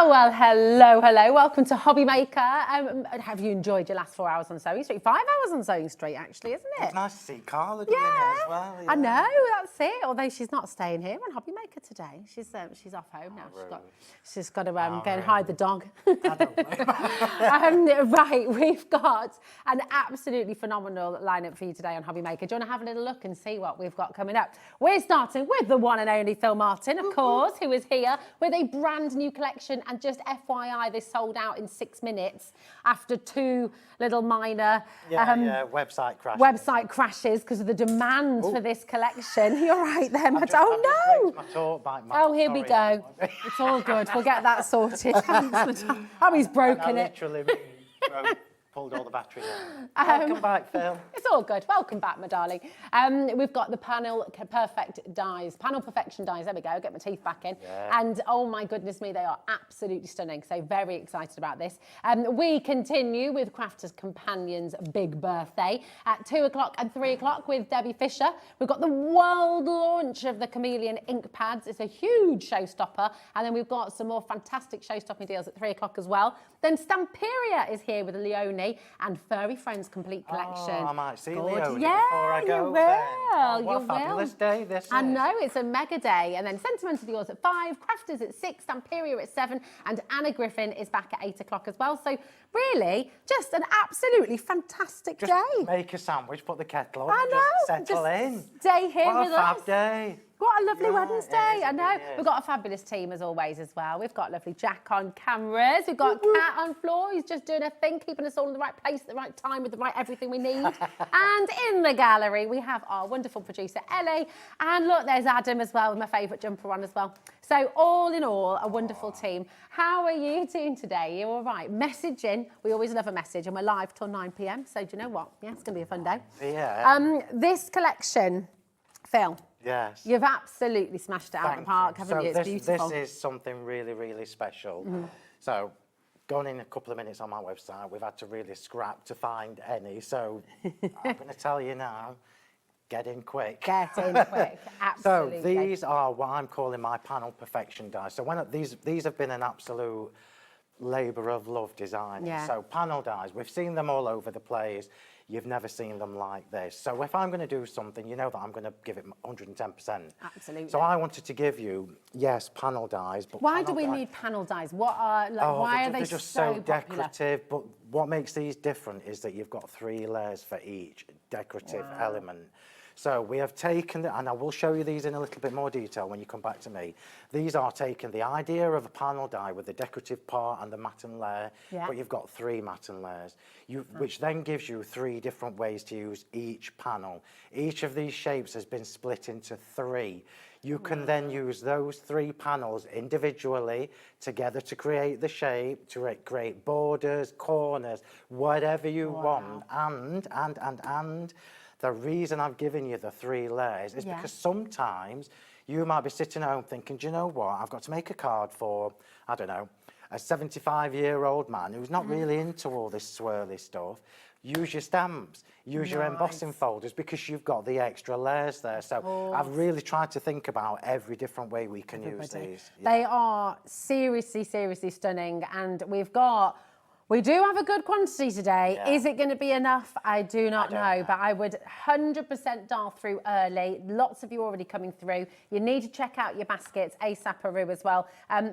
Well, hello. Welcome to Hobby Maker. Have you enjoyed your last 4 hours on Sewing Street? 5 hours on Sewing Street, actually, isn't it? It's nice to see Carla doing it as well. Yeah. I know, that's it. Although she's not staying here on Hobby Maker today. She's off home now. She's got to go and hide the dog. Right, we've got an absolutely phenomenal lineup for you today on Hobby Maker. Do you want to have a little look and see what we've got coming up? We're starting with the one and only Phill Martin, of course, who is here with a brand new collection. And just FYI, this sold out in 6 minutes after 2 little minor website crashes. Website crashes because of the demand for this collection. You're right there, Matt. Oh no! Here we go. It's all good. We'll get that sorted. Oh, he's broken it. Pulled all the batteries out. Welcome back, Phill. It's all good. Welcome back, my darling. We've got the panel perfection dies. There we go. Get my teeth back in. Yeah. And oh my goodness me, they are absolutely stunning. So very excited about this. We continue with Crafters Companion's big birthday at 2 o'clock and 3 o'clock with Debbie Fisher. We've got the world launch of the Chameleon Inkpads. It's a huge showstopper. And then we've got some more fantastic show-stopping deals at 3 o'clock as well. Then Stamperia is here with Leone and Furry Friends complete collection. Oh, I might see Leone before I go. You will. What a fabulous day this is. I know, it's a mega day. And then Sentimentally Yours at 5, Crafters at 6, Stamperia at 7, and Anna Griffin is back at 8 o'clock as well. So really, just an absolutely fantastic day. Make a sandwich, put the kettle on, I know. just settle in. Stay here with us. What a fab day. What a lovely Wednesday. I know. We've got a fabulous team as always as well. We've got lovely Jack on cameras. We've got Kat on floor. He's just doing a thing, keeping us all in the right place at the right time with the right everything we need. And in the gallery, we have our wonderful producer, Ellie. And look, there's Adam as well with my favourite jumper on as well. So all in all, a wonderful team. How are you doing today? You all right? Message in. We always love a message, and we're live till 9 p.m. So do you know what? Yeah, it's going to be a fun day. Yeah. This collection, Phill. Yes. You've absolutely smashed it out of the park, haven't you? It's beautiful. This is something really, really special. So, going in a couple of minutes on my website, we've had to really scrap to find any. So, I'm going to tell you now, get in quick. Get in quick, absolutely. So, these are what I'm calling my panel perfection dies. So, these have been an absolute labour of love designing. Yeah. So, panel dies, we've seen them all over the place. You've never seen them like this. So if I'm going to do something, you know that I'm going to give it 110%. Absolutely. So I wanted to give you, yes, panel dies. But why do we need panel dies? What are, why are they just so decorative? But what makes these different is that you've got 3 layers for each decorative element. So we have taken, and I will show you these in a little bit more detail when you come back to me. These are taking the idea of a panel die with the decorative part and the matten layer, but you've got 3 matten layers, which then gives you 3 different ways to use each panel. Each of these shapes has been split into 3. You can then use those 3 panels individually together to create the shape, to create borders, corners, whatever you want, and the reason I've given you the 3 layers is because sometimes you might be sitting at home thinking, do you know what, I've got to make a card for, I don't know, a 75-year-old man who's not really into all this swirly stuff. Use your stamps, use your embossing folders because you've got the extra layers there. So I've really tried to think about every different way we can use these. They are seriously, seriously stunning, and we do have a good quantity today. Is it going to be enough? I do not know, but I would 100% dial through early. Lots of you already coming through. You need to check out your baskets, ASAP Peru as well.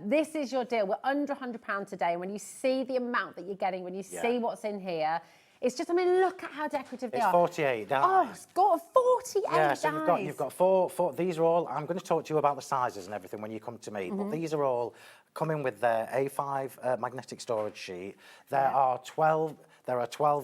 This is your deal. We're under £100 today, and when you see the amount that you're getting, when you see what's in here, it's just, I mean, look at how decorative they are. It's 48 dies. Oh, it's got 48 dies. So you've got four, these are all, I'm going to talk to you about the sizes and everything when you come to me, but these are all coming with their A5 magnetic storage sheet. There are 12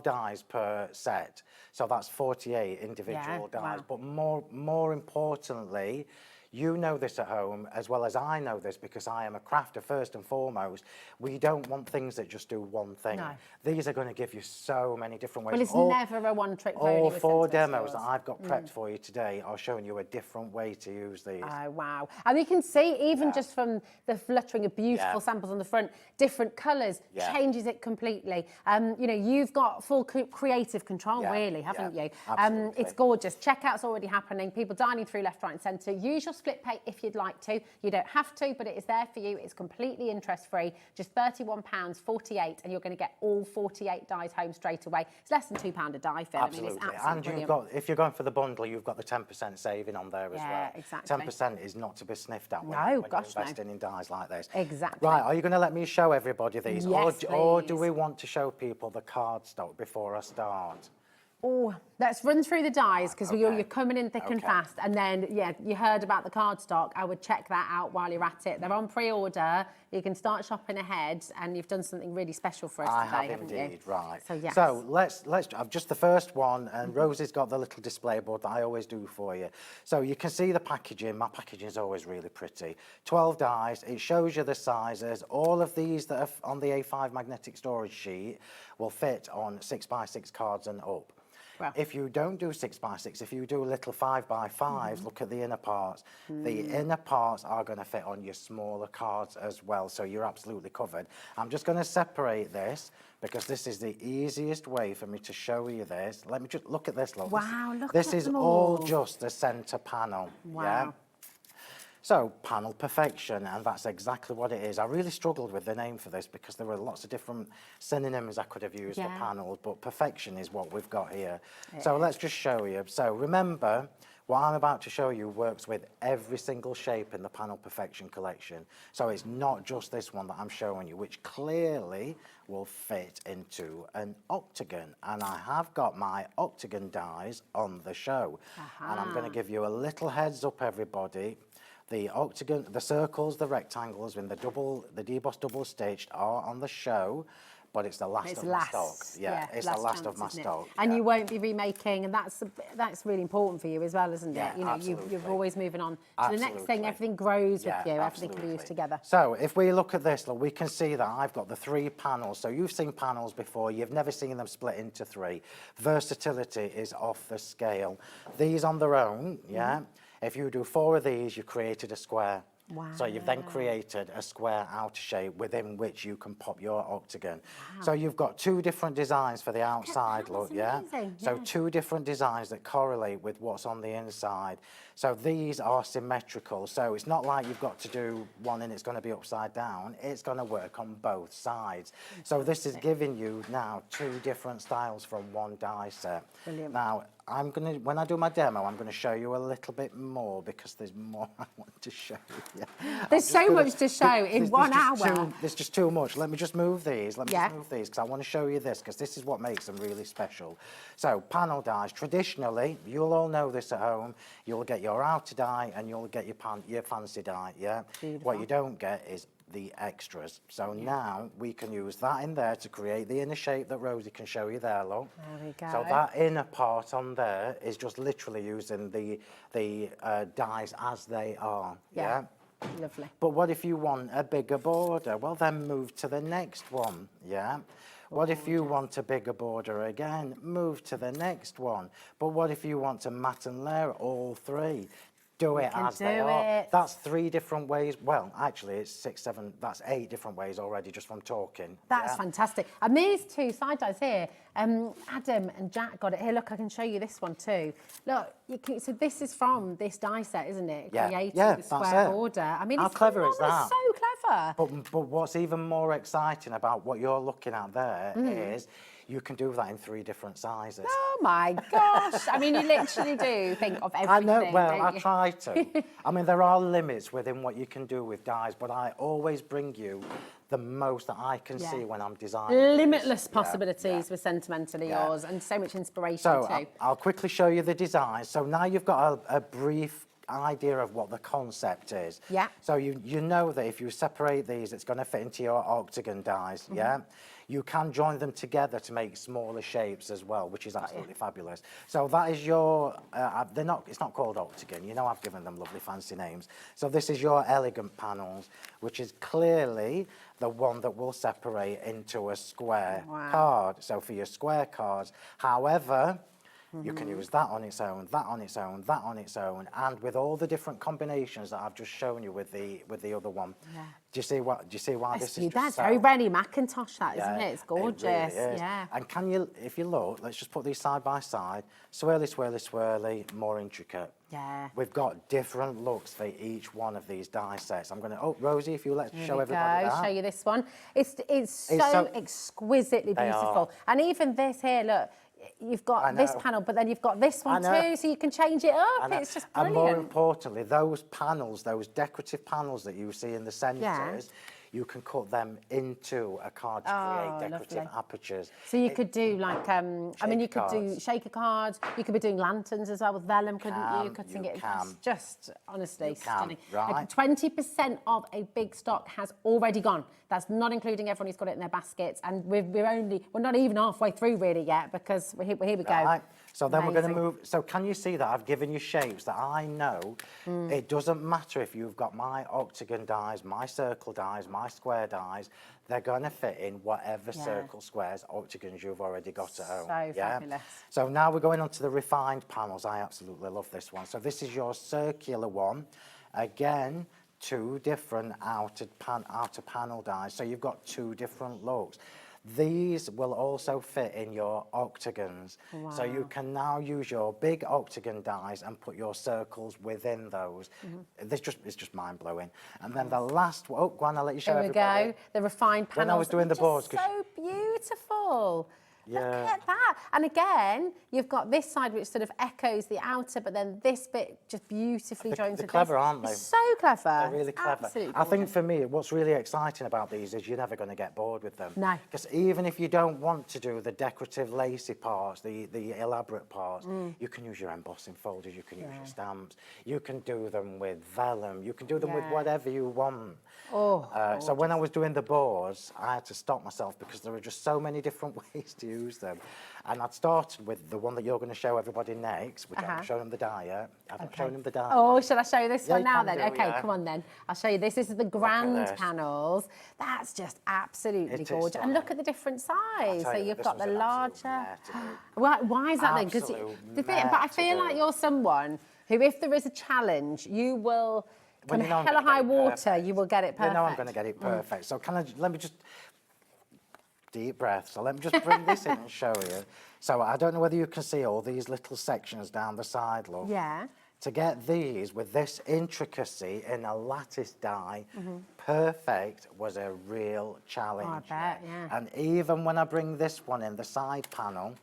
dies per set, so that's 48 individual dies. But more importantly, you know this at home as well as I know this because I am a crafter first and foremost. We don't want things that just do one thing. No. These are going to give you so many different ways. Well, it's never a one-trick pony. All 4 demos that I've got prepped for you today are showing you a different way to use these. Oh, wow. And you can see, even just from the fluttering of beautiful samples on the front, different colours changes it completely. You know, you've got full creative control, really, haven't you? Absolutely. It's gorgeous. Checkout's already happening. People dining through left, right and centre. Use your split pay if you'd like to. You don't have to, but it is there for you. It's completely interest-free, just £31.48, and you're going to get all 48 dies home straight away. It's less than £2 a die, Phil. Absolutely. I mean, it's absolutely And brilliant. you've got, if you're going for the bundle, you've got the 10% saving on there as well. Yeah, exactly. 10% is not to be sniffed at when No, you're gosh, no. investing in dies like this. Exactly. Right, are you going to let me show everybody these? Yes, or do please. we want to show people the cardstock before I start? Oh, let's run through the dies because Okay. you're coming in thick and Okay. fast. And then, yeah, you heard about the cardstock. I would check that out while you're at it. They're on pre-order. You can start shopping ahead, and you've done something really special for us I today, have haven't indeed, you? right. So, yes. So let's I've just the first one, and Rosie's got the little display board that I always do for you. So you can see the packaging. My packaging is always really pretty. 12 dies. It shows you the sizes. All of these that are on the A5 magnetic storage sheet will fit on 6x6 cards and up. Wow. If you don't do 6x6, if you do a little 5x5s, look at the inner parts. The inner parts are going to fit on your smaller cards as well, so you're absolutely covered. I'm just going to separate this because this is the easiest way for me to show you this. Let me just look at this, look. Wow, look This at is them all all. just the centre panel. Wow. Yeah? So, panel perfection, and that's exactly what it is. I really struggled with the name for this because there were lots of different synonyms I could have used for Yeah. panels, but perfection is what we've got here. So let's just show you. So remember, what I'm about to show you works with every single shape in the Panel Perfection collection. So it's not just this one that I'm showing you, which clearly will fit into an octagon. And I have got my octagon dies on the show. And I'm going to give you a little heads up, everybody. The octagon, the circles, the rectangles, and the debossed double stitched are on the show, but it's the last of my stock. Yeah, it's the last of my chance, isn't it? stock. And yeah. you won't be remaking, and that's really important for you as well, isn't Yeah, it? You know, you're absolutely. always moving on to the next Absolutely. thing. Everything grows Yeah, with you. Everything can be absolutely. used together. So if we look at this, look, we can see that I've got the 3 panels. So you've seen panels before. You've never seen them split into 3. Versatility is off the scale. These on their own, yeah. If you do 4 of these, you've created a square. So you've then created a square outer shape within which you can pop your octagon. So you've got 2 different designs for the outside look, yeah? amazing, So yeah. 2 different designs that correlate with what's on the inside. So these are symmetrical. So it's not like you've got to do one and it's going to be upside down. It's going to work on both sides. So this is giving you now 2 different styles from one die set. Brilliant. Now, when I do my demo, I'm going to show you a little bit more because there's more I want to show you. There's so much to show in 1 hour. There's just too much. Let me just move these. Let me Yeah. just move these because I want to show you this because this is what makes them really special. So panel dies, traditionally, you'll all know this at home, you'll get your outer die and you'll get your fancy die, yeah? Beautiful. What you don't get is the extras. So now we can use that in there to create the inner shape that Rosie can show you there, look. There we go. So that inner part on there is just literally using the dies as they are, yeah? Lovely. But what if you want a bigger border? Well, then move to the next one, yeah? What if you want a bigger border again? Move to the next one. But what if you want to mat and layer all 3? Do it can as they do are. it. That's 3 different ways. Well, actually, it's 6, 7, that's 8 different ways already just from talking. That's yeah? fantastic. And these 2 side dies here, Adam and Jack got it here. Look, I can show you this one too. Look, so this is from this die set, isn't it? Yeah, Creating yeah, the that's square it. border. I mean, How it's clever is phenomenal. that? It's so clever. But what's even more exciting about what you're looking at there is you can do that in 3 different sizes. Oh my gosh. I mean, you literally do think of everything. I know, well, don't I you? try to. I mean, there are limits within what you can do with dies, but I always bring you the most that I can Yeah. see when I'm designing. these. Limitless Yeah, possibilities yeah. with Sentimentally Yeah. Yours, and so much inspiration So too. I'll quickly show you the design. So now you've got a brief idea of what the concept is. Yeah. So you know that if you separate these, it's going to fit into your octagon dies, yeah? You can join them together to make smaller shapes as well, which is absolutely fabulous. So that is your, it's not called octagon, you know I've given them lovely fancy names. So this is your elegant panels, which is clearly the one that will separate into a square Wow. card. So for your square cards, however, You can use that on its own, that on its own, that on its own, and with all the different combinations that I've just shown you with the other one. Yeah. Do you see why this is just That's so... very Rennie Macintosh, that, Yeah, isn't it? It's gorgeous. It really is. Yeah. And can you, if you look, let's just put these side by side. Swirly, swirly, swirly, more intricate. Yeah. We've got different looks for each one of these die sets. I'm going to, oh, Rosie, if you let Here show we everybody go. that. Show you this one. It's so exquisitely They beautiful. And even this here, look, you've got this panel, but then you've got this one too, so you can change it up. It's just brilliant. And more importantly, those panels, those decorative panels that you see in the centres, you can cut them into a card to create decorative apertures. So you could do like, I mean, you could do shaker cards. You could be doing lanterns as well with vellum, couldn't you? Cutting it. It's just, honestly, stunning. Right. 20% of a big stock has already gone. That's not including everyone who's got it in their baskets. And we're not even halfway through really yet, because here we go. Right. So then we're going to move. So can you see that I've given you shapes that I know it doesn't matter if you've got my octagon dies, my circle dies, my square dies, they're going to fit in whatever circle, squares, octagons you've already got at home. So fabulous. So now we're going on to the refined panels. I absolutely love this one. So this is your circular one. Again, two different outer panel dies. So you've got two different looks. These will also fit in your octagons. Wow. So you can now use your big octagon dies and put your circles within those. It's just mind-blowing. And then the last one, go on, I'll let you show everybody. Here we go, the refined panels. When I was doing the boards. So beautiful. Look at that. And again, you've got this side which sort of echoes the outer, but then this bit just beautifully joins with this. They're clever, aren't they? It's so clever. They're really clever. Absolutely I think for me, what's really exciting about these is you're never going to get bored with them. No. Because even if you don't want to do the decorative lacy parts, the elaborate parts, you can use your embossing folders, you can use your stamps, you can do them with vellum, you can do them with whatever you want. So when I was doing the boards, I had to stop myself because there were just so many different ways to use them. And I'd started with the one that you're going to show everybody next, which I haven't shown them the die yet. I haven't shown them the die. Oh, shall I show you this one now then? Do, okay, come on then. I'll show you this. This is the grand panels. That's just absolutely gorgeous. And look at the different size. So you've got the larger. Why is that then? Because but I feel like you're someone who, if there is a challenge, you will. From hell or high water, you will get it perfect. You know I'm going to get it perfect. So let me just, deep breath. So let me just bring this in and show you. So I don't know whether you can see all these little sections down the side, look. Yeah. To get these with this intricacy in a lattice die, perfect was a real challenge. Oh, I bet, yeah. And even when I bring this one in, the side panel,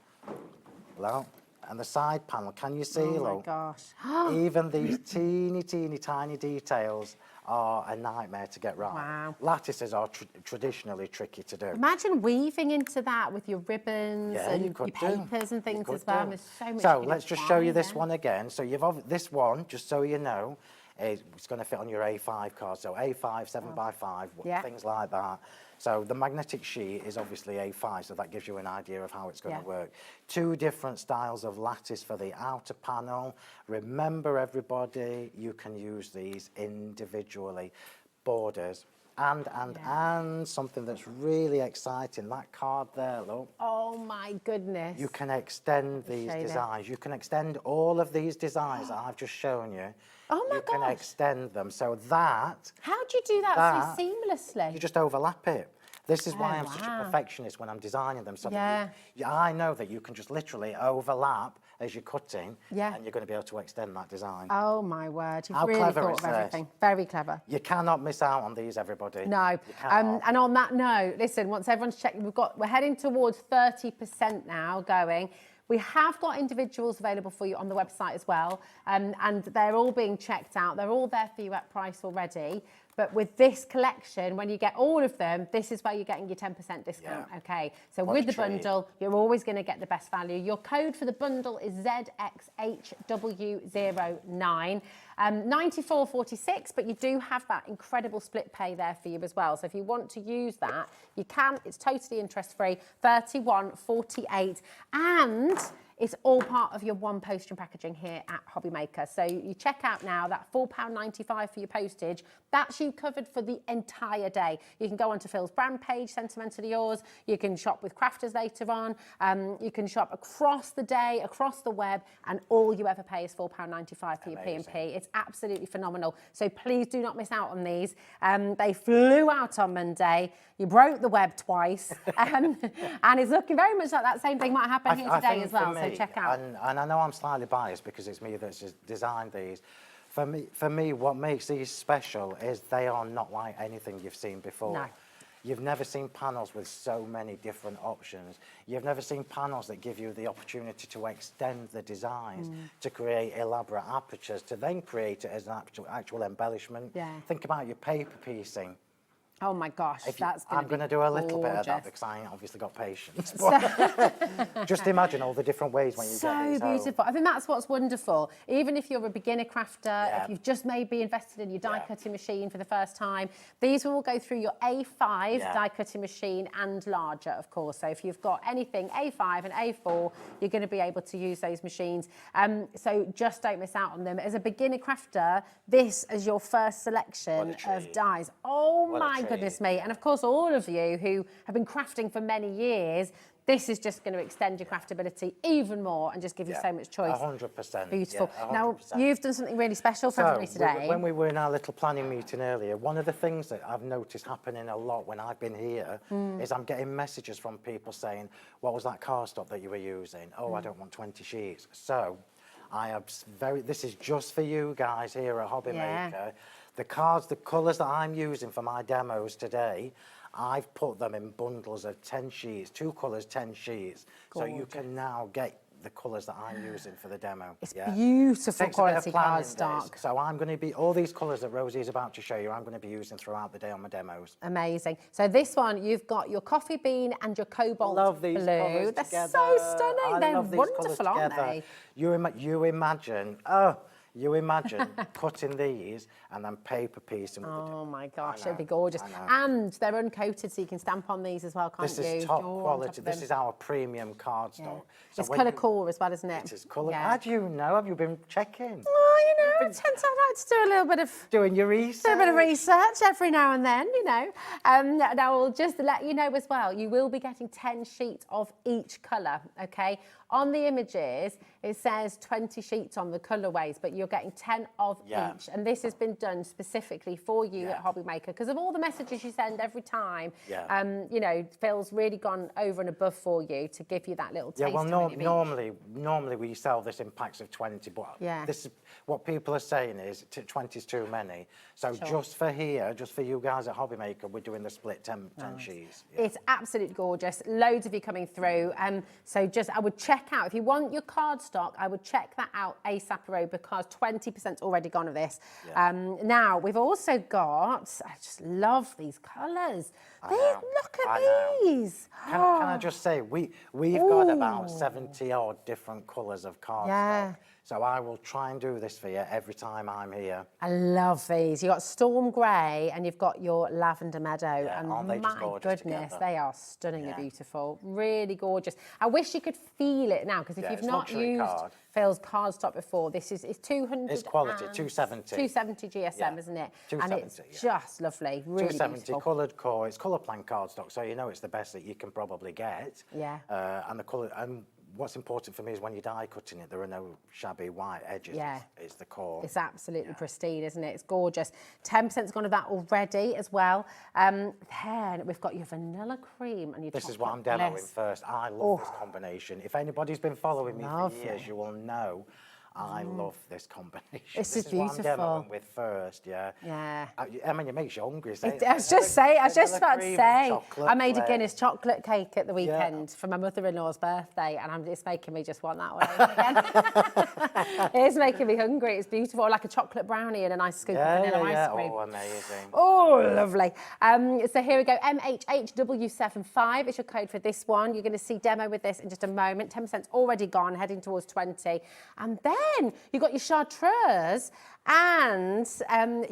look, and the side panel, can you see, look? Oh my gosh. Even these teeny, tiny details are a nightmare to get right. Wow. Lattices are traditionally tricky to do. Imagine weaving into that with your ribbons and you your papers and things as well. There's so much. So let's just show you this one again. So you've this one, just so you know, it's going to fit on your A5 card. So A5, 7x5, things like that. So the magnetic sheet is obviously A5, so that gives you an idea of how it's going to work. Two different styles of lattice for the outer panel. Remember, everybody, you can use these individually. Borders. And something that's really exciting, that card there, look. Oh my goodness. You can extend these designs. You can extend all of these designs that I've just shown you. Oh my gosh. You can extend them. So that... How do you do that so seamlessly? You just overlap it. This is why I'm such a perfectionist when I'm designing them. So I know that you can just literally overlap as you're cutting, and you're going to be able to extend that design. Oh my word, you've How really clever thought is of everything. this? Very clever. You cannot miss out on these, everybody. No. And on that note, listen, once everyone's checked, we're heading towards 30% now going. We have got individuals available for you on the website as well, and they're all being checked out. They're all there for you at price already. But with this collection, when you get all of them, this is where you're getting your 10% discount, okay? So with the bundle, you're always going to get the best value. Your code for the bundle is ZXHW09, 94.46, but you do have that incredible split pay there for you as well. So if you want to use that, you can. It's totally interest-free, 31.48. And It's all part of your one poster and packaging here at Hobby Maker. So you check out now, that £4.95 for your postage, that's you covered for the entire day. You can go onto Phil's brand page, Sentimentally Yours. You can shop with crafters later on. You can shop across the day, across the web, and all you ever pay is £4.95 for your P&P. It's absolutely phenomenal. So please do not miss out on these. They flew out on Monday. You broke the web twice. And it's looking very much like that same thing might happen here today as well. So check out. And I know I'm slightly biased because it's me that's designed these. For me, what makes these special is they are not like anything you've seen before. No. You've never seen panels with so many different options. You've never seen panels that give you the opportunity to extend the designs, to create elaborate apertures, to then create it as an actual embellishment. Yeah. Think about your paper piecing. Oh my gosh, I'm going to do a little bit of that because I ain't obviously got patience. But just imagine all the different ways when you get these so beautiful. I think that's what's wonderful. Even if you're a beginner crafter, if you've just maybe invested in your die cutting machine for the first time, these will all go through your A5 die cutting machine and larger, of course. So if you've got anything A5 and A4, you're going to be able to use those machines. So just don't miss out on them. As a beginner crafter, this is your first selection of dies. Oh my goodness me. And of course, all of you who have been crafting for many years, this is just going to extend your craftability even more and just give you so much choice. 100%. Beautiful. Yeah, 100%. Now, you've done something really special for everybody today. When we were in our little planning meeting earlier, one of the things that I've noticed happening a lot when I've been here is I'm getting messages from people saying, what was that cardstock that you were using? Oh, I don't want 20 sheets. So I have this is just for you guys here at Hobby Maker. The cards, the colours that I'm using for my demos today, I've put them in bundles of 10 sheets, 2 colours, 10 sheets. Gorgeous. So you can now get the colours that I'm using for the demo. It's beautiful quality cardstock. So I'm going to be, all these colours that Rosie is about to show you, I'm going to be using throughout the day on my demos. Amazing. So this one, you've got your coffee bean and your cobalt Love these blue. They're They're so stunning. They're wonderful, aren't they? You imagine cutting these and then paper piecing with Oh my gosh, it'd be gorgeous. And they're uncoated, so you can stamp on these as well, can't you? This is top quality. This is our premium cardstock. Yeah. So It's colour core as well, isn't it? It is colour. How do you know? Have you been checking? Oh, I like to do a little bit of... Doing your research? Do a bit of research every now and then, you know. Now, I'll just let you know as well, you will be getting 10 sheets of each colour, okay? On the images, it says 20 sheets on the colourways, but you're getting 10 of each. And this has been done specifically for you at Hobby Maker because of all the messages you send every time. You know, Phil's really gone over and above for you to give you that little taste. Normally we sell this in packs of 20, but this is what people are saying is 20 is too many. So just for here, just for you guys at Hobby Maker, we're doing the split 10 sheets. It's absolutely gorgeous. Loads of you coming through. So just, I would check out, if you want your cardstock, I would check that out ASAP because 20% already gone of this. Now, we've also got, I just love these colours. Look at these. Can I just say, we've got about 70 odd different colours of cardstock. So I will try and do this for you every time I'm here. I love these. You've got Storm Grey and you've got your Lavender Meadow. And my goodness, they are stunningly beautiful. Really gorgeous. I wish you could feel it now, because if you've not used Phil's cardstock before, this is 200. It's quality, 270. 270 GSM, isn't it? 270, and it's just lovely, really 270 beautiful. coloured core. It's colour plan cardstock, so you know it's the best that you can probably get. And the colour, and what's important for me is when you're die cutting it, there are no shabby white edges. It's the core. It's absolutely pristine, isn't it? It's gorgeous. 10%'s gone of that already as well. Then we've got your vanilla cream and your This is what I'm demoing first. I love this combination. If anybody's been following me for years, you will know I love this combination. This is beautiful. What I'm demoing with first, I mean, it makes you hungry. I was just about to say, I made a Guinness chocolate cake at the weekend for my mother-in-law's birthday, and it's making me just want that one again. It's making me hungry. It's beautiful. Or like a chocolate brownie and a nice scoop of vanilla ice cream. Oh, amazing. Oh, lovely. So here we go. MHHW75 is your code for this one. You're going to see demo with this in just a moment. 10%'s already gone, heading towards 20. And then you've got your chartreuse And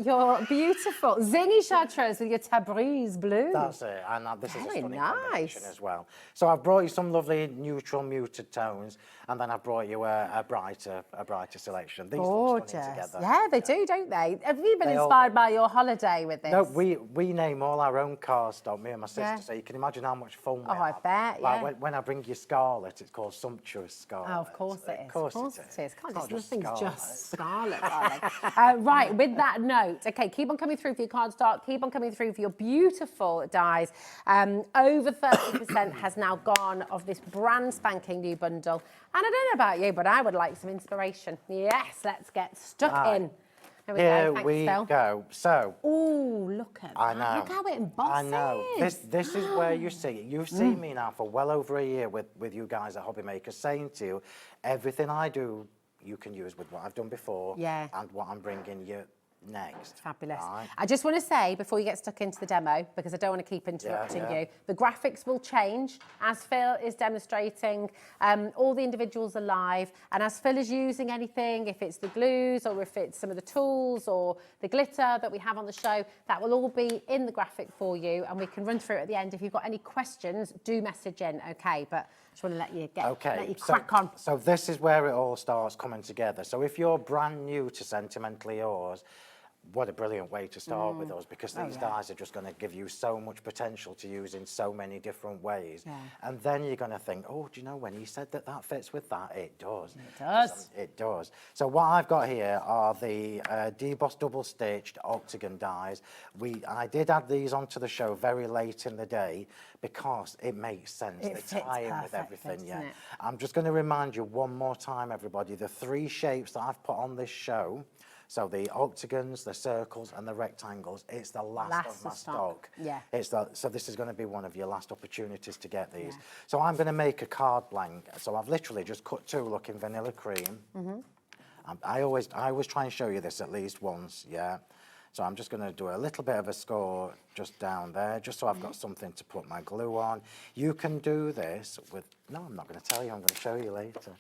your beautiful zingy chartreuse with your Tabriz blue. That's it, and this is a Very stunning nice. combination as well. So I've brought you some lovely neutral muted tones, and then I've brought you a brighter selection. These look stunning Gorgeous. together. Yeah, they do, don't they? Have you been They all inspired do. by your holiday with this? No, we name all our own cardstock, me and my sister, Yeah. so you can imagine how much fun we Oh, I have. bet, Like yeah. when I bring you Scarlet, it's called Sumptuous Scarlet. Oh, of course it is. Of course it is. Can't Not just, just nothing's Scarlet. just Scarlet, darling. Right, with that note, okay, keep on coming through for your cardstock, keep on coming through for your beautiful dies. Over 30% has now gone of this brand spanking new bundle. And I don't know about you, but I would like some inspiration. Yes, let's get stuck in. There we Here go. Thanks, we Phill. go. So, Oh, look at I that. know. Look how it embosses. I know. This is where you see it. You've seen me now for well over a year with you guys at Hobby Makers saying to you, everything I do, you can use with what I've done before Yeah. and what I'm bringing you next. Fabulous. Right? I just want to say, before you get stuck into the demo, because I don't want to keep interrupting yeah. you, the graphics will change as Phill is demonstrating all the individuals are live, and as Phill is using anything, if it's the glues or if it's some of the tools or the glitter that we have on the show, that will all be in the graphic for you, and we can run through it at the end. If you've got any questions, do message in, okay? But I just want to let you crack on. So this is where it all starts coming together. So if you're brand new to Sentimentally Yours, what a brilliant way to start with us, because these dies are just going to give you so much potential to use in so many different ways. Yeah. And then you're going to think, oh, do you know, when he said that that fits with that, it does. It does. It does. So what I've got here are the debossed double-stitched octagon dies. I did add these onto the show very late in the day because it makes sense. It They fits tie in with perfectly, everything, doesn't yeah. it? I'm just going to remind you one more time, everybody, the 3 shapes that I've put on this show. So the octagons, the circles, and the rectangles, it's the last of my stock. Yeah. So this is going to be one of your last opportunities to get these. So I'm going to make a card blank. So I've literally just cut 2 looking vanilla cream. I always try and show you this at least once, yeah. So I'm just going to do a little bit of a score just down there, just so I've got something to put my glue on. You can do this with, no, I'm not going to tell you, I'm going to show you later.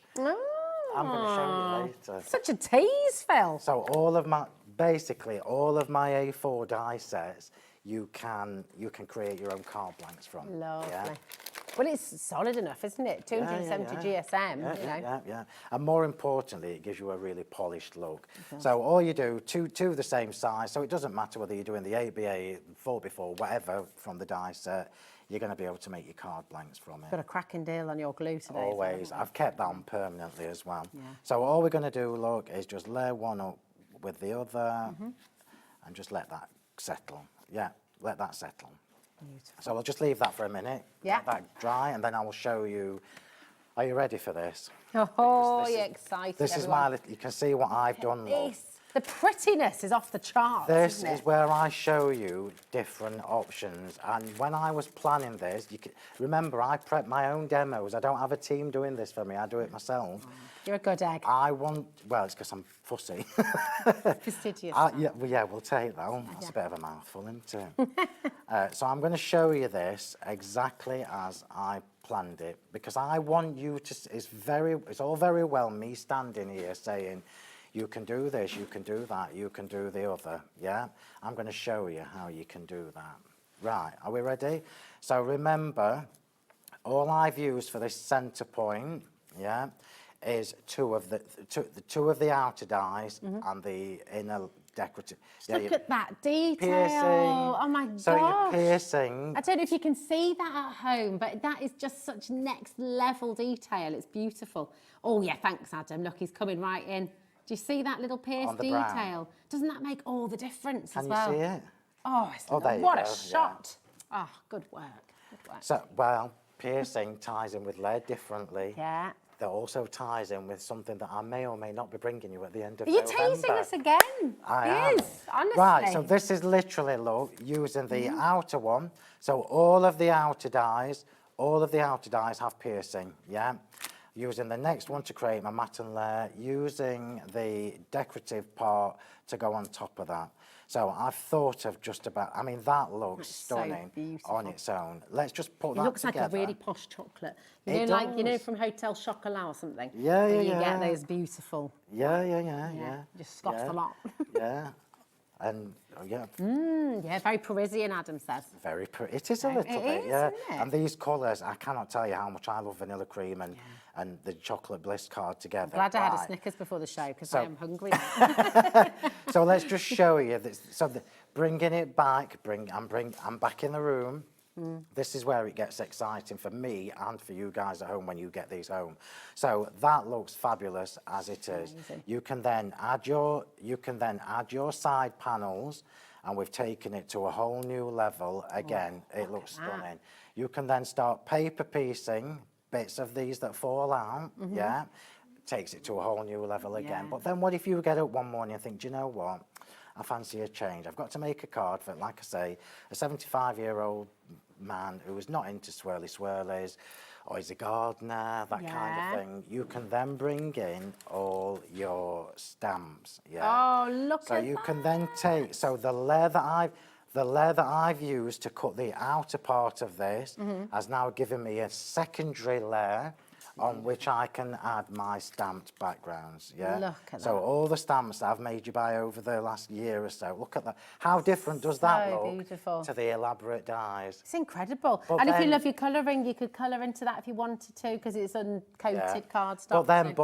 I'm going to show you later. Such a tease, Phill. So basically all of my A4 die sets, you can create your own card blanks from. Lovely. Yeah? Well, it's solid enough, isn't it? 270 GSM, you know. Yeah. And more importantly, it gives you a really polished look. So all you do, two the same size, so it doesn't matter whether you're doing the ABA, 4x4, whatever from the die set, you're going to be able to make your card blanks from it. Got a cracking deal on your glue today. Always. I've kept that on permanently as well. Yeah. So all we're going to do, look, is just layer one up with the other and just let that settle. Yeah, let that settle. Beautiful. So I'll just leave that for a minute, Yeah. let that dry, and then I will show you. Are you ready for this? Oh, This you're is- excited, This is my, you can see what I've done, look. The prettiness is off the charts, This isn't it? is where I show you different options. And when I was planning this, remember, I prep my own demos. I don't have a team doing this for me. I do it myself. You're a good egg. Well, it's because I'm fussy. Fastidious. Yeah, we'll take that. Oh, that's a bit of a mouthful, isn't it? So I'm going to show you this exactly as I planned it, because I want you to, it's all very well me standing here saying, you can do this, you can do that, you can do the other, yeah? I'm going to show you how you can do that. Right, are we ready? So remember, all I've used for this centre point, yeah, is two of the outer dies and the inner decorative. Look at that detail. Piercing. Oh my gosh. So you're piercing. I don't know if you can see that at home, but that is just such next level detail. It's beautiful. Oh yeah, thanks Adam. Look, he's coming right in. Do you see that little pierced On the detail? brown. Doesn't that make all the difference as Can well? you see it? Oh, there you what go, a shot. Oh, good work. Good work. So, well, piercing ties in with lead differently. Yeah. That also ties in with something that I may or may not be bringing you at the end of Are you November. teasing us again? I He am. is, honestly. Right, so this is literally, look, using the outer one. So all of the outer dies have piercing, yeah? Using the next one to create my matten layer, using the decorative part to go on top of that. So I've thought of just about, I mean, that looks so stunning beautiful. on its own. Let's just put It that looks together. like a really posh chocolate. You It know, like, you know, does. from Hotel Chocolat or something? Yeah, Where yeah, you get yeah. those beautiful. Yeah. Just scoffs yeah. a lot. Yeah. And, yeah, Yeah, very Parisian, Adam says. very pretty. It is a little It bit, is, yeah. isn't it? And these colours, I cannot tell you how much I love vanilla cream and the chocolate bliss card together. Glad I had a Right. Snickers before the show because I am hungry. So let's just show you this. So bringing it back, I'm back in the room. This is where it gets exciting for me and for you guys at home when you get these home. So that looks fabulous as it is. Amazing. You can then add your side panels, and we've taken it to a whole new level. Again, it looks at that. stunning. You can then start paper piecing bits of these that fall out. Yeah. Takes it to a whole new level again. Yeah. But then what if you get up one morning and think, do you know what? I fancy a change. I've got to make a card for, like I say, a 75-year-old man who is not into swirlies, or he's a gardener, that kind of thing. You can then bring in all your stamps. Yeah. Oh, look So at you that. can then take, so the layer that I've used to cut the outer part of this has now given me a secondary layer on which I can add my stamped backgrounds, yeah? Look at So that. all the stamps that I've made you buy over the last year or so, look at that. How different does that So look beautiful. to the elaborate dies? It's incredible. But And if you then- love your colouring, you could colour into that if you wanted to because it's uncoated Yeah. cardstock. But then,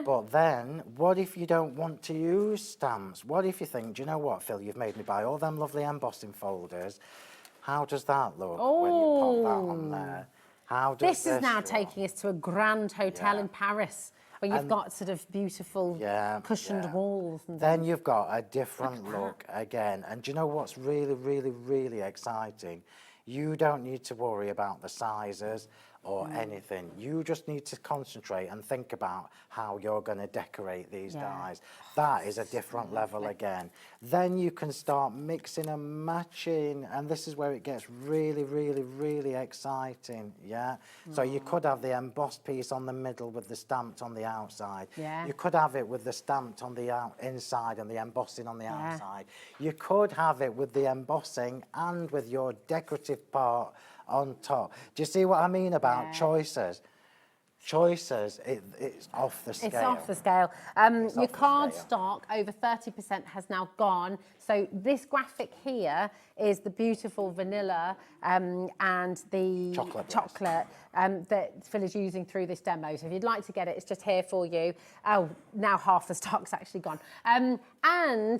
But then, what if you don't want to use stamps? What if you think, do you know what, Phil, you've made me buy all them lovely embossing folders. How does that look when you pop that on there? How does this is now look? taking us to a grand hotel Yeah. in Paris where you've got sort of beautiful cushioned walls. And Then you've got a different look again. And do you know what's really, really, really exciting? You don't need to worry about the sizes or anything. You just need to concentrate and think about how you're going to decorate these dies. That is a different level again. Then you can start mixing and matching, and this is where it gets really, really, really exciting, yeah? So you could have the embossed piece on the middle with the stamped on the outside. Yeah. You could have it with the stamped on the inside and the embossing on the outside. You could have it with the embossing and with your decorative part on top. Do you see what I mean about choices? Choices, it's off the scale. It's off the scale. Your card stock, over 30% has now gone. So this graphic here is the beautiful vanilla and the chocolate that Phil is using through this demo. So if you'd like to get it, it's just here for you. Oh, now half the stock's actually gone. And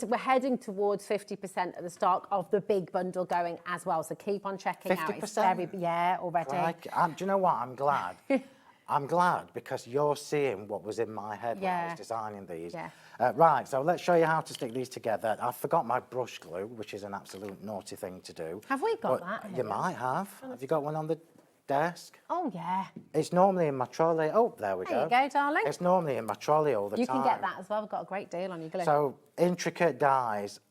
we're heading towards 50% of the stock of the big bundle going as well. So keep on checking out. 50%? Already. Do you know what? I'm glad. I'm glad because you're seeing what was in my head when I was designing these. Yeah. Right, so let's show you how to stick these together. I forgot my brush glue, which is an absolute naughty thing to do. Have we got But that? you might have. Have you got one on the desk? Oh, yeah. It's normally in my trolley. Oh, there we go. There you go, darling. It's normally in my trolley all the time. You can get that as well. We've got a great deal on your glue. So, intricate dies,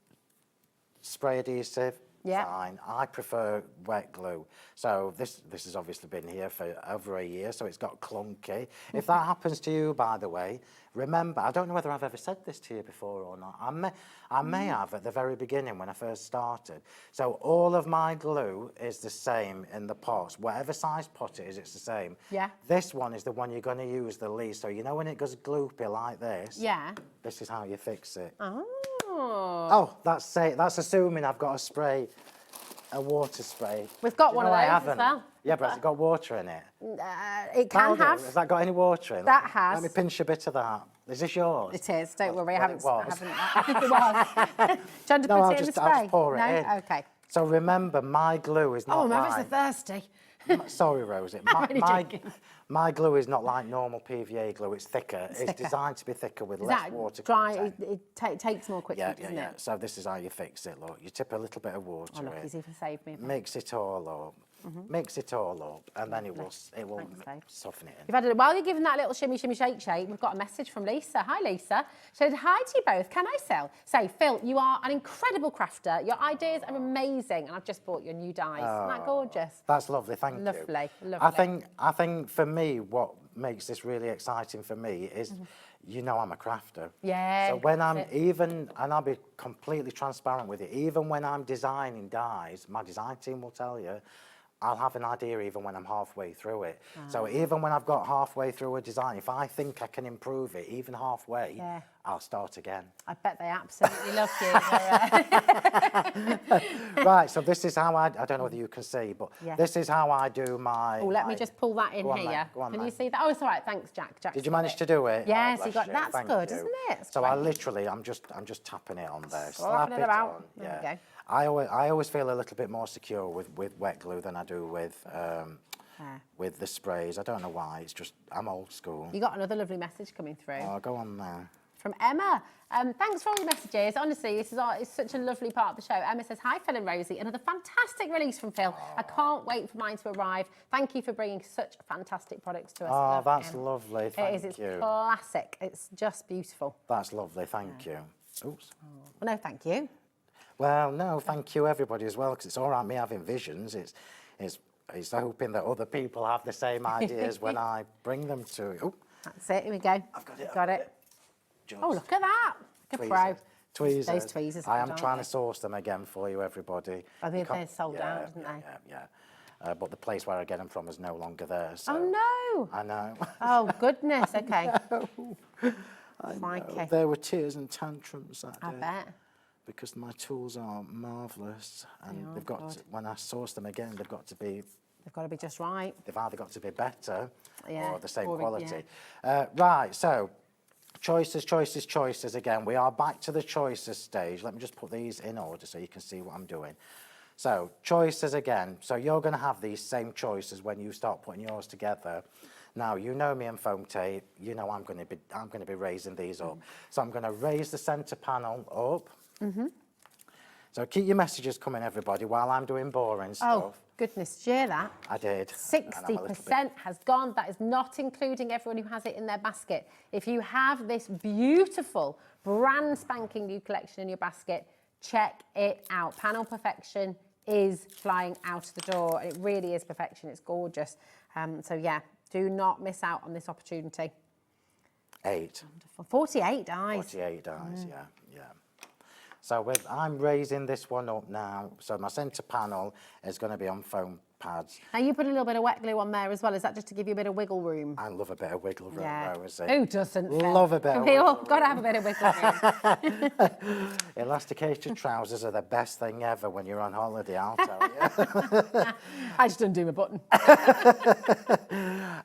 spray adhesive, Yeah. fine. I prefer wet glue. So this has obviously been here for over a year, so it's got clunky. If that happens to you, by the way, remember, I don't know whether I've ever said this to you before or not. I may have at the very beginning when I first started. So all of my glue is the same in the pots. Whatever size pot it is, it's the same. Yeah. This one is the one you're going to use the least. So you know when it goes gloopy like this? Yeah. This is how you fix it. Oh. Oh, that's assuming I've got a water spray. We've got Do you one know of I those as haven't? well. Yeah, but has it got water in it? It can have. Has that got any water in it? That has. Let me pinch a bit of that. Is this yours? It is. Don't worry. I Well, haven't. it was. I think it was. Do you want to No, put I'll it in just, the I'll spray? just pour it no? in. Okay. So remember, my glue is not Oh, I'm ever so like... thirsty. Sorry, Rosie. only joking. My glue is not like normal PVA glue. It's thicker. It's thicker. designed to be thicker with Is less that water dry? content. It takes more quickly, doesn't Yeah. it? So this is how you fix it, look. You tip a little bit of water Oh, look, in. he's even saved me a bit. Mix it all up. Mix it all up, and then it will Thanks, babe. soften it in. You've had while you're giving that little shimmy, shimmy, shake, shake, we've got a message from Lisa. Hi, Lisa. She said, hi to you both. Can I say, Phil, you are an incredible crafter. Your ideas are amazing, and I've just bought your new dies. Isn't that gorgeous? That's lovely, thank you. Lovely, lovely. I think for me, what makes this really exciting for me is, you know, I'm a crafter. Yeah. So when I'm even, and I'll be completely transparent with you, even when I'm designing dies, my design team will tell you, I'll have an idea even when I'm halfway through it. So even when I've got halfway through a design, if I think I can improve it, even halfway, I'll start again. I bet they absolutely love you. Right, so this is how I don't know whether you can see, but this is how I do my... Oh, let me just pull that in here. Can you see that? Oh, it's all right, thanks, Jack. Did you manage to do it? Yes, Oh, you got, that's good, isn't it? It's so great. I literally, I'm just tapping it on there. Slap it about. On. There we go. I always feel a little bit more secure with wet glue than I do with the sprays. I don't know why, it's just, I'm old school. You got another lovely message coming through. Oh, go on there. From Emma. Thanks for all your messages. Honestly, this is it's such a lovely part of the show. Emma says, hi, Phill and Rosie. Another fantastic release from Phill. I can't wait for mine to arrive. Thank you for bringing such fantastic products to us. Oh, that's lovely. Thank you. It is. It's classic. It's just beautiful. That's lovely. Thank you. Oops. Well, no, thank you. Well, no, thank you, everybody, as well, because it's all right me having visions. It's hoping that other people have the same ideas when I bring them to you. That's it. Here we go. I've got it. Got it. Just Oh, look at that. Look at pro. Tweezers. Those tweezers. I am trying to source them again for you, everybody. I think they're sold out, isn't they? Yeah. But the place where I get them from is no longer there. So Oh, no. I know. Oh, goodness. Okay. I Mikey. know. There were tears and tantrums that day. I bet. Because my tools are marvellous, and they've got to, when I source them again, they've got to be just right. They've either got to be better or the same Or, quality. Right, so choices again. We are back to the choices stage. Let me just put these in order so you can see what I'm doing. So choices again. So you're going to have these same choices when you start putting yours together. Now, you know me and foam tape. You know I'm going to be raising these up. So I'm going to raise the centre panel up. So keep your messages coming, everybody, while I'm doing boring stuff. Oh, goodness, did you hear that? I did. 60% has gone. That is not including everyone who has it in their basket. If you have this beautiful, brand spanking new collection in your basket, check it out. Panel Perfection is flying out of the door. It really is perfection. It's gorgeous. So, yeah, do not miss out on this opportunity. 8. Wonderful. 48 dies. 48 dies, yeah. So I'm raising this one up now. So my centre panel is going to be on foam pads. Now you put a little bit of wet glue on there as well. Is that just to give you a bit of wiggle room? I love a bit of wiggle room, Rosie. Who doesn't? Love a bit of wiggle room. Got to have a bit of wiggle room. Elasticated trousers are the best thing ever when you're on holiday, I'll tell you. I just undo my button.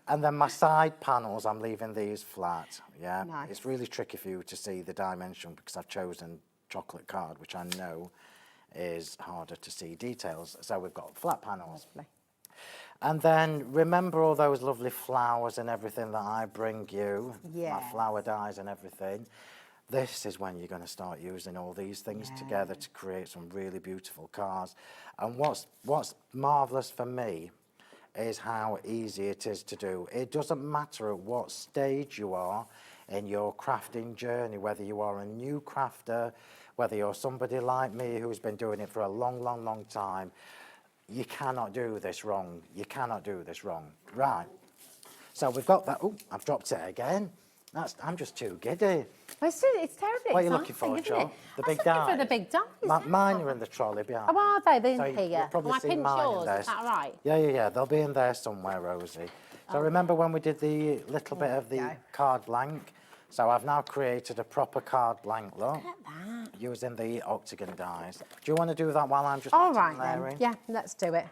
And then my side panels, I'm leaving these flat. Yeah, nice. It's really tricky for you to see the dimension because I've chosen chocolate card, which I know is harder to see details. So we've got flat panels. Lovely. And then remember all those lovely flowers and everything that I bring you, my flower dies and everything. This is when you're going to start using all these things together to create some really beautiful cards. And what's marvellous for me is how easy it is to do. It doesn't matter at what stage you are in your crafting journey, whether you are a new crafter, whether you're somebody like me who's been doing it for a long time, you cannot do this wrong. You cannot do this wrong. Right. So we've got that. Oh, I've dropped it again. I'm just too giddy. It's terribly What are you looking for, Jo? The big dies? For the big dies. Mine are in the trolley behind. Oh, are they? They're in So here. you'll probably see pinch mine in yours? there. Is that right? Yeah. They'll be in there somewhere, Rosie. So remember when we did the little bit of the card blank? So I've now created a proper card blank look. Look at that. Using the octagon dies. Do you want to do that while I'm just all right layering? then. Yeah, let's do it.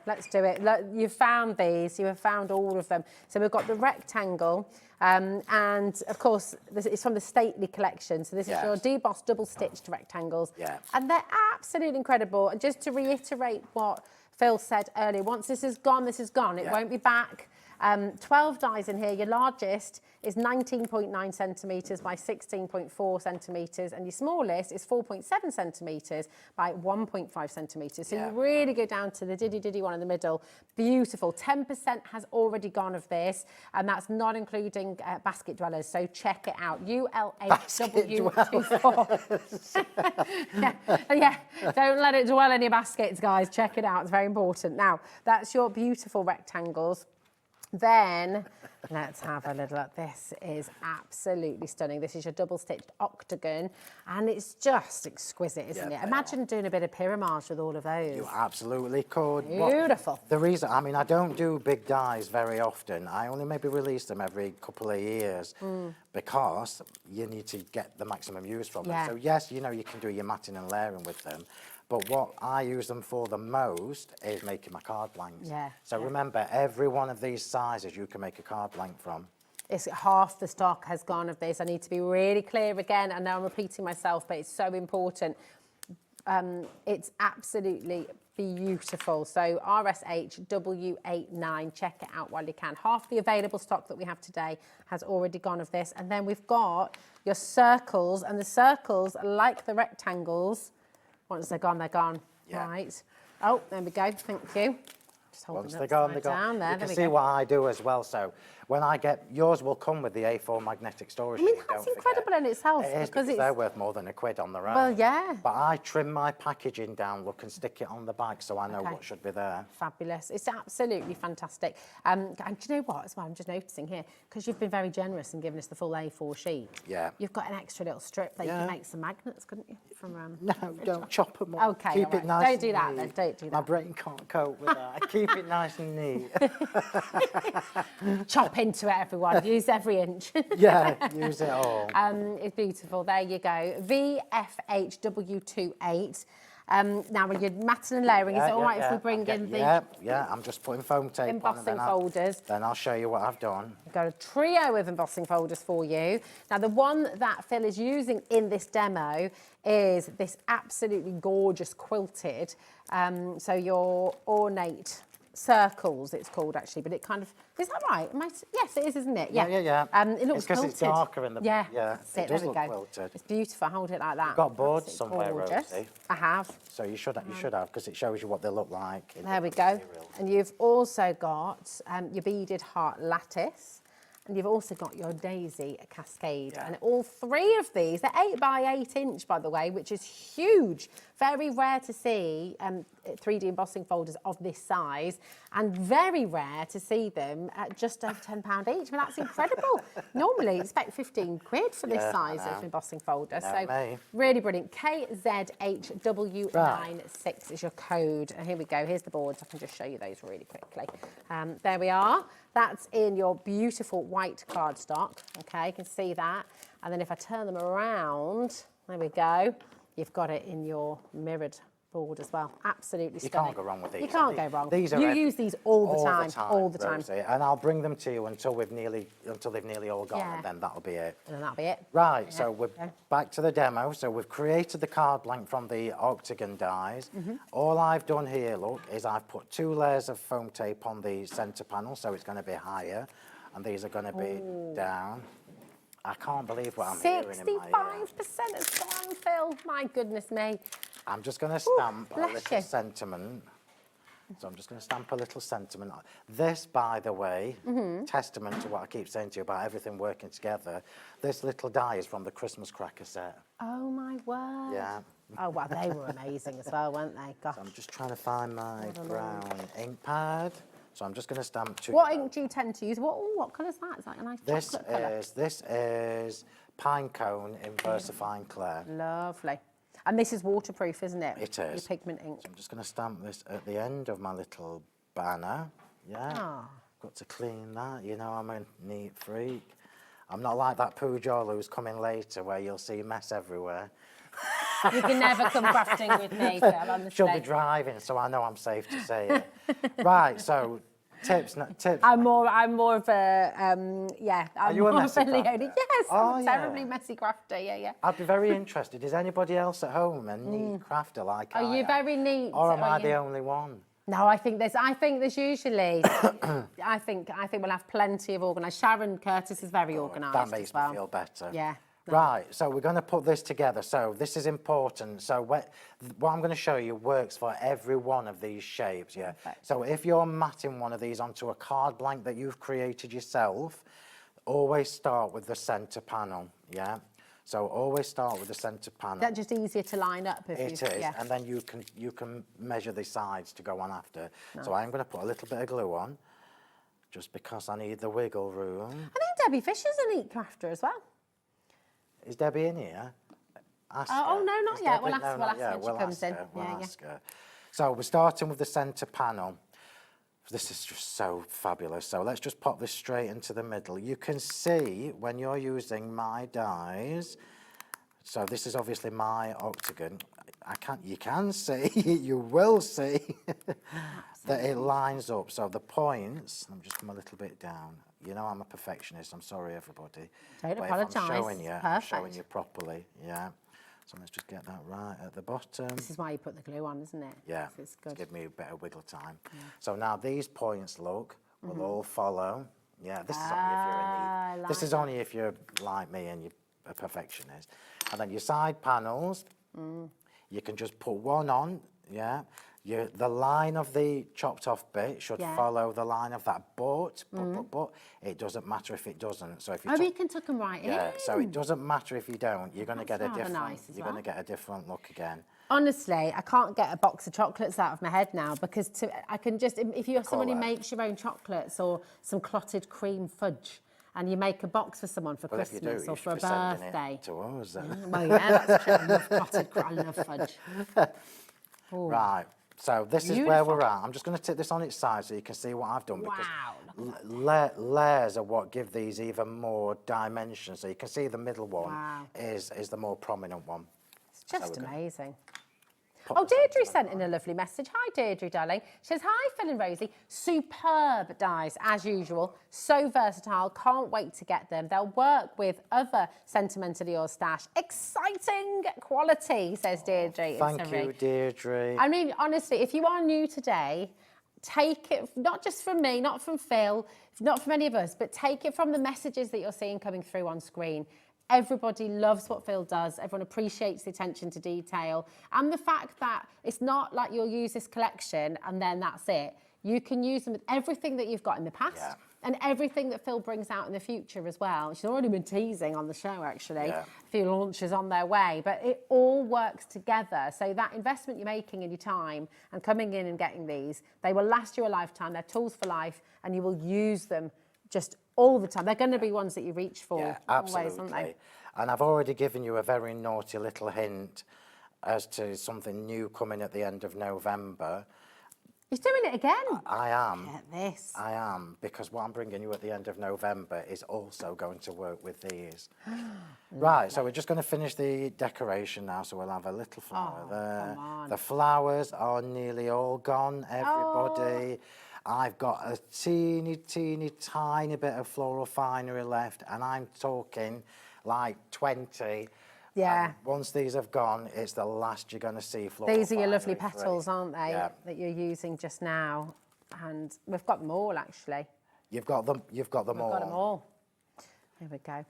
Look, you've found these. You have found all of them. So we've got the rectangle, and of course this is from the Stately collection. So this is your debossed double-stitched rectangles. Yeah. And they're absolutely incredible. And just to reiterate what Phill said earlier, once this is gone, this is gone. It won't be back. 12 dies in here. Your largest is 19.9 centimetres by 16.4 centimetres, and your smallest is 4.7 centimetres by 1.5 centimetres. So you really go down to the diddy one in the middle. Beautiful. 10% has already gone of this, and that's not including basket dwellers. So check it out. ULHW24. Yeah. Don't let it dwell in your baskets, guys. Check it out. It's very important. Now, that's your beautiful rectangles. Then let's have a little look. This is absolutely stunning. This is your double-stitched octagon, and it's just exquisite, isn't it? Imagine doing a bit of pyramage with all of those. You absolutely could. Beautiful. The reason, I mean, I don't do big dies very often. I only maybe release them every couple of years because you need to get the maximum use from them. So yes, you know, you can do your matting and layering with them. But what I use them for the most is making my card blanks. So remember, every one of these sizes you can make a card blank from. It's half the stock has gone of this. I need to be really clear again. I know I'm repeating myself, but it's so important. It's absolutely beautiful. So RSHW89, check it out while you can. Half the available stock that we have today has already gone of this. And then we've got your circles, and the circles, like the rectangles, once they're gone, they're gone. Right. Oh, there we go. Thank you. Just holding Once they're gone, they're gone. There, you can see what I do as well. So when I get, yours will come with the A4 magnetic storage. I mean, that's incredible in itself. It is, because they're worth more than £1 on their own. Well, yeah. But I trim my packaging down, look, and stick it on the bag so I know what should be there. Fabulous. It's absolutely fantastic. And do you know what, as well, I'm just noticing here, because you've been very generous in giving us the full A4 sheet. You've got an extra little strip that you can make some magnets, couldn't you? From No, don't chop them up. Okay, Keep it nice. Don't do that then, don't do that. My brain can't cope with that. Keep it nice and neat. Chop into it, everyone. Use every inch. Use it all. It's beautiful. There you go. VFHW28. Now, when you're matting and layering, is it all right if we bring in the... I'm just putting foam tape embossing on folders. Then I'll show you what I've done. I've got a trio of embossing folders for you. Now, the one that Phill is using in this demo is this absolutely gorgeous quilted. So your ornate circles, it's called actually, but it kind of, is that right? Yes, it is, isn't it? Yeah. It looks because it's darker in the... Yeah, it does look quilted. It's beautiful. Hold it like that. You've got boards somewhere, Rosie. I have. So you should have, because it shows you what they look like. There we go. And you've also got your beaded heart lattice. And you've also got your daisy cascade. And all three of these, they're 8 by 8 inch, by the way, which is huge. Very rare to see 3D embossing folders of this size, and very rare to see them at just over £10 each. I mean, that's incredible. Normally, you expect 15 quid for this size of embossing folder. So really brilliant. KZHW96 is your code. And here we go. Here's the boards. I can just show you those really quickly. There we are. That's in your beautiful white cardstock. Okay, you can see that. And then if I turn them around, there we go. You've got it in your mirrored board as well. Absolutely stunning. You can't go wrong with these. You can't go wrong. These are you use these all the time. Rosie, and I'll bring them to you until they've nearly all gone, and then that'll be it. And then that'll be it. Right, so we're back to the demo. So we've created the card blank from the octagon dies. All I've done here, look, is I've put 2 layers of foam tape on the centre panel, so it's going to be higher, and these are going to be down. I can't believe what I'm hearing in my ear. 65% has gone, Phill. My goodness me. I'm just going to stamp a little sentiment. So I'm just going to stamp a little sentiment. This, by the way, testament to what I keep saying to you about everything working together, this little die is from the Christmas cracker set. Oh, my word. Yeah. Oh, wow, they were amazing as well, weren't they? Gosh. So I'm just trying to find my brown ink pad. So I'm just going to stamp 2. What ink do you tend to use? What colour is that? Is that a nice chocolate colour? This is pine cone in VersaFine Clair. Lovely. And this is waterproof, isn't it? It is. Your pigment ink. So I'm just going to stamp this at the end of my little banner. Yeah. Got to clean that. You know, I'm a neat freak. I'm not like that Pujol who's coming later where you'll see mess everywhere. You can never come crafting with me, Phill, honestly. She'll be driving, so I know I'm safe to say it. Right, so tips. I'm more of a, Are you a messy crafter? Yes, I'm terribly messy crafter, yeah. I'd be very interested. Is anybody else at home a neat crafter like I am? Are you very neat? Or am I the only one? No, I think there's usually, I think we'll have plenty of organised. Sharon Curtis is very organised. That makes me feel better. Yeah. Right, so we're going to put this together. So this is important. So what I'm going to show you works for every one of these shapes, yeah? Perfect. So if you're matting one of these onto a card blank that you've created yourself, always start with the centre panel, yeah? So always start with the centre panel. That's just easier to line up. It is, and then you can measure the sides to go on after. Nice. So I'm going to put a little bit of glue on. just because I need the wiggle room. I think Debbie Fisher's a neat crafter as well. Is Debbie in here? Ask Oh, her. no, not Is yet. Debbie- We'll ask, no, we'll not ask yet. when she We'll comes ask in. her. We'll Yeah, ask her. So we're starting with the centre panel. This is just so fabulous. So let's just pop this straight into the middle. You can see when you're using my dies, so this is obviously my octagon. You can see, you will see that it lines up. So the points, let me just come a little bit down. You know I'm a perfectionist, I'm sorry everybody. Don't But apologise. if I'm showing you, I'm Perfect. showing you properly, yeah. So let's just get that right at the bottom. This is why you put the glue on, isn't it? Yeah, It's to good. give me a bit of wiggle time. Yeah. So now these points, look, will all follow. Yeah, this is only if you're a neat. This is only if you're like me and you're a perfectionist. And then your side panels, you can just put one on, yeah. The line of the chopped off bit should follow the line of that, but it doesn't matter if it doesn't. So if you you can tuck them right in. yeah, so it doesn't matter if you don't. You're going to get a rather different. nice as You're well. going to get a different look again. Honestly, I can't get a box of chocolates out of my head now because I can just, if you have someone who makes your own chocolates or some clotted cream fudge and you make a box for someone for Well, if you Christmas do, or you for a should be sending birthday. it to us then. Well, yeah, that's true. I love clotted I love fudge. Right. So this is where we're at. I'm just going to tip this on its side so you can see what I've done. Wow. Because layers are what give these even more dimension. So you can see the middle one is the more prominent one. It's just amazing. Oh, Deirdre sent in a lovely message. Hi, Deirdre, darling. She says, hi, Phill and Rosie. Superb dies, as usual. So versatile. Can't wait to get them. They'll work with other Sentimentally Yours stash. Exciting quality, says Deirdre. Thank you, Deirdre. I mean, honestly, if you are new today, take it, not just from me, not from Phill, not from any of us, but take it from the messages that you're seeing coming through on screen. Everybody loves what Phill does. Everyone appreciates the attention to detail. And the fact that it's not like you'll use this collection and then that's it. You can use them with everything that you've got in the past and everything that Phill brings out in the future as well. She's already been teasing on the show, actually. A few launches on their way. But it all works together. So that investment you're making in your time and coming in and getting these, they will last you a lifetime. They're tools for life and you will use them just all the time. They're going to be ones that you reach for. Yeah, absolutely. Always, aren't they? And I've already given you a very naughty little hint as to something new coming at the end of November. He's doing it again. I am. Look at this. I am, because what I'm bringing you at the end of November is also going to work with these. Right, so we're just going to finish the decoration now, so we'll have a little flower there. Come on. The flowers are nearly all gone, everybody. I've got a teeny, tiny bit of floral finery left, and I'm talking like 20. Yeah. And once these have gone, it's the last you're going to see floral These are your lovely finery free. petals, aren't they, that you're using just now? And we've got them all, actually. You've got them all. We've got them all. Here we go. Here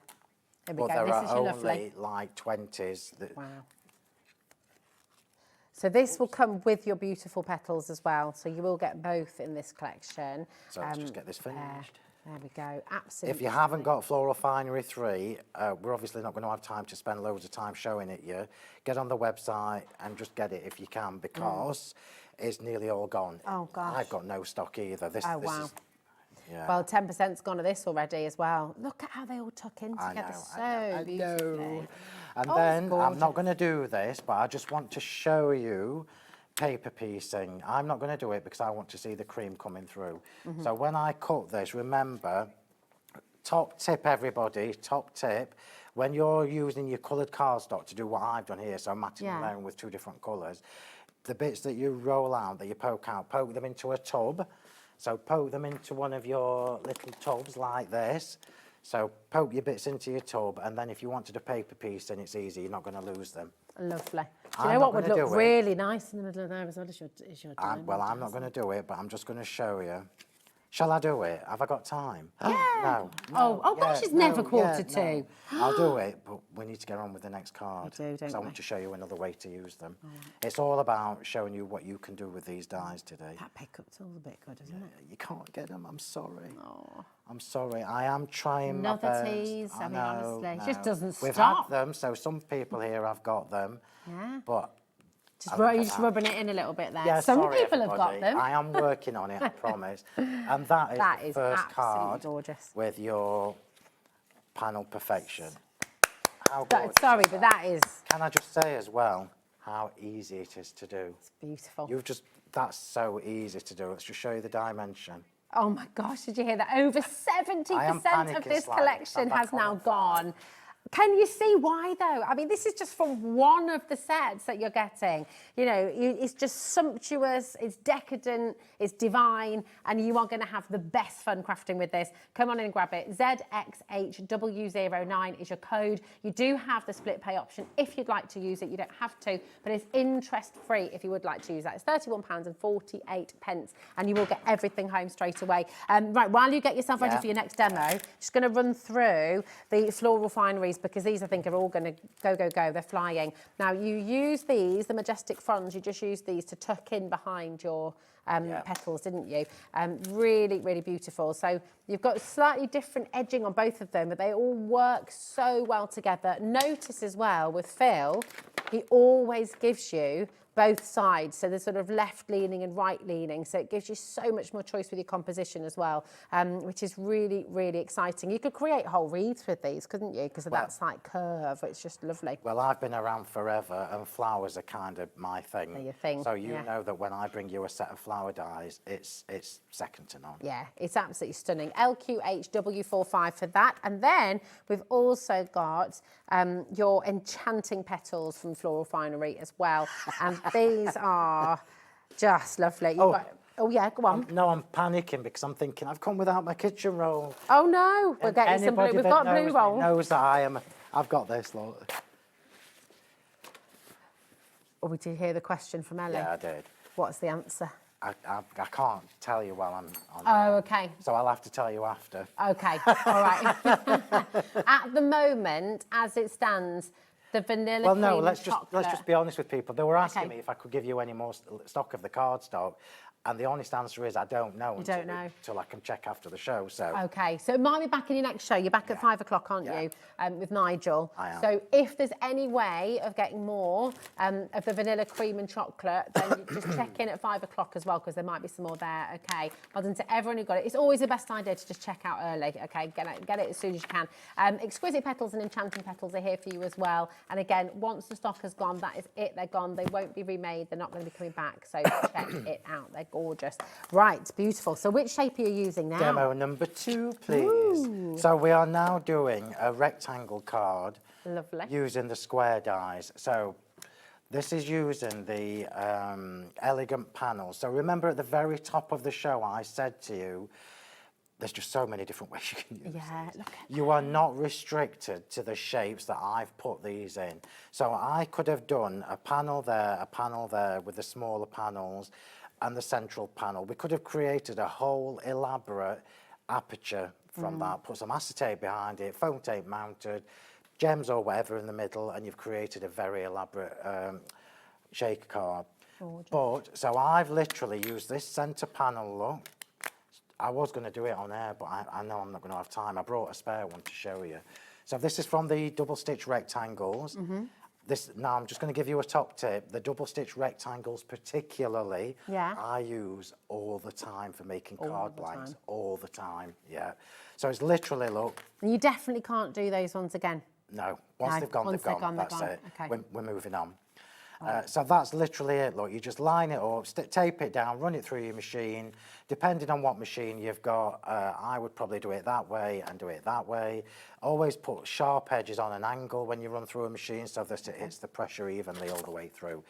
we But go. there This are is your only lovely. like 20s. That Wow. So this will come with your beautiful petals as well. So you will get both in this collection. So let's just get this finished. There we go. Absolutely. If you haven't got Floral Finery 3, we're obviously not going to have time to spend loads of time showing it you. Get on the website and just get it if you can, because it's nearly all gone. Oh, gosh. I've got no stock either. This wow. is, yeah. Well, 10%'s gone of this already as well. Look at how they all tuck in together so beautifully. And then, I'm not going to do this, but I just want to show you paper piecing. I'm not going to do it because I want to see the cream coming through. So when I cut this, remember, top tip everybody, top tip, when you're using your coloured cardstock to do what I've done here, so matching them around with 2 different colours, the bits that you roll out, that you poke out, poke them into a tub. So poke them into one of your little tubs like this. So poke your bits into your tub, and then if you wanted a paper piece, then it's easy, you're not going to lose them. Lovely. Do you know what would look really nice in the middle of there as well? Is your diamond. Well, I'm not going to do it, but I'm just going to show you. Shall I do it? Have I got time? Yeah. No. Oh gosh, it's never 2:45. I'll do it, but we need to get on with the next card. We do, don't I we? want to show you another way to use them. It's all about showing you what you can do with these dies today. That pickup's all a bit good, isn't it? You can't get them, I'm sorry. Oh. I'm sorry, I am trying my Another best. tease, I mean, honestly, it just doesn't We've stop. had them, so some people here have got them. Yeah. But You're just rubbing it in a little bit there. Yeah, Some sorry, people have got everybody. them. I am working on it, I promise. And that That is is the first absolutely card gorgeous. with your panel perfection. How But, gorgeous sorry, is but that? that is Can I just say as well how easy it is to do? beautiful. That's so easy to do. Let's just show you the dimension. Oh my gosh, did you hear that? Over 70% of panicking this slightly. collection I'm back has on now it. gone. Can you see why though? I mean, this is just from one of the sets that you're getting. You know, it's just sumptuous, it's decadent, it's divine, and you are going to have the best fun crafting with this. Come on in and grab it. ZXHW09 is your code. You do have the split pay option if you'd like to use it. You don't have to, but it's interest free if you would like to use that. It's £31.48, and you will get everything home straight away. Right, while you get yourself ready for your next demo, just going to run through the floral fineries, because these I think are all going to go. They're flying. Now you use these, the majestic fronds, you just use these to tuck in behind your petals, didn't you? Really, really beautiful. So you've got slightly different edging on both of them, but they all work so well together. Notice as well with Phill, he always gives you both sides, so there's sort of left leaning and right leaning, so it gives you so much more choice with your composition as well, which is really, really exciting. You could create whole wreaths with these, couldn't you? Because of that slight curve, it's just lovely. Well, I've been around forever, and flowers are kind of my thing. They're your thing, So you know that when I bring you a set of flower dies, it's second to none. Yeah, it's absolutely stunning. LQHW45 for that. And then we've also got your enchanting petals from Floral Finery as well. And these are just lovely. Oh yeah, go on. No, I'm panicking because I'm thinking I've come without my kitchen roll. Oh no, we'll get you some blue. We've got blue roll. Knows that I've got this, look. Oh, we did hear the question from Ellie. Yeah, I did. What's the answer? I can't tell you while I'm on. Oh, okay. So I'll have to tell you after. Okay, all right. At the moment, as it stands, the vanilla cream and let's chocolate. just be honest with people. They were asking me if I could give you any more stock of the cardstock, and the honest answer is I don't know. You don't know. Until I can check after the show. So. Okay, so it might be back in your next show. You're back at 5 o'clock, aren't you? With Nigel. I am. So if there's any way of getting more of the vanilla cream and chocolate, then you just check in at 5 o'clock as well, because there might be some more there. Okay. Well done to everyone who got it. It's always the best idea to just check out early. Okay, get it as soon as you can. Exquisite petals and enchanting petals are here for you as well. And again, once the stock has gone, that is it. They're gone. They won't be remade. They're not going to be coming back. So check it out. They're gorgeous. Right, beautiful. So which shape are you using now? Demo number 2, please. Ooh. So we are now doing a rectangle card. Lovely. Using the square dies. So this is using the elegant panels. So remember at the very top of the show, I said to you, there's just so many different ways you can use these. Look at You are not restricted to the shapes that I've put these in. So I could have done a panel there with the smaller panels and the central panel. We could have created a whole elaborate aperture from that, put some acetate behind it, foam tape mounted, gems or whatever in the middle, and you've created a very elaborate shaker card. But, so I've literally used this centre panel look. I was going to do it on air, but I know I'm not going to have time. I brought a spare one to show you. So this is from the double stitch rectangles. Now I'm just going to give you a top tip. The double stitch rectangles particularly, I use all the time for making card blanks, all the time, So it's literally, look. You definitely can't do those ones again. No, once they've gone, they've gone. That's it. Okay. We're moving on. So that's literally it, look. You just line it up, tape it down, run it through your machine. Depending on what machine you've got, I would probably do it that way and do it that way. Always put sharp edges on an angle when you run through a machine so that it hits the pressure evenly all the way through.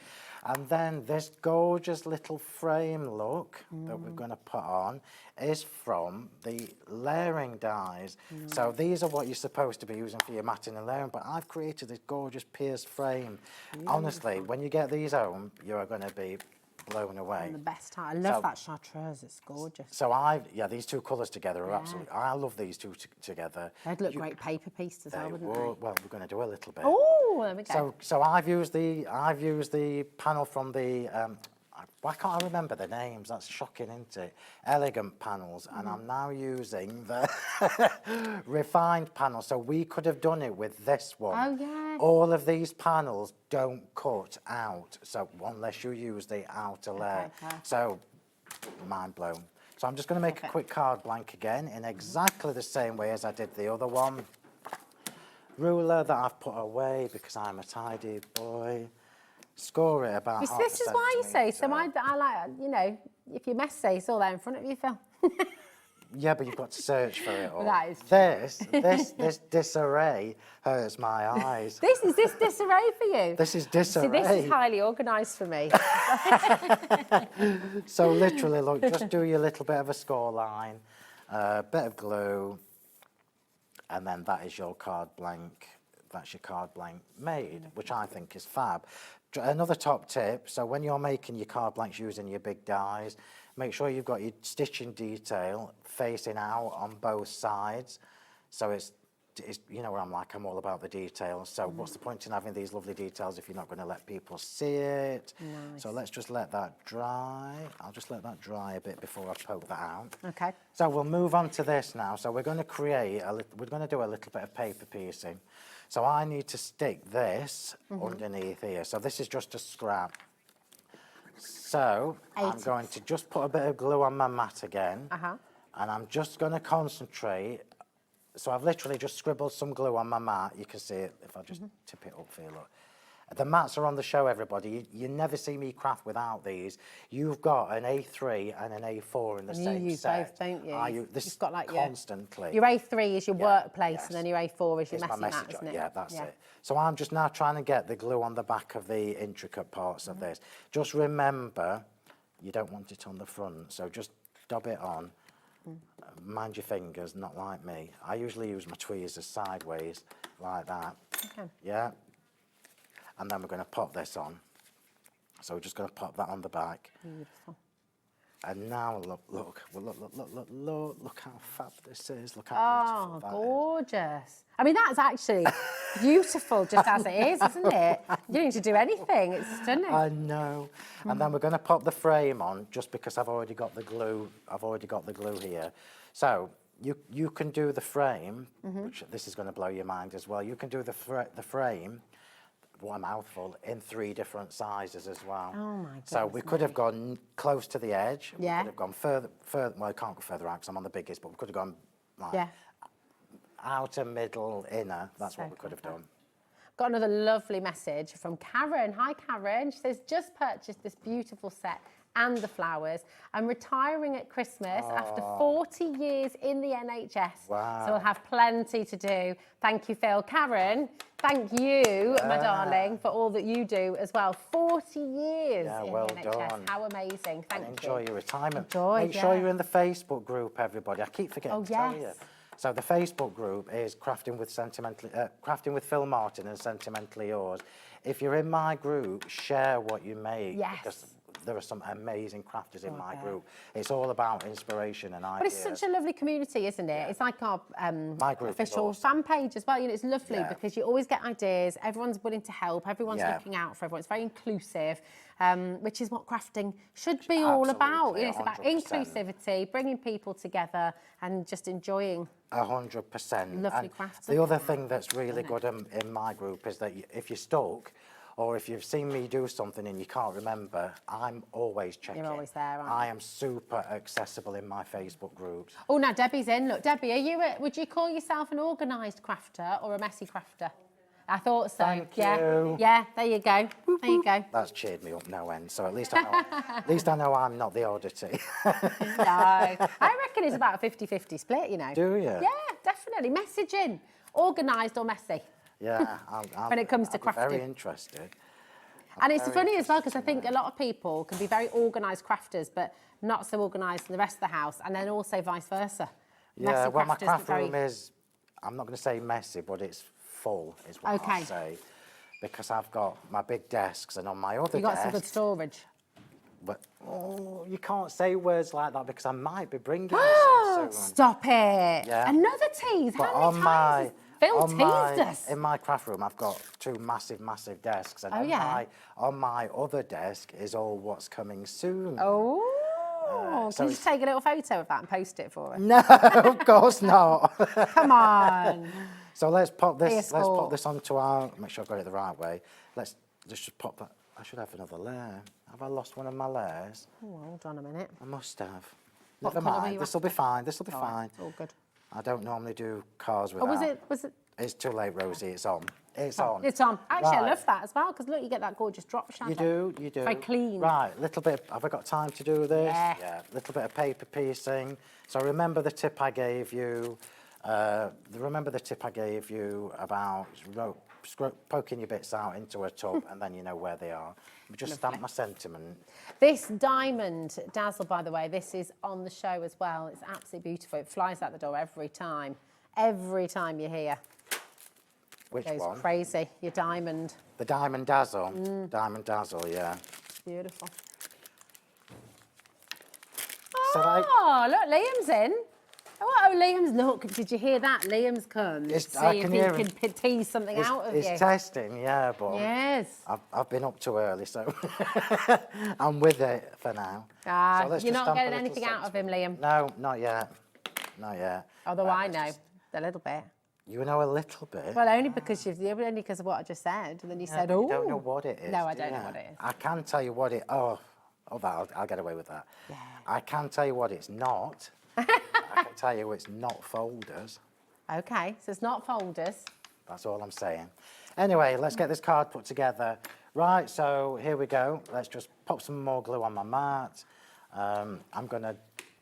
And then this gorgeous little frame look that we're going to put on is from the layering dies. So these are what you're supposed to be using for your matting and layering, but I've created this gorgeous pierced frame. Honestly, when you get these home, you are going to be blown away. And the best time. I love that chartreuse. It's gorgeous. So these two colours together are absolutely. I love these two together. They'd look great paper pieces as well, wouldn't they? Well, we're going to do a little bit. Oh, there we go. So I've used the panel from the. Why can't I remember the names? That's shocking, isn't it? Elegant panels, and I'm now using the refined panel. So we could have done it with this one. Oh yeah. all of these panels don't cut out, so unless you use the outer layer. perfect. So, mind blown. So I'm just going to make a quick card blank again in exactly the same way as I did the other one. Ruler that I've put away because I'm a tidy boy. Score it about half This is why you say, so centimetre. I like, you know, if you mess say, it's all there in front of you, Phil. Yeah, but you've got to search for it all. That is true. This disarray hurts my eyes. Is this disarray for you? This is disarray. See, this is highly organised for me. So literally, look, just do your little bit of a score line, bit of glue, and then that is your card blank. That's your card blank made, which I think is fab. Another top tip, so when you're making your card blanks using your big dies, make sure you've got your stitching detail facing out on both sides. So it's you know where I'm like, I'm all about the details. So what's the point in having these lovely details if you're not going to let people see it? Nice. So let's just let that dry. I'll just let that dry a bit before I poke that out. Okay. So we'll move on to this now. So we're going to create, we're going to do a little bit of paper piecing. So I need to stick this underneath here. So this is just a scrap. So I'm going to just put a bit of glue on my mat again. And I'm just going to concentrate. So I've literally just scribbled some glue on my mat. You can see it if I just tip it up for you, look. The mats are on the show, everybody. You never see me craft without these. You've got an A3 and an A4 in the same set. You use both, don't you? This got like constantly. Your A3 is your workplace, and then your A4 is your It's my messy mat, message, isn't it? yeah, that's it. So I'm just now trying to get the glue on the back of the intricate parts of this. Just remember, you don't want it on the front, so just dab it on. Mind your fingers, not like me. I usually use my tweezers sideways, like that. Okay. Yeah. And then we're going to pop this on. So we're just going to pop that on the back. Beautiful. And now look how fab this is. Look how beautiful that is. Gorgeous. I mean, that's actually beautiful just as it is, isn't it? You don't need to do anything. It's stunning. I know. And then we're going to pop the frame on just because I've already got the glue. I've already got the glue here. So you can do the frame, which this is going to blow your mind as well. You can do the frame, what a mouthful, in 3 different sizes as well. Oh my goodness. So we could have gone close to the edge. Yeah. We could have gone further. Well, I can't go further out because I'm on the biggest, but we could have gone like outer, middle, inner. That's what we could have done. Got another lovely message from Karen. Hi, Karen. She says, just purchased this beautiful set and the flowers. I'm retiring at Christmas after 40 years in the NHS. Wow. So we'll have plenty to do. Thank you, Phil. Karen, thank you, my darling, for all that you do as well. 40 years in well the NHS. done. How amazing. Thank you. Enjoy your retirement. Make sure you're in the Facebook group, everybody. I keep forgetting to tell you. So the Facebook group is Crafting with Phill Martin and Sentimentally Yours. If you're in my group, share what you make. Because there are some amazing crafters in my group. It's all about inspiration and ideas. But it's such a lovely community, isn't it? It's like our official fan page as well. You know, it's lovely because you always get ideas. Everyone's willing to help. Everyone's looking out for everyone. It's very inclusive, which is what crafting should be all about. You know, it's about 100%. inclusivity, bringing people together, and just enjoying 100%. lovely crafts. The other thing that's really good in my group is that if you're stuck, or if you've seen me do something and you can't remember, I'm always checking. You're always there, aren't you? I am super accessible in my Facebook groups. Oh, now Debbie's in. Look, Debbie, would you call yourself an organised crafter or a messy crafter? I thought so. Thank you. Yeah, there you go. There you go. That's cheered me up no end. So at least I know, I'm not the oddity. No, I reckon it's about a 50-50 split, you know. Do you? Yeah, definitely. Messaging, organised or messy. Yeah, when it comes to crafting. Very interested. And it's funny as well because I think a lot of people can be very organised crafters, but not so organised in the rest of the house, and then also vice versa. Yeah, well, my craft room is, I'm not going to say messy, but it's full, is what I'll say. Because I've got my big desks, and on my other You've got some good storage. But, you can't say words like that because I might be bringing some soon. Stop it. Yeah. Another tease. But How many times has Phil teased us? In my craft room, I've got 2 massive desks. And on my other desk is all what's coming soon. Oh, can you just take a little photo of that and post it for us? No, of course not. Come on. So let's pop this. Yes, Let's oh. pop this onto our. Make sure I've got it the right way. Let's just pop that. I should have another layer. Have I lost one of my layers? Oh, hold on a minute. I must have. What Never colour were mind. you This will be after? fine. This will be All right, fine. it's all good. I don't normally do cars Oh, without. was it? It's too late, Rosie. It's on. It's on. It's on. Actually, I Right. love that as well, because look, you get that gorgeous drop shadow. You do, you do. Very clean. Right, little bit, have I got time to do this? Yeah. Little bit of paper piecing. So remember the tip I gave you, remember the tip I gave you about poking your bits out into a tub and then you know where they are. Just stamp my sentiment. This diamond dazzle, by the way, this is on the show as well. It's absolutely beautiful. It flies out the door every time. Every time you're here. Which Goes one? crazy. Your diamond. The Diamond Dazzle. Diamond Dazzle, yeah. Beautiful. So Oh, look, Liam's in. Oh, Liam's, look, did you hear that? Liam's come. It's- See I if can he hear can him. tease something out of you. It's testing, yeah, but Yes. I've been up too early, so I'm with it for now. So let's You're just not stamp a getting little anything out of him, Liam. No, not yet. Not yet. Although Right, I let's know just- a little bit. You know a little bit. Well, only because of what I just said. And then you said, but oh. you don't know what it is. No, I do don't know you? what it is. I can tell you what it. I'll get away with that. Yeah. I can tell you what it's not. I can tell you it's not folders. Okay, so it's not folders. That's all I'm saying. Anyway, let's get this card put together. Right, so here we go. Let's just pop some more glue on my mat. I'm going to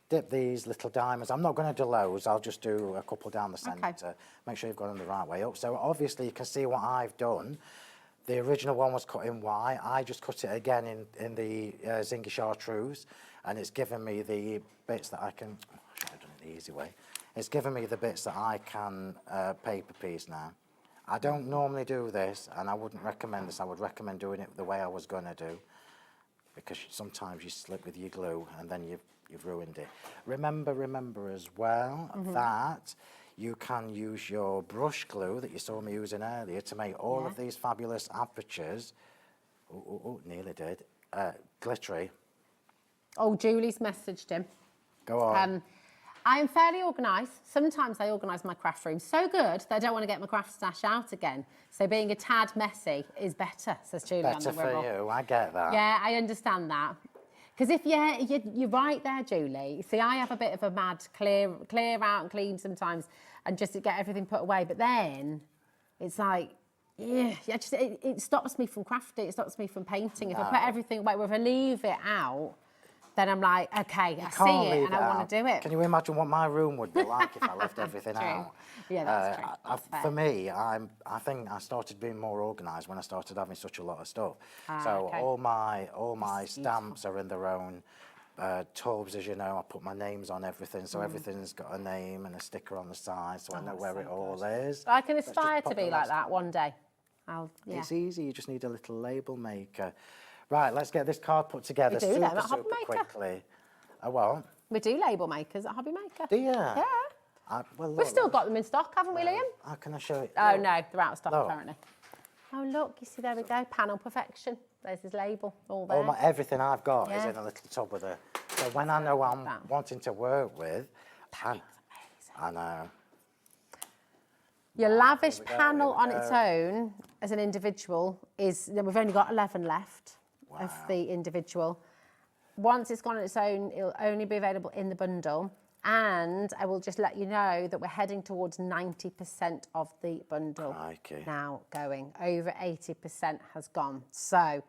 dip these little diamonds. I'm not going to do loads. I'll just do a couple down the centre. Okay. Make sure you've got them the right way up. So obviously you can see what I've done. The original one was cut in white. I just cut it again in the zingy chartreuse, and it's given me the bits that I can. I should have done it the easy way. It's given me the bits that I can paper piece now. I don't normally do this, and I wouldn't recommend this. I would recommend doing it the way I was going to do, because sometimes you slip with your glue and then you've ruined it. Remember as well that you can use your brush glue that you saw me using earlier to make all of these fabulous apertures. Oh, nearly did. Glittery. Oh, Julie's messaged him. Go on. I'm fairly organised. Sometimes I organise my craft room so good that I don't want to get my craft stash out again. So being a tad messy is better, says Julie on Better the for Wibble. you, I get that. Yeah, I understand that. Because if you're right there, Julie. See, I have a bit of a mad clear out and clean sometimes and just to get everything put away. But then it's like, it stops me from crafting. It stops me from painting. If I put everything away, or if I leave it out, then I'm like, okay, I see it and I want to do it. Can you imagine what my room would be like if I left everything True. out? Yeah, that's true. That's fair. For me, I think I started being more organised when I started having such a lot of stuff. So okay. all my stamps are in their own tubs, as you know. I put my names on everything, so everything's got a name and a sticker on the side, so I know where it all is. I can Let's just aspire pop to be the like rest- that one day. It's easy. You just need a little label maker. Right, let's get this card put together We do them at Hobby Maker. quickly. Well, We do label makers at Hobby Maker. do you? Yeah. Well, We've look, still got them in stock, haven't we, Liam? how can I show it? Oh, Look. no, they're out of stock Look. apparently. Oh, look, you see, there we go. Panel Perfection. There's his label, all there. Everything I've got is Yeah. in a little tub with a. So when I know I'm that. wanting to work with, I know. Your lavish Here we go, panel here we on its go. own as an individual is, we've only got 11 left of the individual. Once it's gone on its own, it'll only be available in the bundle. And I will just let you know that we're heading towards 90% of the bundle Crikey. now going. Over 80% has gone. So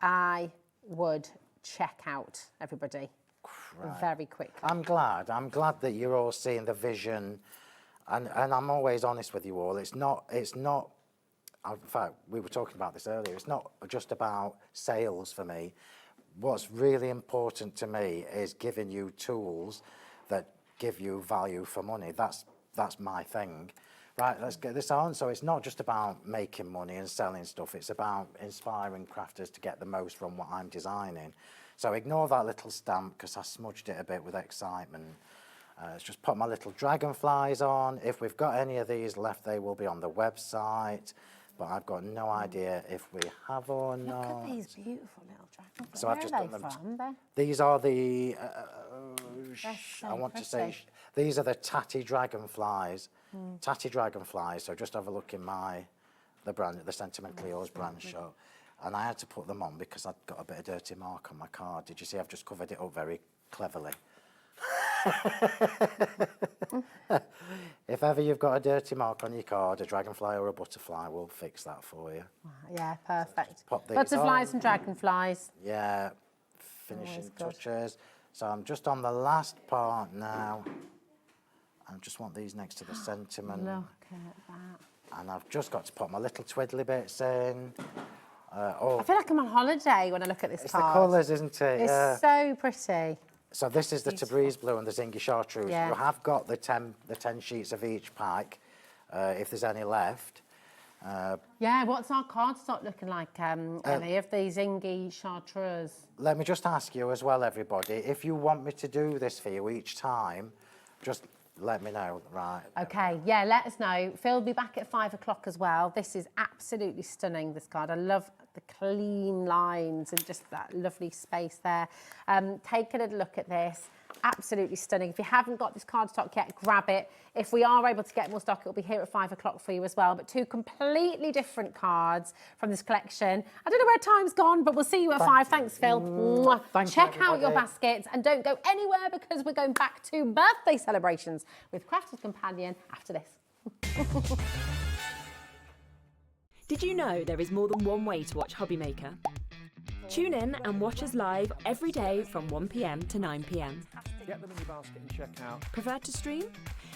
I would check out, everybody, very quickly. I'm glad that you're all seeing the vision, and I'm always honest with you all. It's not. In fact, we were talking about this earlier. It's not just about sales for me. What's really important to me is giving you tools that give you value for money. That's my thing. Right, let's get this on. So it's not just about making money and selling stuff. It's about inspiring crafters to get the most from what I'm designing. So ignore that little stamp because I smudged it a bit with excitement. Let's just put my little dragonflies on. If we've got any of these left, they will be on the website. But I've got no idea if we have or not. Look at these beautiful little dragonflies. So Where I've just are done they them. from, Ben? These are the I want to say, these are the tatty dragonflies. Tatty dragonflies. So just have a look in the brand, the Sentimentally Yours brand shop. And I had to put them on because I'd got a bit of dirty mark on my card. Did you see? I've just covered it up very cleverly. If ever you've got a dirty mark on your card, a dragonfly or a butterfly will fix that for you. Yeah, perfect. Pop these Butterflies on. and dragonflies. Yeah, finishing touches. So I'm just on the last part now. I just want these next to the sentiment. Look at that. And I've just got to put my little twiddly bits in. I feel like I'm on holiday when I look at this It's card. the colours, isn't it? It's so pretty. So this is the Tabriz blue and the zingy chartreuse. Yeah. You have got the 10 sheets of each pack, if there's any left. Yeah, what's our card stock looking like, Ellie, of the zingy chartreuse? Let me just ask you as well, everybody, if you want me to do this for you each time, just let me know, right? Okay, yeah, let us know. Phil will be back at 5 o'clock as well. This is absolutely stunning, this card. I love the clean lines and just that lovely space there. Take a little look at this. Absolutely stunning. If you haven't got this card stock yet, grab it. If we are able to get more stock, it'll be here at 5 o'clock for you as well. But 2 completely different cards from this collection. I don't know where time's gone, but we'll see you at 5. Thanks, Phil. Check out your baskets and don't go anywhere because we're going back to birthday celebrations with Crafter's Companion after this. Did you know there is more than one way to watch Hobby Maker? Tune in and watch us live every day from 1 p.m. to 9 p.m. Get them in your basket and check out. Prefer to stream?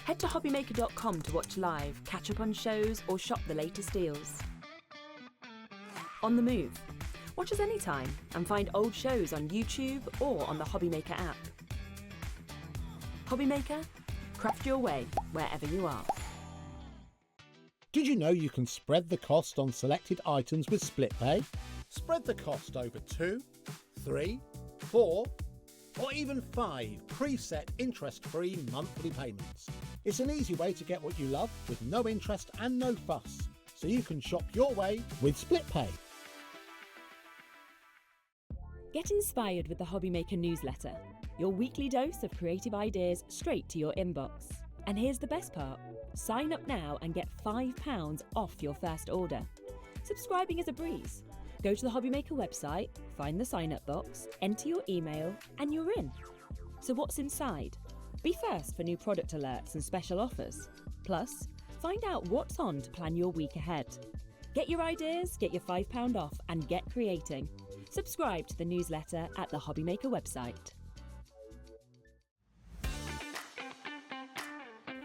Head to hobbymaker.com to watch live, catch up on shows, or shop the latest deals. On the move? Watch us anytime and find old shows on YouTube or on the Hobby Maker app. Hobby Maker? Craft your way wherever you are. Did you know you can spread the cost on selected items with split pay? Spread the cost over 2, 3, 4, or even 5 preset interest-free monthly payments. It's an easy way to get what you love with no interest and no fuss, so you can shop your way with split pay. Get inspired with the Hobby Maker newsletter, your weekly dose of creative ideas straight to your inbox. And here's the best part. Sign up now and get £5 off your first order. Subscribing is a breeze. Go to the Hobby Maker website, find the sign-up box, enter your email, and you're in. So what's inside? Be first for new product alerts and special offers. Plus, find out what's on to plan your week ahead. Get your ideas, get your £5 off, and get creating. Subscribe to the newsletter at the Hobby Maker website.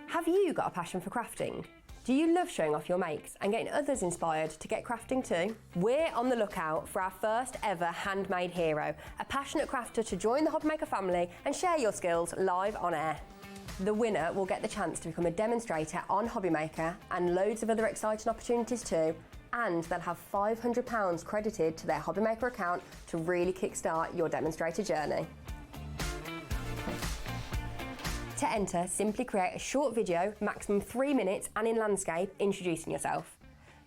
Have you got a passion for crafting? Do you love showing off your makes and getting others inspired to get crafting too? We're on the lookout for our first ever handmade hero, a passionate crafter to join the Hobby Maker family and share your skills live on air. The winner will get the chance to become a demonstrator on Hobby Maker and loads of other exciting opportunities too, and they'll have £500 credited to their Hobby Maker account to really kickstart your demonstrator journey. To enter, simply create a short video, maximum 3 minutes and in landscape, introducing yourself.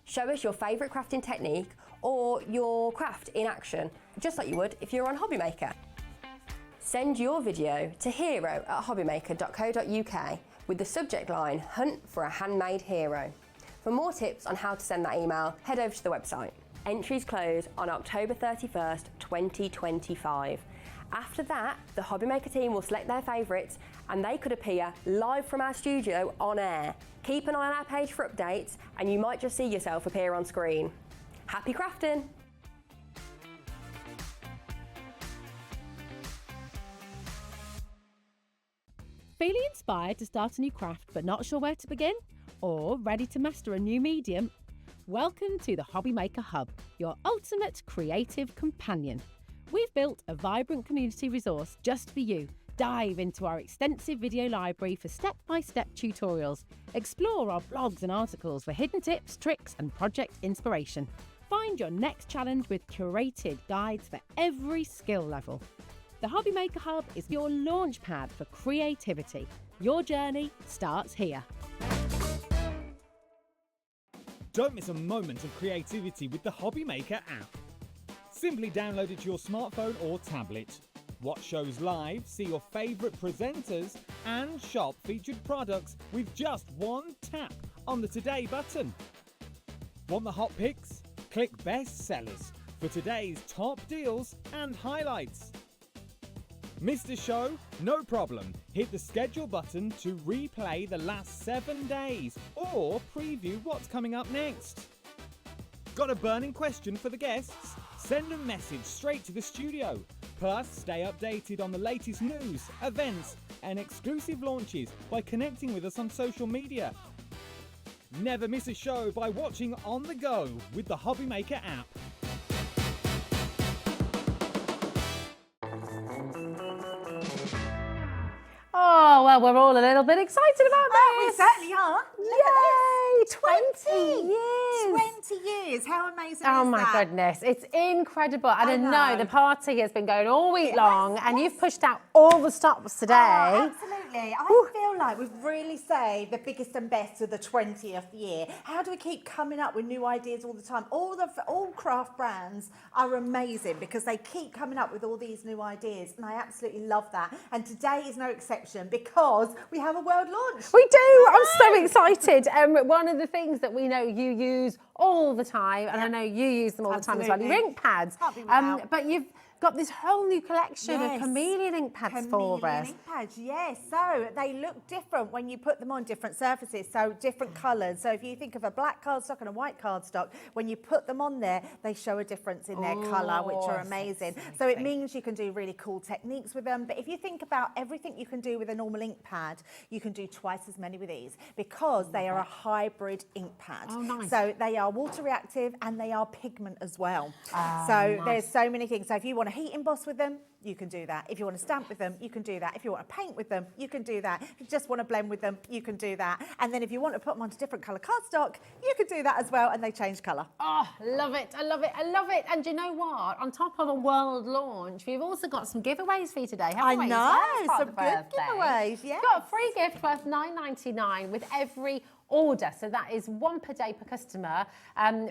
Show us your favourite crafting technique or your craft in action, just like you would if you were on Hobby Maker. Send your video to hero@hobbymaker.co.uk with the subject line, Hunt for a Handmade Hero. For more tips on how to send that email, head over to the website. Entries close on October 31st, 2025. After that, the Hobby Maker team will select their favourites and they could appear live from our studio on air. Keep an eye on our page for updates and you might just see yourself appear on screen. Happy crafting! Feeling inspired to start a new craft but not sure where to begin? Or ready to master a new medium? Welcome to the Hobby Maker Hub, your ultimate creative companion. We've built a vibrant community resource just for you. Dive into our extensive video library for step-by-step tutorials. Explore our blogs and articles for hidden tips, tricks and project inspiration. Find your next challenge with curated guides for every skill level. The Hobby Maker Hub is your launch pad for creativity. Your journey starts here. Don't miss a moment of creativity with the Hobby Maker app. Simply download it to your smartphone or tablet. Watch shows live, see your favourite presenters, and shop featured products with just one tap on the Today button. Want the hot picks? Click Best Sellers for today's top deals and highlights. Missed a show? No problem. Hit the schedule button to replay the last 7 days or preview what's coming up next. Got a burning question for the guests? Send a message straight to the studio. Plus, stay updated on the latest news, events, and exclusive launches by connecting with us on social media. Never miss a show by watching on the go with the Hobby Maker app. Oh, well, we're all a little bit excited about We this. certainly are. Yay! 20 years. 20 years. How amazing Oh is my that? goodness, it's incredible. And I know know. the party has been going all week Yes, long, and yes. you've pushed out all the stops today. Oh, absolutely. I feel like we've really saved the biggest and best of the 20th year. How do we keep coming up with new ideas all the time? All craft brands are amazing because they keep coming up with all these new ideas, and I absolutely love that. And today is no exception because we have a world launch. We do. I'm so excited. One of the things that we know you use all the time, and I know you use them all the time as well, your Absolutely. ink pads. Can't be without. But you've got this whole new collection of Yes. Chameleon ink pads for us. Ink pads, yes. So they look different when you put them on different surfaces, so different colours. So if you think of a black cardstock and a white cardstock, when you put them on there, they show a difference in their colour, which are amazing. So it means you can do really cool techniques with them. But if you think about everything you can do with a normal ink pad, you can do twice as many with these because they are a hybrid ink pad. Oh, nice. So they are water reactive and they are pigment as well. So nice. there's so many things. So if you want to heat emboss with them, you can do that. If you want to stamp with them, you can do that. If you want to paint with them, you can do that. If you just want to blend with them, you can do that. And then if you want to put them onto different colour cardstock, you can do that as well, and they change colour. Oh, love it. I love it. I love it. And you know what? On top of a world launch, we've also got some giveaways for you today, haven't we? So that's part some of the good birthday. giveaways, yeah. We've got a free gift worth $9.99 with every order. So that is one per day per customer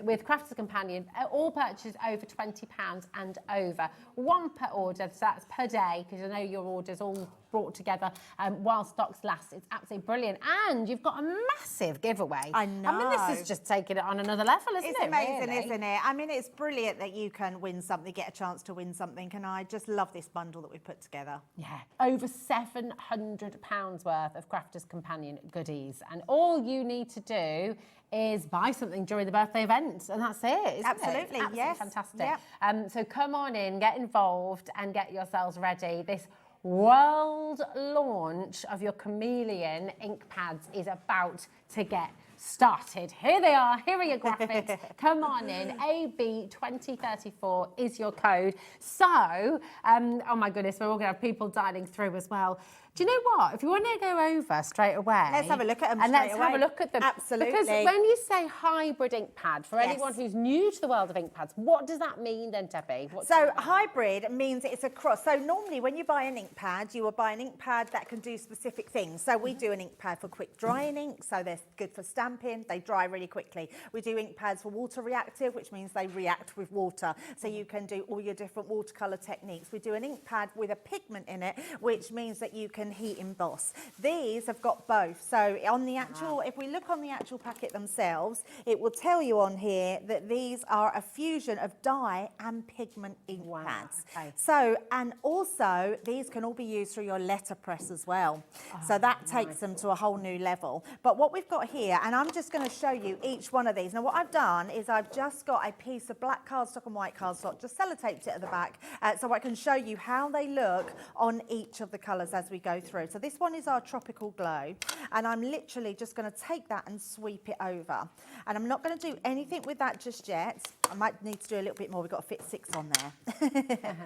with Crafters Companion. All purchases over £20 and over. One per order, so that's per day, because I know your order's all brought together while stocks last. It's absolutely brilliant. And you've got a massive giveaway. I know. I mean, this is just taking it on another level, isn't It's it? amazing, really? isn't it? I mean, it's brilliant that you can win something, get a chance to win something, and I just love this bundle that we've put together. Yeah, over £700 worth of Crafters Companion goodies. And all you need to do is buy something during the birthday event, and that's it, isn't it? Absolutely, It's absolutely yes. fantastic. Yep. So come on in, get involved, and get yourselves ready. This world launch of your Chameleon ink pads is about to get started. Here they are. Here are your graphics. Come on in. AB2034 is your code. So, oh my goodness, we're all going to have people dialing through as well. Do you know what? If you want to go over straight away, Let's have a look at them and straight let's have a away. look at them. Absolutely. Because when you say hybrid ink pad, for Yes. anyone who's new to the world of ink pads, what does that mean then, Debbie? So hybrid means it's a cross. So normally when you buy an ink pad, you will buy an ink pad that can do specific things. So we do an ink pad for quick drying ink, so they're good for stamping. They dry really quickly. We do ink pads for water reactive, which means they react with water. So you can do all your different watercolour techniques. We do an ink pad with a pigment in it, which means that you can heat emboss. These have got both. So on the actual, if we look on the actual packet themselves, it will tell you on here that these are a fusion of dye and pigment ink pads. Okay. So, and also these can all be used through your letterpress as well. So that takes them to a whole new level. But what we've got here, and I'm just going to show you each one of these. Now what I've done is I've just got a piece of black cardstock and white cardstock, just sellotaped it at the back so I can show you how they look on each of the colours as we go through. So this one is our Tropical Glow, and I'm literally just going to take that and sweep it over. And I'm not going to do anything with that just yet. I might need to do a little bit more. We've got to fit 6 on there.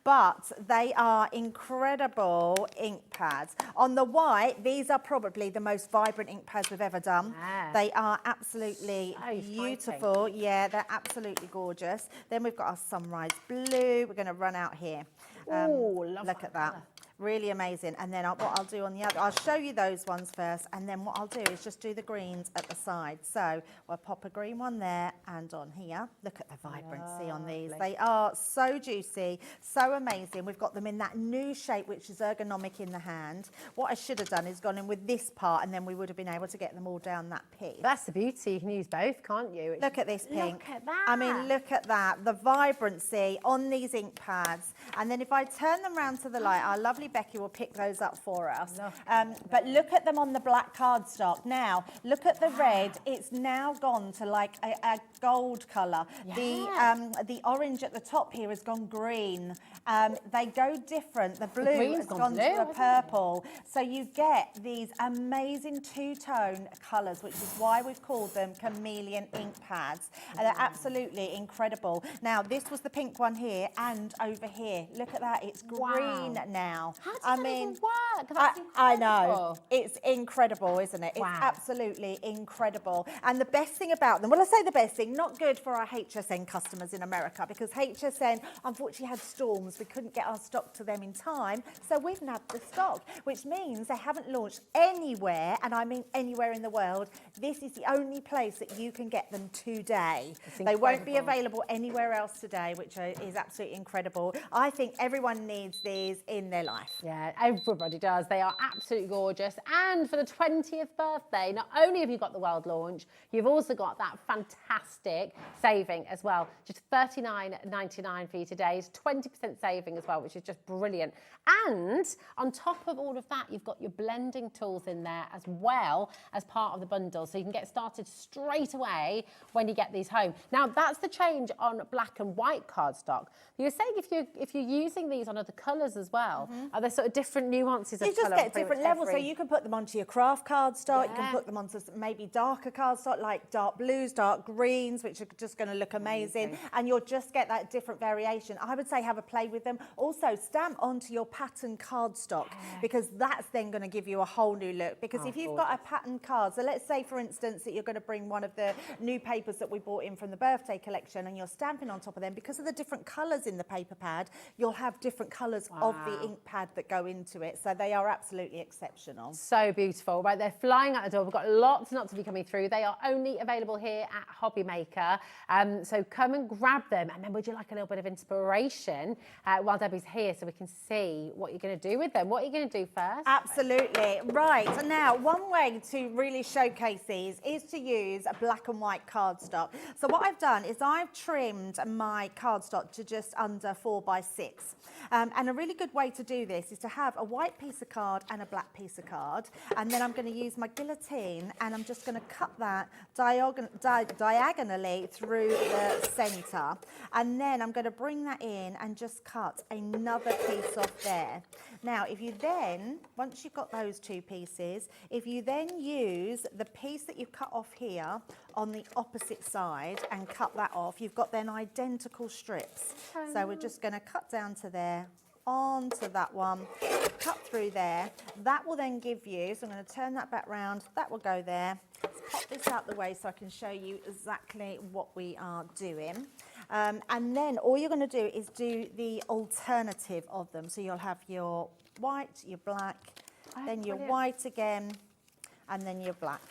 But they are incredible ink pads. On the white, these are probably the most vibrant ink pads we've ever done. Yeah. They are absolutely So beautiful. Yeah, they're absolutely gorgeous. Then we've got our Sunrise Blue. We're going to run out here. Ooh, love Look that at that. colour. Really amazing. And then what I'll do on the other, I'll show you those ones first, and then what I'll do is just do the greens at the side. So we'll pop a green one there and on here. Look at the vibrancy on these. They are so juicy, so amazing. We've got them in that new shape, which is ergonomic in the hand. What I should have done is gone in with this part, and then we would have been able to get them all down that piece. That's the beauty. You can use both, can't you? Look at this pink. Look at that. I mean, look at that. The vibrancy on these ink pads. And then if I turn them round to the light, our lovely Becky will pick those up for us. But look at them on the black cardstock. Now, look at the red. It's now gone to like a gold colour. The orange at the top here has gone green. They go different. The blue has gone to a purple. So you get these amazing two-tone colours, which is why we've called them Chameleon Inkpads. And they're absolutely incredible. Now, this was the pink one here and over here. Look at that. It's green now. How does that even work? I know. It's incredible, isn't it? Wow. It's absolutely incredible. And the best thing about them, well, I say the best thing, not good for our HSN customers in America, because HSN unfortunately had storms. We couldn't get our stock to them in time, so we've nabbed the stock, which means they haven't launched anywhere, and I mean anywhere in the world. This is the only place that you can get them today. They won't be available anywhere else today, which is absolutely incredible. I think everyone needs these in their life. Yeah, everybody does. They are absolutely gorgeous. And for the 20th birthday, not only have you got the world launch, you've also got that fantastic saving as well. Just $39.99 for you today. It's 20% saving as well, which is just brilliant. And on top of all of that, you've got your blending tools in there as well as part of the bundle. So you can get started straight away when you get these home. Now, that's the change on black and white cardstock. You were saying if you're using these on other colours as well, are there sort of different nuances of colour? You just get different levels, so you can put them onto your craft cardstock, you can put them onto maybe darker cardstock, like dark blues, dark greens, which are just going to look amazing, and you'll just get that different variation. I would say have a play with them. Also, stamp onto your pattern cardstock, because that's then going to give you a whole new look. Because if you've got a pattern card, so let's say, for instance, that you're going to bring one of the new papers that we bought in from the birthday collection, and you're stamping on top of them, because of the different colours in the paper pad, you'll have different colours of the ink pad that go into it. So they are absolutely exceptional. So beautiful. Right, they're flying out the door. We've got lots and lots of you coming through. They are only available here at Hobby Maker. So come and grab them. And then would you like a little bit of inspiration while Debbie's here, so we can see what you're going to do with them? What are you going to do first? Absolutely. Right. And now, one way to really showcase these is to use a black and white cardstock. So what I've done is I've trimmed my cardstock to just under 4x6. And a really good way to do this is to have a white piece of card and a black piece of card. And then I'm going to use my guillotine, and I'm just going to cut that diagonally through the centre. And then I'm going to bring that in and just cut another piece off there. Now, if you then, once you've got those two pieces, if you then use the piece that you've cut off here on the opposite side and cut that off, you've got then identical strips. So we're just going to cut down to there, onto that one, cut through there. That will then give you, so I'm going to turn that back round, that will go there. Let's pop this out the way so I can show you exactly what we are doing. And then all you're going to do is do the alternative of them. So you'll have your white, your black, then your white again, and then your black.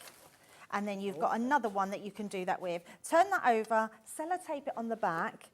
And then you've got another one that you can do that with. Turn that over, sellotape it on the back.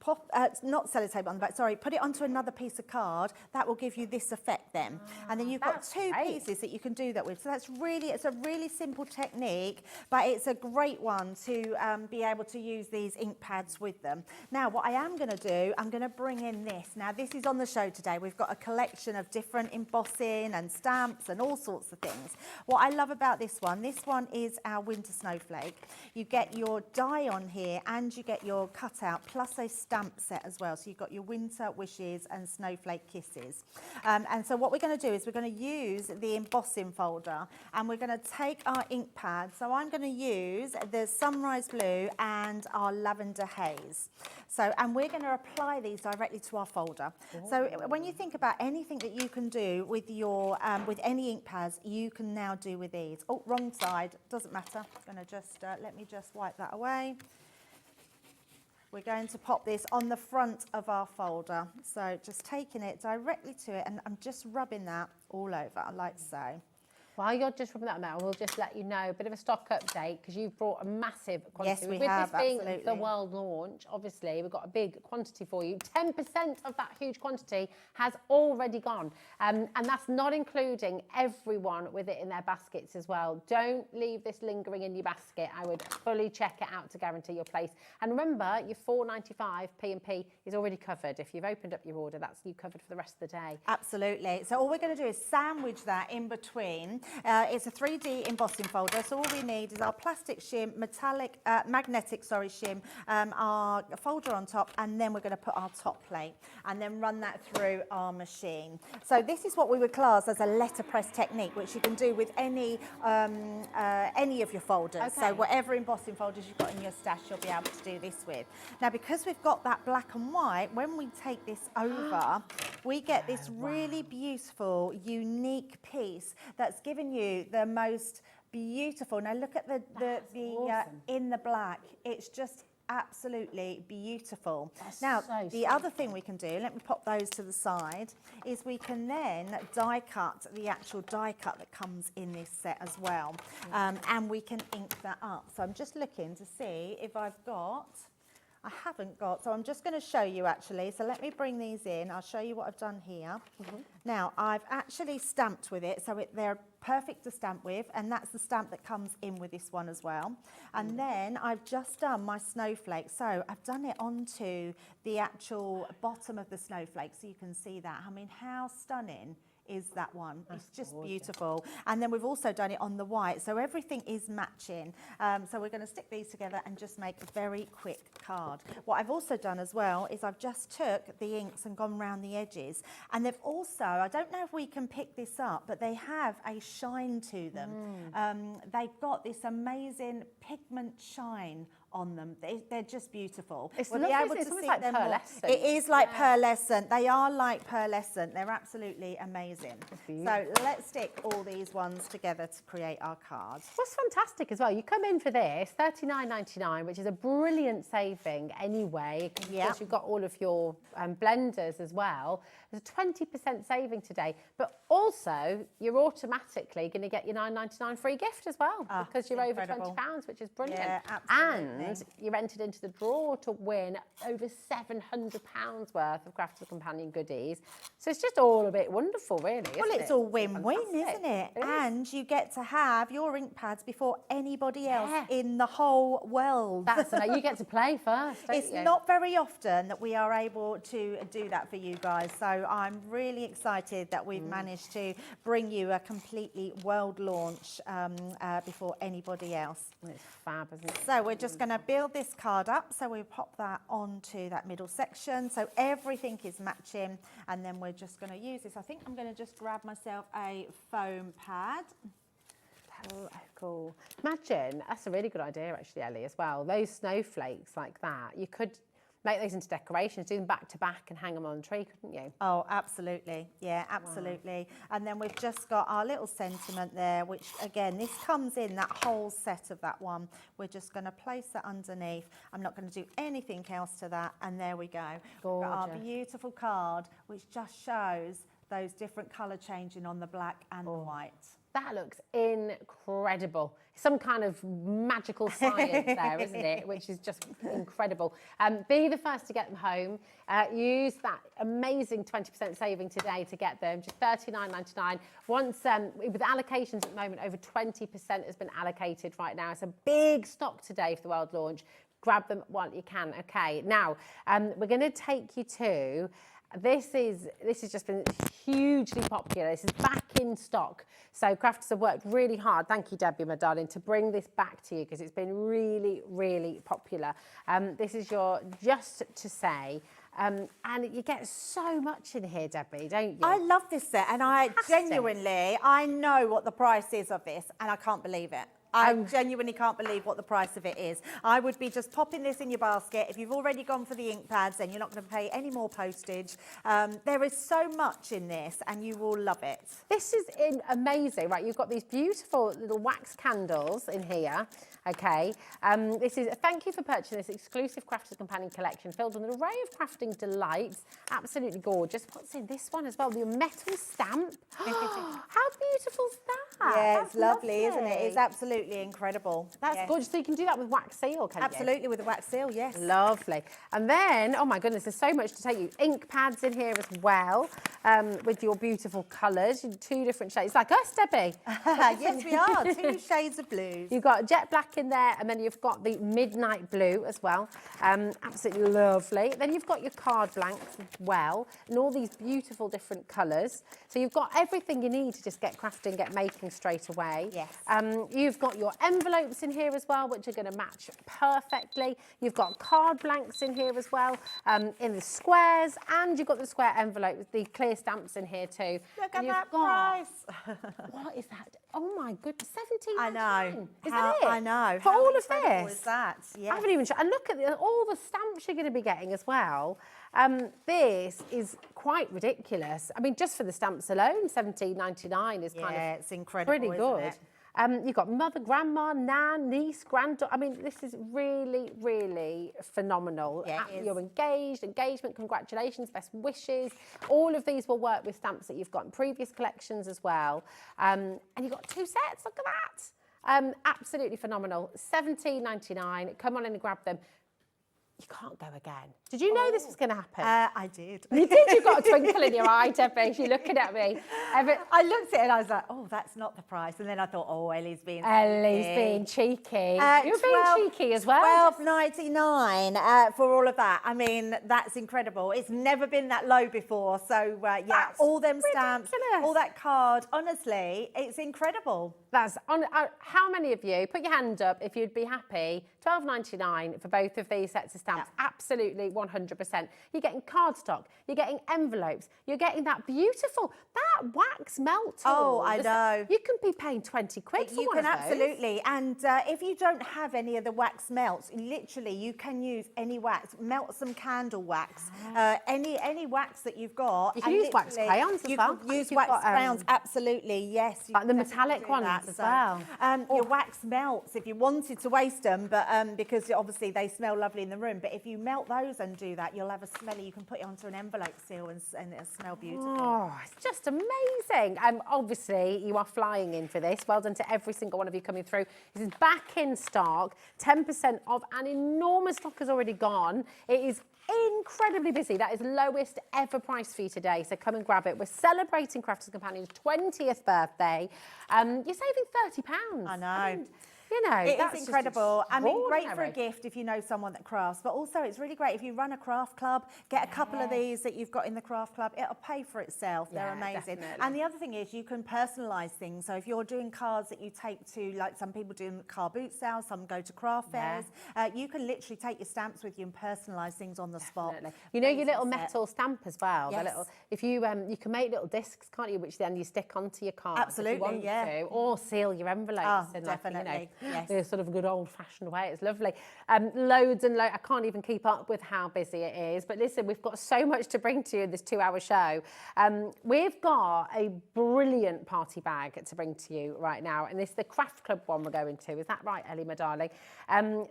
Pop, not sellotape on the back, sorry, put it onto another piece of card. That will give you this effect then. And then you've got two pieces that you can do that with. So that's really, it's a really simple technique, but it's a great one to be able to use these ink pads with them. Now, what I am going to do, I'm going to bring in this. Now, this is on the show today. We've got a collection of different embossing and stamps and all sorts of things. What I love about this one is our winter snowflake. You get your die on here and you get your cutout plus a stamp set as well. So you've got your winter wishes and snowflake kisses. And so what we're going to do is we're going to use the embossing folder, and we're going to take our ink pad. So I'm going to use the sunrise blue and our lavender haze. So, and we're going to apply these directly to our folder. So when you think about anything that you can do with your with any ink pads, you can now do with these. Oh, wrong side, doesn't matter. I'm going to just let me just wipe that away. we're going to pop this on the front of our folder. So just taking it directly to it, and I'm just rubbing that all over, like so. While you're just rubbing that now, we'll just let you know a bit of a stock update because you've brought a massive quantity. Yes, we With have, this being absolutely. the world launch, obviously, we've got a big quantity for you. 10% of that huge quantity has already gone. And that's not including everyone with it in their baskets as well. Don't leave this lingering in your basket. I would fully check it out to guarantee your place. And remember, your $4.95 P&P is already covered. If you've opened up your order, that's you covered for the rest of the day. Absolutely. So all we're going to do is sandwich that in between. It's a 3D embossing folder, so all we need is our plastic shim, magnetic shim, our folder on top, and then we're going to put our top plate and then run that through our machine. So this is what we would class as a letterpress technique, which you can do with any of your folders. Okay. So whatever embossing folders you've got in your stash, you'll be able to do this with. Now, because we've got that black and white, when we take this over, we get this really beautiful, unique piece that's given you the most beautiful. Now look at the awesome. in the black. It's just absolutely beautiful. That's now so the other thing we can do, let me pop those to the side, is we can then die cut the actual die cut that comes in this set as well, and we can ink that up. So I'm just looking to see if I haven't got, so I'm just going to show you actually. So let me bring these in. I'll show you what I've done here. Now I've actually stamped with it, so they're perfect to stamp with, and that's the stamp that comes in with this one as well. And then I've just done my snowflake. So I've done it onto the actual bottom of the snowflake, so you can see that. I mean, how stunning is that one? It's just beautiful. And then we've also done it on the white, so everything is matching. So we're going to stick these together and just make a very quick card. What I've also done as well is I've just took the inks and gone round the edges, and they've also, I don't know if we can pick this up, but they have a shine to them. They've got this amazing pigment shine on them. They're just beautiful. It's we'll lovely, be able isn't it? to It's see almost them like more. pearlescent. It is like pearlescent. They are like pearlescent. They're absolutely amazing. So let's stick all these ones together to create our cards. What's fantastic as well, you come in for this, $39.99, which is a brilliant saving anyway, because you've got all of your blenders as well. There's a 20% saving today, but also you're automatically going to get your $9.99 free gift as well, because you're incredible. over £20, which is brilliant. Yeah, absolutely. And you're entered into the draw to win over £700 worth of Craft of the Companion goodies. So it's just all a bit wonderful, really, Well, isn't it's it? all win-win, Fantastic. isn't it? It is. And you get to have your ink pads before anybody else in the whole world. That's you get to play first, don't It's you? not very often that we are able to do that for you guys, so I'm really excited that we've managed to bring you a completely world launch before anybody else. It's fab, isn't it? So we're just going to build this card up, so we pop that onto that middle section, so everything is matching, and then we're just going to use this. I think I'm going to just grab myself a foam pad. Oh, cool. Imagine, that's a really good idea actually, Ellie, as well. Those snowflakes like that, you could make those into decorations, do them back to back and hang them on the tree, couldn't you? Oh, absolutely. Yeah, absolutely. Wow. And then we've just got our little sentiment there, which again, this comes in that whole set of that one. We're just going to place that underneath. I'm not going to do anything else to that. And there we go. We've got our beautiful card, which just shows those different colour changing on the black and the white. That looks incredible. Some kind of magical science there, isn't it? Which is just incredible. Be the first to get them home. Use that amazing 20% saving today to get them, just $39.99. Once, with allocations at the moment, over 20% has been allocated right now. It's a big stock today for the world launch. Grab them while you can. Okay, now we're going to take you to. This has just been hugely popular. This is back in stock. So crafters have worked really hard, thank you Debbie, my darling, to bring this back to you because it's been really, really popular. This is your Just to Say. And you get so much in here, Debbie, don't you? I love this set, and I genuinely, I know what the price is of this, and I can't believe it. I genuinely can't believe what the price of it is. I would be just popping this in your basket. If you've already gone for the ink pads, then you're not going to pay any more postage. There is so much in this, and you will love it. This is amazing, right? You've got these beautiful little wax candles in here. Okay, this is thank you for purchasing this exclusive Crafters Companion collection filled with an array of crafting delights. Absolutely gorgeous. What's in this one as well? The metal stamp. How beautiful is that? Yeah, That's it's lovely, isn't it? It's absolutely incredible. That's gorgeous. So you can do that with wax seal, can you? Absolutely, with a wax seal, yes. Lovely. And then, oh my goodness, there's so much to take you. Ink pads in here as well, with your beautiful colours. 2 different shades. Like us, Debbie. Yes, we are. 2 shades of blues. You've got jet black in there, and then you've got the midnight blue as well. Absolutely lovely. Then you've got your card blanks as well, and all these beautiful different colours. So you've got everything you need to just get crafting, get making straight away. Yes. You've got your envelopes in here as well, which are going to match perfectly. You've got card blanks in here as well, in the squares, and you've got the square envelopes, the clear stamps in here too. Look at that price. What is that? Oh my goodness, $17.99. I know. Is that it? I know. For all of incredible this? is that? Yes. I haven't even and look at all the stamps you're going to be getting as well. This is quite ridiculous. I mean, just for the stamps alone, $17.99 is kind of it's incredible, pretty good. isn't it? You've got mother, grandma, nan, niece, granddaughter. I mean, this is really, really phenomenal. Yeah, it is. You're engaged, engagement, congratulations, best wishes. All of these will work with stamps that you've got in previous collections as well. And you've got 2 sets, look at that. Absolutely phenomenal. $17.99. Come on in and grab them. You can't go again. Did you know this was going to happen? I did. You did? You've got a twinkle in your eye, Debbie. You're looking at me. I looked at it and I was like, oh, that's not the price. And then I thought, oh, Ellie's being cheeky. You're being cheeky as well. $12.99 for all of that. I mean, that's incredible. It's never been that low before. So, yeah, That's all them stamps, ridiculous. all that card. Honestly, it's incredible. That's on. How many of you, put your hand up if you'd be happy, $12.99 for both of these sets of stamps. Yeah. Absolutely, 100%. You're getting cardstock, you're getting envelopes, you're getting that beautiful, that wax melt tool. Oh, I know. You can be paying 20 quid for You one can of those. absolutely. And if you don't have any of the wax melts, literally you can use any wax, melt some candle wax, any wax that you've got. You can use wax crayons as well. You can use You've wax got, crayons, absolutely, yes. You like the can definitely metallic do ones that. as well. Your wax melts if you wanted to waste them, but because obviously they smell lovely in the room. But if you melt those and do that, you'll have a smelly. You can put it onto an envelope seal and it'll smell beautiful. Oh, it's just amazing. Obviously, you are flying in for this. Well done to every single one of you coming through. This is back in stock. 10% off. An enormous stock has already gone. It is incredibly busy. That is lowest ever price for you today. So come and grab it. We're celebrating Crafters Companion's 20th birthday. You're saving £30. I know. I mean, you know, It that's is just incredible. I mean, great for a extraordinary. gift if you know someone that crafts, but also it's really great if you run a craft club, get a couple of these that you've got in the craft club, it'll pay for itself. They're Yeah, amazing. definitely. And the other thing is you can personalise things. So if you're doing cards that you take to, like some people do car boot sales, some go to craft fairs, you can literally take your stamps with you and personalise things on the spot. Definitely. You know your little Amazing set. metal stamp as well. The Yes. little, if you you can make little discs, can't you? Which then you stick onto your card. Absolutely, if you want yeah. to, or seal your envelopes. Oh, in definitely, yes. the sort of good old-fashioned way. It's lovely. Loads and loads. I can't even keep up with how busy it is. But listen, we've got so much to bring to you in this 2-hour show. We've got a brilliant party bag to bring to you right now, and this is the Craft Club one we're going to. Is that right, Ellie, my darling?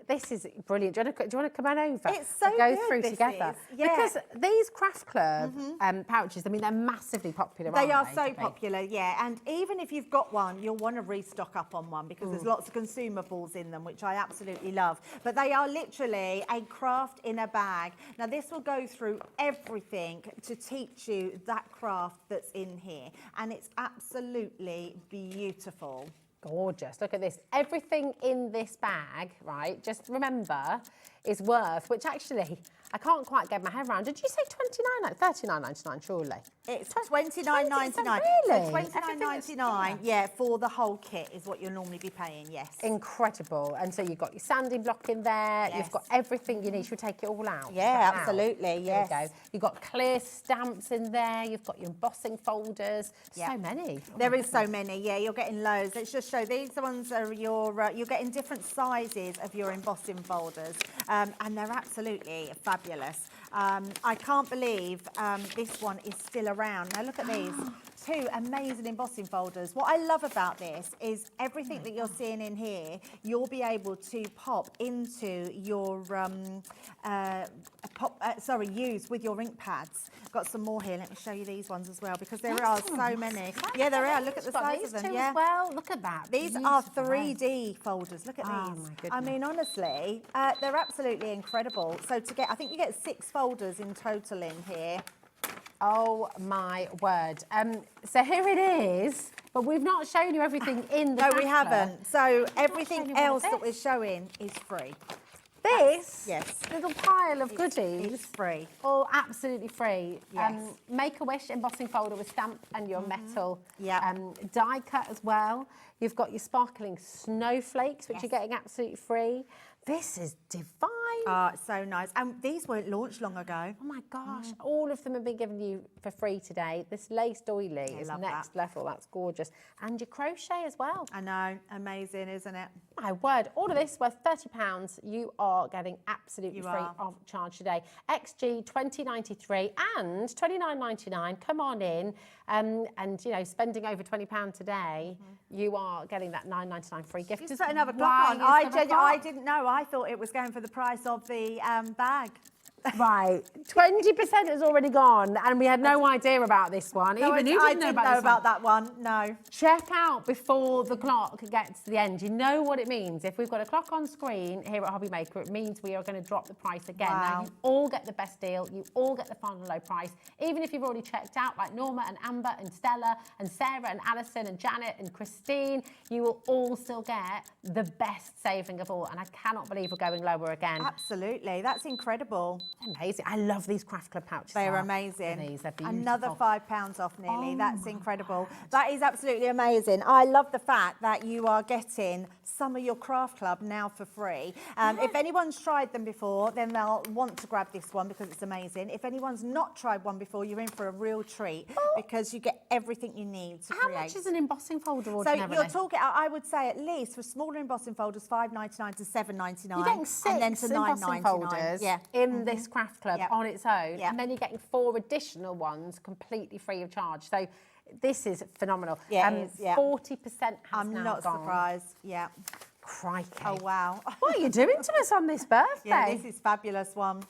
This is brilliant. Do you want to come on over? It's so and go good, through this together. is. Yeah. Because these Craft Club pouches, I mean, they're massively popular. They are aren't so Debbie? popular, yeah. And even if you've got one, you'll want to restock up on one because there's lots of consumables in them, which I absolutely love. But they are literally a craft in a bag. Now, this will go through everything to teach you that craft that's in here. And it's absolutely beautiful. Gorgeous. Look at this. Everything in this bag, right, just remember, is worth, which actually, I can't quite get my head around. Did you say $39.99, surely? It's $29.99. Really? So $29.99, yeah, for the whole kit is what you'll normally be paying, yes. Incredible. And so you've got your sanding block in there. Yes. You've got everything you need. Should we take it all out? Yeah, Out. absolutely, There yes. we go. You've got clear stamps in there. You've got your embossing folders. Yeah. So many. There is so many, yeah, you're getting loads. Let's just show, these ones are your, you're getting different sizes of your embossing folders, and they're absolutely fabulous. I can't believe this one is still around. Now look at these. 2 amazing embossing folders. What I love about this is everything that you're seeing in here, you'll be able to pop into your, use with your ink pads. Got some more here. Let me show you these ones as well, because there are so many. Yeah, there are. Look at the size of them. Yeah. As well. Look at that. These are 3D folders. Look at these. My goodness. I mean, honestly, they're absolutely incredible. So to get, I think you get 6 folders in total in here. Oh my word. So here it is, but we've not shown you everything in the No, we craft haven't. So shown everything you else what that we're showing is free. This Yes. little pile of goodies. It's free. All absolutely free. Yes. Make-A-Wish embossing folder with stamp and your metal Yeah. die cut as well. You've got your sparkling snowflakes, which Yes. you're getting absolutely free. This is divine. It's so nice. And these weren't launched long ago. Oh my gosh, all of them have been given you for free today. This lace doily is love next level, that's gorgeous. And your crochet as well. I know, amazing, isn't it? My word, all of this worth £30. You are getting absolutely You free are. of charge today. XG 2093 and £29.99. Come on in, and you know, spending over £20 today, you are getting that £9.99 free gift. Just put another Why clock on. use another I clock? didn't know. I thought it was going for the price of the bag. Right, 20% has already gone, and we had no idea about this one. No, Even you I didn't didn't know know this one. about that one. No. Check out before the clock gets to the end. You know what it means. If we've got a clock on screen here at Hobby Maker, it means we are going to drop the price again. Wow. Now, you all get the best deal. You all get the final low price. Even if you've already checked out, like Norma and Amber and Stella and Sarah and Alison and Janet and Christine, you will all still get the best saving of all. And I cannot believe we're going lower again. Absolutely. That's incredible. Amazing. I love these Craft Club pouches. They're Look at amazing. These, they're beautiful. Another £5 off nearly. Oh That's my incredible. That is absolutely amazing. I love the fact that you are getting some of your Craft Club now for free. If anyone's tried them before, then they'll want to grab this one because it's amazing. If anyone's not tried one before, you're in for a real treat because you get everything you need to How create. much is an embossing folder So ordinarily? you're talking, I would say at least for smaller embossing folders, £5.99 to £7.99. You're getting 6 and then to embossing £9.99. folders Mm-hmm. in this Craft Club Yep. on its own, Yep. and then you're getting 4 additional ones completely free of charge. So this is phenomenal. Yeah, it is, yeah. 40% has I'm now not gone. surprised. Yeah. Crikey. Oh, wow. What are you doing to us on this birthday? Yeah, this is fabulous one.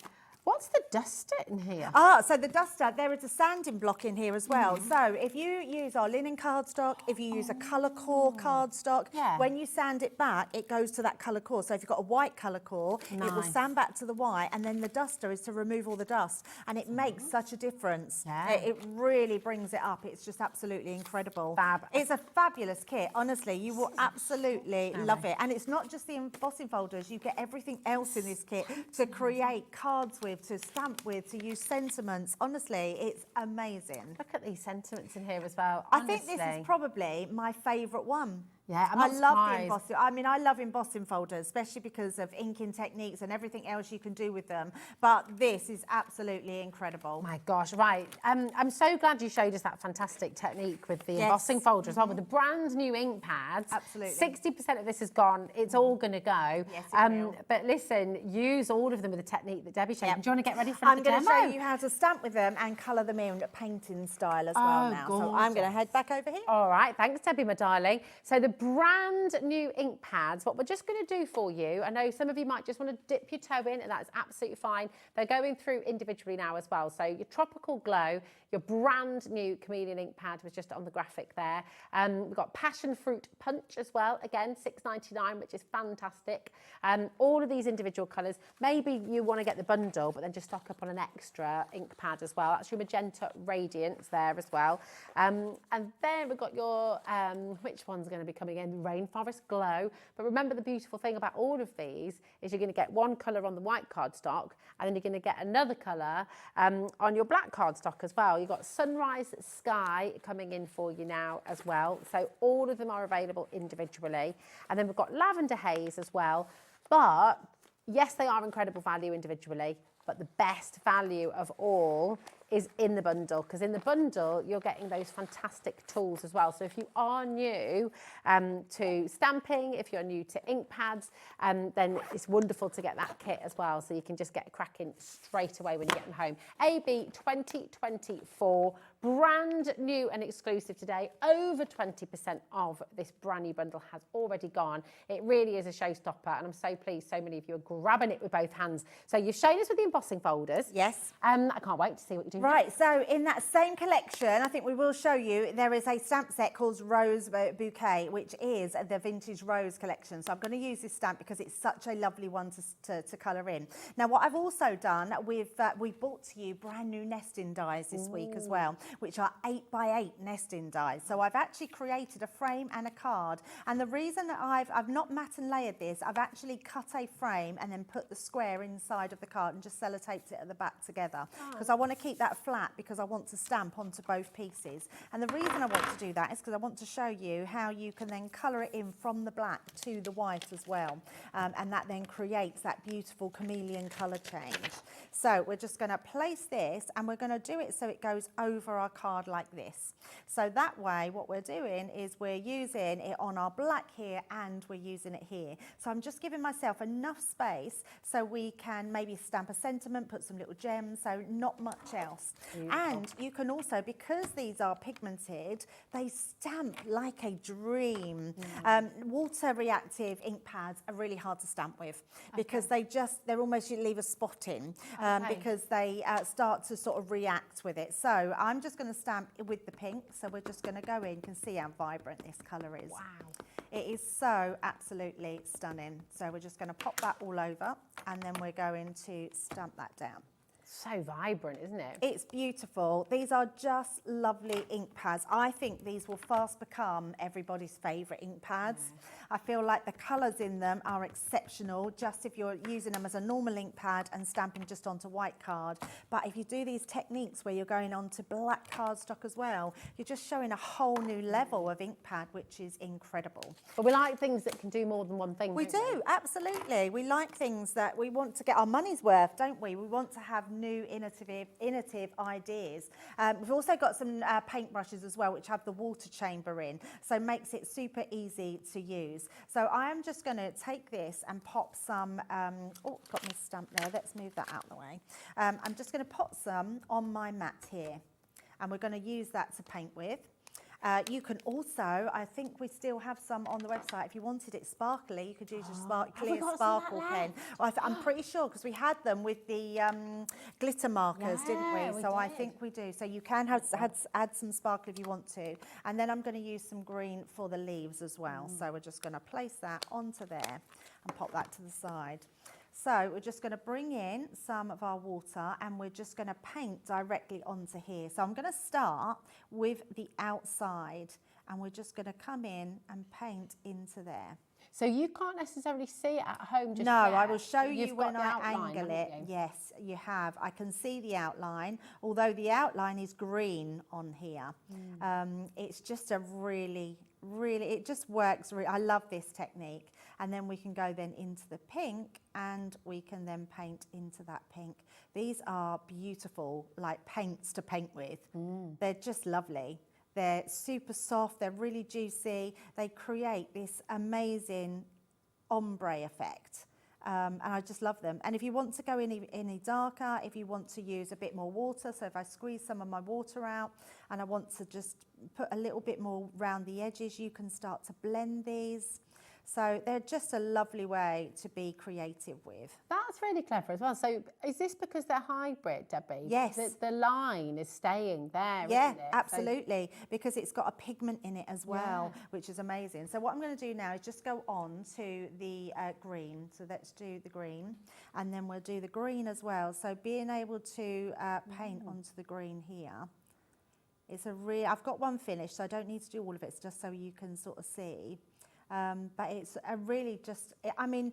What's the duster in here? So the duster, there is a sanding block in here as well. So if you use our linen cardstock, if you use a colour core cardstock, when you sand it back, it goes to that colour core. So if you've got a white colour core, it will Nice. sand back to the white, and then the duster is to remove all the dust. And it makes such a difference. Yeah. It really brings it up. It's just absolutely incredible. Fab. It's a fabulous kit. Honestly, you will absolutely love it. And it's not just the embossing folders. You get everything else in this kit to create cards with, to stamp with, to use sentiments. Honestly, it's amazing. Look at these sentiments in here as well. I think this Honestly. is probably my favourite one. Yeah, I'm I not love the surprised. embossing. I mean, I love embossing folders, especially because of inking techniques and everything else you can do with them. But this is absolutely incredible. My gosh, right. I'm so glad you showed us that fantastic technique with the embossing folder as well, with the brand new ink pads. Absolutely. 60% of this is gone. It's all going to go. Yes, it will. But listen, use all of them with the technique that Debbie showed. Yep. Do you want to get ready for I'm the going demo? to show you how to stamp with them and colour them in painting style as well now. So I'm going to head back over here. All right, thanks, Debbie, my darling. So the brand new ink pads, what we're just going to do for you, I know some of you might just want to dip your toe in, and that's absolutely fine. They're going through individually now as well. So your Tropical Glow, your brand new Chameleon ink pad was just on the graphic there. We've got Passion Fruit Punch as well, again, $6.99, which is fantastic. All of these individual colours. Maybe you want to get the bundle, but then just stock up on an extra ink pad as well. That's your Magenta Radiance there as well. And then we've got your, which one's going to be coming in? Rainforest Glow. But remember, the beautiful thing about all of these is you're going to get one colour on the white cardstock, and then you're going to get another colour on your black cardstock as well. You've got Sunrise Sky coming in for you now as well. So all of them are available individually. And then we've got Lavender Haze as well. But yes, they are incredible value individually, but the best value of all is in the bundle, because in the bundle you're getting those fantastic tools as well. So if you are new to stamping, if you're new to ink pads, then it's wonderful to get that kit as well, so you can just get cracking straight away when you get them home. AB 2024, brand new and exclusive today. Over 20% of this brand new bundle has already gone. It really is a showstopper, and I'm so pleased so many of you are grabbing it with both hands. So you've shown us with the embossing folders. Yes. I can't wait to see what you do. Right, so in that same collection, I think we will show you, there is a stamp set called Rose Bouquet, which is the Vintage Rose collection. So I'm going to use this stamp because it's such a lovely one to colour in. Now, what I've also done, we've brought to you brand new nesting dies this week as well, which are 8x8 nesting dies. So I've actually created a frame and a card. And the reason that I've not matte and layered this, I've actually cut a frame and then put the square inside of the card and just sellotaped it at the back together. Because I want to keep that flat, because I want to stamp onto both pieces. And the reason I want to do that is because I want to show you how you can then colour it in from the black to the white as well. And that then creates that beautiful chameleon colour change. So we're just going to place this, and we're going to do it so it goes over our card like this. So that way what we're doing is we're using it on our black here, and we're using it here. So I'm just giving myself enough space so we can maybe stamp a sentiment, put some little gems, so not much else. Beautiful. And you can also, because these are pigmented, they stamp like a dream. Water reactive ink pads are really hard to stamp with, because they're almost, you leave a spot in, because they start to sort of react with it. So I'm just going to stamp with the pink. So we're just going to go in. You can see how vibrant this colour is. Wow. It is so absolutely stunning. So we're just going to pop that all over, and then we're going to stamp that down. So vibrant, isn't it? It's beautiful. These are just lovely ink pads. I think these will fast become everybody's favourite ink pads. I feel like the colours in them are exceptional, just if you're using them as a normal ink pad and stamping just onto white card. But if you do these techniques where you're going on to black cardstock as well, you're just showing a whole new level of ink pad, which is incredible. But we like things that can do more than one thing. We do, absolutely. We like things that we want to get our money's worth, don't we? We want to have new innovative ideas. We've also got some paint brushes as well, which have the water chamber in, so it makes it super easy to use. So I'm just going to take this and pop some, got my stamp there, let's move that out of the way. I'm just going to pop some on my mat here, and we're going to use that to paint with. You can also, I think we still have some on the website. If you wanted it sparkly, you could use your clear sparkle pen. Well, I'm pretty sure, because we had them with the glitter markers, didn't we? So I think we do. So you can add some sparkle if you want to. And then I'm going to use some green for the leaves as well. So we're just going to place that onto there and pop that to the side. So we're just going to bring in some of our water, and we're just going to paint directly onto here. So I'm going to start with the outside, and we're just going to come in and paint into there. So you can't necessarily see it at home just No, yet. I will show you when I outline, angle it. Yes, you have. I can see the outline, although the outline is green on here. It's just a really, it just works. I love this technique. And then we can go then into the pink, and we can then paint into that pink. These are beautiful, like paints to paint with. They're just lovely. They're super soft, they're really juicy. They create this amazing ombre effect. And I just love them. And if you want to go any darker, if you want to use a bit more water, so if I squeeze some of my water out and I want to just put a little bit more around the edges, you can start to blend these. So they're just a lovely way to be creative with. That's really clever as well. So is this because they're hybrid, Debbie? Yes. The line is staying there, Yeah, isn't it? absolutely, because it's got a pigment in it as well, which is amazing. So what I'm going to do now is just go on to the green. So let's do the green, and then we'll do the green as well. So being able to paint onto the green here. It's I've got one finished, so I don't need to do all of it. It's just so you can sort of see. But it's a really just, I mean,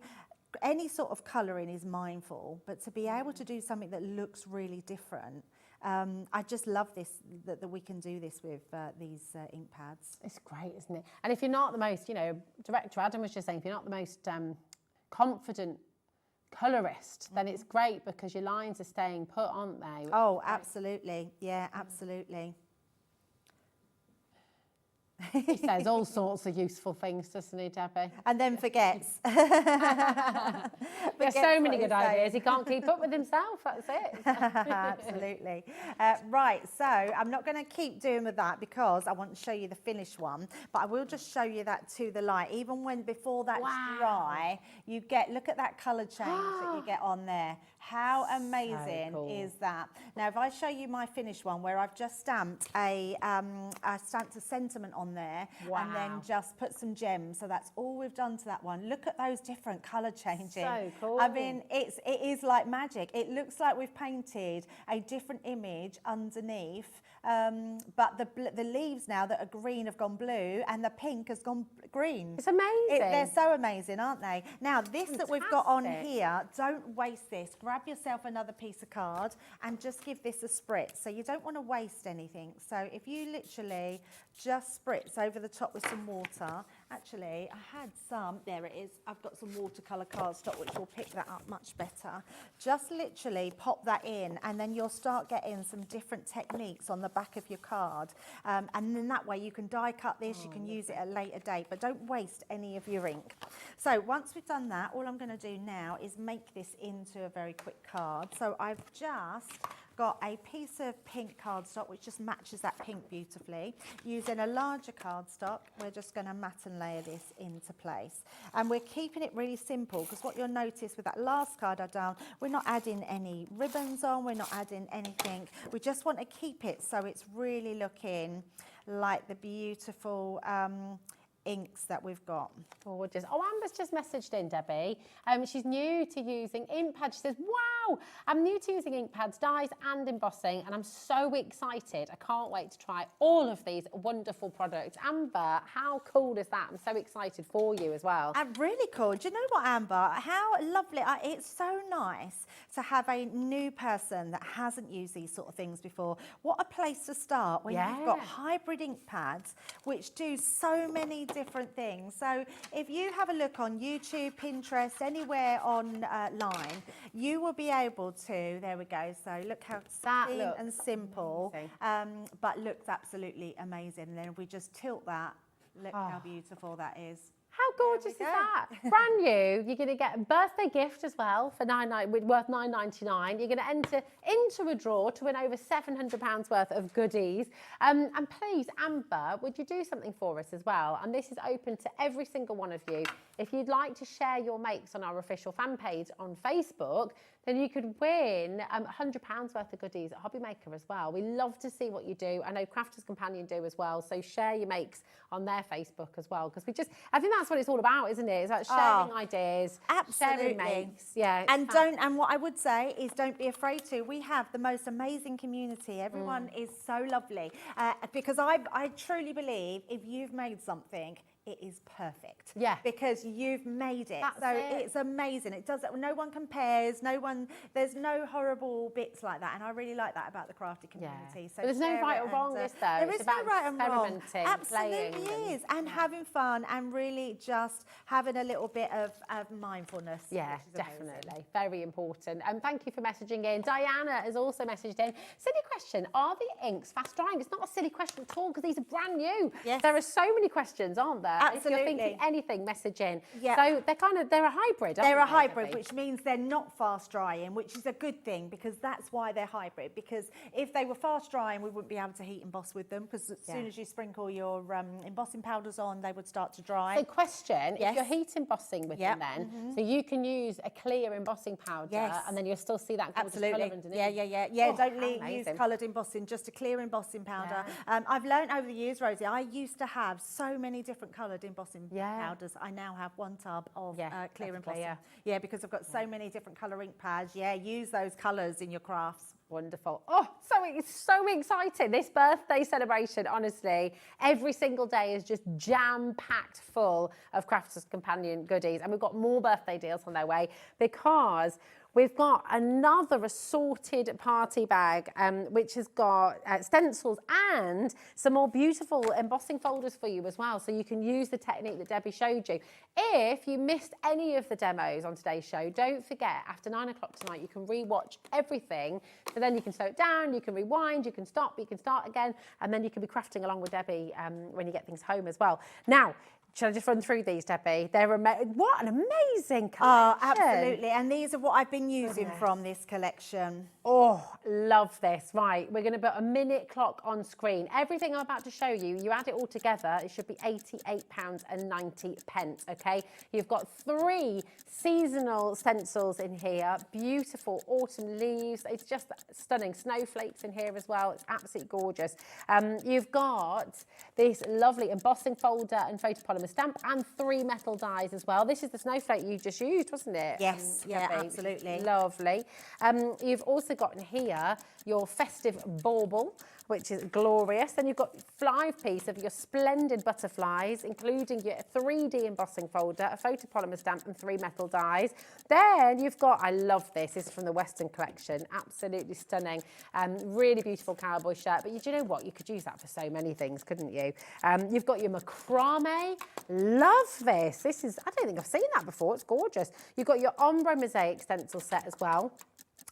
any sort of colouring is mindful, but to be able to do something that looks really different, I just love this, that we can do this with these ink pads. It's great, isn't it? And if you're not the most, Director Adam was just saying, if you're not the most confident colourist, then it's great because your lines are staying put, aren't they? Oh, absolutely. Yeah, absolutely. He says all sorts of useful things, doesn't he, Debbie? And then forgets. He has so many good ideas, he can't keep up with himself, that's it. Absolutely. Right, so I'm not going to keep doing with that because I want to show you the finished one, but I will just show you that to the light. Even when before that's dry, you get, look at that colour change that you get on there. How amazing is that? Now, if I show you my finished one where I've just stamped a sentiment on there and then just put some gems. So that's all we've done to that one. Look at those different colour changing. So cool. I mean, it is like magic. It looks like we've painted a different image underneath, but the leaves now that are green have gone blue and the pink has gone green. It's amazing. They're so amazing, aren't they? Now, this that we've got on here, don't waste this. Grab yourself another piece of card and just give this a spritz. So you don't want to waste anything. So if you literally just spritz over the top with some water. Actually, I had some, there it is. I've got some watercolour cardstock which will pick that up much better. Just literally pop that in and then you'll start getting some different techniques on the back of your card. And then that way you can die cut this, you can use it at a later date, but don't waste any of your ink. So once we've done that, all I'm going to do now is make this into a very quick card. So I've just got a piece of pink cardstock which just matches that pink beautifully. Using a larger cardstock, we're just going to mat and layer this into place. And we're keeping it really simple because what you'll notice with that last card I've done, we're not adding any ribbons on, we're not adding anything. We just want to keep it so it's really looking like the beautiful inks that we've got. Gorgeous. Oh, Amber's just messaged in, Debbie. She's new to using Inkpads. She says, wow, I'm new to using Inkpads, dyes and embossing, and I'm so excited. I can't wait to try all of these wonderful products. Amber, how cool is that? I'm so excited for you as well. Really cool. Do you know what, Amber? How lovely. It's so nice to have a new person that hasn't used these sort of things before. What a place to start when you've got hybrid ink pads which do so many different things. So if you have a look on YouTube, Pinterest, anywhere online, you will be able to, there we go, so look how clean and simple, but looks absolutely amazing. And then if we just tilt that, look how beautiful that is. How gorgeous is that? Brand new. You're going to get a birthday gift as well for worth $9.99. You're going to enter into a draw to win over £700 worth of goodies. And please, Amber, would you do something for us as well? And this is open to every single one of you. If you'd like to share your makes on our official fan page on Facebook, then you could win £100 worth of goodies at Hobbymaker as well. We love to see what you do. I know Crafters Companion do as well. So share your makes on their Facebook as well. Because I think that's what it's all about, isn't it? It's like sharing ideas, sharing makes. Yeah. And what I would say is don't be afraid to. We have the most amazing community. Everyone is so lovely. Because I truly believe if you've made something, it is perfect. Yeah. Because you've made it. It's amazing. It does, no one compares, there's no horrible bits like that. And I really like that about the crafty community. Yeah. So but there's no right or wrong, is there? There is no right and wrong. Absolutely is. And having fun and really just having a little bit of mindfulness. Yeah, definitely. Very important. And thank you for messaging in. Diana has also messaged in. Silly question, are the inks fast drying? It's not a silly question at all because these are brand new. Yes. There are so many questions, aren't there? Absolutely. If you're thinking anything, message in. Yeah. So they're a hybrid, They're a hybrid, which means they're not fast drying, which is a good thing because that's why they're hybrid. Because if they were fast drying, we wouldn't be able to heat emboss with them because as soon as you sprinkle your embossing powders on, they would start to dry. So question, if you're heat embossing with them then, so you can use a clear embossing powder and then you'll still see that gorgeous colour underneath. Yeah, don't use coloured embossing, just a clear embossing powder. I've learned over the years, Rosie, I used to have so many different coloured embossing powders. I now have one tub of clear embossing. Yeah, because I've got so many different colour ink pads. Yeah, use those colours in your crafts. Wonderful. Oh, it's so exciting. This birthday celebration, honestly, every single day is just jam-packed full of Crafters Companion goodies. And we've got more birthday deals on their way because we've got another assorted party bag, which has got stencils and some more beautiful embossing folders for you as well. So you can use the technique that Debbie showed you. If you missed any of the demos on today's show, don't forget, after 9 o'clock tonight, you can re-watch everything. So then you can slow it down, you can rewind, you can stop, you can start again, and then you can be crafting along with Debbie when you get things home as well. Now, shall I just run through these, Debbie? They're what an amazing collection. Oh, absolutely. And these are what I've been using from this collection. Oh, love this. Right, we're going to put a minute clock on screen. Everything I'm about to show you, you add it all together, it should be £88.90, okay? You've got 3 seasonal stencils in here, beautiful autumn leaves. It's just stunning. Snowflakes in here as well. It's absolutely gorgeous. You've got this lovely embossing folder and photopolymer stamp and 3 metal dies as well. This is the snowflake you just used, wasn't it? Yes, yeah, absolutely. Lovely. You've also got in here your festive bauble, which is glorious. Then you've got 5-piece of your splendid butterflies, including your 3D embossing folder, a photopolymer stamp and 3 metal dies. Then you've got, I love this is from the Western collection, absolutely stunning, really beautiful cowboy shirt. But do you know what? You could use that for so many things, couldn't you? You've got your macrame. Love this. This is, I don't think I've seen that before. It's gorgeous. You've got your ombre mosaic stencil set as well.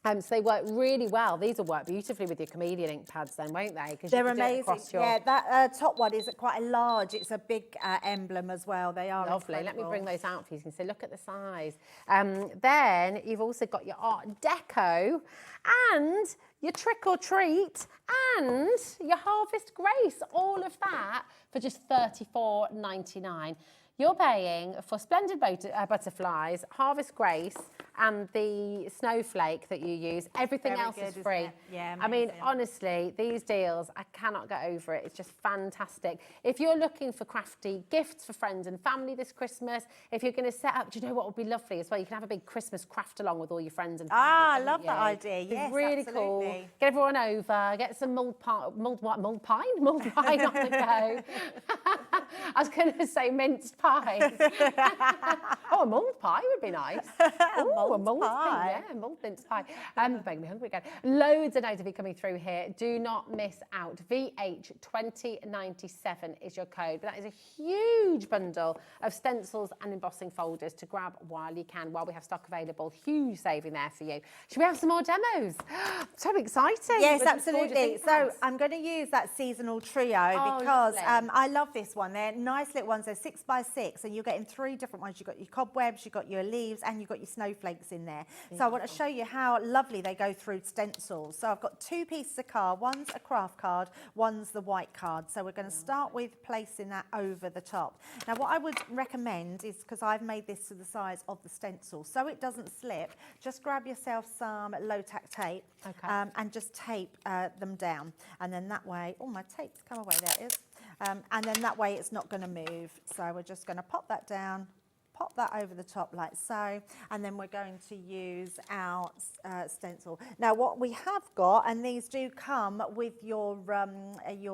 So they work really well. These will work beautifully with your Chameleon ink pads then, won't they? Because they're amazing. Yeah, that top one is quite a large. It's a big emblem as well. They are lovely. Incredible. Let me bring those out for you. You can see, look at the size. Then you've also got your Art Deco and your Trick or Treat and your Harvest Grace. All of that for just $34.99. You're paying for splendid butterflies, Harvest Grace, and the snowflake that you use. Everything else is free. Yeah, I mean, honestly, these deals, I cannot get over it. It's just fantastic. If you're looking for crafty gifts for friends and family this Christmas, if you're going to set up, do you know what would be lovely as well? You can have a big Christmas craft along with all your friends and family. I love that idea. Yes, really absolutely. cool. Get everyone over, get some mulled wine on the go. I was going to say minced pie. Oh, a mulled pie would be nice. Oh, a mulled pie. Yeah, mulled mince pie. Making me hungry again. Loads of notes of you coming through here. Do not miss out. VH2097 is your code. But that is a huge bundle of stencils and embossing folders to grab while you can, while we have stock available. Huge saving there for you. Should we have some more demos? So exciting. Yes, absolutely. So I'm going to use that seasonal trio because I love this one. They're nice little ones. They're 6x6 and you're getting 3 different ones. You've got your cobwebs, you've got your leaves and you've got your snowflakes in there. So I want to show you how lovely they go through stencils. So I've got 2 pieces of card. One's a craft card, one's the white card. So we're going to start with placing that over the top. Now what I would recommend is, because I've made this to the size of the stencil, so it doesn't slip, just grab yourself some low-tack tape and just tape them down. And then that way, oh, my tape's come away, there it is. And then that way it's not going to move. So we're just going to pop that down, pop that over the top like so, and then we're going to use our stencil. Now what we have got, and these do come with your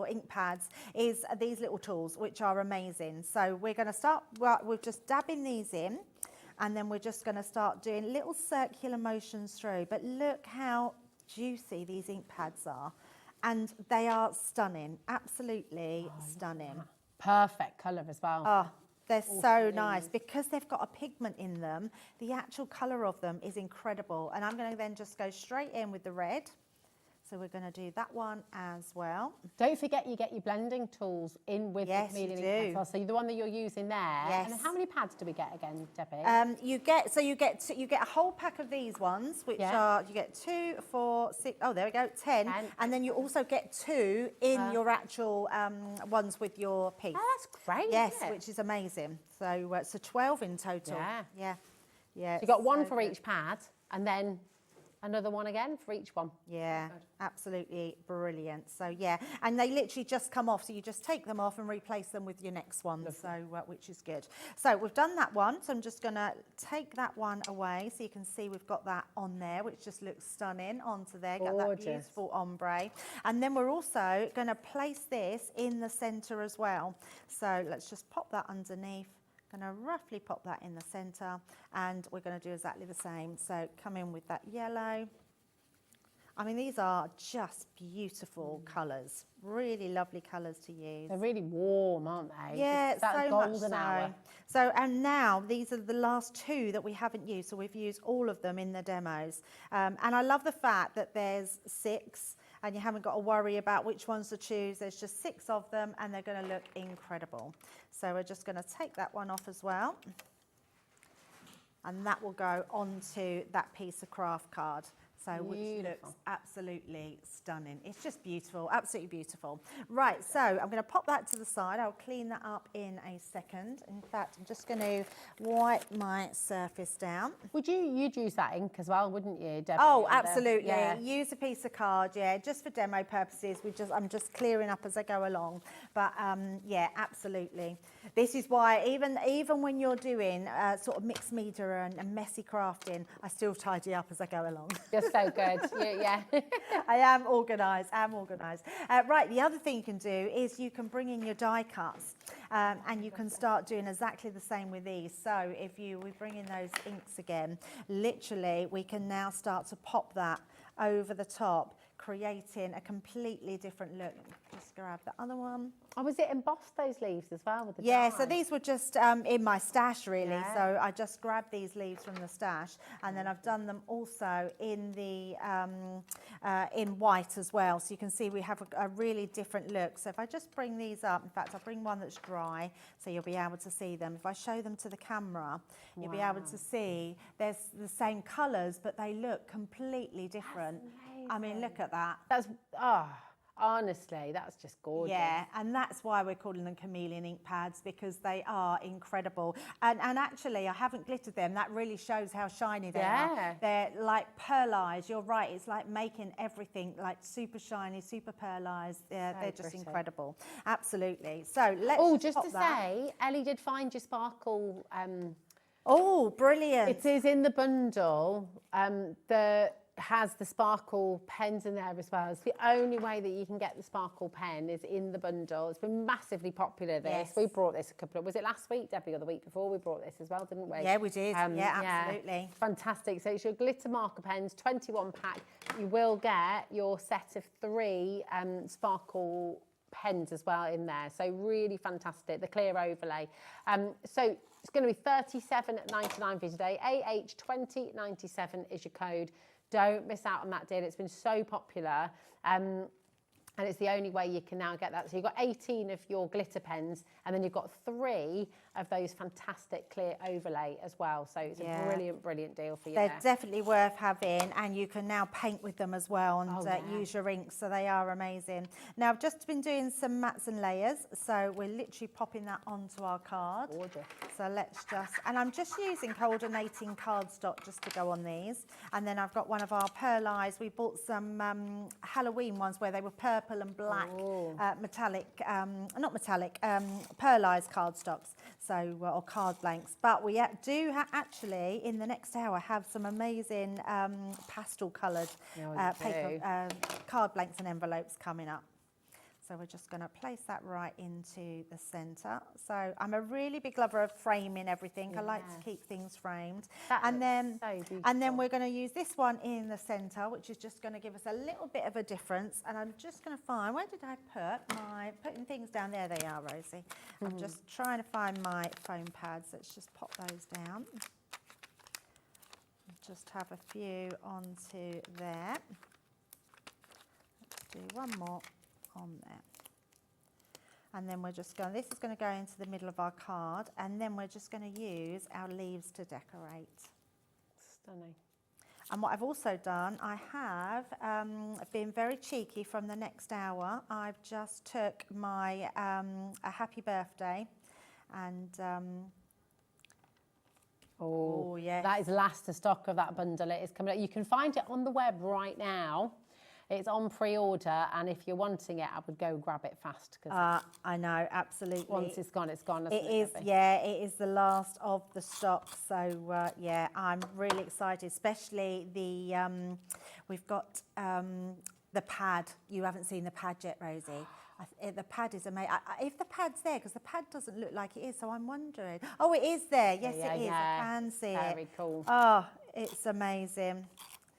ink pads, is these little tools, which are amazing. So we're going to start with just dabbing these in, and then we're just going to start doing little circular motions through. But look how juicy these ink pads are. And they are stunning, absolutely stunning. Perfect colour as well. Oh, they're so nice. Because they've got a pigment in them, the actual colour of them is incredible. And I'm going to then just go straight in with the red. So we're going to do that one as well. Don't forget you get your blending tools in with the Chameleon Inkpads as well. So the one that you're using there. Yes. And how many pads do we get again, Debbie? You get a whole pack of these ones, which are, you get 2, 4, 6, oh there we go, 10. And then you also get 2 in your actual ones with your piece. Oh, that's great. Yes, which is amazing. So so 12 in total. Yeah. Yeah. So you got one for each pad, and then Another one again for each one. Yeah, absolutely brilliant. So yeah, and they literally just come off, so you just take them off and replace them with your next one. So which is good. So we've done that one, so I'm just going to take that one away so you can see we've got that on there, which just looks stunning onto there. Got that beautiful ombre, and then we're also going to place this in the center as well. So let's just pop that underneath. Going to roughly pop that in the center, and we're going to do exactly the same. So come in with that yellow. I mean, these are just beautiful colours, really lovely colours to use. They're really warm, aren't they? Yeah, that so golden much hour. So, and now these are the last two that we haven't used, so we've used all of them in the demos. And I love the fact that there's 6, and you haven't got to worry about which ones to choose. There's just 6 of them, and they're going to look incredible. So we're just going to take that one off as well. And that will go onto that piece of craft card. So which looks absolutely stunning. It's just beautiful, absolutely beautiful. Right, so I'm going to pop that to the side. I'll clean that up in a second. In fact, I'm just going to wipe my surface down. You'd use that ink as well, wouldn't you, Debbie? Oh, absolutely. Yeah. Use a piece of card, yeah, just for demo purposes. I'm just clearing up as I go along. But yeah, absolutely. This is why even when you're doing sort of mixed media and messy crafting, I still tidy up as I go along. You're so good. Yeah. I am organised, right, the other thing you can do is you can bring in your die cuts and you can start doing exactly the same with these. So if we bring in those inks again, literally we can now start to pop that over the top, creating a completely different look. Just grab the other one. Oh, was it embossed, those leaves as well with the Yeah, die? so these were just in my stash really. Yeah. So I just grabbed these leaves from the stash, and then I've done them also in the in white as well. So you can see we have a really different look. So if I just bring these up, in fact, I'll bring one that's dry so you'll be able to see them. If I show them to the camera, you'll be able to see there's the same colours, but they look completely different. I mean, look at that. Honestly, that's just gorgeous. Yeah, and that's why we're calling them Chameleon Inkpads, because they are incredible. And actually, I haven't glittered them. That really shows how shiny they are. They're like pearlized. You're right. It's like making everything like super shiny, super pearlized. Yeah, they're just incredible. Absolutely. So let's just to say, Ellie did find your sparkle. Oh, brilliant. It is in the bundle. Has the sparkle pens in there as well. It's the only way that you can get the sparkle pen is in the bundle. It's been massively popular, this. Yes. We brought this was it last week, Debbie, or the week before? We brought this as well, didn't we? Yeah, we did. Yeah, absolutely. Fantastic. So it's your glitter marker pens, 21 pack. You will get your set of 3 sparkle pens as well in there. So really fantastic. The clear overlay. So it's going to be $37.99 for today. AH2097 is your code. Don't miss out on that deal. It's been so popular. And it's the only way you can now get that. So you've got 18 of your glitter pens, and then you've got 3 of those fantastic clear overlay as well. So it's a brilliant, brilliant deal for you. They're definitely worth having, and you can now paint with them as well and use your inks, so they are amazing. Now, I've just been doing some mats and layers, so we're literally popping that onto our card. Gorgeous. So let's just, and I'm just using coordinating cardstock just to go on these. And then I've got one of our pearlized, we bought some Halloween ones where they were purple and black metallic, not metallic, pearlized cardstocks, so or card blanks. But we do actually in the next hour have some amazing pastel coloured paper card blanks and envelopes coming up. So we're just going to place that right into the centre. So I'm a really big lover of framing everything. I like to keep things framed. And then we're going to use this one in the centre, which is just going to give us a little bit of a difference. And I'm just going to find, where did I putting things down? There they are, Rosie. I'm just trying to find my foam pads. Let's just pop those down. Just have a few onto there. Let's do one more on there, and then we're just going, this is going to go into the middle of our card, and then we're just going to use our leaves to decorate. Stunning. And what I've also done, I have been very cheeky from the next hour. I've just took my a happy birthday and Oh, yes. That is last to stock of that bundle. It is coming out. You can find it on the web right now. It's on pre-order, and if you're wanting it, I would go grab it fast. I know, absolutely. Once it's gone, isn't it? It is, yeah, it is the last of the stock. So, yeah, I'm really excited, especially we've got the pad. You haven't seen the pad yet, Rosie. The pad is amazing. If the pad's there, because the pad doesn't look like it is, so I'm wondering. Oh, it is there. Yes, it is. I can see it. Very cool. Oh, it's amazing.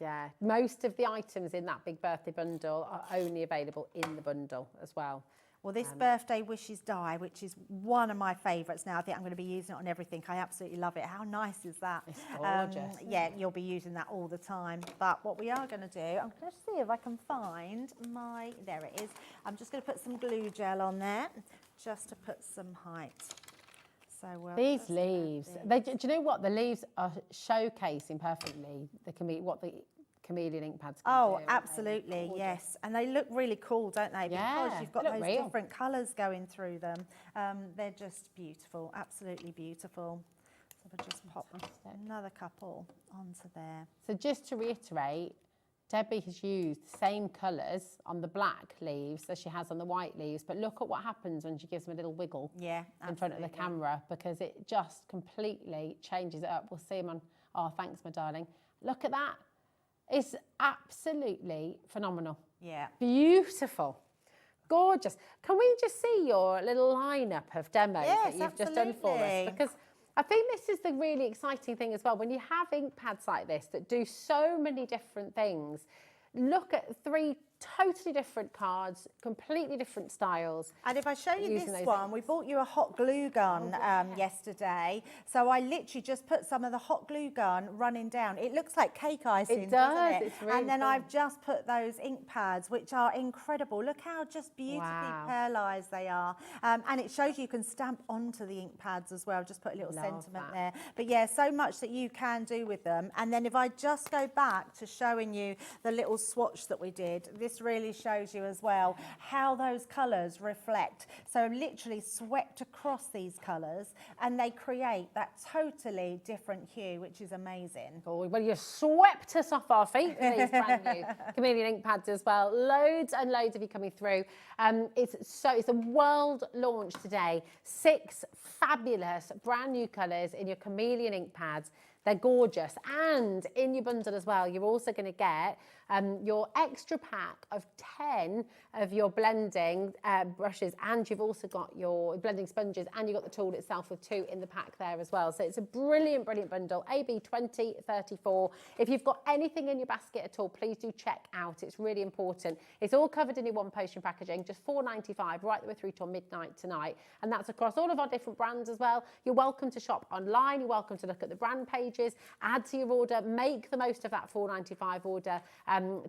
Yeah, most of the items in that big birthday bundle are only available in the bundle as well. Well, this birthday wishes die, which is one of my favourites now. I think I'm going to be using it on everything. I absolutely love it. How nice is that? It's gorgeous. Yeah, you'll be using that all the time. But what we are going to do, I'm going to see if I can find there it is. I'm just going to put some glue gel on there, just to put some height. So these leaves, do you know what? The leaves are showcasing perfectly what the Chameleon Inkpads can do. Absolutely, yes. And they look really cool, don't they? Yeah, Because you've got those different colours going through them. They're just beautiful, absolutely beautiful. So we'll just pop another couple onto there. So just to reiterate, Debbie has used the same colours on the black leaves as she has on the white leaves, but look at what happens when she gives them a little wiggle in front of the camera, because it just completely changes it up. We'll see them on, oh, thanks, my darling. Look at that. It's absolutely phenomenal. Yeah. Beautiful. Gorgeous. Can we just see your little lineup of demos that you've just done for us? Because I think this is the really exciting thing as well. When you have ink pads like this that do so many different things, look at 3 totally different cards, completely different styles. And if I show you this one, we bought you a hot glue gun yesterday. So I literally just put some of the hot glue gun running down. It looks like cake icing, doesn't it? It's really and then fun. I've just put those ink pads, which are incredible. Look how just beautifully pearlised they are. And it shows you can stamp onto the ink pads as well. Just put a little sentiment there. But yeah, so much that you can do with them. And then if I just go back to showing you the little swatch that we did, this really shows you as well how those colours reflect. So literally swept across these colours, and they create that totally different hue, which is amazing. Oh, well, you swept us off our feet with these brand new Chameleon ink pads as well. Loads and loads of you coming through. It's a world launch today. 6 fabulous brand new colours in your Chameleon ink pads. They're gorgeous. And in your bundle as well, you're also going to get your extra pack of 10 of your blending brushes, and you've also got your blending sponges, and you've got the tool itself with 2 in the pack there as well. So it's a brilliant, brilliant bundle. AB 2034. If you've got anything in your basket at all, please do check out. It's really important. It's all covered in your one potion packaging, just $4.95 right the way through till midnight tonight. And that's across all of our different brands as well. You're welcome to shop online. You're welcome to look at the brand pages, add to your order, make the most of that $4.95 order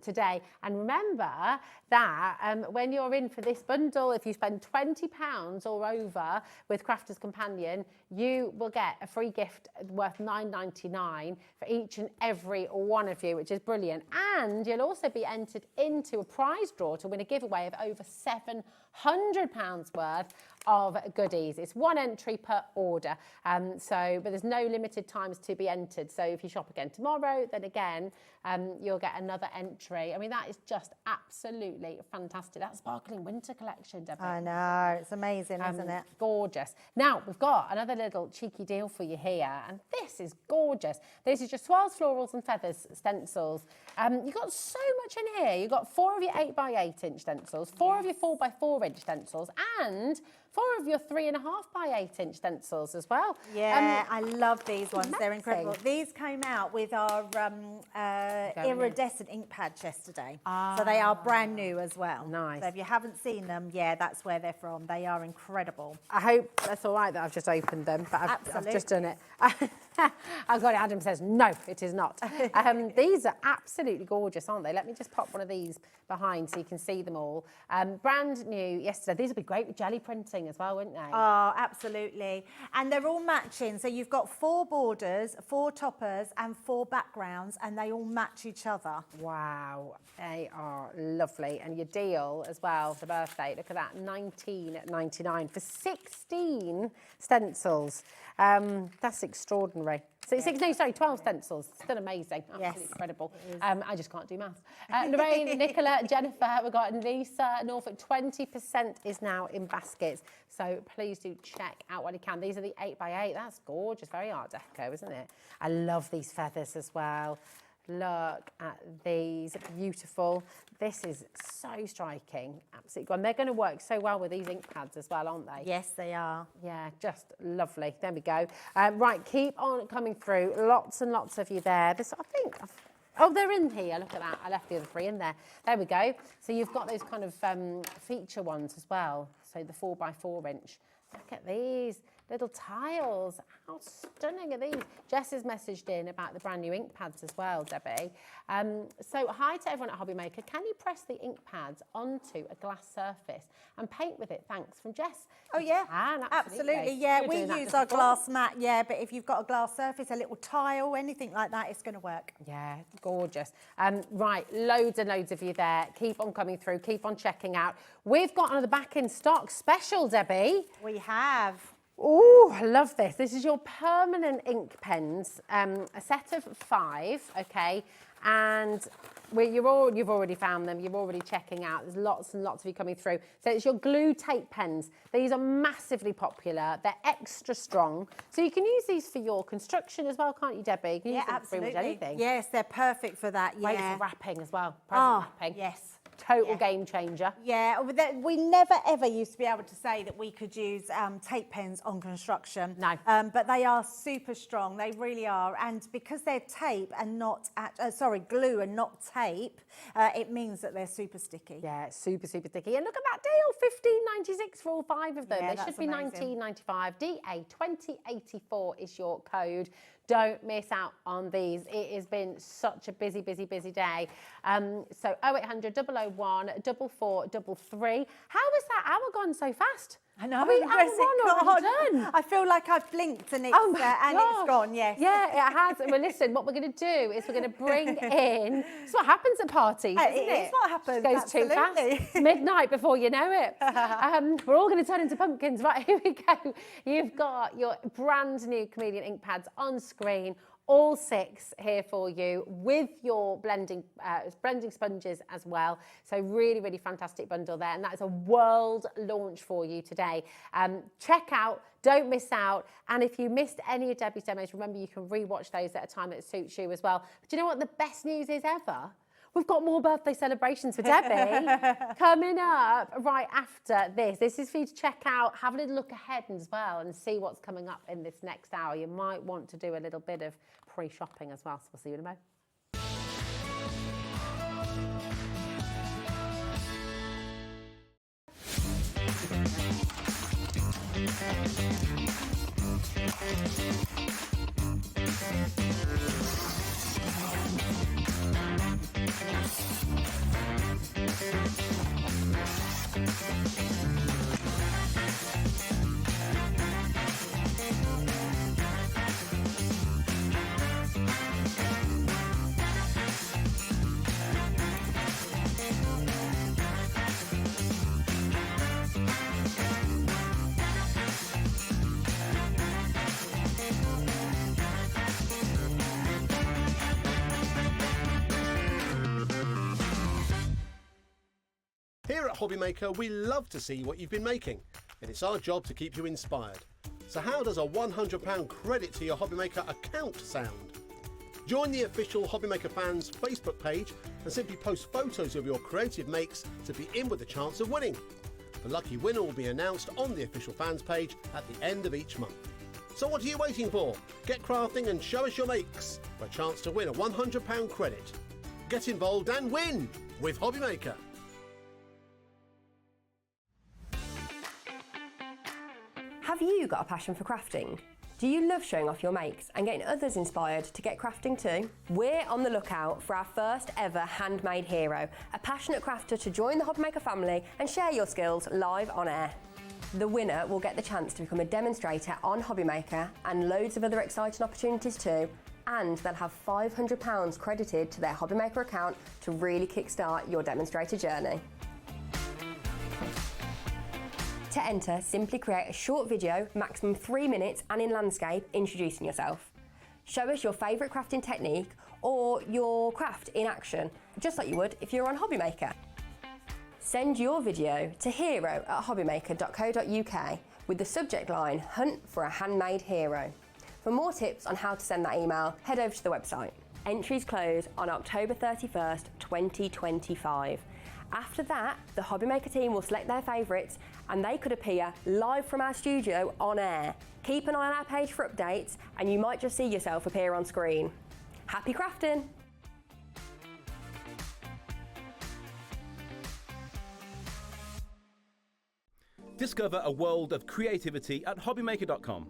today. And remember that when you're in for this bundle, if you spend £20 or over with Crafter's Companion, you will get a free gift worth $9.99 for each and every one of you, which is brilliant. And you'll also be entered into a prize draw to win a giveaway of over £700 worth of goodies. It's 1 entry per order, but there's no limited times to be entered. So if you shop again tomorrow, then again, you'll get another entry. I mean, that is just absolutely fantastic. That sparkling winter collection, Debbie. I know, it's amazing, isn't it? Gorgeous. Now, we've got another little cheeky deal for you here, and this is gorgeous. This is your Swirls, Florals and Feathers stencils. You've got so much in here. You've got 4 of your 8x8 inch stencils, 4 of your 4x4 inch stencils, and 4 of your 3.5x8 inch stencils as well. Yeah, I love these ones. They're incredible. These came out with our iridescent ink pads yesterday. So they are brand new as well. Nice. So if you haven't seen them, yeah, that's where they're from. They are incredible. I hope that's all right that I've just opened them, but I've just done it. I've got it. Adam says, no, it is not. These are absolutely gorgeous, aren't they? Let me just pop one of these behind so you can see them all. Brand new yesterday. These would be great with jelly printing as well, wouldn't they? Oh, absolutely. And they're all matching. So you've got 4 borders, 4 toppers and 4 backgrounds, and they all match each other. Wow, they are lovely. And your deal as well for birthday, look at that, $19.99 for 16 stencils. That's extraordinary. extraordinary. So 12 stencils. Still amazing. Absolutely incredible. I just can't do maths. Lorraine, Nicola, Jennifer, we've got Lisa, Norfolk. 20% is now in baskets. So please do check out what you can. These are the 8x8. That's gorgeous. Very Art Deco, isn't it? I love these feathers as well. Look at these, beautiful. This is so striking, absolutely. And they're going to work so well with these ink pads as well, aren't they? Yes, they are. Yeah, just lovely. There we go. Right, keep on coming through. Lots and lots of you there. This, I think, oh, they're in here. Look at that. I left the other 3 in there. There we go. So you've got those kind of feature ones as well. So the 4x4 inch. Look at these little tiles. How stunning are these? Jess has messaged in about the brand new ink pads as well, Debbie. So hi to everyone at Hobby Maker. Can you press the ink pads onto a glass surface and paint with it? Thanks, from Jess. Oh yeah, absolutely. Yeah, we use our glass mat, yeah, but if you've got a glass surface, a little tile, anything like that, it's going to work. Yeah, gorgeous. Right, loads and loads of you there. Keep on coming through, keep on checking out. We've got another back in stock special, Debbie. We have. Oh, I love this. This is your permanent ink pens, a set of 5, okay, and you've already found them, you're already checking out. There's lots and lots of you coming through. So it's your glue tape pens. These are massively popular. They're extra strong. So you can use these for your construction as well, can't you, Debbie? You can use them absolutely. for pretty much anything. Yes, they're perfect for that, Great for wrapping as well. Wrapping. Yes. Total game changer. Yeah, we never ever used to be able to say that we could use tape pens on construction. No. But they are super strong, they really are. And because they're tape and not, glue and not tape, it means that they're super sticky. Yeah, super, super sticky. And look at that deal, $15.96 for all 5 of them. Yeah, They should be amazing. $19.95. DA2084 is your code. Don't miss out on these. It has been such a busy, busy, busy day. So 0800 001 4433. How has that hour gone so fast? I know. Are we hour 1 already done? I feel like I've blinked and it's, it's gone, yes. Yeah, it has. Well, listen, what we're going to do is we're going to bring in, it's what happens at parties, isn't it? It is what happens, It goes too fast. It's midnight before you know it. We're all going to turn into pumpkins. Right, here we go. You've got your brand new Chameleon Inkpads on screen. All 6 here for you with your blending sponges as well. So really, really fantastic bundle there. And that is a world launch for you today. Check out, don't miss out. And if you missed any of Debbie's demos, remember you can rewatch those at a time that suits you as well. But do you know what the best news is ever? We've got more birthday celebrations for Debbie coming up right after this. This is for you to check out, have a little look ahead as well and see what's coming up in this next hour. You might want to do a little bit of pre-shopping as well. So we'll see you in a moment. Here at Hobby Maker, we love to see what you've been making, and it's our job to keep you inspired. So how does a £100 credit to your Hobby Maker account sound? Join the official Hobby Maker fans Facebook page and simply post photos of your creative makes to be in with a chance of winning. The lucky winner will be announced on the official fans page at the end of each month. So what are you waiting for? Get crafting and show us your makes for a chance to win a £100 credit. Get involved and win with Hobby Maker. Have you got a passion for crafting? Do you love showing off your makes and getting others inspired to get crafting too? We're on the lookout for our first ever handmade hero, a passionate crafter to join the Hobby Maker family and share your skills live on air. The winner will get the chance to become a demonstrator on Hobby Maker and loads of other exciting opportunities too, and they'll have £500 credited to their Hobby Maker account to really kickstart your demonstrator journey. To enter, simply create a short video, maximum 3 minutes and in landscape, introducing yourself. Show us your favourite crafting technique or your craft in action, just like you would if you were on Hobby Maker. Send your video to hero@hobbymaker.co.uk with the subject line Hunt for a Handmade Hero. For more tips on how to send that email, head over to the website. Entries close on October 31st, 2025. After that, the Hobby Maker team will select their favourites and they could appear live from our studio on air. Keep an eye on our page for updates and you might just see yourself appear on screen. Happy crafting! Discover a world of creativity at hobbymaker.com.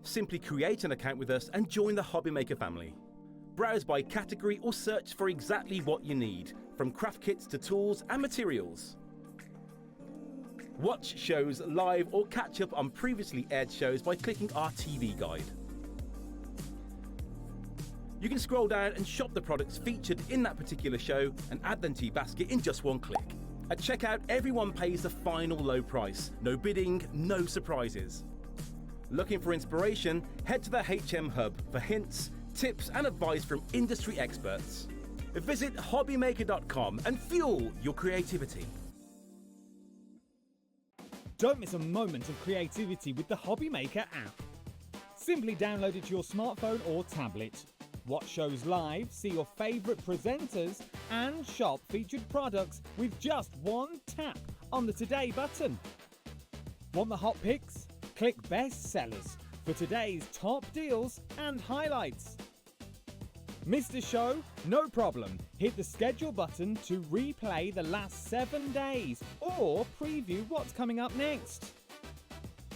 Simply create an account with us and join the Hobby Maker family. Browse by category or search for exactly what you need, from craft kits to tools and materials. Watch shows live or catch up on previously aired shows by clicking our TV guide. You can scroll down and shop the products featured in that particular show and add them to your basket in just one click. At checkout, everyone pays the final low price. No bidding, no surprises. Looking for inspiration? Head to the HM Hub for hints, tips and advice from industry experts. Visit hobbymaker.com and fuel your creativity. Don't miss a moment of creativity with the Hobby Maker app. Simply download it to your smartphone or tablet. Watch shows live, see your favourite presenters, and shop featured products with just one tap on the Today button. Want the hot picks? Click Best Sellers for today's top deals and highlights. Missed a show? No problem. Hit the schedule button to replay the last 7 days or preview what's coming up next.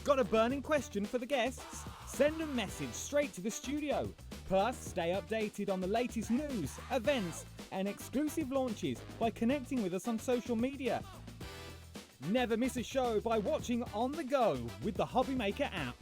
Got a burning question for the guests? Send a message straight to the studio. Plus, stay updated on the latest news, events, and exclusive launches by connecting with us on social media. Never miss a show by watching on the go with the Hobby Maker app.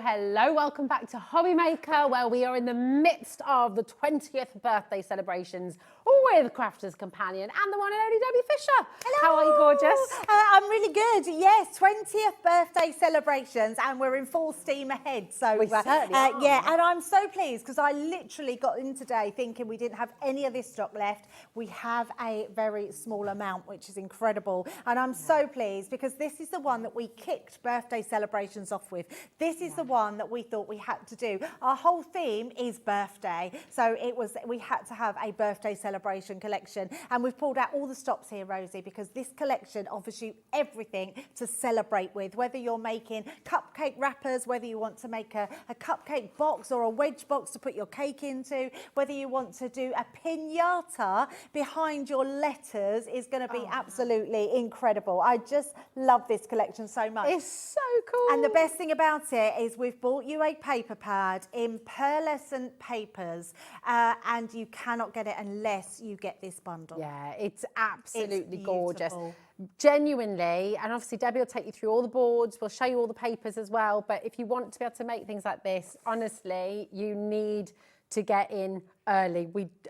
Hello, welcome back to Hobby Maker, where we are in the midst of the 20th birthday celebrations with Crafter's Companion and the one and only Debbie Fisher. Hello. How are you, gorgeous? I'm really good. Yes, 20th birthday celebrations, and we're in full steam ahead. So We certainly are. yeah, and I'm so pleased because I literally got in today thinking we didn't have any of this stock left. We have a very small amount, which is incredible, and I'm so pleased because this is the one that we kicked birthday celebrations off with. This is the one that we thought we had to do. Our whole theme is birthday, so we had to have a birthday celebration collection, and we've pulled out all the stops here, Rosie, because this collection offers you everything to celebrate with, whether you're making cupcake wrappers, whether you want to make a cupcake box or a wedge box to put your cake into, whether you want to do a piñata behind your letters is going to be absolutely incredible. I just love this collection so much. It's so cool. And the best thing about it is we've bought you a paper pad in pearlescent papers, and you cannot get it unless you get this bundle. Yeah, it's absolutely It's gorgeous. beautiful. Genuinely, and obviously Debbie will take you through all the boards, we'll show you all the papers as well, but if you want to be able to make things like this, honestly, you need to get in early.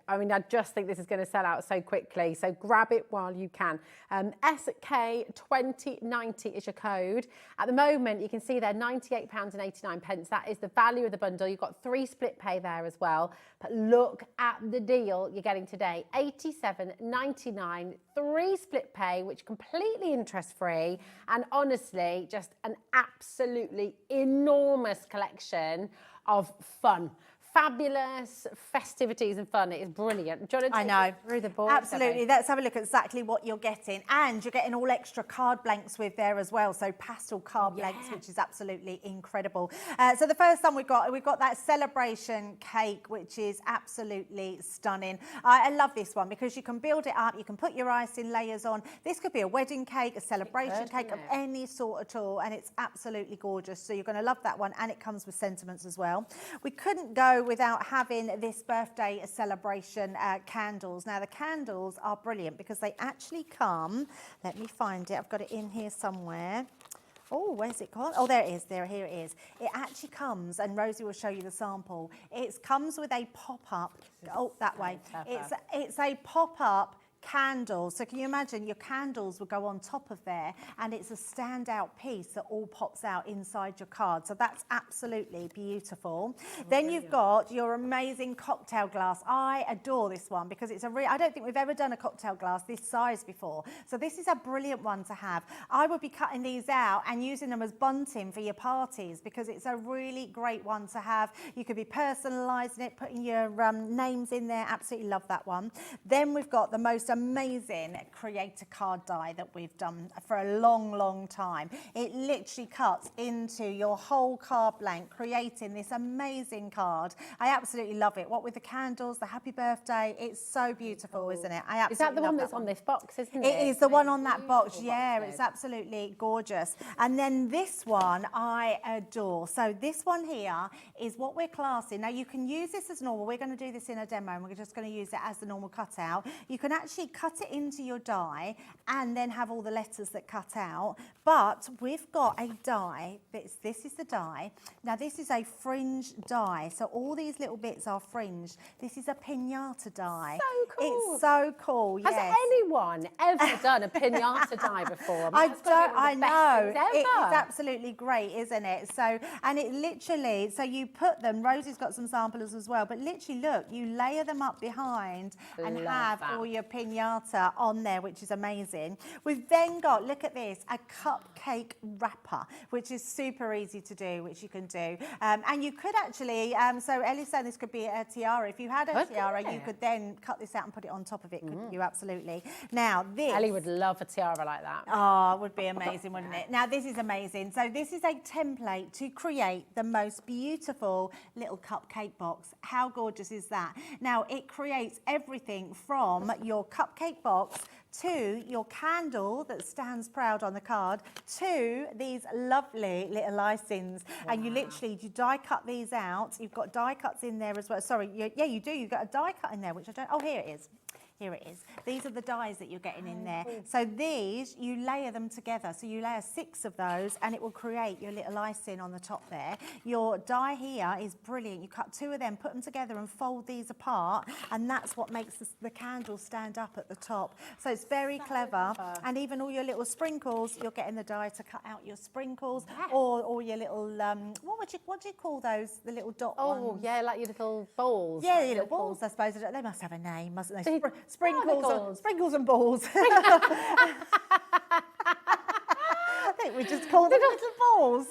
I just think this is going to sell out so quickly, so grab it while you can. SK2090 is your code. At the moment, you can see there £98.89. That is the value of the bundle. You've got 3 split pay there as well, but look at the deal you're getting today. £87.99, 3 split pay, which completely interest free, and honestly just an absolutely enormous collection of fun. Fabulous festivities and fun. It is brilliant. Do you want to take us through the board? Absolutely. Debbie? Let's have a look at exactly what you're getting. And you're getting all extra card blanks with there as well. So pastel card blanks, which is absolutely incredible. So the first one we've got that celebration cake, which is absolutely stunning. I love this one because you can build it up. You can put your icing layers on. This could be a wedding cake, a celebration cake of any sort at all. And it's absolutely gorgeous. So you're going to love that one. And it comes with sentiments as well. We couldn't go without having this birthday celebration candles. Now the candles are brilliant because they actually come, let me find it, I've got it in here somewhere. Oh, where's it gone? Oh, there it is, here it is. It actually comes, and Rosie will show you the sample. It comes with a pop-up, that way. It's a pop-up candles. So can you imagine your candles will go on top of there, and it's a standout piece that all pops out inside your card. So that's absolutely beautiful. Then you've got your amazing cocktail glass. I adore this one because it's I don't think we've ever done a cocktail glass this size before. So this is a brilliant one to have. I would be cutting these out and using them as bunting for your parties because it's a really great one to have. You could be personalising it, putting your names in there. Absolutely love that one. Then we've got the most amazing creator card die that we've done for a long time. It literally cuts into your whole card blank, creating this amazing card. I absolutely love it. What with the candles, the happy birthday, it's so beautiful, isn't it? I absolutely Is that the one love that's on this box, isn't it? It is the one on that box, Beautiful yeah, boxes. it's absolutely gorgeous. And then this one I adore. So this one here is what we're classing. Now you can use this as normal. We're going to do this in a demo and we're just going to use it as the normal cutout. You can actually cut it into your die and then have all the letters that cut out. But we've got a die, this is the die. Now this is a fringe die. So all these little bits are fringed. This is a piñata die. So cool. It's so cool, yes. Has anyone ever done a piñata die before? I know. It It's absolutely great, isn't it? So, and it literally, so you put them, Rosie's got some samples as well, but literally look, you layer them up behind and Love have that. all your piñata on there, which is amazing. We've then got, look at this, a cupcake wrapper, which is super easy to do, which you can do. And you could actually, so Ellie's saying this could be a tiara. If you had a tiara, you could then cut this out and put it on top of it, couldn't you? Absolutely. Now this... Ellie would love a tiara like that. Oh, it would be amazing, wouldn't it? Now, this is amazing. So this is a template to create the most beautiful little cupcake box. How gorgeous is that? Now, it creates everything from your cupcake box to your candle that stands proud on the card, to these lovely little icings. Wow. And you literally, you die cut these out. You've got die cuts in there as well. Sorry, yeah, you do. You've got a die cut in there, which I don't, oh, here it is. Here it is. These are the dies that you're getting in there. So these, you layer them together. So you layer 6 of those and it will create your little icing on the top there. Your die here is brilliant. You cut 2 of them, put them together and fold these apart, and that's what makes the candle stand up at the top. So it's very clever. And even all your little sprinkles, you're getting the die to cut out your sprinkles, or your little, what do you call those? The little dot ones? Oh, yeah, like your little balls. Yeah, your little balls, I suppose. They must have a name, mustn't they? Sprinkles and balls. I think we just call them little balls.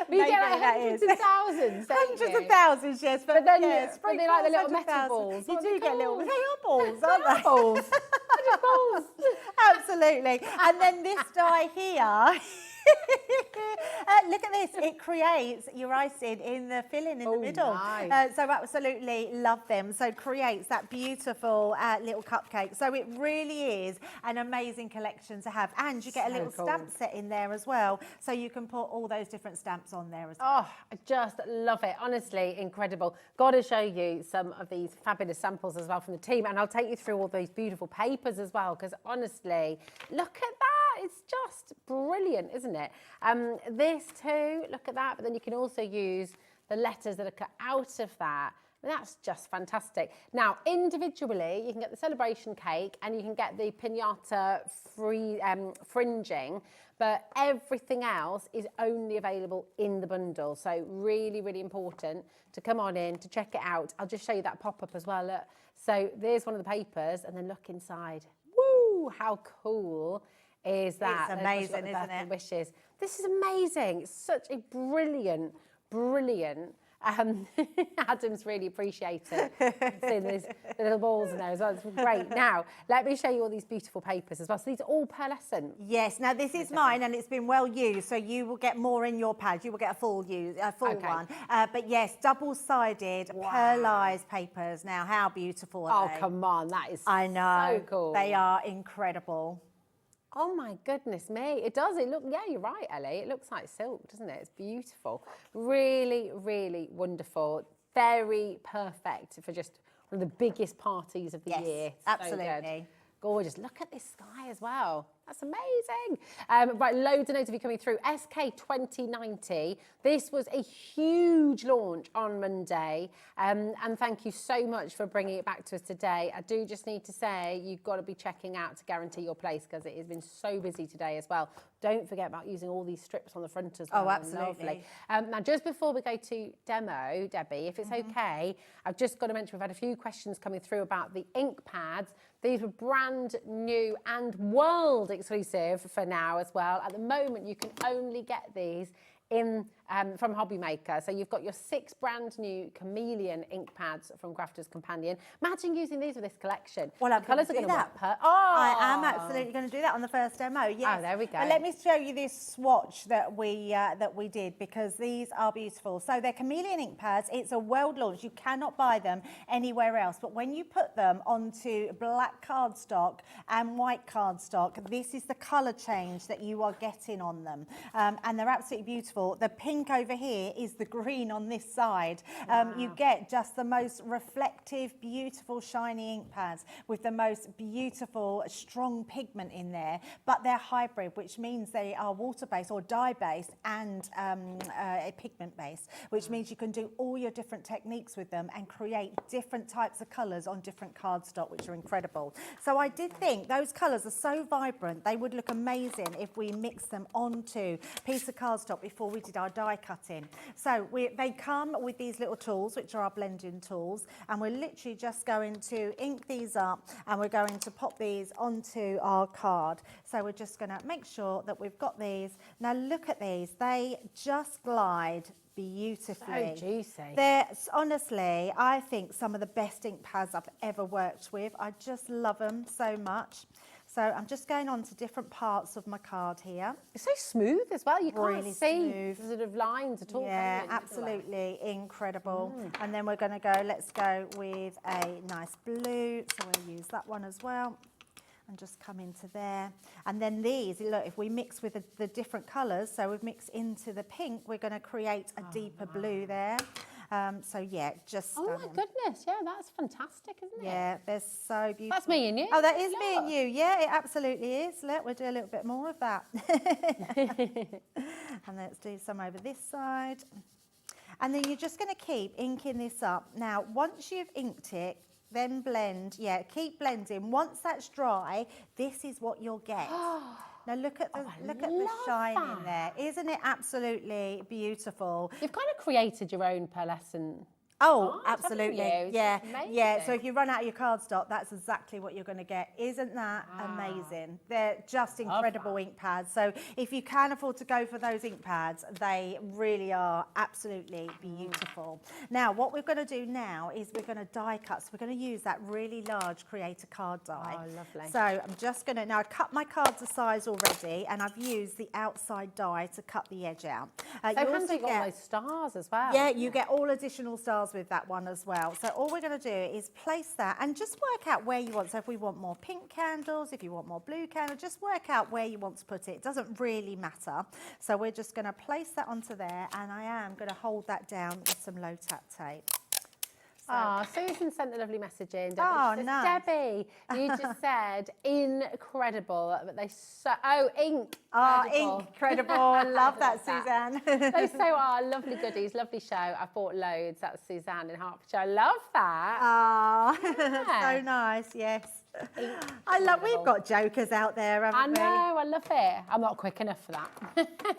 But you get like hundreds of thousands, don't you? Hundreds of thousands, yes. But then yes, but they like the little metal 100,000. balls. You What are do they get little, called? they are balls, aren't they? Balls. They're just balls. Absolutely. And then this die here, look at this, it creates your icing in the filling in the middle. Nice. So absolutely love them. So creates that beautiful little cupcake. So it really is an amazing collection to have. And you get a little stamp set in there as well. So you can put all those different stamps on there as well. Oh, I just love it. Honestly, incredible. Got to show you some of these fabulous samples as well from the team. And I'll take you through all those beautiful papers as well, because honestly, look at that. It's just brilliant, isn't it? This too, look at that. But then you can also use the letters that are cut out of that. That's just fantastic. Now, individually, you can get the celebration cake and you can get the piñata fringing, but everything else is only available in the bundle. So really, really important to come on in, to check it out. I'll just show you that pop-up as well. Look. So there's one of the papers, and then look inside. Woo, how cool is that? It's amazing, isn't it? Wishes. This is amazing. It's such a brilliant, brilliant. Adam's really appreciated seeing these little balls in there as well. It's great. Now, let me show you all these beautiful papers as well. So these are all pearlescent. Yes. Now, this is mine and it's been well used, so you will get more in your pad. You will get a full one. But yes, double-sided pearlized papers. Now, how beautiful are they? Oh, come on. That is I know. so cool. They are incredible. Oh my goodness me. It does. It look, yeah, you're right, Ellie. It looks like silk, doesn't it? It's beautiful. Really, really wonderful. Very perfect for just one of the biggest parties of the year. Absolutely. Gorgeous. Look at this sky as well. That's amazing. Right, loads and loads of you coming through. SK 2090. This was a huge launch on Monday. And thank you so much for bringing it back to us today. I do just need to say you've got to be checking out to guarantee your place because it has been so busy today as well. Don't forget about using all these strips on the front as well. Oh, absolutely. Lovely. Now, just before we go to demo, Debbie, if it's okay, I've just got to mention we've had a few questions coming through about the ink pads. These were brand new and world exclusive for now as well. At the moment, you can only get these from Hobby Maker. So you've got your 6 brand new Chameleon ink pads from Crafter's Companion. Imagine using these with this collection. Well, the colours are going to work. I am absolutely going to do that on the first demo. Yes. Oh, there we go. But let me show you this swatch that we did because these are beautiful. So they're Chameleon ink pads. It's a world launch. You cannot buy them anywhere else. But when you put them onto black cardstock and white cardstock, this is the colour change that you are getting on them, and they're absolutely beautiful. The pink over here is the green on this side. You get just the most reflective, beautiful, shiny ink pads with the most beautiful, strong pigment in there, but they're hybrid, which means they are water-based or dye-based and pigment-based, which means you can do all your different techniques with them and create different types of colours on different cardstock, which are incredible. So I did think those colours are so vibrant, they would look amazing if we mixed them onto a piece of cardstock before we did our die cutting. So they come with these little tools, which are our blending tools, and we're literally just going to ink these up and we're going to pop these onto our card. So we're just going to make sure that we've got these. Now look at these, they just glide beautifully. So juicy. They're honestly, I think, some of the best ink pads I've ever worked with. I just love them so much. So I'm just going on to different parts of my card here. It's so smooth as well. You can't Really see smooth. the sort of lines at all. Yeah, can you? absolutely incredible. And then we're going to go, let's go with a nice blue. So we'll use that one as well. And just come into there. And then these, look, if we mix with the different colours, so we've mixed into the pink, we're going to create a deeper blue there. So yeah, just stunning. Oh my goodness, yeah, that's fantastic, isn't it? Yeah, they're so beautiful. That's me and you. Oh, that is me and you. Yeah, it absolutely is. We'll do a little bit more of that. And let's do some over this side. And then you're just going to keep inking this up. Now, once you've inked it, then blend. Yeah, keep blending. Once that's dry, this is what you'll get. Now look at the shine in there. Isn't it absolutely beautiful? You've kind of created your own pearlescent. Oh, absolutely. Yeah, Amazing. yeah. So if you run out of your cardstock, that's exactly what you're going to get. Isn't that amazing? They're just incredible ink pads. So if you can afford to go for those ink pads, they really are absolutely beautiful. Now, what we're going to do now is we're going to die cut. So we're going to use that really large Creator card die. Oh, lovely. So I'm just going to, now I cut my cards to size already, and I've used the outside die to cut the edge out. So handy got all those stars as well. Yeah, you get all additional stars with that one as well. So all we're going to do is place that and just work out where you want. So if we want more pink candles, if you want more blue candles, just work out where you want to put it. It doesn't really matter. So we're just going to place that onto there, and I am going to hold that down with some low tap tape. Oh, Susan sent a lovely message in. Debbie. Oh, She says, nice. Debbie, you just said incredible, but they so, ink. Oh, incredible. I love that, Suzanne. They so are lovely goodies, lovely show. I've bought loads. That's Suzanne in Hertfordshire. I love that. Oh, Yeah. so nice, yes. I love, we've got jokers out there, I haven't we? know, I love it. I'm not quick enough for that.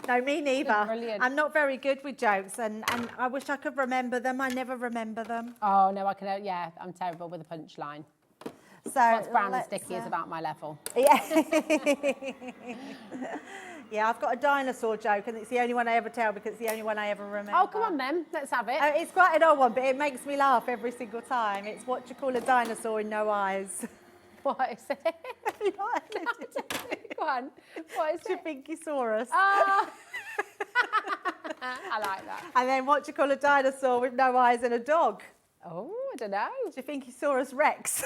No, me neither. Brilliant. I'm not very good with jokes, and I wish I could remember them. I never remember them. Oh, no, I can, yeah, I'm terrible with a punchline. So What's brown and let's, sticky is about my level. Yeah. Yeah, I've got a dinosaur joke, and it's the only one I ever tell because it's the only one I ever remember. Oh, come on then, let's have it. It's quite an old one, but it makes me laugh every single time. It's what you call a dinosaur with no eyes. What is it? Go on. What is it? Chimpinkisaurus. Ah. I like that. And then what you call a dinosaur with no eyes and a dog? Oh, I don't know. Chimpinkisaurus Rex.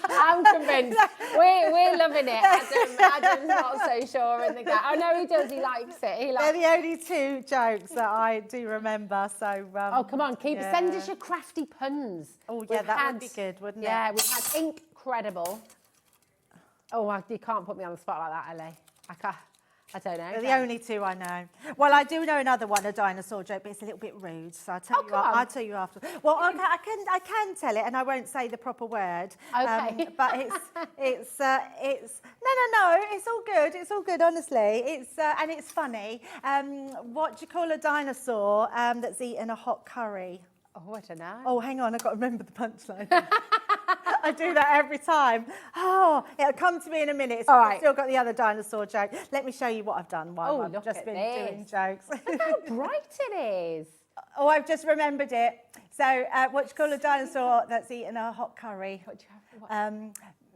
I'm convinced. We're loving it. Adam's not so sure in the game. I know he does. He likes it. They're the only two jokes that I do remember. So. Oh, come on, send us your crafty puns. Oh, yeah, that would be good, wouldn't it? Yeah, we've had Incredible. Oh, you can't put me on the spot like that, Ellie. I don't know. They're the only two I know. Well, I do know another one, a dinosaur joke, but it's a little bit rude. So I'll tell you after. Well, I can tell it, and I won't say the proper word. Okay. But it's no. It's all good. It's all good, honestly. And it's funny. What do you call a dinosaur that's eaten a hot curry? Oh, I don't know. Oh, hang on, I've got to remember the punchline. I do that every time. Oh, it'll come to me in a minute. So I've still got the other dinosaur joke. Let me show you what I've done while I've just been doing jokes. Look how bright it is. Oh, I've just remembered it. So, what do you call a dinosaur that's eaten a hot curry? What do you have?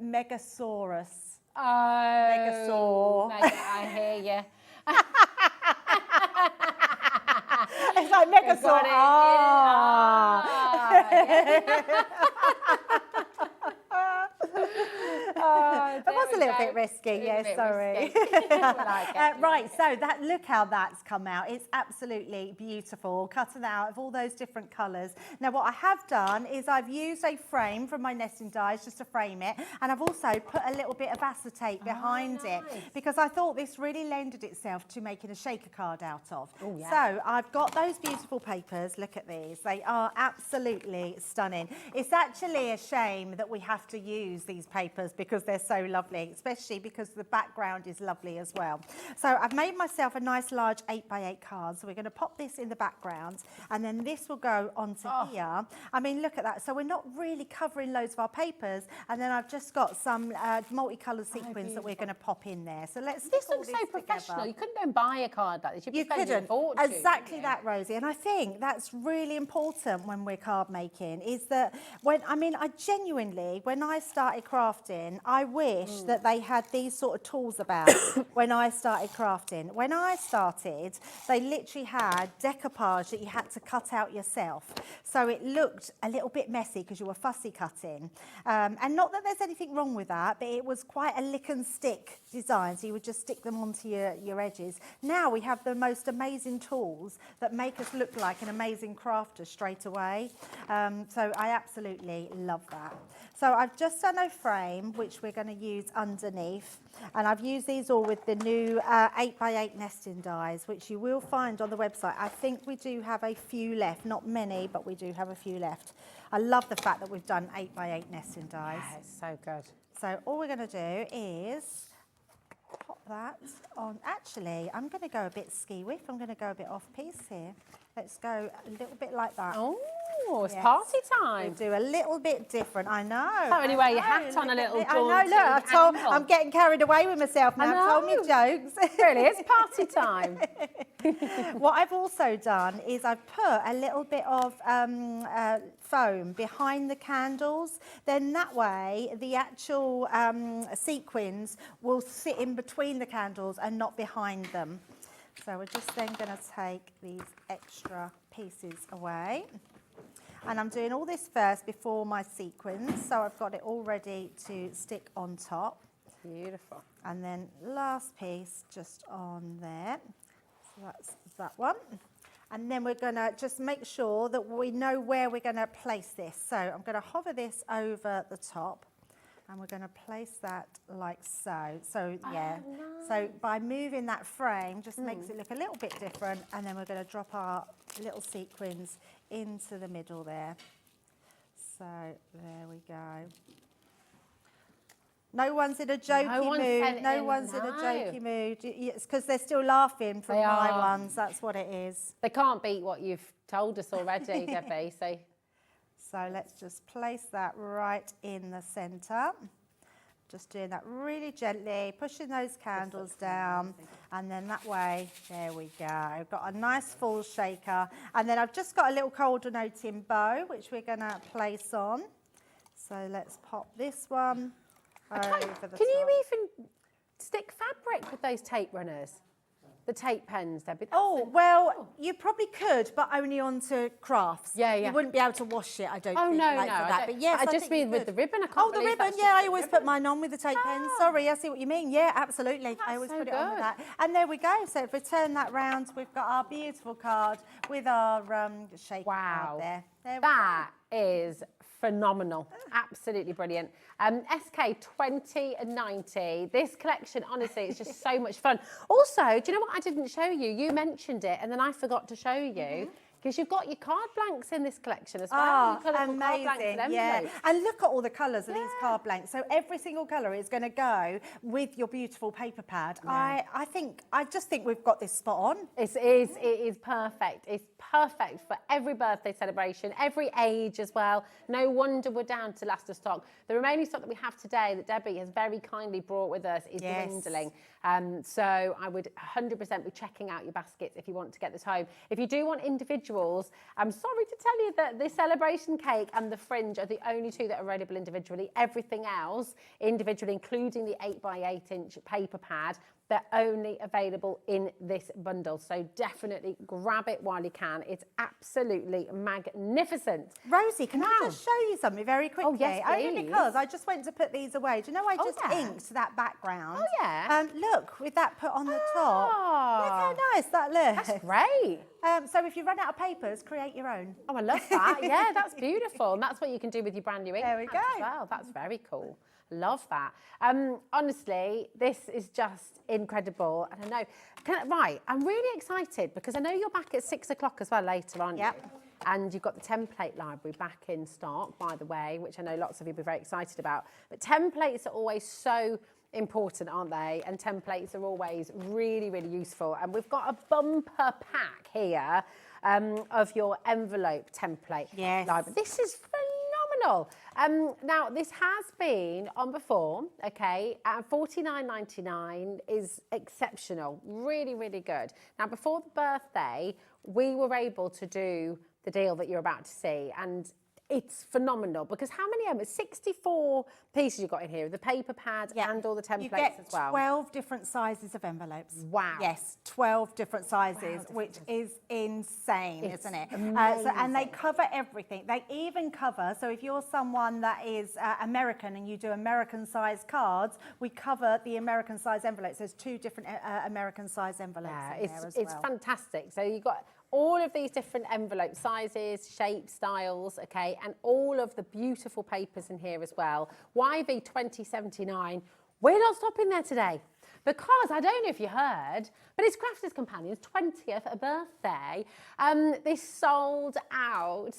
Megasaurus. Oh, Megasaur. I hear you. It's like Megasaur. That was a little bit risky, yes, sorry. Right, so look how that's come out. It's absolutely beautiful, cutting out of all those different colours. Now, what I have done is I've used a frame from my nesting dies just to frame it, and I've also put a little bit of acetate behind it because I thought this really lended itself to making a shaker card out of. Oh, yeah. So I've got those beautiful papers. Look at these. They are absolutely stunning. It's actually a shame that we have to use these papers because they're so lovely, especially because the background is lovely as well. So I've made myself a nice large 8x8 card. So we're going to pop this in the background, and then this will go onto here. I mean, look at that. So we're not really covering loads of our papers, and then I've just got some multicoloured sequins that we're going to pop in there. So let's This looks so professional. You couldn't go and buy a card like this. You couldn't. Exactly that, Rosie. And I think that's really important when we're card making, is that when I started crafting, I wish that they had these sort of tools about when I started crafting. When I started, they literally had decoupage that you had to cut out yourself. So it looked a little bit messy because you were fussy cutting. And not that there's anything wrong with that, but it was quite a lick and stick design. So you would just stick them onto your edges. Now we have the most amazing tools that make us look like an amazing crafter straight away. So I absolutely love that. So I've just done a frame, which we're going to use underneath. And I've used these all with the new 8x8 nesting dies, which you will find on the website. I think we do have a few left, not many, but we do have a few left. I love the fact that we've done 8x8 nesting dies. Yeah, it's so good. So all we're going to do is pop that on. Actually, I'm going to go a bit ski-whiff. I'm going to go a bit off-piece here. Let's go a little bit like that. Oh, it's party time. We'll do a little bit different, I know. Can't really wear your hat on a little daunting I'm getting carried away with myself now. I've told me jokes. Really, it's party time. What I've also done is I've put a little bit of foam behind the candles. Then that way, the actual sequins will sit in between the candles and not behind them. So we're just then going to take these extra pieces away. And I'm doing all this first before my sequins, so I've got it all ready to stick on top. Beautiful. And then last piece just on there. So that's that one. And then we're going to just make sure that we know where we're going to place this. So I'm going to hover this over the top. And we're going to place that like so. So, yeah. Oh, nice. So by moving that frame just makes it look a little bit different. And then we're going to drop our little sequins into the middle there. So there we go. No one's in a jokey mood. No one's in a jokey mood. It's because they're still laughing from my ones. That's what it is. They can't beat what you've told us already, Debbie. So let's just place that right in the centre. Just doing that really gently, pushing those candles down, and then that way, there we go. I've got a nice full shaker, and then I've just got a little cold denoting bow, which we're going to place on. So let's pop this one over the top. Can you even stick fabric with those tape runners? the tape pens, Debbie? You probably could, but only onto crafts. Yeah. You wouldn't be able to wash it, I don't think. No, for that. But yes, I just think mean you with could. the ribbon. I can't the believe ribbon. that's Yeah, just I always put mine on with the tape pens. Sorry, I see what you mean. Yeah, absolutely. I always so put it on with good. that. And there we go. So if we turn that round, we've got our beautiful card with our shape card there. That is phenomenal. Absolutely brilliant. SK 20 and 90. This collection, honestly, is just so much fun. Also, do you know what I didn't show you? You mentioned it and then I forgot to show you. Because you've got your card blanks in this collection as well. Amazing, yeah. And look at all the colours of these card blanks. So every single colour is going to go with your beautiful paper pad. Yeah. I just think we've got this spot on. It is perfect. It's perfect for every birthday celebration, every age as well. No wonder we're down to last of stock. The remaining stock that we have today that Debbie has very kindly brought with us is dwindling. So I would 100% be checking out your baskets if you want to get this home. If you do want individuals, I'm sorry to tell you that the celebration cake and the fringe are the only two that are available individually. Everything else individually, including the 8x8-inch paper pad, they're only available in this bundle. So definitely grab it while you can. It's absolutely magnificent. Rosie, can I just show you something very quickly? Oh, yes, please. Only because I just went to put these away. Do you know I just inked that background? Oh, yeah. Look, with that put on the top. Look how nice that looks. That's great. So if you run out of papers, create your own. Oh, I love that. Yeah, that's beautiful. And that's what you can do with your brand new ink. There we go. As well. That's very cool. Love that. Honestly, this is just incredible. And I know, I'm really excited because I know you're back at 6 o'clock as well later, aren't you? And you've got the template library back in stock, by the way, which I know lots of you will be very excited about. But templates are always so important, aren't they? And templates are always really, really useful. And we've got a bumper pack here of your envelope template library. This is phenomenal. Now, this has been on before, okay, at $49.99 is exceptional, really, really good. Now, before the birthday, we were able to do the deal that you're about to see, and it's phenomenal because how many 64 pieces you've got in here, the paper pad and all the templates as well. 12 different sizes of envelopes. Wow. Yes, 12 different sizes, which is insane, isn't it? And they cover everything. They even cover, so if you're someone that is American and you do American size cards, we cover the American size envelopes. There's 2 different American size envelopes in there as well. It's fantastic. So you've got all of these different envelope sizes, shapes, styles, okay, and all of the beautiful papers in here as well. YV 2079, we're not stopping there today because I don't know if you heard, but it's Crafters Companion's 20th birthday. This sold out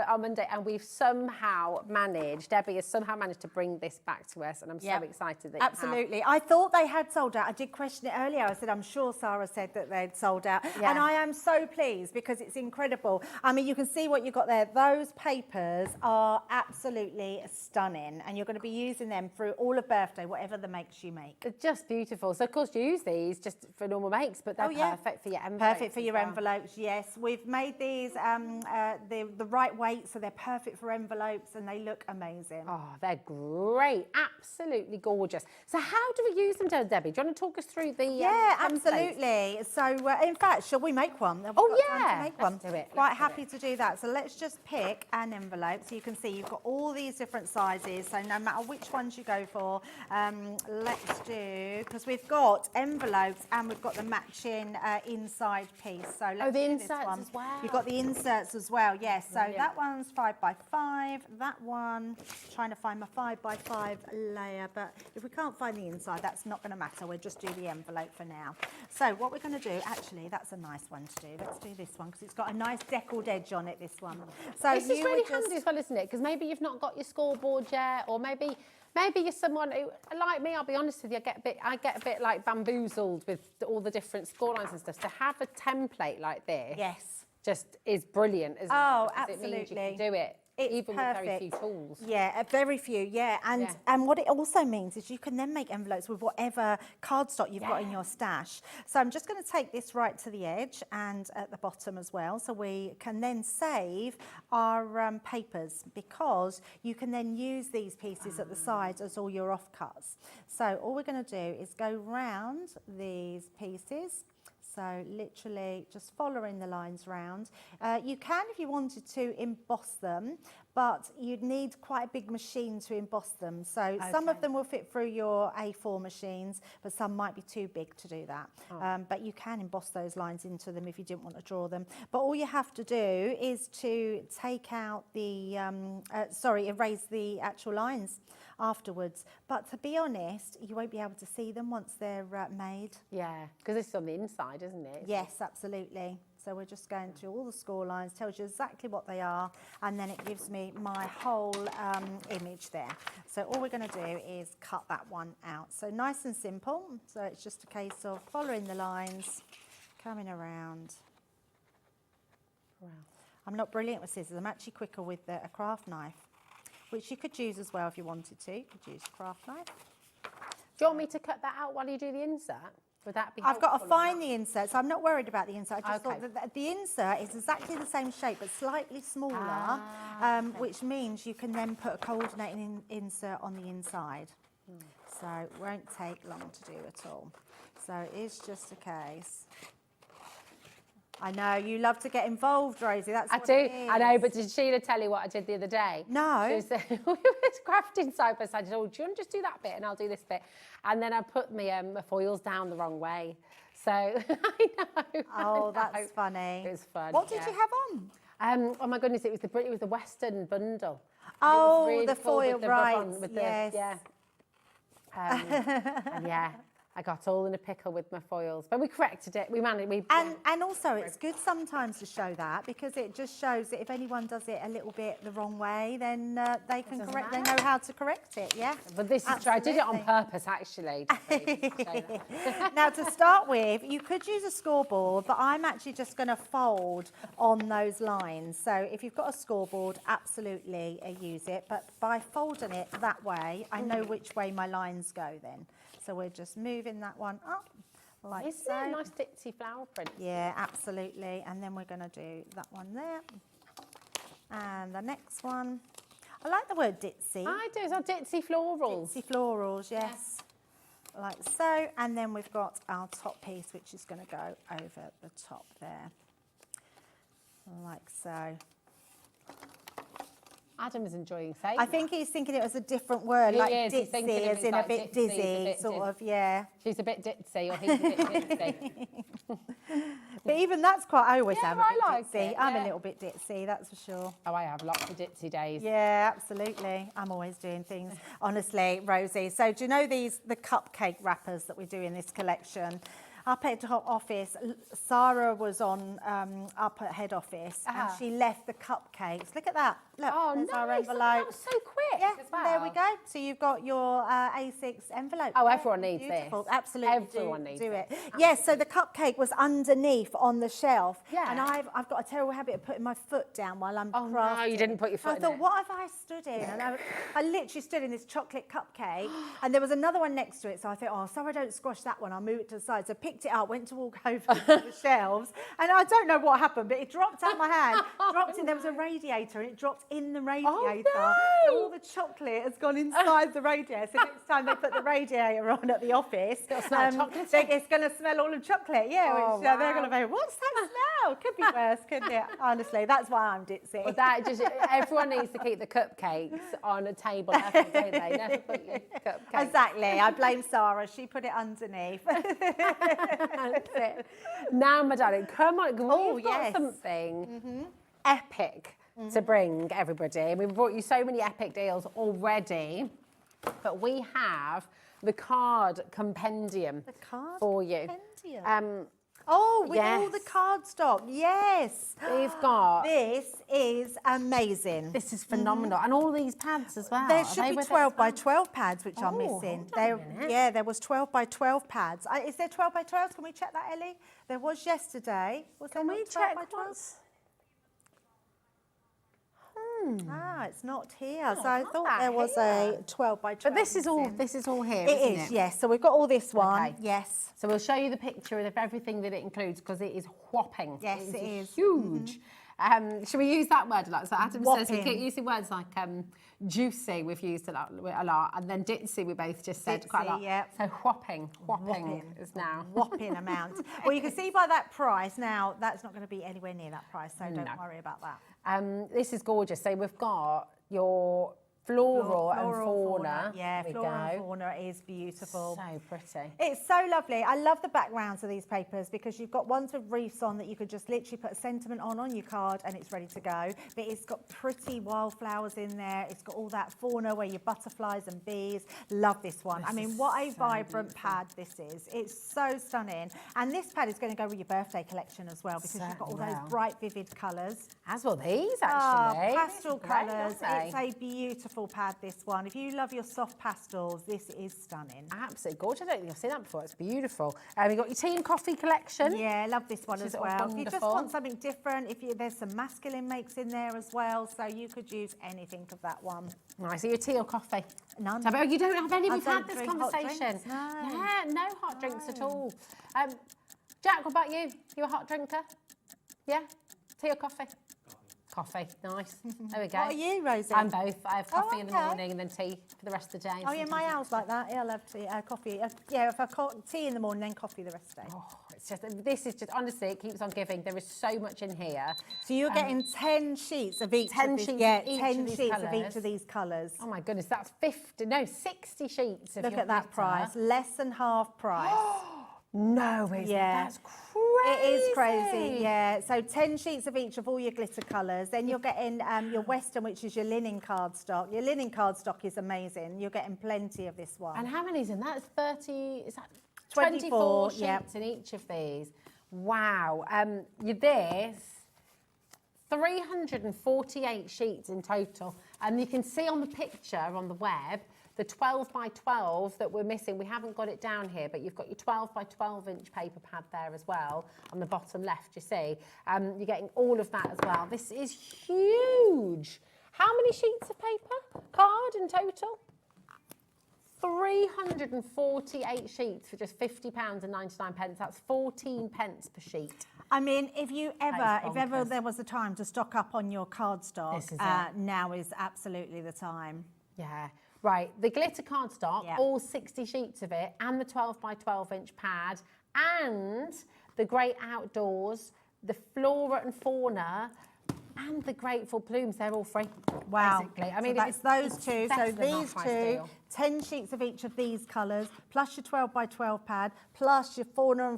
on Monday, and we've somehow managed, Debbie has somehow managed to bring this back to us, and I'm so excited that you absolutely. I thought they had sold out. I did question it earlier. I said, I'm sure Sarah said that they'd sold out. And I am so pleased because it's incredible. I mean, you can see what you've got there. Those papers are absolutely stunning, and you're going to be using them through all of birthday, whatever the makes you make. They're just beautiful. So, of course, you use these just for normal makes, but they're perfect for your envelopes. Perfect for your envelopes, yes. We've made these the right weight, so they're perfect for envelopes, and they look amazing. Oh, they're great. Absolutely gorgeous. So how do we use them, Debbie? Do you want to talk us through the Yeah, absolutely. So, in fact, shall we make one? Have we got time to make one? Let's do it. Quite happy to do that. So let's just pick an envelope. So you can see you've got all these different sizes. So no matter which ones you go for, let's do, because we've got envelopes and we've got the matching inside piece. So let's the do inserts this one. as well. You've got the inserts as well, yes. So that one's 5x5. That one, trying to find my 5x5 layer, but if we can't find the inside, that's not going to matter. We'll just do the envelope for now. So what we're going to do, actually, that's a nice one to do. Let's do this one because it's got a nice deckled edge on it, this one. So this is really handy as well, isn't it? Because maybe you've not got your scoreboard yet, or maybe you're someone who, like me, I'll be honest with you, I get a bit like bamboozled with all the different score lines and stuff. To have a template like this, just is brilliant, isn't it? Oh, because absolutely. it means you can do it. It's even perfect. with very few tools. Yeah, very few, And what it also means is you can then make envelopes with whatever cardstock you've got in your stash. So I'm just going to take this right to the edge and at the bottom as well, so we can then save our papers, because you can then use these pieces at the sides as all your offcuts. So all we're going to do is go round these pieces, So literally just following the lines round. You can, if you wanted to, emboss them, but you'd need quite a big machine to emboss them. So some of them will fit through your A4 machines, but some might be too big to do that. But you can emboss those lines into them if you didn't want to draw them. But all you have to do is to take out the, erase the actual lines afterwards. But to be honest, you won't be able to see them once they're made. Yeah, because this is on the inside, isn't it? Yes, absolutely. So we're just going through all the score lines, tells you exactly what they are, and then it gives me my whole image there. So all we're going to do is cut that one out. So nice and simple. So it's just a case of following the lines, coming around. Wow. I'm not brilliant with scissors. I'm actually quicker with a craft knife, which you could use as well if you wanted to. You could use a craft knife. Do you want me to cut that out while you do the insert? Would that be helpful? I've got to find the insert, so I'm not worried about the insert. I just thought that the insert is exactly the same shape, but slightly smaller, which means you can then put a coordinating insert on the inside. So it won't take long to do at all. So it is just a case. I know, you love to get involved, Rosie, that's what it is. I know, but did Sheila tell you what I did the other day? No. She was, we were crafting side by side. She said, oh, do you want to just do that bit and I'll do this bit? And then I put my foils down the wrong way. So, I know. Oh, that's funny. It was fun. What did you have on? Oh my goodness, it was the Western bundle. Oh, really the cool foil, with the right, rub-on, with yes. And yeah, I got all in a pickle with my foils, but we corrected it. We managed. And also, it's good sometimes to show that, because it just shows that if anyone does it a little bit the wrong way, then they can correct. They know how to correct it. Yeah. But this is true. I did it on purpose, actually. Now, to start with, you could use a scoreboard, but I'm actually just going to fold on those lines. So if you've got a scoreboard, absolutely use it. But by folding it that way, I know which way my lines go then. So we're just moving that one up like Isn't so. it a nice ditzy flower print? Yeah, absolutely. And then we're going to do that one there. And the next one. I like the word ditzy. I do. It's our ditzy florals. Ditzy florals, yes. Like so. And then we've got our top piece, which is going to go over the top there. Like so. Adam is enjoying saying I think he's thinking it was a different word, like ditzy, as in a bit dizzy, sort of, yeah. She's a bit ditzy, or he's a bit ditzy. But even that's quite, I always am a bit like ditzy. it, I'm a little bit ditzy, that's for sure. Oh, I have lots of ditzy days. Yeah, absolutely. I'm always doing things, honestly, Rosie. So do you know the cupcake wrappers that we do in this collection? Up at the office, Sarah was on up at head office, and she left the cupcakes. Look at that. Look, there's our envelope. That was so quick. Yeah, as well. there we go. So you've got your A6 envelope. Oh, everyone needs Beautiful. this. Absolutely. Everyone needs it. Yes, so the cupcake was underneath on the shelf. Yeah. And I've got a terrible habit of putting my foot down while I'm crafting. No, you didn't put your foot I thought, what have I stood in? And I literally stood in this chocolate cupcake, and there was another one next to it. So I thought, oh, so I don't squash that one. I'll move it to the side. So I picked it up, went to walk over to the shelves, and I don't know what happened, but it dropped out my hand, dropped in. There was a radiator, and it dropped in the radiator. Oh, no. All the chocolate has gone inside the radiator. So next time they put the radiator on at the office, It'll smell chocolate. it's going to smell all of chocolate. Yeah, Oh, which they're going to go, what's that smell? Could be worse, couldn't it? Honestly, that's why I'm ditzy. But that just, everyone needs to keep the cupcakes on a table, never, don't they? Never put your cupcakes. Exactly. I blame Sarah. She put it underneath. That's it. Now, my darling, come on. We've got something epic to bring everybody. We've brought you so many epic deals already, but we have the card compendium for you. With all the cardstock, yes. We've got... This is amazing. This is phenomenal. And all these pads as well. There should be 12 by 12 pads, which are missing. Yeah, there was 12 by 12 pads. Is there 12 by 12s? Can we check that, Ellie? There was yesterday. Can we check by 12s? It's not here. So I thought there was a 12 by 12. But this is all here, It isn't is, it? yes. So we've got all this one. Okay. Yes. So we'll show you the picture of everything that it includes, because it is whopping. Yes, it is. Huge. Should we use that word a lot? So Adam says we Whopping. keep using words like juicy, we've used a lot, and then ditzy we both just said quite a lot. Ditzy, yeah. So whopping is now. Whopping amount. Well, you can see by that price now, that's not going to be anywhere near that price, so don't worry about that. This is gorgeous. So we've got your floral and fauna. Yeah, There we floral and go. fauna is beautiful. So pretty. It's so lovely. I love the backgrounds of these papers because you've got ones with reefs on that you could just literally put a sentiment on your card and it's ready to go. But it's got pretty wildflowers in there. It's got all that fauna where your butterflies and bees. Love this one. I mean, what a vibrant pad this is. It's so stunning. And this pad is going to go with your birthday collection as well because you've got all those bright, vivid colours. As well these, actually. Pastel These are great, colours. aren't they? It's a beautiful pad, this one. If you love your soft pastels, this is stunning. Absolutely gorgeous. I don't think I've seen that before. It's beautiful. You've got your tea and coffee collection. Yeah, I love this one as well. If you just wonderful. want something different, there's some masculine makes in there as well, so you could use anything of that one. Nice. So your tea or coffee? None. So, you don't have any? I We've don't had this drink hot conversation. drinks, no. Yeah, no hot drinks at all. Jack, what about you? You a hot drinker? Yeah? Tea or coffee? Coffee, nice. There we go. What are you, Rosie? I'm both. I have coffee in the okay. morning and then tea for the rest of the day. Oh, yeah, my house like that. Yeah, I love tea, coffee. Yeah, if I've got tea in the morning, then coffee the rest of the day. Oh, it's just, this is just, honestly, it keeps on giving. There is so much in here. So you're getting 10 sheets of each 10 of these, sheets yeah, of each 10 of these sheets of colours. each of these colours. Oh my goodness, that's 60 sheets of Look your at that glitter. price, less than half price. No, that's crazy. It is crazy, yeah. So 10 sheets of each of all your glitter colours. Then you're getting your Western, which is your linen cardstock. Your linen cardstock is amazing. You're getting plenty of this one. And how many's in that? It's 30, is that 24 sheets yep. in each of these. Wow. This, 348 sheets in total. And you can see on the picture on the web, the 12 by 12 that we're missing, we haven't got it down here, but you've got your 12 by 12 inch paper pad there as well, on the bottom left, you see. You're getting all of that as well. This is huge. How many sheets of paper, card in total? 348 sheets for just £50.99. That's 14 pence per sheet. I mean, if ever there was a time to stock up on your cardstock, now is absolutely the time. Yeah. Right, the glitter cardstock, Yeah. all 60 sheets of it, and the 12 by 12 inch pad, and the Great Outdoors, the Flora and Fauna, and the Grateful Plumes, they're all free. Wow. Basically. I mean, so that's those it's two. better So than these half-price two, deal. 10 sheets of each of these colours, plus your 12 by 12 pad, plus your Flora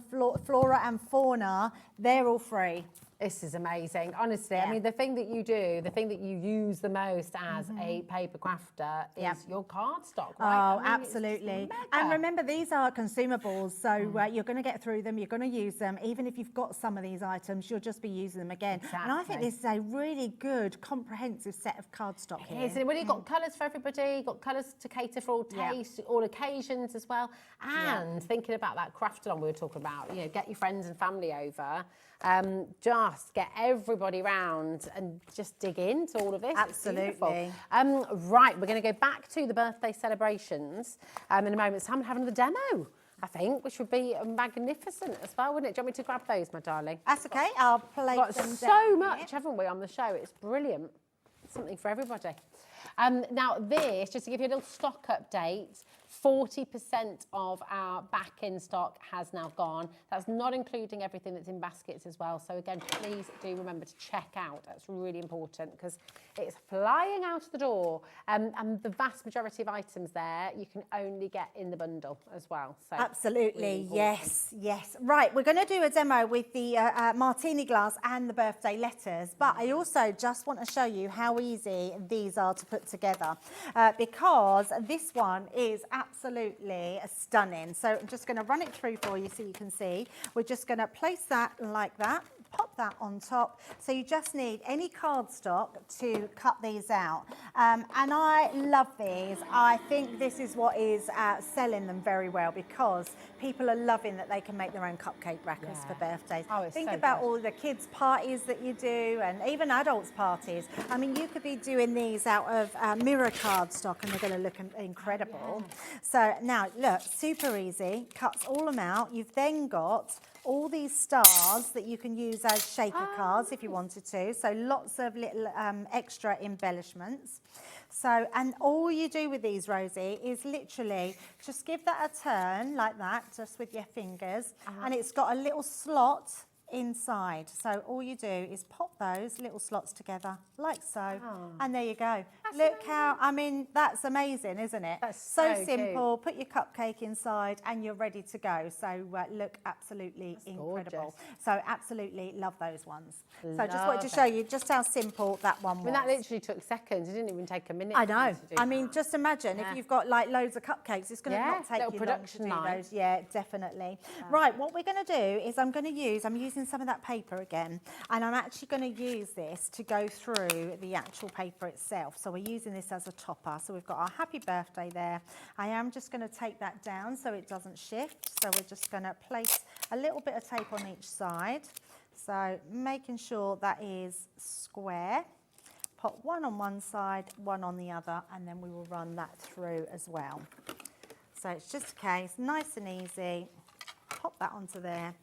and Fauna, they're all free. This is amazing, honestly. I mean, the thing that you do, the thing that you use the most as a paper crafter is your cardstock, right? Oh, absolutely. And remember, these are consumables, so you're going to get through them, you're going to use them. Even if you've got some of these items, you'll just be using them again. And I think this is a really good, comprehensive set of cardstock here. Yes, well, you've got colours for everybody, you've got colours to cater for all tastes, all occasions as well. And thinking about that craft-along we were talking about, you know, get your friends and family over, just get everybody round and just dig into all of this. Absolutely. Right, we're going to go back to the birthday celebrations in a moment. It's time to have another demo, I think, which would be magnificent as well, wouldn't it? Do you want me to grab those, my darling? That's okay, I'll play Got them so down much, here. haven't we, on the show? It's brilliant. Something for everybody. Now this, just to give you a little stock update, 40% of our back in stock has now gone. That's not including everything that's in baskets as well. So again, please do remember to check out. That's really important because it's flying out of the door. And the vast majority of items there, you can only get in the bundle as well. So Absolutely, yes. Right, we're going to do a demo with the martini glass and the birthday letters, but I also just want to show you how easy these are to put together because this one is absolutely stunning. So I'm just going to run it through for you so you can see. We're just going to place that like that, pop that on top. So you just need any cardstock to cut these out. And I love these. I think this is what is selling them very well because people are loving that they can make their own cupcake wrappers for birthdays. Oh, it's think so about good. all the kids' parties that you do and even adults' parties. I mean, you could be doing these out of mirror cardstock and they're going to look incredible. So now, look, super easy, cuts all them out. You've then got all these stars that you can use as shaker cards if you wanted to. So lots of little extra embellishments. So, and all you do with these, Rosie, is literally just give that a turn like that, just with your fingers. And it's got a little slot inside. So all you do is pop those little slots together like so, and there you go. Look how, I mean, that's amazing, isn't it? That's so so simple. Put your cupcake inside and you're ready to go. So look absolutely incredible. Gorgeous. So absolutely love those ones. So just Love wanted to show you just how simple that one was. I mean, that literally took seconds. It didn't even take a minute. I know. to do I mean, that. just imagine if you've got like loads of cupcakes, it's going to Yeah, not take little you production long to do line. those. Yeah, definitely. Right, what we're going to do is I'm using some of that paper again, and I'm actually going to use this to go through the actual paper itself. So we're using this as a topper. So we've got our happy birthday there. I am just going to take that down so it doesn't shift. So we're just going to place a little bit of tape on each side. So making sure that is square. Pop one on one side, one on the other, and then we will run that through as well. So it's just a case, nice and easy. Pop that onto there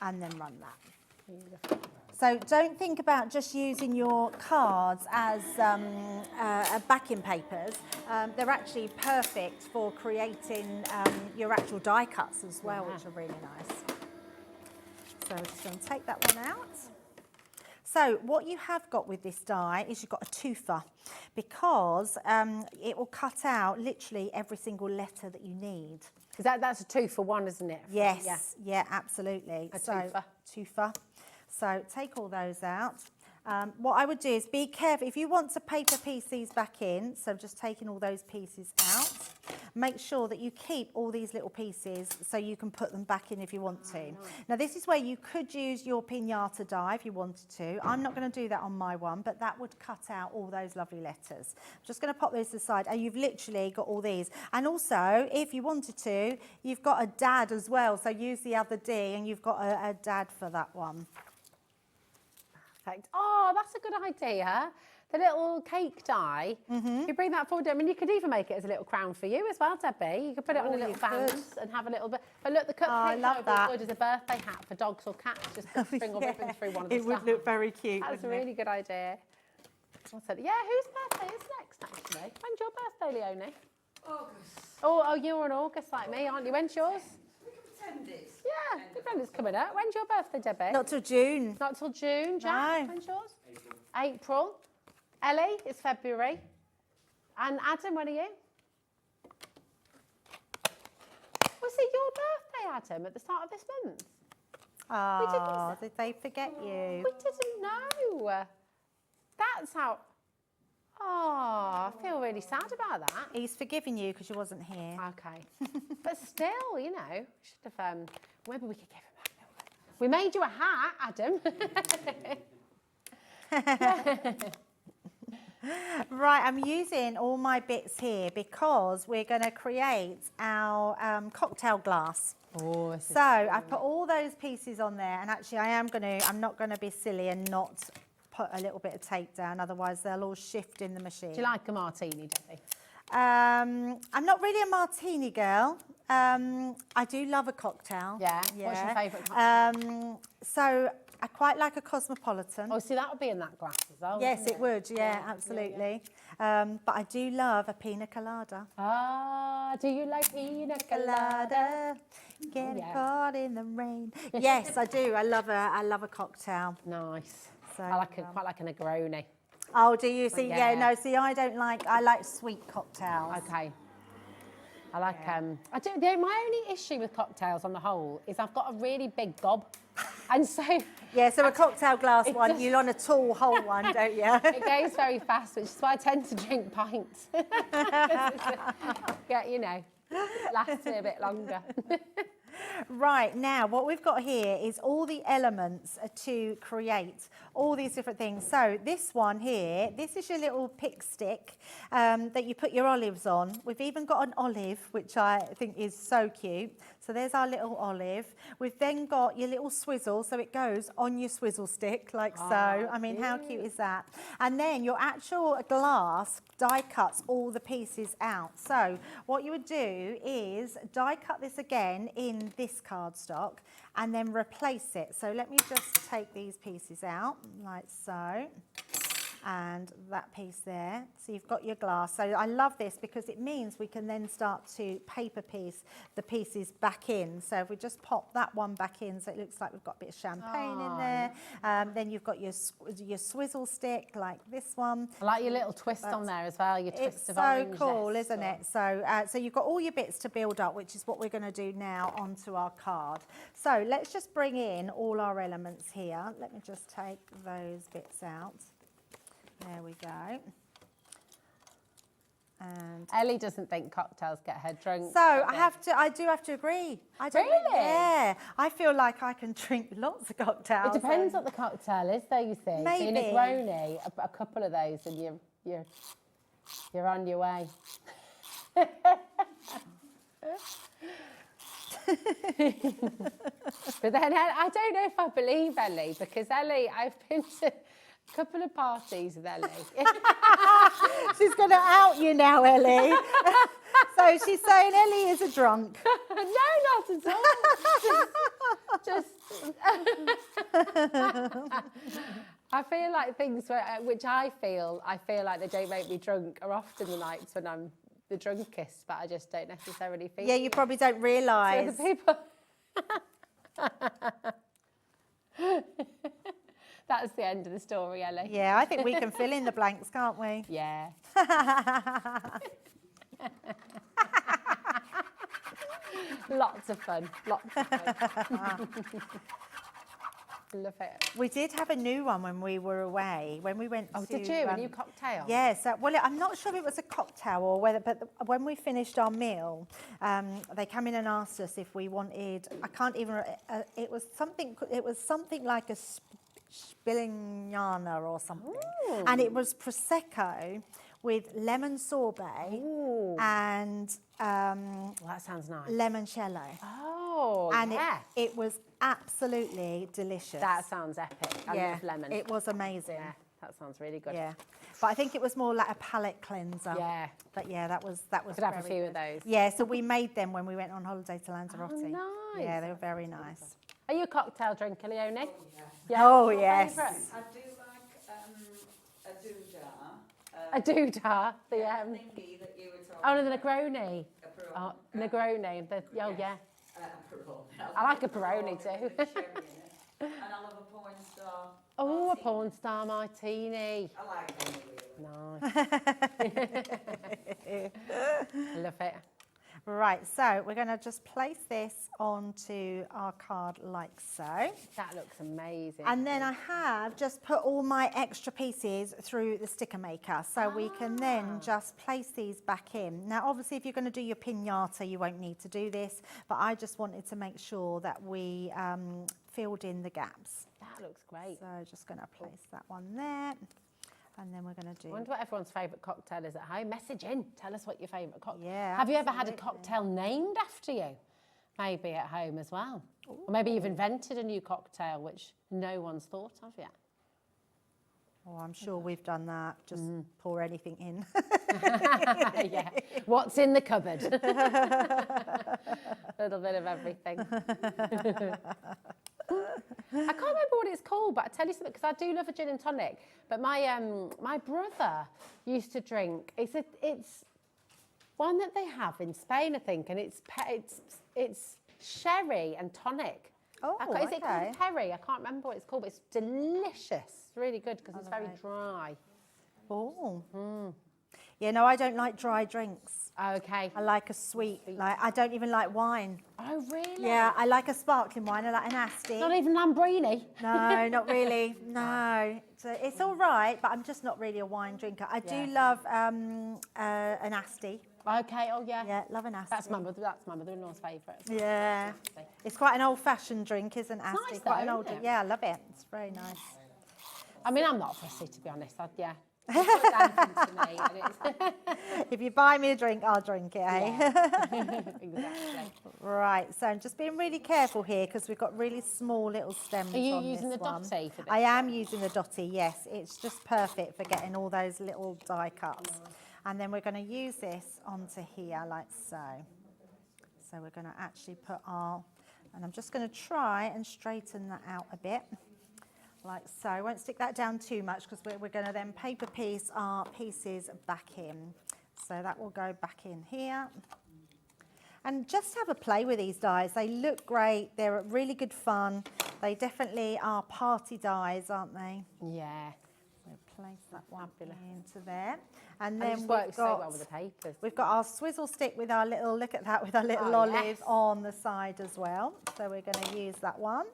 and then run that. So don't think about just using your cards as backing papers. They're actually perfect for creating your actual die cuts as well, which are really nice. So we're just going to take that one out. So what you have got with this die is you've got a twofer, because it will cut out literally every single letter that you need. That's a 2 for 1, isn't it? Yes, yeah, absolutely. A twofer. Twofer. So take all those out. What I would do is be careful. If you want to paper piece these back in, so just taking all those pieces out, make sure that you keep all these little pieces so you can put them back in if you want to. Now this is where you could use your piñata die if you wanted to. I'm not going to do that on my one, but that would cut out all those lovely letters. I'm just going to pop those aside, and you've literally got all these. And also, if you wanted to, you've got a dad as well, so use the other D and you've got a dad for that one. Perfect. Oh, that's a good idea. The little cake die. You bring that forward. I mean, you could even make it as a little crown for you as well, Debbie. You could put it on a little band and have a little bit. But look, the cupcake would be good as a birthday hat for dogs or cats. Just put string or ribbon through one of the It would look very cute. That's a really good idea. Yeah, whose birthday is next, actually? When's your birthday, Leonie? August. Oh, you're on August like me, aren't you? When's yours? Pretenders. Yeah, Pretenders coming up. When's your birthday, Debbie? Not till June. Not till June. Jack, No. when's yours? April. Ellie, it's February. And Adam, when are you? Was it your birthday, Adam, at the start of this month? Oh, did they forget you? We didn't know. That's how... Oh, I feel really sad about that. He's forgiven you because you wasn't here. Okay. But still, you know, should have... maybe we could give him a little bit. We made you a hat, Adam. Right, I'm using all my bits here because we're going to create our cocktail glass. Oh, so I've put all those pieces on there, and actually I'm not going to be silly and not put a little bit of tape down, otherwise they'll all shift in the machine. Do you like a martini, Debbie? I'm not really a martini girl. I do love a cocktail. Yeah. What's your favourite cocktail? So I quite like a cosmopolitan. Oh, see, that would be in that glass as well. Yes, it would. Yeah, absolutely. But I do love a pina colada. Ah, do you like pina colada? Getting caught in the rain. Yes, I do. I love a cocktail. Nice. So, I quite like a Negroni. Oh, do you? See, yeah. no, see, I like sweet cocktails. Okay. I like, my only issue with cocktails on the whole is I've got a really big gob. And so... Yeah, so a cocktail glass one, you're on a tall whole one, don't you? It goes very fast, which is why I tend to drink pints. Yeah, you know, lasts me a bit longer. Right, now what we've got here is all the elements to create all these different things. So this one here, this is your little pick stick that you put your olives on. We've even got an olive, which I think is so cute. So there's our little olive. We've then got your little swizzle, so it goes on your swizzle stick like so. I mean, how cute is that? And then your actual glass die cuts all the pieces out. So what you would do is die cut this again in in this cardstock and then replace it. So let me just take these pieces out like so. And that piece there. So you've got your glass. So I love this because it means we can then start to paper piece the pieces back in. So if we just pop that one back in, so it looks like we've got a bit of champagne in there. Then you've got your swizzle stick like this one. I like your little twist on there as well, your twist of orange. orange. It's so cool, isn't it? So, so you've got all your bits to build up, which is what we're going to do now onto our card. So let's just bring in all our elements here. Let me just take those bits out. There we go. And Ellie doesn't think cocktails get her drunk. So I do have to agree. Really? Yeah. I feel like I can drink lots of cocktails. It depends what the cocktail is, though, you see. Maybe. So your Negroni, a couple of those, and you're on your way. But then I don't know if I believe Ellie, because Ellie, I've been to a couple of parties with Ellie. She's going to out you now, Ellie. So she's saying Ellie is a drunk. No, not at all. Just I feel like things which I feel like they don't make me drunk are often the nights when I'm the drunkest, but I just don't necessarily feel. Yeah, you probably don't realise. So the people. That's the end of the story, Ellie. Yeah, I think we can fill in the blanks, can't we? Yeah. Lots of fun. Lots of fun. Love it. We did have a new one when we were away. When we went to... Oh, did you? A new cocktail? Yes. Well, I'm not sure if it was a cocktail or whether... But when we finished our meal, they came in and asked us if we wanted... I can't even... It was something like a Spillignana or something. Ooh. And it was Prosecco with lemon sorbet. Ooh. And... that sounds nice. Limoncello. Oh, and yeah. it was absolutely delicious. That sounds epic. I love lemon. It was amazing. Yeah, that sounds really good. Yeah, but I think it was more like a palate cleanser. Yeah. But yeah, that was Could have a very few good. of those. Yeah, so we made them when we went on holiday to Lanzarote. Oh, nice. Yeah, they were very nice. Are you a cocktail drinker, Leonie? Oh, yeah. Yeah. Oh, What's your yes. I favourite? do like a doodah. A doodah. The thingy that you were talking oh, no, the Negroni. about. Oh, Negroni. The, oh, yeah. Peroni. I like a Peroni too. With cherry in it. And I love a porn star. Oh, a martini. porn star martini. I like them really. Nice. Love it. Right, so we're going to just place this onto our card like so. That looks amazing. And then I have just put all my extra pieces through the sticker maker, so we can then just place these back in. Now, obviously, if you're going to do your piñata, you won't need to do this, but I just wanted to make sure that we filled in the gaps. That looks great. So just going to place that one there. And then we're going to do... I wonder what everyone's favourite cocktail is at home. Message in. Tell us what your favourite cocktail is. Yeah, Have you ever had a absolutely. cocktail named after you? Maybe at home as well. Ooh. Or maybe you've invented a new cocktail which no one's thought of yet. Oh, I'm sure we've done that. Just pour anything in. Yeah. What's in the cupboard? A little bit of everything. I can't remember what it's called, but I tell you something, because I do love a gin and tonic. But my brother used to drink. It's one that they have in Spain, I think, and it's sherry and tonic. Oh, Is it called Perry? I can't remember what it's called, but it's delicious. It's really good because it's very dry. Oh. Yeah, no, I don't like dry drinks. Okay. I like a sweet. Like I don't even like wine. Oh, really? Yeah, I like a sparkling wine. I like an Asti. Not even Lambrini? No, not really. No. So it's all right, but I'm just not really a wine drinker. I do love an Asti. Okay, oh yeah. Yeah, love an Asti. That's my mother-in-law's favourite. Yeah. It's quite an old-fashioned drink, isn't Asti? nice Quite though, an old isn't it? Yeah, I love it. It's very nice. I mean, I'm not fussy, to be honest. You put anything to me, and it's If you buy me a drink, I'll drink it, eh? exactly. Right, so I'm just being really careful here because we've got really small little stems Are you on using this the one. dotty for this? I am using the dotty, yes. It's just perfect for getting all those little die cuts. And then we're going to use this onto here like so. So we're going to actually put our And I'm just going to try and straighten that out a bit, like so. I won't stick that down too much because we're going to then paper piece our pieces back in. So that will go back in here. And just have a play with these dies. They look great. They're really good fun. They definitely are party dies, aren't they? Yeah. So place that one into there. And And then it just works so well with the papers. we've got our swizzle stick with our little, look at that, with our little Oh, olive yes. on the side as well. So we're going to use that one.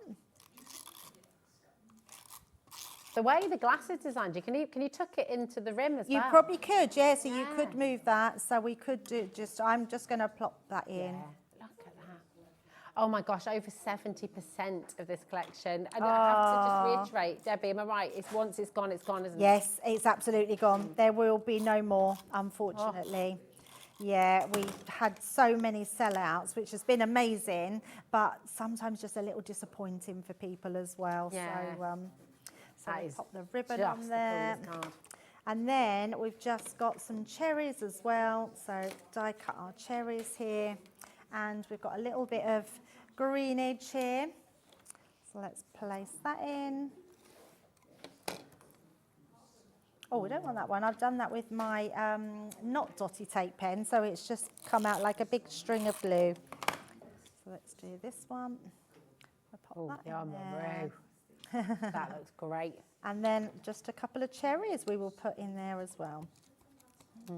The way the glass is designed, can you tuck it into the rim as You well? probably could, yeah, so you Yeah. could move that. So we could do I'm just going to plop that in. Yeah, look at that. Oh my gosh, over 70% of this collection. And I have to just reiterate, Debbie, am I right? Once it's gone, isn't it? Yes, it's absolutely gone. There will be no more, unfortunately. Yeah, we've had so many sellouts, which has been amazing, but sometimes just a little disappointing for people as well. Yeah. So That we'll is pop the ribbon just on the there. coolest card. And then we've just got some cherries as well. So die cut our cherries here. And we've got a little bit of greenage here. So let's place that in. Oh, we don't want that one. I've done that with my not dotty tape pen, so it's just come out like a big string of glue. So let's do this one. I'll pop that in there. That looks great. And then just a couple of cherries we will put in there as well. So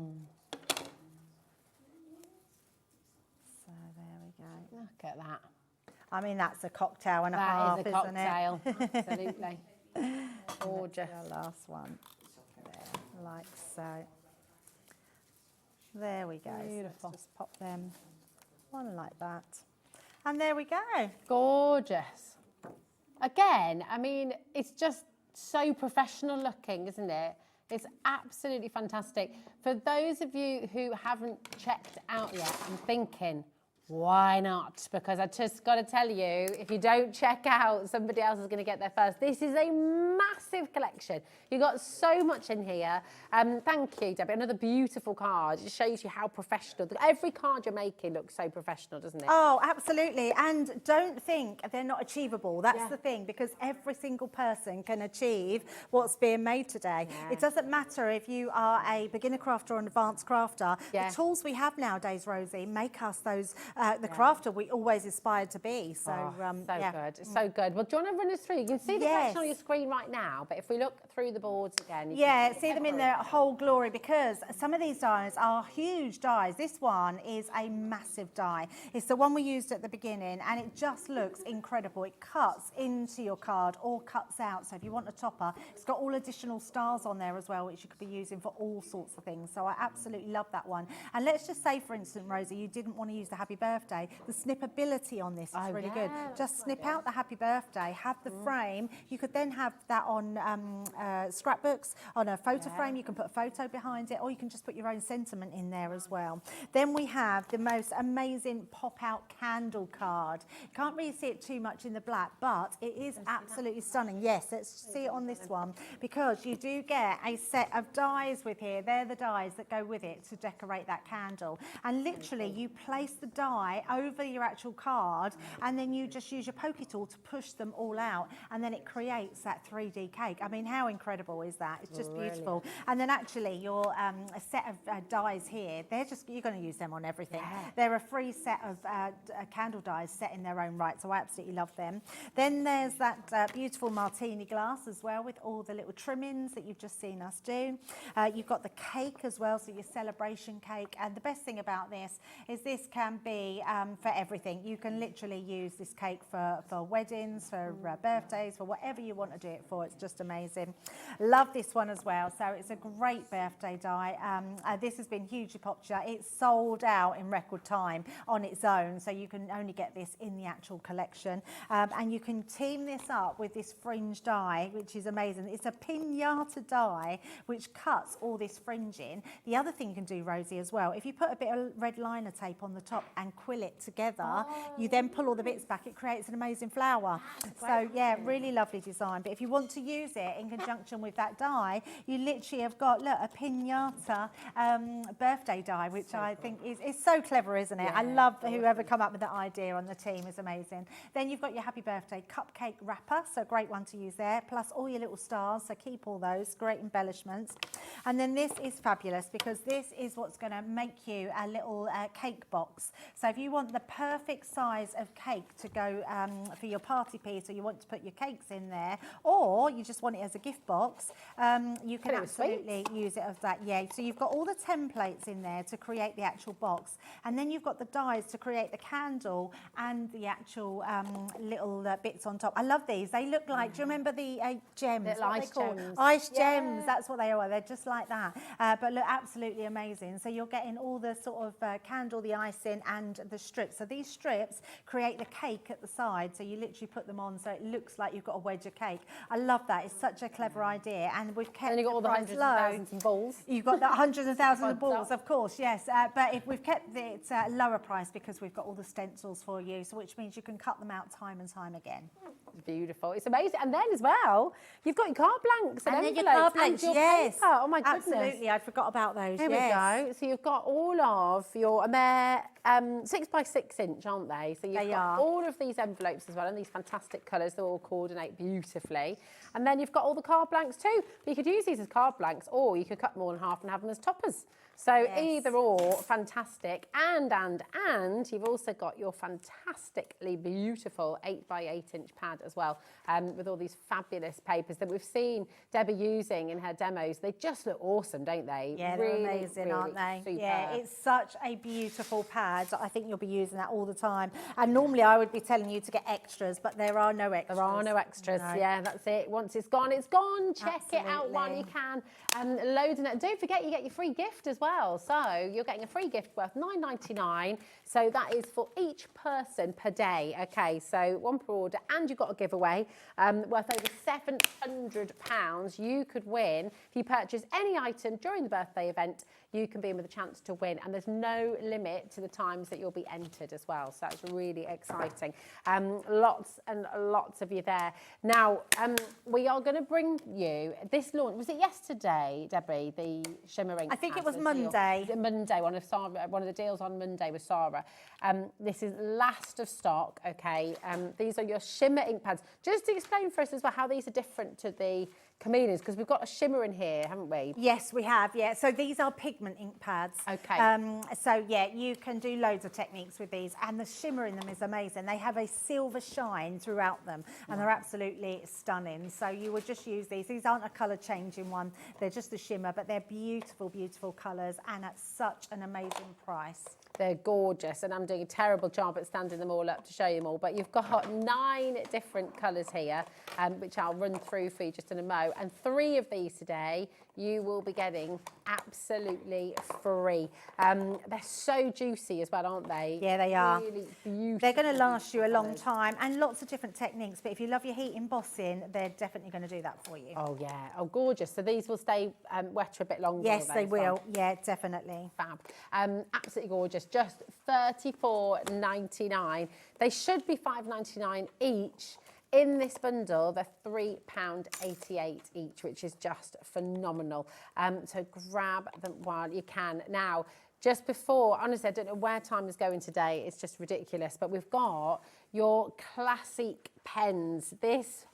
there we go. Look at that. I mean, that's a cocktail and a That half, is a isn't it? cocktail. Absolutely. Gorgeous. The last one. There, like so. There we go. Beautiful. So let's just pop them one like that. And there we go. Gorgeous. Again, I mean, it's just so professional looking, isn't it? It's absolutely fantastic. For those of you who haven't checked out yet, I'm thinking, why not? Because I just got to tell you, if you don't check out, somebody else is going to get there first. This is a massive collection. You've got so much in here. Thank you, Debbie. Another beautiful card. It shows you how professional. Every card you're making looks so professional, doesn't it? Oh, absolutely. And don't think they're not achievable. That's the thing, because every single person can achieve what's being made today. It doesn't matter if you are a beginner crafter or an advanced crafter. The tools we have nowadays, Rosie, make us those the crafter we always aspired to be. So, good. It's so good. Well, do you want to run us through? You can see the collection on your screen right now, but if we look through the boards again, you can see them in their whole glory, because some of these dies are huge dies. This one is a massive die. It's the one we used at the beginning, and it just looks incredible. It cuts into your card or cuts out. So if you want a topper, it's got all additional stars on there as well, which you could be using for all sorts of things. So I absolutely love that one. And let's just say, for instance, Rosie, you didn't want to use the happy birthday. The snippability on this is really good. Just snip out the happy birthday, have the frame. You could then have that on scrapbooks, on a photo frame. You can put a photo behind it, or you can just put your own sentiment in there as well. Then we have the most amazing pop-out candle card. You can't really see it too much in the black, but it is absolutely stunning. Yes, let's see it on this one, because you do get a set of dies with here. They're the dies that go with it to decorate that candle. And literally, you place the die over your actual card, and then you just use your pokey tool to push them all out, and then it creates that 3D cake. I mean, how incredible is that? It's just beautiful. And then actually your a set of dies here, they're just, you're going to use them on everything. They're a free set of candle dies set in their own right, so I absolutely love them. Then there's that beautiful martini glass as well, with all the little trimmings that you've just seen us do. You've got the cake as well, so your celebration cake. And the best thing about this is this can be for everything. You can literally use this cake for weddings, for birthdays, for whatever you want to do it for. It's just amazing. Love this one as well. So it's a great birthday die. This has been hugely popular. It's sold out in record time on its own, so you can only get this in the actual collection. And you can team this up with this fringe die, which is amazing. It's a pinata die which cuts all this fringe in. The other thing you can do, Rosie, as well, if you put a bit of red liner tape on the top and and quill it together, you then pull all the bits back, it creates an amazing flower. So yeah, really lovely design. But if you want to use it in conjunction with that die, you literally have got, look, a piñata birthday die, which I think is so clever, isn't it? I love whoever come up with that idea on the team, is amazing. Then you've got your happy birthday cupcake wrapper, so great one to use there, plus all your little stars, so keep all those, great embellishments. And then this is fabulous because this is what's going to make you a little cake box. So if you want the perfect size of cake to go for your party piece, or you want to put your cakes in there, or you just want it as a gift box, you can absolutely use it as that. Yeah, so you've got all the templates in there to create the actual box, and then you've got the dies to create the candle and the actual little bits on top. I love these. They look like, do you remember the gems? Little ice gems. Ice gems, that's what they are. They're just like that. But look, absolutely amazing. So you're getting all the sort of candle, the icing, and the strips. So these strips create the cake at the side. So you literally put them on so it looks like you've got a wedge of cake. I love that. It's such a clever idea. And we've kept and you've got all the hundreds of thousands of balls. You've got the hundreds of thousands of balls, of course, yes. But if we've kept it lower price because we've got all the stencils for you, so which means you can cut them out time and time again. Beautiful. It's amazing. And then as well, you've got your card blanks and then envelopes your card blanks, and your yes. paper. Oh my goodness. Absolutely, I forgot about those. Here we go. So you've got all of your, and they're 6 by 6 inch, aren't they? So you've got all of these envelopes as well, and these fantastic colours. They all coordinate beautifully. And then you've got all the card blanks too. You could use these as card blanks, or you could cut them all in half and have them as toppers. So either or, fantastic. And you've also got your fantastically beautiful 8 by 8 inch pad as well, with all these fabulous papers that we've seen Debbie using in her demos. They just look awesome, don't they? Yeah, they're amazing, aren't they? Superb. Yeah, it's such a beautiful pad. I think you'll be using that all the time. And normally I would be telling you to get extras, but there are no extras. There are no extras. No. Yeah, that's it. Once it's gone, it's gone. Check it out while you can. Loading it. Don't forget, you get your free gift as well. So you're getting a free gift worth £9.99. So that is for each person per day. Okay, so one per order, and you've got a giveaway worth over £700. You could win if you purchase any item during the birthday event. You can be in with a chance to win, and there's no limit to the times that you'll be entered as well. So that's really exciting. Lots and lots of you there. Now, we are going to bring you this launch. Was it yesterday, Debbie, the shimmer ink? I think it was Monday. Monday, one of the deals on Monday with Sarah. This is last of stock, okay? These are your shimmer ink pads. Just to explain for us as well how these are different to the Chameleons, because we've got a shimmer in here, haven't we? Yes, we have, yeah. So these are pigment ink pads. Okay. So yeah, you can do loads of techniques with these, and the shimmer in them is amazing. They have a silver shine throughout them, and they're absolutely stunning. So you would just use these. These aren't a colour changing one. They're just a shimmer, but they're beautiful, beautiful colours, and at such an amazing price. They're gorgeous, and I'm doing a terrible job at standing them all up to show you them all, but you've got 9 different colours here, which I'll run through for you just in a mo. And 3 of these today you will be getting absolutely free. They're so juicy as well, aren't they? Yeah, they are. Really beautiful. They're going to last you a long time, and lots of different techniques, but if you love your heat embossing, they're definitely going to do that for you. Oh yeah, oh gorgeous. So these will stay wet a bit longer. Yes, they will. Yeah, definitely. Fab. Absolutely gorgeous. Just $34.99. They should be $5.99 each. In this bundle, they're £3.88 each, which is just phenomenal. So grab them while you can. Now, just before, honestly, I don't know where time is going today. It's just ridiculous. But we've got your classic pens. This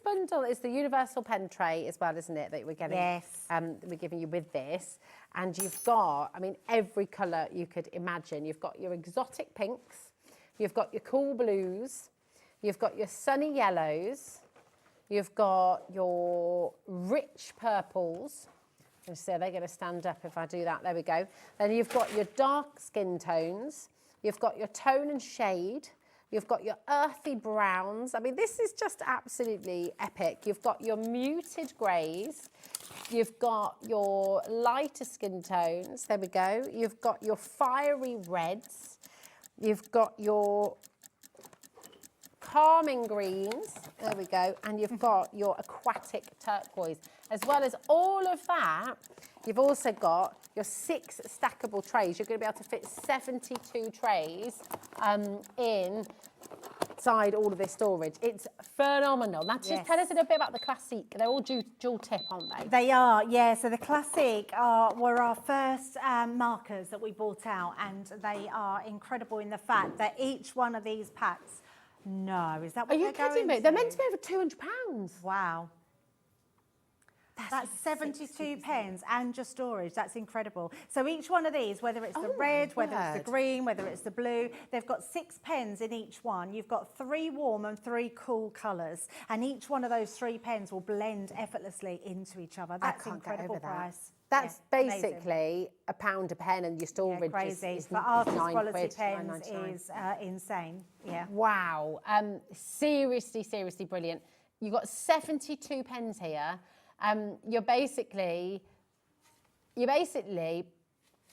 bundle is the universal pen tray as well, isn't it, that we're getting? Yes. We're giving you with this. And you've got, I mean, every colour you could imagine. You've got your exotic pinks. You've got your cool blues. You've got your sunny yellows. You've got your rich purples. So they're going to stand up if I do that. There we go. Then you've got your dark skin tones. You've got your tone and shade. You've got your earthy browns. I mean, this is just absolutely epic. You've got your muted greys. You've got your lighter skin tones. There we go. You've got your fiery reds. You've got your calming greens. There we go. And you've got your aquatic turquoise. As well as all of that, you've also got your 6 stackable trays. You're going to be able to fit 72 trays inside all of this storage. It's phenomenal. Now, just tell us a little bit about the Classic. They're all dual tip, aren't they? They are, yeah. So the Classic were our first markers that we brought out, and they are incredible in the fact that each one of these packs, is that what Are you kidding me? They're meant to be over £200. Wow. That's 72 pence and just storage. That's incredible. So each one of these, whether it's the red, whether it's the green, whether it's the blue, they've got 6 pens in each one. You've got 3 warm and 3 cool colours, and each one of those 3 pens will blend effortlessly into each other. That's an incredible price. That's basically £1 a pen, and your storage crazy. is For artist £9, quality pens £9.99. is insane. Yeah. Wow. Seriously, seriously brilliant. You've got 72 pens here. You're basically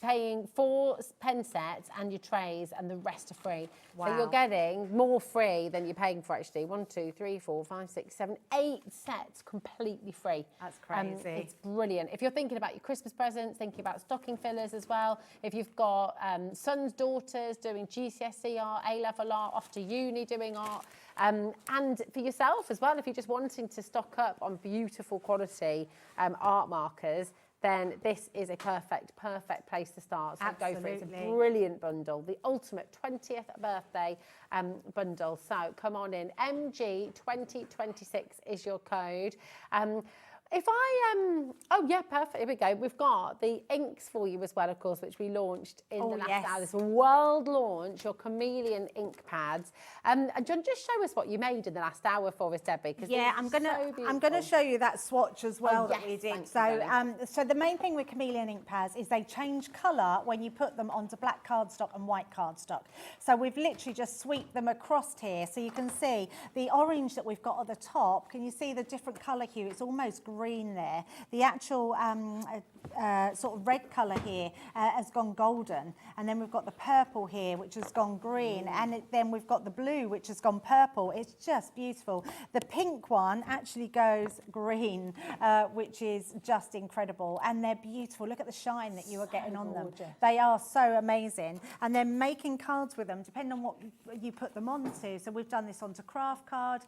paying 4 pen sets and your trays, and the rest are free. Wow. So you're getting more free than you're paying for, actually. 1, 2, 3, 4, 5, 6, 7, 8 sets completely free. That's crazy. It's brilliant. If you're thinking about your Christmas presents, thinking about stocking fillers as well, if you've got sons, daughters doing GCSE art, A-level art, off to uni doing art, and for yourself as well, if you're just wanting to stock up on beautiful quality art markers, then this is a perfect place to start. So go for it. It's a brilliant bundle, the ultimate 20th birthday bundle. So come on in. MG2026 is your code. If I, oh yeah, perfect, here we go. We've got the inks for you as well, of course, which we launched in the last hour. This world launch, your Chameleon Inkpads. And John, just show us what you made in the last hour for us, Debbie. Yeah, I'm gonna show you that swatch as well that we did. So the main thing with Chameleon Inkpads is they change colour when you put them onto black cardstock and white cardstock. So we've literally just sweeped them across here, so you can see the orange that we've got at the top. Can you see the different colour hue? It's almost green there. The actual sort of red colour here has gone golden, and then we've got the purple here which has gone green, and then we've got the blue which has gone purple. It's just beautiful. The pink one actually goes green, which is just incredible, and they're beautiful. Look at the shine that you are getting on them. They are so amazing, and then making cards with them depending on what you put them onto. So we've done this onto craft card.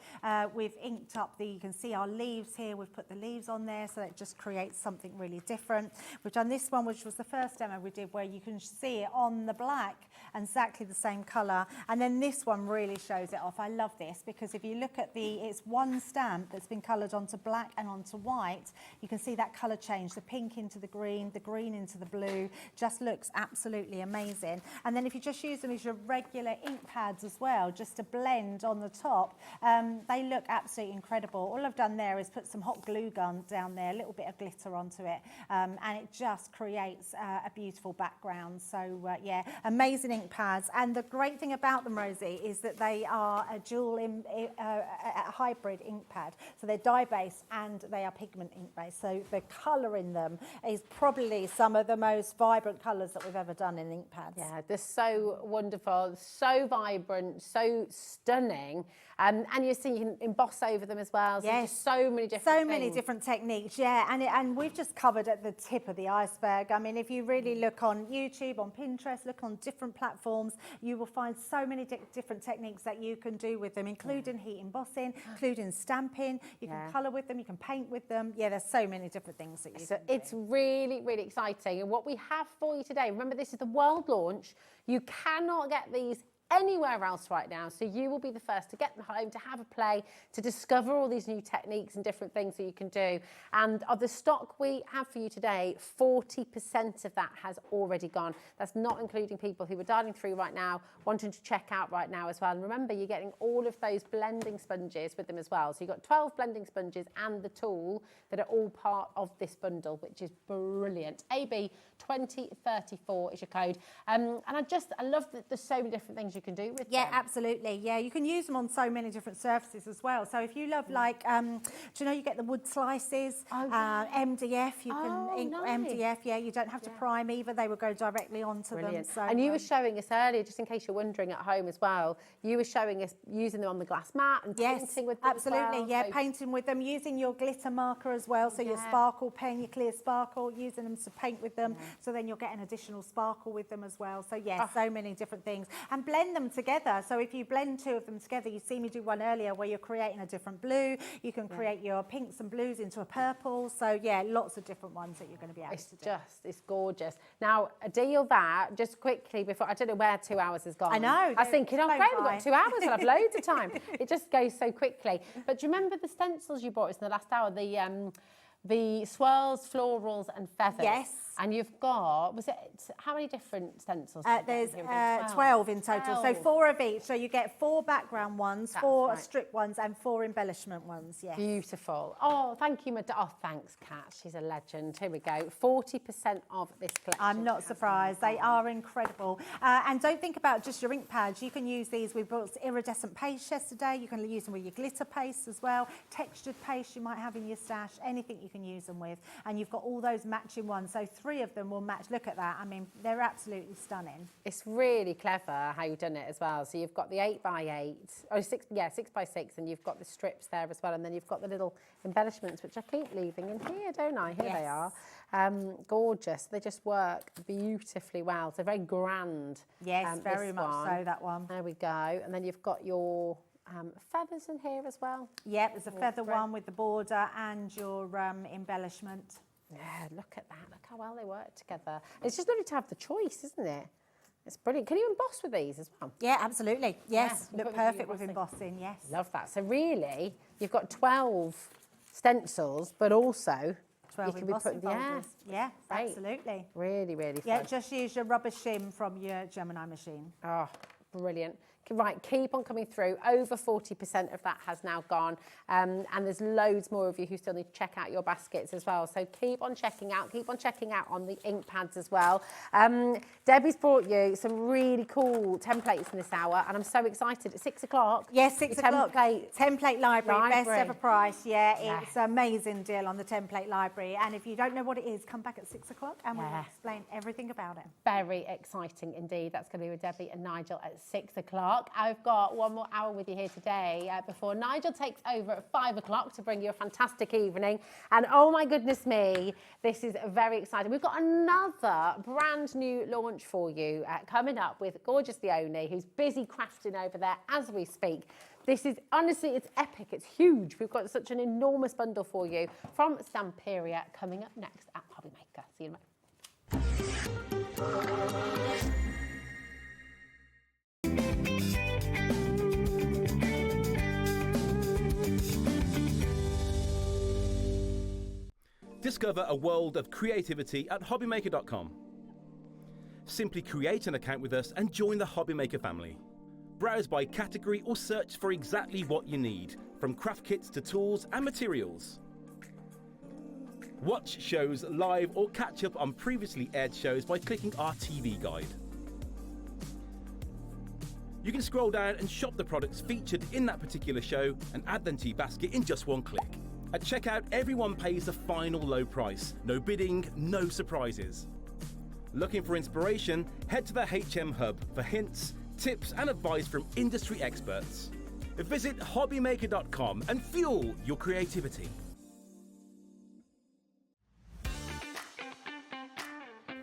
We've inked up you can see our leaves here. We've put the leaves on there, so that just creates something really different. We've done this one, which was the first demo we did, where you can see it on the black, exactly the same colour. And then this one really shows it off. I love this because if you look at it's one stamp that's been coloured onto black and onto white. You can see that colour change, the pink into the green into the blue. Just looks absolutely amazing. And then if you just use them as your regular ink pads as well, just to blend on the top, they look absolutely incredible. All I've done there is put some hot glue gun down there, a little bit of glitter onto it, and it just creates a beautiful background. So yeah, amazing ink pads. And the great thing about them, Rosie, is that they are a dual hybrid ink pad. So they're dye-based and they are pigment ink-based. So the colour in them is probably some of the most vibrant colours that we've ever done in ink pads. Yeah, they're so wonderful, so vibrant, so stunning. And you see you can emboss over them as well. So just so many different things. Many different techniques, yeah. And we've just covered at the tip of the iceberg. I mean, if you really look on YouTube, on Pinterest, look on different platforms, you will find so many different techniques that you can do with them, including heat embossing, including stamping. You can colour with them, you can paint with them. Yeah, there's so many different things that you can do. It's really, really exciting. And what we have for you today, remember this is the world launch. You cannot get these anywhere else right now, so you will be the first to get them home, to have a play, to discover all these new techniques and different things that you can do. And of the stock we have for you today, 40% of that has already gone. That's not including people who are dialing through right now, wanting to check out right now as well. And remember, you're getting all of those blending sponges with them as well. So you've got 12 blending sponges and the tool that are all part of this bundle, which is brilliant. AB2034 is your code. And I love that there's so many different things you you can do with Yeah, them. absolutely. Yeah, you can use them on so many different surfaces as well. So if you love like, do you know you get the wood slices, MDF, you can ink MDF. Yeah, you don't have to prime either. They will go directly onto them. So, and you were showing us earlier, just in case you're wondering at home as well, you were showing us using them on the glass mat and painting with them absolutely. as well. Yeah, So painting with them, using your glitter marker as well. So your sparkle pen, your clear sparkle, using them to paint with them. So then you'll get an additional sparkle with them as well. So yes, so many different things. And blend them together. So if you blend two of them together, you see me do one earlier where you're creating a different blue. You can create your pinks and blues into a purple. So yeah, lots of different ones that you're going to be able to do. It's gorgeous. Now, a deal that, just quickly before, I don't know where 2 hours has gone. I know. I was thinking, oh great, we've got 2 hours, we'll have loads of time. It just goes so quickly. But do you remember the stencils you brought us in the last hour? The swirls, florals and feathers. Yes. And you've got, how many different stencils? There's 12 in total, so 4 of each. So you get 4 background ones, 4 strip ones and 4 embellishment ones, yes. Beautiful. Oh, thank you, oh, thanks, Kat. She's a legend. Here we go. 40% of this collection. I'm not surprised. They are incredible. And don't think about just your ink pads. You can use these. We brought iridescent paste yesterday. You can use them with your glitter paste as well. Textured paste you might have in your stash. Anything you can use them with. And you've got all those matching ones. So 3 of them will match. Look at that. I mean, they're absolutely stunning. It's really clever how you've done it as well. So you've got the 8x8, 6x6, and you've got the strips there as well. And then you've got the little embellishments, which I keep leaving in here, don't I? Here they are. Gorgeous. They just work beautifully well. So very grand. Yes, very much so, that one. There we go. And then you've got your feathers in here as well. Yep, there's a feather one with the border and your embellishment. Yeah, look at that. Look how well they work together. It's just lovely to have the choice, isn't it? It's brilliant. Can you emboss with these as well? Yeah, absolutely. Yes, Yeah, look perfect with embossing, yes. Love that. So really, you've got 12 stencils, but also 12 you can be putting, folders. Yeah, great. Absolutely. Really, really fun. Yeah, just use your rubber shim from your Gemini machine. Oh, brilliant. Right, keep on coming through. Over 40% of that has now gone. And there's loads more of you who still need to check out your baskets as well. So keep on checking out on the ink pads as well. Debbie's brought you some really cool templates in this hour, and I'm so excited. At 6 o'clock. Yes, 6 o'clock. Template library, best ever price. Yeah. It's an amazing deal on the template library. And if you don't know what it is, come back at 6 o'clock and we'll explain everything about it. Very exciting indeed. That's going to be with Debbie and Nigel at 6 o'clock. I've got one more hour with you here today before Nigel takes over at 5 o'clock to bring you a fantastic evening. And oh my goodness me, this is very exciting. We've got another brand new launch for you coming up with gorgeous Leonie, who's busy crafting over there as we speak. This is, honestly, it's epic. It's huge. We've got such an enormous bundle for you from Stamperia coming up next at Hobbymaker. See you in a moment. Discover a world of creativity at hobbymaker.com. Simply create an account with us and join the Hobbymaker family. Browse by category or search for exactly what you need, from craft kits to tools and materials. Watch shows live or catch up on previously aired shows by clicking our TV guide. You can scroll down and shop the products featured in that particular show and add them to your basket in just one click. At checkout, everyone pays the final low price. No bidding, no surprises. Looking for inspiration? Head to the HM Hub for hints, tips and advice from industry experts. Visit hobbymaker.com and fuel your creativity.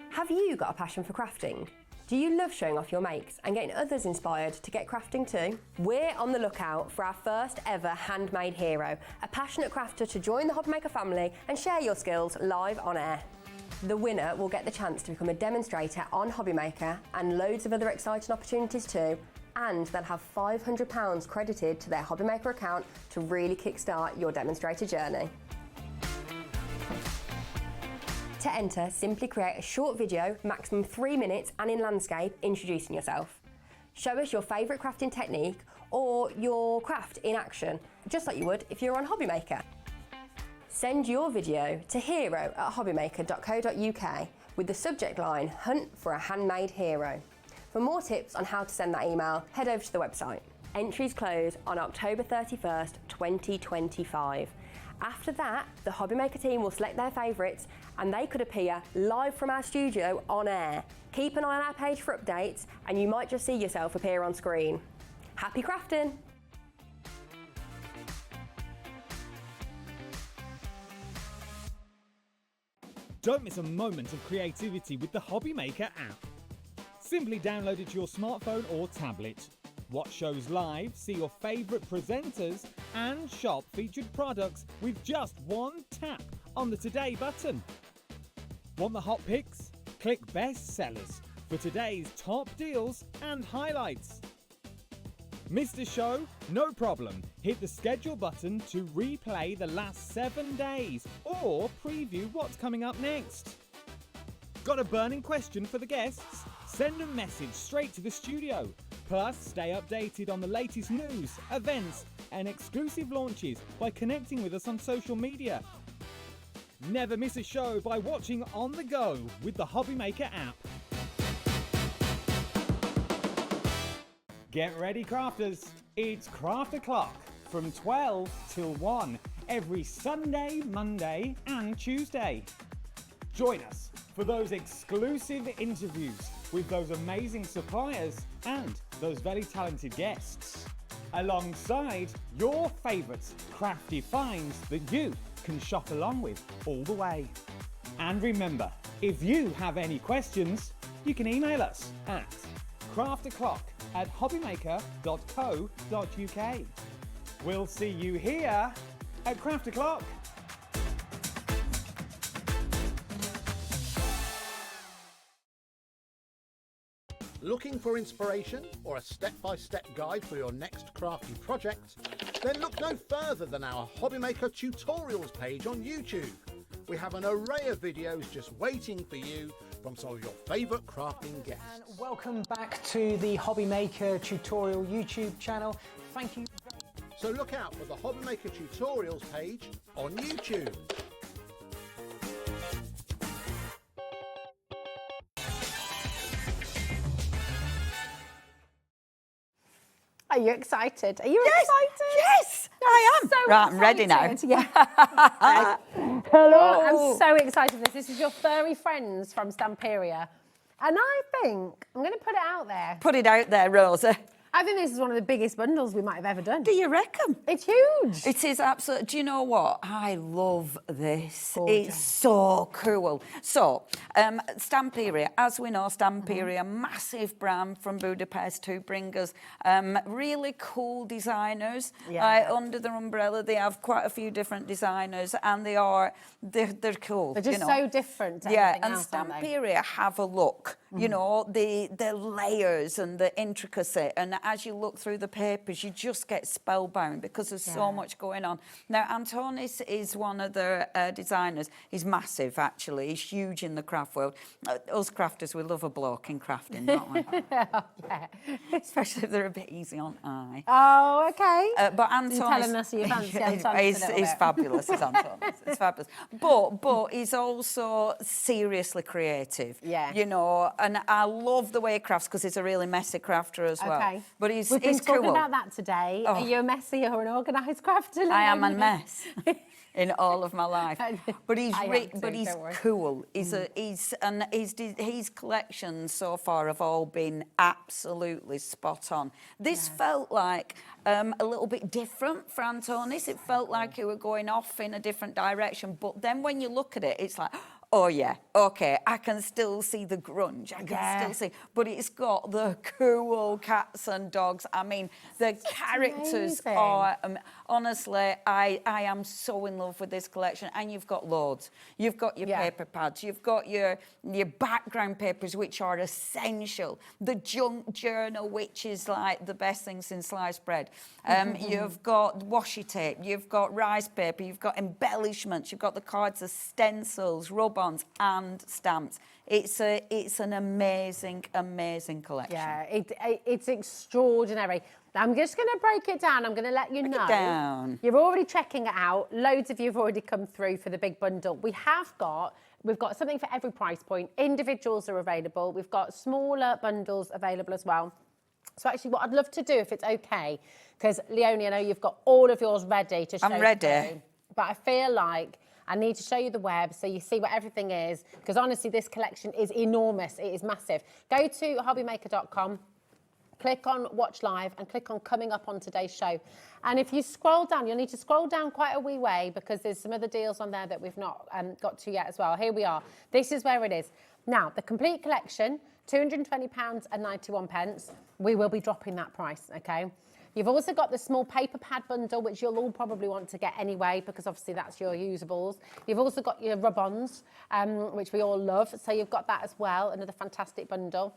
Have you got a passion for crafting? Do you love showing off your makes and getting others inspired to get crafting too? We're on the lookout for our first ever handmade hero, a passionate crafter to join the Hobbymaker family and share your skills live on air. The winner will get the chance to become a demonstrator on Hobbymaker and loads of other exciting opportunities too, and they'll have £500 credited to their Hobbymaker account to really kickstart your demonstrator journey. To enter, simply create a short video, maximum 3 minutes and in landscape, introducing yourself. Show us your favourite crafting technique or your craft in action, just like you would if you're on Hobbymaker. Send your video to hero@hobbymaker.co.uk with the subject line, Hunt for a Handmade Hero. For more tips on how to send that email, head over to the website. Entries close on October 31st, 2025. After that, the Hobby Maker team will select their favourites and they could appear live from our studio on air. Keep an eye on our page for updates and you might just see yourself appear on screen. Happy crafting! Don't miss a moment of creativity with the Hobby Maker app. Simply download it to your smartphone or tablet. Watch shows live, see your favourite presenters, and shop featured products with just one tap on the Today button. Want the hot picks? Click Best Sellers for today's top deals and highlights. Missed a show? No problem. Hit the schedule button to replay the last 7 days or preview what's coming up next. Got a burning question for the guests? Send a message straight to the studio. Plus, stay updated on the latest news, events, and exclusive launches by connecting with us on social media. Never miss a show by watching on the go with the Hobby Maker app. Get ready, crafters. It's Craft O'Clock from 12 till 1 every Sunday, Monday, and Tuesday. Join us for those exclusive interviews with those amazing suppliers and those very talented guests, alongside your favourite crafty finds that you can shop along with all the way. And remember, if you have any questions, you can email us at crafto'clock@hobbymaker.co.uk. We'll see you here at Craft O'Clock. Looking for inspiration or a step-by-step guide for your next crafty project? Then look no further than our Hobby Maker tutorials page on YouTube. We have an array of videos just waiting for you from some of your favourite crafting guests. And welcome back to the Hobby Maker tutorial YouTube channel. Thank you. So look out for the Hobby Maker tutorials page on YouTube. Are you excited? Are you excited? Yes, I am. So Right, I'm ready now. excited. Yeah. Hello. I'm so excited for this. This is your furry friends from Stamperia. And I think I'm going to put it out there. Put it out there, Rosa. I think this is one of the biggest bundles we might have ever done. Do you reckon? It's huge. It is absolutely. Do you know what? I love this. Gorgeous. It's so cool. So, Stamperia, as we know, Stamperia, massive brand from Budapest who bring us really cool designers under their umbrella. They have quite a few different designers, and they're cool. They're just so different. To and else, Stamperia have a look. You know, the layers and the intricacy, and as you look through the papers, you just get spellbound because there's so much going on. Now, Antonis is one of the designers. He's massive, actually. He's huge in the craft world. Us crafters, we love a bloke in crafting, don't we? Especially if they're a bit easy on eye. Oh, okay. But Antonis... You're telling us you fancy Antonis He's fabulous, is Antonis. It's fabulous. But he's also seriously creative. Yeah. You know, and I love the way he crafts because he's a really messy crafter as well. Okay. But he's We've been talking cool. about that today. Are you a messy or an organised crafter? I am a mess in all of my life. But he's cool. His collections so far have all been absolutely spot on. This felt like a little bit different for Antonis. It felt like he were going off in a different direction. But then when you look at it, it's like, oh yeah, okay, I can still see the grunge, I can still see, but it's got the cool cats and dogs. I mean, the characters are, honestly, I am so in love with this collection. And you've got loads. You've got your paper pads, you've got your background papers, which are essential. The junk journal, which is like the best thing since sliced bread. You've got washi tape, you've got rice paper, you've got embellishments, you've got the cards, the stencils, rub-ons and stamps. It's an amazing, amazing collection. Yeah, it's extraordinary. I'm just going to break it down. I'm going to let you know. You're already checking it out. Loads of you have already come through for the big bundle. We have got we've got something for every price point. Individuals are available. We've got smaller bundles available as well. So actually what I'd love to do, if it's okay, because Leonie, I know you've got all of yours ready to show. I'm ready. Today, but I feel like I need to show you the web so you see what everything is, because honestly, this collection is enormous. It is massive. Go to hobbymaker.com, click on Watch Live and click on Coming Up on Today's Show. And if you scroll down, you'll need to scroll down quite a wee way because there's some other deals on there that we've not got to yet as well. Here we are. This is where it is. Now, the complete collection, £220.91. We will be dropping that price, okay? You've also got the small paper pad bundle, which you'll all probably want to get anyway, because obviously that's your usables. You've also got your rub-ons, which we all love. So you've got that as well, another fantastic bundle.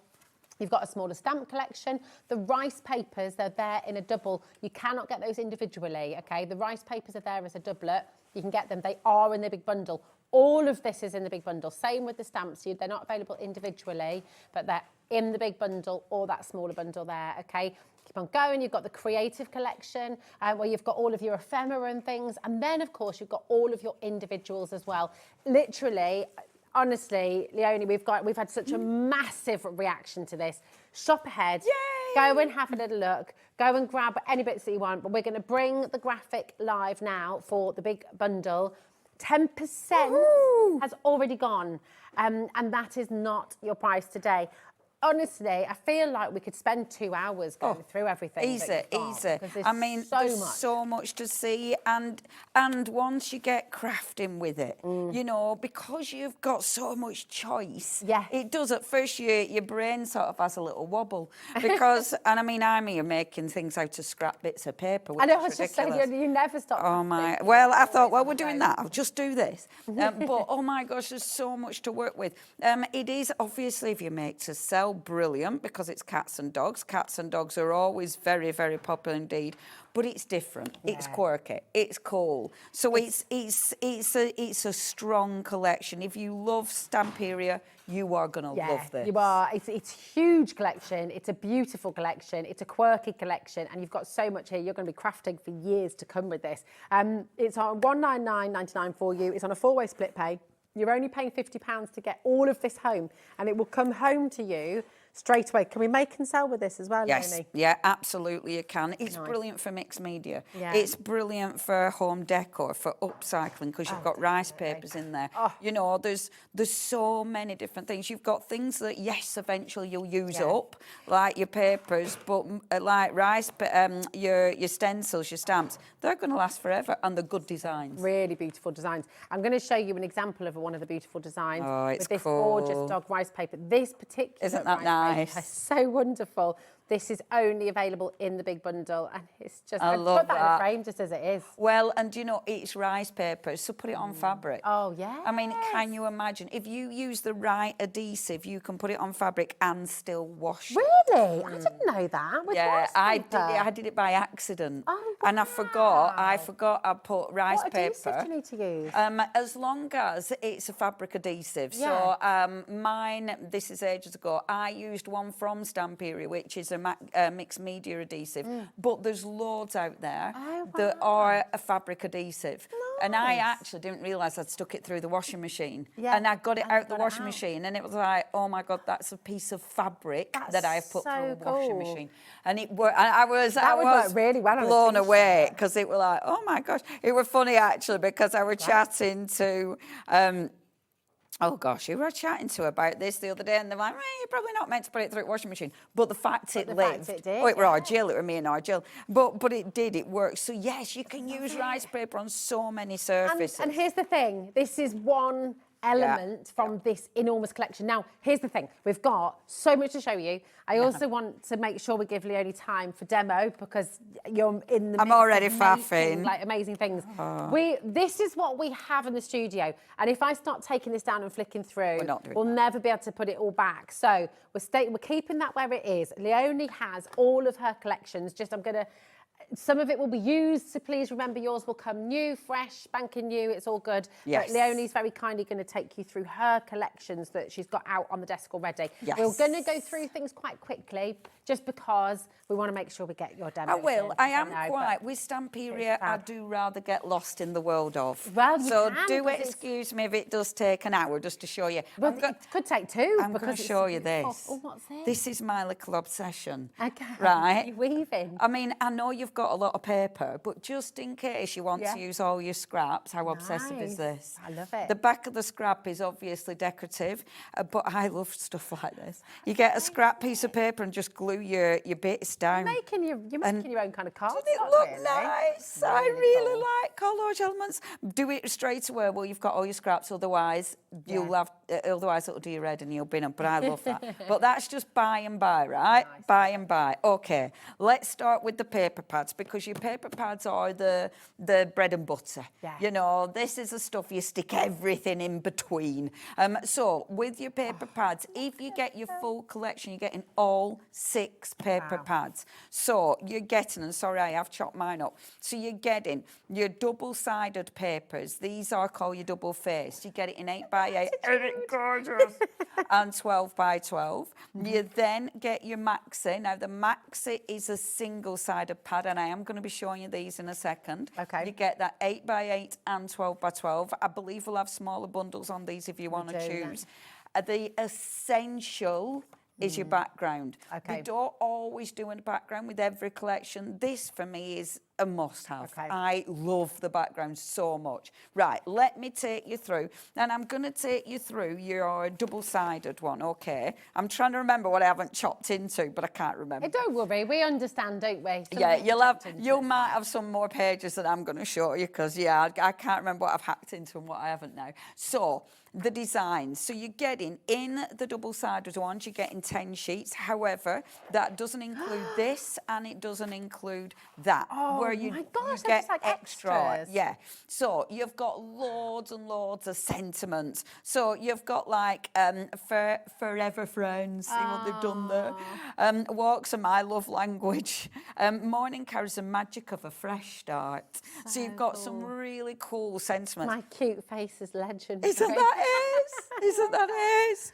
You've got a smaller stamp collection. The rice papers, they're there in a double. You cannot get those individually, okay? The rice papers are there as a doublet. You can get them. They are in the big bundle. All of this is in the big bundle. Same with the stamps. They're not available individually, but they're in the big bundle or that smaller bundle there, okay? Keep on going. You've got the creative collection where you've got all of your ephemera and things. And then, of course, you've got all of your individuals as well. Literally, honestly, Leonie, we've had such a massive reaction to this. Shop ahead. Yay! Go and have a little look. Go and grab any bits that you want. But we're going to bring the graphic live now for the big bundle. 10% has already gone, and that is not your price today. Honestly, I feel like we could spend 2 hours going through everything. Easy. I mean, there's so much to see, and once you get crafting with it, you know, because you've got so much choice, it does at first your brain sort of has a little wobble because, and I mean, I'm here making things out of scrap bits of paper. I know, I was just saying, you never stop. Oh my! Well, I thought, well, we're doing that. I'll just do this. But oh my gosh, there's so much to work with. It is obviously, if you make to sell, brilliant because it's cats and dogs. Cats and dogs are always very, very popular indeed. But it's different. Yeah. It's quirky. It's cool. So it's a strong collection. If you love Stamperia, you are going to love this. You are. It's a huge collection. It's a beautiful collection. It's a quirky collection, and you've got so much here. You're going to be crafting for years to come with this. It's on £199.99 for you. It's on a 4-way split pay. You're only paying £50 to get all of this home, and it will come home to you straight away. Can we make and sell with this as well, Yes, Leonie? yeah, absolutely you can. It's brilliant for mixed media. Yeah. It's brilliant for home decor, for upcycling, because you've got rice papers in there. You know, there's so many different things. You've got things that, yes, eventually you'll use up, like your papers, but like rice, your stencils, your stamps, they're going to last forever, and they're good designs. Really beautiful designs. I'm going to show you an example of one of the beautiful designs. Oh, it's with this cool. gorgeous dog rice paper. This particular Isn't that nice? So wonderful. This is only available in the big bundle, and it's just, I love put that in a frame just as it is. Well, and you know, it's rice paper, so put it on fabric. Oh, yeah. I mean, can you imagine? If you use the right adhesive, you can put it on fabric and still wash it. Really? I didn't know that. With rice paper? I did it by accident. Oh, and I forgot I put rice what paper. What adhesive do you need to use? As long as it's a fabric adhesive. Yeah. So mine, this is ages ago, I used one from Stamperia, which is a mixed media adhesive. But there's loads out there that are a fabric adhesive. Nice. And I actually didn't realise I'd stuck it through the washing machine. Yeah. And I got it out the washing machine, and it was like, oh my God, that's a piece of fabric that I've put through the washing machine. And it worked. I was really well blown away, because it was like, oh my gosh. It was funny actually, because I was chatting to oh gosh, who were I chatting to about this the other day, and they're like, you're probably not meant to put it through the washing machine. But the fact it lived. It did, it were Jill, it were me and Jill. But it did, it worked. So yes, you can use rice paper on so many surfaces. And here's the thing, this is one element from this enormous collection. Now, here's the thing, we've got so much to show you. I also want to make sure we give Leonie time for demo, because you're in the I'm already faffing. Like amazing things. This is what we have in the studio, and if I start taking this down and flicking through, we'll never be able to put it all back. So we're keeping that where it is. Leonie has all of her collections. I'm going to Some of it will be used, so please remember yours will come new, fresh, spanking new. It's all good. Yes. But Leonie's very kindly going to take you through her collections that she's got out on the desk already. Yes. We're going to go through things quite quickly, just because we want to make sure we get your demo. I will. I am know, quite. With Stamperia, I do rather get lost in the world of. Well, you so can, do 'cause it's- excuse me if it does take an hour just to show you. Well, it could take 2. I'm going to because show it's you beautiful. this. Oh, what's this? This is my little obsession. Okay. Right. You're weaving. I mean, I know you've got a lot of paper, but just in case you want to use all your scraps, how obsessive is this? I love it. The back of the scrap is obviously decorative, but I love stuff like this. You get a scrap piece of paper and just glue your bits down. You're making your own kind of card. Doesn't it look nice? I really like collage elements. Do it straight away. Well, you've got all your scraps, otherwise you'll have. Otherwise, it'll do your head and you'll bin them. But I love that. But that's just by and by, right? Nice. By and by. Okay. Let's start with the paper pads, because your paper pads are the bread and butter. Yeah. You know, this is the stuff you stick everything in between. So with your paper pads, if you get your full collection, you're getting all 6 paper pads. So you're getting, and sorry, I have chopped mine up. So you're getting your double-sided papers. These are called your double-faced. You get it in 8x8. Isn't it gorgeous? And 12x12. You then get your maxi. Now, the maxi is a single-sided pad, and I am going to be showing you these in a second. Okay. You get that 8x8 and 12x12. I believe we'll have smaller bundles on these if you want to choose. The essential is your background. Okay. We don't always do a background with every collection. This, for me, is a must-have. Okay. I love the background so much. Right, let me take you through. And I'm going to take you through your double-sided one, okay? I'm trying to remember what I haven't chopped into, but I can't remember. Don't worry, we understand, don't we? Yeah, you might have some more pages that I'm going to show you, because, yeah, I can't remember what I've hacked into and what I haven't now. So, the designs. So you're getting, in the double-sided ones, you're getting 10 sheets. However, that doesn't include this, and it doesn't include that. Oh, where you, my gosh, you get like extra. extras. Yeah. So you've got loads and loads of sentiments. So you've got like forever friends. See what they've done there. Walks are my love language. Morning carries the magic of a fresh start. So you've got some really cool sentiments. My cute face is legendary. Isn't that is?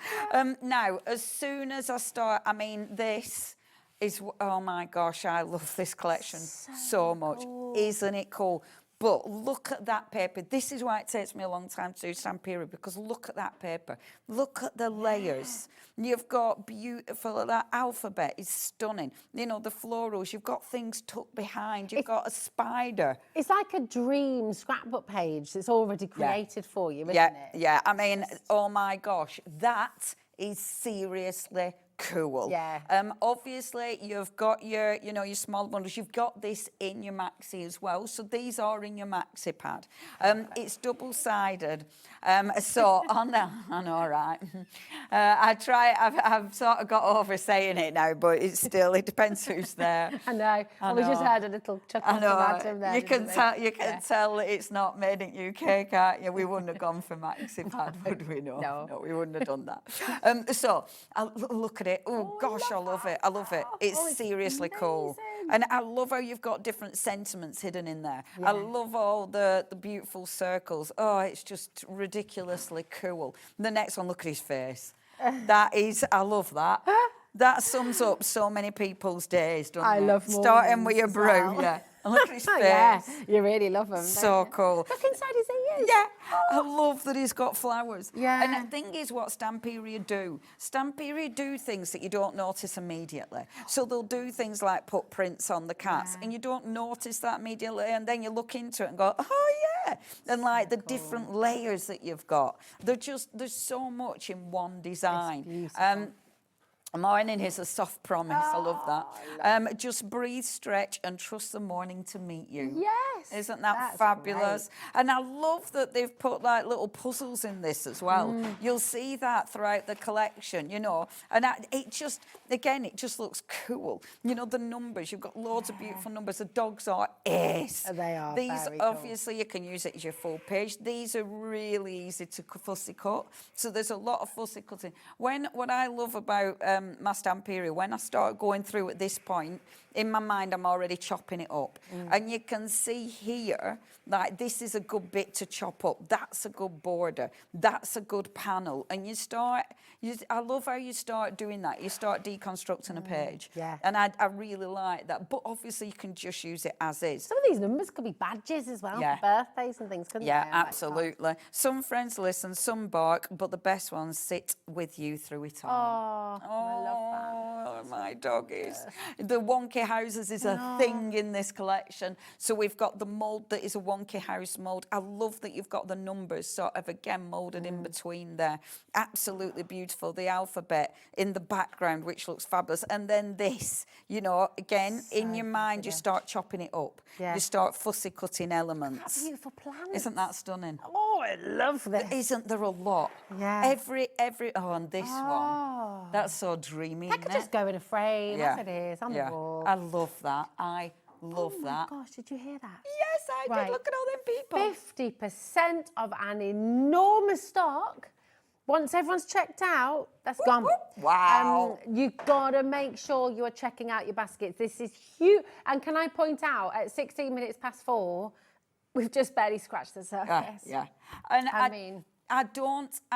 Now, as soon as I start, I mean, this is, oh my gosh, I love this collection so much. Cool. Isn't it cool? But look at that paper. This is why it takes me a long time to do Stamperia, because look at that paper. Look at the layers. You've got beautiful, that alphabet is stunning. You know, the florals, you've got things tucked behind. You've got a spider. It's like a dream scrapbook page that's already created for you, isn't it? Yeah, I mean, oh my gosh, that is seriously cool. Yeah. Obviously, you've got your, you know, your small bundles. You've got this in your maxi as well. So these are in your maxi pad. It's double-sided. So on that, I know, right? I've sort of got over saying it now, but it's still, it depends who's there. I know. We just heard a little chuckle from Adam there. You can tell that it's not made in UK, can't you? We wouldn't have gone for maxi pad, would we? No, we wouldn't have done that. So look at it. Oh gosh, I love it. I love it. It's seriously cool. And I love how you've got different sentiments hidden in there. Yeah. I love all the beautiful circles. Oh, it's just ridiculously cool. The next one, look at his face. That is, I love that. That sums up so many people's days, doesn't it? I love starting with your brew, yeah. And look at his face. Yeah, you really love him. So cool. Look inside his ears. Yeah, I love that he's got flowers. Yeah. And the thing is what Stamperia do. Stamperia do things that you don't notice immediately. So they'll do things like put prints on the cats, and you don't notice that immediately, and then you look into it and go, oh yeah. And like the different layers that you've got. There's so much in one design. It's beautiful. Morning is a soft promise. I love that. Just breathe, stretch, and trust the morning to meet you. Yes. Yes. Isn't that That's fabulous? great. And I love that they've put like little puzzles in this as well. You'll see that throughout the collection, you know. And it just, again, it just looks cool. You know, the numbers, you've got loads of beautiful numbers. The dogs are ace. They are These, very cool. obviously, you can use it as your full page. These are really easy to fussy cut. So there's a lot of fussy cutting. What I love about my Stamperia, when I start going through at this point, in my mind, I'm already chopping it up. And you can see here, like, this is a good bit to chop up. That's a good border. That's a good panel. And I love how you start doing that. You start deconstructing a page. Yeah. And I really like that. But obviously, you can just use it as is. Some of these numbers could be badges as well, Yeah. for birthdays and things, couldn't Yeah, they? absolutely. Some friends listen, some bark, but the best ones sit with you through it all. Oh, I love that. Oh, my doggies. The wonky houses is a thing in this collection. So we've got the mould that is a wonky house mould. I love that you've got the numbers sort of, again, moulded in between there. Absolutely beautiful. The alphabet in the background, which looks fabulous. And then this, you know, again, in your mind, you start chopping it up. Yeah. You start fussy cutting elements. That's beautiful plants. Isn't that stunning? Oh, I love this. Isn't there a lot? Yeah. Every and this one. That's so dreamy. That could just go in a frame, as it is, on the wall. I love that. I love that. Oh my gosh, did you hear that? Yes, I did. Look at all them people. 50% of an enormous stock. Once everyone's checked out, that's gone. Wow. You've got to make sure you are checking out your baskets. This is huge. And can I point out, at 16 minutes past 4, we've just barely scratched the surface. Yeah. And I mean, I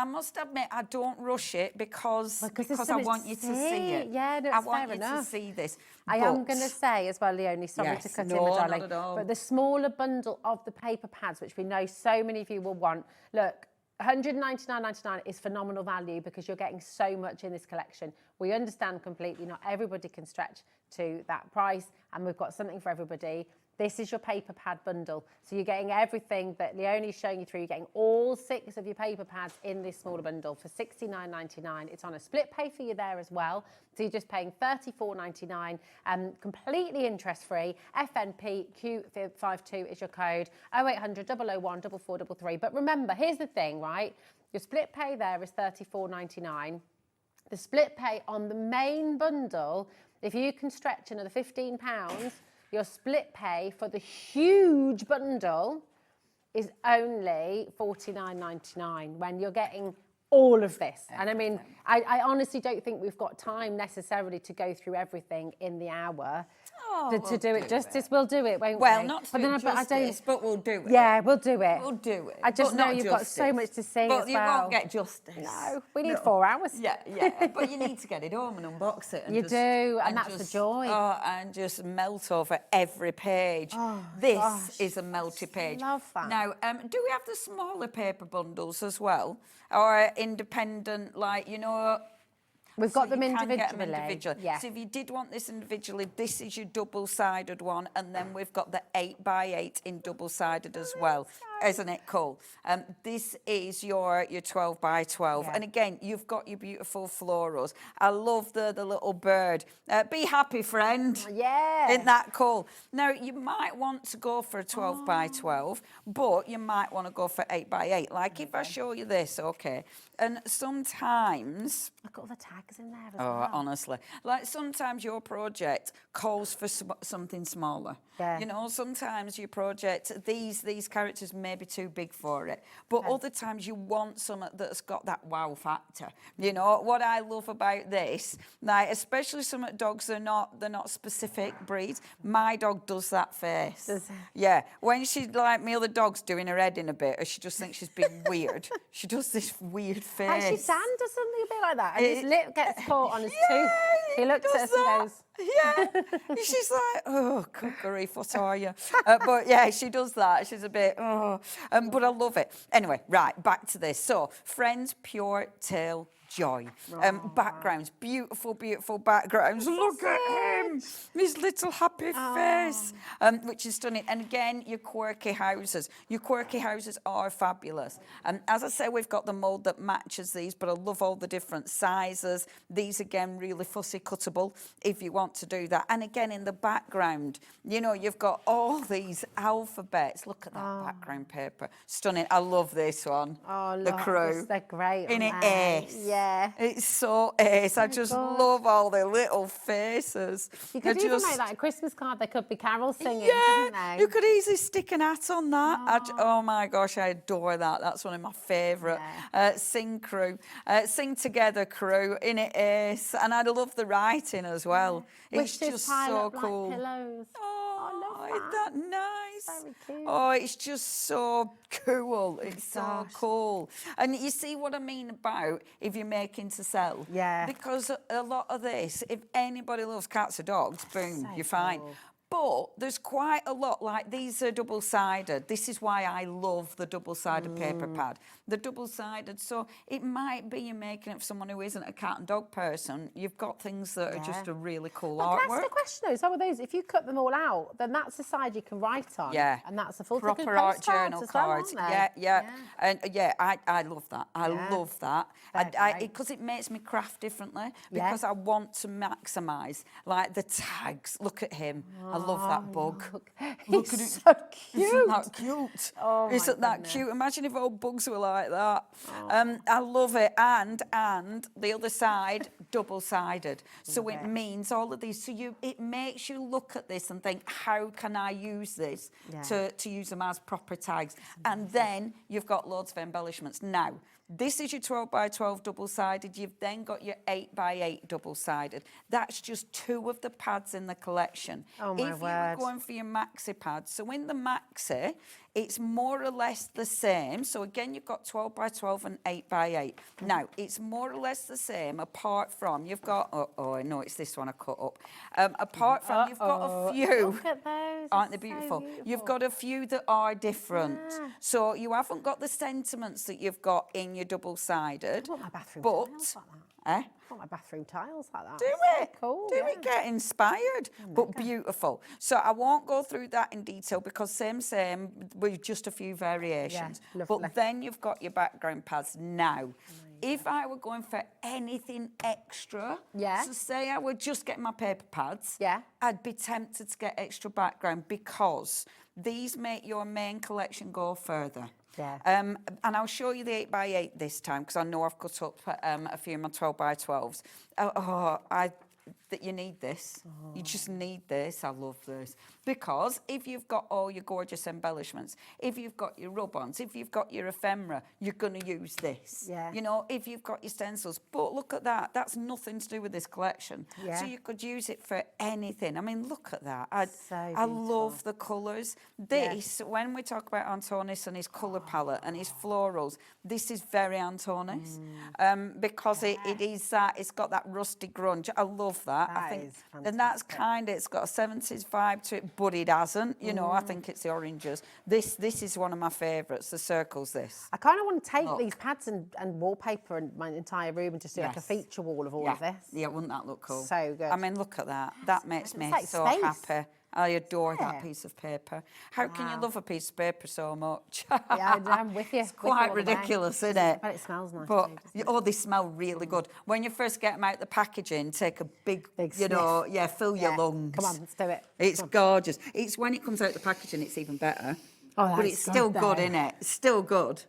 must admit, I don't rush it because I want you to see it. Yeah, no, I it's want fair you enough. to see this. I am going to say as well, Leonie, sorry to cut in, my darling, not at all. but the smaller bundle of the paper pads, which we know so many of you will want, look, £199.99 is phenomenal value because you're getting so much in this collection. We understand completely, not everybody can stretch to that price, and we've got something for everybody. This is your paper pad bundle. So you're getting everything that Leonie's showing you through. You're getting all 6 of your paper pads in this smaller bundle for £69.99. It's on a split pay for you there as well. So you're just paying £34.99, completely interest-free. FNP Q52 is your code. 0800 001 4433. But remember, here's the thing, right? Your split pay there is £34.99. The split pay on the main bundle, if you can stretch another £15, your split pay for the huge bundle is only £49.99 when you're getting all of this. And I mean, I honestly don't think we've got time necessarily to go through everything in the hour. To do it justice. We'll do it, won't we? Well, not to do it justice, but we'll do it. Yeah, we'll do it. We'll do it. I just but know not you've got justice. so much to say but as you well. won't get justice. No, we need 4 hours. Yeah, but you need to get it home and unbox it. And You just, do, and that's the joy. And just melt over every page. This is a melty page. Love that. Now, do we have the smaller paper bundles as well? Or independent, like, you know... We've got So them you can individually. get them individually. Yeah. So if you did want this individually, this is your double-sided one, and then we've got the 8x8 in double-sided as well. Isn't it cool? This is your 12x12. Yeah. And again, you've got your beautiful florals. I love the little bird. Be happy, friend. Yeah. Isn't that cool? Now, you might want to go for a 12x12, but you might want to go for 8x8. Like if I show you this, okay. And sometimes... Look at all the tags in there as Oh, well. honestly. Like sometimes your project calls for something smaller. Yeah. You know, sometimes your project, these characters may be too big for it. But other times you want something that's got that wow factor. You know, what I love about this, like especially some dogs, they're not specific breeds. My dog does that face. Yeah. When she's like me other dog's doing her head in a bit, or she just thinks she's being weird. She does this weird face. Actually, Dan does something a bit like that. And his lip gets caught on his tooth. He looks at us and goes... Yeah, she's like, oh, good grief, what are you? But yeah, she does that. She's a bit, but I love it. Anyway, right, back to this. So, Friends Pure Tail joy. Backgrounds, beautiful, beautiful backgrounds. Look at him, his little happy face, which is stunning. And again, your quirky houses. Your quirky houses are fabulous. As I say, we've got the mould that matches these, but I love all the different sizes. These, again, really fussy cuttable if you want to do that. And again, in the background, you know, you've got all these alphabets. Look at that background paper. Stunning. I love this one. Oh, the crew. They're great. In it, ace. Yeah. It's so ace. I just love all their little faces. You could even make that a Christmas card. There could be carols singing, couldn't they? You could easily stick an hat on that. Oh my gosh, I adore that. That's one of my favourite. Sing crew. Sing together crew. In it ace. And I love the writing as well. It's just so cool. Like pillows. Oh, isn't that nice? Very cute. Oh, it's just so cool. It's so cool. And you see what I mean about if you're making to sell? Yeah. Because a lot of this, if anybody loves cats or dogs, boom, you're fine. But there's quite a lot, like these are double-sided. This is why I love the double-sided paper pad. The double-sided, so it might be you're making it for someone who isn't a cat and dog person. You've got things that are just a really cool artwork. Can I ask the question though? Some of those, if you cut them all out, then that's the side you can write on. Yeah. And that's a full proper art journal cards. Yeah. And I love that. I love that. Because it makes me craft differently. Because I want to maximise, like the tags. Look at him. I love that bug. Look at it. So cute. Isn't that cute? Oh, Isn't that cute? Imagine if all bugs were like that. I love it. And the other side, double-sided. So it means all of these. So it makes you look at this and think, how can I use this to use them as proper tags? And then you've got loads of embellishments. Now, this is your 12 by 12 double-sided. You've then got your 8 by 8 double-sided. That's just 2 of the pads in the collection. Oh, my word. If you were going for your maxi pads, so in the maxi, it's more or less the same. So again, you've got 12 by 12 and 8 by 8. Now, it's more or less the same apart from, you've got, I know it's this one I cut up. Apart from, you've got a few. Look at those. Aren't they beautiful? You've got a few that are different. So you haven't got the sentiments that you've got in your double-sided. I want my bathroom tiles like that. I want my bathroom tiles like that. Do it. Cool. Do it. Get inspired. But beautiful. So I won't go through that in detail because same with just a few variations. But then you've got your background pads now. If I were going for anything extra, so say I were just getting my paper pads, I'd be tempted to get extra background because these make your main collection go further. And I'll show you the 8 by 8 this time because I know I've cut up a few of my 12 by 12s. That you need this. You just need this. I love this. Because if you've got all your gorgeous embellishments, if you've got your rub-ons, if you've got your ephemera, you're going to use this. You know, if you've got your stencils. But look at that. That's nothing to do with this collection. So you could use it for anything. I mean, look at that. I love the colours. This, when we talk about Antonis and his colour palette and his florals, this is very Antonis. Because it is that, it's got that rusty grunge. I love that. I think, and that's it's got a 70s vibe to it, but it hasn't. You know, I think it's the oranges. This is one of my favourites, the circles, this. I kind of want to take these pads and wallpaper and my entire room and just do like a feature wall of all of this. Yeah, wouldn't that look cool? So good. I mean, look at that. That makes me so happy. I adore that piece of paper. How can you love a piece of paper so much? I'm with you. It's quite ridiculous, isn't it? But it smells nice. But they smell really good. When you first get them out the packaging, take a big you know, fill your lungs. Come on, let's do it. It's gorgeous. It's when it comes out the packaging, it's even better. But it's still good, isn't it? It's still good.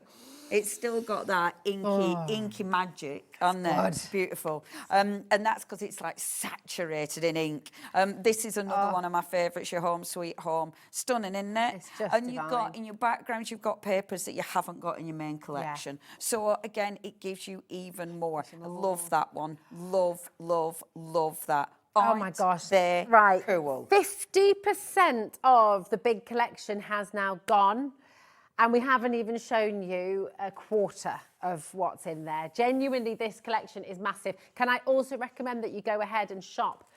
It's still got that inky magic on there. It's beautiful. And that's because it's like saturated in ink. This is another one of my favourites, your Home Sweet Home. Stunning, isn't it? It's just and you've got in your background, you've got papers that you haven't got in your main collection. So again, it gives you even more. I love that one. Love, love, love that. Oh my gosh. They're right. Cool. 50% of the big collection has now gone. And we haven't even shown you a quarter of what's in there. Genuinely, this collection is massive. Can I also recommend that you go ahead and shop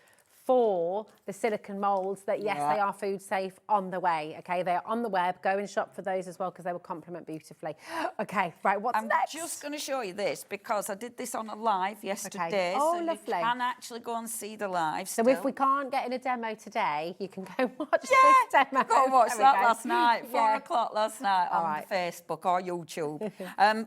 for the silicone moulds that, yes, they are food safe on the way, okay? They are on the web. Go and shop for those as well because they will complement beautifully. Okay, right, what's next? I'm just going to show you this because I did this on a live yesterday. Oh, so lovely. You can actually go and see the live So if we can't get in a demo today, you can go watch this demo. Go and watch There we that go. last night, 4 o'clock last night All on right. Facebook or YouTube.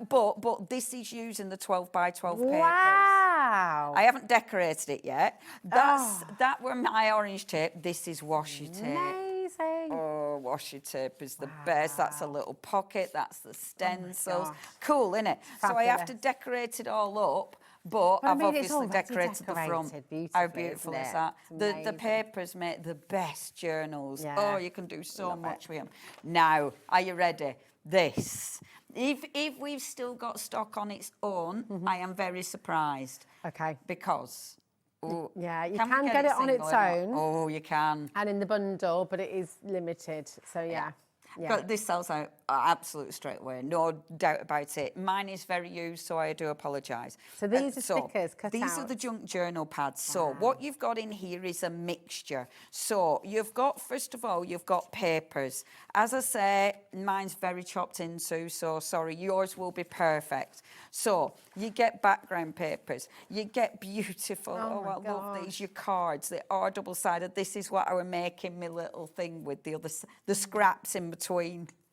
But this is using the 12 by 12 papers. Wow. I haven't decorated it yet. That were my orange tape. This is washi tape. Amazing. Oh, washi tape is the best. That's a little pocket. That's the stencils. Cool, isn't it? So I have to decorate it all up. But I I've mean, it's obviously already decorated the front. How beautiful is that? The papers make the best journals. Yeah. Oh, you can do so much with them. Now, are you ready? This. If we've still got stock on its own, I am very surprised. Okay. Because... you we can get it on its single or not? own. Oh, you can. And in the bundle, but it is limited. So, yeah. But this sells out absolutely straight away, no doubt about it. Mine is very used, so I do apologise. So these are stickers cut These out. are the junk journal pads. So what you've got in here is a mixture. So you've got, first of all, you've got papers. As I say, mine's very chopped into, so sorry, yours will be perfect. So you get background papers, you get beautiful, I love these, your cards. They are double-sided. This is what I was making my little thing with, the scraps in between.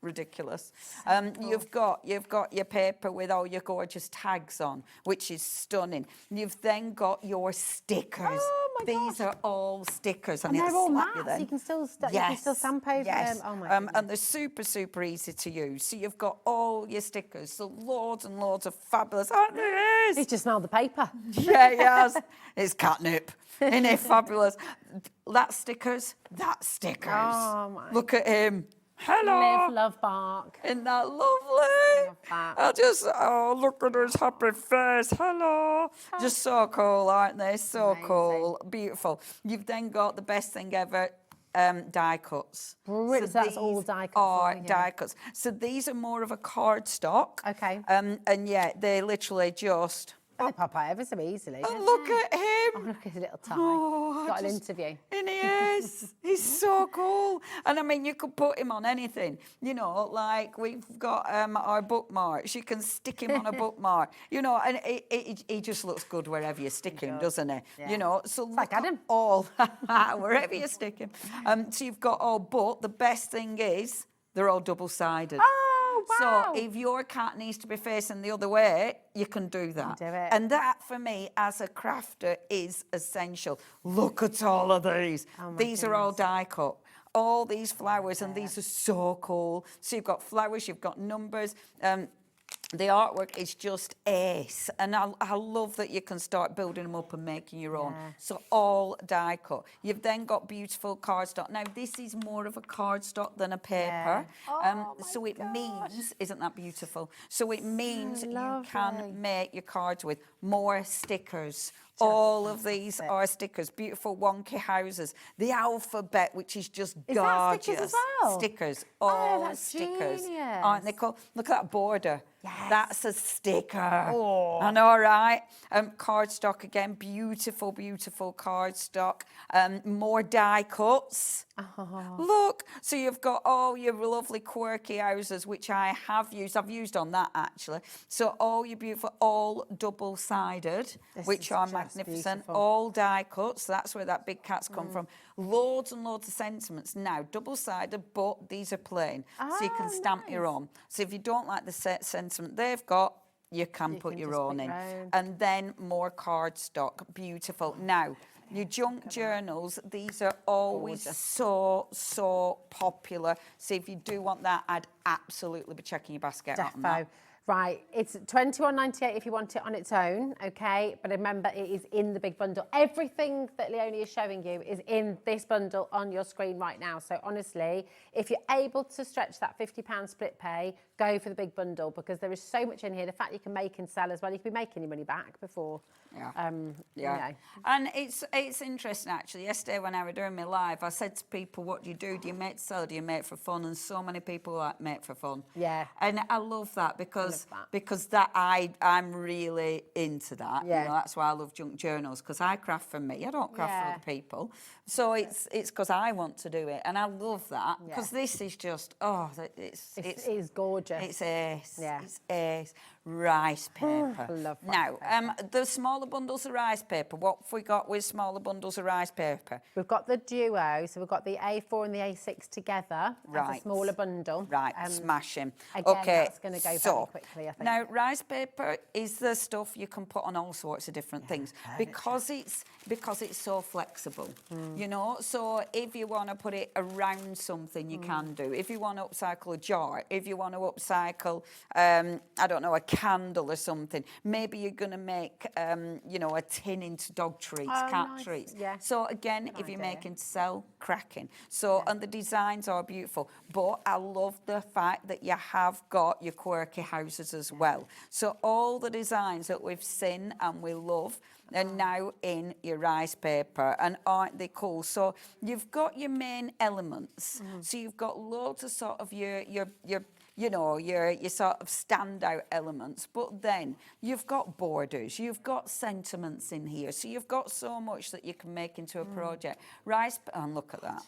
Ridiculous. You've got your paper with all your gorgeous tags on, which is stunning. You've then got your stickers. Oh my These are all stickers. And they're all matte, so you can still stamp over them. Oh my goodness. And they're super, super easy to use. So you've got all your stickers. So loads and loads of fabulous. Aren't there? You just smell the paper. Yeah, yes. It's catnip. Isn't it fabulous? That's stickers. That's stickers. Oh my. Look at him. Hello. Live, love, bark. Isn't that lovely? Love that. I just, look at his happy face. Hello. Just so cool, aren't they? So cool. Beautiful. You've then got the best thing ever, die cuts. Brilliant. So that's all die cuts. Are die cuts. So these are more of a card stock. Okay. And yeah, they literally just... They pop out ever so easily. And look at him. Oh, look at his little tie. Oh, He's got an interview. And he is. He's so cool. And I mean, you could put him on anything. You know, like we've got our bookmarks. You can stick him on a bookmark. You know, and he just looks good wherever you stick him, doesn't he? Yeah. You know, so It's like Adam. all wherever you stick him. So you've got all, but the best thing is they're all double-sided. Oh, wow. So if your cat needs to be facing the other way, you can do that. Do it. And that, for me, as a crafter, is essential. Look at all of these. These are all die cut. All these flowers, and these are so cool. So you've got flowers, you've got numbers. The artwork is just ace, and I love that you can start building them up and making your own. So all die cut. You've then got beautiful cardstock. Now this is more of a cardstock than a paper. So it means, isn't that beautiful? So it means you can make your cards with more stickers. All of these are stickers, beautiful wonky houses. The alphabet, which is just gorgeous. That stickers as well? Stickers, all that's stickers. genius. Aren't they cool? Look at that border. Yes. That's a sticker. Oh. I know, right? Cardstock again, beautiful, beautiful cardstock. More die cuts. Oh. Look, so you've got all your lovely quirky houses, which I have used. I've used on that, actually. So all your beautiful, all double-sided, which are magnificent. Beautiful. All die cuts. That's where that big cat's come from. Loads and loads of sentiments. Now, double-sided, but these are plain. So you can stamp your own. So if you don't like the sentiment they've got, you can put your own in. And then more cardstock. Beautiful. Now, your junk journals, these are always so popular. So if you do want that, I'd absolutely be checking your basket out on that. Right, it's $21.98 if you want it on its own, okay? But remember, it is in the big bundle. Everything that Leonie is showing you is in this bundle on your screen right now. So honestly, if you're able to stretch that £50 split pay, go for the big bundle because there is so much in here. The fact you can make and sell as well, you can be making your money back before. You know. And it's interesting actually. Yesterday when I was doing my live, I said to people, "What do? Do you make to sell? Do you make for fun?" And so many people like make for fun. Yeah. And I love that because because that I'm really into that. Yeah. You know, that's why I love junk journals, because I craft for me. I don't craft for other people. So it's because I want to do it, and I love that because this is just it is gorgeous. It's ace. Yeah. It's ace. Rice paper. I love rice now, paper. the smaller bundles of rice paper. What have we got with smaller bundles of rice paper? We've got the duo, so we've got the A4 and the A6 together as a smaller bundle. Right, smashing. Again, Okay, that's going to go very quickly, I think. Now, rice paper is the stuff you can put on all sorts of different things because it's so flexible. You know, so if you want to put it around something, you can do. If you want to upcycle a jar, if you want to upcycle, I don't know, a candle or something, maybe you're going to make, you know, a tin into dog treats, cat treats. Yeah. So again, if you're making to sell, cracking. So, and the designs are beautiful. But I love the fact that you have got your quirky houses as well. So all the designs that we've seen and we love are now in your rice paper, and aren't they cool? So you've got your main elements. So you've got loads of sort of your you know, your sort of standout elements, but then you've got borders, you've got sentiments in here, so you've got so much that you can make into a project. Rice, and look at that.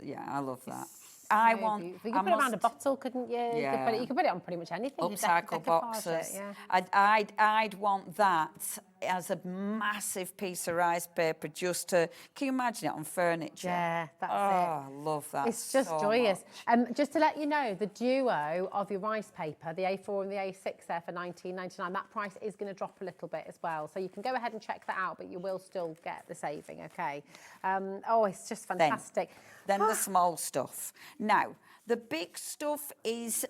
Yeah, I love that. I want. You could put it around a bottle, couldn't you? Yeah. You could put it on pretty much anything. Upcycle boxes. I'd want that as a massive piece of rice paper just to. Can you imagine it on furniture? Yeah, that's it. I love that. It's just so joyous. much. Just to let you know, the duo of your rice paper, the A4 and the A6 there for £19.99, that price is going to drop a little bit as well. So you can go ahead and check that out, but you will still get the saving, okay? It's just fantastic. Then the small stuff. Now, the big stuff is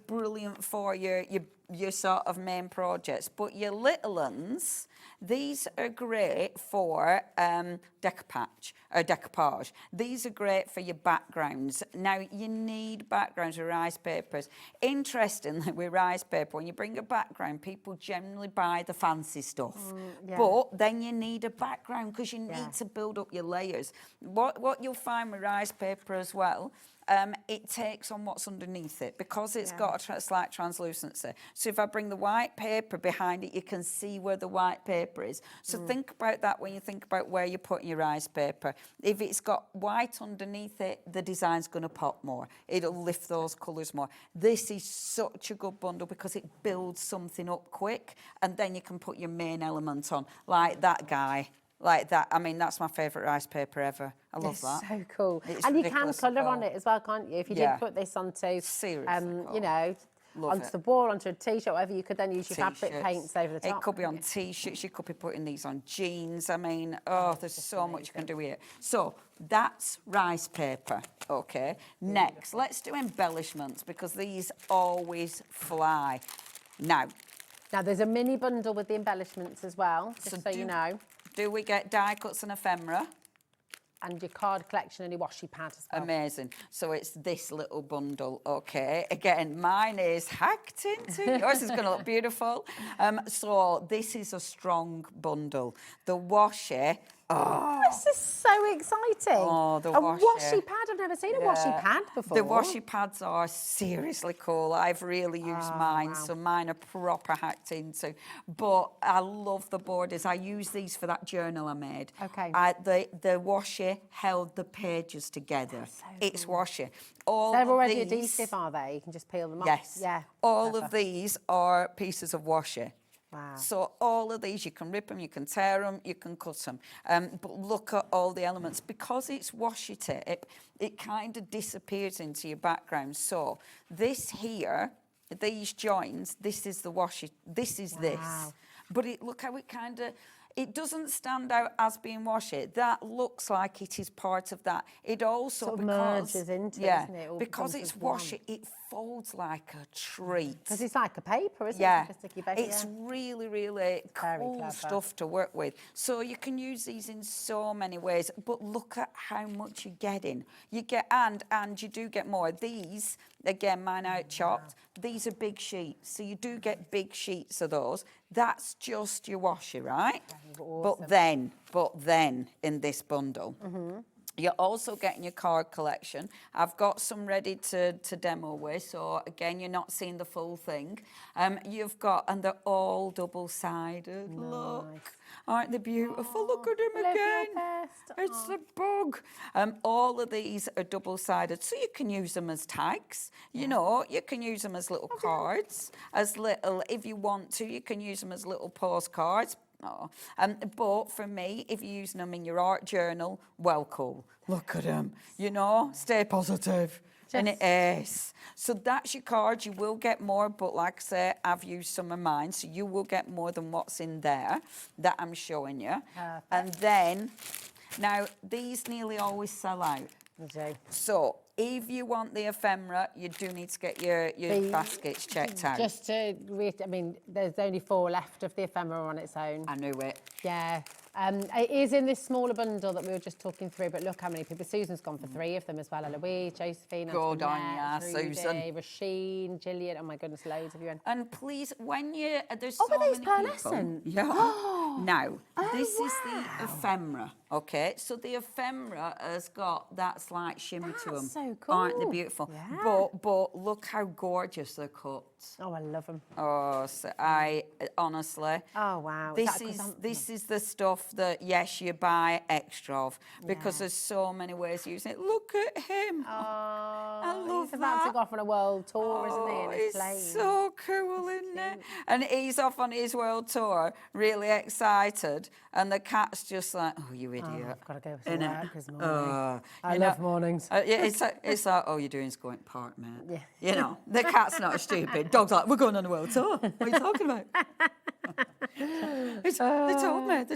brilliant for your sort of main projects, but your little ones, these are great for decoupage. These are great for your backgrounds. Now, you need backgrounds with rice papers. Interestingly, with rice paper, when you bring a background, people generally buy the fancy stuff. But then you need a background because you need to build up your layers. What you'll find with rice paper as well, it takes on what's underneath it because it's got a slight translucency. So if I bring the white paper behind it, you can see where the white paper is. So think about that when you think about where you're putting your rice paper. If it's got white underneath it, the design's going to pop more. It'll lift those colours more. This is such a good bundle because it builds something up quick, and then you can put your main element on, like that guy. Like that. I mean, that's my favourite rice paper ever. I love that. So cool. It's and you can ridiculously colour on cool. it as well, can't you? If you did put this onto, Seriously you know, Love onto it. the wall, onto a T-shirt, whatever, you could then use your fabric T-shirts. paints over the top. It could be on T-shirts, you could be putting these on jeans. I mean, there's so much you can do with it. So that's rice paper, okay? Next, let's do embellishments because these always fly. Now, there's a mini bundle with the embellishments as well, just so you know. Do we get die cuts and ephemera? And your card collection and your washi pad as well. Amazing. So it's this little bundle, okay? Again, mine is hacked into. Yours is going to look beautiful. So this is a strong bundle. The washi. Oh. This is so exciting. Oh, the a washi. washi pad. I've never seen a washi pad before. The washi pads are seriously cool. I've really used mine, so mine are proper hacked into. But I love the borders. I use these for that journal I made. Okay. The washi held the pages together. So it's cool. washi. They're already adhesive, are they? You can just peel them off. Yes. Yeah. All of these are pieces of washi. Wow. So all of these, you can rip them, you can tear them, you can cut them. But look at all the elements. Because it's washi tape, it kind of disappears into your background. So this here, these joins, this is the washi, this is this. But look how it kind of, it doesn't stand out as being washi. That looks like it is part of that. It also sort of merges into it, doesn't it? All because becomes it's one. washi, it folds like a treat. Because it's like a paper, isn't it? Yeah, Like a sticky paper. it's really, really cool clever. stuff to work with. So you can use these in so many ways. But look at how much you're getting. You get and you do get more. These, again, mine out chopped. These are big sheets, so you do get big sheets of those. That's just your washi, right? Awesome. But then in this bundle, You're also getting your card collection. I've got some ready to demo with, so again, you're not seeing the full thing. You've got, and they're all double-sided. Nice. Look, aren't they beautiful? Look at them again. It's a bug. All of these are double-sided, so you can use them as tags. You know, you can use them as little cards, as little, if you want to, you can use them as little postcards. Oh. But for me, if you're using them in your art journal, well, cool. Look at them, you know, stay positive. And it is. So that's your card. You will get more, but like I say, I've used some of mine, so you will get more than what's in there that I'm showing you. Perfect. And then, now, these nearly always sell out. Okay. So if you want the ephemera, you do need to get your baskets checked out. Just to I mean, there's only 4 left of the ephemera on its own. I knew it. Yeah. It is in this smaller bundle that we were just talking through, but look how many people. Susan's gone for 3 of them as well. Eloise, Josephine, Good on ya, Rudy, Susan. Rasheen, Gillian. Oh my goodness, loads of you. And please, when you there's so were these many pearlescent? people. Yeah. Now, this is the ephemera. Okay, so the ephemera has got that slight shimmer to them. So cool. Aren't they beautiful? Yeah. But look how gorgeous they're cut. Oh, I love them. Oh, so I honestly. Oh wow. This is the stuff that yes you buy extra of because there's so many ways of using it. Look at him. Oh, I love he's about to go off on a world tour, isn't he? In his plane. It's so cool, isn't it? And he's off on his world tour, really excited, and the cat's just like, "Oh, you idiot!" I've got to go to work this morning. I You love know, mornings. It's like, "Oh, you're doing Squint Park, man." Yeah. You know, the cat's not stupid. Dog's like, "We're going on a world tour. What are you talking about?" They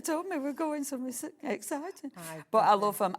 told me we're going somewhere exciting. But I love them.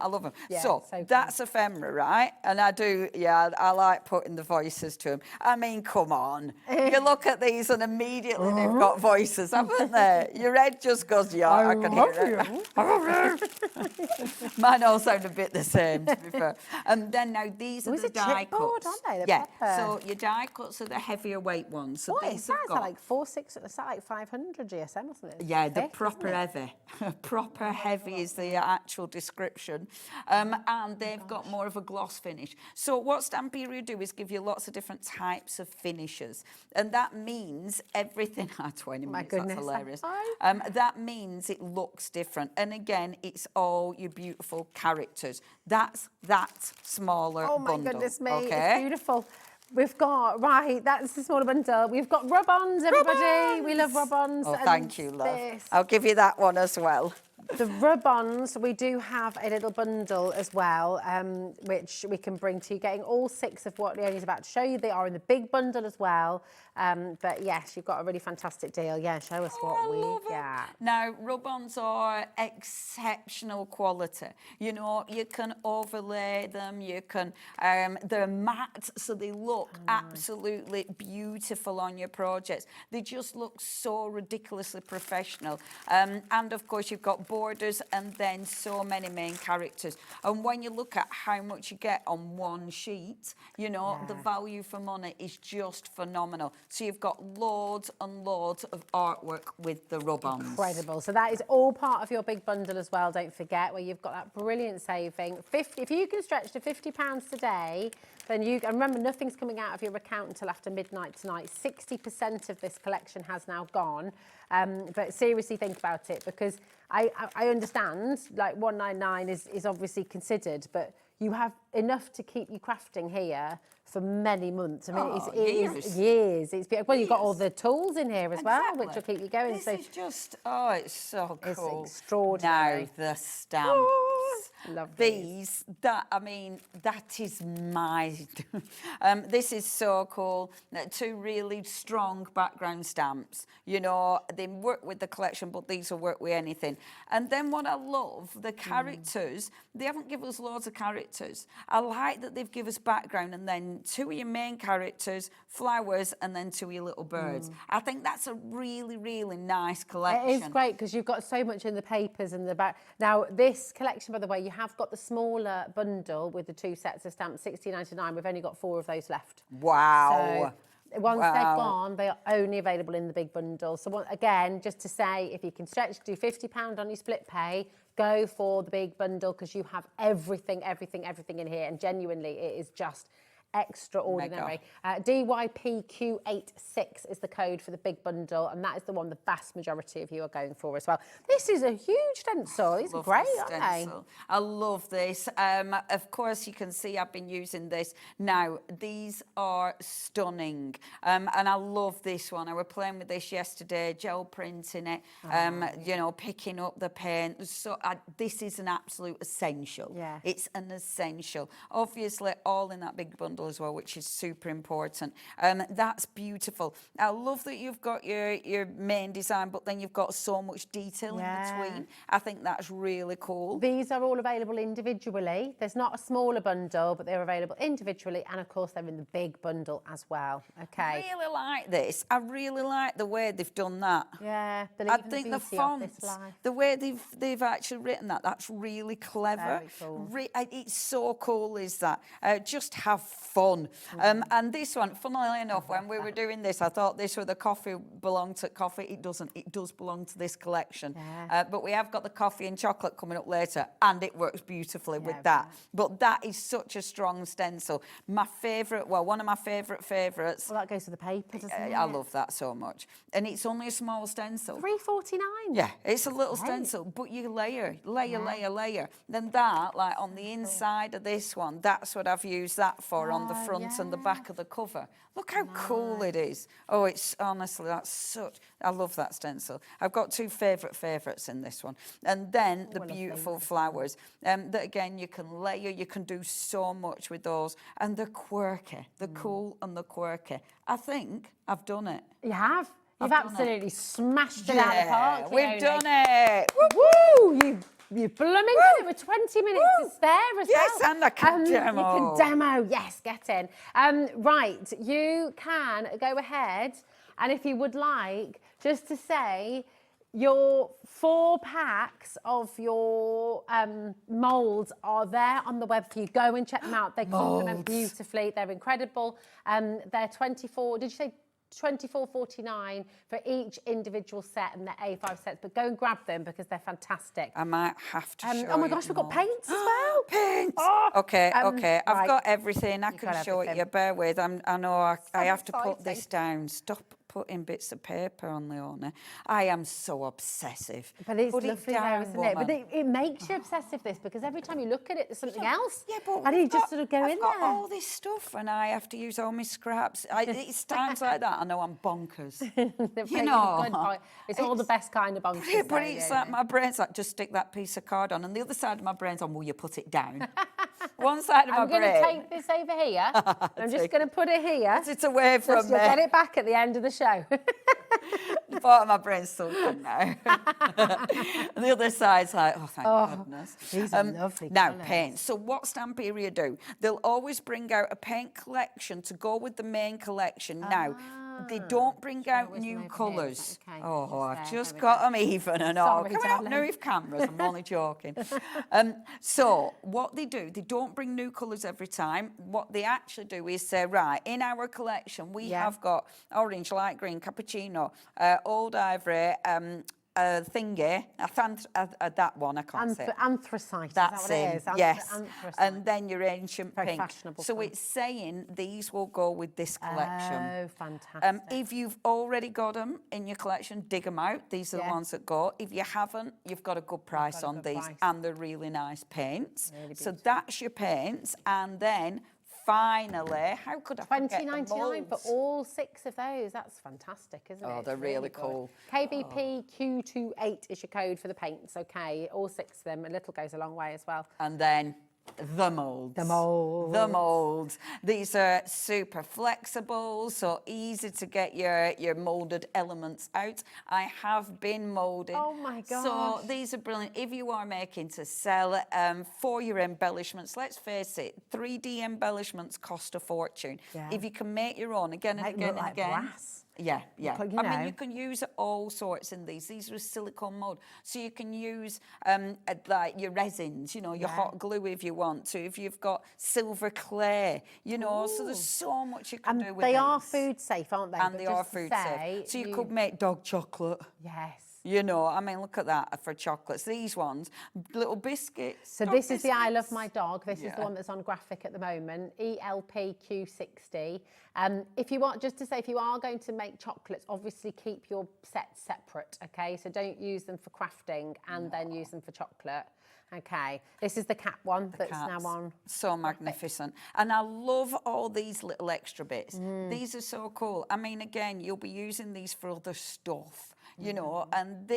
Yeah, so cool. that's ephemera, right? And I like putting the voices to them. I mean, come on. You look at these and immediately they've got voices, haven't they? Your head just goes, yeah, I can hear it. Mine all sound a bit the same, to be fair. And then now these are the die cuts. Aren't they? Yeah, so your die cuts are the heavier weight ones. So what is that? Is that like 400, is that like 500 GSM or something? Yeah, the proper heavy. Proper heavy is the actual description. And they've got more of a gloss finish. So what Stamperia do is give you lots of different types of finishes. And that means everything, 20 minutes, that's hilarious. That means it looks different. And again, it's all your beautiful characters. That's that smaller bundle. Oh my goodness me, okay? It's beautiful. We've got, that's the smaller bundle. We've got rub-ons, everybody. Rub-ons. We love rub-ons. Oh, thank you, love. I'll give you that one as well. The rub-ons, we do have a little bundle as well, which we can bring to you, getting all 6 of what Leonie's about to show you. They are in the big bundle as well. But yes, you've got a really fantastic deal. Yeah, show us what we get. Now, rub-ons are exceptional quality. You know, you can overlay them, you can, they're matte, so they look absolutely beautiful on your projects. They just look so ridiculously professional. And of course, you've got borders and then so many main characters. And when you look at how much you get on one sheet, you know, the value for money is just phenomenal. So you've got loads and loads of artwork with the rub-ons. Incredible. So that is all part of your big bundle as well, don't forget, where you've got that brilliant saving. If you can stretch to £50 today, then and remember, nothing's coming out of your account until after midnight tonight. 60% of this collection has now gone. But seriously think about it, because I understand, like, 199 is obviously considered, but you have enough to keep you crafting here for many months. I mean, it is years. Well, you've got all the tools in here as well, which will keep you going. This is just, it's so cool. It's extraordinary. Now, the stamps. Love these. That is my... this is so cool. 2 really strong background stamps. You know, they work with the collection, but these will work with anything. And then what I love, the characters, they haven't given us loads of characters. I like that they've given us background and then 2 of your main characters, flowers, and then 2 of your little birds. I think that's a really, really nice collection. It is great because you've got so much in the papers and the back. Now, this collection, by the way, you have got the smaller bundle with the 2 sets of stamps, £16.99. We've only got 4 of those left. Wow. Once they're gone, they are only available in the big bundle. So again, just to say, if you can stretch to do £50 on your split pay, go for the big bundle because you have everything in here. And genuinely, it is just extraordinary. DYPQ86 is the code for the big bundle, and that is the one the vast majority of you are going for as well. This is a huge stencil. These are great, aren't they? I love this. Of course, you can see I've been using this. Now, these are stunning, and I love this one. I was playing with this yesterday, gel printing it, you know, picking up the paint. So this is an absolute essential. Yeah. It's an essential. Obviously, all in that big bundle as well, which is super important. That's beautiful. I love that you've got your main design, but then you've got so much detail in between. I think that's really cool. These are all available individually. There's not a smaller bundle, but they're available individually, and of course they're in the big bundle as well. Okay. I really like this. I really like the way they've done that. Yeah, I think the fonts, the way they've actually written that, that's really clever. Very cool. It's so cool, is that? Just have fun. And this one, funnily enough, when we were doing this, I thought this with the coffee belonged to coffee. It doesn't. It does belong to this collection. Yeah. But we have got the coffee and chocolate coming up later, and it works beautifully with that. But that is such a strong stencil. My favourite, well, one of my favourites. Well, that goes to the paper, doesn't it? I love that so much. And it's only a small stencil. $3.49. Yeah, it's a little stencil, but you layer. Then that, like on the inside of this one, that's what I've used that for on the front and the back of the cover. Look how cool it is. Oh, it's honestly, that's such, I love that stencil. I've got two favourites in this one. And then the beautiful flowers. That again, you can layer, you can do so much with those. And they're quirky, the cool and the quirky. I think I've done it. You have. You've absolutely smashed it out of the park. We've done it. Woo! You blooming did it with 20 minutes to spare as yes, well. And I can demo. You can demo, yes, get in. Right, you can go ahead, and if you would like, just to say your 4 packs of your moulds are there on the web for you. Go and check them out. They complement beautifully. They're incredible. They're 24, did you say $24.49 for each individual set, and they're A5 sets, but go and grab them because they're fantastic. I might have to show oh my gosh, we've got paints as well. Paints! Oh, okay, I've got everything. I can show everything. it you. Bear with. I know I have to put this down. Stop putting bits of paper on the owner. I am so obsessive. But it's Put lovely it down, there, isn't woman. it? But it makes you obsessive, this, because every time you look at it, there's something else. Yeah, but and you just sort of go in there. I've got all this stuff and I have to use all my scraps. It's times like that I know I'm bonkers. You know. It's all the best kind of bonkers. But it's like my brain's like, just stick that piece of card on. And the other side of my brain's on, will you put it down? One side of my brain. I'm going to take this over here. I'm just going to put it here. Put it away from me. You'll get it back at the end of the show. The part of my brain's sulking now. And the other side's like, oh, thank goodness. These are lovely Now, colours. paint. So what Stamperia do, they'll always bring out a paint collection to go with the main collection. Now, they don't bring out new colours. Okay, I've just got them even and all. Sorry, Coming up darling. now with cameras, I'm only joking. So what they do, they don't bring new colours every time. What they actually do is say, right, in our collection, we have got orange, light green, cappuccino, old ivory, thingy, that one, I can't say. Anthracite, That's is that what it it, is? yes. Anthracite. And then your ancient Very pink. fashionable So colour. it's saying these will go with this collection. Oh, fantastic. If you've already got them in your collection, dig them out. These are the ones that go. If you haven't, you've got a good price on these, and they're really nice paints. Really so that's your paints, and then finally, how could I forget the $20.99 for moulds? all 6 of those. That's fantastic, isn't it? Oh, they're It's really good. cool. KBP Q28 is your code for the paints, okay? All 6 of them. A little goes a long way as well. And then the moulds. The moulds. The moulds. These are super flexible, so easy to get your moulded elements out. I have been moulding. Oh my gosh. So these are brilliant. If you are making to sell for your embellishments, let's face it, 3D embellishments cost a fortune. Yeah. If you can make your own again and Make them again look and like again. brass. Yeah, yeah. Because, I mean, you can use all sorts in these. These are a silicone mold. So you can use like your resins, you know, your hot glue if you want to. If you've got silver clay, you know, so there's so much you can do with they these. are food safe, aren't they? And But they are just to food say, safe. So you could make dog chocolate. Yes. You know, I mean, look at that for chocolates. These ones, little biscuits. So dog this is the I Love biscuits. My Dog. This is the one that's on graphic at the moment, ELPQ60. If you want, just to say, if you are going to make chocolates, obviously keep your sets separate, okay? So don't use them for crafting and then use them for chocolate. Okay, this is the cat one that's now on. So magnificent. And I love all these little extra bits. These are so cool. I mean, again, you'll be using these for other stuff, you know, and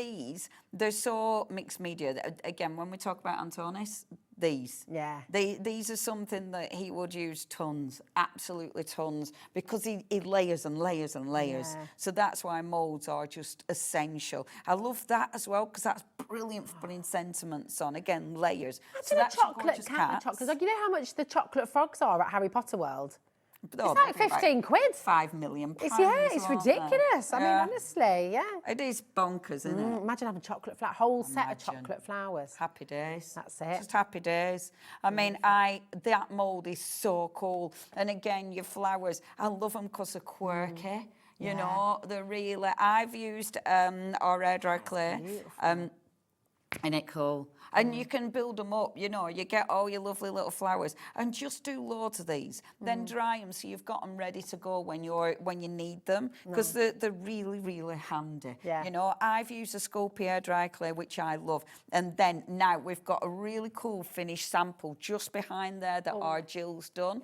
they're so mixed media. Again, when we talk about Antonis, these are something that he would use tons, absolutely tons, because he layers and layers and layers. Yeah. So that's why molds are just essential. I love that as well, because that's brilliant for putting sentiments on. Again, layers. Imagine a chocolate cat with chocolates. Like, you know how much the chocolate frogs are at Harry Potter World? Oh, it's like 15 quid. £5 million. It's ridiculous. I mean, honestly, yeah. It is bonkers, isn't it? Imagine having whole set of chocolate flowers. Happy days. That's it. Just happy days. I mean, that mould is so cool. And again, your flowers, I love them because they're quirky. You know, they're really. I've used our air dry clay. Isn't it cool? And you can build them up, you know, you get all your lovely little flowers and just do loads of these. Then dry them so you've got them ready to go when you need them, because they're really, really handy. Yeah. You know, I've used a Sculpey dry clay, which I love. And then now we've got a really cool finished sample just behind there that our Jill's done.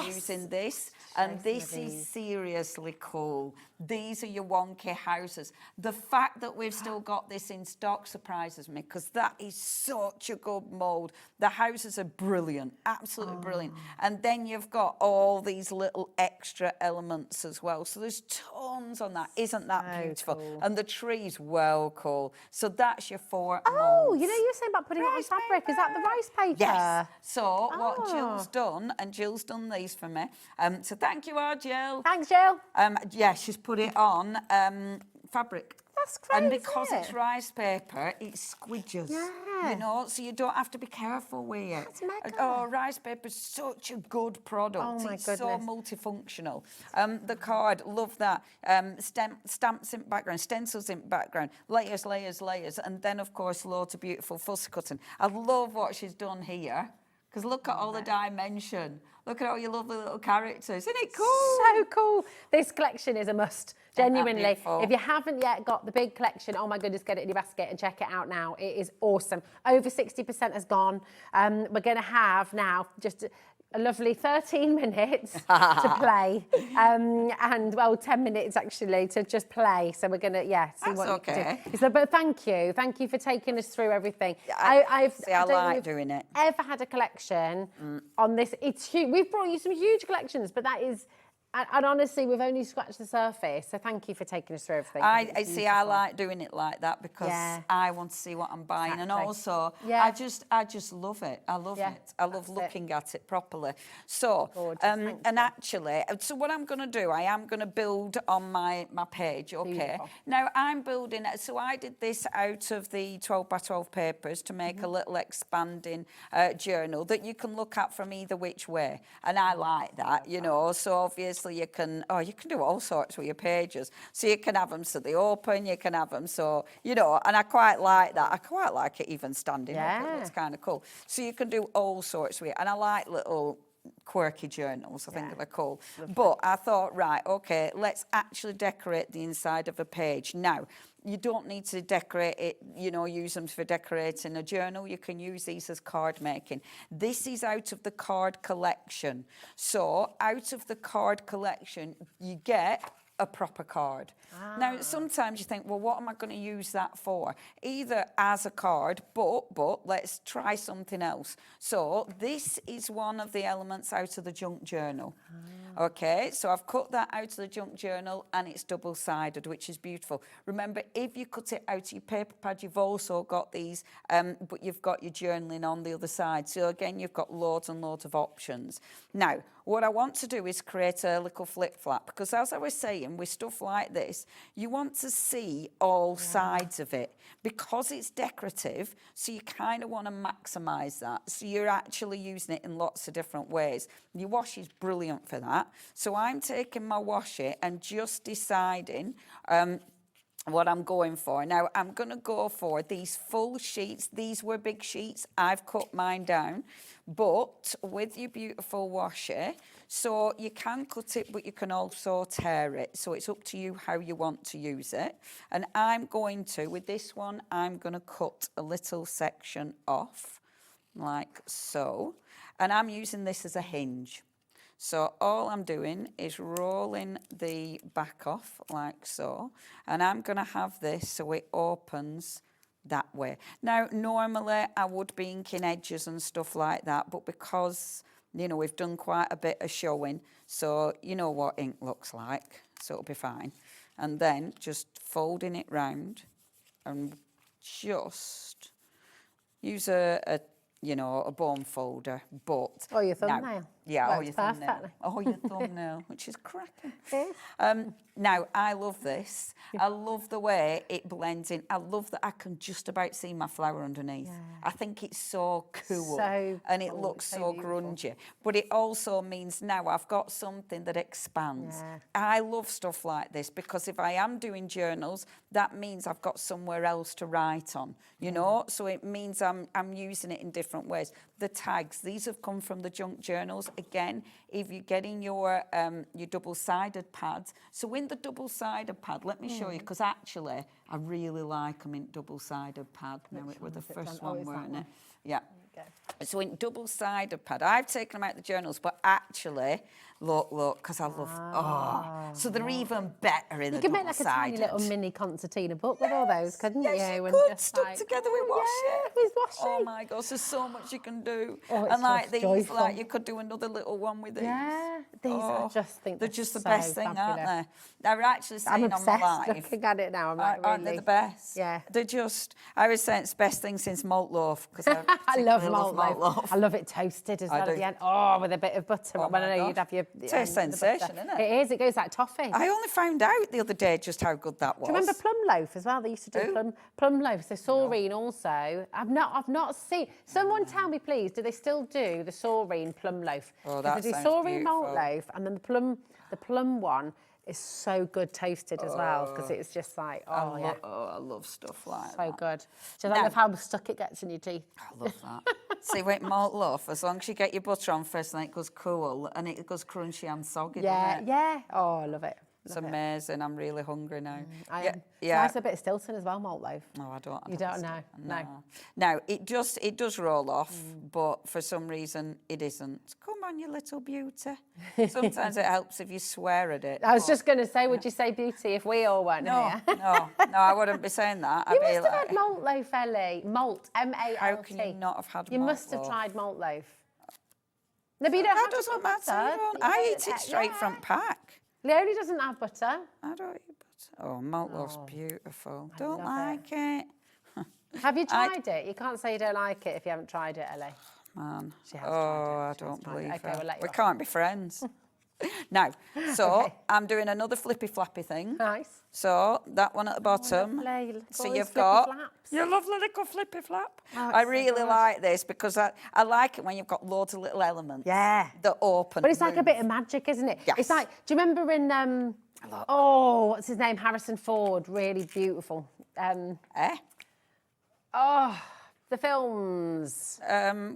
Using this. And this is seriously cool. These are your wonky houses. The fact that we've still got this in stock surprises me, because that is such a good mould. The houses are brilliant, absolutely brilliant. And then you've got all these little extra elements as well. So there's tons on that. Isn't that beautiful? Cool. And the tree's well cool. So that's your 4 molds. You know, you were saying about putting it on fabric. Is that the rice paper? Yes. So what Jill's done, and Jill's done these for me. So thank you, Jill. Thanks, Jill. Yeah, she's put it on fabric. That's great. And because it's rice paper, it squidges. Yeah. You know, so you don't have to be careful with it. That's mega. Oh, rice paper is such a good product. Oh my it's goodness. so multifunctional. The card, love that. Stamps in background, stencils in background, layers, layers, layers, and then of course loads of beautiful fussy cutting. I love what she's done here, because look at all the dimension. Look at all your lovely little characters. Isn't it cool? So cool. This collection is a must. Genuinely. If you haven't yet got the big collection, oh my goodness, get it in your basket and check it out now. It is awesome. Over 60% has gone. We're going to have now just a lovely 13 minutes to play. And, well, 10 minutes actually to just play. So we're going to, see what you can do. So, but thank you. Thank you for taking us through everything. I like doing it. Ever had a collection on this? It's huge. We've brought you some huge collections, but that is... And honestly, we've only scratched the surface. So thank you for taking us through everything. I see. I like doing it like that because I want to see what I'm buying, and also I just love it. I love it. I love looking at it properly. So and actually, so what I'm going to do, I am going to build on my page. Okay. Beautiful. Now I'm building. So I did this out of the 12 by 12 papers to make a little expanding journal that you can look at from either which way, and I like that. You know, so obviously. You can do all sorts with your pages. So you can have them so they open, you can have them so, you know, and I quite like that. I quite like it even standing up. It looks kind of cool. So you can do all sorts with it. And I like little quirky journals. I think they're cool. But I thought, right, okay, let's actually decorate the inside of a page. Now, you don't need to decorate it, you know, use them for decorating a journal. You can use these as card making. This is out of the card collection. So out of the card collection, you get a proper card. Now, sometimes you think, well, what am I going to use that for? Either as a card, but let's try something else. So this is one of the elements out of the junk journal. Okay, so I've cut that out of the junk journal and it's double-sided, which is beautiful. Remember, if you cut it out of your paper pad, you've also got these, but you've got your journaling on the other side. So again, you've got loads and loads of options. Now, what I want to do is create a little flip-flap, because as I was saying, with stuff like this, you want to see all sides of it, because it's decorative, so you kind of want to maximise that. So you're actually using it in lots of different ways. Your washi is brilliant for that. So I'm taking my washi and just deciding what I'm going for. Now, I'm going to go for these full sheets. These were big sheets. I've cut mine down. But with your beautiful washi, so you can cut it, but you can also tear it. So it's up to you how you want to use it. And I'm going to, with this one, I'm going to cut a little section off, like so. And I'm using this as a hinge. So all I'm doing is rolling the back off like so, and I'm going to have this so it opens that way. Now, normally I would be inking edges and stuff like that, but because, you know, we've done quite a bit of showing, so you know what ink looks like, so it'll be fine. And then just folding it round and just use a you know, a bone folder, but... Oh, your thumbnail. Yeah, Works oh, your thumbnail. perfectly. Oh, your thumbnail, which is cracking. Yes. Now, I love this. I love the way it blends in. I love that I can just about see my flower underneath. Yeah. I think it's so cool. So and it cool, looks so so beautiful. grungy. But it also means now I've got something that expands. Yeah. I love stuff like this, because if I am doing journals, that means I've got somewhere else to write on, you know? So it means I'm using it in different ways. The tags, these have come from the junk journals. Again, if you're getting your double-sided pads, so in the double-sided pad, let me show you, because actually I really like them in double-sided pad. Now, it was the first one, weren't it? Yeah. So in double-sided pad, I've taken them out the journals, but actually, look, because I love, so they're even better in the double-sided. You could make like a tiny little mini concertina book with all those, couldn't you? Yes, you And could, just stuck like, together with washi. Yeah, with washi. Oh my gosh, there's so much you can do. Oh, it's and like just these, joyful. like you could do another little one with these. Yeah, these I just think they're just the so best thing, fabulous. aren't they? They were actually saying I'm on my obsessed live. looking at it now. I'm like, Aren't they really? the best? Yeah. They're just, I was saying it's the best thing since malt loaf, because I, I love particularly malt loaf. I love it toasted as well at the end. Oh, with a bit of butter. Oh Well, I my know you'd God. have your... It's a sensation, isn't it? It is. It goes like toffee. I only found out the other day just how good that was. Do you remember plum loaf as well? They used to do plum loaf. So saurine also. I've not seen. Someone tell me, please. Do they still do the saurine plum loaf? Oh, that they do sounds saurine malt beautiful. loaf, and then the plum one is so good toasted as well, because it's just like I love stuff like that. so good. So I love how stuck it gets in your teeth. I love that. See, with malt loaf, as long as you get your butter on first, then it goes cool and it goes crunchy and soggy. Yeah, doesn't it? yeah. Oh, I love it. It's amazing. I'm really hungry now. I yeah, am. yeah. It's nice a bit of Stilton as well, malt loaf. No, I don't. You don't know? No. Now, it does roll off, but for some reason it isn't. Come on, you little beauty. Sometimes it helps if you swear at it. I was just going to say, would you say beauty if we all weren't here? No, I wouldn't be saying that. You must have had malt loaf, Ellie. Malt, M-A-L-T. How can you not have had You malt must have loaf? tried malt loaf. No, but you don't That have to doesn't put matter. butter. I eat it straight from pack. Leonie doesn't have butter. I don't eat butter. Oh, malt loaf's beautiful. Don't love like it. Have you tried it? You can't say you don't like it if you haven't tried it, Ellie. Man. She has tried it. I She has don't tried believe it. Okay, her. we'll let you We off. can't be friends. Now, so Okay. I'm doing another flippy flappy thing. Nice. So that one at the bottom. lovely. Look at So all these you've flippy got flaps. your lovely little flippy flap. Oh, I it's so really good. like this because I like it when you've got loads of little elements. Yeah. That open. But it's like a move. bit of magic, isn't it? Yes. It's like, do you remember in, what's his name? Harrison Ford. Really beautiful. The films.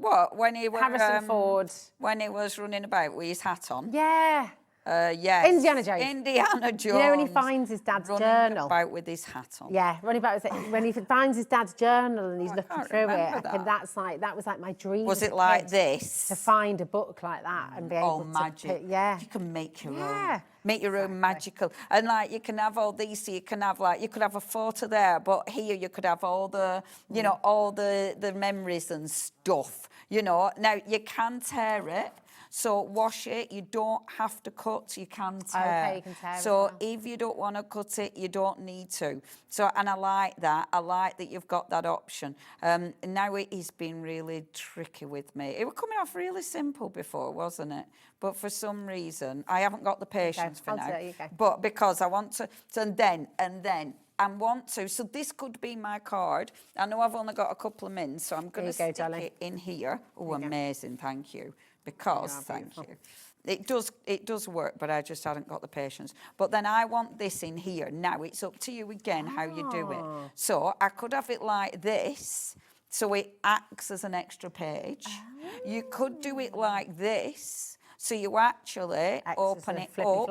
What? When he was Harrison Ford. When he was running about with his hat on. Yeah. Yes. Indiana Jones. Indiana Jones. You know when he finds his dad's running journal? about with his hat on. Yeah, running about when he finds his dad's journal and he's I looking can't through it. remember I think that was like my dream. Was as it a like kid, this? to find a book like that and be able Oh, to magic. yeah. You can make your Yeah. own. Make your own magical. And like you can have all these, so you can have like, you could have a photo there, but here you could have all the, you know, all the memories and stuff, you know. Now you can tear it. So wash it, you don't have to cut, you can tear. Okay, you can tear so as well. if you don't want to cut it, you don't need to. So, and I like that you've got that option. Now it has been really tricky with me. It was coming off really simple before, wasn't it? But for some reason, I haven't got the patience for now. But because I want to, and then, I want to, so this could be my card. I know I've only got a couple of minutes, so I'm going to stick it in here. Oh, amazing, thank you. Because, thank you. It does work, but I just hadn't got the patience. But then I want this in here. Now, it's up to you again how you do it. So I could have it like this, so it acts as an extra page. You could do it like this, so you actually open it up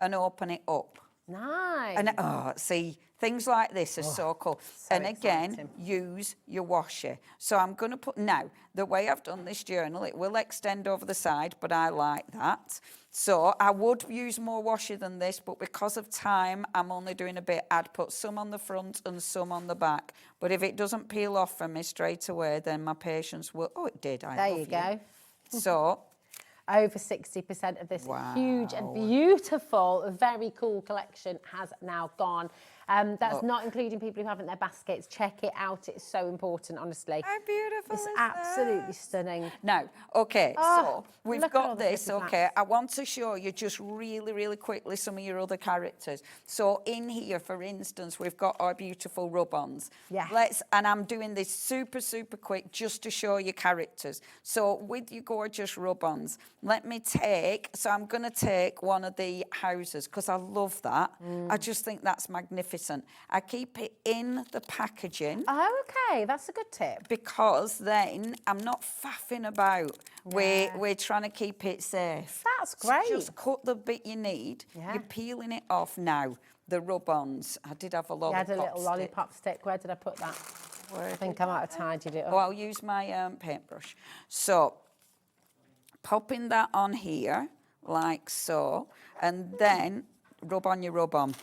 and open it up. Nice. And see, things like this are so cool. So and again, use your washer. So I'm going to put, now, the way I've done this journal, it will extend over the side, but I like that. So I would use more washer than this, but because of time, I'm only doing a bit. I'd put some on the front and some on the back. But if it doesn't peel off from me straight away, then my patience will, oh, it did. There you go. So... Over 60% of this huge and beautiful, very cool collection has now gone. That's not including people who haven't their baskets. Check it out. It's so important, honestly. How beautiful It's is absolutely that? stunning. Now, okay, so we've look at all got the this, different okay. maps. I want to show you just really, really quickly some of your other characters. So in here, for instance, we've got our beautiful rub-ons. Yes. And I'm doing this super, super quick just to show you characters. So with your gorgeous rub-ons, let me take, so I'm going to take one of the houses because I love that. I just think that's magnificent. I keep it in the packaging. Oh, okay, that's a good tip. Because then I'm not faffing about. We're trying to keep it safe. That's great. So just cut the bit you need. You're peeling it off now. The rub-ons. I did have a lollipop You had a little lollipop stick. Where did I put that? I think I might have tidied it up. Oh, I'll use my paintbrush. So, popping that on here, like so, and then rub on your rub-on.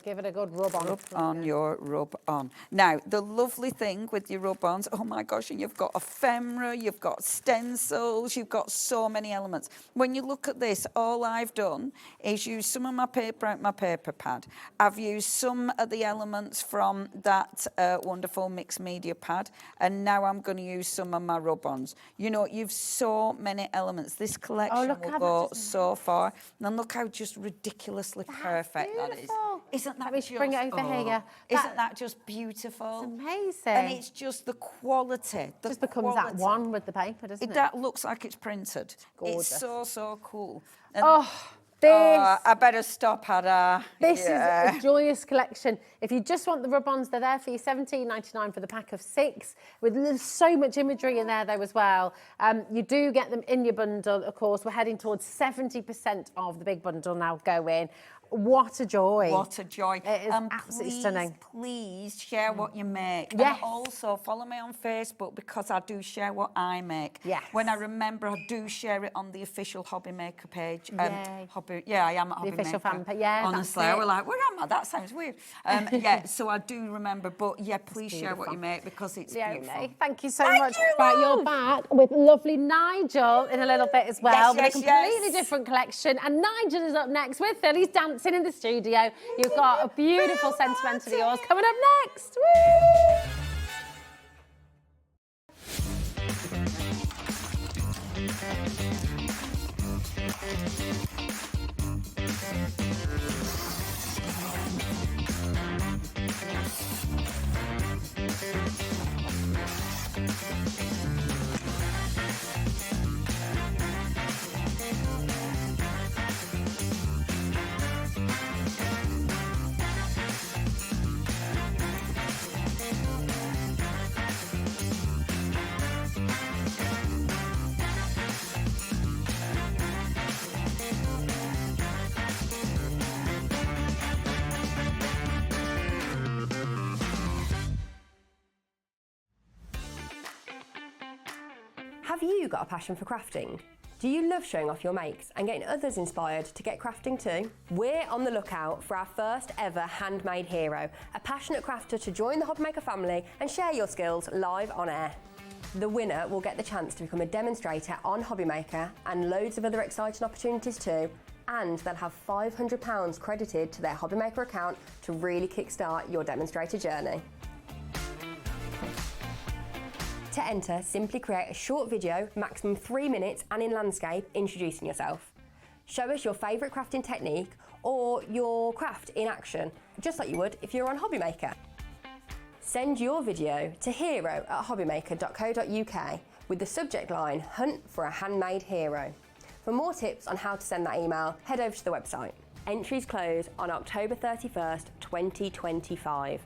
Give it a good rub on. Rub on your rub-on. Now, the lovely thing with your rub-ons, oh my gosh, and you've got ephemera, you've got stencils, you've got so many elements. When you look at this, all I've done is use some of my paper out my paper pad. I've used some of the elements from that wonderful mixed media pad, and now I'm going to use some of my rub-ons. You know, you've so many elements. This collection will go so far. And look how just ridiculously perfect that is. Isn't that just... bring it over here. Isn't that just beautiful? It's amazing. And it's just the quality. It just becomes that one with the paper, doesn't it? That looks like it's printed. Gorgeous. It's so, so cool. And this... I better stop, Hada. This is a joyous collection. If you just want the rub-ons, they're there for you, $17.99 for the pack of 6, with so much imagery in there, though, as well. You do get them in your bundle, of course. We're heading towards 70% of the big bundle now going. What a joy. What a joy. It is absolutely stunning. Please share what you make. Yes. And also follow me on Facebook because I do share what I make. Yes. When I remember, I do share it on the official Hobby Maker page. Yay. I am a Hobby Maker. The official fan page, yeah. Honestly, I was like, where am I? That sounds weird. So I do remember. But yeah, please share what you make because it's beautiful. Thank you so much. Right, you're back with lovely Nigel in a little bit as well. Yes, with a completely different collection. And Nigel is up next with Phill. He's dancing in the studio. You've got a beautiful Sentimentally Yours coming up next. Woo! Have you got a passion for crafting? Do you love showing off your makes and getting others inspired to get crafting too? We're on the lookout for our first ever handmade hero, a passionate crafter to join the Hobbymaker family and share your skills live on air. The winner will get the chance to become a demonstrator on Hobbymaker and loads of other exciting opportunities too, and they'll have £500 credited to their Hobbymaker account to really kickstart your demonstrator journey. To enter, simply create a short video, maximum 3 minutes and in landscape, introducing yourself. Show us your favourite crafting technique or your craft in action, just like you would if you were on Hobbymaker. Send your video to hero@hobbymaker.co.uk with the subject line, Hunt for a Handmade Hero. For more tips on how to send that email, head over to the website. Entries close on October 31st, 2025.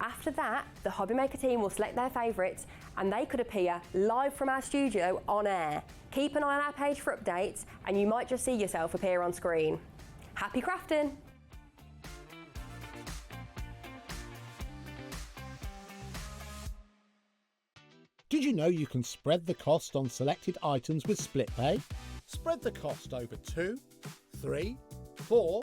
After that, the Hobbymaker team will select their favourites and they could appear live from our studio on air. Keep an eye on our page for updates and you might just see yourself appear on screen. Happy crafting! Did you know you can spread the cost on selected items with split pay? Spread the cost over 2, 3, 4,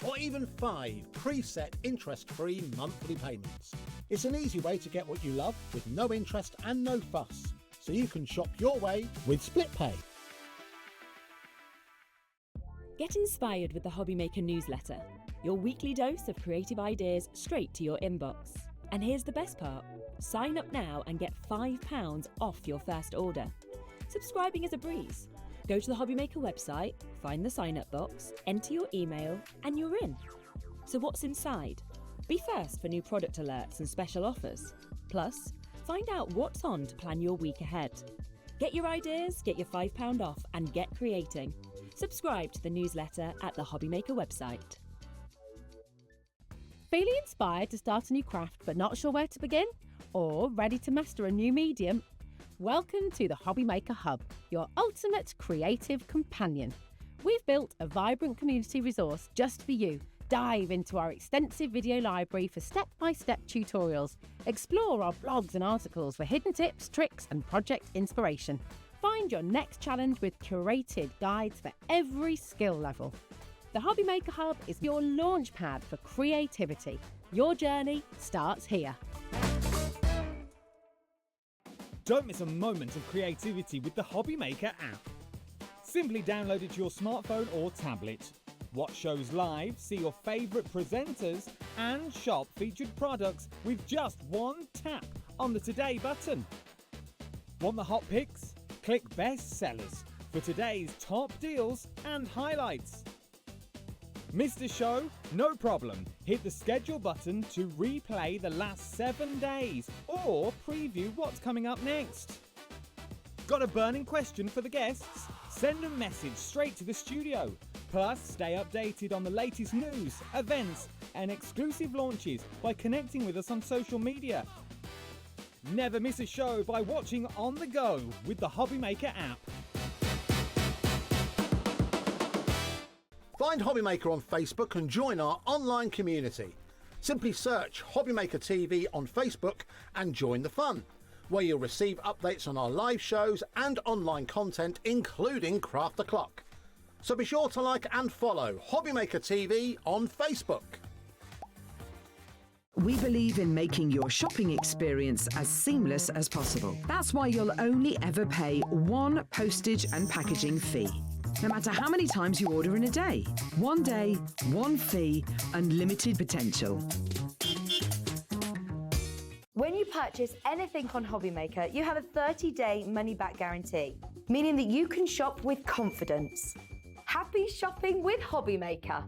or even 5 preset interest-free monthly payments. It's an easy way to get what you love with no interest and no fuss, so you can shop your way with split pay. Get inspired with the Hobbymaker newsletter, your weekly dose of creative ideas straight to your inbox. And here's the best part. Sign up now and get £5 off your first order. Subscribing is a breeze. Go to the Hobbymaker website, find the sign-up box, enter your email, and you're in. So what's inside? Be first for new product alerts and special offers. Plus, find out what's on to plan your week ahead. Get your ideas, get your £5 off, and get creating. Subscribe to the newsletter at the Hobbymaker website. Feeling inspired to start a new craft but not sure where to begin? Or ready to master a new medium? Welcome to the Hobbymaker Hub, your ultimate creative companion. We've built a vibrant community resource just for you. Dive into our extensive video library for step-by-step tutorials. Explore our blogs and articles for hidden tips, tricks and project inspiration. Find your next challenge with curated guides for every skill level. The Hobbymaker Hub is your launch pad for creativity. Your journey starts here. Don't miss a moment of creativity with the Hobbymaker app. Simply download it to your smartphone or tablet. Watch shows live, see your favourite presenters, and shop featured products with just one tap on the Today button. Want the hot picks? Click Best Sellers for today's top deals and highlights. Missed a show? No problem. Hit the schedule button to replay the last 7 days or preview what's coming up next. Got a burning question for the guests? Send a message straight to the studio. Plus, stay updated on the latest news, events, and exclusive launches by connecting with us on social media. Never miss a show by watching on the go with the Hobbymaker app. Find Hobbymaker on Facebook and join our online community. Simply search Hobbymaker TV on Facebook and join the fun, where you'll receive updates on our live shows and online content, including Craft the Clock. So be sure to like and follow Hobbymaker TV on Facebook. We believe in making your shopping experience as seamless as possible. That's why you'll only ever pay one postage and packaging fee. No matter how many times you order in a day. One day, one fee, unlimited potential. When you purchase anything on Hobbymaker, you have a 30-day money-back guarantee, meaning that you can shop with confidence. Happy shopping with Hobbymaker.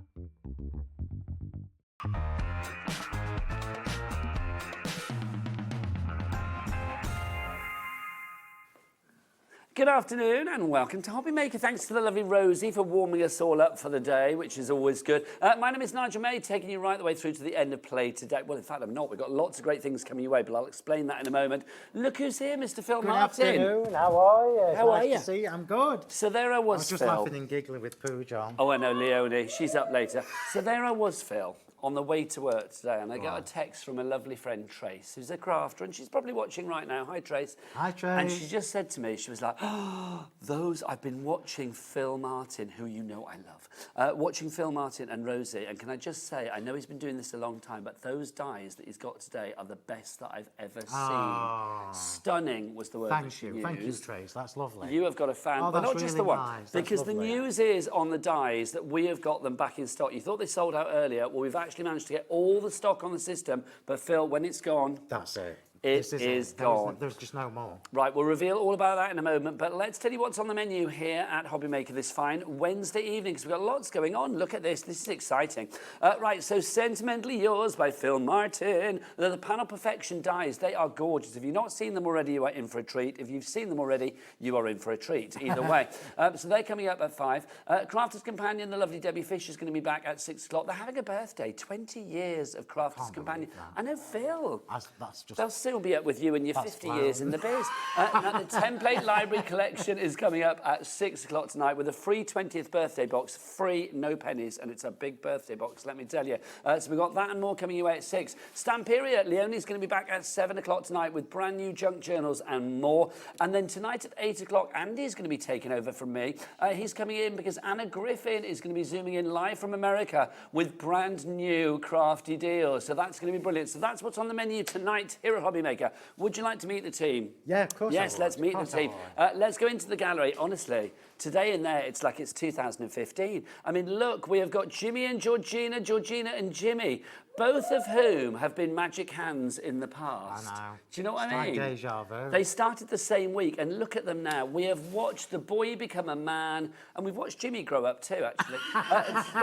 Good afternoon and welcome to Hobbymaker. Thanks to the lovely Rosie for warming us all up for the day, which is always good. My name is Nigel May, taking you right the way through to the end of play today. Well, in fact, I'm not. We've got lots of great things coming your way, but I'll explain that in a moment. Look who's here, Mr. Phill Martin. Good afternoon. How are you? How are you? Nice to see you. I'm good. So there I was, just Phill. laughing and giggling with Pooja. Oh, I know, Leonie. She's up later. So there I was, Phill, on the way to work today, and I got a text from a lovely friend, Trace, who's a crafter, and she's probably watching right now. Hi, Trace. Hi, Trace. And she just said to me, she was like, oh, I've been watching Phill Martin, who you know I love, watching Phill Martin and Rosie, and can I just say, I know he's been doing this a long time, but those dies that he's got today are the best that I've ever seen. Stunning was the word that she used. Thank you, Trace. That's lovely. You have got a fan, but not just the one. Nice. Because the news is on the dies that we have got them back in stock. You thought they sold out earlier. Well, we've actually managed to get all the stock on the system, but Phill, when it's gone... That's it. It is gone. There's just no more. Right, we'll reveal all about that in a moment, but let's tell you what's on the menu here at Hobby Maker this fine Wednesday evening, because we've got lots going on. Look at this. This is exciting. Right, so Sentimentally Yours by Phill Martin. They're the Panel Perfection dies. They are gorgeous. If you've not seen them already, you are in for a treat. If you've seen them already, you are in for a treat. Either way. So they're coming up at 5. Crafter's Companion, the lovely Debbie Fish, is going to be back at 6 o'clock. They're having a birthday. 20 years of Crafter's Companion. I know, Phill. That's just... They'll still be up with you and your 50 years in the biz. Now, the Template Library Collection is coming up at 6 o'clock tonight with a free 20th birthday box, free, no pennies, and it's a big birthday box, let me tell you. So we've got that and more coming your way at 6. Stamperia, Leonie's going to be back at 7 o'clock tonight with brand new junk journals and more. And then tonight at 8 o'clock, Andy's going to be taking over from me. He's coming in because Anna Griffin is going to be zooming in live from America with brand new crafty deals. So that's going to be brilliant. So that's what's on the menu tonight here at Hobby Maker. Would you like to meet the team? Yeah, of course. Yes, let's meet the team. Let's go into the gallery. Honestly, today in there, it's like it's 2015. I mean, look, we have got Jimmy and Georgina, Georgina and Jimmy, both of whom have been magic hands in the past. I know. Do you know what It's I mean? like deja vu. They started the same week, and look at them now. We have watched the boy become a man, and we've watched Jimmy grow up too, actually.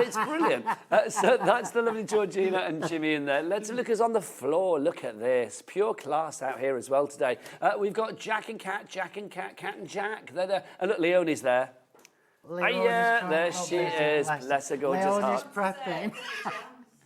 It's brilliant. So that's the lovely Georgina and Jimmy in there. Let's look us on the floor. Look at this. Pure class out here as well today. We've got Jack and Cat, Cat and Jack. They're there. And look, Leonie's there. There she is. Bless her gorgeous heart. Leonie's prepping.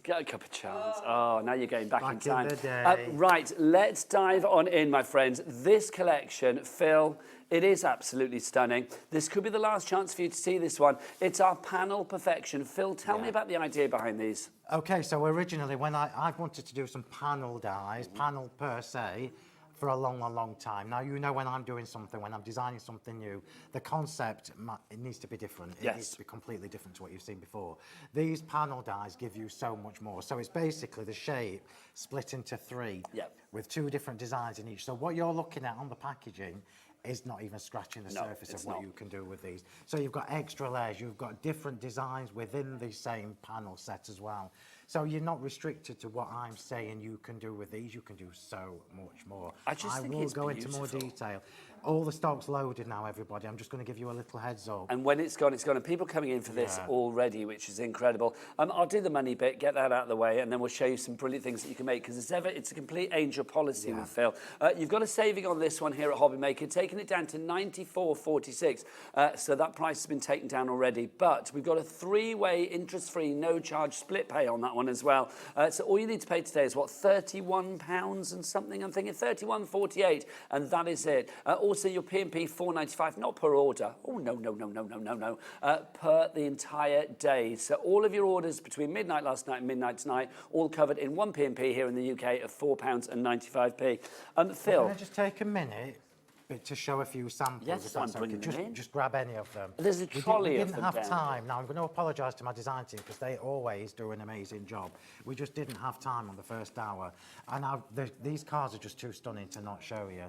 Get a cup of chance. Oh, now you're going back in time. In the day. Right, let's dive on in, my friends. This collection, Phill, it is absolutely stunning. This could be the last chance for you to see this one. It's our Panel Perfection. Phill, tell me about the idea behind these. Okay, so originally when I wanted to do some panel dies, panel per se, for a long time. Now, you know when I'm doing something, when I'm designing something new, the concept, it needs to be different. It needs to be completely different to what you've seen before. These panel dies give you so much more. So it's basically the shape split into 3 with 2 different designs in each. So what you're looking at on the packaging is not even scratching the surface of what you can do with these. So you've got extra layers, you've got different designs within the same panel set as well. So you're not restricted to what I'm saying you can do with these. You can do so much more. I think will it's go beautiful. into more detail. All the stock's loaded now, everybody. I'm just going to give you a little heads up. And when it's gone, it's gone. And people coming in for this already, which is incredible. I'll do the money bit, get that out of the way, and then we'll show you some brilliant things that you can make, because it's a complete angel policy with Phill. You've got a saving on this one here at Hobby Maker, taking it down to $94.46. So that price has been taken down already. But we've got a 3-way, interest-free, no-charge split pay on that one as well. So all you need to pay today is, what, £31 and something? I'm thinking $31.48, and that is it. Also, your P&P $4.95, not per order. Oh, no. Per the entire day. So all of your orders between midnight last night and midnight tonight, all covered in one P&P here in the UK of £4.95. Phill. Can I just take a minute to show a few samples? Yes, if that's okay. Just grab any of them. There's a trolley of them. We didn't have time. Now, I'm going to apologise to my design team because they always do an amazing job. We just didn't have time on the first hour. And these cards are just too stunning to not show you.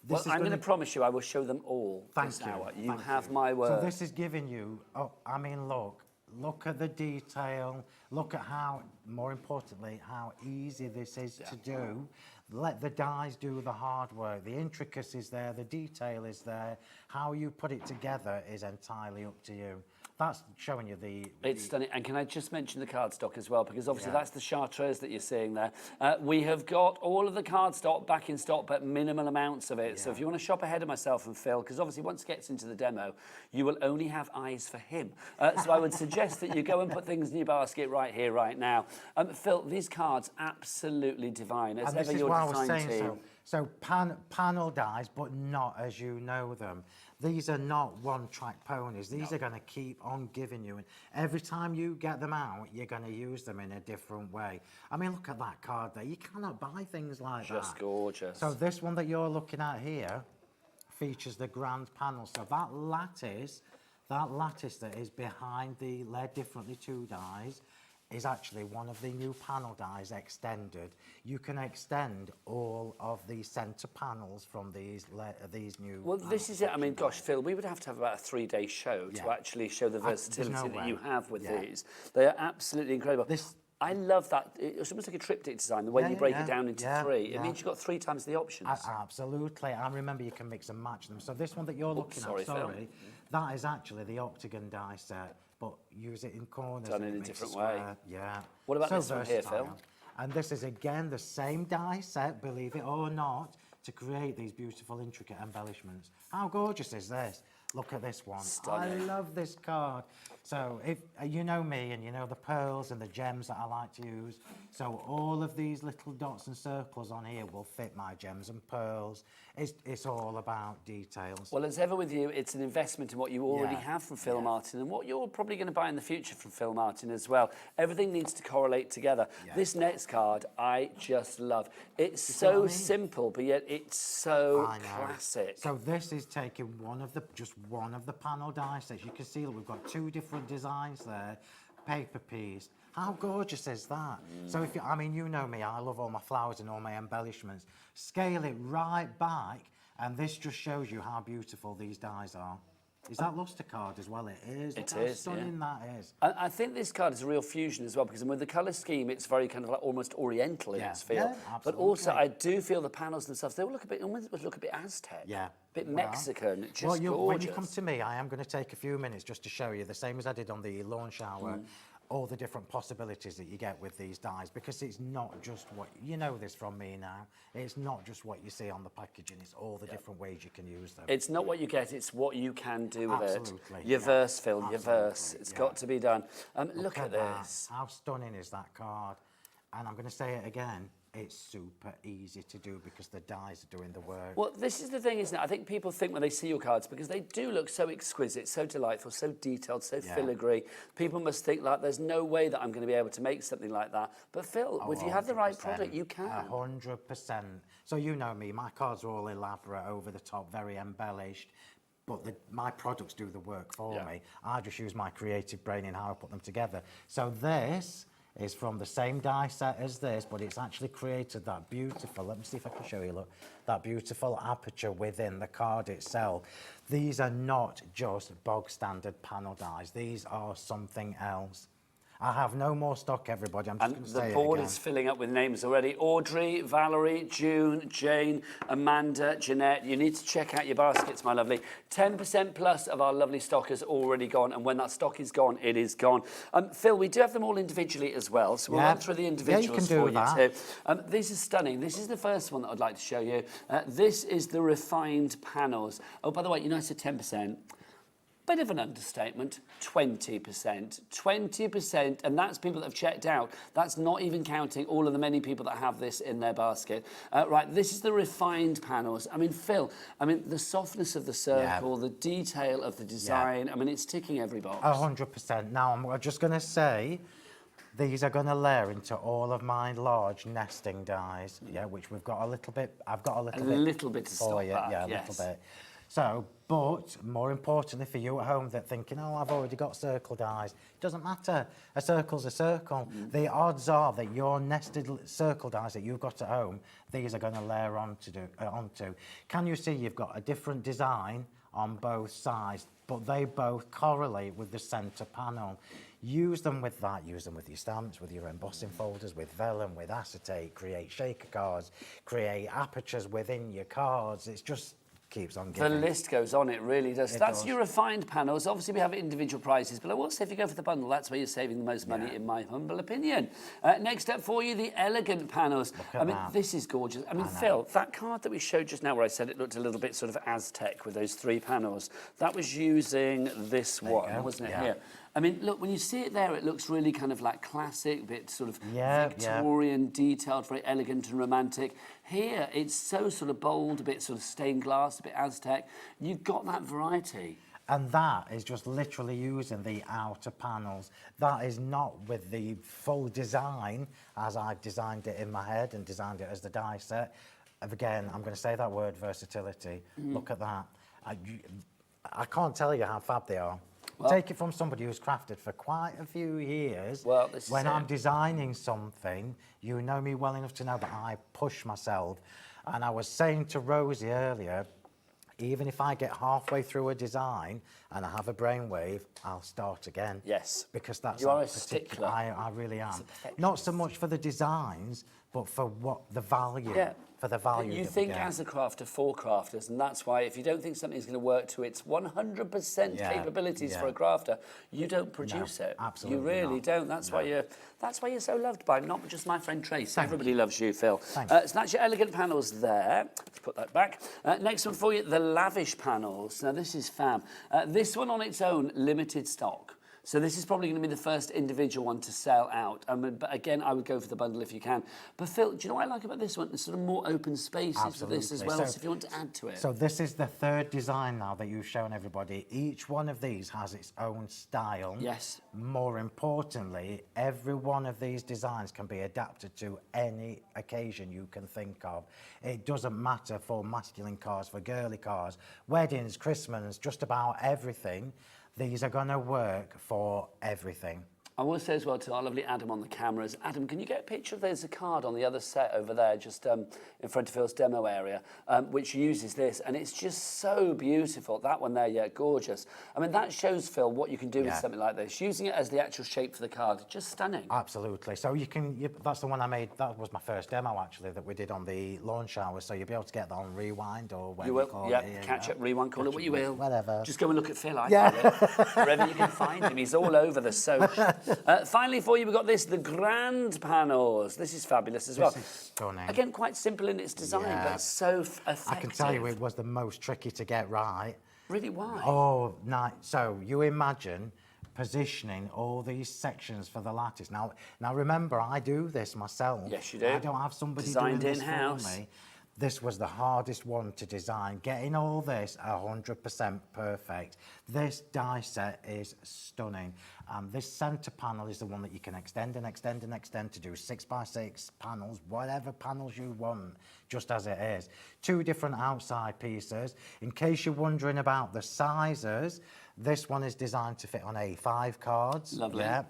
Well, I'm going to promise you I will show them all this hour. You have my word. So this is giving you, look at the detail. Look at how, more importantly, how easy this is to do. Let the dies do the hard work. The intricacies there, the detail is there. How you put it together is entirely up to you. That's showing you It's stunning. And can I just mention the cardstock as well? Because obviously that's the chartreuse that you're seeing there. We have got all of the cardstock back in stock, but minimal amounts of it. So if you want to shop ahead of myself and Phill, because obviously once it gets into the demo, you will only have eyes for him. So I would suggest that you go and put things in your basket right here, right now. Phill, these cards, absolutely divine. As ever, your design team. So panel dies, but not as you know them. These are not one-track ponies. These are going to keep on giving you, and every time you get them out, you're going to use them in a different way. I mean, look at that card there. You cannot buy things like that. Just gorgeous. So this one that you're looking at here features the grand panel. So that lattice that is behind the Layered Differently 2 dies is actually one of the new panel dies extended. You can extend all of the centre panels from these new. Well, this is it. I mean, gosh, Phil, we would have to have about a 3-day show to actually show the versatility that you have with these. They are absolutely incredible. I love that. It's almost like a triptych design, the way you break it down into 3. It means you've got 3 times the options. Absolutely. And remember, you can mix and match them. So this one that you're looking at, that is actually the octagon die set, but use it in corners. Done in a different way. Yeah. What about this one here, Phil? And this is, again, the same die set, believe it or not, to create these beautiful, intricate embellishments. How gorgeous is this? Look at this one. Stunning. I love this card. So if you know me and you know the pearls and the gems that I like to use, so all of these little dots and circles on here will fit my gems and pearls. It's all about details. Well, as ever with you, it's an investment in what you already have from Phill Martin and what you're probably going to buy in the future from Phill Martin as well. Everything needs to correlate together. This next card, I just love. It's so simple, but yet it's so classic. So this is taking just one of the panel die sets. You can see that we've got 2 different designs there, paper piece. How gorgeous is that? So if I mean, you know me, I love all my flowers and all my embellishments. Scale it right back, and this just shows you how beautiful these dies are. Is that luster card as well? It is. It Look is, how stunning that is. I think this card is a real fusion as well, because with the colour scheme, it's very kind of like almost Oriental in its feel. Yeah, but also, I do feel the panels and stuff, they all look a bit, almost look a bit Aztec. Yeah. A bit Mexican, just gorgeous. When you come to me, I am going to take a few minutes just to show you, the same as I did on the launch hour, all the different possibilities that you get with these dies, because it's not just what, you know this from me now, it's not just what you see on the packaging, it's all the different ways you can use them. It's not what you get, it's what you can do with Absolutely, it. Your verse, Phil, your verse. It's got to be done. Look at this. How stunning is that card? And I'm going to say it again, it's super easy to do because the dies are doing the work. Well, this is the thing, isn't it? I think people think when they see your cards, because they do look so exquisite, so delightful, so detailed, so filigree, people must think like there's no way that I'm going to be able to make something like that. But Phil, if you have the right product, you can. 100%. So you know me, my cards are all elaborate, over the top, very embellished. But my products do the work for me. I just use my creative brain in how I put them together. So this is from the same die set as this, but it's actually created that beautiful, let me see if I can show you, look, that beautiful aperture within the card itself. These are not just bog standard panel dies, these are something else. I have no more stock, everybody. I'm just going to say it again. The board is filling up with names already. Audrey, Valerie, June, Jane, Amanda, Jeanette. You need to check out your baskets, my lovely. 10% plus of our lovely stock has already gone, and when that stock is gone, it is gone. Phil, we do have them all individually as well, so we'll run through the individuals for you too. This is stunning. This is the first one that I'd like to show you. This is the refined panels. Oh, by the way, you know I said 10%. Bit of an understatement, 20%. 20%, and that's people that have checked out. That's not even counting all of the many people that have this in their basket. Right, this is the refined panels. I mean, Phil, the softness of the circle, the detail of the design, it's ticking every box. 100%. Now, I'm just going to say, these are going to layer into all of my large nesting dies, which we've got a little bit, I've got a little bit to for you. back, a little bit. So, but more importantly for you at home that thinking, oh, I've already got circle dies. It doesn't matter. A circle's a circle. The odds are that your nested circle dies that you've got at home, these are going to layer onto. Can you see you've got a different design on both sides, but they both correlate with the centre panel. Use them with that, use them with your stamps, with your embossing folders, with vellum, with acetate, create shaker cards, create apertures within your cards. It's just keeps on giving. The list goes on, it really does. That's your refined panels. Obviously, we have individual prices, but I will say if you go for the bundle, that's where you're saving the most money, in my humble opinion. Next up for you, the elegant panels. This is gorgeous. Phil, that card that we showed just now where I said it looked a little bit sort of Aztec with those 3 panels, that was using this one, wasn't it, here? I mean, look, when you see it there, it looks really kind of like classic, a bit sort of Yeah, Victorian, detailed, very elegant and romantic. Here, it's so sort of bold, a bit sort of stained glass, a bit Aztec. You've got that variety. And that is just literally using the outer panels. That is not with the full design as I've designed it in my head and designed it as the die set. Again, I'm going to say that word, versatility. Look at that. I can't tell you how fab they are. Well, take it from somebody who's crafted for quite a few years. Well, when I'm designing something, you know me well enough to know that I push myself. And I was saying to Rosie earlier, even if I get halfway through a design and I have a brainwave, I'll start again. Yes. Because that's you are a stickler. I really am. Not so much for the designs, but for what the value. Yeah. For the value. You think as a crafter for crafters, and that's why if you don't think something's going to work to its 100% capabilities for a crafter, you don't produce it. Absolutely you really don't. That's why you're so loved by not just my friend Trace. Everybody loves you, Phill. So that's your elegant panels there. Let's put that back. Next one for you, the lavish panels. Now this is fab. This one on its own, limited stock. So this is probably going to be the first individual one to sell out. But again, I would go for the bundle if you can. But Phill, do you know what I like about this one? There's sort of more open spaces for this as well, so if you want to add to it. So this is the third design now that you've shown everybody. Each one of these has its own style. Yes. More importantly, every one of these designs can be adapted to any occasion you can think of. It doesn't matter for masculine cars, for girly cars, weddings, Christmas, just about everything. These are going to work for everything. I want to say as well to our lovely Adam on the cameras. Adam, can you get a picture of there's a card on the other set over there, just in front of Phil's demo area, which uses this, and it's just so beautiful. That one there, yeah, gorgeous. I mean, that shows, Phill, what you can do with something like this. Using it as the actual shape for the card, just stunning. Absolutely. So that's the one I made. That was my first demo, actually, that we did on the launch hour. So you'll be able to get that on Rewind or whatever you will. Catch up, Rewind, call it what you will. Whatever. Just go and look at Phill. Wherever you can find him. He's all over the social. Finally for you, we've got the grand panels. This is fabulous as well. This is stunning. Again, quite simple in its design, but so effective. I can tell you it was the most tricky to get right. Really, why? Oh, nice. So you imagine positioning all these sections for the lattice. Now remember, I do this myself. Yes, you do. I don't have somebody designed doing this in-house. for me. This was the hardest one to design. Getting all this 100% perfect. This die set is stunning. This centre panel is the one that you can extend and extend and extend to do 6x6 panels, whatever panels you want, just as it is. 2 different outside pieces. In case you're wondering about the sizes, this one is designed to fit on A5 cards. Lovely. Yeah.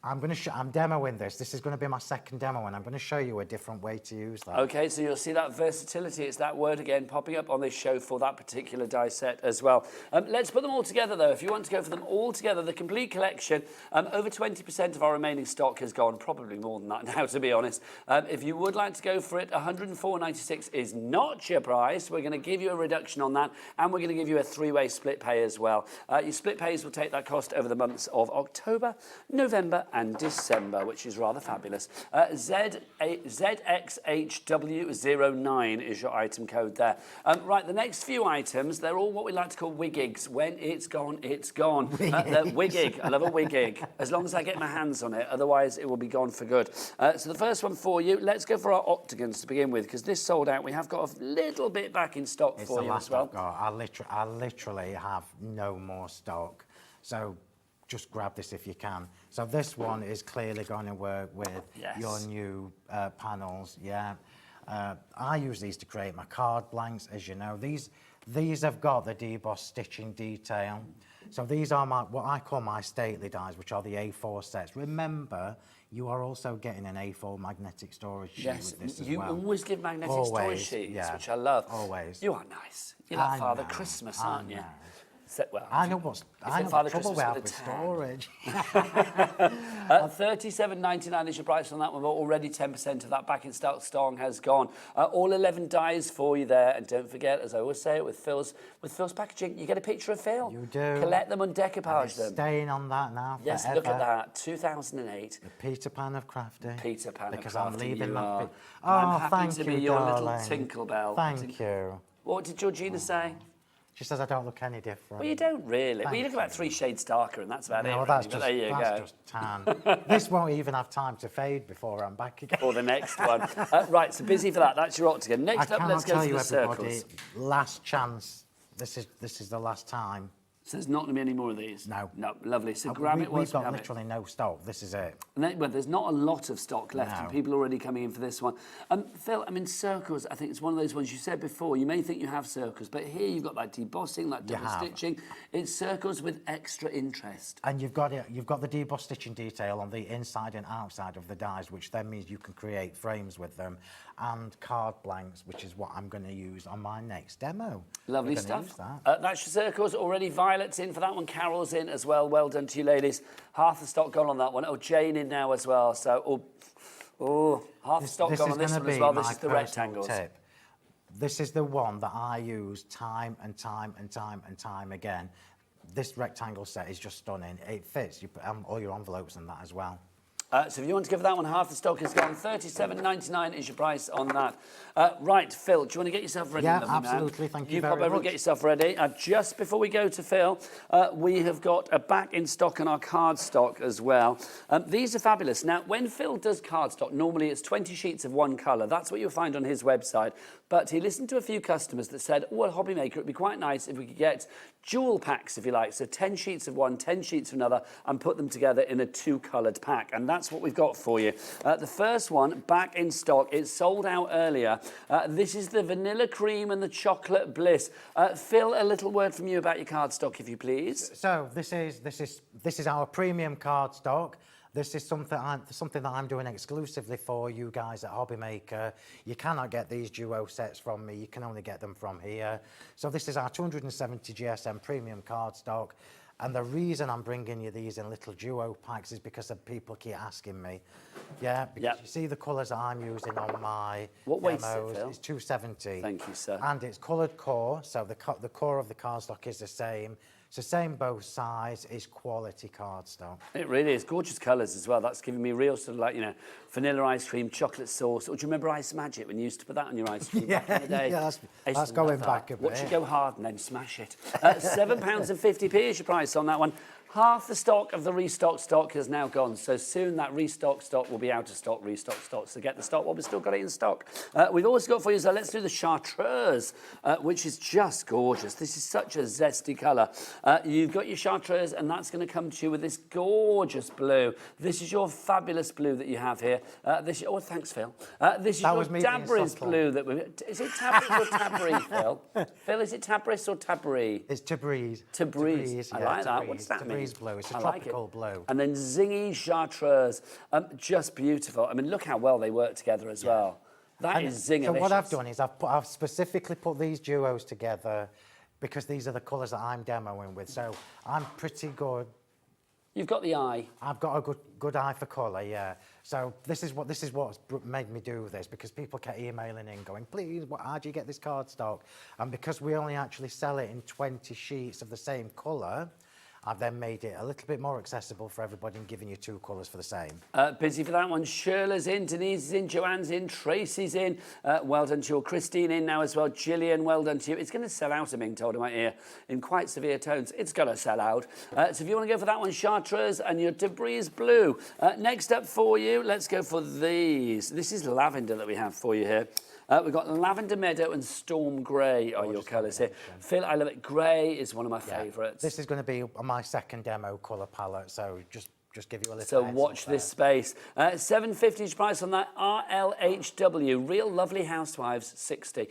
I'm demoing this. This is going to be my second demo, and I'm going to show you a different way to use that. Okay, so you'll see that versatility. It's that word again popping up on this show for that particular die set as well. Let's put them all together, though. If you want to go for them all together, the complete collection, over 20% of our remaining stock has gone, probably more than that now, to be honest. If you would like to go for it, $104.96 is not your price. We're going to give you a reduction on that, and we're going to give you a 3-way split pay as well. Your split pays will take that cost over the months of October, November, and December, which is rather fabulous. ZXHW09 is your item code there. Right, the next few items, they're all what we like to call wiggigs. When it's gone, it's gone. Wiggig. I love a wiggig, as long as I get my hands on it. Otherwise, it will be gone for good. So the first one for you, let's go for our octagons to begin with, because this sold out. We have got a little bit back in stock for you as well. I literally have no more stock. So just grab this if you can. So this one is clearly going to work with your new panels. Yeah, I use these to create my card blanks, as you know. These have got the deboss stitching detail. So these are what I call my stately dies, which are the A4 sets. Remember, you are also getting an A4 magnetic storage sheet with this as well. You always give magnetic storage sheets, which I love. Always. You are nice. You're like Father Christmas, aren't you? Well, I know the trouble we have with storage. $37.99 is your price on that one, but already 10% of that back in stock has gone. All 11 dies for you there, and don't forget, as I always say it with Phil's packaging, you get a picture of Phill. You do. Collect them and decoupage them. Staying on that now. Yes, forever. look at that. 2008. The Peter Pan of crafting. Peter Pan because of crafting. I'm leaving that. I'm Oh, happy thank to you, be your darling. little Tinkerbell. Thank you. What did Georgina say? She says I don't look any different. Well, you don't really. Well, you look about 3 shades darker, and that's about it. No, Really. that's But just, there you that's go. just tan. This won't even have time to fade before I'm back again. Or the next one. Right, so busy for that. That's your octagon. Next up, let's go tell for you, the everybody, circles. last chance. This is the last time. So there's not going to be any more of these? No. No, lovely. So grab it once We've got you have literally no stock. This is it. And then, well, there's not a lot of stock left, No. and people are already coming in for this one. Phill, I mean, circles, I think it's one of those ones you said before. You may think you have circles, but here you've got that debossing, that double stitching. It's circles with extra interest. And you've got the deboss stitching detail on the inside and outside of the dies, which then means you can create frames with them, and card blanks, which is what I'm going to use on my next demo. Lovely We're gonna stuff. use that. That's your circles. Already Violet's in for that one. Carol's in as well. Well done to you, ladies. Half the stock gone on that one. Oh, Jane in now as well. So, half the stock gone on this one as well. This is the rectangles. Tip. This is the one that I use time and time and time and time again. This rectangle set is just stunning. It fits. You put all your envelopes in that as well. So if you want to give that one, half the stock is gone. $37.99 is your price on that. Right, Phill, do you want to get yourself ready? Yeah, lovely absolutely. Man? Thank you You very pop over much. and get yourself ready. Just before we go to Phill, we have got a back in stock and our card stock as well. These are fabulous. Now, when Phill does card stock, normally it's 20 sheets of one colour. That's what you'll find on his website. But he listened to a few customers that said, oh, well, Hobby Maker, it'd be quite nice if we could get dual packs, if you like. So 10 sheets of one, 10 sheets of another, and put them together in a 2-coloured pack. And that's what we've got for you. The first one, back in stock. It sold out earlier. This is the vanilla cream and the chocolate bliss. Phill, a little word from you about your card stock, if you please. So this is our premium card stock. This is something that I'm doing exclusively for you guys at Hobby Maker. You cannot get these duo sets from me. You can only get them from here. So this is our 270 GSM premium card stock. And the reason I'm bringing you these in little duo packs is because people keep asking me. Yeah, because you see the colours I'm using on my What weight is demos. it, Phill? It's 270. Thank you, sir. And it's coloured core, so the core of the cardstock is the same. It's the same both sides. It's quality cardstock. It really is. Gorgeous colours as well. That's giving me real sort of like, you know, vanilla ice cream, chocolate sauce. Or do you remember Ice Magic when you used to put that on your ice cream back in the day? Yeah, I used that's to going love that. back a bit. Watch it go hard and then smash it. £7.50 is your price on that one. Half the stock of the restock stock has now gone, so soon that restock stock will be out of stock, restock stock. So get the stock while we've still got it in stock. We've also got for you, so let's do the chartreuse, which is just gorgeous. This is such a zesty colour. You've got your chartreuse, and that's going to come to you with this gorgeous blue. This is your fabulous blue that you have here. Oh, thanks, Phill. This is your Dabris blue that we. Is it Tabris or Tabri, Phill? Phill, is it Tabris or Tabri? It's Tabriz. Tabriz. I like that. What does that mean? Blue. It's a I tropical like it. blue. And then zingy chartreuse, just beautiful. I mean, look how well they work together as well. That is zinging. So what I've done is I've specifically put these duos together because these are the colours that I'm demoing with. So I'm pretty good. You've got the eye. I've got a good eye for colour, yeah. So this is what's made me do this, because people kept emailing in going, please, how do you get this cardstock? And because we only actually sell it in 20 sheets of the same colour, I've then made it a little bit more accessible for everybody and giving you 2 colours for the same. Busy for that one. Shirla's in, Denise is in, Joanne's in, Tracy's in. Well done to you. Christine in now as well. Gillian, well done to you. It's going to sell out, I'm being told in my ear, in quite severe tones. It's going to sell out. So if you want to go for that one, chartreuse and your Debris blue. Next up for you, let's go for these. This is lavender that we have for you here. We've got Lavender Meadow and Storm Grey are your colours here. Phill, I love it. Grey is one of my favourites. This is going to be my second demo colour palette, so just give you a little. So watch this space. $7.50 price on that. RLHW, Real Lovely Housewives, 60.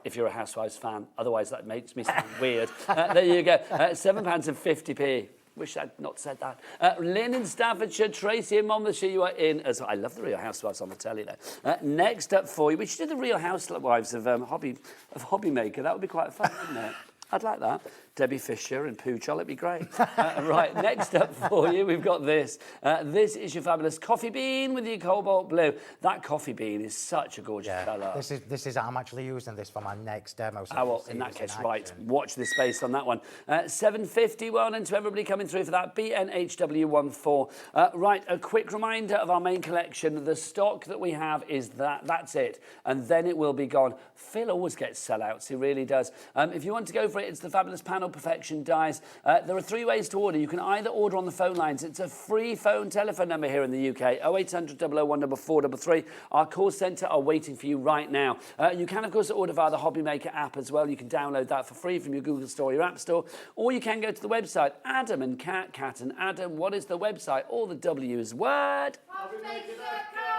If you're a Housewives fan, otherwise that makes me sound weird. There you go. £7.50. Wish I'd not said that. Lynn in Staffordshire, Tracy in Monmouthshire, you are in as well. I love the Real Housewives on the telly there. Next up for you, we should do the Real Housewives of Hobby Maker. That would be quite fun, wouldn't it? I'd like that. Debbie Fisher and Poochol, it'd be great. Right, next up for you, we've got this. This is your fabulous coffee bean with your cobalt blue. That coffee bean is such a gorgeous colour. This is I'm actually using this for my next demo. So well, in that case, right, watch this space on that one. 750, well done to everybody coming through for that BNHW14. Right, a quick reminder of our main collection. The stock that we have is that's it, and then it will be gone. Phill always gets sellouts, he really does. If you want to go for it, it's the fabulous Panel Perfection dies. There are 3 ways to order. You can either order on the phone lines. It's a free phone telephone number here in the UK, 0800 001 433. Our call centre are waiting for you right now. You can, of course, order via the Hobby Maker app as well. You can download that for free from your Google Store or your App Store, or you can go to the website, Adam and Cat, Cat and Adam. What is the website? All the W is word.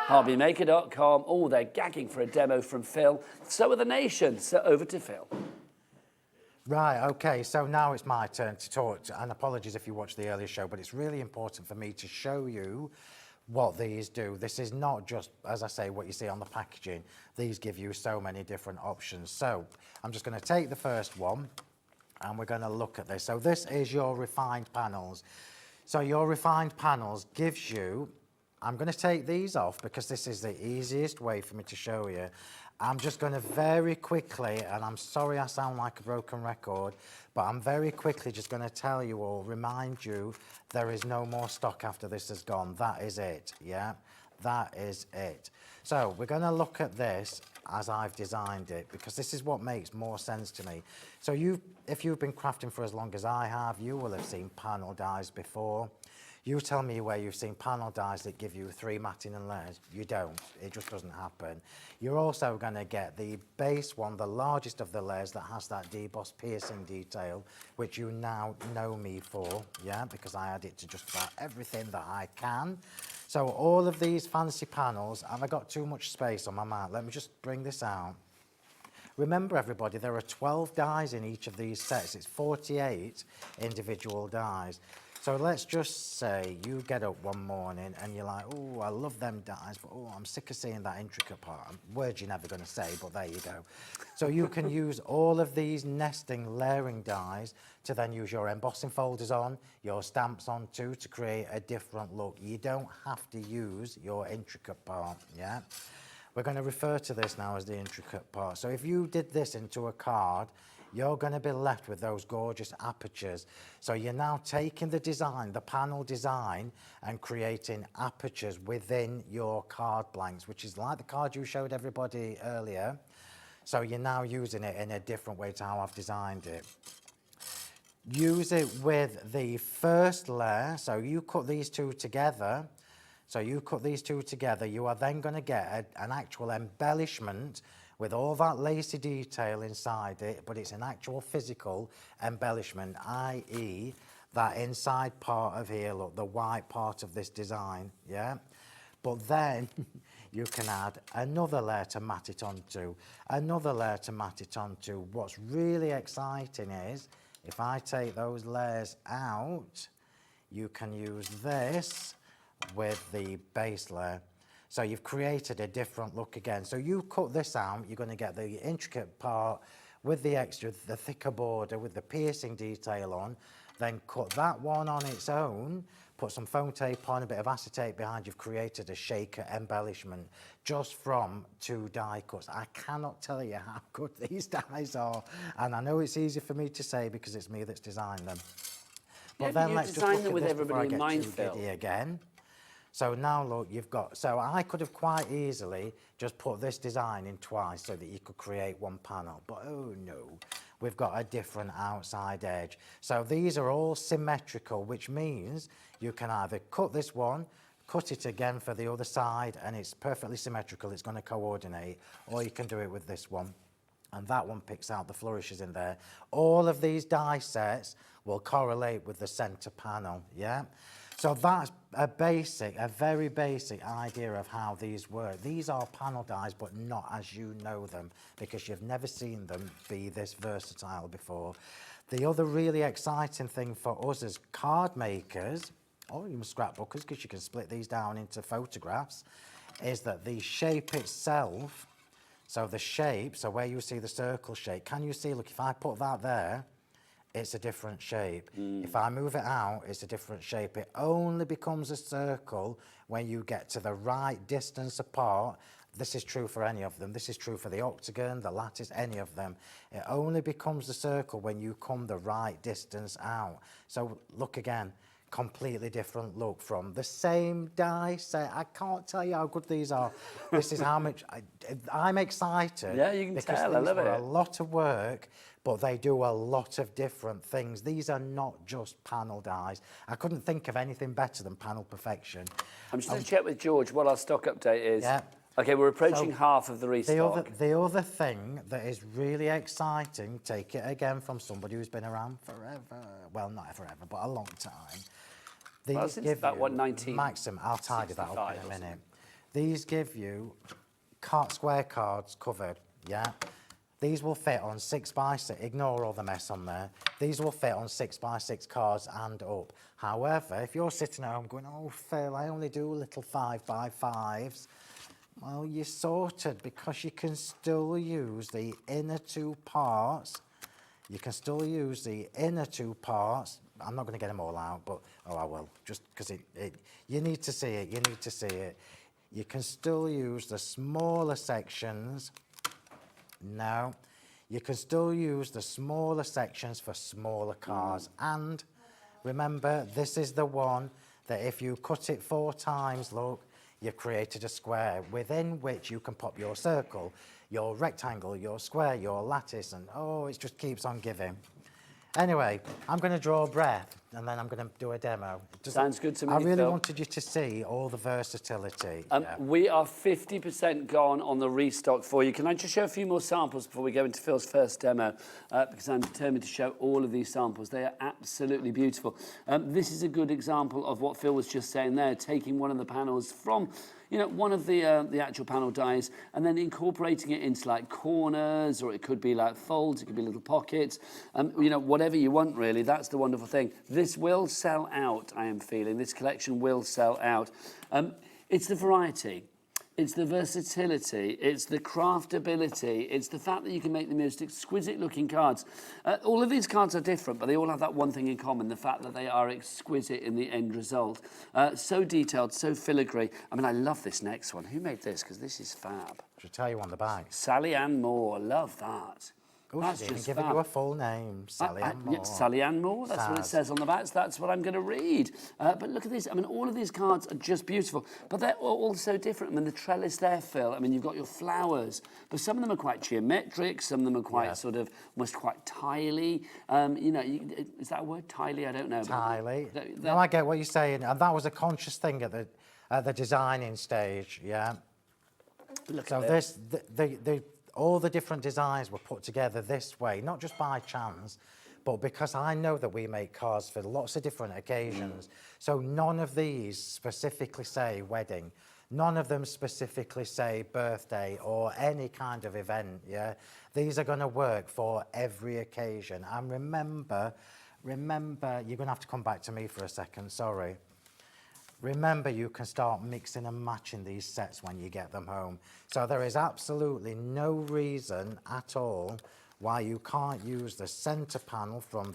Hobbymaker.com. Oh, they're gagging for a demo from Phill. So are the nation. So over to Phill. Right, okay, so now it's my turn to talk, and apologies if you watched the earlier show, but it's really important for me to show you what these do. This is not just, as I say, what you see on the packaging. These give you so many different options. So I'm just going to take the first one, and we're going to look at this. So this is your refined panels. So your refined panels gives you, I'm going to take these off because this is the easiest way for me to show you. I'm just going to very quickly, and I'm sorry I sound like a broken record, but I'm very quickly just going to tell you or remind you there is no more stock after this has gone. That is it, yeah? That is it. So we're going to look at this as I've designed it, because this is what makes more sense to me. So if you've been crafting for as long as I have, you will have seen panel dies before. You tell me where you've seen panel dies that give you 3 matting and layers. You don't. It just doesn't happen. You're also going to get the base one, the largest of the layers that has that debossed piercing detail, which you now know me for, yeah, because I add it to just about everything that I can. So all of these fancy panels, have I got too much space on my mat? Let me just bring this out. Remember, everybody, there are 12 dies in each of these sets. It's 48 individual dies. So let's just say you get up one morning and you're like, oh, I love them dies, but oh, I'm sick of seeing that intricate part. Words you're never going to say, but there you go. So you can use all of these nesting layering dies to then use your embossing folders on, your stamps on too, to create a different look. You don't have to use your intricate part, yeah? We're going to refer to this now as the intricate part. So if you did this into a card, you're going to be left with those gorgeous apertures. So you're now taking the design, the panel design, and creating apertures within your card blanks, which is like the card you showed everybody earlier. So you're now using it in a different way to how I've designed it. Use it with the first layer. So you cut these two together. You are then going to get an actual embellishment with all that lacy detail inside it, but it's an actual physical embellishment, i.e. that inside part of here, look, the white part of this design, yeah? But then you can add another layer to mat it onto, another layer to mat it onto. What's really exciting is, if I take those layers out, you can use this with the base layer. So you've created a different look again. So you cut this out, you're going to get the intricate part with the extra, the thicker border with the piercing detail on, then cut that one on its own, put some foam tape on, a bit of acetate behind, you've created a shaker embellishment just from 2 die cuts. I cannot tell you how good these dies are, and I know it's easy for me to say because it's me that's designed them. But then let's just look at this before I get too giddy again. So now look, you've got, so I could have quite easily just put this design in twice so that you could create one panel, but oh no, we've got a different outside edge. So these are all symmetrical, which means you can either cut this one, cut it again for the other side, and it's perfectly symmetrical, it's going to coordinate, or you can do it with this one. And that one picks out the flourishes in there. All of these die sets will correlate with the center panel, yeah? So that's a very basic idea of how these work. These are panel dies, but not as you know them, because you've never seen them be this versatile before. The other really exciting thing for us as card makers, or even scrapbookers, because you can split these down into photographs, is that the shape itself, so the shape, so where you see the circle shape, can you see, look, if I put that there, it's a different shape. If I move it out, it's a different shape. It only becomes a circle when you get to the right distance apart. This is true for any of them. This is true for the octagon, the lattice, any of them. It only becomes a circle when you come the right distance out. So look again, completely different look from the same die set. I can't tell you how good these are. This is how much I'm excited. Yeah, you can tell. I love it. A lot of work, but they do a lot of different things. These are not just panel dies. I couldn't think of anything better than panel perfection. I'm just going to check with George what our stock update is. Yeah. Okay, we're approaching half of the restock. The other thing that is really exciting, take it again from somebody who's been around forever. Well, not forever, but a long time. Well, since about, what, 19? Maximum, I'll tidy that up in a minute. These give you square cards covered, yeah? These will fit on 6x6, ignore all the mess on there. These will fit on 6x6 cards and up. However, if you're sitting at home going, oh, Phil, I only do little 5x5s, well, you're sorted because you can still use the inner two parts. You can still use the inner two parts. I'm not going to get them all out, but, oh, I will, just because you need to see it, you need to see it. You can still use the smaller sections. No, you can still use the smaller sections for smaller cards. And remember, this is the one that if you cut it 4 times, look, you've created a square within which you can pop your circle, your rectangle, your square, your lattice, and oh, it just keeps on giving. Anyway, I'm going to draw a breath and then I'm going to do a demo. Sounds good to me, I really Phil. wanted you to see all the versatility. We are 50% gone on the restock for you. Can I just show a few more samples before we go into Phil's first demo? Because I'm determined to show all of these samples. They are absolutely beautiful. This is a good example of what Phil was just saying there, taking one of the panels from one of the actual panel dies and then incorporating it into like corners, or it could be like folds, it could be little pockets, whatever you want really. That's the wonderful thing. This will sell out, I am feeling. This collection will sell out. It's the variety. It's the versatility, it's the craftability, it's the fact that you can make the most exquisite looking cards. All of these cards are different, but they all have that one thing in common, the fact that they are exquisite in the end result. So detailed, so filigree. I mean, I love this next one. Who made this? Because this is fab. Should tell you on the back. Sally Ann Moore, love that. Oh, That's she didn't just give fab. you a full name, Sally Ann Moore. Yeah, Sally Ann Moore, that's what it says on the back, so that's what I'm going to read. But look at this, I mean, all of these cards are just beautiful, but they're all so different. I mean, the trellis there, Phil, I mean, you've got your flowers, but some of them are quite geometric, some of them are quite sort of, almost quite tiley. Is that a word, tiley? I don't know. Tiley. No, I get what you're saying, and that was a conscious thing at the designing stage, yeah. Look so at all the different designs were put together this way, not just by chance, but because I know that we make cards for lots of different occasions. So none of these specifically say wedding. None of them specifically say birthday or any kind of event, yeah? These are going to work for every occasion. And remember, you're going to have to come back to me for a second, sorry. Remember, you can start mixing and matching these sets when you get them home. So there is absolutely no reason at all why you can't use the centre panel from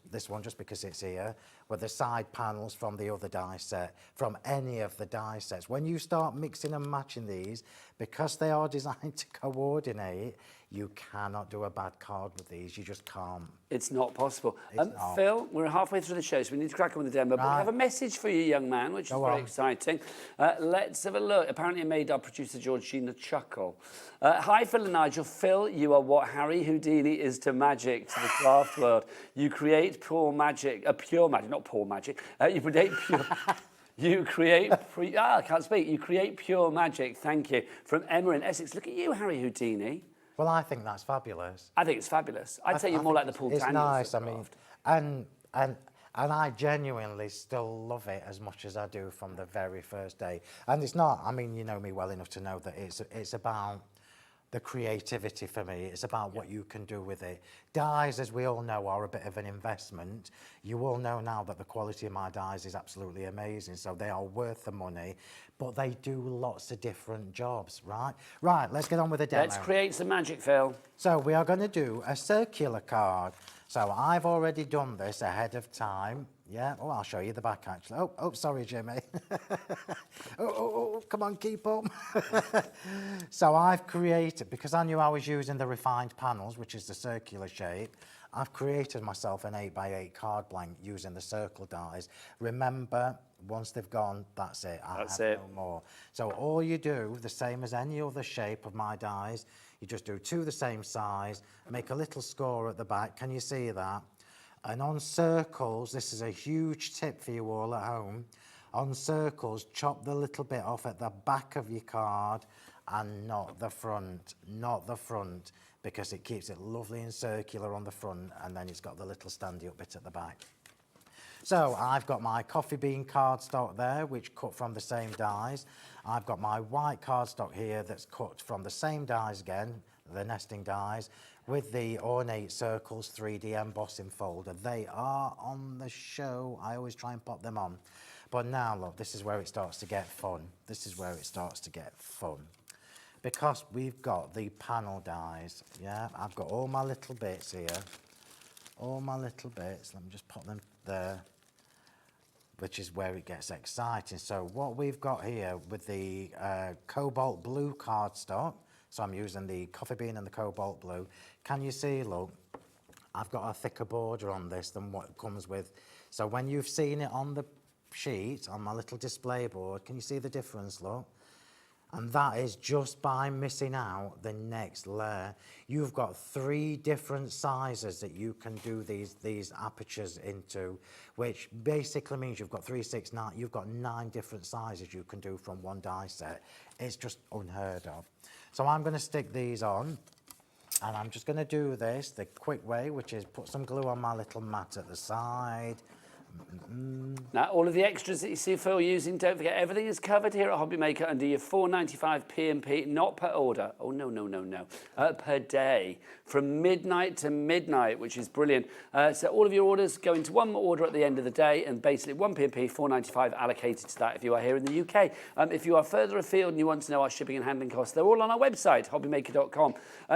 this one just because it's here, with the side panels from the other die set, from any of the die sets. When you start mixing and matching these, because they are designed to coordinate, you cannot do a bad card with these. You just can't. It's not possible. It's not. Phil, we're halfway through the show, so we need to crack on with the demo. But we have a message for you, young man, which is very exciting. Let's have a look. Apparently it made our producer Georgina chuckle. Hi, Phil and Nigel. Phil, you are what Harry Houdini is to magic, to the craft world. You create pure magic, not poor magic. You create pure... You create... I can't speak. You create pure magic. Thank you. From Emma in Essex. Look at you, Harry Houdini. Well, I think that's fabulous. I think it's fabulous. I'd say you're more like the Paul Daniels. It's nice, I mean, and I genuinely still love it as much as I do from the very first day. And it's not, I mean, you know me well enough to know that it's about the creativity for me. It's about what you can do with it. Dies, as we all know, are a bit of an investment. You all know now that the quality of my dies is absolutely amazing, so they are worth the money, but they do lots of different jobs, right? Right, let's get on with the demo. Let's create some magic, Phil. So we are going to do a circular card. So I've already done this ahead of time. Yeah, oh, I'll show you the back actually. Oh, sorry, Jimmy. Come on, keep up. So I've created, because I knew I was using the refined panels, which is the circular shape, I've created myself an 8x8 card blank using the circle dies. Remember, once they've gone, that's it. I have no more. So all you do, the same as any other shape of my dies, you just do 2 the same size, make a little score at the back. Can you see that? And on circles, this is a huge tip for you all at home. On circles, chop the little bit off at the back of your card and not the front, because it keeps it lovely and circular on the front, and then it's got the little standy up bit at the back. So I've got my coffee bean cardstock there, which cut from the same dies. I've got my white cardstock here that's cut from the same dies again, the nesting dies, with the ornate circles 3D embossing folder. They are on the show. I always try and pop them on. But now, look, this is where it starts to get fun. This is where it starts to get fun. Because we've got the panel dies, yeah? I've got all my little bits here. All my little bits. Let me just pop them there, which is where it gets exciting. So what we've got here with the cobalt blue cardstock, so I'm using the coffee bean and the cobalt blue. Can you see, look, I've got a thicker border on this than what it comes with. So when you've seen it on the sheet, on my little display board, can you see the difference, look? And that is just by missing out the next layer. You've got 3 different sizes that you can do these apertures into, which basically means you've got 3, 6, 9, you've got 9 different sizes you can do from one die set. It's just unheard of. So I'm going to stick these on, and I'm just going to do this the quick way, which is put some glue on my little mat at the side. Now, all of the extras that you see Phill using, don't forget, everything is covered here at Hobby Maker under your $4.95 P&P, not per order. Oh, no, per day, from midnight to midnight, which is brilliant. So all of your orders go into one order at the end of the day, and basically one P&P, $4.95 allocated to that if you are here in the UK. If you are further afield and you want to know our shipping and handling costs, they're all on our website, hobbymaker.com.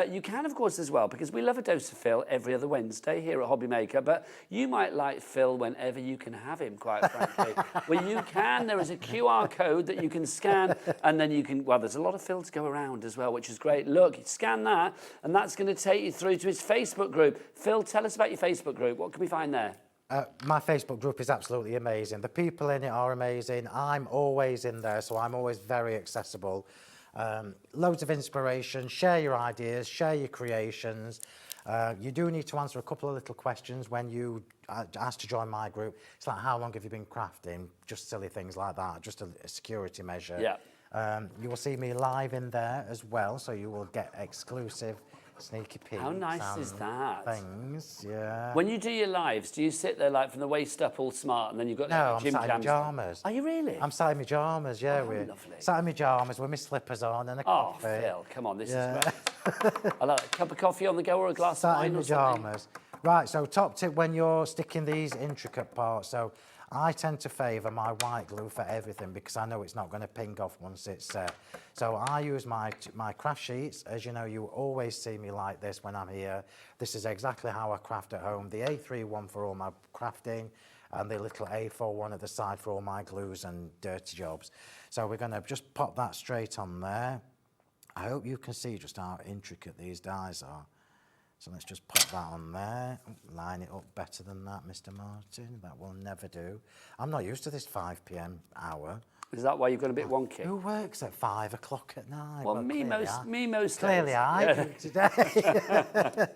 You can, of course, as well, because we love a dose of Phill every other Wednesday here at Hobby Maker, but you might like Phill whenever you can have him, quite frankly. Well, you can. There is a QR code that you can scan, and then you can, well, there's a lot of Phill to go around as well, which is great. Look, scan that, and that's going to take you through to his Facebook group. Phill, tell us about your Facebook group. What can we find there? My Facebook group is absolutely amazing. The people in it are amazing. I'm always in there, so I'm always very accessible. Loads of inspiration. Share your ideas, share your creations. You do need to answer a couple of little questions when you ask to join my group. It's like, how long have you been crafting? Just silly things like that, just a security measure. Yeah. You will see me live in there as well, so you will get exclusive sneaky peeks. How nice is that? Things, yeah. When you do your lives, do you sit there like from the waist up all smart, and then you've got no, gym I'm sat in jams? pyjamas. Are you really? I'm sat in pyjamas, yeah. Oh, we're lovely. sat in pyjamas with my slippers on and a coffee. Phill, come on, this is great. I like a cup of coffee on the go or a glass of wine in or something. pyjamas. Right, so top tip when you're sticking these intricate parts. So I tend to favour my white glue for everything because I know it's not going to ping off once it's set. So I use my craft sheets. As you know, you always see me like this when I'm here. This is exactly how I craft at home. The A3 one for all my crafting and the little A4 one at the side for all my glues and dirty jobs. So we're going to just pop that straight on there. I hope you can see just how intricate these dies are. So let's just pop that on there. Line it up better than that, Mr. Martin. That will never do. I'm not used to this 5 p.m. hour. Is that why you've got a bit wonky? Who works at 5 o'clock at night? Well, me most Clearly days. I do today.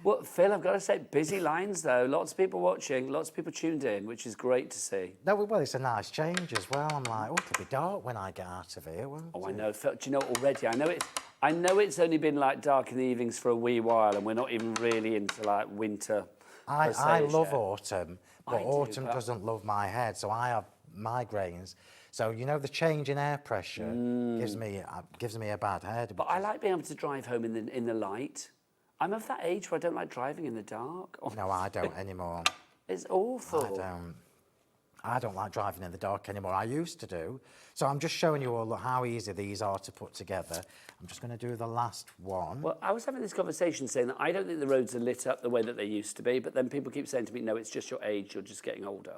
Well, Phill, I've got to say, busy lines though. Lots of people watching, lots of people tuned in, which is great to see. No, well, it's a nice change as well. I'm like, oh, it'll be dark when I get out of here, won't it? I know. Phill, do you know already? I know it's only been like dark in the evenings for a wee while, and we're not even really into like winter. I love autumn, but autumn doesn't love my head, so I have migraines. So you know the change in air pressure gives me a bad head. But I like being able to drive home in the light. I'm of that age where I don't like driving in the dark. No, I don't anymore. It's awful. I don't. I don't like driving in the dark anymore. I used to do. So I'm just showing you all how easy these are to put together. I'm just going to do the last one. Well, I was having this conversation saying that I don't think the roads are lit up the way that they used to be, but then people keep saying to me, no, it's just your age, you're just getting older.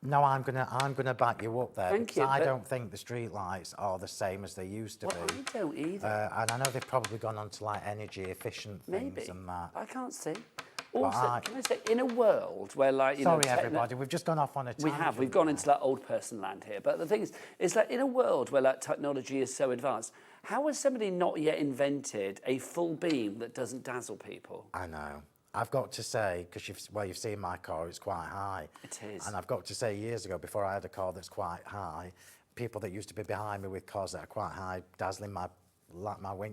No, I'm gonna back you up there. Thank you, I but- don't think the street lights are the same as they used to Well, be. I don't either. And I know they've probably gone on to like energy efficient things Maybe. and that. I can't see. But Also, can I say, in a world where, like, you Sorry, know... everybody, we've just gone off on a tangent. We've gone into, like, old person land here. But the thing is like, in a world where, like, technology is so advanced, how has somebody not yet invented a full beam that doesn't dazzle people? I know. I've got to say, because you've seen my car, it's quite high. It is. And I've got to say, years ago, before I had a car that's quite high, people that used to be behind me with cars that are quite high, dazzling my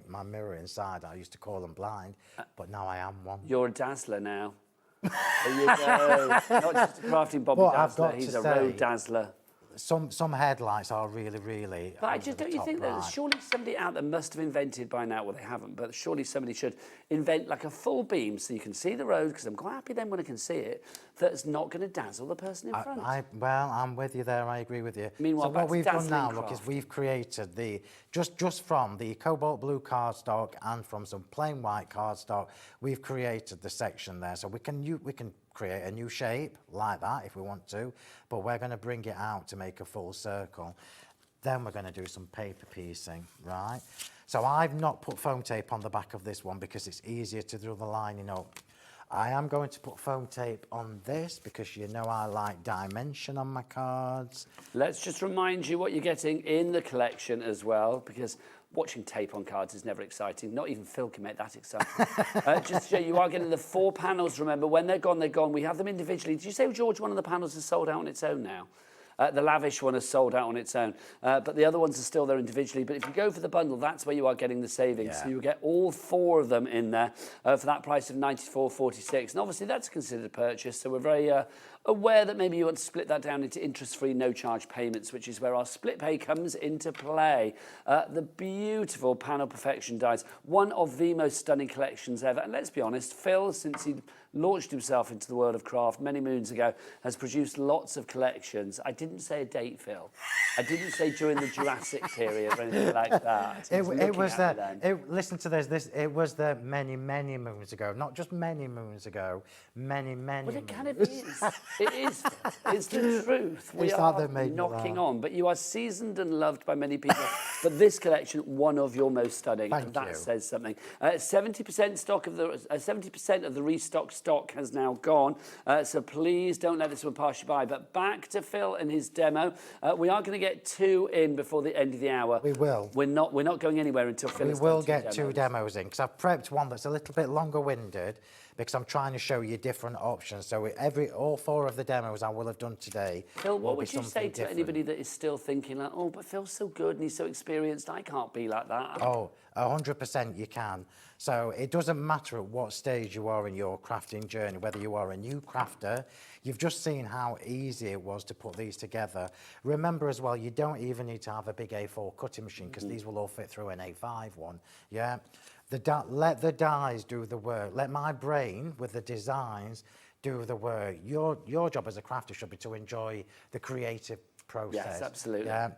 my mirror inside, I used to call them blind, but now I am one. You're a dazzler now. There you go. Not just a crafting Bobby But I've dazzler, got he's to a say, road dazzler. Some headlights are really. But I over just the don't you top think that right. surely somebody out there must have invented by now, well they haven't, but surely somebody should invent like a full beam so you can see the road, because I'm quite happy then when I can see it, that's not going to dazzle the person in front. Well, I'm with you there, I agree with you. Meanwhile, so back what to we've done dazzling now, look, is craft. we've created the, just from the cobalt blue cardstock and from some plain white cardstock, we've created the section there. So we can create a new shape like that if we want to, but we're going to bring it out to make a full circle. Then we're going to do some paper piecing, right? So I've not put foam tape on the back of this one because it's easier to do the lining up. I am going to put foam tape on this because you know I like dimension on my cards. Let's just remind you what you're getting in the collection as well, because watching tape on cards is never exciting. Not even Phil can make that exciting. Just to show you are getting the 4 panels, remember. When they're gone, they're gone. We have them individually. Did you say, George, one of the panels is sold out on its own now? The lavish one is sold out on its own, but the other ones are still there individually. But if you go for the bundle, that's where you are getting the savings. Yeah. So you get all 4 of them in there for that price of $94.46. And obviously that's considered a purchase, so we're very aware that maybe you want to split that down into interest-free, no-charge payments, which is where our split pay comes into play. The beautiful Panel Perfection dies, one of the most stunning collections ever. And let's be honest, Phil, since he launched himself into the world of craft many moons ago, has produced lots of collections. I didn't say a date, Phil. I didn't say during the Jurassic period or anything like that. It was listen to this. It was the many moons ago, not just many moons ago, many Well, it moons. kind of is. It is. It's the truth. We It's are like they made me knocking laugh. on, but you are seasoned and loved by many people. But this collection, one of your most stunning, Thank and that you. says something. 70% stock of the 70% of the restock stock has now gone. So please don't let this one pass you by. But back to Phil and his demo. We are going to get 2 in before the end of the hour. We will. We're not going anywhere until Phil We has will done get 2 2 demos in because I've prepped one that's a little bit longer-winded because I'm trying to show you different options. So all 4 of the demos I will have done today. Phil, will what be would you say something to different. anybody that is still thinking like, oh, but Phil's so good and he's so experienced, I can't be like that? Oh, 100% you can. So it doesn't matter at what stage you are in your crafting journey, whether you are a new crafter, you've just seen how easy it was to put these together. Remember as well, you don't even need to have a big A4 cutting machine because these will all fit through an A5 one, yeah? Let the dies do the work. Let my brain with the designs do the work. Your job as a crafter should be to enjoy the creative process. Yes, absolutely. Yeah.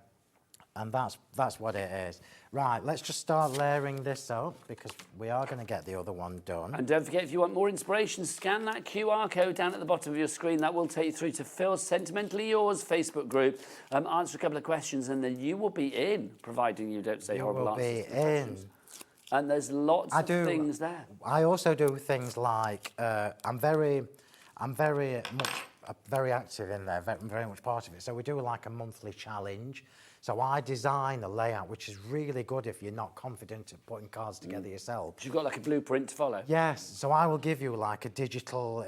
And that's what it is. Right, let's just start layering this up because we are going to get the other one done. And don't forget, if you want more inspiration, scan that QR code down at the bottom of your screen. That will take you through to Phil's Sentimentally Yours Facebook group. Answer a couple of questions and then you will be in, providing you don't say horrible answers. You will be to the questions. And there's lots of things there. I also do things like, I'm very active in there, very much part of it. So we do like a monthly challenge. So I design a layout, which is really good if you're not confident at putting cards together yourself. You've got like a blueprint to follow. Yes, so I will give you like a digital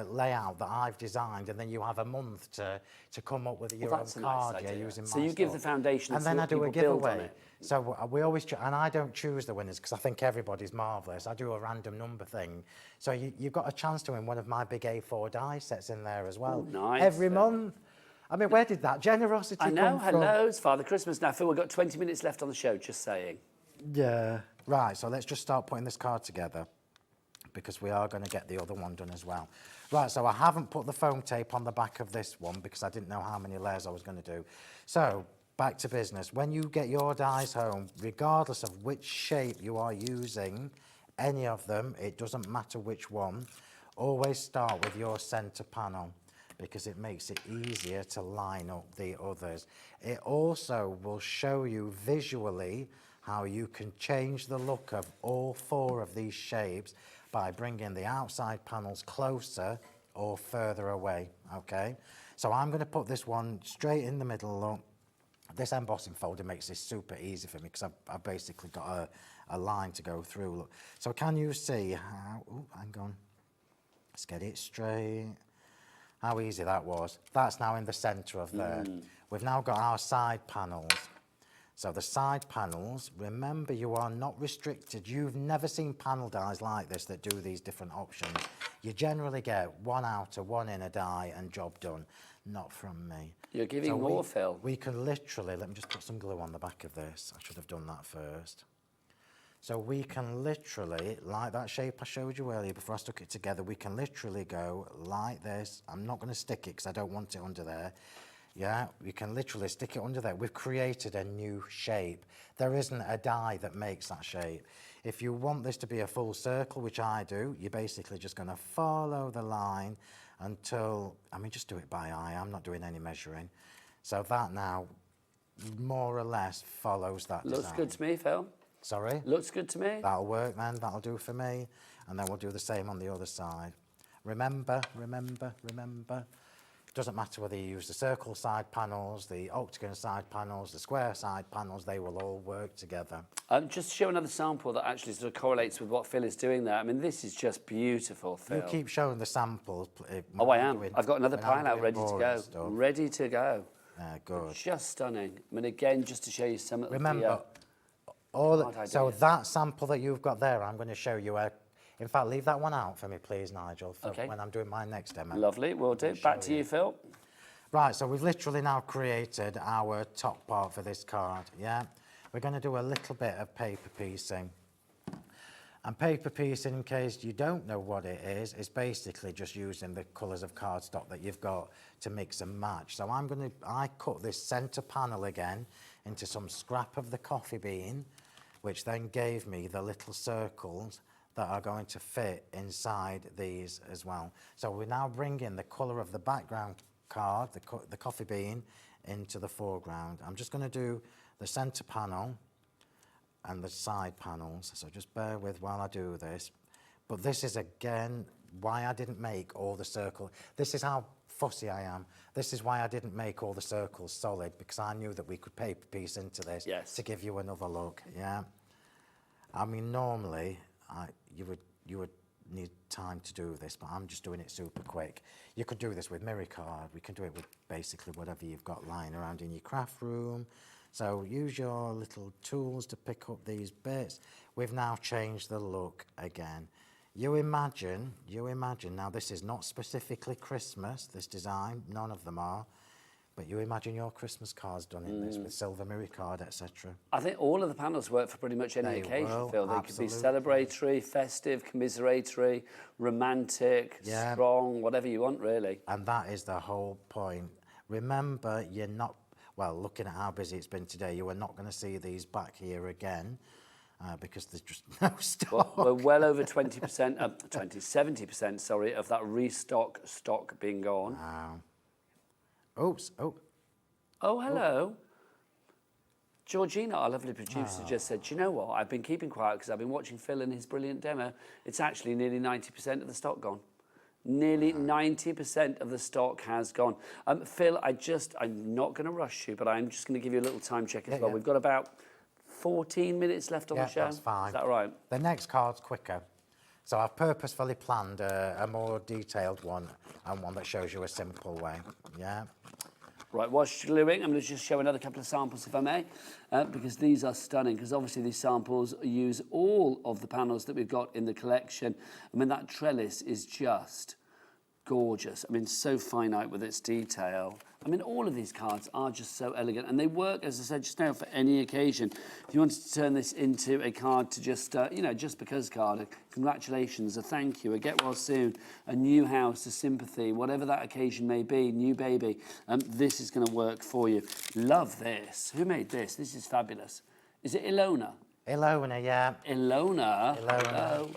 layout that I've designed, and then you have a month to come up with your own card using my So you give the stuff. foundation and so then I do a people build on giveaway. it. So we always, and I don't choose the winners because I think everybody's marvellous. I do a random number thing. So you've got a chance to win one of my big A4 die sets in there as well. Ooh, nice. Every month. I mean, where did that generosity I know, come from? hello, it's Father Christmas now. Phil, we've got 20 minutes left on the show, just saying. Yeah. Right, so let's just start putting this card together. because we are going to get the other one done as well. Right, so I haven't put the foam tape on the back of this one because I didn't know how many layers I was going to do. So, back to business. When you get your dies home, regardless of which shape you are using, any of them, it doesn't matter which one, always start with your centre panel because it makes it easier to line up the others. It also will show you visually how you can change the look of all 4 of these shapes by bringing the outside panels closer or further away, okay? So I'm going to put this one straight in the middle, look. This embossing folder makes this super easy for me because I've basically got a line to go through, look. So can you see how, ooh, hang on, let's get it straight. How easy that was. That's now in the centre of there. We've now got our side panels. So the side panels, remember you are not restricted. You've never seen panel dies like this that do these different options. You generally get 1 outer, 1 inner die and job done. Not from me. You're giving more, Phil. We can literally, let me just put some glue on the back of this. I should have done that first. So we can literally, like that shape I showed you earlier before I stuck it together, we can literally go like this. I'm not going to stick it because I don't want it under there. Yeah, we can literally stick it under there. We've created a new shape. There isn't a die that makes that shape. If you want this to be a full circle, which I do, you're basically just going to follow the line until, I mean, just do it by eye. I'm not doing any measuring. So that now more or less follows that Looks design. good to me, Phil. Sorry? Looks good to me. That'll work then, that'll do for me. And then we'll do the same on the other side. Remember, remember, remember. Doesn't matter whether you use the circle side panels, the octagon side panels, the square side panels, they will all work together. Just to show another sample that actually sort of correlates with what Phil is doing there. I mean, this is just beautiful, Phil. You keep showing the samples. Oh, I am. I've got another pile out ready to go. Stuff. Ready to go. Good. Just stunning. I mean, again, just to show you some of the... Remember, so that sample that you've got there, I'm going to show you a... In fact, leave that one out for me, please, Nigel, for when I'm doing my next demo. Lovely, will do. Back to you, Phil. Right, so we've literally now created our top part for this card, yeah? We're going to do a little bit of paper piecing. And paper piecing, in case you don't know what it is basically just using the colours of cardstock that you've got to mix and match. So I cut this centre panel again into some scrap of the coffee bean, which then gave me the little circles that are going to fit inside these as well. So we're now bringing the colour of the background card, the coffee bean, into the foreground. I'm just going to do the centre panel and the side panels, so just bear with while I do this. But this is, again, why I didn't make all the circles. This is how fussy I am. This is why I didn't make all the circles solid, because I knew that we could paper piece into this to give you another look, yeah? I mean, normally, you would need time to do this, but I'm just doing it super quick. You could do this with mirror card. We can do it with basically whatever you've got lying around in your craft room. So use your little tools to pick up these bits. We've now changed the look again. You imagine, now this is not specifically Christmas, this design, none of them are, but you imagine your Christmas cards done in this with silver mirror card, etc. I think all of the panels work for pretty much any occasion, Phil. They could be celebratory, festive, commiseratory, romantic, strong, whatever you want, really. And that is the whole point. Remember, you're not, well, looking at how busy it's been today, you are not going to see these back here again. Because there's just no stock. We're well over 20%, 70%, sorry, of that restock stock being gone. Wow. Oops, Oh, hello. Georgina, our lovely producer, just said, do you know what? I've been keeping quiet because I've been watching Phil and his brilliant demo. It's actually nearly 90% of the stock gone. Nearly 90% of the stock has gone. Phil, I'm not going to rush you, but I'm just going to give you a little time check as well. We've got about 14 minutes left on the show. That's fine. Is that right? The next card's quicker. So I've purposefully planned a more detailed one and one that shows you a simple way, yeah? Right, whilst you're gluing, I'm going to just show another couple of samples, if I may, because these are stunning, because obviously these samples use all of the panels that we've got in the collection. I mean, that trellis is just gorgeous. I mean, so finite with its detail. I mean, all of these cards are just so elegant, and they work, as I said just now, for any occasion. If you wanted to turn this into a card to just, you know, just because card, a congratulations, a thank you, a get well soon, a new house, a sympathy, whatever that occasion may be, new baby, this is going to work for you. Love this. Who made this? This is fabulous. Is it Ilona? Ilona, yeah. Ilona. Hello.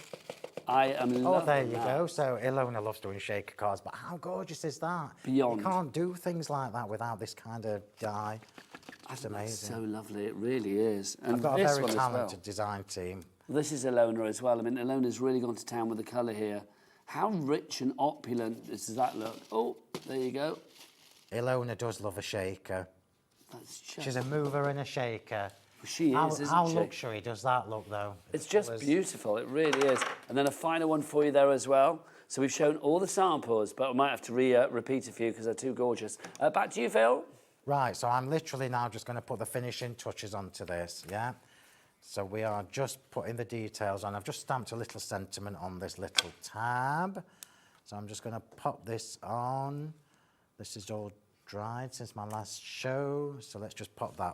I am loving Oh, there you that. go. So Ilona loves doing shaker cards, but how gorgeous is that? Beyond. You can't do things like that without this kind of die. That's amazing. It's so lovely, it really is. And I've got a this very one as talented well. design team. This is Ilona as well. I mean, Ilona's really gone to town with the colour here. How rich and opulent does that look? Oh, there you go. Ilona does love a shaker. That's just... She's a mover and a shaker. She is, isn't How she? luxury does that look, though? It's just beautiful, it really is. And then a final one for you there as well. So we've shown all the samples, but I might have to repeat a few because they're too gorgeous. Back to you, Phill. Right, so I'm literally now just going to put the finishing touches onto this, yeah? So we are just putting the details on. I've just stamped a little sentiment on this little tab. So I'm just going to pop this on. This is all dried since my last show, so let's just pop that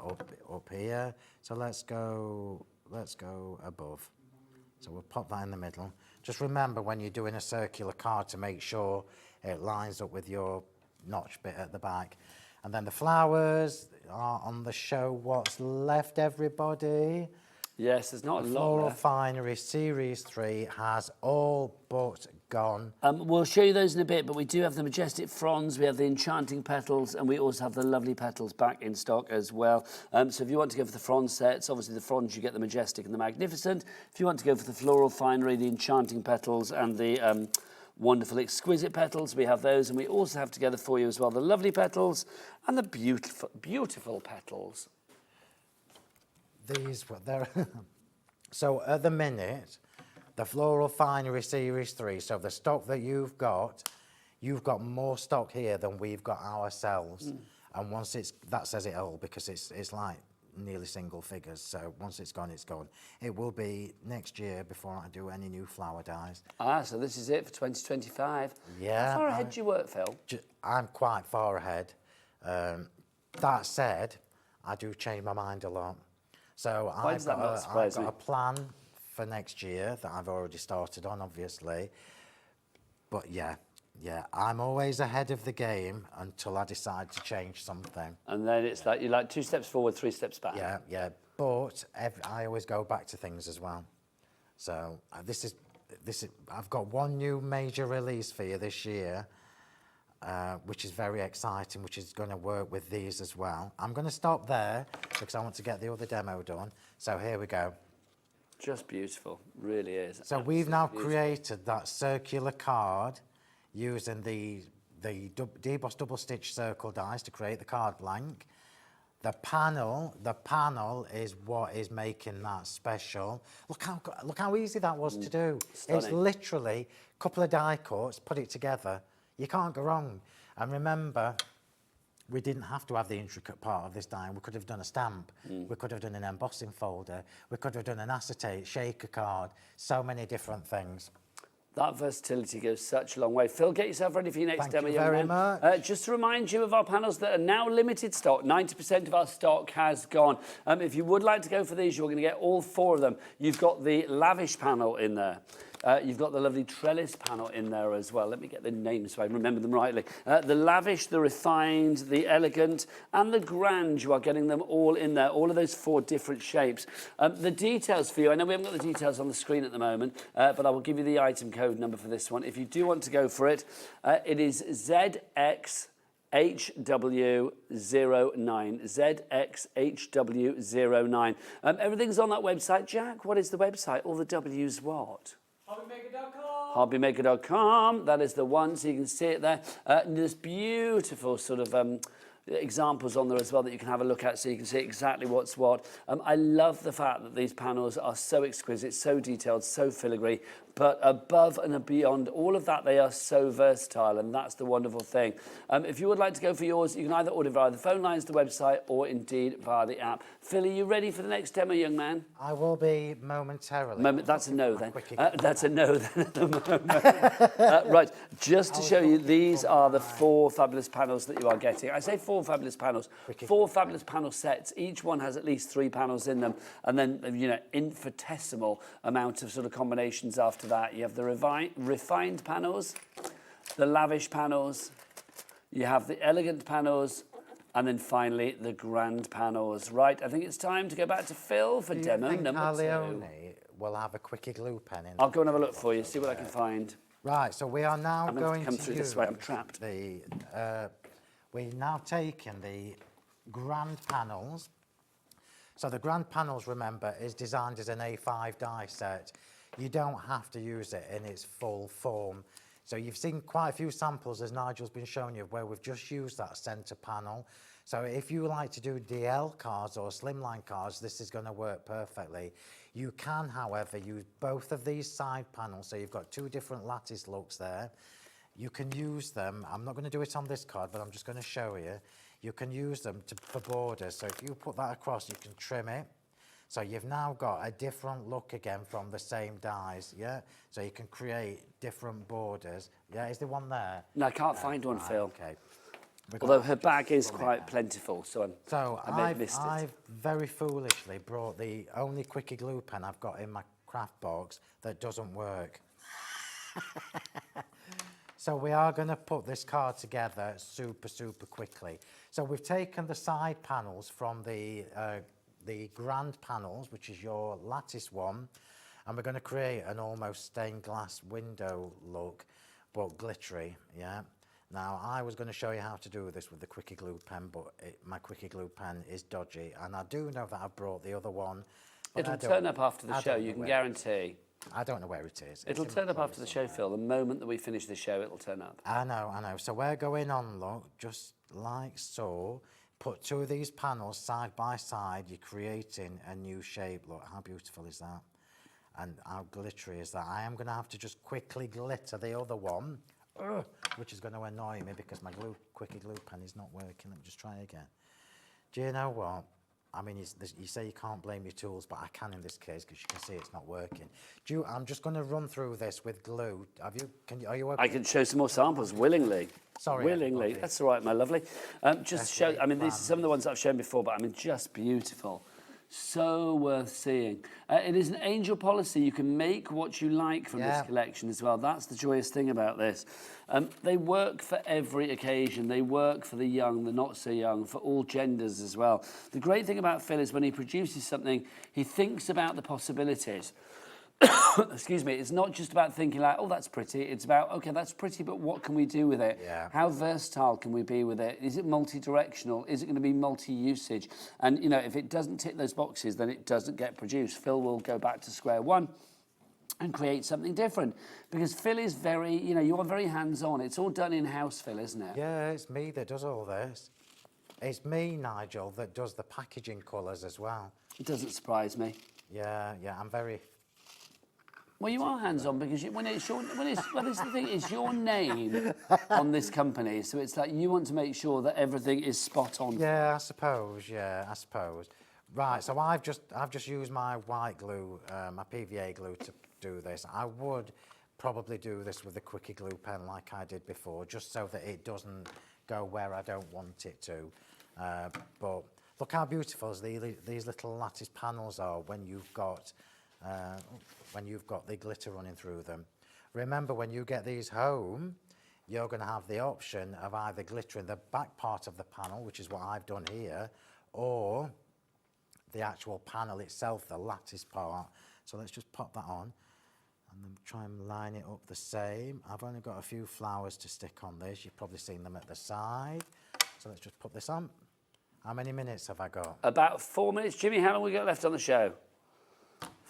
up here. So let's go above. So we'll pop that in the middle. Just remember when you're doing a circular card to make sure it lines up with your notch bit at the back. And then the flowers are on the show. What's left, everybody? Yes, there's not a lot Floral left. Finery Series 3 has all but gone. We'll show you those in a bit, but we do have the majestic fronds, we have the enchanting petals, and we also have the lovely petals back in stock as well. So if you want to go for the frond sets, obviously the fronds, you get the majestic and the magnificent. If you want to go for the floral finery, the enchanting petals and the wonderful exquisite petals, we have those, and we also have together for you as well the lovely petals and the beautiful, beautiful petals. These were there. So at the minute, the Floral Finery Series 3, so the stock that you've got more stock here than we've got ourselves. And once that says it all, because it's like nearly single figures, so once it's gone, it's gone. It will be next year before I do any new flower dyes. So this is it for 2025. Yeah. How far ahead do you work, Phill? I'm quite far ahead. That said, I do change my mind a lot. So I've got a plan for next year that I've already started on, obviously. But yeah, I'm always ahead of the game until I decide to change something. And then it's like, you're like 2 steps forward, 3 steps back. Yeah. But I always go back to things as well. So this is, I've got one new major release for you this year, which is very exciting, which is going to work with these as well. I'm going to stop there because I want to get the other demo done. So here we go. Just beautiful, really is. So we've now created that circular card using the debossed double stitch circle dies to create the card blank. The panel is what is making that special. Look how easy that was to do. Stunning. It's literally a couple of die cuts, put it together. You can't go wrong. And remember, we didn't have to have the intricate part of this die. We could have done a stamp. We could have done an embossing folder. We could have done an acetate, shaker card, so many different things. That versatility goes such a long way. Phill, get yourself ready for your next demo, Thank you young very man. much. Just to remind you of our panels that are now limited stock. 90% of our stock has gone. If you would like to go for these, you're going to get all 4 of them. You've got the lavish panel in there. You've got the lovely trellis panel in there as well. Let me get the names so I remember them rightly. The lavish, the refined, the elegant, and the grand. You are getting them all in there, all of those 4 different shapes. The details for you, I know we haven't got the details on the screen at the moment, but I will give you the item code number for this one. If you do want to go for it, it is ZXHW09. ZXHW09. Everything's on that website. Jack, what is the website? All the W's what? Hobbymaker.com. That is the one, so you can see it there. This beautiful sort of examples on there as well that you can have a look at so you can see exactly what's what. I love the fact that these panels are so exquisite, so detailed, so filigree, but above and beyond all of that, they are so versatile, and that's the wonderful thing. If you would like to go for yours, you can either order via the phone lines, the website, or indeed via the app. Phil, are you ready for the next demo, young man? I will be momentarily. That's a no then. That's a no then at the moment. Right, just to show you, these are the 4 fabulous panels that you are getting. I say 4 fabulous panels, 4 fabulous panel sets. Each one has at least 3 panels in them, and then, you know, infinitesimal amount of sort of combinations after that. You have the refined panels, the lavish panels, you have the elegant panels, and then finally the grand panels. Right, I think it's time to go back to Phil for demo number 2. We'll have a quickie glue pen in. I'll go and have a look for you, see what I can find. Right, so we are now I'm going to come to through use this way. I'm trapped. We've now taken the grand panels. So the grand panels, remember, is designed as an A5 die set. You don't have to use it in its full form. So you've seen quite a few samples, as Nigel's been showing you, where we've just used that centre panel. So if you like to do DL cards or slimline cards, this is going to work perfectly. You can, however, use both of these side panels, so you've got 2 different lattice looks there. You can use them, I'm not going to do it on this card, but I'm just going to show you. You can use them for borders, so if you put that across, you can trim it. So you've now got a different look again from the same dies, yeah? So you can create different borders. Yeah, is there one there? No, I can't find one, Phil. Okay. Although her bag is quite plentiful, so I may have missed it. I've very foolishly brought the only quickie glue pen I've got in my craft box that doesn't work. So we are going to put this card together super quickly. So we've taken the side panels from the grand panels, which is your lattice one, and we're going to create an almost stained glass window look, but glittery, yeah? Now, I was going to show you how to do this with the quickie glue pen, but my quickie glue pen is dodgy, and I do know that I've brought the other one. It'll turn up after the show, you can guarantee. I don't know where it is. It'll turn up after the show, Phil. The moment that we finish the show, it'll turn up. I know. So we're going on, look, just like so. Put 2 of these panels side by side. You're creating a new shape. Look, how beautiful is that? And how glittery is that? I am going to have to just quickly glitter the other one, which is going to annoy me because my quickie glue pen is not working. Let me just try again. Do you know what? I mean, you say you can't blame your tools, but I can in this case because you can see it's not working. I'm just going to run through this with glue. Are you okay? I can show some more samples willingly. Sorry. Willingly. Everybody. That's all right, my lovely. Just show. I mean, these are some of the ones I've shown before, but I mean, just beautiful. So worth seeing. It is an angel policy. You can make what you like from this collection as well. That's the joyous thing about this. They work for every occasion. They work for the young, the not so young, for all genders as well. The great thing about Phil is when he produces something, he thinks about the possibilities. Excuse me, it's not just about thinking like, oh, that's pretty. It's about, okay, that's pretty, but what can we do with it? Yeah. How versatile can we be with it? Is it multi-directional? Is it going to be multi-usage? And, you know, if it doesn't tick those boxes, then it doesn't get produced. Phil will go back to square one and create something different. Because Phil is very, you know, you are very hands-on. It's all done in-house, Phil, isn't it? Yeah, it's me that does all this. It's me, Nigel, that does the packaging colours as well. It doesn't surprise me. Yeah, I'm very... Well, you are hands-on because it's the thing, it's your name on this company, so it's like you want to make sure that everything is spot on. Yeah, I suppose. Right, so I've just used my white glue, my PVA glue to do this. I would probably do this with a quickie glue pen like I did before, just so that it doesn't go where I don't want it to. But look how beautiful these little lattice panels are when you've got the glitter running through them. Remember, when you get these home, you're going to have the option of either glittering the back part of the panel, which is what I've done here, or the actual panel itself, the lattice part. So let's just pop that on and then try and line it up the same. I've only got a few flowers to stick on this. You've probably seen them at the side. So let's just put this on. How many minutes have I got? About 4 minutes. Jimmy, how long have we got left on the show?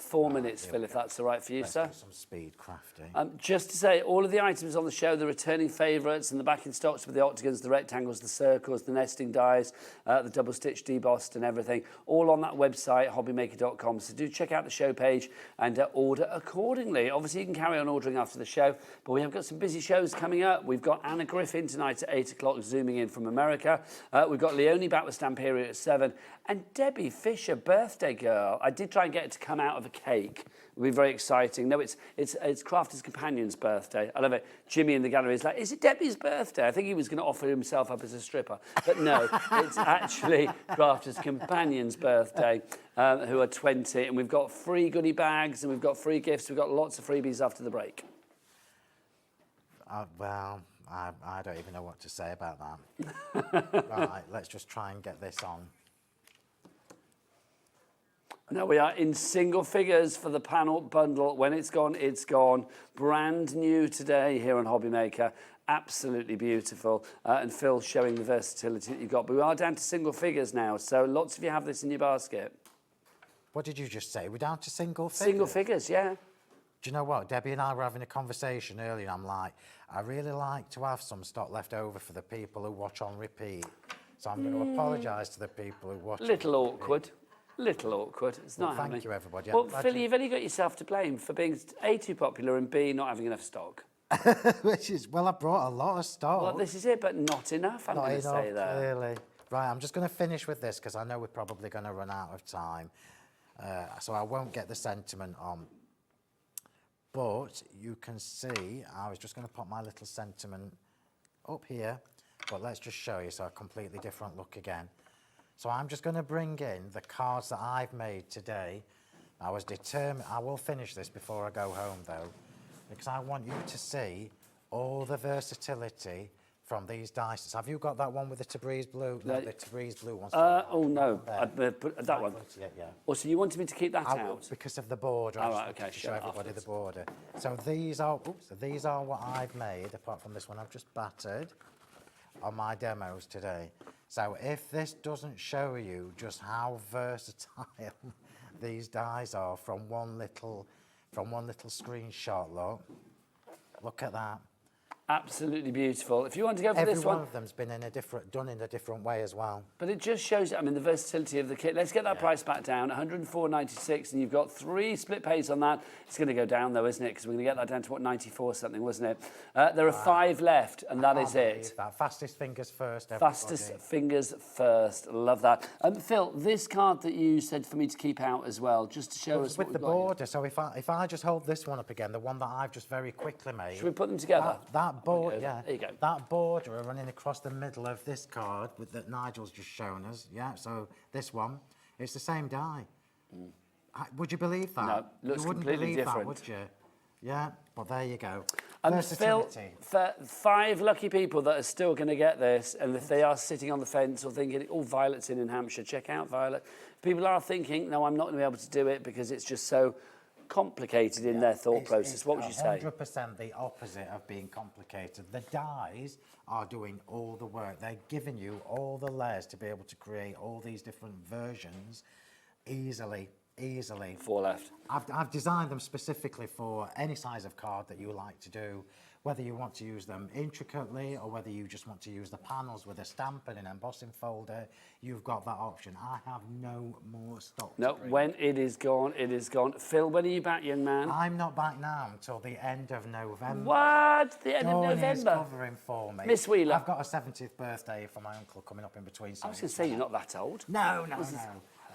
4 minutes, Phil, if that's all right for you, Let's sir. do some speed crafting. Just to say, all of the items on the show, the returning favourites and the back in stocks with the octagons, the rectangles, the circles, the nesting dies, the double stitch debossed and everything, all on that website, hobbymaker.com. So do check out the show page and order accordingly. Obviously, you can carry on ordering after the show, but we have got some busy shows coming up. We've got Anna Griffin tonight at 8 o'clock, zooming in from America. We've got Leonie back with Stamperia at 7. And Debbie Fisher, birthday girl. I did try and get it to come out of a cake. It'll be very exciting. No, it's Crafters Companion's birthday. I love it. Jimmy in the gallery is like, is it Debbie's birthday? I think he was going to offer himself up as a stripper. But no, it's actually Crafters Companion's birthday, who are 20. And we've got free goodie bags and we've got free gifts. We've got lots of freebies after the break. Well, I don't even know what to say about that. Right, let's just try and get this on. Now we are in single figures for the panel bundle. When it's gone, it's gone. Brand new today here on Hobby Maker. Absolutely beautiful. And Phil showing the versatility that you've got. But we are down to single figures now, so lots of you have this in your basket. What did you just say? We're down to single figures? Single figures, yeah. Do you know what? Debbie and I were having a conversation earlier, and I'm like, I really like to have some stock left over for the people who watch on repeat. So I'm going to apologise to the people who watch Little awkward. Little awkward. It's not happening. Thank you, everybody. Well, Phil, you've only got yourself to blame for being A, too popular, and B, not having enough stock. Which is, well, I brought a lot of stock. Well, this is it, but not enough, I'm going to say that. Clearly. Right, I'm just going to finish with this because I know we're probably going to run out of time. So I won't get the sentiment on. But you can see, I was just going to put my little sentiment up here, but let's just show you so a completely different look again. So I'm just going to bring in the cards that I've made today. I was determined, I will finish this before I go home though, because I want you to see all the versatility from these dice. Have you got that one with the Tabriz blue? No, the Tabriz blue one. Oh no, that one. Yeah. Oh, so you wanted me to keep that out? Because of the border. All right, okay, show everybody the border. So these are, what I've made, apart from this one I've just battered on my demos today. So if this doesn't show you just how versatile these dies are from one little screenshot, look at that. Absolutely beautiful. If you want to go for this one... Every one of them's been done in a different way as well. But it just shows, I mean, the versatility of the kit. Let's get that price back down, $104.96, and you've got 3 split pays on that. It's going to go down, though, isn't it? Because we're going to get that down to, what, 94 something, wasn't it? There are 5 left, and that is it. That. Fastest fingers first, everybody. Fastest fingers first. Love that. Phil, this card that you said for me to keep out as well, just to show us with the border. So if I just hold this one up again, the one that I've just very quickly made. Should we put them together? That border, yeah. There you go. That border are running across the middle of this card that Nigel's just shown us. Yeah, so this one, it's the same die. Would you believe that? No, looks you wouldn't completely believe different. That, would you? Yeah, well, there you go. Phil, for 5 lucky people that are still going to get this, and if they are sitting on the fence or thinking, oh, Violet's in Hampshire, check out Violet. People are thinking, no, I'm not going to be able to do it because it's just so complicated in their thought process. What would you say? 100% the opposite of being complicated. The dies are doing all the work. They're giving you all the layers to be able to create all these different versions easily. 4 left. I've designed them specifically for any size of card that you like to do, whether you want to use them intricately or whether you just want to use the panels with a stamp and an embossing folder. You've got that option. I have no more stock. No, when it is gone, it is gone. Phil, when are you back, young man? I'm not back now until the end of November. What? The end of November? Is covering for me. Miss Wheeler. I've got a 70th birthday for my uncle coming up in between. I was going to say, you're not that old. No.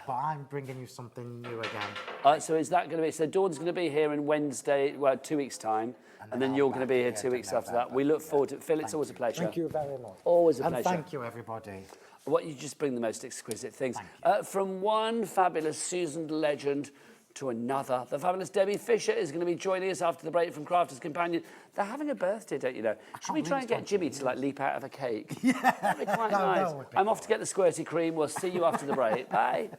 But I'm bringing you something new again. So is that going to be... So Dawn's going to be here in Wednesday, well, 2 weeks' time. And then you're going to be here 2 weeks after that. We look forward to it. Phil, it's always a pleasure. Thank you very much. Always a pleasure. And thank you, everybody. You just bring the most exquisite things. From one fabulous seasoned legend to another, the fabulous Debbie Fisher is going to be joining us after the break from Crafters Companion. They're having a birthday, don't you know? Should we try and get Jimmy to leap out of a cake? Yeah. That'd be quite nice. I'm off to get the squirty cream. We'll see you after the break. Bye.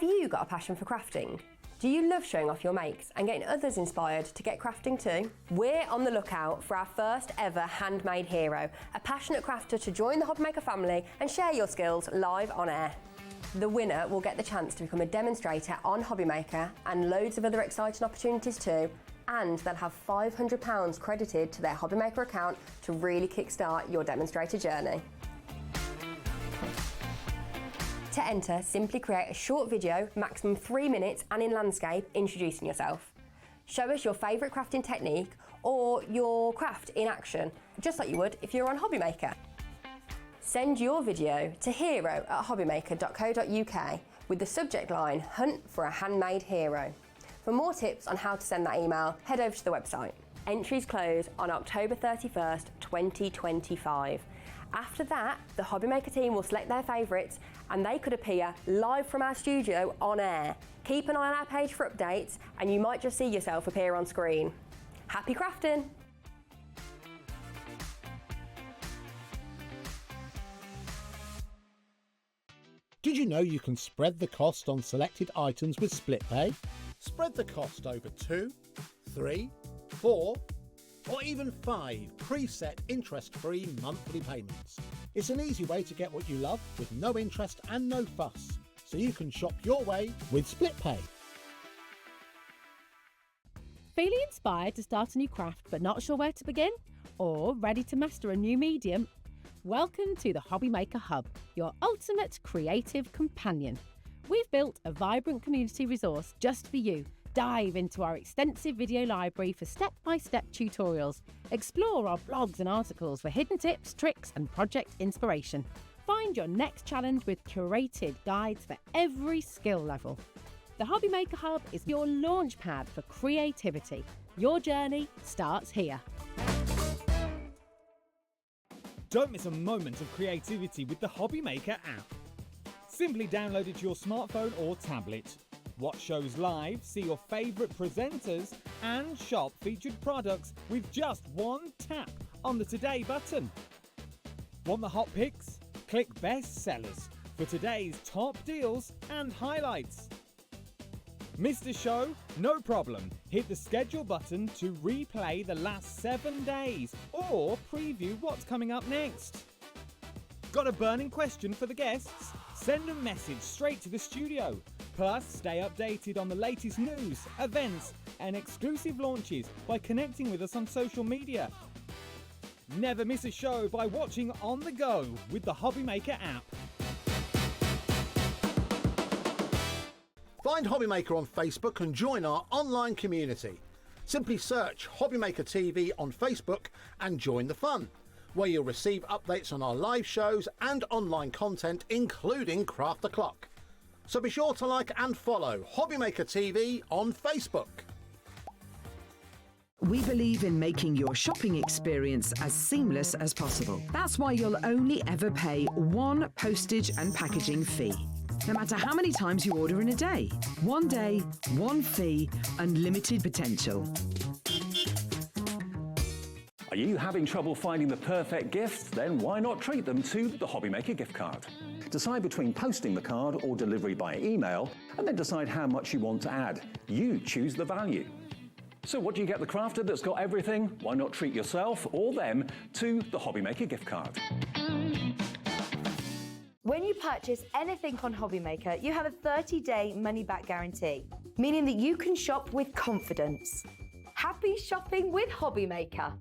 Have you got a passion for crafting? Do you love showing off your makes and getting others inspired to get crafting too? We're on the lookout for our first ever handmade hero, a passionate crafter to join the Hobbymaker family and share your skills live on air. The winner will get the chance to become a demonstrator on Hobbymaker and loads of other exciting opportunities too, and they'll have £500 credited to their Hobbymaker account to really kickstart your demonstrator journey. To enter, simply create a short video, maximum 3 minutes and in landscape, introducing yourself. Show us your favourite crafting technique or your craft in action, just like you would if you're on Hobbymaker. Send your video to hero@hobbymaker.co.uk with the subject line, Hunt for a Handmade Hero. For more tips on how to send that email, head over to the website. Entries close on October 31st, 2025. After that, the Hobbymaker team will select their favourites and they could appear live from our studio on air. Keep an eye on our page for updates and you might just see yourself appear on screen. Happy crafting! Did you know you can spread the cost on selected items with split pay? Spread the cost over 2, 3, 4, or even 5 preset interest-free monthly payments. It's an easy way to get what you love with no interest and no fuss, so you can shop your way with split pay. Feeling inspired to start a new craft but not sure where to begin? Or ready to master a new medium? Welcome to the Hobbymaker Hub, your ultimate creative companion. We've built a vibrant community resource just for you. Dive into our extensive video library for step-by-step tutorials. Explore our blogs and articles for hidden tips, tricks and project inspiration. Find your next challenge with curated guides for every skill level. The Hobbymaker Hub is your launch pad for creativity. Your journey starts here. Don't miss a moment of creativity with the Hobbymaker app. Simply download it to your smartphone or tablet. Watch shows live, see your favourite presenters, and shop featured products with just one tap on the Today button. Want the hot picks? Click Best Sellers for today's top deals and highlights. Missed a show? No problem. Hit the schedule button to replay the last 7 days or preview what's coming up next. Got a burning question for the guests? Send a message straight to the studio. Plus, stay updated on the latest news, events, and exclusive launches by connecting with us on social media. Never miss a show by watching on the go with the Hobbymaker app. Find Hobbymaker on Facebook and join our online community. Simply search Hobbymaker TV on Facebook and join the fun, where you'll receive updates on our live shows and online content, including Craft the Clock. So be sure to like and follow Hobbymaker TV on Facebook. We believe in making your shopping experience as seamless as possible. That's why you'll only ever pay one postage and packaging fee. No matter how many times you order in a day. One day, one fee, unlimited potential. Are you having trouble finding the perfect gift? Then why not treat them to the Hobbymaker gift card? Decide between posting the card or delivery by email, and then decide how much you want to add. You choose the value. So what do you get the crafter that's got everything? Why not treat yourself or them to the Hobbymaker gift card? When you purchase anything on Hobbymaker, you have a 30-day money-back guarantee, meaning that you can shop with confidence. Happy shopping with Hobbymaker.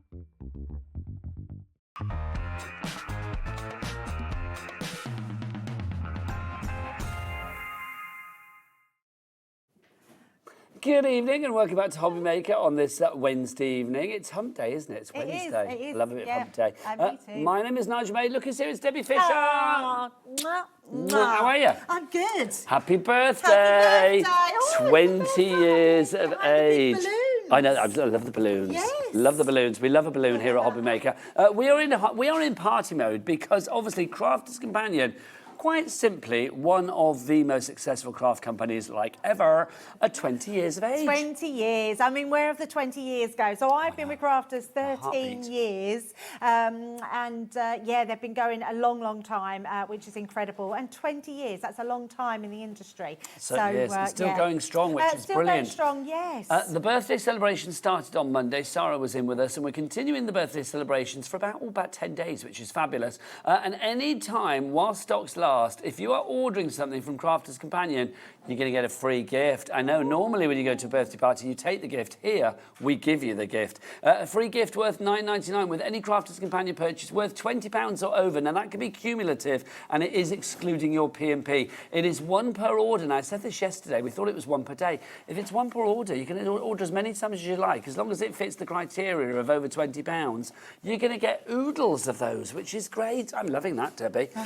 Good evening and welcome back to Hobbymaker on this Wednesday evening. It's hump day, isn't it? It's Wednesday. It is. I love a bit of hump day. Me too. My name is Nigel May. Look, here it's Debbie Fisher. Mwah, mwah. How are you? I'm good. Happy birthday. Happy birthday. 20 years of age. balloons. I know, I love the balloons. Yes. Love the balloons. We love a balloon here at Hobbymaker. We are in party mode because obviously Crafter's Companion quite simply one of the most successful craft companies like ever at 20 years of age. 20 years. I mean, where have the 20 years go? So I've been with Crafters 13 years. Yeah, they've been going a long, long time, which is incredible. And 20 years, that's a long time in the industry. So yes, it's still going strong, which is brilliant. Still going strong, yes. The birthday celebration started on Monday. Sarah was in with us, and we're continuing the birthday celebrations for about 10 days, which is fabulous. And any time while stocks last, if you are ordering something from Crafters Companion, you're going to get a free gift. I know normally when you go to a birthday party, you take the gift. Here, we give you the gift. A free gift worth £9.99 with any Crafters Companion purchase worth £20 or over. Now, that can be cumulative, and it is excluding your P&P. It is one per order. Now, I said this yesterday. We thought it was one per day. If it's one per order, you can order as many times as you like. As long as it fits the criteria of over £20, you're going to get oodles of those, which is great. I'm loving that, Debbie. So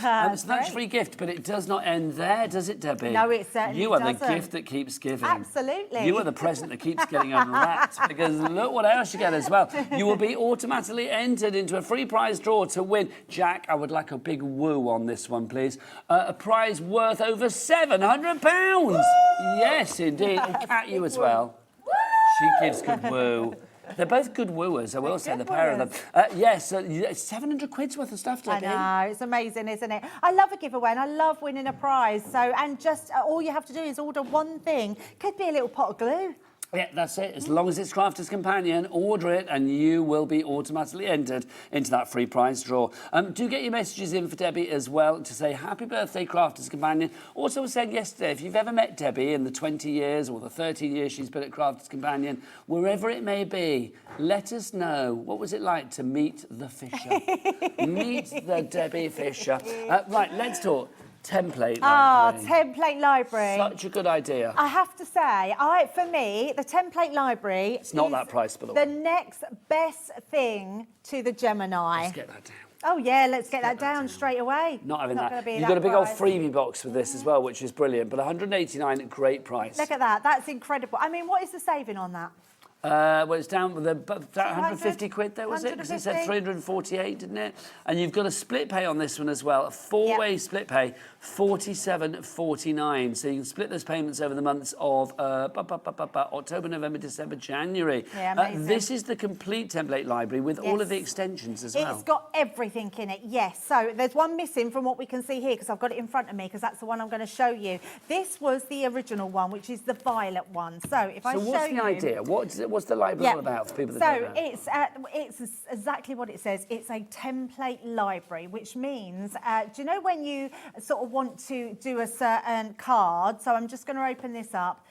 that's a free gift, but it does not end there, does it, Debbie? No, it certainly You are doesn't. the gift that keeps giving. Absolutely. You are the present that keeps getting unwrapped, because look what else you get as well. You will be automatically entered into a free prize draw to win. Jack, I would like a big woo on this one, please. A prize worth over £700. Yes, indeed. Oh, Kat, you as well. She gives good woo. They're both good wooers, I will say, the pair of them. Yes, it's 700 quid's worth of stuff, Debbie. I know, it's amazing, isn't it? I love a giveaway and I love winning a prize. So, and just all you have to do is order one thing. Could be a little pot of glue. Yeah, that's it. As long as it's Crafters Companion, order it and you will be automatically entered into that free prize draw. Do get your messages in for Debbie as well to say happy birthday, Crafters Companion. Also, we said yesterday, if you've ever met Debbie in the 20 years or the 13 years she's been at Crafters Companion, wherever it may be, let us know. What was it like to meet the Fisher? Meet the Debbie Fisher. Right, let's talk. Template library. Template library. Such a good idea. I have to say, for me, the template library It's not that price, by the way. the next best thing to the Gemini. Let's get that down. Oh, yeah, let's get that down straight away. Not having Not that. gonna be You've that got a big old price. freebie box with this as well, which is brilliant. But 189, great price. Look at that. That's incredible. I mean, what is the saving on that? Well, it's down with 150 quid there, was it? Because it said 150? 348, didn't it? And you've got a split pay on this one as well. A four-way split pay, 47.49. So you can split those payments over the months of October, November, December, January. Yeah, amazing. This is the complete template library with all of the extensions as well. It's got everything in it, yes. So there's one missing from what we can see here because I've got it in front of me because that's the one I'm going to show you. This was the original one, which is the violet one. So if I show you... So what's the idea? What's the library all about for people that don't know? It's exactly what it says. It's a template library, which means, do you know when you sort of want to do a certain card? So I'm just going to open this up.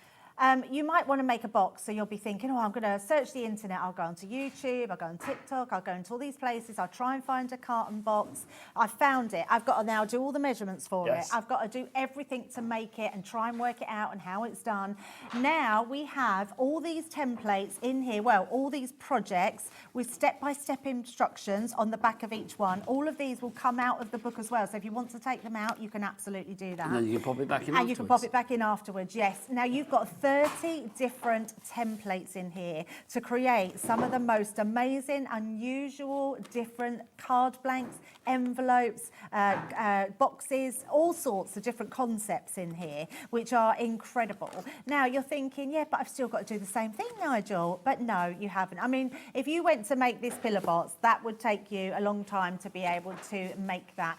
You might want to make a box, so you'll be thinking, oh, I'm going to search the internet, I'll go onto YouTube, I'll go on TikTok, I'll go into all these places, I'll try and find a carton box. I found it. I've got to now do all the measurements for it. I've got to do everything to make it and try and work it out and how it's done. Now we have all these templates in here, well, all these projects with step-by-step instructions on the back of each one. All of these will come out of the book as well, so if you want to take them out, you can absolutely do that. And then you can pop it back in afterwards. And you can pop it back in afterwards, yes. Now you've got 30 different templates in here to create some of the most amazing, unusual, different card blanks, envelopes, boxes, all sorts of different concepts in here, which are incredible. Now you're thinking, yeah, but I've still got to do the same thing, Nigel. But no, you haven't. I mean, if you went to make this pillar box, that would take you a long time to be able to make that.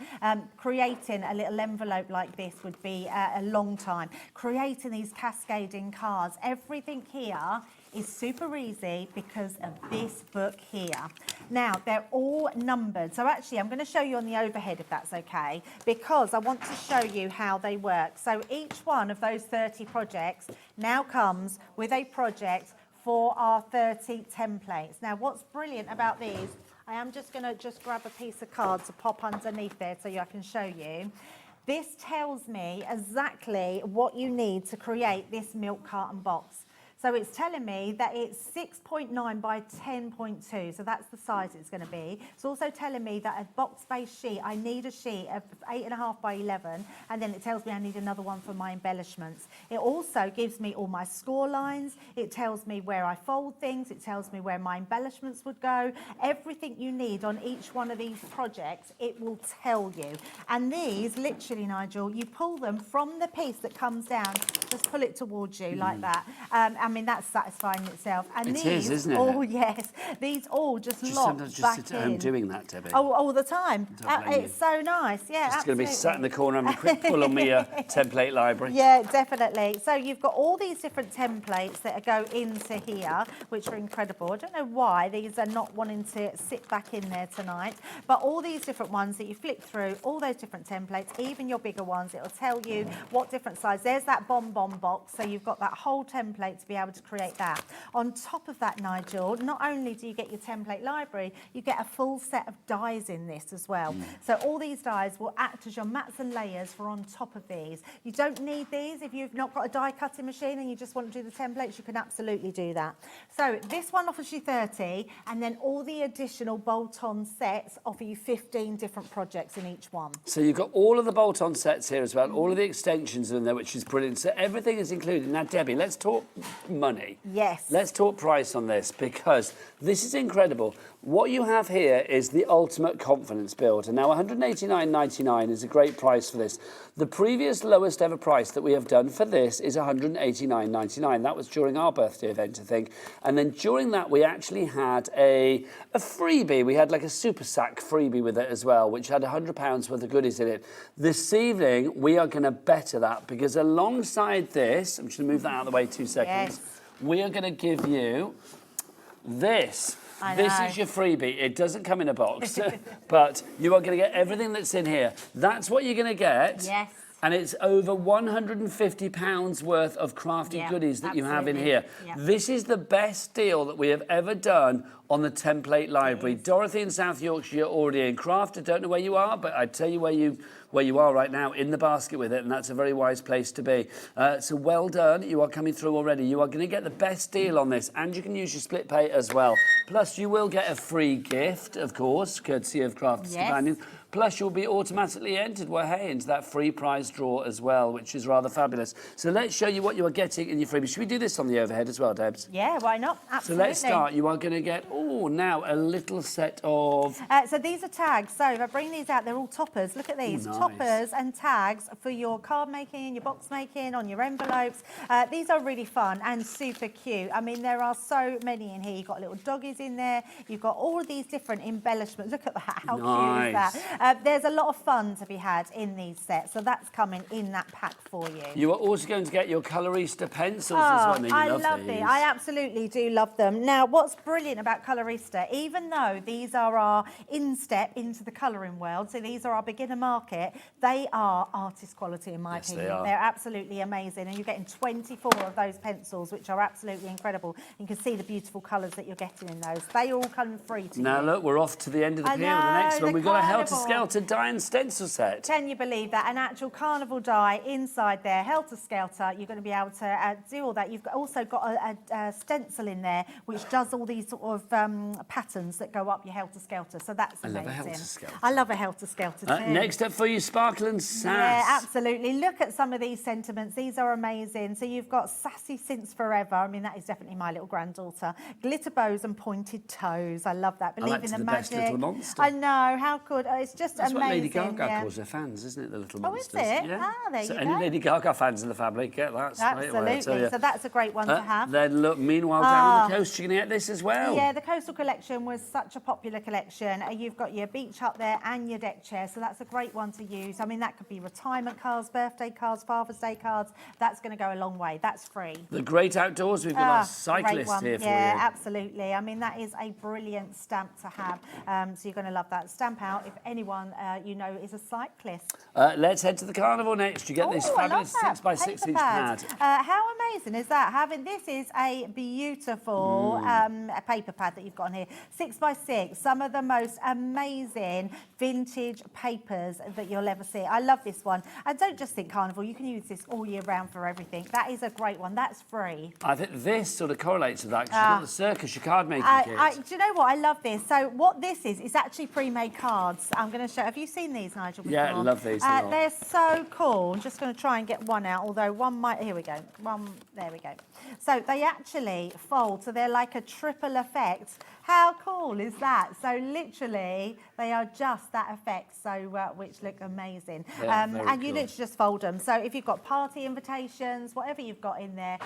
Creating a little envelope like this would be a long time. Creating these cascading cards, everything here is super easy because of this book here. Now, they're all numbered. So actually, I'm going to show you on the overhead, if that's okay, because I want to show you how they work. So each one of those 30 projects now comes with a project for our 30 templates. Now, what's brilliant about these, I am just going to grab a piece of card to pop underneath there so I can show you. This tells me exactly what you need to create this milk carton box. So it's telling me that it's 6.9 by 10.2. So that's the size it's going to be. It's also telling me that a box-based sheet, I need a sheet of 8.5 by 11, and then it tells me I need another one for my embellishments. It also gives me all my score lines. It tells me where I fold things. It tells me where my embellishments would go. Everything you need on each one of these projects, it will tell you. And these, literally, Nigel, you pull them from the piece that comes down, just pull it towards you like that. I mean, that's satisfying in itself. And It is, isn't it? Oh, yes. These all just lock Sometimes back just sit at home in. doing that, Debbie. Oh, all the time. Don't blame It's so nice. Yeah, Just going absolutely. to be sat in the corner and a quick pull on me template library. Yeah, definitely. So you've got all these different templates that go into here, which are incredible. I don't know why these are not wanting to sit back in there tonight, but all these different ones that you flick through, all those different templates, even your bigger ones, it'll tell you what different size. There's that bonbon box, so you've got that whole template to be able to create that. On top of that, Nigel, not only do you get your template library, you get a full set of dies in this as well. So all these dies will act as your mats and layers for on top of these. You don't need these if you've not got a die cutting machine and you just want to do the templates, you can absolutely do that. So this one offers you 30, and then all the additional bolt-on sets offer you 15 different projects in each one. So you've got all of the bolt-on sets here as well, all of the extensions in there, which is brilliant. So everything is included. Now, Debbie, let's talk money. Yes. Let's talk price on this, because this is incredible. What you have here is the ultimate confidence builder. Now, $189.99 is a great price for this. The previous lowest ever price that we have done for this is $189.99. That was during our birthday event, I think. And then during that, we actually had a freebie. We had like a super sack freebie with it as well, which had £100 worth of goodies in it. This evening, we are going to better that, because alongside this, I'm just going to move that out of the way 2 seconds. Yes. We are going to give you this. This is your freebie. It doesn't come in a box, but you are going to get everything that's in here. That's what you're going to get. Yes. And it's over £150 worth of crafted goodies that you have in here. Yep. This is the best deal that we have ever done on the template library. Dorothy in South Yorkshire, you're already in craft. I don't know where you are, but I'd tell you where you are right now, in the basket with it, and that's a very wise place to be. So well done. You are coming through already. You are going to get the best deal on this, and you can use your split pay as well. Plus, you will get a free gift, of course, courtesy of Crafters Companion. Plus, you'll be automatically entered, into that free prize draw as well, which is rather fabulous. So let's show you what you are getting in your freebie. Should we do this on the overhead as well, Debs? Yeah, why not? Absolutely. So let's start. You are going to get, now a little set of... So these are tags. So if I bring these out, they're all toppers. Look at these. Nice. Toppers and tags for your card making, your box making, on your envelopes. These are really fun and super cute. I mean, there are so many in here. You've got little doggies in there. You've got all of these different embellishments. Look at that. How cute is that? There's a lot of fun to be had in these sets. So that's coming in that pack for you. You are also going to get your Colorista pencils as well. I love these. I absolutely do love them. Now, what's brilliant about Colorista, even though these are our instep into the colouring world, so these are our beginner market, they are artist quality in my opinion. They're absolutely amazing, and you're getting 24 of those pencils, which are absolutely incredible. You can see the beautiful colours that you're getting in those. They all come free to you. Now look, we're off to the end of the pier with the next one. We've got a Helter Skelter die and stencil set. Can you believe that? An actual carnival die inside there, Helter Skelter. You're going to be able to do all that. You've also got a stencil in there which does all these sort of patterns that go up your Helter Skelter. So that's amazing. I love a Helter Skelter. I love a Helter Skelter too. Next up for you, Sparkle and Sass. Yeah, absolutely. Look at some of these sentiments. These are amazing. So you've got Sassy Since Forever. I mean, that is definitely my little granddaughter. Glitter bows and pointed toes. I love that. Believe in the magic. Best little monster. I know. How good. It's just That's amazing. What Lady Gaga calls her fans, isn't it? The little monsters. Oh, is it? Yeah. There you go. Any Lady Gaga fans in the family, get that straight away. Absolutely. So that's a great one to have. Then look, meanwhile, down on the coast, you're going to get this as well. Yeah, the Coastal Collection was such a popular collection. You've got your beach hut there and your deck chair, so that's a great one to use. I mean, that could be retirement cards, birthday cards, Father's Day cards. That's going to go a long way. That's free. The Great Outdoors, we've got our cyclist here for you. Yeah, absolutely. I mean, that is a brilliant stamp to have. So you're going to love that. Stamp out if anyone you know is a cyclist. Let's head to the carnival next. You get this fabulous 6x6 inch pad. How amazing is that? This is a beautiful a paper pad that you've got on here. 6x6, some of the most amazing vintage papers that you'll ever see. I love this one. And don't just think carnival, you can use this all year round for everything. That is a great one. That's free. I think this sort of correlates with that because you've got the circus, your card making kit. Do you know what? I love this. So what this is actually pre-made cards. I'm going to show. Have you seen these, Nigel? Before? Yeah, I love these a lot. They're so cool. I'm just going to try and get one out, although one might... Here we go. There we go. So they actually fold, so they're like a triple effect. How cool is that? So literally, they are just that effect, so which look amazing. And you literally just fold them. So if you've got party invitations, whatever you've got in there,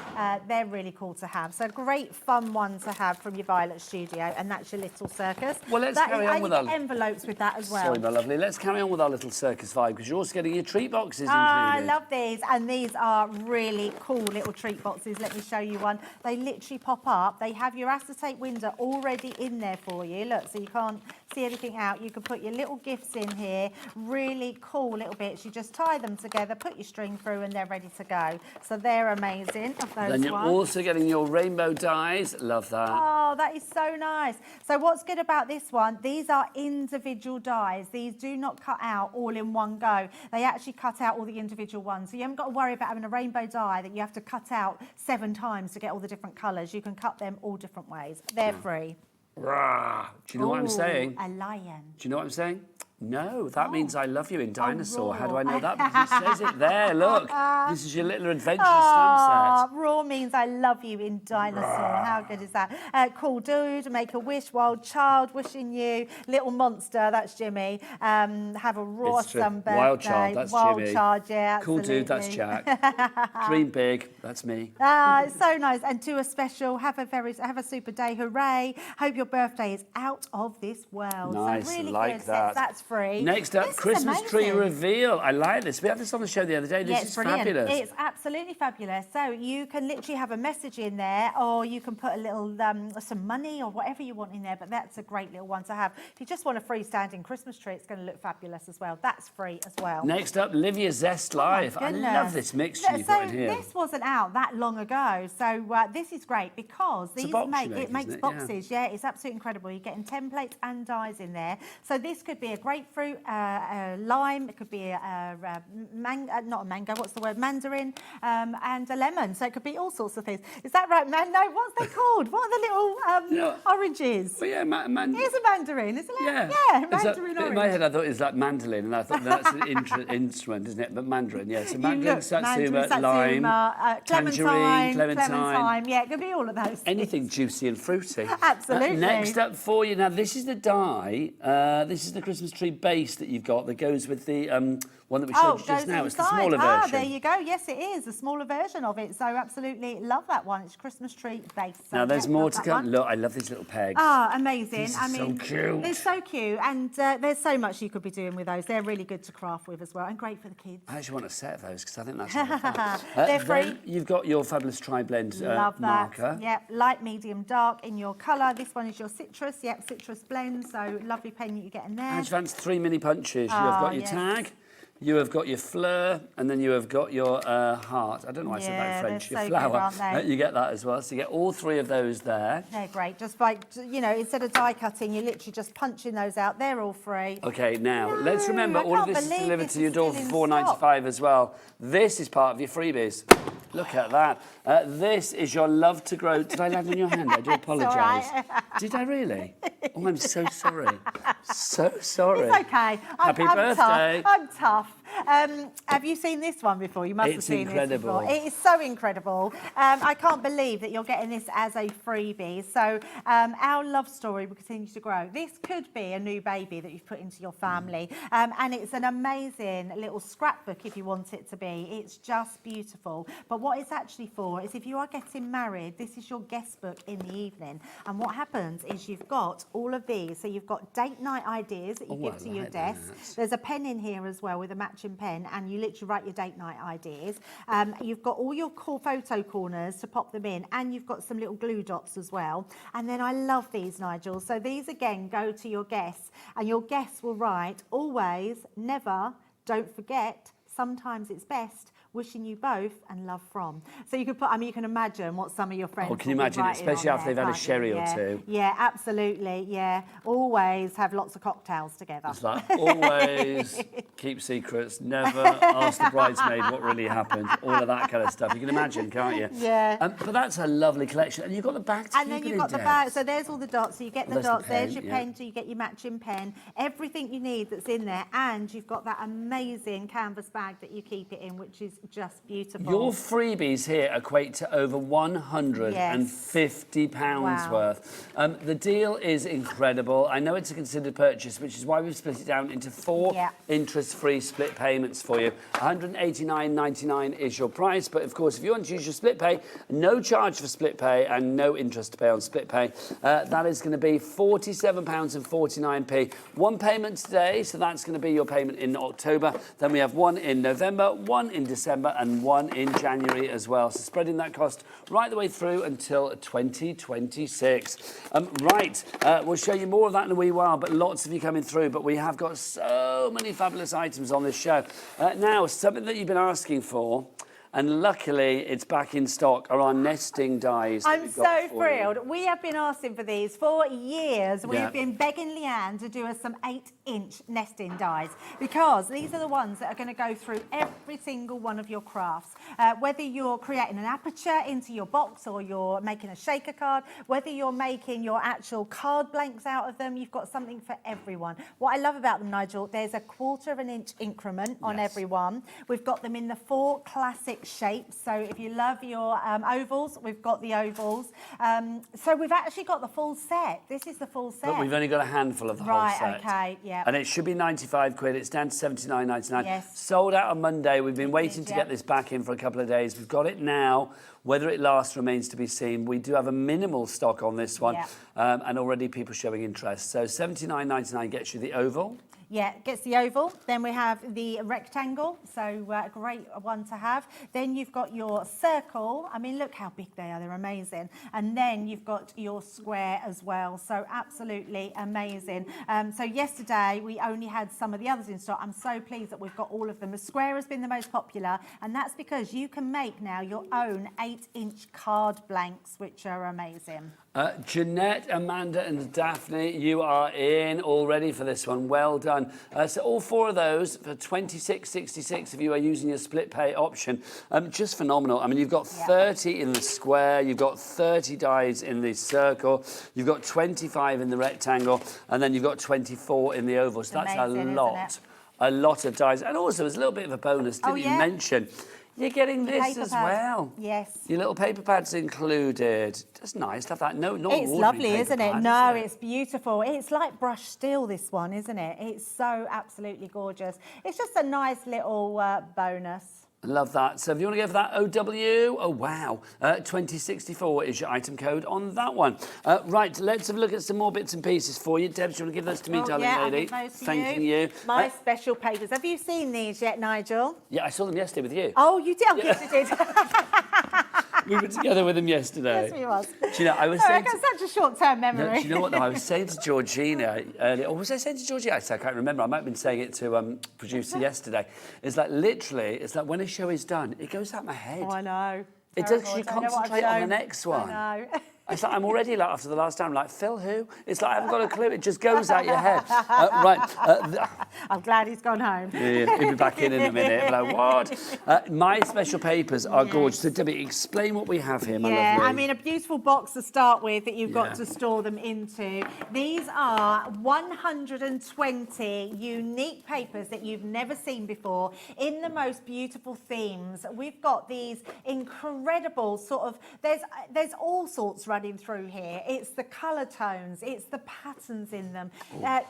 they're really cool to have. So great fun one to have from your Violet Studio, and that's your little circus. Well, let's carry on with our envelopes with that as well. Sorry, my lovely. Let's carry on with our little circus vibe because you're also getting your treat boxes included. I love these, and these are really cool little treat boxes. Let me show you one. They literally pop up. They have your acetate window already in there for you. Look, so you can't see anything out. You can put your little gifts in here. Really cool little bits. You just tie them together, put your string through, and they're ready to go. So they're amazing. Of those Then you're also getting your rainbow dies. Love that. Oh, that is so nice. So what's good about this one, these are individual dies. These do not cut out all in one go. They actually cut out all the individual ones. So you haven't got to worry about having a rainbow die that you have to cut out 7 times to get all the different colours. You can cut them all different ways. They're free. Rah. Do you know what I'm saying? A lion. Do you know what I'm saying? No, that means I love you in dinosaur. How do I know that? Because it says it there. Look, this is your little adventure stamp set. Raw means I love you in dinosaur. How good is that? Cool dude, make a wish, wild child, wishing you, little monster, that's Jimmy. Have a raw sunbirthday. Wild child, that's wild Jimmy. Child, yeah, cool absolutely. dude, that's Jack. Dream big, that's me. It's so nice. And do a special, have a super day, hooray. Hope your birthday is out of this world. Nice, so really like good. that. That's free. Next up, Christmas tree reveal. I like this. We had this on the show the other day. This is brilliant. fabulous. It's absolutely fabulous. So you can literally have a message in there, or you can put a little some money or whatever you want in there. But that's a great little one to have. If you just want a freestanding Christmas tree, it's going to look fabulous as well. That's free as well. Next up, Live Your Zest Live. I love this mixture you've got in here. This wasn't out that long ago. So this is great because these makes boxes. Yeah, it's absolutely incredible. You're getting templates and dies in there. So this could be a grapefruit, a lime, it could be not a mango, what's the word, mandarin, and a lemon. So it could be all sorts of things. Is that right, man? No, what's they called? What are the little oranges? But yeah, It's a mandarin, isn't it? Yeah, mandarin orange. In my head, I thought it was like mandolin, and I thought that's an instrument, isn't it? But mandarin, yeah. So mandarin, satsuma, lime, clementine. Yeah, it could be all of those. Anything juicy and fruity. Absolutely. Next up for you, now this is the die. This is the Christmas tree base that you've got that goes with the one that we showed you just now. It's the smaller version. There you go. Yes, it is a smaller version of it. So absolutely love that one. It's Christmas tree base. So now there's more to come. Look, I love these little pegs. Amazing. These are so cute. They're so cute, and there's so much you could be doing with those. They're really good to craft with as well, and great for the kids. I actually want a set of those because I think that's really fun. They're free. Then you've got your fabulous tri-blend love that. marker. Yep, light, medium, dark in your colour. This one is your citrus. Yep, citrus blend. So lovely pen that you get in there. And fancy 3 mini punches. You have got your tag. You have got your fleur, and then you have got your heart. I don't know why I said that in French. Your flower. Good, aren't they? You get that as well. So you get all 3 of those there. They're great. Just by, instead of die cutting, you're literally just punching those out. They're all free. Okay, now, let's remember all of this is delivered to your door for $4.95 as well. This is part of your freebies. Look at that. This is your Love to Grow. Did I land on your hand? I do apologise. Right. Did I really? Oh, I'm so sorry. So sorry. It's okay. Happy birthday. I'm tough. Have you seen this one before? You must have seen incredible. this before. It is so incredible. I can't believe that you're getting this as a freebie. So our love story will continue to grow. This could be a new baby that you've put into your family. And it's an amazing little scrapbook if you want it to be. It's just beautiful. But what it's actually for is if you are getting married, this is your guest book in the evening. And what happens is you've got all of these. So you've got date night ideas that you give to your desk. There's a pen in here as well with a matching pen, and you literally write your date night ideas. You've got all your core photo corners to pop them in, and you've got some little glue dots as well. And then I love these, Nigel. So these again go to your guests, and your guests will write always, never, don't forget, sometimes it's best wishing you both and love from. So you could put, I mean, you can imagine what some of your friends. Oh, can you imagine, especially after they've had a sherry or two? Yeah, absolutely. Yeah, always have lots of cocktails together. It's like always keep secrets, never ask the bridesmaid what really happened, all of that kind of stuff. You can imagine, can't you? Yeah. But that's a lovely collection, and you've got the bag to and then you've got the bag. So there's all the dots. So you get the dots. There's your pen. So you get your matching pen. Everything you need that's in there, and you've got that amazing canvas bag that you keep it in, which is just beautiful. Your freebies here equate to over £150 worth. The deal is incredible. I know it's a considered purchase, which is why we've split it down into 4 interest-free split payments for you. £189.99 is your price, but of course, if you want to use your split pay, no charge for split pay and no interest to pay on split pay. That is going to be £47.49. One payment today, so that's going to be your payment in October. Then we have one in November, one in December, and one in January as well. So spreading that cost right the way through until 2026. We'll show you more of that in a wee while, but lots of you coming through. But we have got so many fabulous items on this show. Now, something that you've been asking for, and luckily it's back in stock, are our nesting dies. I'm so thrilled. We have been asking for these for years. We've been begging Leanne to do us some 8-inch nesting dies, because these are the ones that are going to go through every single one of your crafts. Whether you're creating an aperture into your box, or you're making a shaker card, whether you're making your actual card blanks out of them, you've got something for everyone. What I love about them, Nigel, there's a 1/4 inch increment on every one. We've got them in the 4 classic shapes. So if you love your ovals, we've got the ovals. So we've actually got the full set. This is the full set. But we've only got a handful of the whole set. Right, okay, yeah. And it should be 95 quid. It's down to 79.99. Yes. Sold out on Monday. We've been waiting to get this back in for a couple of days. We've got it now. Whether it lasts remains to be seen. We do have a minimal stock on this one, and already people showing interest. So 79.99 gets you the oval. Yeah, gets the oval. Then we have the rectangle, so a great one to have. Then you've got your circle. I mean, look how big they are. They're amazing. And then you've got your square as well. So absolutely amazing. So yesterday, we only had some of the others in stock. I'm so pleased that we've got all of them. The square has been the most popular, and that's because you can make now your own 8-inch card blanks, which are amazing. Jeanette, Amanda and Daphne, you are in already for this one. Well done. So all 4 of those for £26.66 if you are using your split pay option. Just phenomenal. I mean, you've got 30 in the square, you've got 30 dies in the circle, you've got 25 in the rectangle, and then you've got 24 in the oval. So that's amazing, a lot of dies. And also, there's a little bit of a bonus, didn't you mention? You're getting this as well. Yes. Your little paper pads included. That's nice to have that. No, not it's lovely, isn't it? No, it's beautiful. It's like brushed steel, this one, isn't it? It's so absolutely gorgeous. It's just a nice little bonus. Love that. So if you want to go for that OW, oh wow, 2064 is your item code on that one. Right, let's have a look at some more bits and pieces for you. Deb, do you want to give those to me, darling lady? Thank you. My special papers. Have you seen these yet, Nigel? Yeah, I saw them yesterday with you. Oh, you did? Oh, yes, you did. We were together with them yesterday. Yes, we was. Do you know, I was saying... I've got such a short-term memory. No, do you know what, though? I was saying to Georgina earlier, or was I saying to Georgina? I can't remember. I might have been saying it to producer yesterday. It's like, literally, it's like when a show is done, it goes out my head. Oh, I know. It does, you concentrate on the next one. I know. It's like, I'm already, like, after the last time, like, Phill who? It's like, I haven't got a clue. It just goes out your head. I'm glad he's gone home. Yeah, he'll be back in a minute. Like, what? My special papers are gorgeous. So, Debbie, explain what we have here, my lovely. I mean, a beautiful box to start with that you've got to store them into. These are 120 unique papers that you've never seen before in the most beautiful themes. We've got these incredible sort of, there's all sorts running through here. It's the colour tones, it's the patterns in them.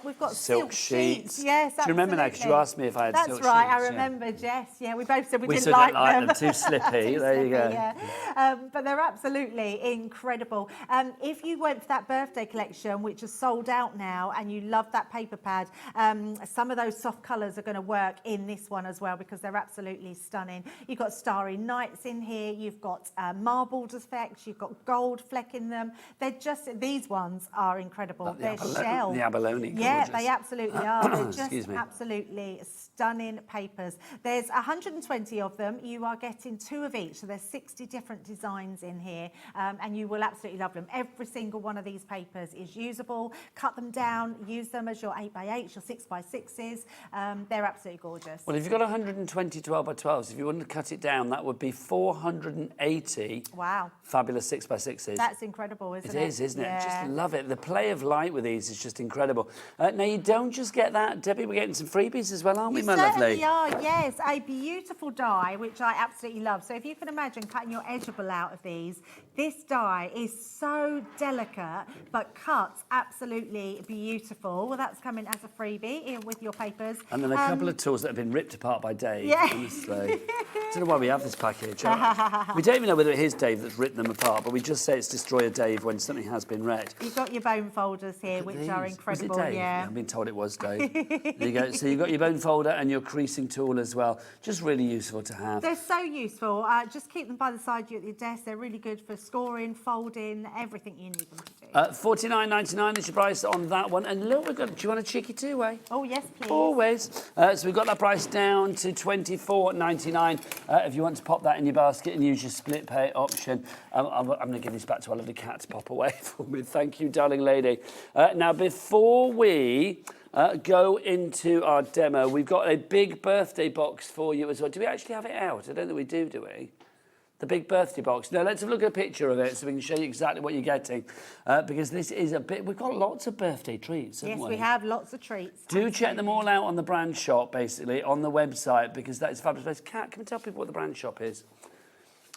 We've got silk sheets. Yes, absolutely. Do you remember that? Because you asked me if I had silk sheets. That's right, I remembered, yes. Yeah, we both said we didn't like them. Too slippy, there you go. Yeah. But they're absolutely incredible. If you went for that birthday collection, which is sold out now, and you love that paper pad, some of those soft colours are going to work in this one as well, because they're absolutely stunning. You've got starry nights in here, you've got marbled effects, you've got gold flecking in them. They're just, these ones are incredible. Like They're shell. The abalone. Yeah, gorgeous. they absolutely are. They're just Excuse me. absolutely stunning papers. There's 120 of them. You are getting 2 of each, so there's 60 different designs in here, and you will absolutely love them. Every single one of these papers is usable. Cut them down, use them as your 8x8s, your 6x6s. They're absolutely gorgeous. Well, if you've got 120 12x12s, if you wanted to cut it down, that would be 480 Wow. fabulous 6x6s. That's incredible, isn't it? It is, isn't it? Yeah. Just love it. The play of light with these is just incredible. Now, you don't just get that, Debbie, we're getting some freebies as well, aren't we, my lovely? We are, yes. A beautiful die, which I absolutely love. So if you can imagine cutting your edgeable out of these, this die is so delicate, but cuts absolutely beautiful. Well, that's coming as a freebie with your papers. And then a couple of tools that have been ripped apart by Dave, Yeah. honestly. I don't know why we have this package. We don't even know whether it is Dave that's ripped them apart, but we just say it's Destroyer Dave when something has been wrecked. You've got your bone folders here, which are incredible. Was it Dave? Yeah. I've been told it was Dave. There you go. So you've got your bone folder and your creasing tool as well. Just really useful to have. They're so useful. Just keep them by the side of you at your desk. They're really good for scoring, folding, everything you need them to do. $49.99 is your price on that one. And look, do you want a cheeky two-way? Oh, yes, please. Always. So we've got that price down to $24.99. If you want to pop that in your basket and use your split pay option, I'm going to give this back to our lovely cat to pop away for me. Thank you, darling lady. Now, before we go into our demo, we've got a big birthday box for you as well. Do we actually have it out? I don't think we do we? The big birthday box. Now, let's have a look at a picture of it so we can show you exactly what you're getting. Because this is a bit... We've got lots of birthday treats, haven't Yes, we? we have lots of treats. Do check them all out on the brand shop, basically, on the website, because that is a fabulous place. Kat, can we tell people what the brand shop is?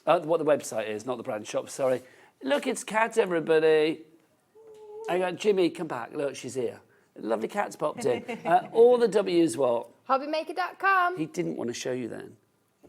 What the website is, not the brand shop, sorry. Look, it's Kat, everybody. Hang on, Jimmy, come back. Look, she's here. Lovely Kat's popped in. All the W's what? Hobbymaker.com. He didn't want to show you then.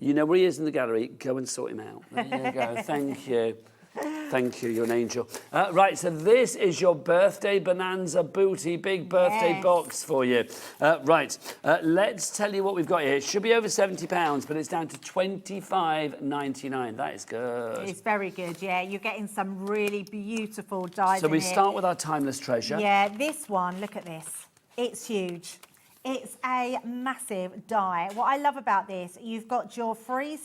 You know where he is in the gallery. Go and sort him out. There you go. Thank you. Thank you. You're an angel. Right, so this is your birthday bonanza booty, big birthday box for you. Right, let's tell you what we've got here. It should be over £70, but it's down to $25.99. That is good. It's very good, yeah. You're getting some really beautiful dies So in we here. start with our timeless treasure. Yeah, this one, look at this. It's huge. It's a massive die. What I love about this, you've got your free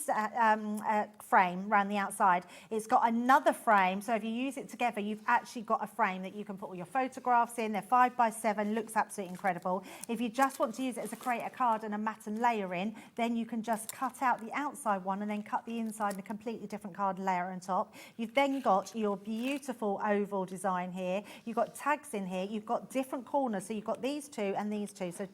frame around the outside. It's got another frame, so if you use it together, you've actually got a frame that you can put all your photographs in. They're 5x7, looks absolutely incredible. If you just want to use it as a create a card and a mat and layer in, then you can just cut out the outside one and then cut the inside in a completely different card layer on top. You've then got your beautiful oval design here. You've got tags in here. You've got different corners, so you've got these two and these two. So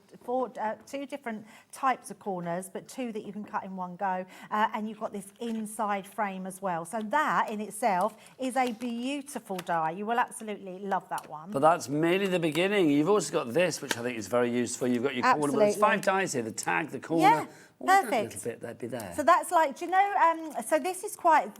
two different types of corners, but two that you can cut in one go. And you've got this inside frame as well. So that in itself is a beautiful die. You will absolutely love that one. But that's merely the beginning. You've also got this, which I think is very useful. You've got your corner, but there's 5 dies here. The tag, the corner. Yeah. That Perfect. little bit, they'd be there. So that's like, do you know, so this is quite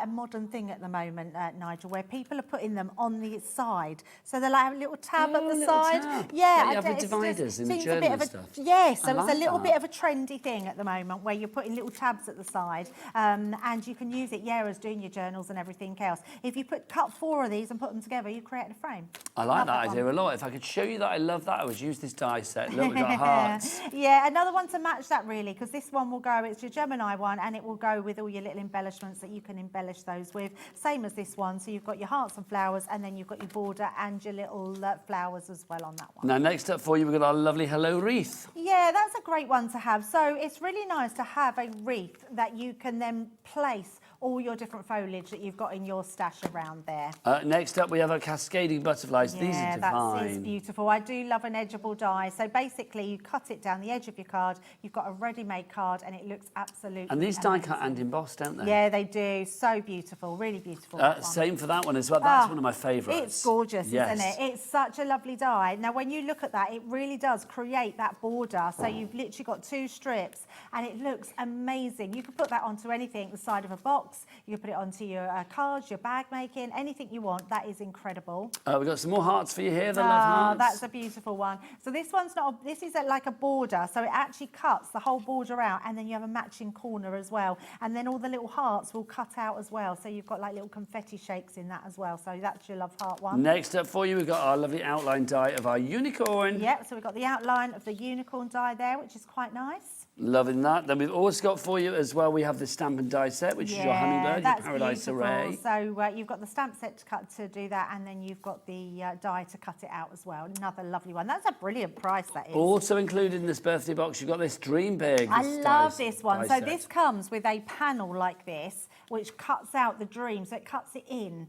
a modern thing at the moment, Nigel, where people are putting them on the side. So they're like a little tab at the side. Tab. Yeah. Like you have the dividers in the seems journal a bit and of stuff. Yeah, so I it's like a little that. bit of a trendy thing at the moment where you're putting little tabs at the side, and you can use it, as doing your journals and everything else. If you cut 4 of these and put them together, you create a frame. I like that idea one. a lot. If I could show you that I love that, I would use this die set. Look, we've got hearts. Yeah, another one to match that really, because this one will go, it's your Gemini one, and it will go with all your little embellishments that you can embellish those with. Same as this one, so you've got your hearts and flowers, and then you've got your border and your little flowers as well on that one. Now, next up for you, we've got our lovely Hello Wreath. Yeah, that's a great one to have. So it's really nice to have a wreath that you can then place all your different foliage that you've got in your stash around there. Next up, we have our cascading butterflies. These are divine. That is beautiful. I do love an edgeable die. So basically, you cut it down the edge of your card. You've got a ready-made card, and it looks absolutely And these die amazing. cut and embossed, don't they? Yeah, they do. So beautiful. Really beautiful. Same for that one as well. That's one of my favourites. It's gorgeous, Yes. isn't it? It's such a lovely die. Now, when you look at that, it really does create that border. So you've literally got 2 strips, and it looks amazing. You can put that onto anything, the side of a box. box. You can put it onto your cards, your bag making, anything you want. That is incredible. We've got some more hearts for you here. The love hearts. That's a beautiful one. So this one's not, this is like a border. So it actually cuts the whole border out, and then you have a matching corner as well. And then all the little hearts will cut out as well. So you've got like little confetti shakes in that as well. So that's your love heart one. Next up for you, we've got our lovely outline die of our unicorn. Yep, so we've got the outline of the unicorn die there, which is quite nice. Loving that. Then we've also got for you as well, we have the stamp and die set, which is your hummingbird, your paradise array. So you've got the stamp set to do that, and then you've got the die to cut it out as well. Another lovely one. That's a brilliant price, that is. Also included in this birthday box, you've got this Dream Big. I love this one. So this comes with a panel like this, which cuts out the dream, so it cuts it in,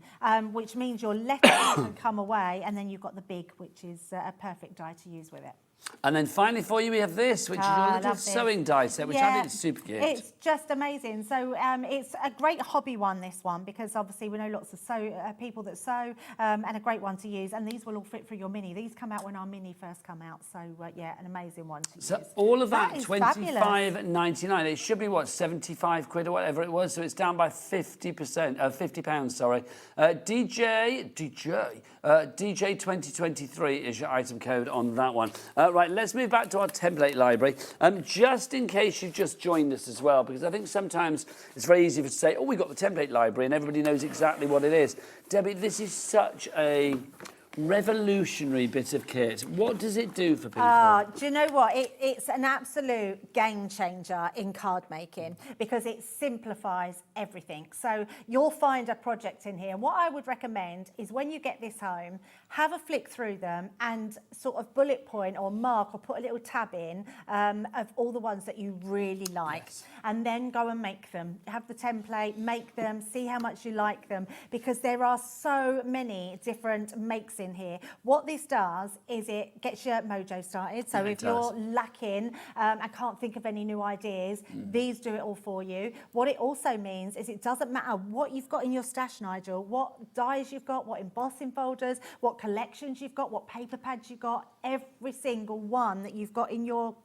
which means your letters can come away, and then you've got the big, which is a perfect die to use with it. And then finally for you, we have this, which is your little sewing die set, which I think is super cute. It's just amazing. So it's a great hobby one, this one, because obviously we know lots of people that sew, and a great one to use. And these will all fit for your mini. These come out when our mini first come out. So yeah, an amazing one to use. So all of that, £25.99. It should be, what, 75 quid or whatever it was. So it's down by 50%, £50, sorry. DJ 2023 is your item code on that one. Right, let's move back to our template library. Just in case you've just joined us as well, because I think sometimes it's very easy to say, oh, we've got the template library and everybody knows exactly what it is. Debbie, this is such a revolutionary bit of kit. What does it do for people? Do you know what? It's an absolute game changer in card making because it simplifies everything. So you'll find a project in here. What I would recommend is when you get this home, have a flick through them and sort of bullet point or mark or put a little tab in of all the ones that you really like. Yes. And then go and make them. Have the template, make them, see how much you like them, because there are so many different makes in here. What this does is it gets your mojo started. So if you're lacking and can't think of any new ideas, these do it all for you. What it also means is it doesn't matter what you've got in your stash, Nigel, what dies you've got, what embossing folders, what collections you've got, what paper pads you've got, every single one that you've got in your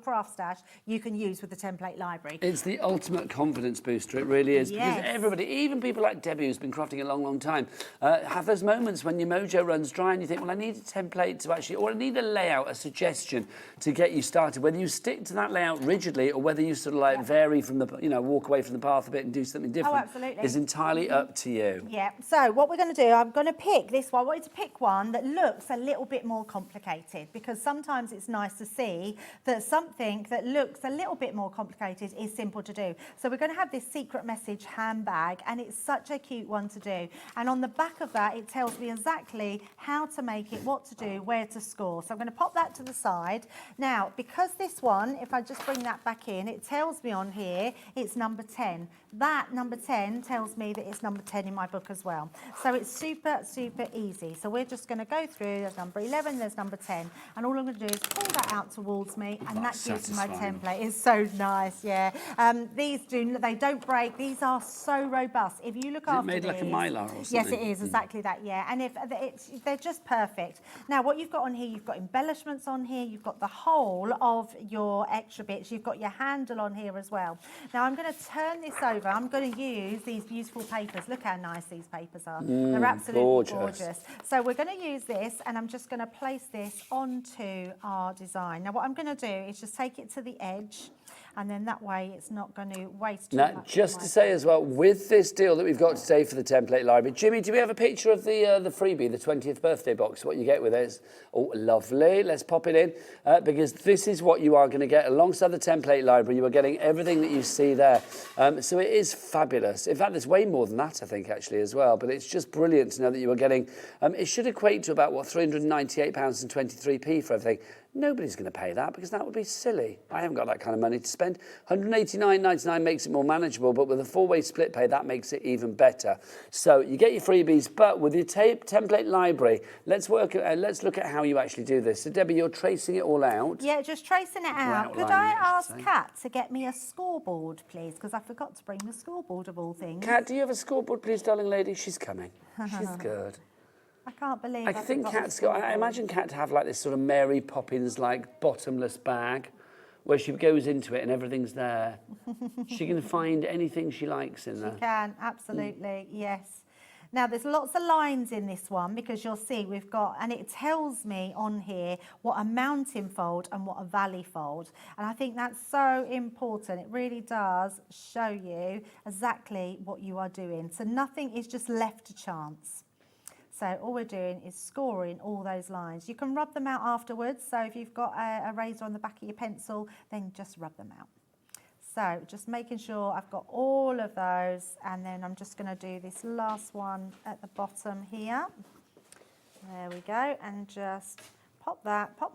craft stash, you can use with the template library. It's the ultimate confidence booster, it really is. Yes. Because everybody, even people like Debbie, who's been crafting a long, long time, have those moments when your mojo runs dry and you think, well, I need a template to actually, or I need a layout, a suggestion to get you started. Whether you stick to that layout rigidly or whether you sort of like vary from the, walk away from the path a bit and do something different is entirely up to you. Yeah, so what we're going to do, I'm going to pick this one. I wanted to pick one that looks a little bit more complicated because sometimes it's nice to see that something that looks a little bit more complicated is simple to do. So we're going to have this secret message handbag, and it's such a cute one to do. And on the back of that, it tells me exactly how to make it, what to do, where to score. So I'm going to pop that to the side. Now, because this one, if I just bring that back in, it tells me on here it's number 10. That number 10 tells me that it's number 10 in my book as well. So it's super, super easy. So we're just going to go through, there's number 11, there's number 10. And all I'm going to do is pull that out towards me, and that gives me my template. It's so nice, yeah. These they don't break. These are so robust. If you look after made these, like a mylar or something? Yes, it is, exactly that, yeah. And if they're just perfect. Now, what you've got on here, you've got embellishments on here, you've got the whole of your extra bits, you've got your handle on here as well. Now, I'm going to turn this over. I'm going to use these beautiful papers. Look how nice these papers are. They're absolutely gorgeous. So we're going to use this, and I'm just going to place this onto our design. Now, what I'm going to do is just take it to the edge, and then that way it's not going to waste too much. Now, just to say as well, with this deal that we've got today for the template library, Jimmy, do we have a picture of the freebie, the 20th birthday box, what you get with it? Oh, lovely. Let's pop it in, because this is what you are going to get alongside the template library. You are getting everything that you see there. So it is fabulous. In fact, there's way more than that, I think, actually, as well. But it's just brilliant to know that you are getting, it should equate to about, what, £398.23p for everything. Nobody's going to pay that because that would be silly. I haven't got that kind of money to spend. £189.99 makes it more manageable, but with a 4-way split pay, that makes it even better. So you get your freebies, but with your template library, let's look at how you actually do this. So Debbie, you're tracing it all out. Yeah, just tracing it out. Could I ask Kat to get me a scoreboard, please? Because I forgot to bring the scoreboard of all things. Kat, do you have a scoreboard, please, darling lady? She's coming. She's good. I can't believe I think Kat's got, I imagine Kat to have like this sort of Mary Poppins like bottomless bag where she goes into it and everything's there. She can find anything she likes in there. She can, absolutely, yes. Now, there's lots of lines in this one because you'll see we've got, and it tells me on here what a mountain fold and what a valley fold. And I think that's so important. It really does show you exactly what you are doing. So nothing is just left to chance. So all we're doing is scoring all those lines. You can rub them out afterwards. So if you've got a razor on the back of your pencil, then just rub them out. So just making sure I've got all of those, and then I'm just going to do this last one at the bottom here. There we go, and just pop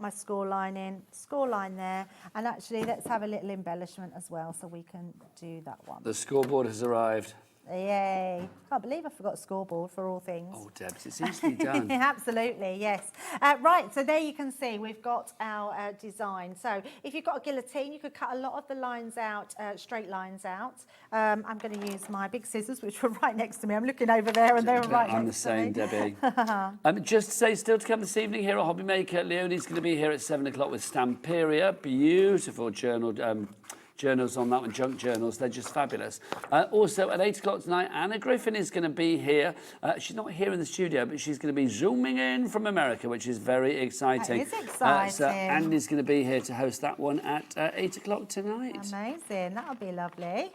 my score line in, score line there, and actually let's have a little embellishment as well so we can do that one. The scoreboard has arrived. Yay. Can't believe I forgot a scoreboard for all things. Oh, Debs, it's easily done. Absolutely, yes. Right, so there you can see we've got our design. So if you've got a guillotine, you could cut a lot of the lines out, straight lines out. I'm going to use my big scissors, which were right next to me. I'm looking over there and they're right I'm the next to me. same, Debbie. Just to say, still to come this evening here at Hobby Maker, Leonie's going to be here at 7 o'clock with Stamperia. Beautiful journals on that one, junk journals, they're just fabulous. Also at 8 o'clock tonight, Anna Griffin is going to be here. She's not here in the studio, but she's going to be zooming in from America, which is very exciting. That is exciting. So Andy's going to be here to host that one at 8 o'clock tonight. Amazing, that'll be lovely.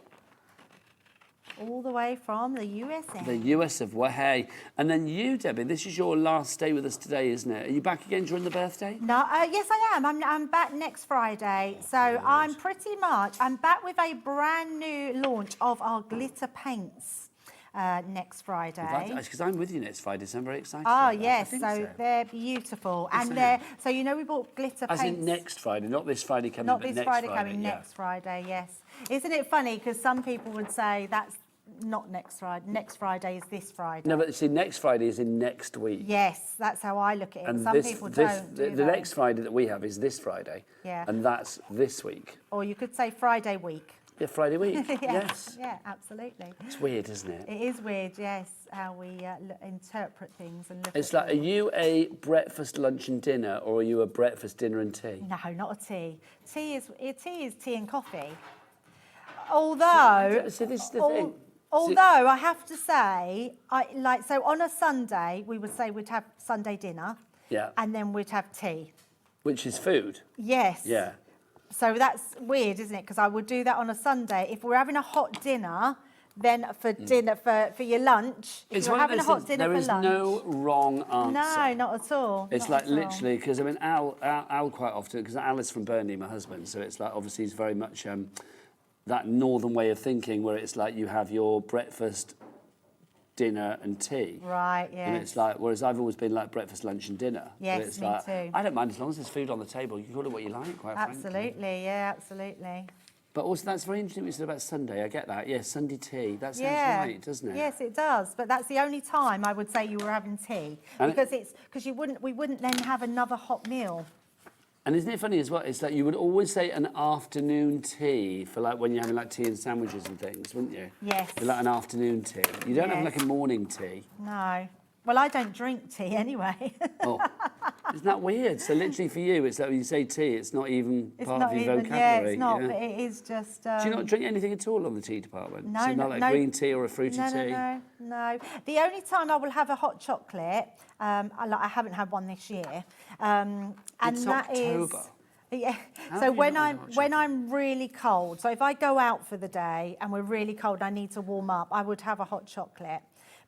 All the way from the USA. The US of Wahey. And then you, Debbie, this is your last day with us today, isn't it? Are you back again during the birthday? No, yes I am. I'm back next Friday. So I'm back with a brand new launch of our glitter paints next Friday. Because I'm with you next Friday, so I'm very excited. Oh, yes, so they're beautiful. And they're, so you know we bought glitter paints. As in next Friday, not this Friday coming, Not but this next Friday coming, yeah. next Friday, yes. Isn't it funny, because some people would say that's not next Friday. Next Friday is this Friday. No, but see, next Friday is in next week. Yes, that's how I look at it. And Some people don't. The next Friday that we have is this Friday. Yeah. And that's this week. Or you could say Friday week. Yeah, Friday week. Yes. Yeah, absolutely. It's weird, isn't it? It is weird, yes, how we interpret things and look It's at like, are you a breakfast, lunch and dinner, or are you a breakfast, dinner and tea? No, not a tea. Tea is tea and coffee. Although... So this is the thing. Although I have to say, so on a Sunday, we would say we'd have Sunday dinner. Yeah. And then we'd have tea. Which is food. Yes. Yeah. So that's weird, isn't it? Because I would do that on a Sunday. If we're having a hot dinner, then for dinner, for your lunch, if you're having a hot dinner for lunch... There is no wrong answer. No, not at all. It's like literally, because I mean, Al quite often, because Al is from Burnley, my husband, so it's like obviously he's very much that northern way of thinking where it's like you have your breakfast, dinner and tea. Right, yeah. And it's like, whereas I've always been like breakfast, lunch and dinner. Yes, it's me like, too. I don't mind as long as there's food on the table. You can call it what you like, quite frankly. Absolutely, yeah, absolutely. But also that's very interesting what you said about Sunday. I get that. Yeah, Sunday tea. That sounds right, doesn't it? Yes, it does. But that's the only time I would say you were having tea. And because we wouldn't then have another hot meal. And isn't it funny as well? It's like you would always say an afternoon tea for like when you're having like tea and sandwiches and things, wouldn't you? Yes. You're like an afternoon tea. You don't have like a morning tea. No. Well, I don't drink tea anyway. Oh, isn't that weird? So literally for you, it's like when you say tea, it's not even part of your vocabulary. Yeah, it's not, but it is just... Do you not drink anything at all on the tea department? No, so not like green tea or a fruity tea? No. The only time I will have a hot chocolate, I haven't had one this year, and it's that October. Yeah. So when I'm really cold, so if I go out for the day and we're really cold, I need to warm up, I would have a hot chocolate.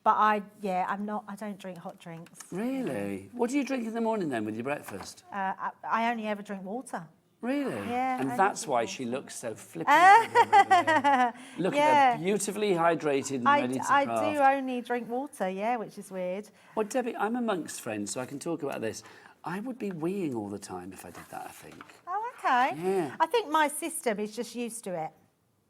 But I don't drink hot drinks. Really? What do you drink in the morning then with your breakfast? I only ever drink water. Really? Yeah. And that's why she looks so flippant. Look at her, beautifully hydrated and ready to craft. I do only drink water, yeah, which is weird. Well, Debbie, I'm amongst friends, so I can talk about this. I would be weeing all the time if I did that, I think. Oh, okay. Yeah. I think my system is just used to it.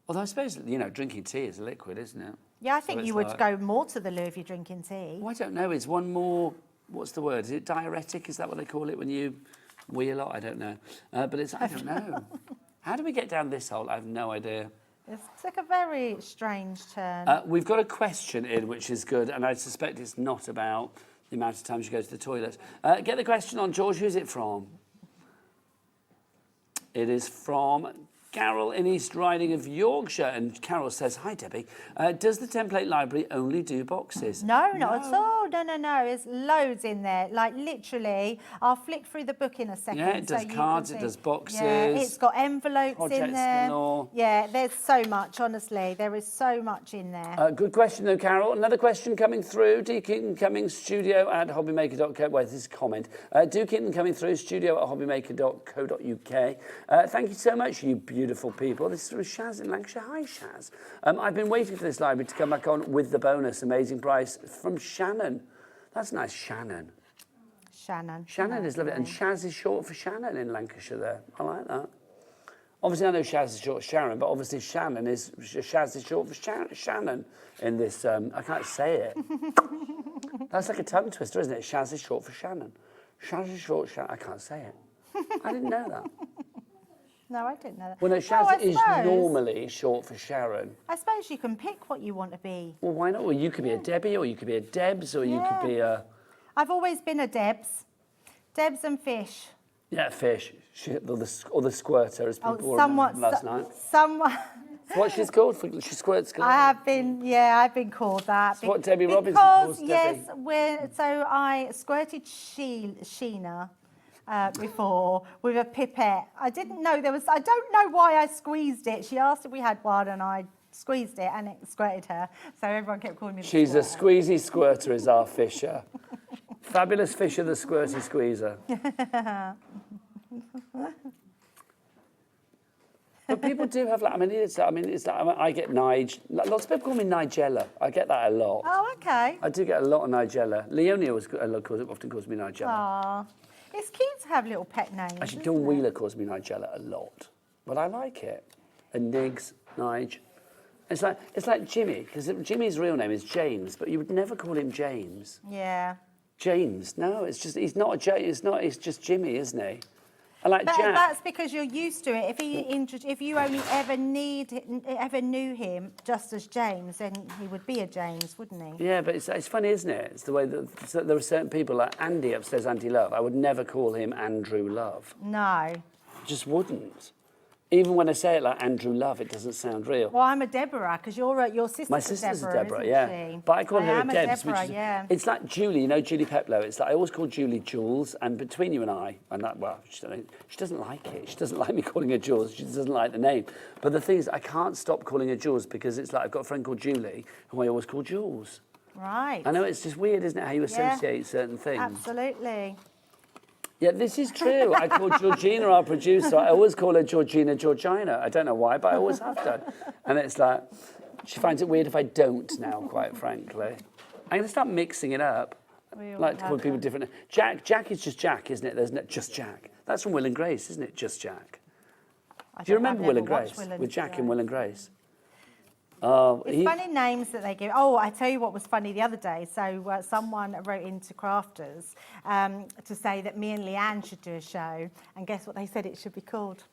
Although I suppose, drinking tea is a liquid, isn't it? Yeah, I think you would go more to the loo if you're drinking tea. Well, I don't know. Is one more, what's the word? Is it diuretic? Is that what they call it when you wee a lot? I don't know. But I don't know. How do we get down this hole? I have no idea. It's like a very strange turn. We've got a question in, which is good, and I suspect it's not about the amount of times you go to the toilet. Get the question on, George. Who's it from? It is from Carol in East Riding of Yorkshire. And Carol says, hi, Debbie. Does the template library only do boxes? No, not at all. No. There's loads in there. Like, literally, I'll flick through the book in a second. Yeah, it does so you cards, can it see. does boxes. Yeah, it's got envelopes projects in there. galore. Yeah, there's so much, honestly. There is so much in there. Good question, though, Carol. Another question coming through. Do keep them coming, studio@hobbymaker.co. Well, this is a comment. Do keep them coming through, studio@hobbymaker.co.uk. Thank you so much, you beautiful people. This is through Shaz in Lancashire. Hi, Shaz. I've been waiting for this library to come back on with the bonus. Amazing price from Shannon. That's nice, Shannon. Shannon is lovely. And Shaz is short for Shannon in Lancashire there. I like that. Obviously, I know Shaz is short for Sharon, but obviously Shaz is short for Shannon in this. I can't say it. That's like a tongue twister, isn't it? Shaz is short for Shannon. Shaz is short for Shannon. I can't say it. I didn't know that. No, I didn't know that. Well, no, Shaz I is suppose- normally short for Sharon. I suppose you can pick what you want to be. Well, why not? Well, you could be a Debbie, or you could be a Debs, or you could be a... I've always been a Debs. Debs and Fish. Yeah, Fish. Or the Squirter, as people were last night. Someone... That's what she's called. She squirts. I've been called that. That's what Debbie Robinson because, calls yes, Debbie. so I squirted Sheena before with a pipette. I didn't know there was, I don't know why I squeezed it. She asked if we had one and I squeezed it and it squirted her. So everyone kept calling me the She's a squirter. squeezy squirter, is our Fisher. Fabulous Fisher, the squirty squeezer. But people do have, like, I get lots of people call me Nigella. I get that a lot. Oh, okay. I do get a lot of Nigella. Leonie often calls me Nigella. Aww. It's cute to have little pet names. Actually, Dawn Wheeler calls me Nigella a lot, but I like it. And Niggs, Nige. It's like Jimmy, because Jimmy's real name is James, but you would never call him James. Yeah. James, no, he's not a James. He's just Jimmy, isn't he? I like But Jack. that's because you're used to it. If you only ever knew him just as James, then he would be a James, wouldn't he? Yeah, but it's funny, isn't it? It's the way that there are certain people like Andy upstairs, Andy Love. I would never call him Andrew Love. No. Just wouldn't. Even when I say it like Andrew Love, it doesn't sound real. Well, I'm a Deborah because your sister's My sister's Deborah, a Deborah, isn't yeah. she? But I call her am a Debs, Deborah, which is, yeah. it's like Julie, you know, Julie Peplow. It's like I always call Julie Jules, and between you and I, she doesn't like it. She doesn't like me calling her Jules. She doesn't like the name. But the thing is, I can't stop calling her Jules because it's like I've got a friend called Julie, who I always call Jules. Right. I know it's just weird, isn't it, how you associate certain things. Absolutely. Yeah, this is true. I call Georgina our producer. I always call her Georgina. I don't know why, but I always have done. And it's like, she finds it weird if I don't now, quite frankly. I'm going to start mixing it up. I like to call people different. Jack is just Jack, isn't it? There's not just Jack. That's from Will and Grace, isn't it? Just Jack. Do you remember Will and Grace? With Jack and Will and Grace? It's funny names that they give. Oh, I tell you what was funny the other day. So someone wrote into Crafters to say that me and Leanne should do a show. And guess what they said it should be called?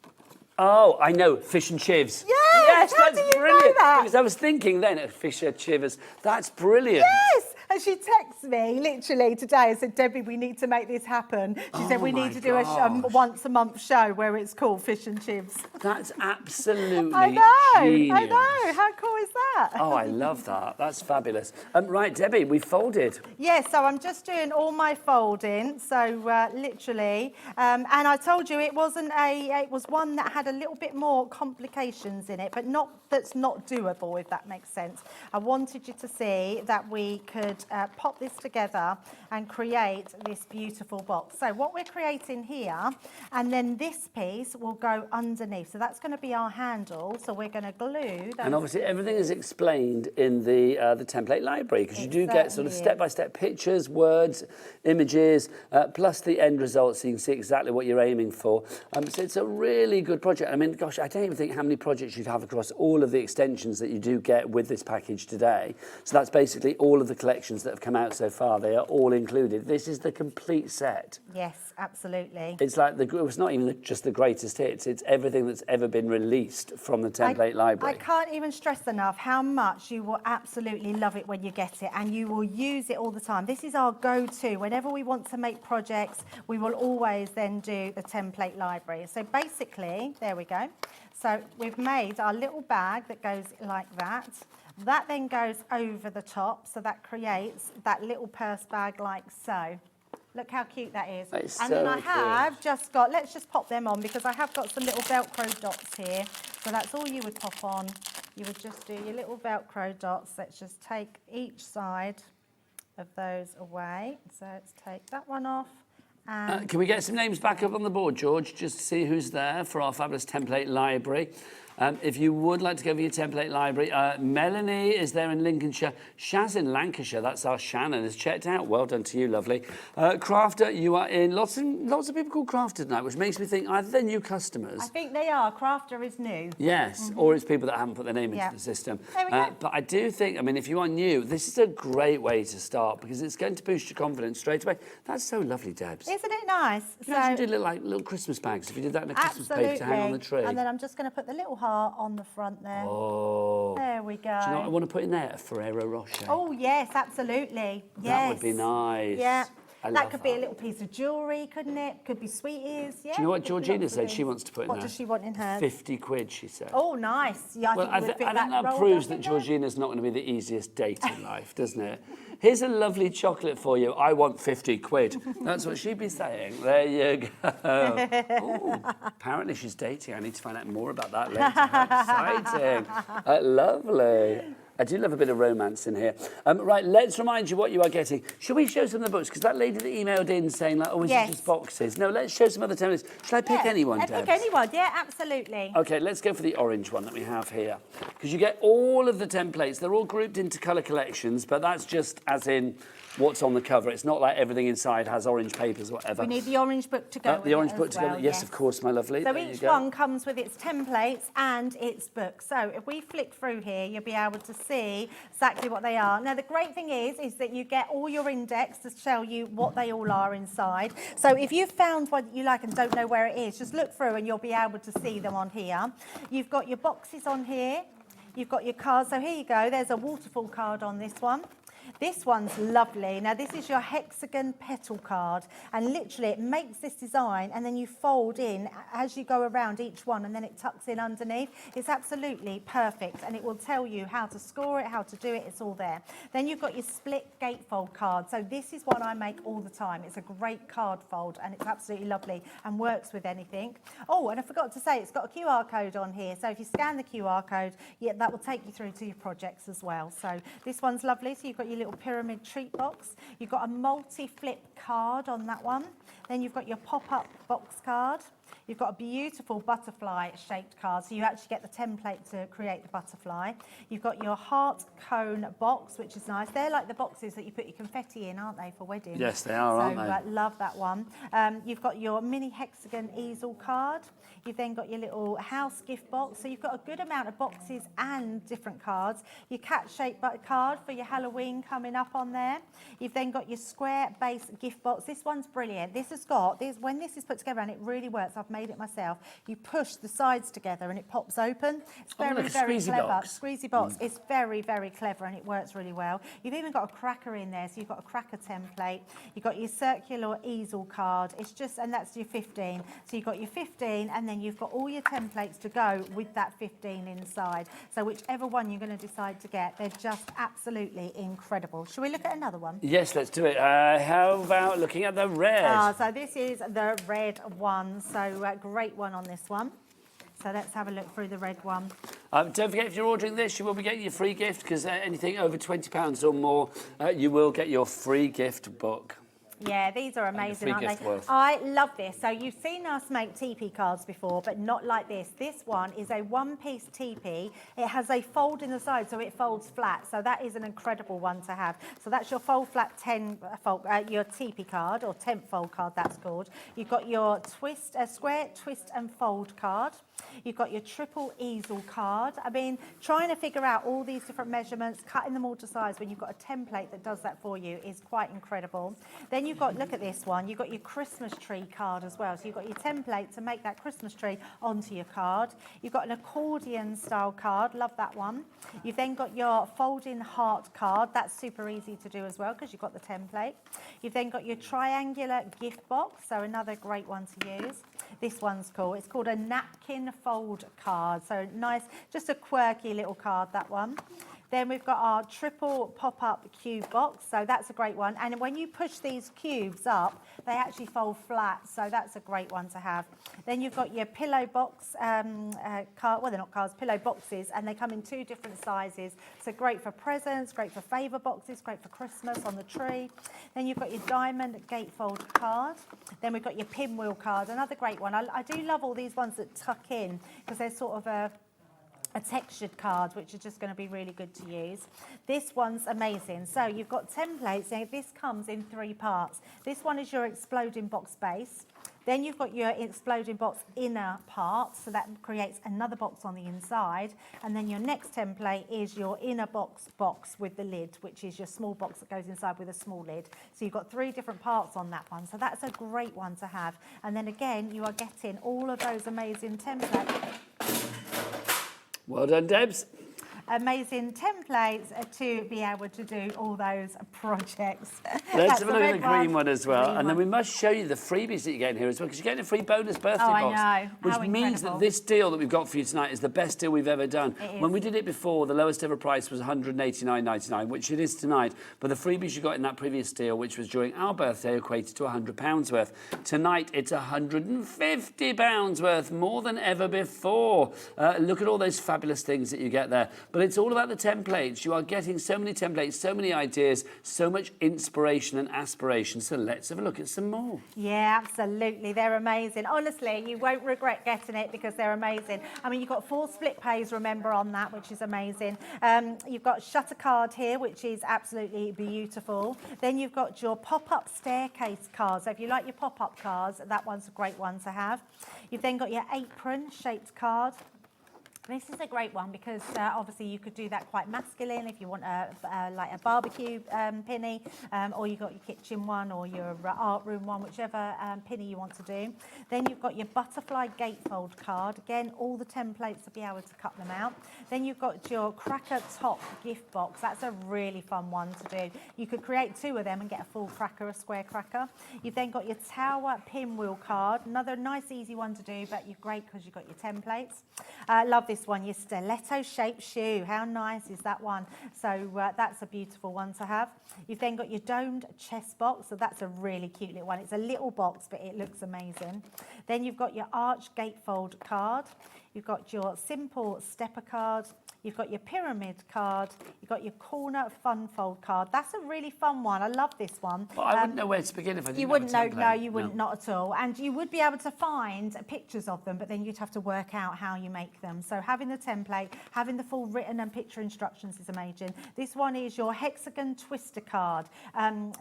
Oh, I know, Fish and Chivs. Yes, how that's do you brilliant. know that? Because I was thinking then, Fish and Chivers. That's brilliant. Yes! And she texted me literally today and said, Debbie, we need to make this happen. She said, we need to do a once a month show where it's called Fish and Chivs. That's absolutely I know, genius. I know. How cool is that? Oh, I love that. That's fabulous. Right, Debbie, we folded. Yes, so I'm just doing all my folding. So literally, and I told you it wasn't it was one that had a little bit more complications in it, but that's not doable, if that makes sense. I wanted you to see that we could pop this together and create this beautiful box. So what we're creating here, and then this piece will go underneath. So that's going to be our handle. So we're going to glue those. And obviously everything is explained in the template library, because you do get sort of step-by-step pictures, words, images, plus the end result, so you can see exactly what you're aiming for. So it's a really good project. I mean, gosh, I don't even think how many projects you'd have across all of the extensions that you do get with this package today. So that's basically all of the collection collections that have come out so far. They are all included. This is the complete set. Yes, absolutely. It's like it's not even just the greatest hits. It's everything that's ever been released from the template library. I can't even stress enough how much you will absolutely love it when you get it, and you will use it all the time. This is our go-to. Whenever we want to make projects, we will always then do the template library. So basically, there we go. So we've made our little bag that goes like that. That then goes over the top, so that creates that little purse bag like so. Look how cute that is. That is and so then I have cute. just got, let's just pop them on because I have got some little Velcro dots here. So that's all you would pop on. You would just do your little Velcro dots. Let's just take each side of those away. So let's take that one off. Can we get some names back up on the board, George, just to see who's there for our fabulous template library? If you would like to go for your template library, Melanie is there in Lincolnshire. Shaz in Lancashire, that's our Shannon, has checked out. Well done to you, lovely. Crafter, you are in. Lots of people called Crafter tonight, which makes me think either they're new customers. I think they are. Crafter is new. Yes, or it's people that haven't put their name into the system. There we go. But I do think, I mean, if you are new, this is a great way to start because it's going to boost your confidence straight away. That's so lovely, Debs. Isn't it nice? You can actually do little Christmas bags if you did that in a Christmas paper to hang on the tree. And then I'm just going to put the little heart on the front there. Oh. There we go. Do you know what I want to put in there? A Ferrero Rocher. Oh, yes, absolutely. Yes. That would be nice. Yeah. I That love could be a little piece of jewellery, couldn't it? Could be sweeties. Yeah. Do you know what could be Georgina lots of said she things. wants to put in What there? does she want in hers? 50 quid, she said. Oh, nice. Yeah, Well, I think that proves that Georgina's not going to be the easiest date in life, doesn't it? Here's a lovely chocolate for you. I want 50 quid. That's what she'd be saying. There you go. Ooh, apparently she's dating. I need to find out more about that later. How exciting. Lovely. I do love a bit of romance in here. Right, let's remind you what you are getting. Shall we show some of the books? Because that lady that emailed in saying, like, oh, is it just boxes? No, let's show some other templates. Shall I pick anyone, Debs? Pick anyone, yeah, absolutely. OK, let's go for the orange one that we have here. Because you get all of the templates. They're all grouped into colour collections, but that's just as in what's on the cover. It's not like everything inside has orange papers or whatever. We need the orange book to go with the orange it book as together. well, Yes, of course, my lovely. So There you each go. one comes with its templates and its books. So if we flick through here, you'll be able to see exactly what they are. Now, the great thing is that you get all your index to show you what they all are inside. So if you've found what you like and don't know where it is, just look through and you'll be able to see them on here. You've got your boxes on here. You've got your cards. So here you go. There's a waterfall card on this one. This one's lovely. Now, this is your hexagon petal card, and literally it makes this design, and then you fold in as you go around each one, and then it tucks in underneath. It's absolutely perfect, and it will tell you how to score it, how to do it. It's all there. Then you've got your split gatefold card. So this is what I make all the time. It's a great card fold, and it's absolutely lovely and works with anything. Oh, and I forgot to say, it's got a QR code on here. So if you scan the QR code, yeah, that will take you through to your projects as well. So this one's lovely. So you've got your little pyramid treat box. You've got a multi-flip card on that one. Then you've got your pop-up box card. You've got a beautiful butterfly-shaped card, so you actually get the template to create the butterfly. You've got your heart cone box, which is nice. They're like the boxes that you put your confetti in, aren't they, for weddings? Yes, they are, aren't they? Love that one. You've got your mini hexagon easel card. You've then got your little house gift box. So you've got a good amount of boxes and different cards. Your cat-shaped card for your Halloween coming up on there. You've then got your square base gift box. This one's brilliant. This has got, when this is put together, and it really works, I've made it myself, you push the sides together and it pops open. It's very, like a very squeezy clever. box. Squeezy box. It's very, very clever, and it works really well. You've even got a cracker in there, so you've got a cracker template. You've got your circular easel card. It's just, and that's your 15. So you've got your 15, and then you've got all your templates to go with that 15 inside. So whichever one you're going to decide to get, they're just absolutely incredible. Shall we look at another one? Yes, let's do it. How about looking at the red? So this is the red one. So great one on this one. So let's have a look through the red one. Don't forget, if you're ordering this, you will be getting your free gift, because anything over £20 or more, you will get your free gift book. Yeah, these are amazing, aren't gift they? worth. I love this. So you've seen us make teepee cards before, but not like this. This one is a one-piece teepee. It has a fold in the side, so it folds flat. So that is an incredible one to have. So that's your fold flat 10 fold, your teepee card, or tent fold card, that's called. You've got your square twist and fold card. You've got your triple easel card. I mean, trying to figure out all these different measurements, cutting them all to size when you've got a template that does that for you is quite incredible. Then you've got, look at this one, you've got your Christmas tree card as well. So you've got your template to make that Christmas tree onto your card. You've got an accordion style card, love that one. You've then got your folding heart card. That's super easy to do as well because you've got the template. You've then got your triangular gift box, so another great one to use. This one's cool. It's called a napkin fold card. So nice, just a quirky little card, that one. Then we've got our triple pop-up cube box, so that's a great one. And when you push these cubes up, they actually fold flat, so that's a great one to have. Then you've got your pillow box card, well, they're not cards, pillow boxes, and they come in 2 different sizes. So great for presents, great for favour boxes, great for Christmas on the tree. Then you've got your diamond gatefold card. Then we've got your pinwheel card, another great one. I do love all these ones that tuck in, because they're sort of a textured card, which is just going to be really good to use. This one's amazing. So you've got templates. Now this comes in 3 parts. This one is your exploding box base. Then you've got your exploding box inner part, so that creates another box on the inside. And then your next template is your inner box with the lid, which is your small box that goes inside with a small lid. So you've got 3 different parts on that one. So that's a great one to have. And then again, you are getting all of those amazing templates. Well done, Debs. Amazing templates to be able to do all those projects. Let's have a look at the green one as well. And then we must show you the freebies that you're getting here as well, because you're getting a free bonus birthday box. I know. Which How means incredible. that this deal that we've got for you tonight is the best deal we've ever done. When we did it before, the lowest ever price was £189.99, which it is tonight. But the freebies you got in that previous deal, which was during our birthday, equated to £100 worth. Tonight, it's £150 worth, more than ever before. Look at all those fabulous things that you get there. But it's all about the templates. You are getting so many templates, so many ideas, so much inspiration and aspiration. So let's have a look at some more. Yeah, absolutely. They're amazing. Honestly, you won't regret getting it because they're amazing. I mean, you've got 4 split pays, remember, on that, which is amazing. You've got shutter card here, which is absolutely beautiful. Then you've got your pop-up staircase card. So if you like your pop-up cards, that one's a great one to have. You've then got your apron-shaped card. This is a great one because obviously you could do that quite masculine if you want like a barbecue pinny, or you've got your kitchen one or your art room one, whichever pinny you want to do. Then you've got your butterfly gatefold card. Again, all the templates to be able to cut them out. Then you've got your cracker top gift box. That's a really fun one to do. You could create 2 of them and get a full cracker, a square cracker. You've then got your tower pinwheel card. Another nice, easy one to do, but you're great because you've got your templates. Love this one, your stiletto shaped shoe. How nice is that one? So that's a beautiful one to have. You've then got your domed chest box, so that's a really cute little one. It's a little box, but it looks amazing. Then you've got your arch gatefold card. You've got your simple stepper card. You've got your pyramid card. You've got your corner fun fold card. That's a really fun one. I love this one. Well, I wouldn't know where to begin if I didn't You wouldn't have a know, template. no, you wouldn't, not at all. And you would be able to find pictures of them, but then you'd have to work out how you make them. So having the template, having the full written and picture instructions is amazing. This one is your hexagon twister card.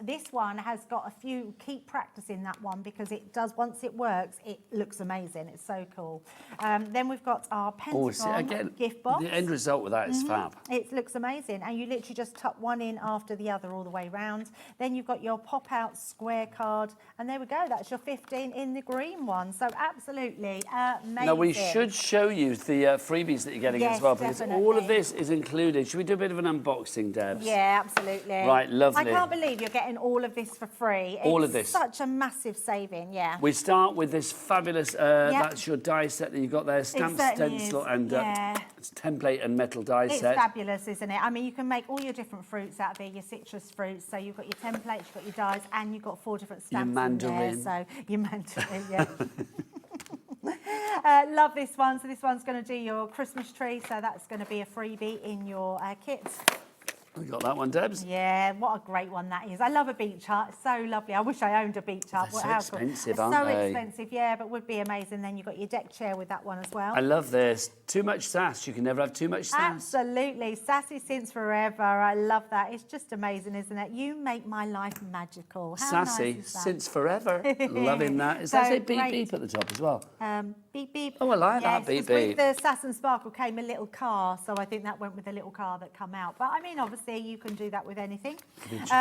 This one has got a few, keep practicing that one because it does, once it works, it looks amazing. It's so cool. Then we've got our pentagon gift box. The end result with that is fab. It looks amazing, and you literally just tuck one in after the other all the way round. Then you've got your pop-out square card, and there we go. That's your 15 in the green one. So absolutely amazing. Now we should show you the freebies that you're getting as well, because all of this is included. Should we do a bit of an unboxing, Debs? Yeah, absolutely. Right, lovely. I can't believe you're getting all of this for free. All of this. Such a massive saving, yeah. We start with this fabulous, that's your die set that you've got there, stamp, stencil, and it's template and metal die set. It's fabulous, isn't it? I mean, you can make all your different fruits out of there, your citrus fruits. So you've got your templates, you've got your dies, and you've got 4 different stamps in there. So your mandarin, yeah. Love this one. So this one's going to do your Christmas tree. So that's going to be a freebie in your kit. We got that one, Debs. Yeah, what a great one that is. I love a beach hut. It's so lovely. I wish I owned a beach hut. They're so How cool. expensive, They're aren't so they? expensive, yeah, but would be amazing. Then you've got your deck chair with that one as well. I love this. Too much sass. You can never have too much sass. Absolutely. Sassy since forever. I love that. It's just amazing, isn't it? You make my life magical. How Sassy nice is that? since forever. Loving that. Does that So say beep great. beep at the top as well? Beep beep. Oh, I like that, Yes, beep 'cause beep. with the Sass and Sparkle came a little car, so I think that went with the little car that come out. But I mean, obviously, you can do that with anything.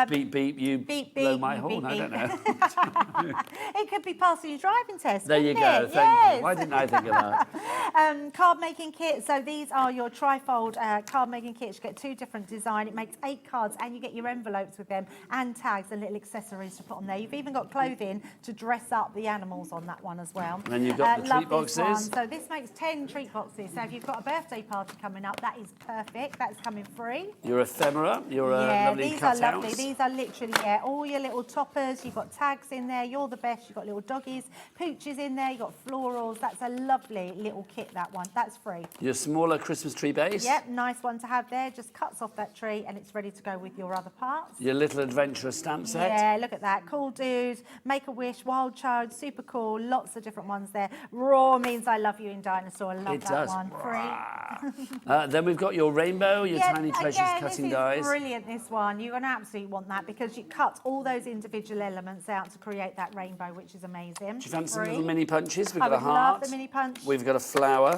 Beep beep, you beep, blow beep, my you horn. beep, I don't beep. know. It could be passing your driving test. There you couldn't go. it? Thank Yes. you. Why didn't I think of that? Card making kit. So these are your trifold card making kits. You get 2 different design. It makes 8 cards, and you get your envelopes with them, and tags and little accessories to put on there. You've even got clothing to dress up the animals on that one as well. And then you've got the love treat this one. boxes. So this makes 10 treat boxes. So if you've got a birthday party coming up, that is perfect. That's coming free. Your ephemera, your Yeah, lovely these cutouts. are lovely. These are literally, all your little toppers. You've got tags in there. You're the best. You've got little doggies, pooches in there. You've got florals. That's a lovely little kit, that one. That's free. Your smaller Christmas tree base. Yep, nice one to have there. Just cuts off that tree and it's ready to go with your other parts. Your little adventurous stamp set. Yeah, look at that. Cool Dude, Make-A-Wish, Wild Child, super cool. Lots of different ones there. Raw means I love you in Dinosaur. I love It that does. one. Free. Then we've got your rainbow, your Yeah, tiny treasures again, cutting this dies. is brilliant, this one. You're going to absolutely want that because you cut all those individual elements out to create that rainbow, which is amazing. Do you fancy some Free. little mini punches? We've I got a would love heart. the mini punch. We've got a flower.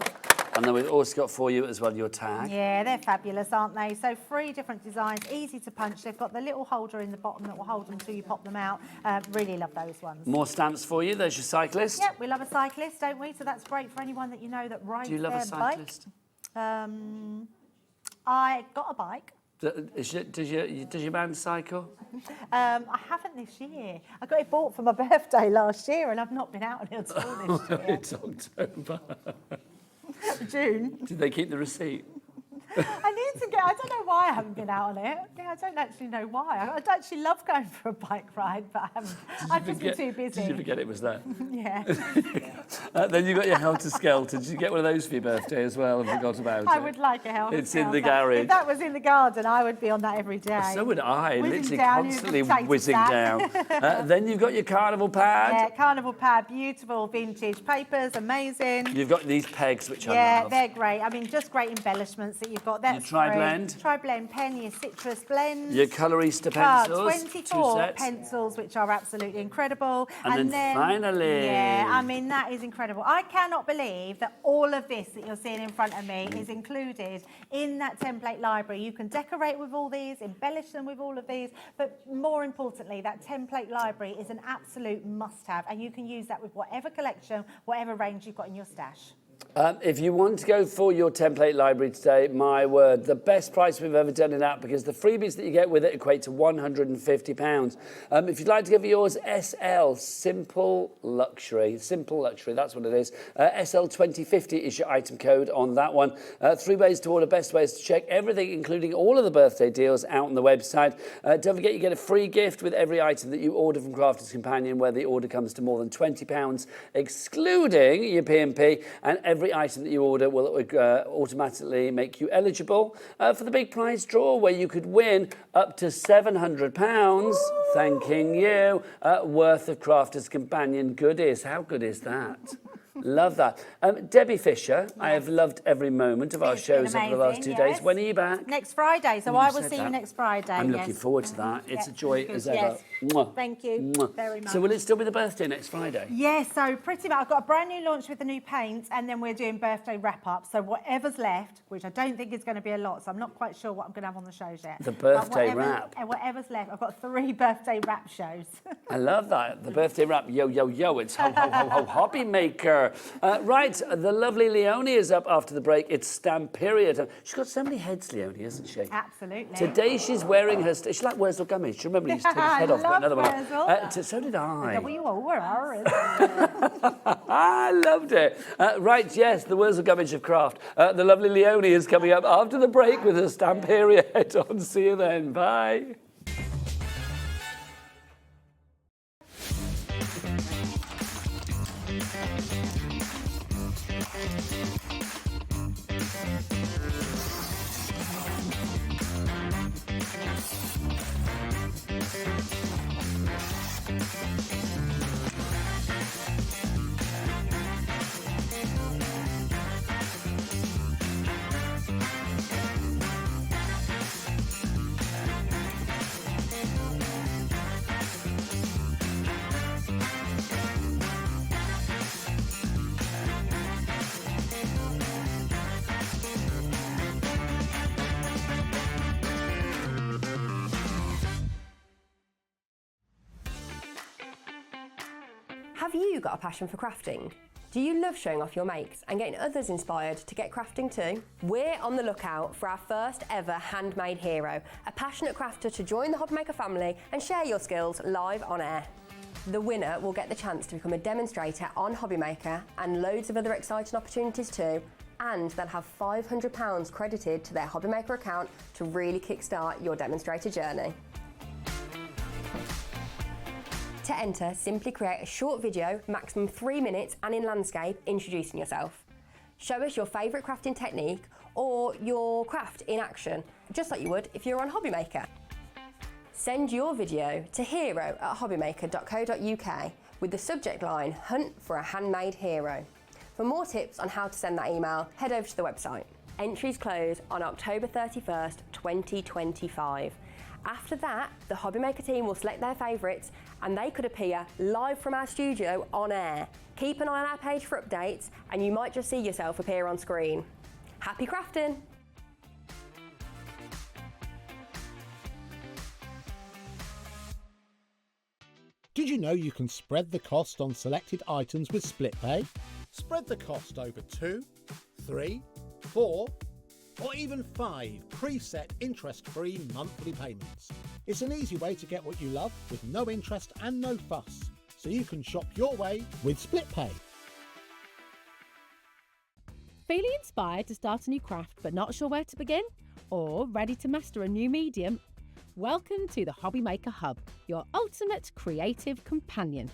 And then we've also got for you as well your tag. Yeah, they're fabulous, aren't they? So 3 different designs, easy to punch. They've got the little holder in the bottom that will hold them until you pop them out. Really love those ones. More stamps for you. There's your cyclist. Yep, we love a cyclist, don't we? So that's great for anyone that you know that rides Do you love their a cyclist? bike. I got a bike. Does your man cycle? I haven't this year. I got it bought for my birthday last year and I've not been out on it at all this year. It's October. June. Did they keep the receipt? I need to get, I don't know why I haven't been out on it. Yeah, I don't actually know why. I'd actually love going for a bike ride, but I haven't. I've just been too busy. Did you forget it was there? Yeah. Then you got your Helter Skelter. Did you get one of those for your birthday as well and forgot about it? I would like a Helter It's in the Skelter. garage. If that was in the garden, I would be on that every day. So would I, Whizzing literally down, constantly potato whizzing sack. down. Then you've got your carnival pad. Yeah, carnival pad, beautiful vintage papers, amazing. You've got these pegs, which I Yeah, love. they're great. I mean, just great embellishments that you've got. That's Your tri-blend. Tri-blend pen, your citrus blends. Your colorista pencils, 24 2 sets. pencils, which are absolutely incredible. And then finally- Yeah, I mean, that is incredible. I cannot believe that all of this that you're seeing in front of me is included in that template library. You can decorate with all these, embellish them with all of these, but more importantly, that template library is an absolute must-have, and you can use that with whatever collection, whatever range you've got in your stash. If you want to go for your template library today, my word, the best price we've ever done it at, because the freebies that you get with it equate to £150. If you'd like to go for yours, SL, Simple Luxury, that's what it is. SL 2050 is your item code on that one. 3 ways to order, best ways to check everything, including all of the birthday deals out on the website. Don't forget you get a free gift with every item that you order from Crafters Companion, where the order comes to more than £20, excluding your P&P, and every item that you order will automatically make you eligible for the big prize draw, where you could win up to £700, thanking you, worth of Crafters Companion goodies. How good is that? Love that. Debbie Fisher, I have loved every moment of our shows over the last 2 days. When are you back? Next Friday, so You I will said see you that. next Friday. I'm yes. looking forward to that. It's a joy as ever. Yes. Mwah. Thank you Mwah. very much. So will it still be the birthday next Friday? Yeah, so pretty much. I've got a brand new launch with the new paint, and then we're doing birthday wrap-up. So whatever's left, which I don't think is going to be a lot, so I'm not quite sure what I'm going to have on the shows yet. The But birthday wrap. Whatever's left, I've got 3 birthday wrap shows. I love that. The birthday wrap. Yo, yo, yo. It's ho, ho, ho, ho, hobby maker. Right, the lovely Leonie is up after the break. It's Stamperia time. She's got so many heads, Leonie, hasn't she? Absolutely. Today she's wearing her... She's like Wurzel Gummidge. Do you remember he used to take his head off? I love Another one. Wurzel. So did I. Where are it? I loved it. Right, yes, the Wurzel Gummidge of craft. The lovely Leonie is coming up after the break with her Stamperia head on. See you then. Bye. Have you got a passion for crafting? Do you love showing off your makes and getting others inspired to get crafting too? We're on the lookout for our first ever handmade hero, a passionate crafter to join the Hobbymaker family and share your skills live on air. The winner will get the chance to become a demonstrator on Hobbymaker and loads of other exciting opportunities too, and they'll have £500 credited to their Hobbymaker account to really kickstart your demonstrator journey. To enter, simply create a short video, maximum 3 minutes and in landscape, introducing yourself. Show us your favourite crafting technique or your craft in action, just like you would if you're on Hobbymaker. Send your video to hero@hobbymaker.co.uk with the subject line, Hunt for a Handmade Hero. For more tips on how to send that email, head over to the website. Entries close on October 31st, 2025. After that, the Hobbymaker team will select their favourites and they could appear live from our studio on air. Keep an eye on our page for updates and you might just see yourself appear on screen. Happy crafting! Did you know you can spread the cost on selected items with split pay? Spread the cost over 2, 3, 4, or even 5 preset interest-free monthly payments. It's an easy way to get what you love with no interest and no fuss, so you can shop your way with split pay. Feeling inspired to start a new craft but not sure where to begin? Or ready to master a new medium? Welcome to the Hobbymaker Hub, your ultimate creative companion.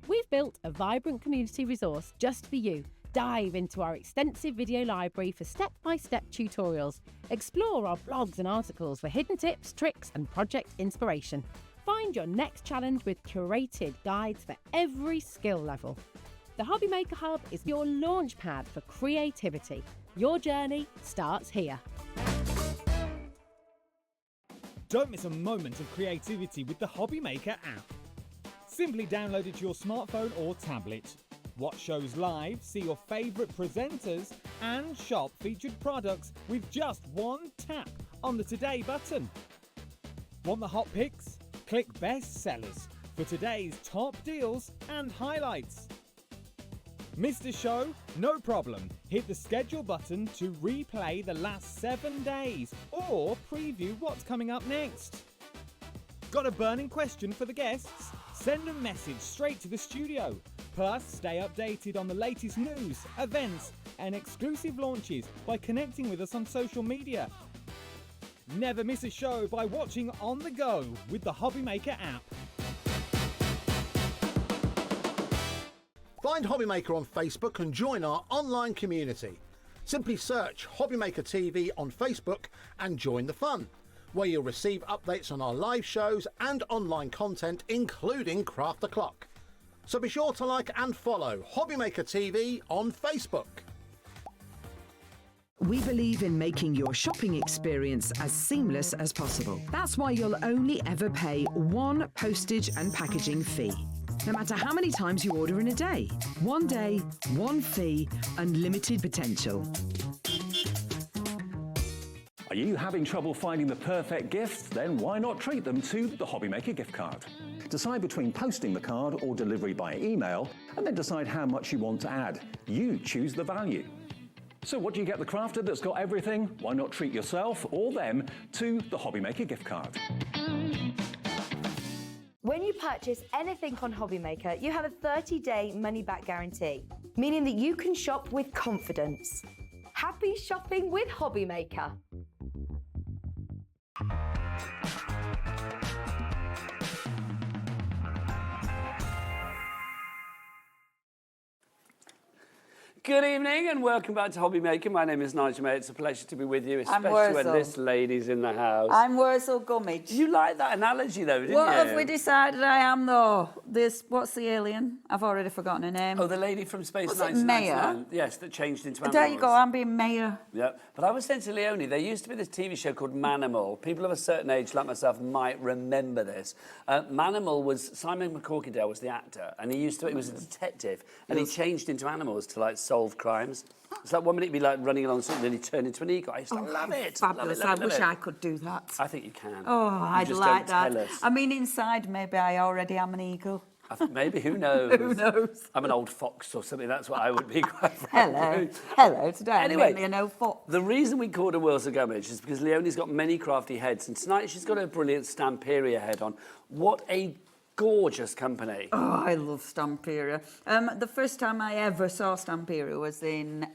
We've built a vibrant community resource just for you. Dive into our extensive video library for step-by-step tutorials. Explore our blogs and articles for hidden tips, tricks and project inspiration. Find your next challenge with curated guides for every skill level. The Hobbymaker Hub is your launch pad for creativity. Your journey starts here. Don't miss a moment of creativity with the Hobbymaker app. Simply download it to your smartphone or tablet. Watch shows live, see your favourite presenters, and shop featured products with just one tap on the Today button. Want the hot picks? Click Best Sellers for today's top deals and highlights. Missed a show? No problem. Hit the schedule button to replay the last 7 days or preview what's coming up next. Got a burning question for the guests? Send a message straight to the studio. Plus, stay updated on the latest news, events, and exclusive launches by connecting with us on social media. Never miss a show by watching on the go with the Hobbymaker app. Find Hobbymaker on Facebook and join our online community. Simply search Hobbymaker TV on Facebook and join the fun, where you'll receive updates on our live shows and online content, including Craft the Clock. So be sure to like and follow Hobbymaker TV on Facebook. We believe in making your shopping experience as seamless as possible. That's why you'll only ever pay one postage and packaging fee, no matter how many times you order in a day. One day, one fee, unlimited potential. Are you having trouble finding the perfect gift? Then why not treat them to the Hobbymaker gift card? Decide between posting the card or delivery by email, and then decide how much you want to add. You choose the value. So what do you get the crafter that's got everything? Why not treat yourself or them to the Hobbymaker gift card? When you purchase anything on Hobbymaker, you have a 30-day money-back guarantee, meaning that you can shop with confidence. Happy shopping with Hobbymaker. Good evening and welcome back to Hobbymaker. My name is Nigel May. It's a pleasure to be with you, especially when this lady's in the house. I'm Wurzel Gummidge. You like that analogy though, didn't you? What have we decided I am though? What's the alien? I've already forgotten her name. Oh, the lady from Space Was 1999. Mayor? Yes, that changed into animals. There you go, I'm being mayor. Yep. But I was saying to Leonie, there used to be this TV show called Manimal. People of a certain age, like myself, might remember this. Manimal was, Simon McCorkindale was the actor, and he was a detective, and he changed into animals to like solve crimes. It's like 1 minute he'd be like running along something, then he'd turn into an eagle. I used to love it. Fabulous. Love it, I wish I could do that. I think you can. Oh, You I'd just like don't that. tell us. I mean, inside, maybe I already am an eagle. Maybe, who knows? Who knows? I'm an old fox or something, that's what I would be, quite frankly. Hello, today Anyway, I'm only an old fox. the reason we called her Worlds of Gummidge is because Leonie's got many crafty heads, and tonight she's got a brilliant Stamperia head on. What a gorgeous company. Oh, I love Stamperia. The first time I ever saw Stamperia was in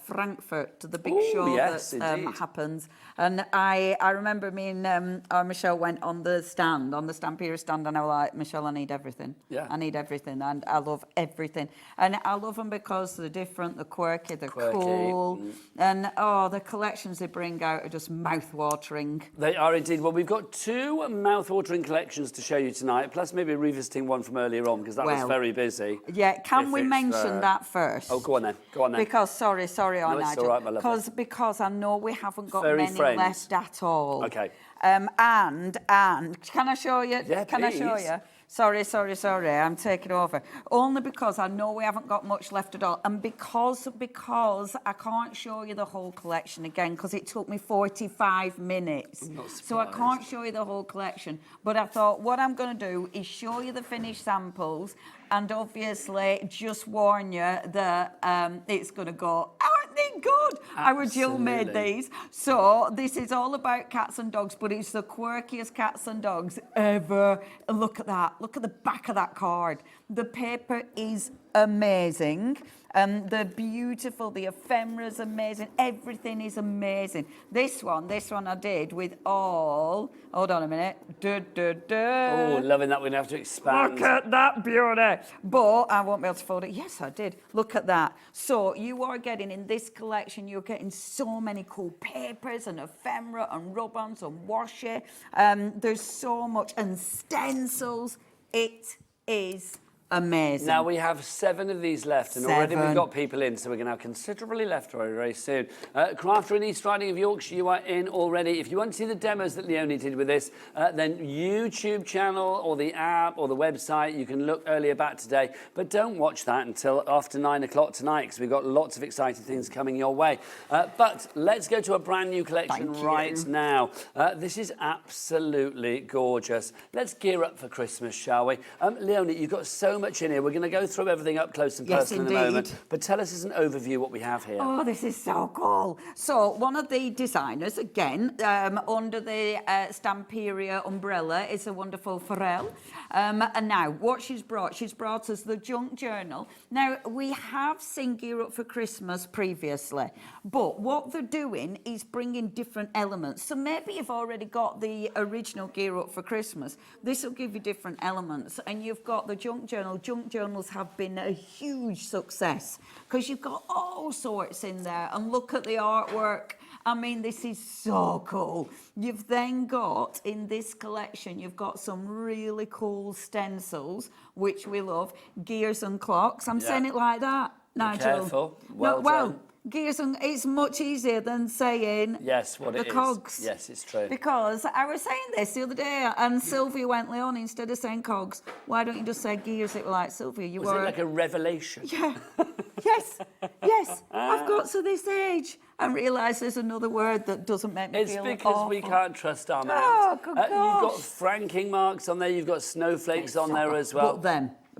Frankfurt, the big show yes, that happens. And I remember me and Michelle went on the stand, on the Stamperia stand, and I was like, Michelle, I need everything. Yeah. I need everything, and I love everything. And I love them because they're different, they're quirky, they're cool. And, the collections they bring out are just mouth-watering. They are indeed. Well, we've got 2 mouth-watering collections to show you tonight, plus maybe revisiting one from earlier on, because that was very busy. Yeah, can we mention that first? Oh, go on then. Go on then. Because, sorry, No, it's Nigel. all right, my lovely. Because I know we haven't got Furry many friends. left at all. Okay. And can I show you? Yeah, Can I show please. you? Sorry, I'm taking over. Only because I know we haven't got much left at all. And because I can't show you the whole collection again, because it took me 45 minutes. So I can't show you the whole collection. But I thought what I'm going to do is show you the finished samples, and obviously just warn you that it's going to go, aren't they good? Our Jill made these. So this is all about cats and dogs, but it's the quirkiest cats and dogs ever. Look at that. Look at the back of that card. The paper is amazing. They're beautiful. The ephemera's amazing. Everything is amazing. This one I did with all. Hold on a minute. Oh, loving that. We're going to have to expand. Look at that beauty. But I won't be able to fold it. Yes, I did. Look at that. So you are getting, in this collection, you're getting so many cool papers and ephemera and rub-ons and washi. There's so much. And stencils. It is amazing. Now we have 7 of these left, and already we've got people in, so we're going to have considerably left very, very soon. Crafter in East Riding of Yorkshire, you are in already. If you want to see the demos that Leonie did with this, then YouTube channel or the app or the website, you can look earlier back today. But don't watch that until after 9 o'clock tonight, because we've got lots of exciting things coming your way. But let's go to a brand new collection right now. This is absolutely gorgeous. Let's gear up for Christmas, shall we? Leonie, you've got so much in here. We're going to go through everything up close and personal in a moment. But tell us as an overview what we have here. Oh, this is so cool. So one of the designers, again, under the Stamperia umbrella, is a wonderful Phill. And now what she's brought us the junk journal. Now, we have seen Gear Up for Christmas previously, but what they're doing is bringing different elements. So maybe you've already got the original Gear Up for Christmas. This will give you different elements. And you've got the junk journal. Junk journals have been a huge success because you've got all sorts in there, and look at the artwork. I mean, this is so cool. You've then got, in this collection, you've got some really cool stencils, which we love. Gears and clocks. I'm saying it like that, Nigel. Careful. Well done. Gears and it's much easier than saying the cogs. Yes, it's true. Because I was saying this the other day, and Sylvia went, Leonie, instead of saying cogs, why don't you just say gears? It was like, Sylvia, Was it like a revelation? Yeah. Yes. I've got to this age and realised there's another word that doesn't make me feel It's because awful. we can't trust our mouths. Oh, good gosh. You've got franking marks on there. You've got snowflakes on there as well.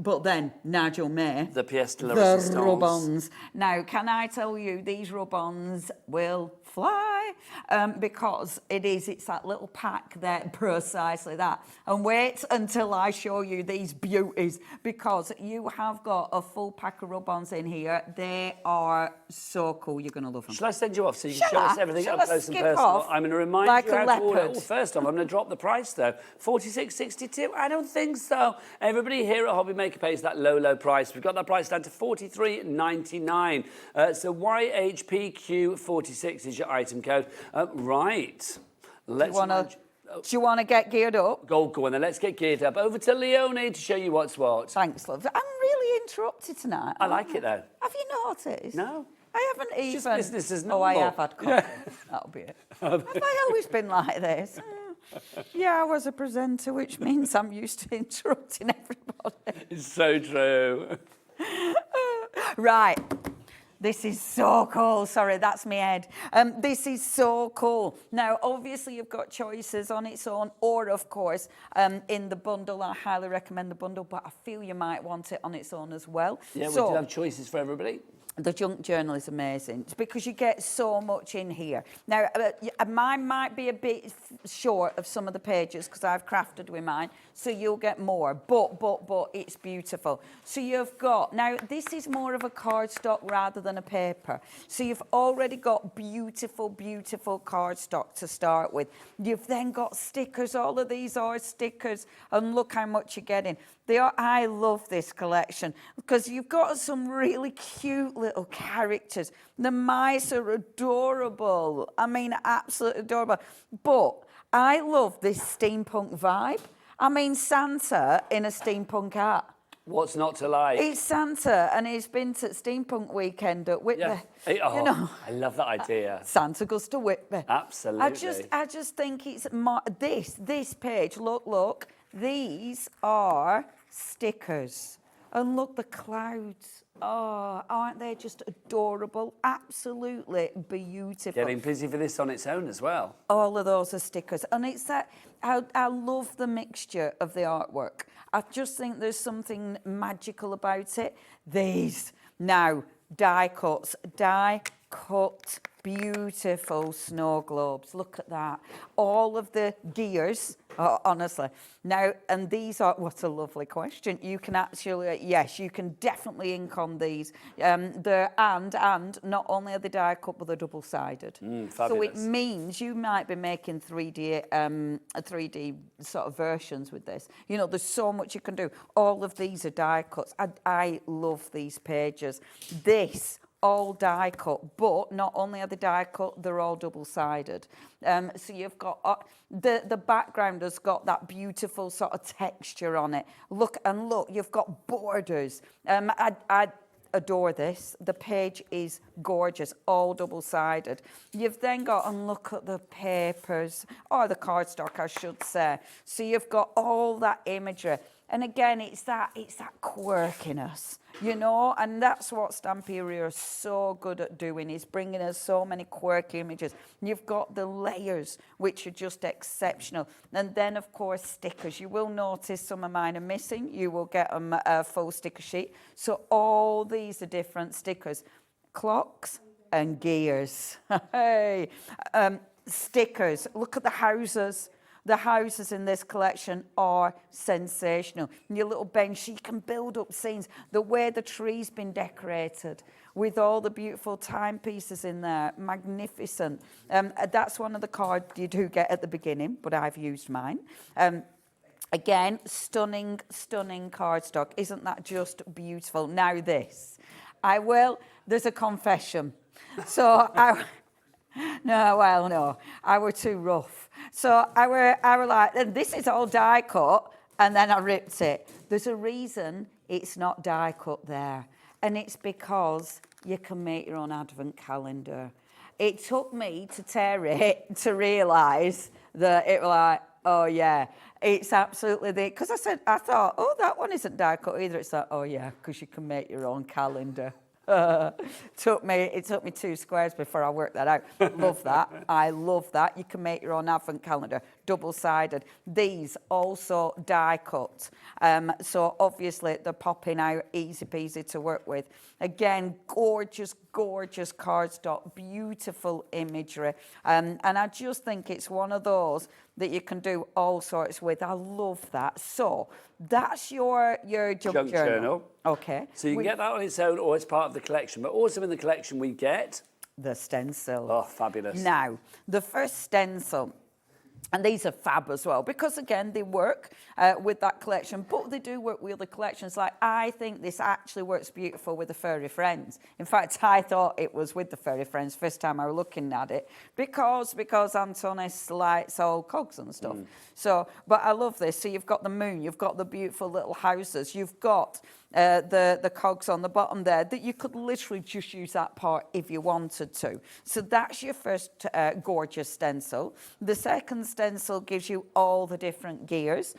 But then, Nigel May, the pièce de la the résistance. rub-ons. Now, can I tell you, these rub-ons will fly because it's that little pack there, precisely that. And wait until I show you these beauties, because you have got a full pack of rub-ons in here. They are so cool. You're going to love them. Shall I send you off so you can show us everything up close and personal? Off I'm going to remind like you a how to order. leopard? Oh, first off, I'm going to drop the price though. $46.62? I don't think so. Everybody here at Hobby Maker pays that low, low price. We've got that price down to $43.99. So YHPQ46 is your item code. Right. Let's. Do you want to get geared up? Go on then. Let's get geared up. Over to Leonie to show you what's what. Thanks, love. I'm really interrupted tonight. I like it though. Have you noticed? No. I haven't even. Just business as normal. Oh, I have had coffee. That'll be it. Have I always been like this? Yeah, I was a presenter, which means I'm used to interrupting everybody. It's so true. Right. This is so cool. Sorry, that's my head. This is so cool. Now, obviously, you've got choices on its own, or, of course, in the bundle. I highly recommend the bundle, but I feel you might want it on its own as well. Yeah, we do have choices for everybody. The junk journal is amazing. It's because you get so much in here. Now, mine might be a bit short of some of the pages because I've crafted with mine, so you'll get more. But it's beautiful. So you've got, now this is more of a cardstock rather than a paper. So you've already got beautiful, beautiful cardstock to start with. You've then got stickers. All of these are stickers, and look how much you're getting. I love this collection because you've got some really cute little characters. The mice are adorable. I mean, absolutely adorable. But I love this steampunk vibe. I mean, Santa in a steampunk hat. What's not to like? It's Santa, and he's been to Steampunk Weekend at Whitby. Yeah. You know, I love that idea. Santa goes to Whitby. Absolutely. I just think it's this page. Look. These are stickers, and look, the clouds. Oh, aren't they just adorable? Absolutely beautiful. Getting busy for this on its own as well. All of those are stickers, and it's that I love the mixture of the artwork. I just think there's something magical about it. These now die cut, beautiful snow globes. Look at that. All of the gears, honestly. Now, and these are, what a lovely question. You can actually, yes, you can definitely ink on these. They're, and not only are they die cut, but they're double-sided. So it means you might be making 3D sort of versions with this. You know, there's so much you can do. All of these are die cuts. I love these pages. This, all die cut, but not only are they die cut, they're all double-sided. So you've got the background has got that beautiful sort of texture on it. Look, you've got borders. I adore this. The page is gorgeous, all double-sided. You've then got, and look at the papers, or the cardstock, I should say. So you've got all that imagery. And again, it's that quirkiness, you know, and that's what Stamperia is so good at doing, is bringing us so many quirky images. You've got the layers, which are just exceptional. And then, of course, stickers. You will notice some of mine are missing. You will get a full sticker sheet. So all these are different stickers. Clocks and gears. Hey, stickers. Look at the houses. The houses in this collection are sensational. Your little bench, you can build up scenes. The way the tree's been decorated with all the beautiful timepieces in there, magnificent. That's one of the cards you do get at the beginning, but I've used mine. Again, stunning cardstock. Isn't that just beautiful? Now this, there's a confession. So No, I were too rough. So I were like, and this is all die cut, and then I ripped it. There's a reason it's not die cut there, and it's because you can make your own advent calendar. It took me to tear it to realise that it was like, oh yeah, it's absolutely because I thought, oh, that one isn't die cut either. It's like, oh yeah, because you can make your own calendar. It took me 2 squares before I worked that out. Love that. I love that. You can make your own advent calendar, double-sided. These also die cut. So obviously they're popping out, easy peasy to work with. Again, gorgeous cardstock, beautiful imagery. And I just think it's one of those that you can do all sorts with. I love that. So that's your junk journal. Okay. So you can get that on its own or as part of the collection. But also in the collection we get the stencil. Oh, fabulous. Now, the first stencil, and these are fab as well, because again, they work with that collection, but they do work with other collections. Like, I think this actually works beautiful with the Furry Friends. In fact, I thought it was with the Furry Friends first time I was looking at it, because Antonis likes all cogs and stuff. So, but I love this. So you've got the moon, you've got the beautiful little houses, you've got the cogs on the bottom there, that you could literally just use that part if you wanted to. So that's your first gorgeous stencil. The second stencil gives you all the different gears.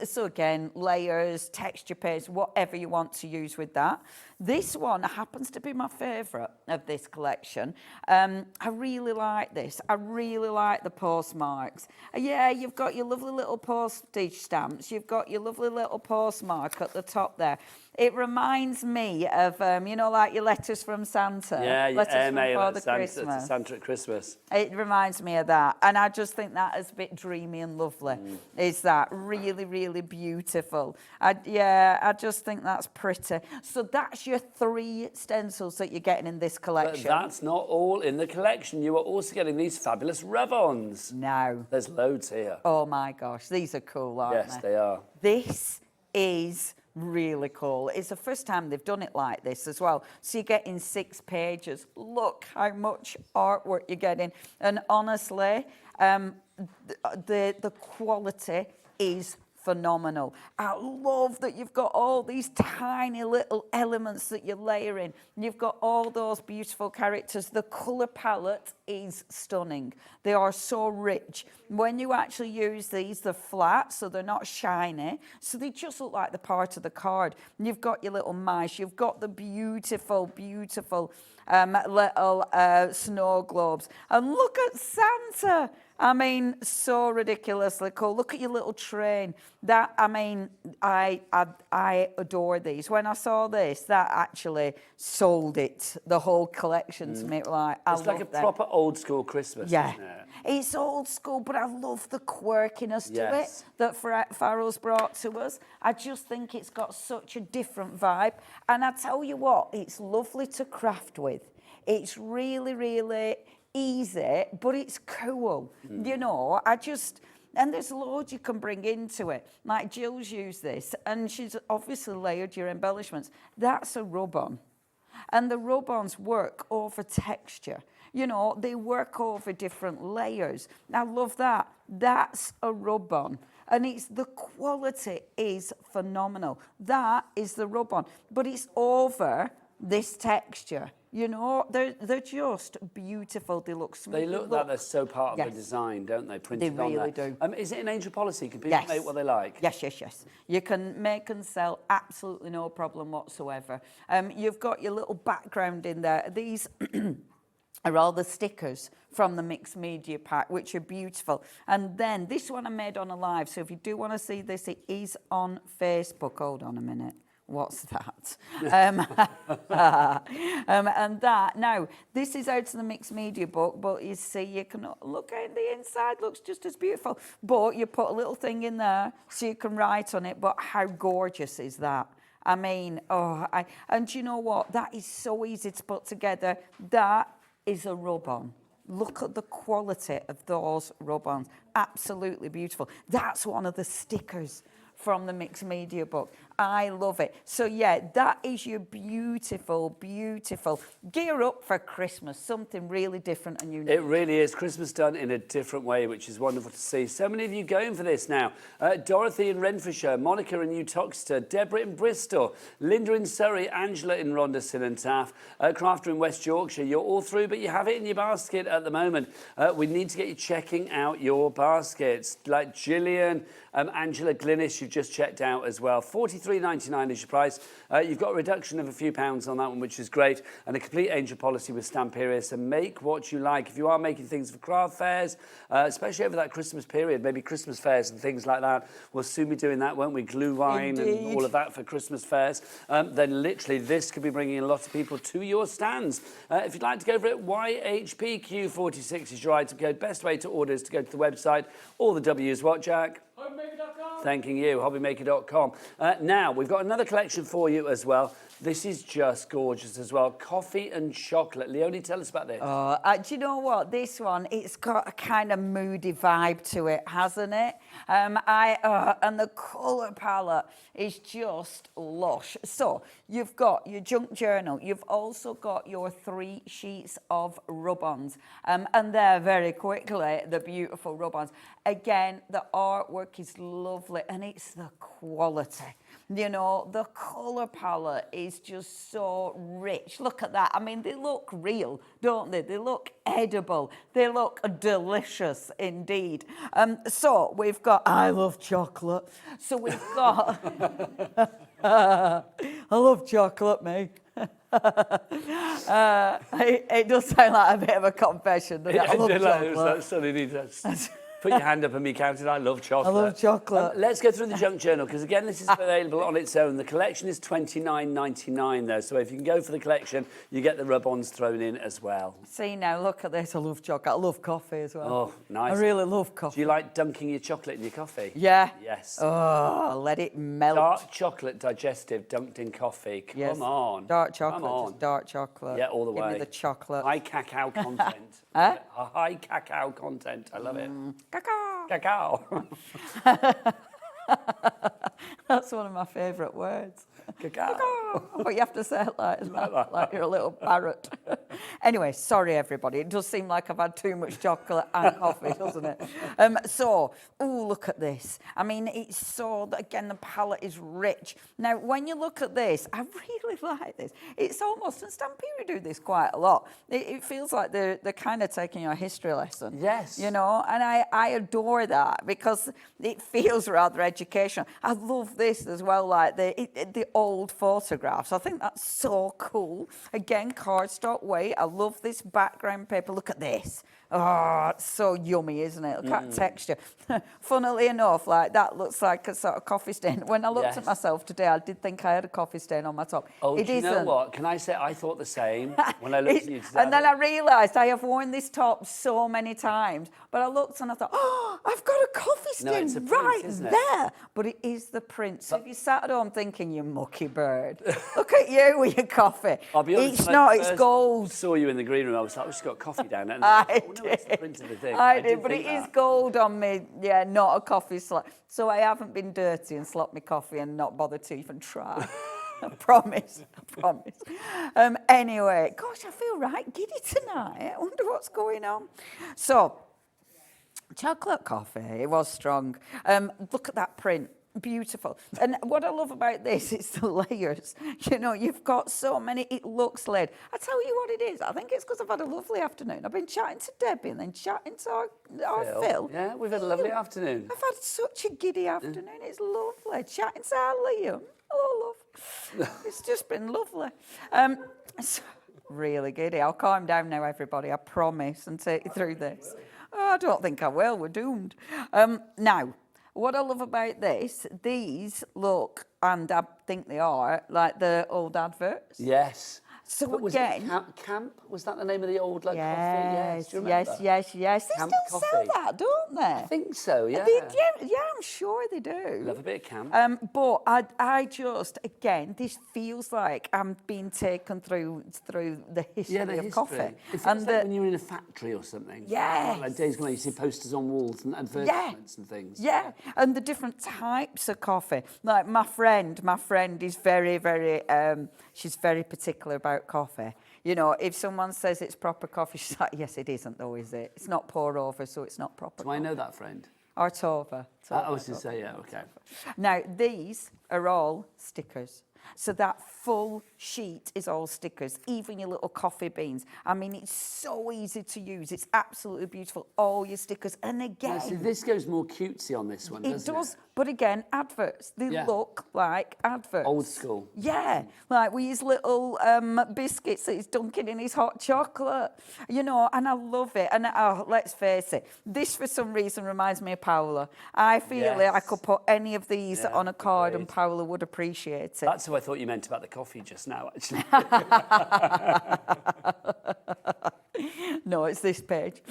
So again, layers, texture paste, whatever you want to use with that. This one happens to be my favourite of this collection. I really like this. I really like the postmarks. Yeah, you've got your lovely little postage stamps. You've got your lovely little postmark at the top there. It reminds me of, you know, like your letters from Santa. Yeah, your letters airmail from at Father Santa, Christmas. Santa at Christmas. It reminds me of that. And I just think that is a bit dreamy and lovely. Is that really, really beautiful? I just think that's pretty. So that's your 3 stencils that you're getting in this collection. But that's not all in the collection. You are also getting these fabulous rub-ons. No. There's loads here. Oh my gosh, these are cool, aren't they? Yes, they are. This is really cool. It's the first time they've done it like this as well. So you're getting 6 pages. Look how much artwork you're getting. And honestly, the quality is phenomenal. I love that you've got all these tiny little elements that you're layering. You've got all those beautiful characters. The colour palette is stunning. They are so rich. When you actually use these, they're flat, so they're not shiny. So they just look like the part of the card. You've got your little mice. You've got the beautiful, beautiful little snow globes. And look at Santa. I mean, so ridiculously cool. Look at your little train. That, I mean, I adore these. When I saw this, that actually sold it, the whole collection to me. Like, It's like a proper old school Christmas, yeah. isn't it? It's old school, but I love the quirkiness to Yes. it that Farrell's brought to us. I just think it's got such a different vibe. And I tell you what, it's lovely to craft with. It's really, really easy, but it's cool. You know, and there's loads you can bring into it. Like Jill's used this, and she's obviously layered your embellishments. That's a rub-on. And the rub-ons work over texture. You know, they work over different layers. I love that. That's a rub-on. And the quality is phenomenal. That is the rub-on. But it's over this texture. You know, they're just beautiful. They look smooth. They look like they're so part of the design, don't they? Printed They on really there. do. Is it an Angel policy? Can people make what they like? Yes, yes, yes. You can make and sell absolutely no problem whatsoever. You've got your little background in there. These are all the stickers from the mixed media pack, which are beautiful. And then this one I made on a live. So if you do want to see this, it is on Facebook. Hold on a minute. What's that? And that, now, this is out of the mixed media book, but you see, you can look at the inside, looks just as beautiful. But you put a little thing in there so you can write on it, but how gorgeous is that? I mean, and you know what? That is so easy to put together. That is a rub-on. Look at the quality of those rub-ons. Absolutely beautiful. That's one of the stickers from the mixed media book. I love it. So yeah, that is your beautiful, beautiful gear up for Christmas. Something really different and unique. It really is. Christmas done in a different way, which is wonderful to see. So many of you going for this now. Dorothy in Renfrewshire, Monica in New Toxteth, Deborah in Bristol, Linda in Surrey, Angela in Ronderson and Taff, Crafter in West Yorkshire. You're all through, but you have it in your basket at the moment. We need to get you checking out your baskets. Like Gillian, Angela Glynis, you've just checked out as well. $43.99 is your price. You've got a reduction of a few pounds on that one, which is great. And a complete Angel policy with Stamperia. So make what you like. If you are making things for craft fairs, especially over that Christmas period, maybe Christmas fairs and things like that, we'll soon be doing that, won't we? Glue wine and all of that for Christmas fairs. Then literally this could be bringing a lot of people to your stands. If you'd like to go for it, YHPQ46 is your item code. Best way to order is to go to the website. All the W's what, Jack? Hobbymaker.com. Thanking you, hobbymaker.com. Now, we've got another collection for you as well. This is just gorgeous as well. Coffee and chocolate. Leonie, tell us about this. Do you know what? This one, it's got a kind of moody vibe to it, hasn't it? And the colour palette is just lush. So you've got your junk journal. You've also got your 3 sheets of rub-ons. And they're very quickly the beautiful rub-ons. Again, the artwork is lovely and it's the quality. You know, the colour palette is just so rich. Look at that. I mean, they look real, don't they? They look edible. They look delicious indeed. So we've got, I love chocolate. So we've got, I love chocolate, me. It does sound like a bit of a confession, doesn't it? I love chocolate. Put your hand up and be counted. I love chocolate. I love chocolate. Let's go through the junk journal, because again, this is available on its own. The collection is $29.99 though, so if you can go for the collection, you get the rub-ons thrown in as well. See now, look at this. I love chocolate. I love coffee as well. Oh, nice. I really love coffee. Do you like dunking your chocolate in your coffee? Yeah. Yes. Oh, let it melt. Dark chocolate digestive dunked in coffee. Come on. Dark chocolate. Come on. Just dark chocolate. Yeah, all the way. Give me the chocolate. High cacao content. Huh? High cacao content. I love it. Cacao. Cacao. That's one of my favourite words. Cacao. But you have to say it like you're a little parrot. Anyway, sorry everybody. It does seem like I've had too much chocolate and coffee, doesn't it? Look at this. I mean, it's so, again, the palette is rich. Now, when you look at this, I really like this. It's almost, and Stamperia do this quite a lot. It feels like they're kind of taking you a history lesson. Yes. You know, and I adore that because it feels rather educational. I love this as well, like the old photographs. I think that's so cool. Again, cardstock weight. I love this background paper. Look at this. Oh, it's so yummy, isn't it? Look at texture. Funnily enough, like that looks like a sort of coffee stain. When I looked at myself today, I did think I had a coffee stain on my top. Oh, it do you know isn't. what? Can I say I thought the same when I looked at you today? And then I realised I have worn this top so many times, but I looked and I thought, oh, I've got a coffee stain it's a print, right isn't it? there. But it is the print. So if you sat at home thinking, you mucky bird, look at you with your coffee. I'll be honest, it's when not, I it's first gold. saw you in the green room, I was like, I've just got coffee down there. It's the print of the thing. I did, but it think is that. gold on me. Yeah, not a coffee slot. So I haven't been dirty and slopped my coffee and not bothered to even try. I promise. Anyway, gosh, I feel right giddy tonight. I wonder what's going on. So, chocolate coffee, it was strong. Look at that print. Beautiful. And what I love about this is the layers. You know, you've got so many, it looks laid. I tell you what it is. I think it's because I've had a lovely afternoon. I've been chatting to Debbie and then chatting to our Phill. Yeah, we've had a lovely afternoon. I've had such a giddy afternoon. It's lovely. Chatting to our Liam. Hello, love. It's just been lovely. It's really giddy. I'll calm down now, everybody. I promise, and take you through this. Oh, I don't think I will. We're doomed. Now, what I love about this, these look, and I think they are, like the old adverts. Yes. So but was again... it Camp? Was that the name of the old coffee? Yes, Do you remember? yes. They Camp still coffee. sell that, don't they? I think so, yeah. Yeah, I'm sure they do. Love a bit of Camp. But I just, again, this feels like I'm being taken through the history of coffee. It feels like when you're in a factory or something. Yes. Like days when you see posters on walls and advertisements and things. Yeah, and the different types of coffee. Like my friend is very, very, she's very particular about coffee. You know, if someone says it's proper coffee, she's like, yes, it isn't though, is it? It's not pour over, so it's not proper coffee. Do I know that friend? Or Tova. I was going to say, yeah, okay. Now, these are all stickers. So that full sheet is all stickers, even your little coffee beans. I mean, it's so easy to use. It's absolutely beautiful. All your stickers. And again... So this goes more cutesy on this one, doesn't it? It does. But again, adverts. They look like adverts. Old school. Yeah. Like with his little biscuits that he's dunking in his hot chocolate. You know, and I love it. And let's face it, this for some reason reminds me of Paola. I feel like I could put any of these on a card and Paola would appreciate it. That's who I thought you meant about the coffee just now, actually. No, it's this page.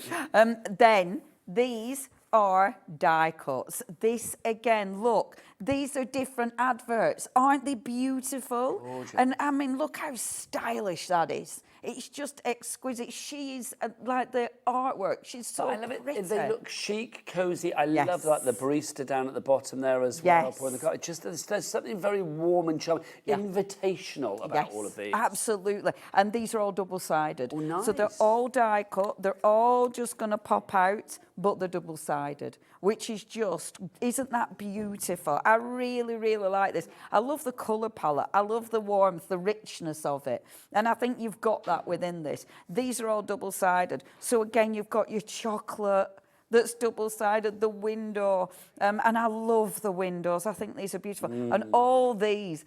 Then these are die cuts. This again, look, these are different adverts. Aren't they beautiful? Gorgeous. And I mean, look how stylish that is. It's just exquisite. She is like the artwork. She's so I love it. pretty. They look chic, cozy. I love like the barista down at the bottom there as well. Pouring the coffee. Just there's something very warm and charming, invitational about all of these. Absolutely. And these are all double-sided. Oh, nice. So they're all die cut. They're all just going to pop out, but they're double-sided, which is just, isn't that beautiful? I really, really like this. I love the colour palette. I love the warmth, the richness of it. And I think you've got that within this. These are all double-sided. So again, you've got your chocolate that's double-sided, the window, and I love the windows. I think these are beautiful. And all these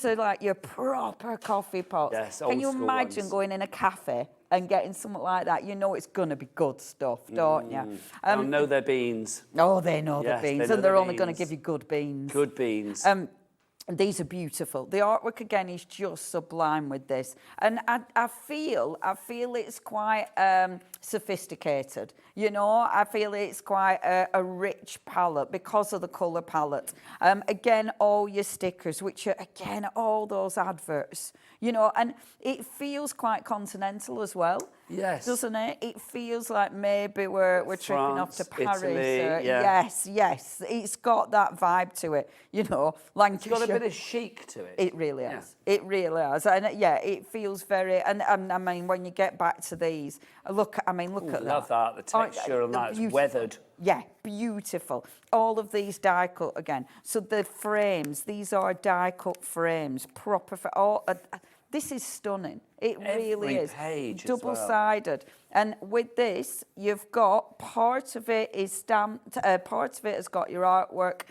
are like your proper coffee pots. Yes, Can you old school imagine ones. going in a cafe and getting something like that? You know it's going to be good stuff, don't you? They'll know their beans. Oh, they know Yes, the they beans, know and they're the only going to beans. give you good beans. Good beans. These are beautiful. The artwork again is just sublime with this, and I feel it's quite sophisticated. You know, I feel it's quite a rich palette because of the colour palette. Again, all your stickers, which are again all those adverts. You know, and it feels quite continental as well. Yes. Doesn't it? It feels like maybe we're tripping off to France, Paris. Italy, yeah. Yes, yes. It's got that vibe to it. You know, Lancashire. It's got a bit of chic to it. It really has. It really has. And yeah, it feels very. And I mean, when you get back to these, look. I mean, look at that. Love that. The texture on that. It's weathered. Yeah, beautiful. All of these die cut again. So the frames, these are die cut frames, proper for all. This is stunning. It really is. Page Double-sided. And with this, you've got part of it is stamped, part of it has got your artwork.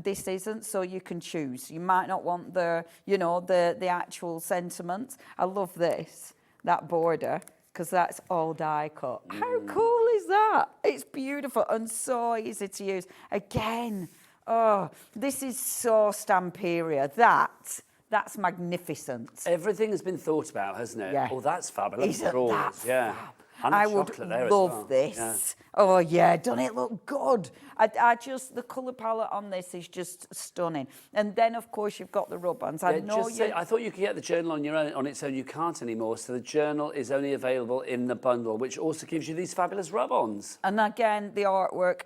This isn't, so you can choose. You might not want the, you know, the actual sentiment. I love this, that border, because that's all die cut. How cool is that? It's beautiful and so easy to use. Again, oh, this is so Stamperia. That's magnificent. Everything has been thought about, hasn't it? Yeah. Oh, that's fabulous. Drawers, yeah. Fab. And the I would chocolate there as love well. this. Yeah. Oh yeah, doesn't it look good? I just, the colour palette on this is just stunning. And then of course you've got the rub-ons. I know I thought you could get the journal on your own, on its own. You can't anymore. So the journal is only available in the bundle, which also gives you these fabulous rub-ons. And again, the artwork,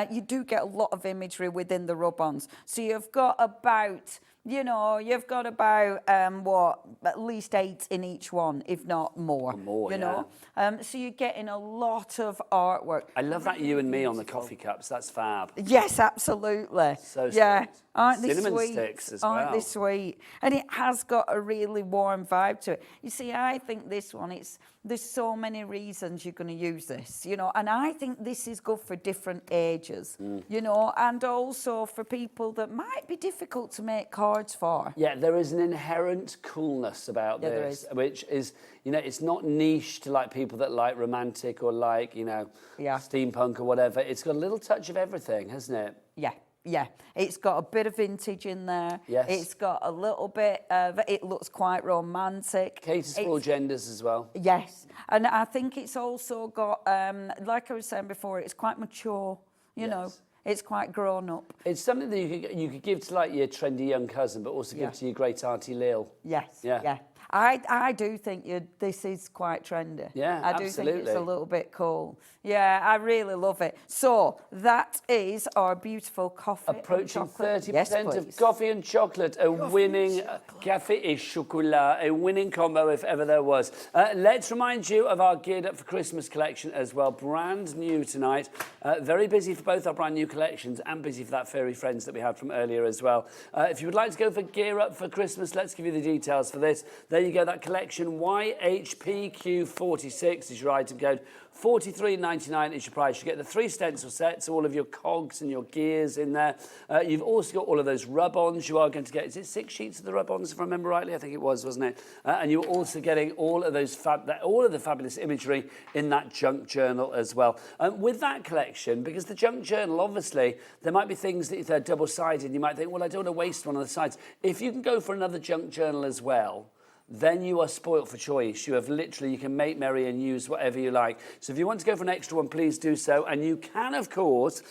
you do get a lot of imagery within the rub-ons. So you've got about, you know, you've got about, at least 8 in each one, if not more. You know? So you're getting a lot of artwork. I love that you and me on the coffee cups. That's fab. Yes, absolutely. So yeah. sweet. Aren't they Cinnamon sweet? sticks as Aren't well. they sweet? And it has got a really warm vibe to it. You see, I think this one, there's so many reasons you're going to use this, you know, and I think this is good for different ages, you know, and also for people that might be difficult to make cards for. Yeah, there is an inherent coolness about Yeah, there this, is. which is, you know, it's not niche to like people that like romantic or like, you know, steampunk or whatever. It's got a little touch of everything, hasn't it? Yeah. Yeah, it's got a bit of vintage in there. Yes. It's got a little bit of, it looks quite romantic. Caters for all genders as well. Yes, and I think it's also got, like I was saying before, it's quite mature, you know. It's quite grown up. It's something that you could give to like your trendy young cousin, but also give to your great auntie Lil. Yes, Yeah. yeah. I do think this is quite trendy. Yeah, I do think it's absolutely. a little bit cool. Yeah, I really love it. So that is our beautiful coffee. Approaching and chocolate. 30% of coffee and chocolate, a winning café et chocolat, a winning combo if ever there was. Let's remind you of our Geared Up for Christmas collection as well, brand new tonight. Very busy for both our brand new collections and busy for that fairy friends that we had from earlier as well. If you would like to go for Gear Up for Christmas, let's give you the details for this. There you go, that collection, YHPQ46 is your item code. $43.99 is your price. You get the 3 stencil sets, all of your cogs and your gears in there. You've also got all of those rub-ons. You are going to get, is it 6 sheets of the rub-ons, if I remember rightly? I think it was, wasn't it? And you're also getting all of those all of the fabulous imagery in that junk journal as well. With that collection, because the junk journal, obviously, there might be things that if they're double-sided, you might think, well, I don't want to waste one on the sides. If you can go for another junk journal as well, then you are spoilt for choice. You have literally, you can make merry and use whatever you like. So if you want to go for an extra one, please do so. And you can, of course,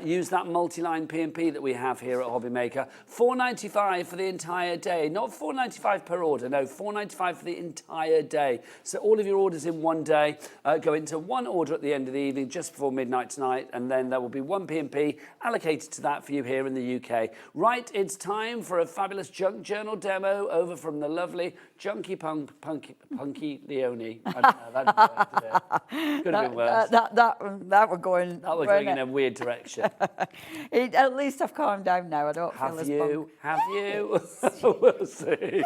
use that multi-line P&P that we have here at Hobbymaker. $4.95 for the entire day. Not $4.95 per order, no, $4.95 for the entire day. So all of your orders in one day go into one order at the end of the evening, just before midnight tonight, and then there will be one P&P allocated to that for you here in the UK. Right, it's time for a fabulous junk journal demo over from the lovely Junkie Punky Leone. I don't know, that could have been worse. That were going. That was going in a weird direction. At least I've calmed down now. I don't feel as bummed. Have you? We'll see.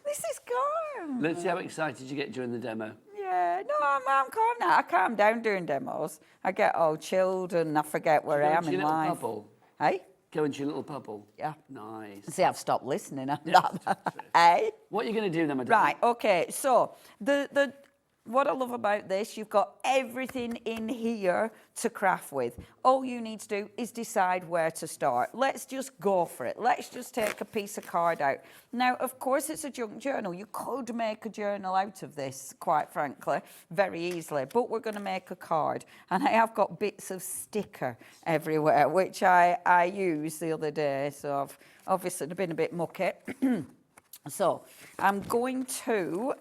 This is gone. Let's see how excited you get during the demo. Yeah, no, I'm calm now. I calm down doing demos. I get all chilled and I forget where I am in life. Bubble. Hey? Go into your little bubble. Yeah. Nice. See, I've stopped listening. Yeah, Hey? What are you going to do then, madam? Right, okay. So, what I love about this, you've got everything in here to craft with. All you need to do is decide where to start. Let's just go for it. Let's just take a piece of card out. Now, of course, it's a junk journal. You could make a journal out of this, quite frankly, very easily. But we're going to make a card. And I have got bits of sticker everywhere, which I used the other day. So I've obviously been a bit mucky. So I'm going to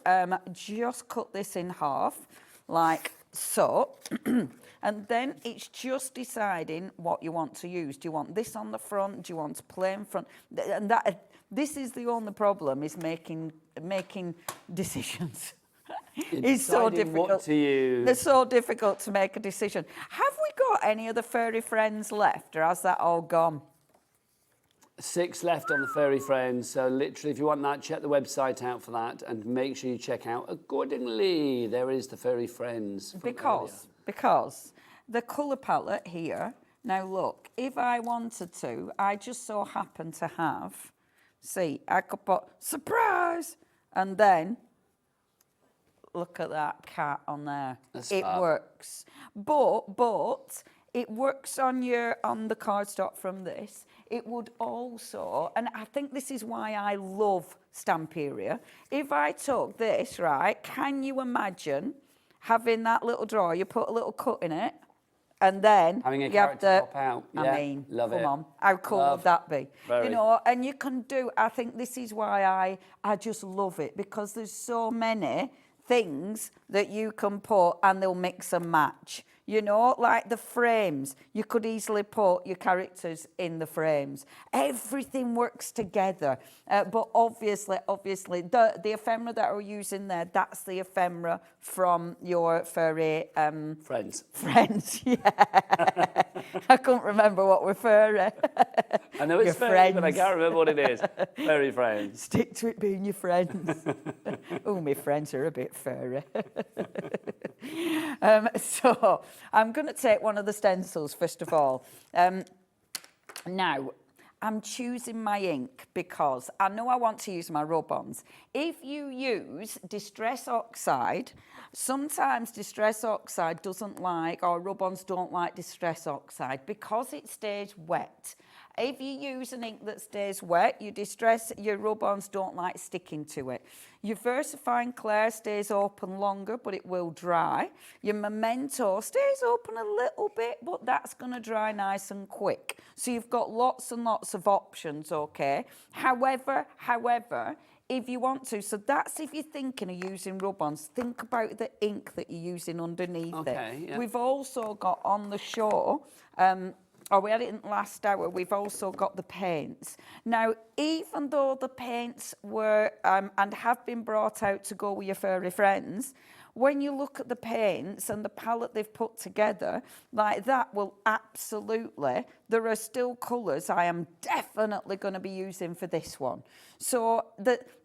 just cut this in half, like so. And then it's just deciding what you want to use. Do you want this on the front? Do you want a plain front? And this is the only problem, is making decisions. It's so difficult. What to use. It's so difficult to make a decision. Have we got any of the furry friends left, or has that all gone? 6 left on the Furry Friends, so literally if you want that, check the website out for that and make sure you check out accordingly. There is the Furry Friends. Because the colour palette here, now look, if I wanted to, I just so happen to have, see, I could put surprise, and then look at that cat on there. It works. But it works on the cardstock from this. It would also, and I think this is why I love Stamperia. If I took this, right, can you imagine having that little drawer, you put a little cut in it, and then having a you have character pop out. I mean, love it. come on, how cool would that be? Very. You know, and you can do, I think this is why I just love it, because there's so many things that you can put and they'll mix and match. You know, like the frames, you could easily put your characters in the frames. Everything works together. But obviously, the ephemera that we're using there, that's the ephemera from your furry... Friends. Friends, yeah. I couldn't remember what we're furry. I know it's furry, but I can't remember what it is. Furry Friends. Stick to it being your friends. Oh, my friends are a bit furry. So I'm going to take one of the stencils first of all. Now, I'm choosing my ink because I know I want to use my rub-ons. If you use Distress Oxide, sometimes Distress Oxide doesn't like, or rub-ons don't like Distress Oxide because it stays wet. If you use an ink that stays wet, your rub-ons don't like sticking to it. Your VersaFine Clair stays open longer, but it will dry. Your Memento stays open a little bit, but that's going to dry nice and quick. So you've got lots and lots of options, okay? However, if you want to, so that's if you're thinking of using rub-ons, think about the ink that you're using underneath it. Yeah. We've also got on the show, we had it in last hour, we've also got the paints. Now, even though the paints were and have been brought out to go with your furry friends, when you look at the paints and the palette they've put together, like that will absolutely, there are still colours I am definitely going to be using for this one. So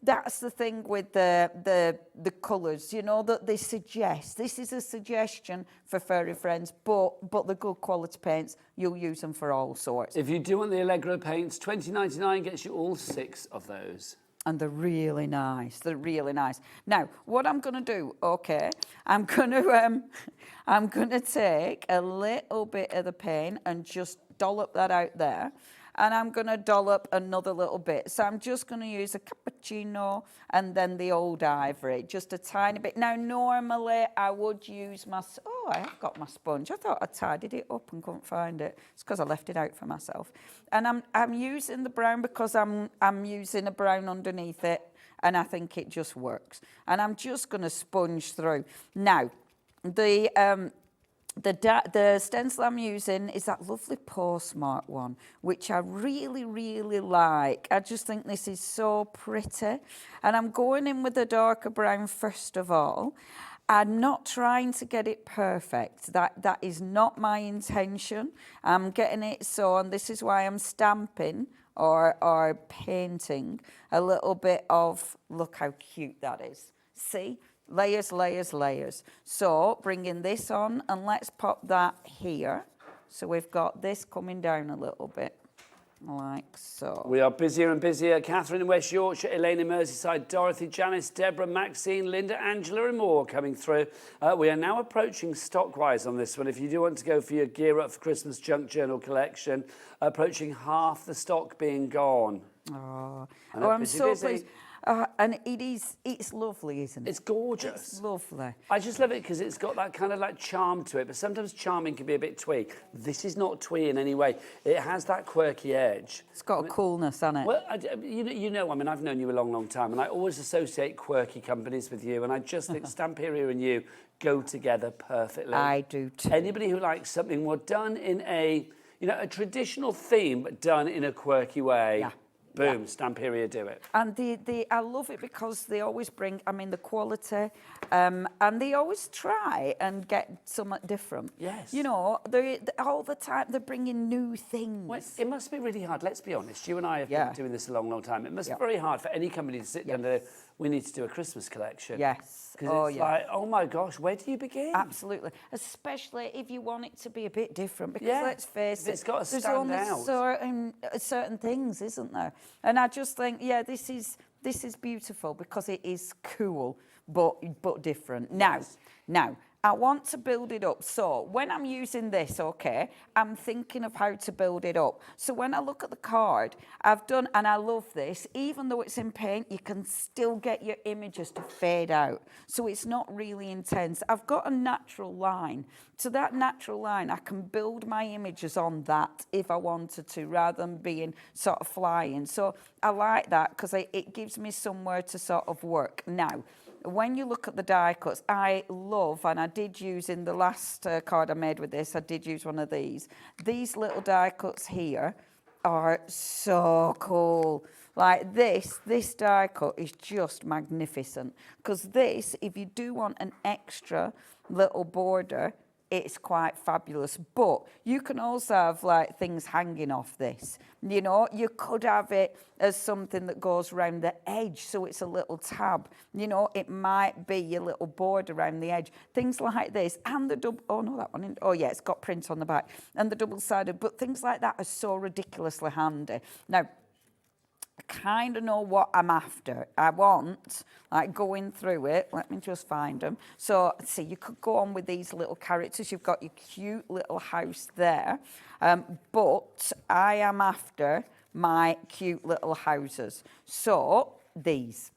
that's the thing with the colours, you know, that they suggest. This is a suggestion for furry friends, but the good quality paints, you'll use them for all sorts. If you do want the Allegro paints, $20.99 gets you all 6 of those. And they're really nice. They're really nice. Now, what I'm going to do, okay, I'm going to take a little bit of the paint and just dollop that out there. And I'm going to dollop another little bit. So I'm just going to use a cappuccino and then the old ivory, just a tiny bit. Now, normally I would use my... Oh, I have got my sponge. I thought I tidied it up and couldn't find it. It's because I left it out for myself. And I'm using the brown because I'm using a brown underneath it, and I think it just works. And I'm just going to sponge through. Now, the The stencil I'm using is that lovely postmark one, which I really, really like. I just think this is so pretty. And I'm going in with the darker brown first of all. I'm not trying to get it perfect. That is not my intention. I'm getting it so, and this is why I'm stamping or painting a little bit of, look how cute that is. See? Layers, layers, layers. So bringing this on, and let's pop that here. So we've got this coming down a little bit, like so. We are busier and busier. Catherine in West Yorkshire, Elaine in Merseyside, Dorothy, Janice, Deborah, Maxine, Linda, Angela and more coming through. We are now approaching stock-wise on this one. If you do want to go for your Gear Up for Christmas Junk Journal collection, approaching half the stock being gone. Oh, I'm so pleased. And it's lovely, isn't it? It's gorgeous. It's lovely. I just love it because it's got that kind of like charm to it, but sometimes charming can be a bit twee. This is not twee in any way. It has that quirky edge. It's got a coolness on it. Well, you know, I mean, I've known you a long, long time, and I always associate quirky companies with you, and I just think Stamperia and you go together perfectly. I do too. Anybody who likes something more done in a traditional theme, but done in a quirky way. Yeah. Boom, Stamperia do it. And I love it because they always bring, I mean, the quality, and they always try and get something different. Yes. You know, all the time they're bringing new things. Well, it must be really hard, let's be honest. You and I have been doing this a long, long time. It must be very hard for any company to sit down and we need to do a Christmas collection. Yes. Because it's like, oh my gosh, where do you begin? Absolutely. Especially if you want it to be a bit different. Because let's face it, it's got to there's stand only out. certain things, isn't there? And I just think, this is beautiful because it is cool, but different. Now, I want to build it up. So when I'm using this, I'm thinking of how to build it up. So when I look at the card, I've done, and I love this, even though it's in paint, you can still get your images to fade out. So it's not really intense. I've got a natural line. So that natural line, I can build my images on that if I wanted to, rather than being sort of flying. So I like that because it gives me somewhere to sort of work. Now, when you look at the die cuts, I love, and I did use in the last card I made with this, I did use one of these. These little die cuts here are so cool. Like this die cut is just magnificent. Because this, if you do want an extra little border, it's quite fabulous. But you can also have like things hanging off this. You know, you could have it as something that goes around the edge, so it's a little tab. You know, it might be your little border around the edge. Things like this, and the double, oh no, that one, it's got print on the back, and the double-sided, but things like that are so ridiculously handy. Now, I kind of know what I'm after. I want, like going through it, let me just find them. So, see, you could go on with these little characters. You've got your cute little house there. But I am after my cute little houses. So, these.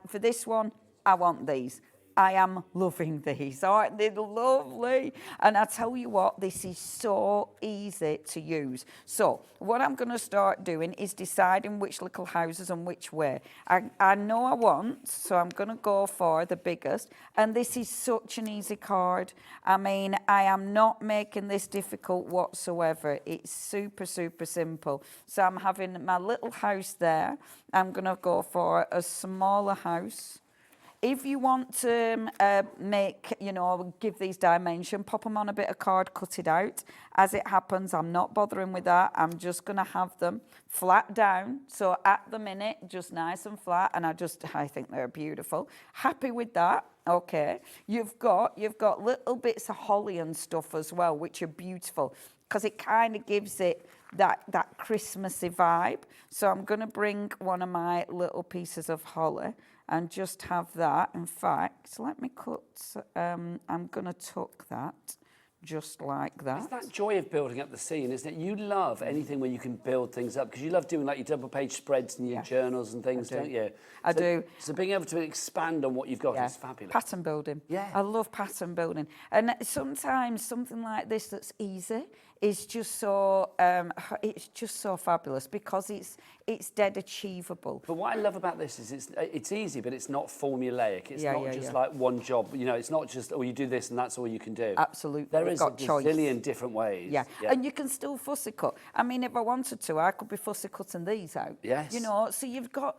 For this one, I want these. I am loving these. Aren't they lovely? And I tell you what, this is so easy to use. So what I'm going to start doing is deciding which little houses and which way. I know I want, so I'm going to go for the biggest. And this is such an easy card. I mean, I am not making this difficult whatsoever. It's super, super simple. So I'm having my little house there. I'm going to go for a smaller house. If you want to give these dimension, pop them on a bit of card, cut it out. As it happens, I'm not bothering with that. I'm just going to have them flat down. So at the minute, just nice and flat. And I think they're beautiful. Happy with that. Okay. You've got little bits of holly and stuff as well, which are beautiful because it kind of gives it that Christmassy vibe. So I'm going to bring one of my little pieces of holly and just have that. In fact, let me cut, I'm going to tuck that just like that. It's that joy of building up the scene, isn't it? You love anything where you can build things up because you love doing like your double page spreads and your journals and things, don't you? I do. So being able to expand on what you've got is fabulous. Pattern building. Yeah. I love pattern building. And sometimes something like this that's easy is just so fabulous because it's dead achievable. But what I love about this is it's easy, but it's not formulaic. It's Yeah, not yeah, just yeah. like one job. You know, it's not just, oh, you do this and that's all you can do. Absolutely. There We've is a got choice. gazillion different ways. Yeah. And you can still fussy cut. I mean, if I wanted to, I could be fussy cutting these out. Yes. You know, so you've got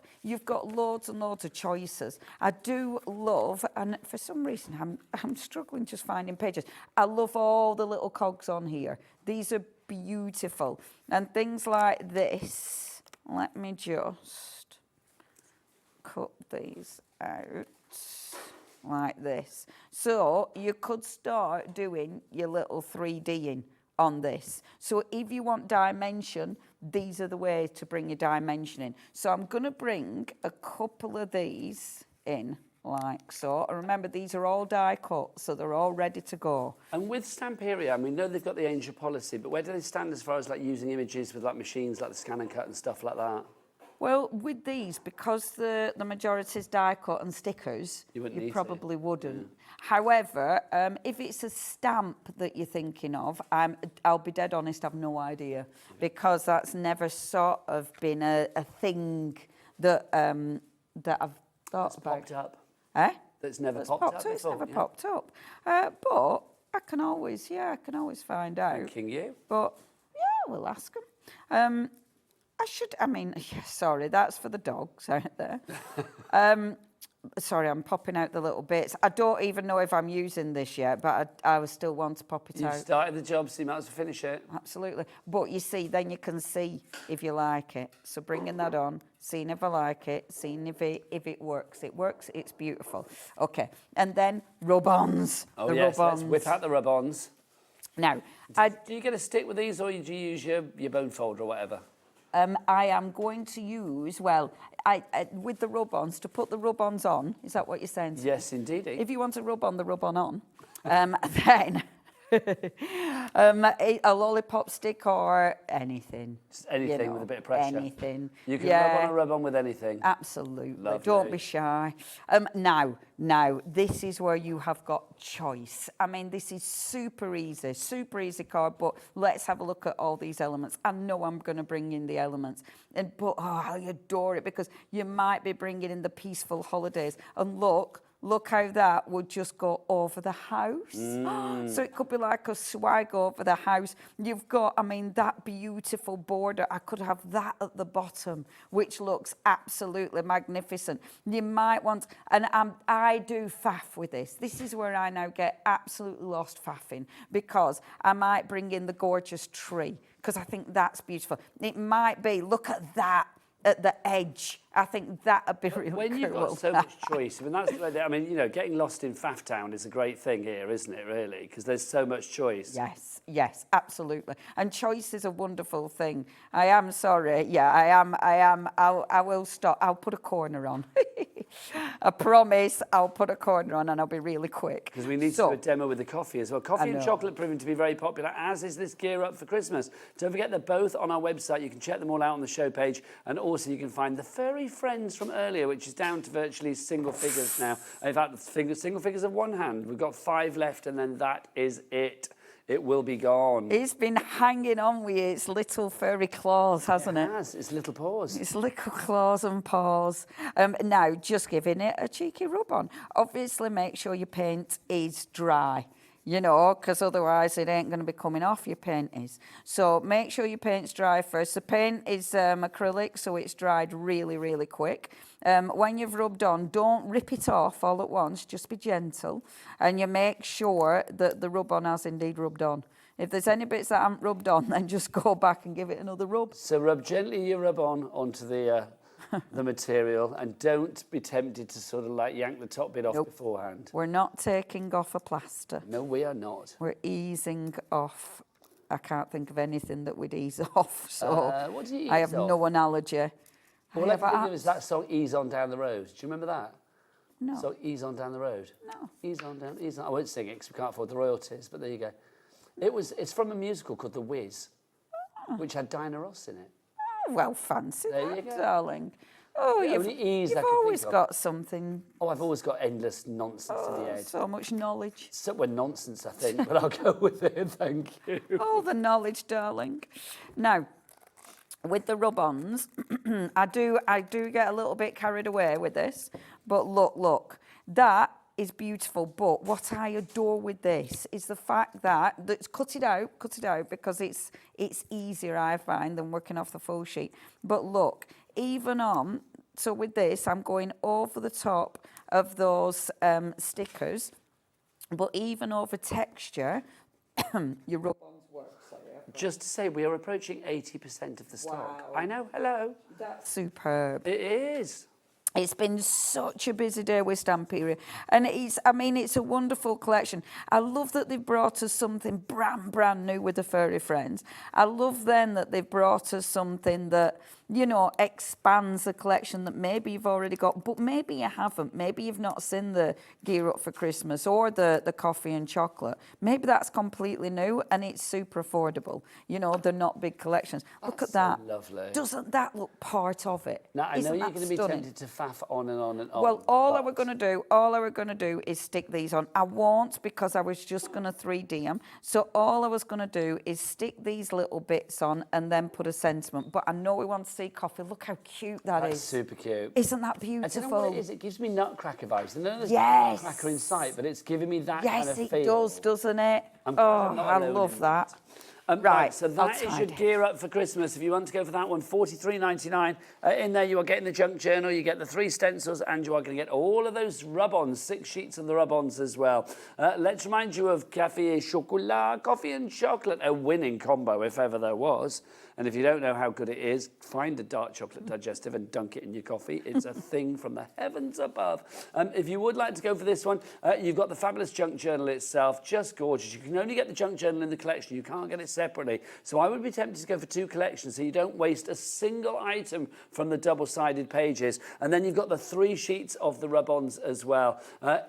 loads and loads of choices. I do love, and for some reason I'm struggling just finding pages. I love all the little cogs on here. These are beautiful. And things like this. Let me just cut these out like this. So you could start doing your little 3D'ing on this. So if you want dimension, these are the ways to bring your dimension in. So I'm going to bring a couple of these in like so. And remember, these are all die cut, so they're all ready to go. And with Stamperia, I mean, we know they've got the angel policy, but where do they stand as far as like using images with like machines like the scan and cut and stuff like that? Well, with these, because the majority is die cut and stickers, you probably wouldn't. However, if it's a stamp that you're thinking of, I'll be dead honest, I've no idea, because that's never sort of been a thing that I've thought about. Popped up. Eh? That's never popped up before. It's never yeah. popped up. But I can always find out. Thanking you. But yeah, we'll ask them. Sorry, that's for the dogs out there. Sorry, I'm popping out the little bits. I don't even know if I'm using this yet, but I would still want to pop it out. You've started the job, so you might as well finish it. Absolutely. But you see, then you can see if you like it. So bringing that on, seeing if I like it, seeing if it works. It works, it's beautiful. Okay, and then rub-ons. Oh yes, let's whip out the rub-ons. Now, do you get a stick with these, or do you use your bone folder or whatever? I am going to use, with the rub-ons, to put the rub-ons on. Is that what you're saying? Yes, indeed. If you want to rub on the rub-on on, then a lollipop stick or anything. Just anything with a bit of pressure. Anything. You can rub on a rub-on with anything. Absolutely. Lovely. Don't be shy. Now, this is where you have got choice. I mean, this is super easy card, but let's have a look at all these elements. I know I'm going to bring in the elements, but I adore it because you might be bringing in the peaceful holidays. And look how that would just go over the house. So it could be like a swag over the house. You've got, that beautiful border. I could have that at the bottom, which looks absolutely magnificent. You might want, and I do faff with this. This is where I now get absolutely lost faffing, because I might bring in the gorgeous tree, because I think that's beautiful. It might be, look at that, at the edge. I think that'd be really cool. When you've got so much choice, getting lost in Faff Town is a great thing here, isn't it, really? Because there's so much choice. Yes, absolutely. And choice is a wonderful thing. I am sorry. Yeah, I am. I will stop. I'll put a corner on. I promise I'll put a corner on and I'll be really quick. Because we need to do a demo with the coffee as well. Coffee and chocolate proving to be very popular, as is this gear up for Christmas. Don't forget they're both on our website. You can check them all out on the show page. And also you can find the furry friends from earlier, which is down to virtually single figures now. In fact, single figures of one hand. We've got 5 left and then that is it. It will be gone. It's been hanging on with its little furry claws, hasn't it? It has. Its little paws. Its little claws and paws. Now, just giving it a cheeky rub on. Obviously, make sure your paint is dry. Because otherwise it ain't going to be coming off, your paint is. So make sure your paint's dry first. The paint is acrylic, so it's dried really, really quick. When you've rubbed on, don't rip it off all at once, just be gentle. And you make sure that the rub-on has indeed rubbed on. If there's any bits that haven't rubbed on, then just go back and give it another rub. So rub gently your rub-on onto the material, and don't be tempted to sort of like yank the top bit off beforehand. We're not taking off a plaster. No, we are not. We're easing off. I can't think of anything that would ease off, so what do you ease I have off? no analogy. All I can think of is that song Ease On Down the Road. Do you remember that? No. So Ease On Down the Road. No. Ease on down, ease on. I won't sing it because we can't afford the royalties, but there you go. It's from a musical called The Wiz, which had Diana Ross in it. Oh, well, fancy there that, you go. darling. Oh, The you've, only ease I you've can always think of. got something. Oh, I've always got endless nonsense in the head. So much knowledge. So well, nonsense, I think, but I'll go with it. Thank you. All the knowledge, darling. Now, with the rub-ons, I do get a little bit carried away with this, but look, that is beautiful. But what I adore with this is the fact that cut it out because it's easier, I find, than working off the full sheet. But look, even on, so with this, I'm going over the top of those stickers, but even over texture, your rub-ons work. Just to say, we are approaching 80% of the stock. Wow. I know, hello. That's superb. It is. It's been such a busy day with Stamperia, and it's a wonderful collection. I love that they've brought us something brand new with the furry friends. I love then that they've brought us something that, you know, expands the collection that maybe you've already got, but maybe you haven't. Maybe you've not seen the Gear Up for Christmas or the coffee and chocolate. Maybe that's completely new and it's super affordable. You know, they're not big collections. Look at that. So lovely. Doesn't that look part of it? Now, I know Isn't you're that going to be stunning? tempted to faff on and on and on. Well, all I were going to do is stick these on. I won't, because I was just going to 3D them. So all I was going to do is stick these little bits on and then put a sentiment. But I know we want to see coffee. Look how cute That's is. super cute. Isn't that I don't know beautiful? what it is. It gives me nutcracker vibes. I know there's Yes. no nutcracker in sight, but it's giving me that kind of Yes, feel. it does, doesn't it? I'm glad I'm Oh, not I alone love in that. Right, so I'll that is your tidy. Gear Up for Christmas. If you want to go for that one, $43.99. In there, you are getting the junk journal, you get the 3 stencils, and you are going to get all of those rub-ons, 6 sheets of the rub-ons as well. Let's remind you of Café et Chocolat, coffee and chocolate, a winning combo if ever there was. And if you don't know how good it is, find a dark chocolate digestive and dunk it in your coffee. It's a thing from the heavens above. If you would like to go for this one, you've got the fabulous junk journal itself, just gorgeous. You can only get the junk journal in the collection. You can't get it separately. So I would be tempted to go for 2 collections so you don't waste a single item from the double-sided pages. And then you've got the 3 sheets of the rub-ons as well.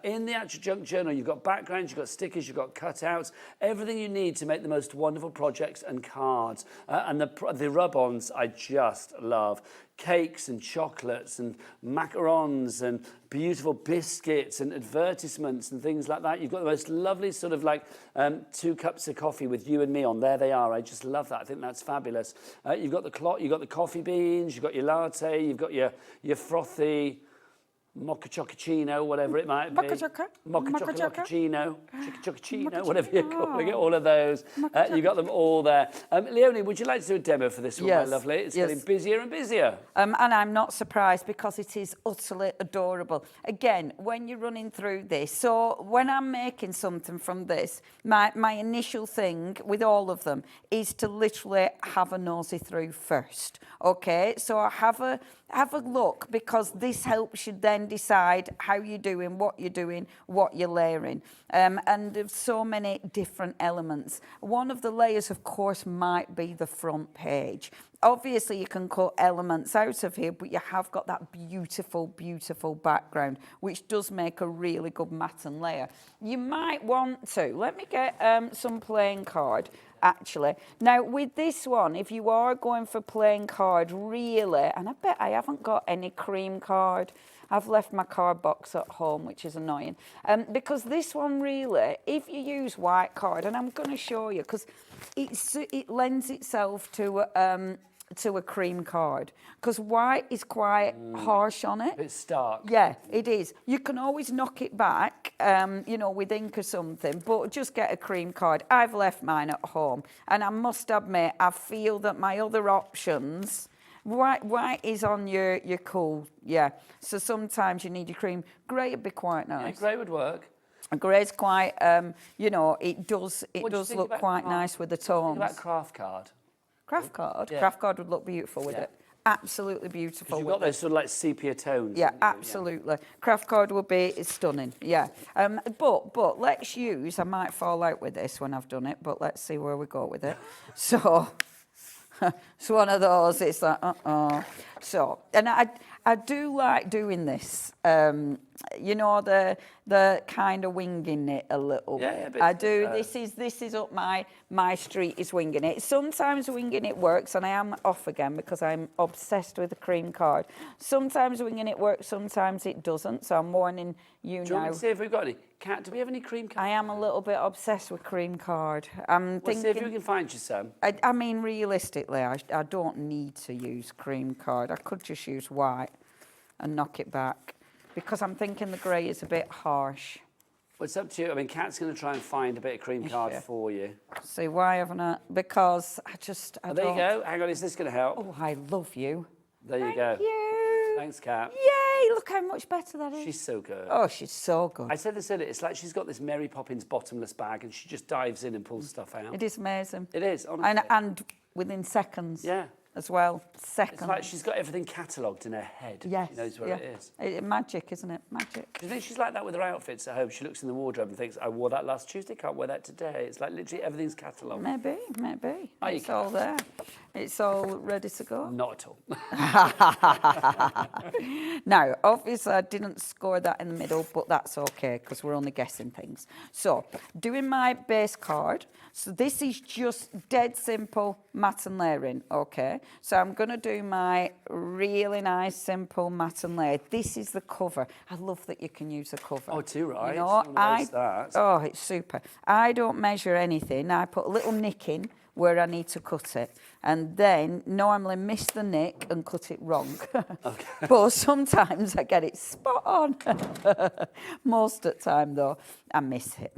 In the actual junk journal, you've got backgrounds, you've got stickers, you've got cutouts, everything you need to make the most wonderful projects and cards. And the rub-ons I just love. Cakes and chocolates and macarons and beautiful biscuits and advertisements and things like that. You've got the most lovely sort of like 2 cups of coffee with you and me on. There they are. I just love that. I think that's fabulous. You've got the clock, you've got the coffee beans, you've got your latte, you've got your frothy mocha choccacino, whatever it might be. Mocha choccacino, whatever you're calling it, all of those. You got them all there. Leonie, would you like to do a demo for this one, my lovely? It's getting busier and busier. And I'm not surprised because it is utterly adorable. Again, when you're running through this, so when I'm making something from this, my initial thing with all of them is to literally have a nosy through first. Okay, so I have a look, because this helps you then decide how you're doing, what you're layering. And there's so many different elements. One of the layers, of course, might be the front page. Obviously, you can cut elements out of here, but you have got that beautiful, beautiful background, which does make a really good matten layer. You might want to, let me get some plain card, actually. Now, with this one, if you are going for plain card, really, and I bet I haven't got any cream card. I've left my card box at home, which is annoying. Because this one, really, if you use white card, and I'm going to show you, because it lends itself to a cream card, because white is quite harsh on it. It's stark. Yeah, it is. You can always knock it back, you know, with ink or something, but just get a cream card. I've left mine at home, and I must admit, I feel that my other options, white is on your cool, yeah. So sometimes you need your cream. Grey would be quite nice. Yeah, grey would work. Grey's quite, you know, it does look quite nice with the tones. What about craft card? Craft card? Yeah. Craft card would look beautiful with it. Absolutely beautiful. You've got those sort of like sepia tones. Yeah, absolutely. Craft card would be stunning, yeah. But let's use, I might fall out with this when I've done it, but let's see where we go with it. So, It's one of those, it's like, So, and I do like doing this. You know, the kind of winging it a little bit. I do. This is up my street is winging it. Sometimes winging it works, and I am off again because I'm obsessed with the cream card. Sometimes winging it works, sometimes it doesn't. So I'm warning you now. Do you want me to see if we've got any? Kat, do we have any cream card? I am a little bit obsessed with cream card. I'm thinking. See if we can find you some. I mean, realistically, I don't need to use cream card. I could just use white and knock it back because I'm thinking the grey is a bit harsh. Well, it's up to you. I mean, Kat's going to try and find a bit of cream card for you. See, why haven't I? Because I don't. There you go. Hang on, is this going to help? Oh, I love you. There you go. Thank you. Thanks, Kat. Yay, look how much better that is. She's so good. Oh, she's so good. I said this earlier, it's like she's got this Mary Poppins bottomless bag and she just dives in and pulls stuff out. It is amazing. It is, honestly. And within seconds. Yeah. As well, seconds. It's like she's got everything catalogued in her head. Yes. She knows where it is. Magic, isn't it? Magic. Do you think she's like that with her outfits at home? She looks in the wardrobe and thinks, I wore that last Tuesday, can't wear that today. It's like literally everything's catalogued. Maybe. Oh, It's all there. It's all ready to go. Not at all. Now, obviously, I didn't score that in the middle, but that's okay because we're only guessing things. So, doing my base card. So this is just dead simple matte and layering, okay? So I'm going to do my really nice simple matte and layer. This is the cover. I love that you can use a cover. Oh, too right. You know, That. Oh, it's super. I don't measure anything. I put a little nick in where I need to cut it. And then normally miss the nick and cut it wrong. Okay. But sometimes I get it spot on. Most of the time, though, I miss it.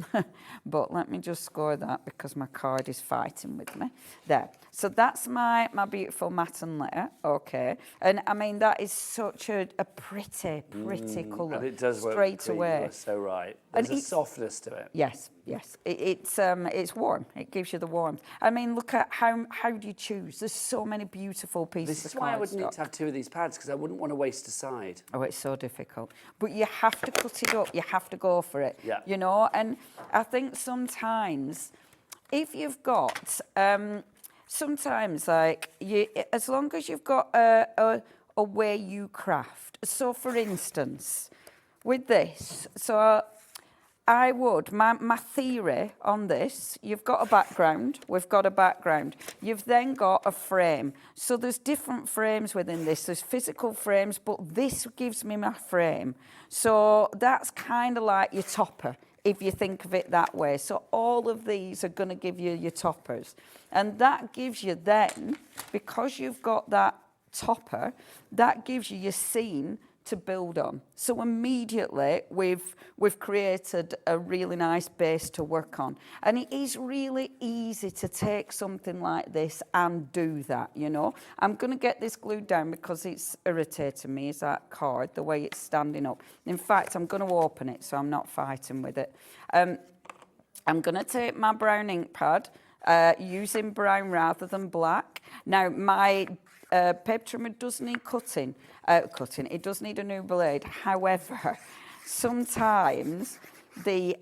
But let me just score that because my card is fighting with me. There. So that's my beautiful matte and layer, okay. And I mean, that is such a pretty colour. And it does work straight away. You're so right. There's a softness to it. Yes. It's warm. It gives you the warmth. I mean, look at how do you choose? There's so many beautiful pieces. This is why I would need to have 2 of these pads because I wouldn't want to waste a side. Oh, it's so difficult. But you have to cut it up. You have to go for it. Yeah. You know, and I think sometimes if you've got sometimes like as long as you've got a way you craft. So for instance, with this, so I would, my theory on this, you've got a background, we've got a background. You've then got a frame. So there's different frames within this. There's physical frames, but this gives me my frame. So that's kind of like your topper, if you think of it that way. So all of these are going to give you your toppers. And that gives you then, because you've got that topper, that gives you your scene to build on. So immediately we've created a really nice base to work on. And it is really easy to take something like this and do that, you know. I'm going to get this glued down because it's irritating me, is that card, the way it's standing up. In fact, I'm going to open it so I'm not fighting with it. I'm going to take my brown ink pad, using brown rather than black. Now, my paper trimmer does need cutting. It does need a new blade. However, sometimes the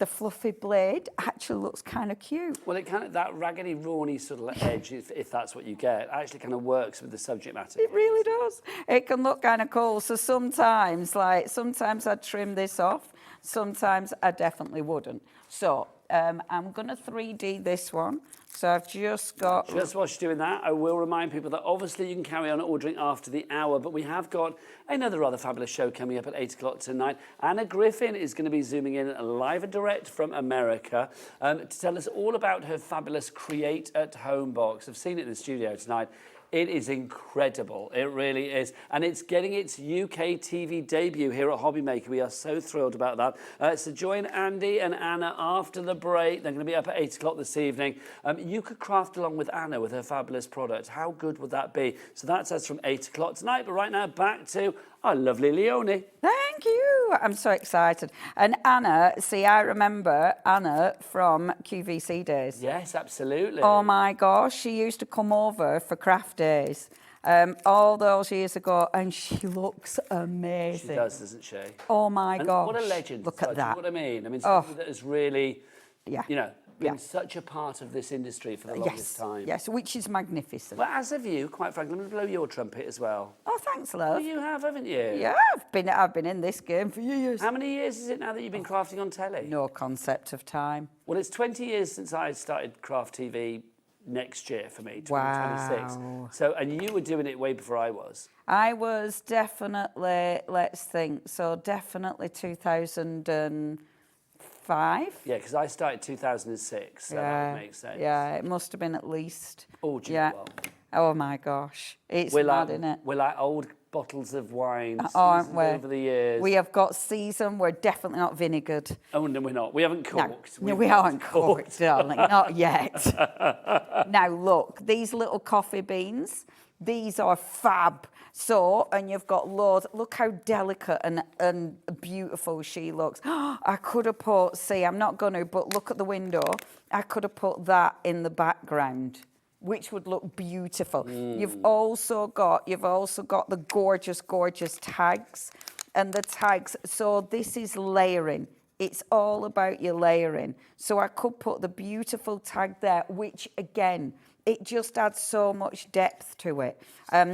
fluffy blade actually looks kind of cute. Well, it kind of, that raggedy, rawny sort of edge, if that's what you get, actually kind of works with the subject matter. It really does. It can look kind of cool. So sometimes I'd trim this off. Sometimes I definitely wouldn't. So I'm going to 3D this one. So I've just got... Just whilst you're doing that, I will remind people that obviously you can carry on ordering after the hour, but we have got another rather fabulous show coming up at 8 o'clock tonight. Anna Griffin is going to be zooming in live and direct from America to tell us all about her fabulous Create at Home box. I've seen it in the studio tonight. It is incredible. It really is. And it's getting its UK TV debut here at Hobby Maker. We are so thrilled about that. So join Andy and Anna after the break. They're going to be up at 8 o'clock this evening. You could craft along with Anna with her fabulous product. How good would that be? So that's us from 8 o'clock tonight. But right now, back to our lovely Leonie. Thank you. I'm so excited. And Anna, see, I remember Anna from QVC days. Yes, absolutely. Oh, my gosh. She used to come over for craft days all those years ago, and she looks amazing. She does, doesn't she? Oh, my gosh. What a legend. Look at that. You know what I mean? I mean, somebody that is really, you know, been such a part of this industry for the longest time. Yes, which is magnificent. Well, as have you, quite frankly. I'm going to blow your trumpet as well. Oh, thanks, love. Well, you have, haven't you? Yeah, I've been in this game for years. How many years is it now that you've been crafting on telly? No concept of time. Well, it's 20 years since I started Craft TV next year for me, 2026. Wow. So, and you were doing it way before I was. I was definitely, let's think, so definitely 2005. Yeah, because I started 2006, so that would make sense. Yeah, it must have been at least. Oh, do you know what? Oh my gosh, it's mad, isn't it? We're like old bottles of wine Aren't we? over the years. We have got seasoned, we're definitely not vinegared. Oh, no, we're not. We haven't corked. No, we haven't corked, darling, not yet. Now, look, these little coffee beans, these are fab. So, and you've got loads. Look how delicate and beautiful she looks. I could have put, see, I'm not going to, but look at the window. I could have put that in the background, which would look beautiful. You've also got the gorgeous, gorgeous tags, and the tags. So this is layering. It's all about your layering. So I could put the beautiful tag there, which again, it just adds so much depth to it,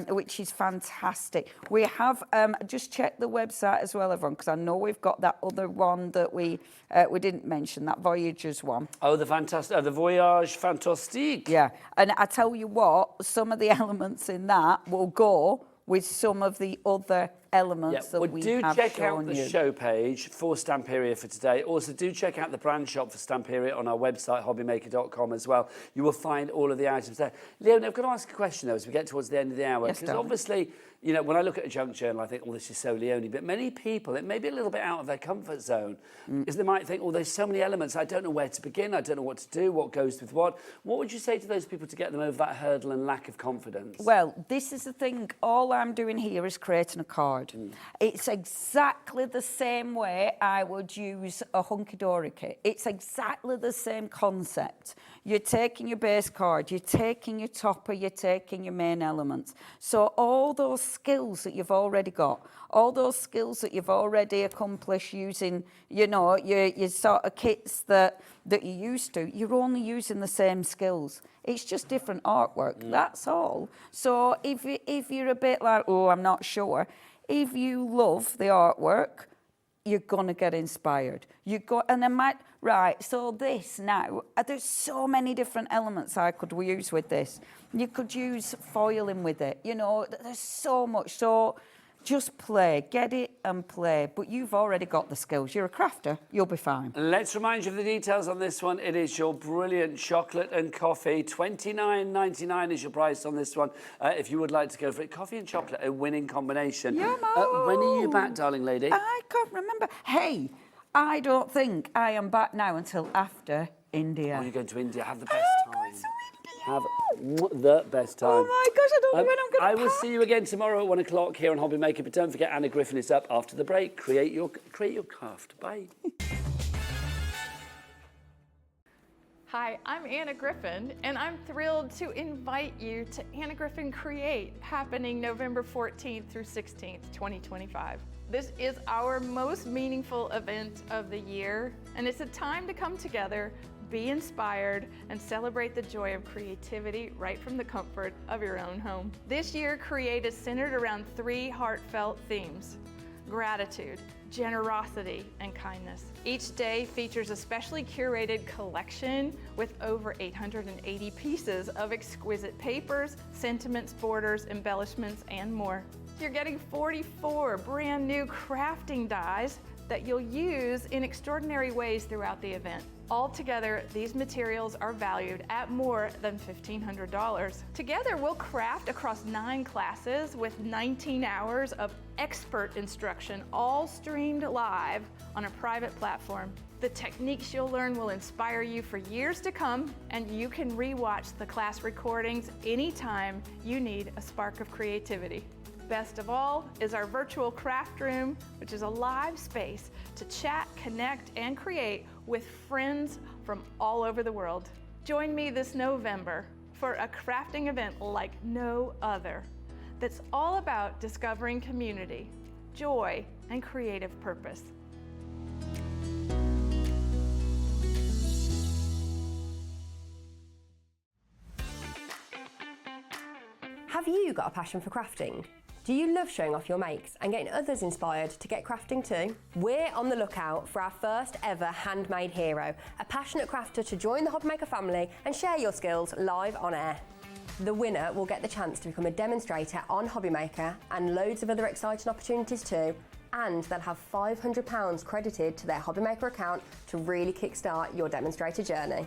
which is fantastic. We have just check the website as well, everyone, because I know we've got that other one that we didn't mention, that Voyagers one. Oh, the Voyage Fantastique. Yeah, and I tell you what, some of the elements in that will go with some of the other elements that we have check shown out the you. show page for Stamperia for today. Also, do check out the brand shop for Stamperia on our website, hobbymaker.com as well. You will find all of the items there. Leonie, I've got to ask a question, though, as we get towards the end of the hour. Yes, because obviously, you know, when I look at a junk journal, I think, oh, this is so Leonie. But many people, it may be a little bit out of their comfort zone, because they might think, oh, there's so many elements. I don't know where to begin. I don't know what to do, what goes with what. What would you say to those people to get them over that hurdle and lack of confidence? Well, this is the thing. All I'm doing here is creating a card. It's exactly the same way I would use a hunky-dory kit. It's exactly the same concept. You're taking your base card, you're taking your topper, you're taking your main elements. So all those skills that you've already got, all those skills that you've already accomplished using, you know, your sort of kits that you're used to, you're only using the same skills. It's just different artwork, that's all. So if you're a bit like, oh, I'm not sure, if you love the artwork, you're going to get inspired. And I might, right, so this now, there's so many different elements I could use with this. You could use foiling with it, you know, there's so much. So just play, get it and play. But you've already got the skills. You're a crafter, you'll be fine. Let's remind you of the details on this one. It is your brilliant chocolate and coffee. $29.99 is your price on this one. If you would like to go for it. Coffee and chocolate, a winning combination. Yeah, when are you back, darling lady? I can't remember. Hey, I don't think I am back now until after India. Oh, you're going to India. Have the best time. Have the best time. Oh my gosh, I don't know when I'm going to I will see you again tomorrow at 1 o'clock here on Hobby Maker. But don't forget, Anna Griffin is up after the break. Create your craft. Bye. Hi, I'm Anna Griffin, and I'm thrilled to invite you to Anna Griffin Create, happening November 14th through 16th, 2025. This is our most meaningful event of the year, and it's a time to come together, be inspired, and celebrate the joy of creativity right from the comfort of your own home. This year, Create is centered around 3 heartfelt themes: gratitude, generosity, and kindness. Each day features a specially curated collection with over 880 pieces of exquisite papers, sentiments, borders, embellishments, and more. You're getting 44 brand new crafting dies that you'll use in extraordinary ways throughout the event. Altogether, these materials are valued at more than $1,500. Together, we'll craft across 9 classes with 19 hours of expert instruction, all streamed live on a private platform. The techniques you'll learn will inspire you for years to come, and you can re-watch the class recordings anytime you need a spark of creativity. Best of all is our virtual craft room, which is a live space to chat, connect, and create with friends from all over the world. Join me this November for a crafting event like no other that's all about discovering community, joy, and creative purpose. Have you got a passion for crafting? Do you love showing off your makes and getting others inspired to get crafting too? We're on the lookout for our first ever handmade hero, a passionate crafter to join the Hobbymaker family and share your skills live on air. The winner will get the chance to become a demonstrator on Hobbymaker and loads of other exciting opportunities too, and they'll have £500 credited to their Hobbymaker account to really kickstart your demonstrator journey.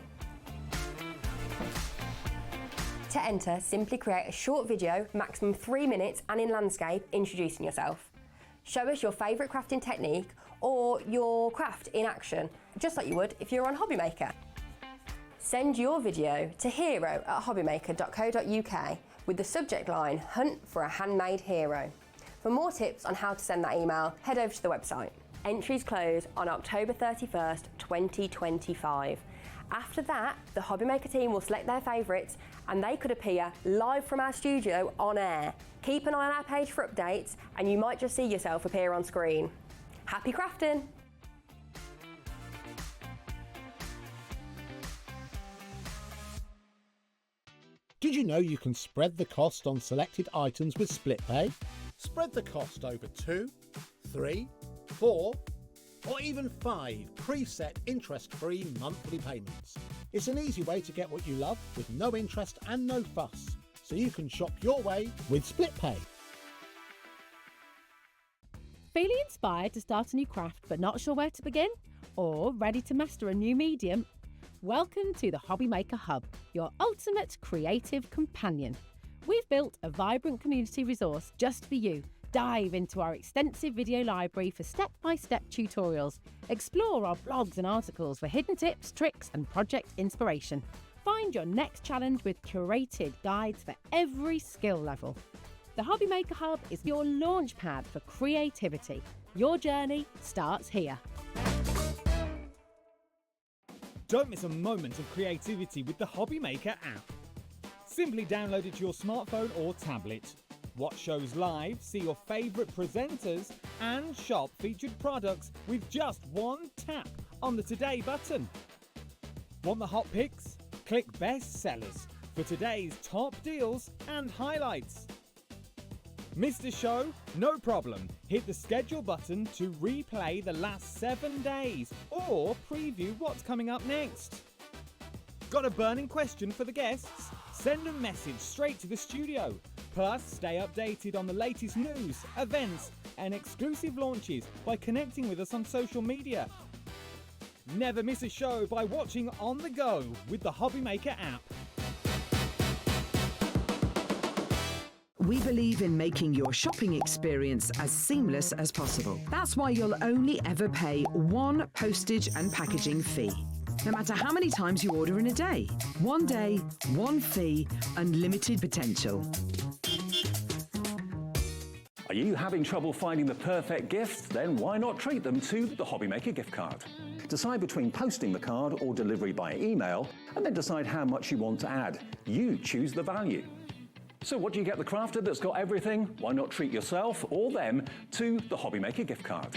To enter, simply create a short video, maximum 3 minutes and in landscape, introducing yourself. Show us your favourite crafting technique or your craft in action, just like you would if you're on Hobbymaker. Send your video to hero@hobbymaker.co.uk with the subject line, Hunt for a Handmade Hero. For more tips on how to send that email, head over to the website. Entries close on October 31st, 2025. After that, the Hobbymaker team will select their favourites and they could appear live from our studio on air. Keep an eye on our page for updates and you might just see yourself appear on screen. Happy crafting! Did you know you can spread the cost on selected items with split pay? Spread the cost over 2, 3, 4, or even 5 preset interest-free monthly payments. It's an easy way to get what you love with no interest and no fuss, so you can shop your way with split pay. Feeling inspired to start a new craft but not sure where to begin? Or ready to master a new medium? Welcome to the Hobbymaker Hub, your ultimate creative companion. We've built a vibrant community resource just for you. Dive into our extensive video library for step-by-step tutorials. Explore our blogs and articles for hidden tips, tricks and project inspiration. Find your next challenge with curated guides for every skill level. The Hobbymaker Hub is your launch pad for creativity. Your journey starts here. Don't miss a moment of creativity with the Hobbymaker app. Simply download it to your smartphone or tablet. Watch shows live, see your favourite presenters, and shop featured products with just one tap on the Today button. Want the hot picks? Click Best Sellers for today's top deals and highlights. Missed a show? No problem. Hit the schedule button to replay the last 7 days or preview what's coming up next. Got a burning question for the guests? Send a message straight to the studio. Plus, stay updated on the latest news, events, and exclusive launches by connecting with us on social media. Never miss a show by watching on the go with the Hobbymaker app. We believe in making your shopping experience as seamless as possible. That's why you'll only ever pay one postage and packaging fee. No matter how many times you order in a day. One day, one fee, unlimited potential. Are you having trouble finding the perfect gift? Then why not treat them to the Hobbymaker gift card? Decide between posting the card or delivery by email, and then decide how much you want to add. You choose the value. So what do you get the crafter that's got everything? Why not treat yourself or them to the Hobbymaker gift card?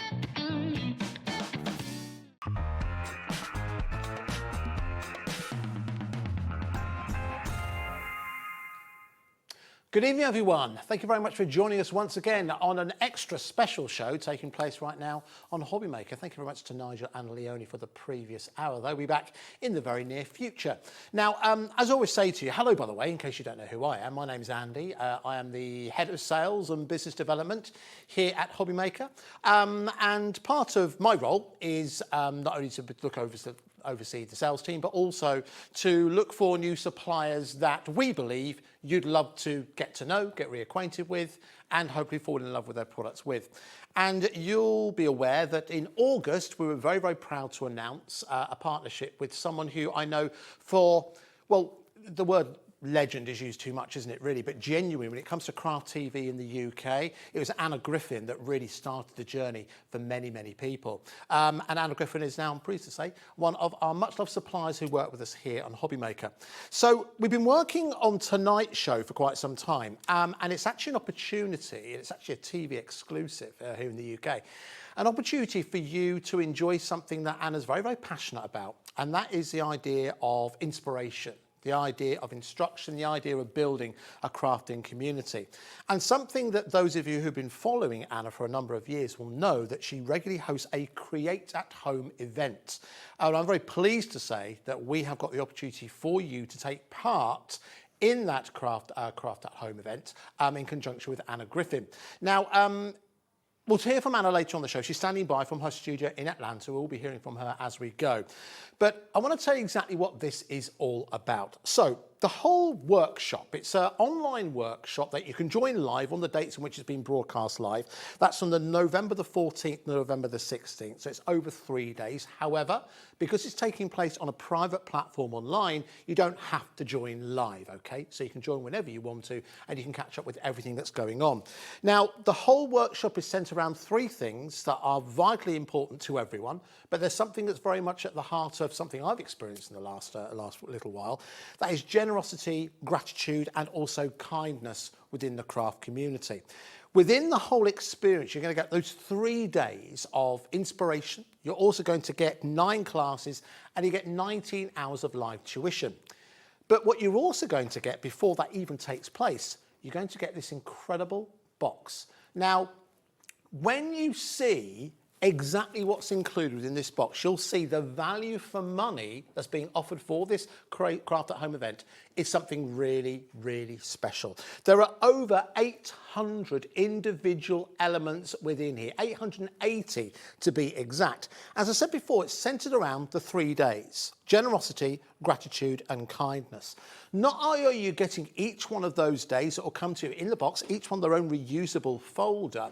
Good evening, everyone. Thank you very much for joining us once again on an extra special show taking place right now on Hobbymaker. Thank you very much to Nigel and Leonie for the previous hour. They'll be back in the very near future. Now, as I always say to you, hello, by the way, in case you don't know who I am. My name's Andy. I am the Head of Sales and Business Development here at Hobbymaker. And part of my role is not only to oversee the sales team, but also to look for new suppliers that we believe you'd love to get to know, get reacquainted with, and hopefully fall in love with their products with. And you'll be aware that in August, we were very, very proud to announce a partnership with someone who I know for, well, the word legend is used too much, isn't it, really? But genuinely, when it comes to craft TV in the UK, it was Anna Griffin that really started the journey for many, many people. And Anna Griffin is now, I'm pleased to say, one of our much-loved suppliers who work with us here on Hobbymaker. So we've been working on tonight's show for quite some time, and it's actually an opportunity, it's actually a TV exclusive here in the UK, an opportunity for you to enjoy something that Anna's very, very passionate about, and that is the idea of inspiration. the idea of instruction, the idea of building a crafting community. And something that those of you who've been following Anna for a number of years will know that she regularly hosts a Create at Home event. And I'm very pleased to say that we have got the opportunity for you to take part in that Craft at Home event in conjunction with Anna Griffin. Now, we'll hear from Anna later on the show. She's standing by from her studio in Atlanta. We'll be hearing from her as we go. But I want to tell you exactly what this is all about. So the whole workshop, it's an online workshop that you can join live on the dates in which it's been broadcast live. That's from the November the 14th to November the 16th. So it's over 3 days. However, because it's taking place on a private platform online, you don't have to join live, okay? So you can join whenever you want to, and you can catch up with everything that's going on. Now, the whole workshop is centered around 3 things that are vitally important to everyone, but there's something that's very much at the heart of something I've experienced in the last little while. That is generosity, gratitude, and also kindness within the craft community. Within the whole experience, you're going to get those 3 days of inspiration. You're also going to get 9 classes, and you get 19 hours of live tuition. But what you're also going to get before that even takes place, you're going to get this incredible box. Now, when you see exactly what's included within this box, you'll see the value for money that's being offered for this Craft at Home event is something really, really special. There are over 800 individual elements within here, 880 to be exact. As I said before, it's centered around the 3 days: generosity, gratitude, and kindness. Not only are you getting each one of those days that will come to you in the box, each one their own reusable folder,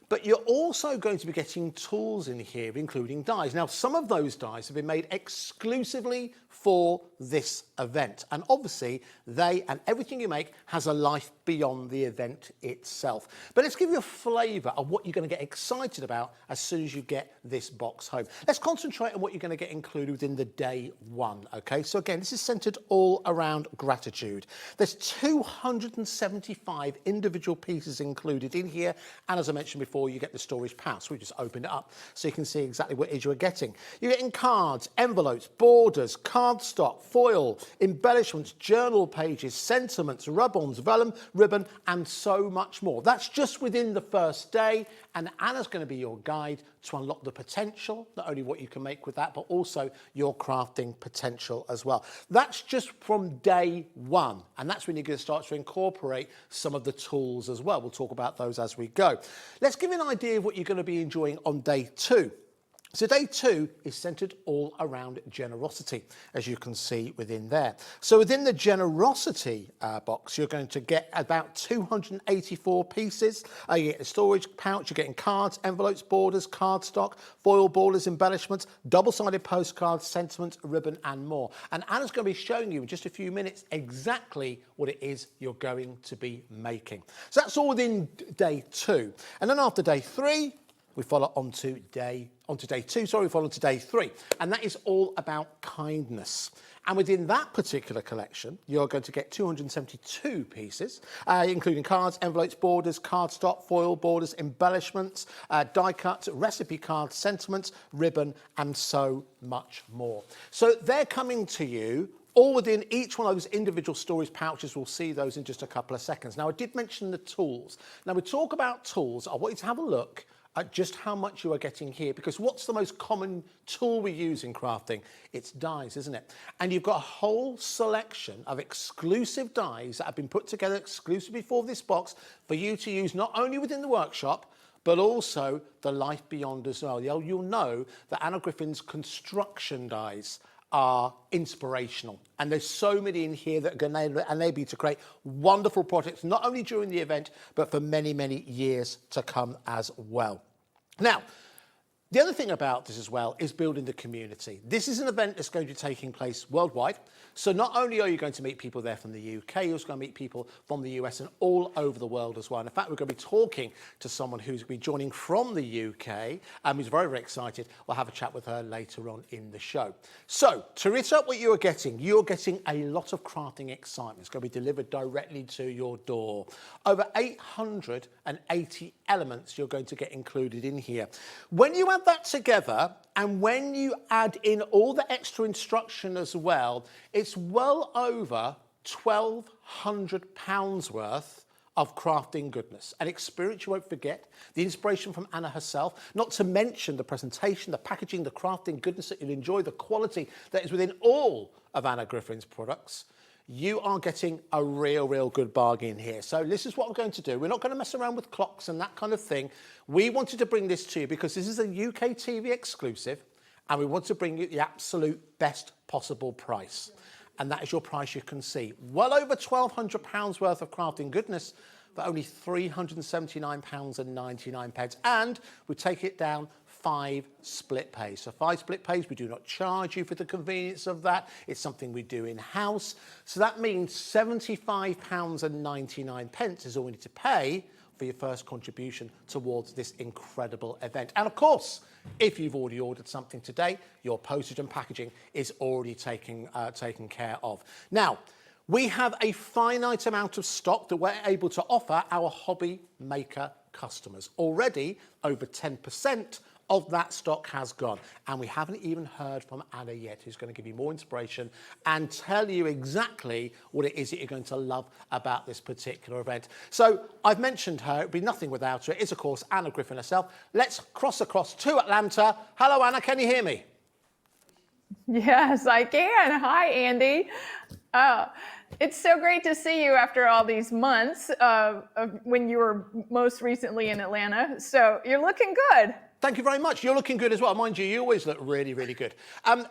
but you're also going to be getting tools in here, including dies. Now, some of those dies have been made exclusively for this event. And obviously, they and everything you make has a life beyond the event itself. But let's give you a flavour of what you're going to get excited about as soon as you get this box home. Let's concentrate on what you're going to get included within the day 1, okay? So again, this is centred all around gratitude. There's 275 individual pieces included in here. And as I mentioned before, you get the storage pouch. We just opened it up so you can see exactly what it is you're getting. You're getting cards, envelopes, borders, cardstock, foil, embellishments, journal pages, sentiments, rub-ons, vellum, ribbon, and so much more. That's just within the first day, and Anna's going to be your guide to unlock the potential, not only what you can make with that, but also your crafting potential as well. That's just from day 1, and that's when you're going to start to incorporate some of the tools as well. We'll talk about those as we go. Let's give you an idea of what you're going to be enjoying on day 2. So day 2 is centred all around generosity, as you can see within there. So within the generosity box, you're going to get about 284 pieces. You get a storage pouch, you're getting cards, envelopes, borders, cardstock, foil borders, embellishments, double-sided postcards, sentiments, ribbon, and more. And Anna's going to be showing you in just a few minutes exactly what it is you're going to be making. So that's all within day 2. And then after day 3, we follow on to day 2, we follow on to day 3. And that is all about kindness. And within that particular collection, you're going to get 272 pieces, including cards, envelopes, borders, cardstock, foil borders, embellishments, die cuts, recipe cards, sentiments, ribbon, and so much more. So they're coming to you all within each one of those individual storage pouches. We'll see those in just a couple of seconds. Now, I did mention the tools. Now, we talk about tools. I want you to have a look at just how much you are getting here, because what's the most common tool we use in crafting? It's dies, isn't it? And you've got a whole selection of exclusive dies that have been put together exclusively for this box for you to use not only within the workshop, but also the life beyond as well. You'll know that Anna Griffin's construction dies are inspirational, and there's so many in here that are going to enable you to create wonderful projects, not only during the event, but for many, many years to come as well. Now, the other thing about this as well is building the community. This is an event that's going to be taking place worldwide. So not only are you going to meet people there from the UK, you're also going to meet people from the US and all over the world as well. And in fact, we're going to be talking to someone who's going to be joining from the UK, who's very, very excited. We'll have a chat with her later on in the show. So to reiterate what you're getting a lot of crafting excitement. It's going to be delivered directly to your door. Over 880 elements you're going to get included in here. When you add add that together, and when you add in all the extra instruction as well, it's well over £1,200 worth of crafting goodness, an experience you won't forget, the inspiration from Anna herself, not to mention the presentation, the packaging, the crafting goodness that you'll enjoy, the quality that is within all of Anna Griffin's products. You are getting a real good bargain here. So this is what we're going to do. We're not going to mess around with clocks and that kind of thing. We wanted to bring this to you because this is a UK TV exclusive, and we want to bring you the absolute best possible price. And that is your price you can see. Well over £1,200 worth of crafting goodness for only £379.99. And we take it down 5 split pays. So 5 split pays, we do not charge you for the convenience of that. It's something we do in-house. So that means £75.99 is all we need to pay for your first contribution towards this incredible event. And of course, if you've already ordered something today, your postage and packaging is already taken care of. Now, we have a finite amount of stock that we're able to offer our hobby maker customers. Already, over 10% of that stock has gone. And we haven't even heard from Anna yet, who's going to give you more inspiration and tell you exactly what it is that you're going to love about this particular event. So I've mentioned her, it'd be nothing without her. It is, of course, Anna Griffin herself. Let's cross across to Atlanta. Hello, Anna, can you hear me? Yes, I can. Hi, Andy. It's so great to see you after all these months of when you were most recently in Atlanta. So you're looking good. Thank you very much. You're looking good as well. Mind you, you always look really good.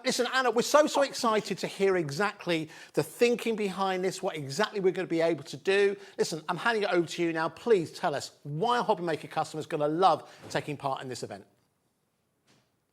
Listen, Anna, we're so excited to hear exactly the thinking behind this, what exactly we're going to be able to do. Listen, I'm handing it over to you now. Please tell us why a hobby maker customer is going to love taking part in this event.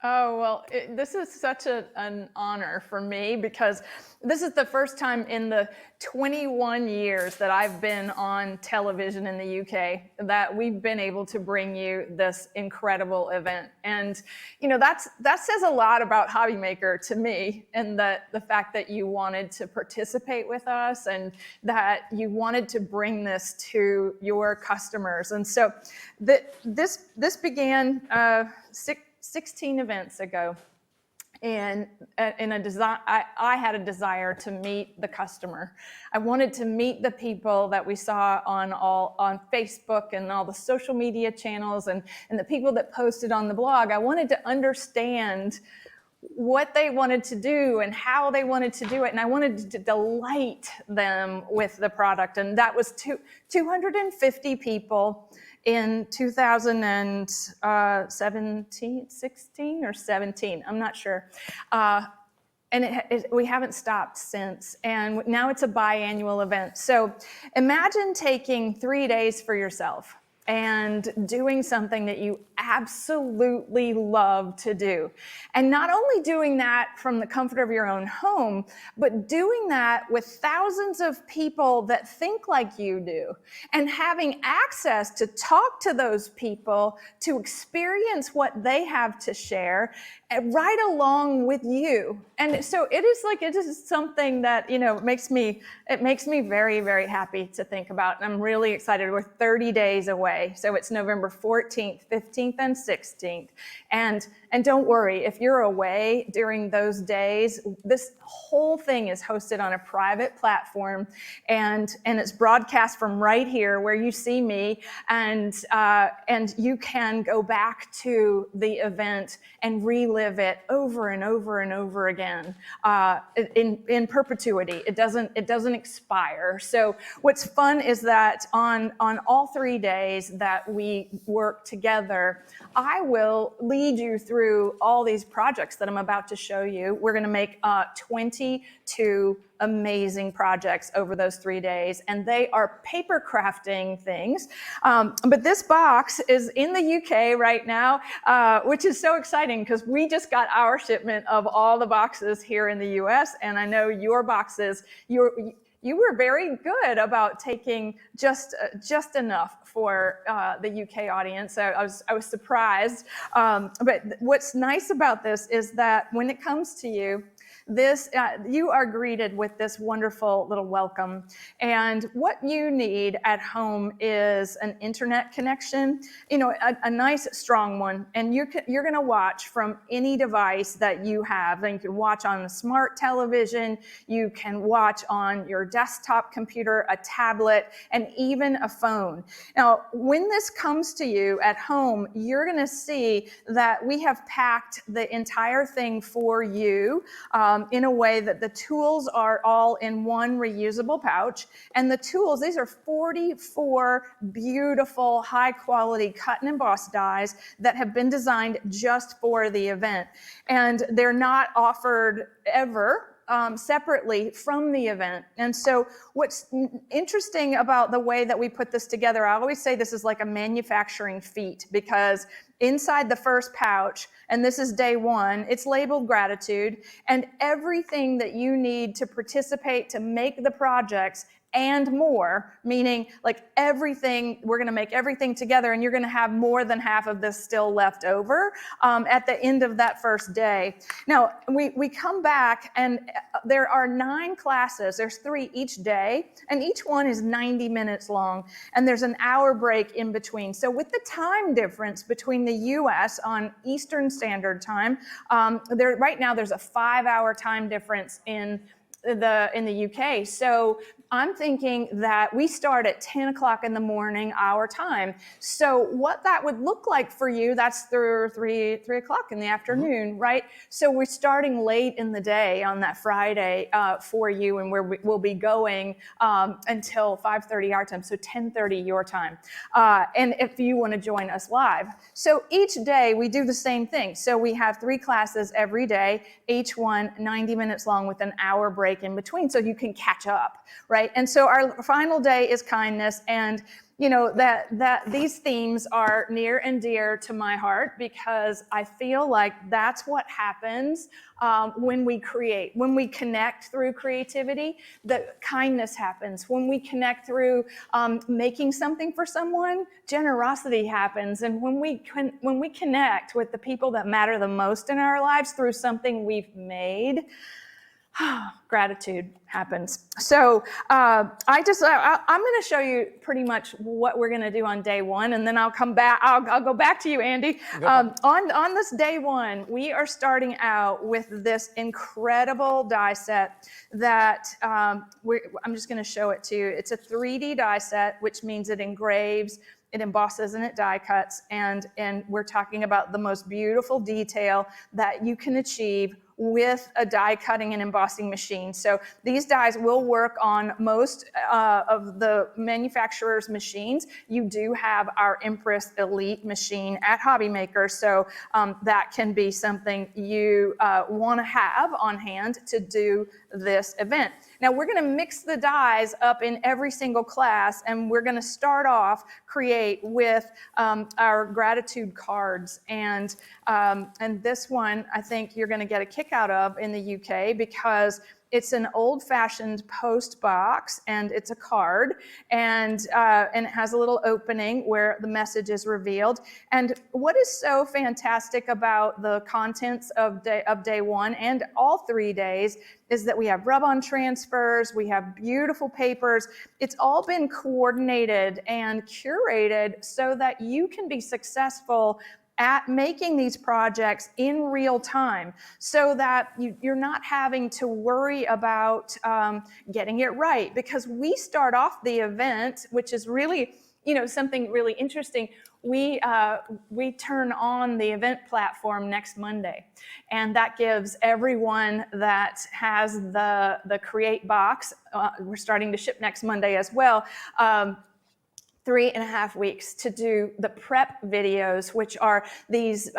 Oh, well, this is such an honor for me because this is the first time in the 21 years that I've been on television in the UK that we've been able to bring you this incredible event. And, you know, that says a lot about Hobby Maker to me, and that the fact that you wanted to participate with us and that you wanted to bring this to your customers. And so this began 16 events ago, and in a design, I had a desire to meet the customer. I wanted to meet the people that we saw on Facebook and all the social media channels, and the people that posted on the blog. I wanted to understand what they wanted to do and how they wanted to do it, and I wanted to delight them with the product. And that was 250 people in 2017, 16 or 17, I'm not sure. And we haven't stopped since. And now it's a biannual event. So imagine taking 3 days for yourself and doing something that you absolutely love to do. And not only doing that from the comfort of your own home, but doing that with thousands of people that think like you do, and having access to talk to those people, to experience what they have to share, right along with you. And so it is something that, you know, it makes me very, very happy to think about. And I'm really excited. We're 30 days away. So it's November 14th, 15th, and 16th. And don't worry, if you're away during those days, this whole thing is hosted on a private platform, and it's broadcast from right here where you see me, and you can go back to the event and relive it over and over and over again in perpetuity. It doesn't expire. So what's fun is that on all 3 days that we work together, I will lead you through all these projects that I'm about to show you. We're going to make 22 amazing projects over those 3 days, and they are paper crafting things. But this box is in the UK right now, which is so exciting because we just got our shipment of all the boxes here in the US, and I know your boxes, you were very good about taking just enough for the UK audience. I was surprised. But what's nice about this is that when it comes to you, you are greeted with this wonderful little welcome. And what you need at home is an internet connection, a nice strong one. And you're going to watch from any device that you have. And you can watch on a smart television, you can watch on your desktop computer, a tablet, and even a phone. Now, when this comes to you at home, you're going to see that we have packed the entire thing for you in a way that the tools are all in one reusable pouch. And the tools, these are 44 beautiful, high quality cut and embossed dies that have been designed just for the event. And they're not offered ever separately from the event. And so what's interesting about the way that we put this together, I always say this is like a manufacturing feat, because inside the first pouch, and this is day one, it's labeled gratitude, and everything that you need to participate to make the projects and more, meaning like everything, we're going to make everything together, and you're going to have more than half of this still left over at the end of that first day. Now, we come back, and there are 9 classes. There's 3 each day, and each one is 90 minutes long, and there's an hour break in between. So with the time difference between the U.S. on Eastern Standard Time, right now there's a 5-hour time difference in the UK. So I'm thinking that we start at 10 o'clock in the morning, our time. So what that would look like for you, that's through 3 o'clock in the afternoon, right? So we're starting late in the day on that Friday for you, and we'll be going until 5:30 our time, so 10:30 your time. And if you want to join us live. So each day we do the same thing. So we have 3 classes every day, each one 90 minutes long with an hour break in between, so you can catch up, right? And so our final day is kindness, and that these themes are near and dear to my heart, because I feel like that's what happens when we create. When we connect through creativity, the kindness happens. When we connect through making something for someone, generosity happens. And when we connect with the people that matter the most in our lives through something we've made, gratitude happens. So I'm going to show you pretty much what we're going to do on day one, and then I'll come back. I'll go back to you, Andy. On this day one, we are starting out with this incredible die set that I'm just going to show it to you. It's a 3D die set, which means it engraves, it embosses, and it die cuts, and we're talking about the most beautiful detail that you can achieve with a die cutting and embossing machine. So these dies will work on most of the manufacturer's machines. You do have our Empress Elite machine at Hobby Maker, so that can be something you want to have on hand to do this event. Now we're going to mix the dies up in every single class, and we're going to start off create with our gratitude cards, and this one I think you're going to get a kick out of in the UK, because it's an old-fashioned post box, and it's a card, and it has a little opening where the message is revealed. And what is so fantastic about the contents of day one and all 3 days is that we have rub-on transfers, we have beautiful papers. It's all been coordinated and curated so that you can be successful at making these projects in real time, so that you're not having to worry about getting it right. Because we start off the event, which is really, something really interesting. We turn on the event platform next Monday, and that gives everyone that has the Create box, we're starting to ship next Monday as well, 3.5 weeks to do the prep videos, which are these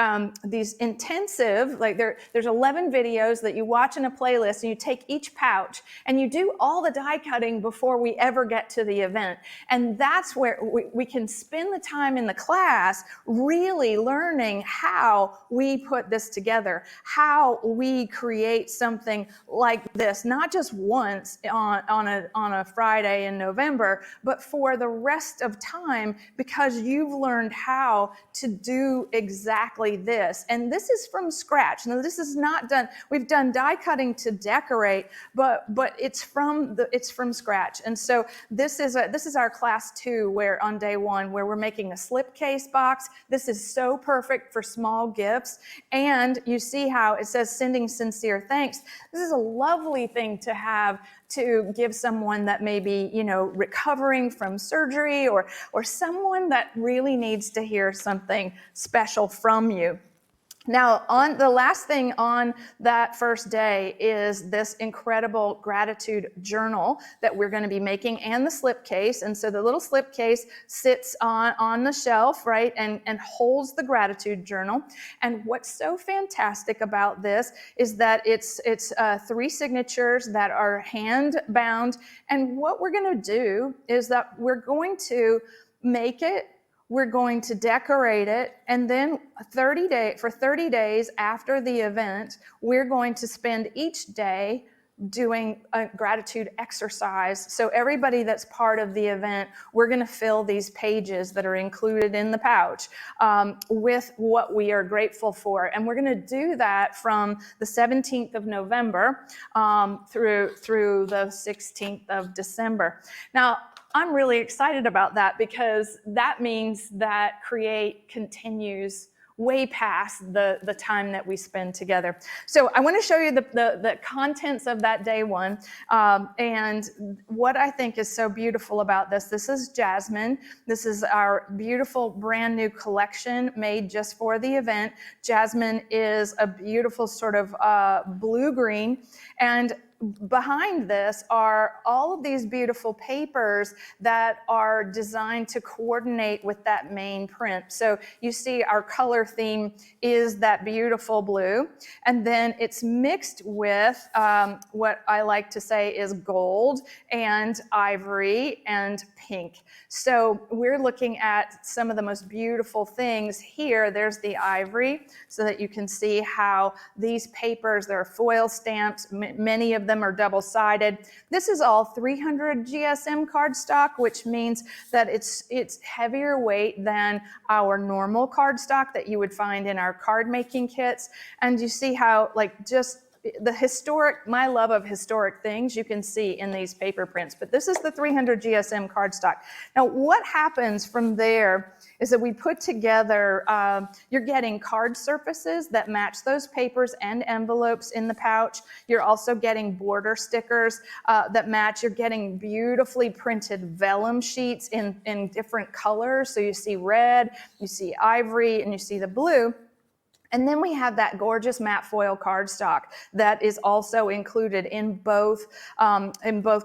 intensive, like there's 11 videos that you watch in a playlist, and you take each pouch and you do all the die cutting before we ever get to the event. And that's where we can spend the time in the class really learning how we put this together, how we create something like this, not just once on a Friday in November, but for the rest of of time because you've learned how to do exactly this. And this is from scratch. Now, this is not done, we've done die cutting to decorate, but it's from scratch. And so this is our class 2, where on day 1, where we're making a slipcase box. This is so perfect for small gifts. And you see how it says sending sincere thanks. This is a lovely thing to have to give someone that may be, recovering from surgery, or someone that really needs to hear something special from you. Now, on the last thing on that first day is this incredible gratitude journal that we're going to be making, and the slipcase. And so the little slipcase sits on the shelf, right, and holds the gratitude journal. And what's so fantastic about this is that it's 3 signatures that are hand bound. And what we're going to do is that we're going to make it, we're going to decorate it, and then for 30 days after the event, we're going to spend each day doing a gratitude exercise. So everybody that's part of the event, we're going to fill these pages that are included in the pouch with what we are grateful for. And we're going to do that from the 17th of November through the 16th of December. Now, I'm really excited about that, because that means that Create continues way past the time that we spend together. So I want to show you the contents of that day 1. And what I think is so beautiful about this is Jasmine. This is our beautiful brand new collection made just for the event. Jasmine is a beautiful sort of blue-green, and behind this are all of these beautiful papers that are designed to coordinate with that main print. So you see our color theme is that beautiful blue, and then it's mixed with what I like to say is gold and ivory and pink. So we're looking at some of the most beautiful things here. There's the ivory, so that you can see how these papers, they're foil stamps, many of them are double-sided. This is all 300 GSM cardstock, which means that it's heavier weight than our normal cardstock that you would find in our card making kits. And you see how, just my love of historic things you can see in these paper prints. But this is the 300 GSM cardstock. Now, what happens from there is that we put together, you're getting card surfaces that match those papers and envelopes in the pouch. You're also getting border stickers that match. You're getting beautifully printed vellum sheets in different colors. So you see red, you see ivory, and you see the blue. And then we have that gorgeous matte foil cardstock that is also included in both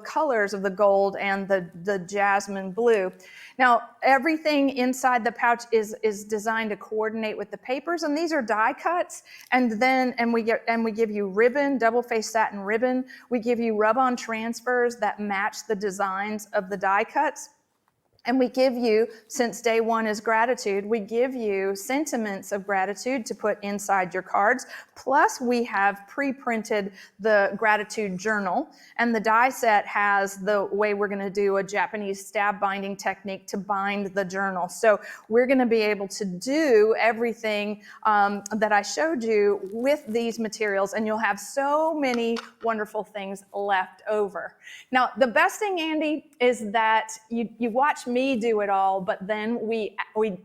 colors of the gold and the jasmine blue. Now, everything inside the pouch is designed to coordinate with the papers, and these are die cuts. And we give you ribbon, double-faced satin ribbon. We give you rub-on transfers that match the designs of the die cuts. And we give you, since day 1 is gratitude, we give you sentiments of gratitude to put inside your cards. Plus, we have pre-printed the gratitude journal. And the die set has the way we're going to do a Japanese stab binding technique to bind the journal. So we're going to be able to do everything that I showed you with these materials. And you'll have so many wonderful things left over. Now, the best thing, Andy, is that you watch me do it all, but then we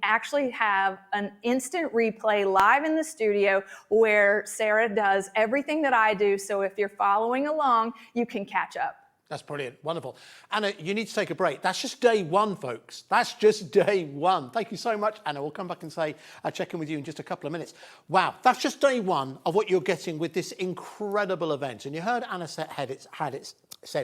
actually have an instant replay live in the studio where Sarah does everything that I do. So if you're following along, you can catch up. That's brilliant. Wonderful. Anna, you need to take a break. That's just day 1, folks. That's just day 1. Thank you so much, Anna. We'll come back and check in with you in just a couple of minutes. Wow, that's just day 1 of what you're getting with this incredible event. And you heard Anna said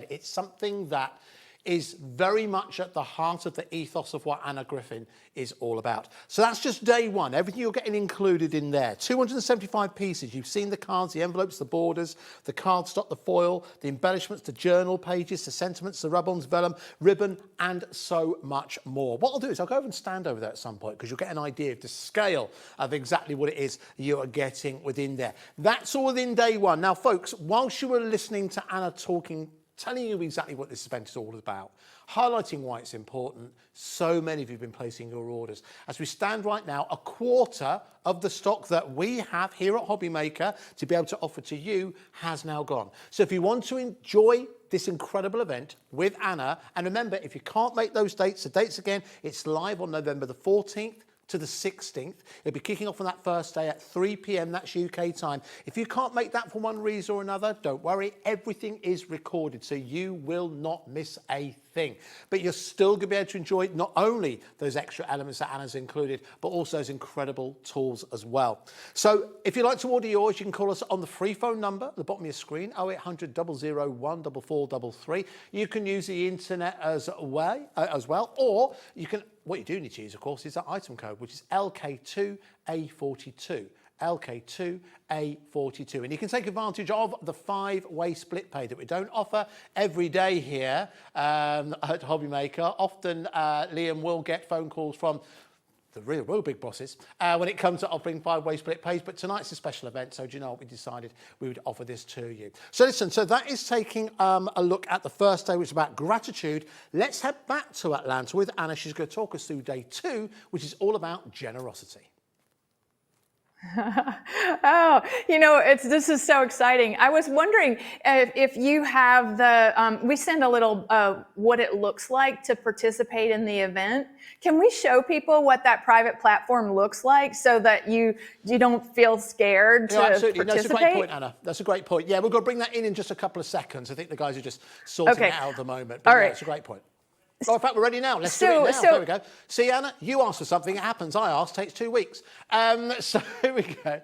it's something that is very much at the heart of the ethos of what Anna Griffin is all about. So that's just day 1. Everything you're getting included in there. 275 pieces. You've seen the cards, the envelopes, the borders, the cardstock, the foil, the embellishments, the journal pages, the sentiments, the rub-ons, vellum, ribbon, and so much more. What I'll do is I'll go over and stand over there at some point, because you'll get an idea of the scale of exactly what it is you are getting within there. That's all within day 1. Now, folks, whilst you were listening to Anna talking telling you exactly what this event is all about, highlighting why it's important. So many of you have been placing your orders. As we stand right now, a quarter of the stock that we have here at Hobby Maker to be able to offer to you has now gone. So if you want to enjoy this incredible event with Anna, and remember, if you can't make those dates, the dates again, it's live on November the 14th to the 16th. It'll be kicking off on that first day at 3 p.m. That's UK time. If you can't make that for one reason or another, don't worry. Everything is recorded, so you will not miss a thing. But you're still going to be able to enjoy not only those extra elements that Anna's included, but also those incredible tools as well. So if you'd like to order yours, you can call us on the free phone number at the bottom of your screen, 0800 001 4433. You can use the internet as well, or you can. What you do need to use, of course, is that item code, which is LK2A42. LK2A42. And you can take advantage of the 5-way split pay that we don't offer every day here at Hobby Maker. Often Liam will get phone calls from the real big bosses when it comes to offering 5-way split pays, but tonight's a special event, so do you know what, we decided we would offer this to you. So listen, so that is taking a look at the first day, which is about gratitude. Let's head back to Atlanta with Anna. She's going to talk us through day 2, which is all about generosity. Oh, you know, this is so exciting. I was wondering if you have the, we send a little what it looks like to participate in the event. Can we show people what that private platform looks like so that you don't feel scared to absolutely. participate? That's a great point, Anna. That's a great point. Yeah, we're going to bring that in just a couple of seconds. I think the guys are just sorting it out at the moment. But all right. It's a great point. Oh, in fact, we're ready now. Let's do it now. There we go. See, Anna, you asked for something. It happens. I asked. Takes 2 weeks. So here we go.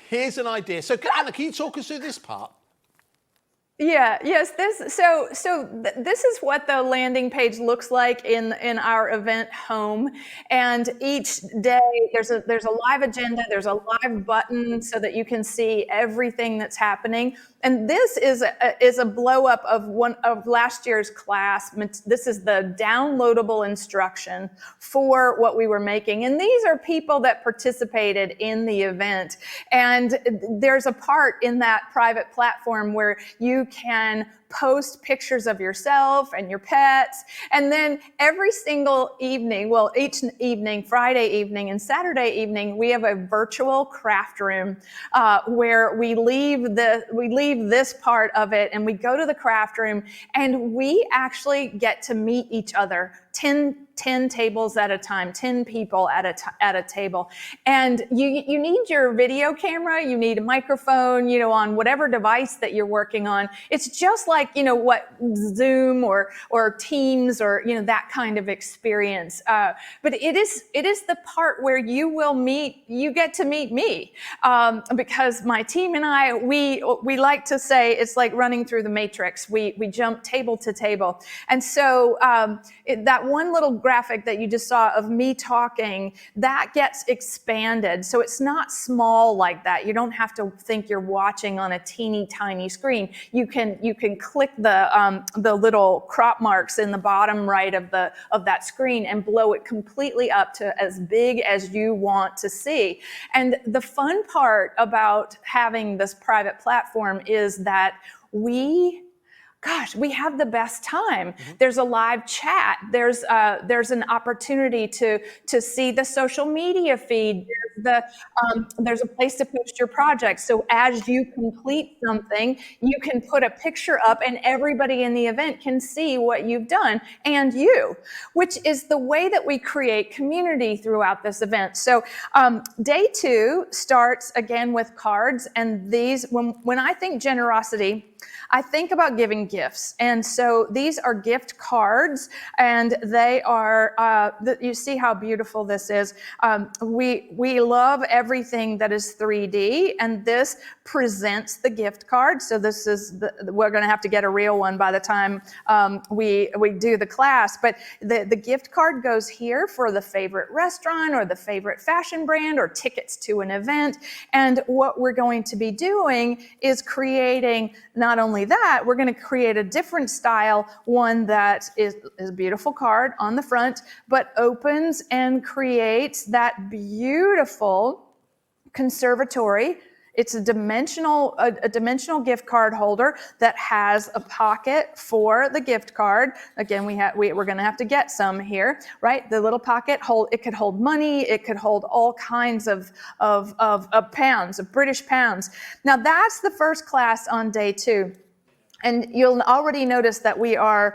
Here's an idea. So, Anna, can you talk us through this part? Yeah, yes, this is what the landing page looks like in our event home. And each day there's a live agenda, there's a live button so that you can see everything that's happening. And this is a blow up of one of last year's class. This is the downloadable instruction for what we were making. And these are people that participated in the event. And there's a part in that private platform where you can post pictures of yourself and your pets. And then every single evening, well, each evening, Friday evening and Saturday evening, we have a virtual craft room where we leave this part of it and we go to the craft room and we actually get to meet each other 10 tables at a time, 10 people at a table. And you need your video camera, you need a microphone, on whatever device that you're working on. It's just like, what Zoom or Teams or, that kind of experience. But it is the part where you get to meet me. Because my team and I, we like to say it's like running through the Matrix. We jump table to table. And so that one little graphic that you just saw of me talking, that gets expanded. So it's not small like that. You don't have to think you're watching on a teeny tiny screen. You can click the little crop marks in the bottom right of that screen and blow it completely up to as big as you want to see. And the fun part about having this private platform is that we have the best time. Mm-hmm. There's a live chat. There's an opportunity to see the social media feed. There's a place to post your project. So as you complete something, you can put a picture up and everybody in the event can see what you've done and you, which is the way that we create community throughout this event. So day 2 starts again with cards, and these, when I think generosity, I think about giving gifts. And so these are gift cards, and they are, you see how beautiful this is. We love everything that is 3D, and this presents the gift card. So this is, we're gonna have to get a real one by the time we do the class, but the gift card goes here for the favorite restaurant or the favorite fashion brand or tickets to an event. And what we're going to be doing is creating not only that, we're going to create a different style, one that is a beautiful card on the front, but opens and creates that beautiful conservatory It's a dimensional gift card holder that has a pocket for the gift card. Again, we're going to have to get some here, right? The little pocket it could hold money. It could hold all kinds of pounds, of British pounds. Now that's the first class on day 2. And you'll already notice that we are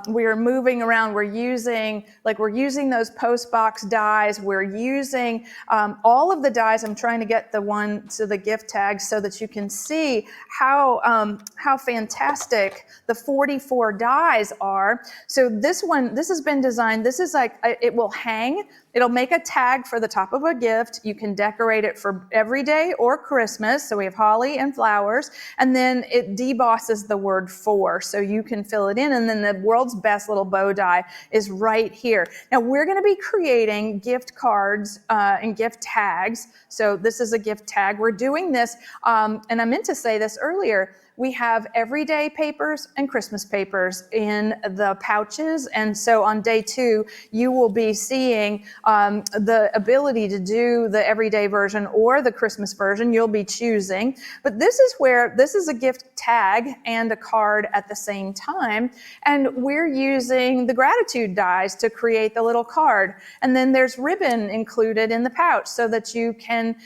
moving around. We're using those post box dies. We're using all of the dies. I'm trying to get the one to the gift tag so that you can see how fantastic the 44 dies are. So this has been designed. This is it will hang. It'll make a tag for the top of a gift. You can decorate it for every day or Christmas. So we have holly and flowers. And then it debosses the word for, so you can fill it in. And then the world's best little bow die is right here. Now we're going to be creating gift cards and gift tags. So this is a gift tag. We're doing this, and I meant to say this earlier, we have everyday papers and Christmas papers in the pouches. And so on day 2, you will be seeing the ability to do the everyday version or the Christmas version. You'll be choosing. But this is a gift tag and a card at the same time. And we're using the gratitude dies to create the little card. And then there's ribbon included in the pouch so that you can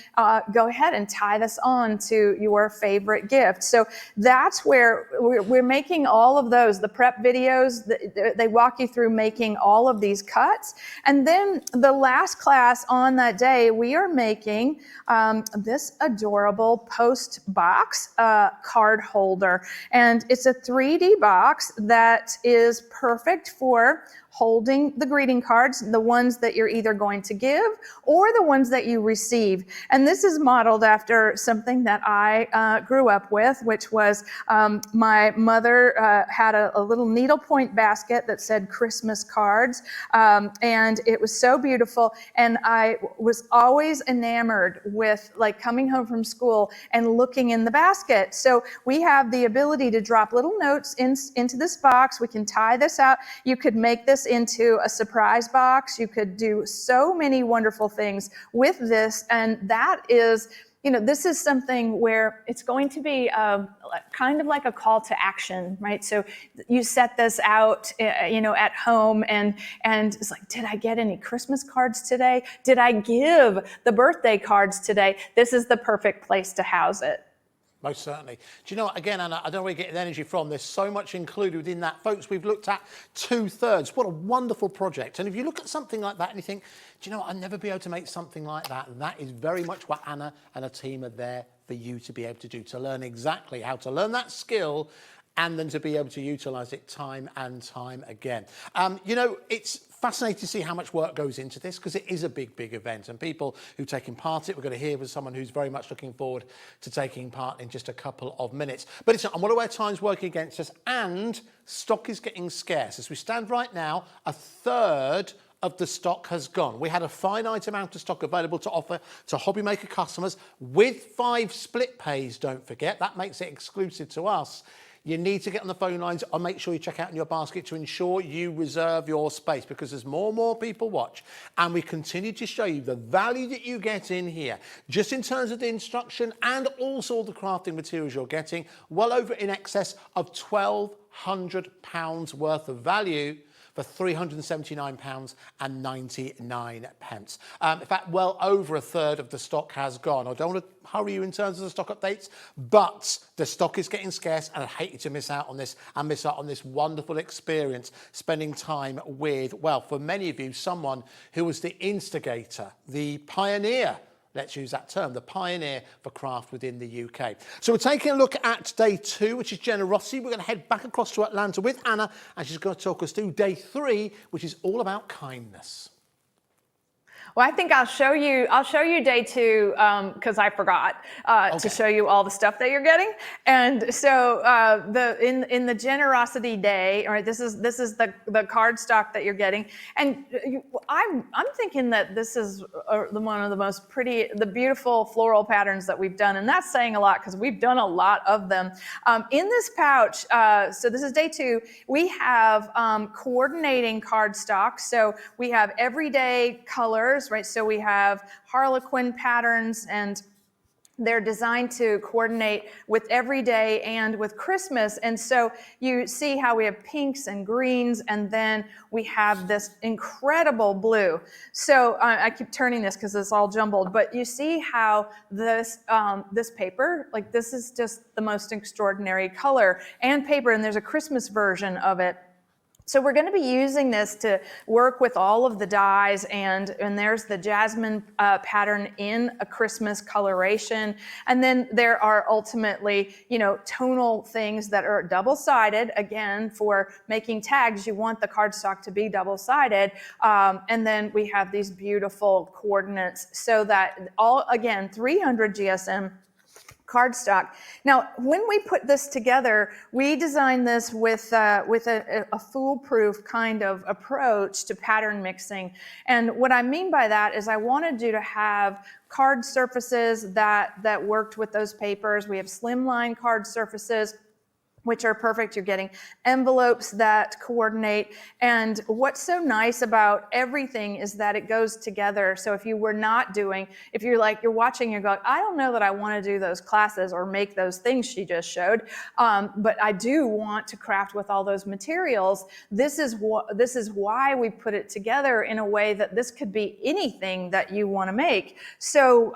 go ahead and tie this on to your favorite gift. So that's where we're making all of those. The prep videos, they walk you through making all of these cuts. And then the last class on that day, we are making this adorable post box card holder. And it's a 3D box that is perfect for holding the greeting cards, the ones that you're either going to give or the ones that you receive. And this is modeled after something that I grew up with, which was my mother had a little needlepoint basket that said Christmas cards. And it was so beautiful. And I was always enamored with coming home from school and looking in the basket. So we have the ability to drop little notes into this box. We can tie this out. You could make this into a surprise box. You could do so many wonderful things with this. And that is, this is something where it's going to be kind of like a call to action, right? So you set this out, at home and it's like, did I get any Christmas cards today? Did I give the birthday cards today? This is the perfect place to house it. Most certainly. Do you know what, again, Anna, I don't know where you're getting the energy from. There's so much included within that. Folks, we've looked at 2/3. What a wonderful project. And if you look at something like that and you think, do you know what, I'd never be able to make something like that. And that is very much what Anna and her team are there for you to be able to do, to learn exactly how to learn that skill and then to be able to utilise it time and time again. It's fascinating to see how much work goes into this because it is a big, big event and people who take part in it, we're going to hear from someone who's very much looking forward to taking part in just a couple of minutes. But I'm well aware time's working against us and stock is getting scarce. As we stand right now, 1/3 of the stock has gone. We had a finite amount of stock available to offer to hobby maker customers with 5 split pays, don't forget. That makes it exclusive to us. You need to get on the phone lines or make sure you check out in your basket to ensure you reserve your space because as more and more people watch and we continue to show you the value that you get in here, just in terms of the instruction and also the crafting materials you're getting, well over in excess of £1,200 worth of value for £379.99. In fact, well over 1/3 of the stock has gone. I don't want to hurry you in terms of the stock updates, but the stock is getting scarce and I'd hate you to miss out on this and miss out on this wonderful experience, spending time with, well, for many of you, someone who was the instigator, the pioneer, let's use that term, the pioneer for craft within the UK. So we're taking a look at day 2, which is generosity. We're going to head back across to Atlanta with Anna, and she's going to talk us through day 3, which is all about kindness. Well, I think I'll show you day 2 because I forgot to show you all the stuff that you're getting. And so in the generosity day, all right, this is the card stock that you're getting. And I'm thinking that this is one of the most the beautiful floral patterns that we've done. And that's saying a lot because we've done a lot of them. In this pouch, so this is day 2, we have coordinating card stock. So we have everyday colors, right? So we have Harlequin patterns and they're designed to coordinate with every day and with Christmas. And so you see how we have pinks and greens, and then we have this incredible blue. So I keep turning this because it's all jumbled, but you see how this, this paper, like this is just the most extraordinary color and paper, and there's a Christmas version of it. So we're going to be using this to work with all of the dyes, and there's the jasmine pattern in a Christmas coloration. And then there are ultimately, you know, tonal things that are double-sided. Again, for making tags, you want the cardstock to be double-sided. And then we have these beautiful coordinates so that all, again, 300 GSM cardstock. Now, when we put this together, we designed this with a foolproof kind of approach to pattern mixing. And what I mean by that is I wanted you to have card surfaces that worked with those papers. We have slimline card surfaces, which are perfect. You're getting envelopes that coordinate. And what's so nice about everything is that it goes together. So if you were not doing, if you're like, you're watching, you're going, I don't know that I want to do those classes or make those things she just showed, but I do want to craft with all those materials. This is why we put it together in a way that this could be anything that you want to make. So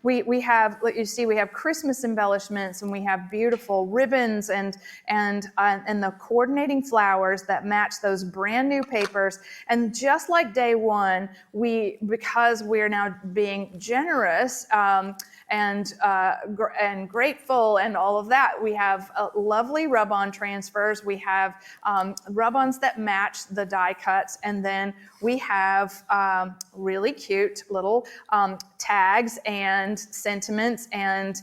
we have, like you see, we have Christmas embellishments, and we have beautiful ribbons and the coordinating flowers that match those brand new papers. And just like day one, because we're now being generous and grateful and all of that, we have lovely rub-on transfers. We have rub-ons that match the die cuts, and then we have really cute little tags and sentiments, and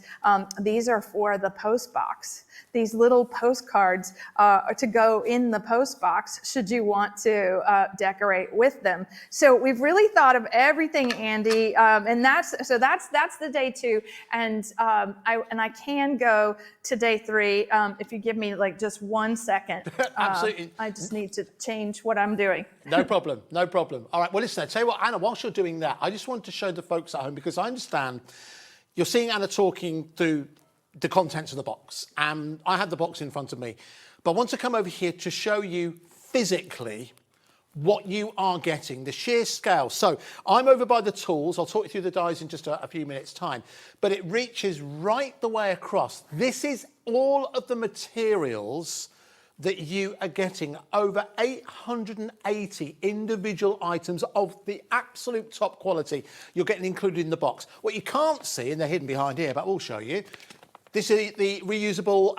these are for the post box. These little postcards to go in the post box should you want to decorate with them. So we've really thought of everything, Andy, and that's the day 2, and I can go to day 3 if you give me like just 1 second. Absolutely. I just need to change what I'm doing. No problem, no problem. All right, well, listen, I'll tell you what, Anna, whilst you're doing that, I just wanted to show the folks at home, because I understand you're seeing Anna talking through the contents of the box, and I have the box in front of me, but I want to come over here to show you physically what you are getting, the sheer scale. So I'm over by the tools. I'll talk you through the dies in just a few minutes' time, but it reaches right the way across. This is all of the materials that you are getting, over 880 individual items of the absolute top quality you're getting included in the box. What you can't see, and they're hidden behind here, but we'll show you, this is the reusable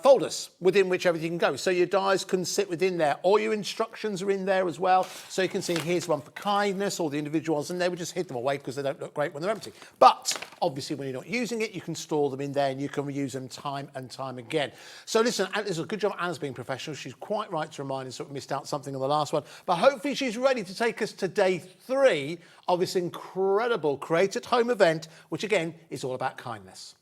folders within which everything goes. So your dies can sit within there. All your instructions are in there as well. So you can see here's one for kindness, all the individuals, and they would just hid them away because they don't look great when they're empty. But obviously when you're not using it, you can store them in there and you can reuse them time and time again. So listen, this is a good job Anna's being professional. She's quite right to remind us that we missed out something on the last one. But hopefully she's ready to take us to day 3 of this incredible Create at Home event, which again is all about kindness.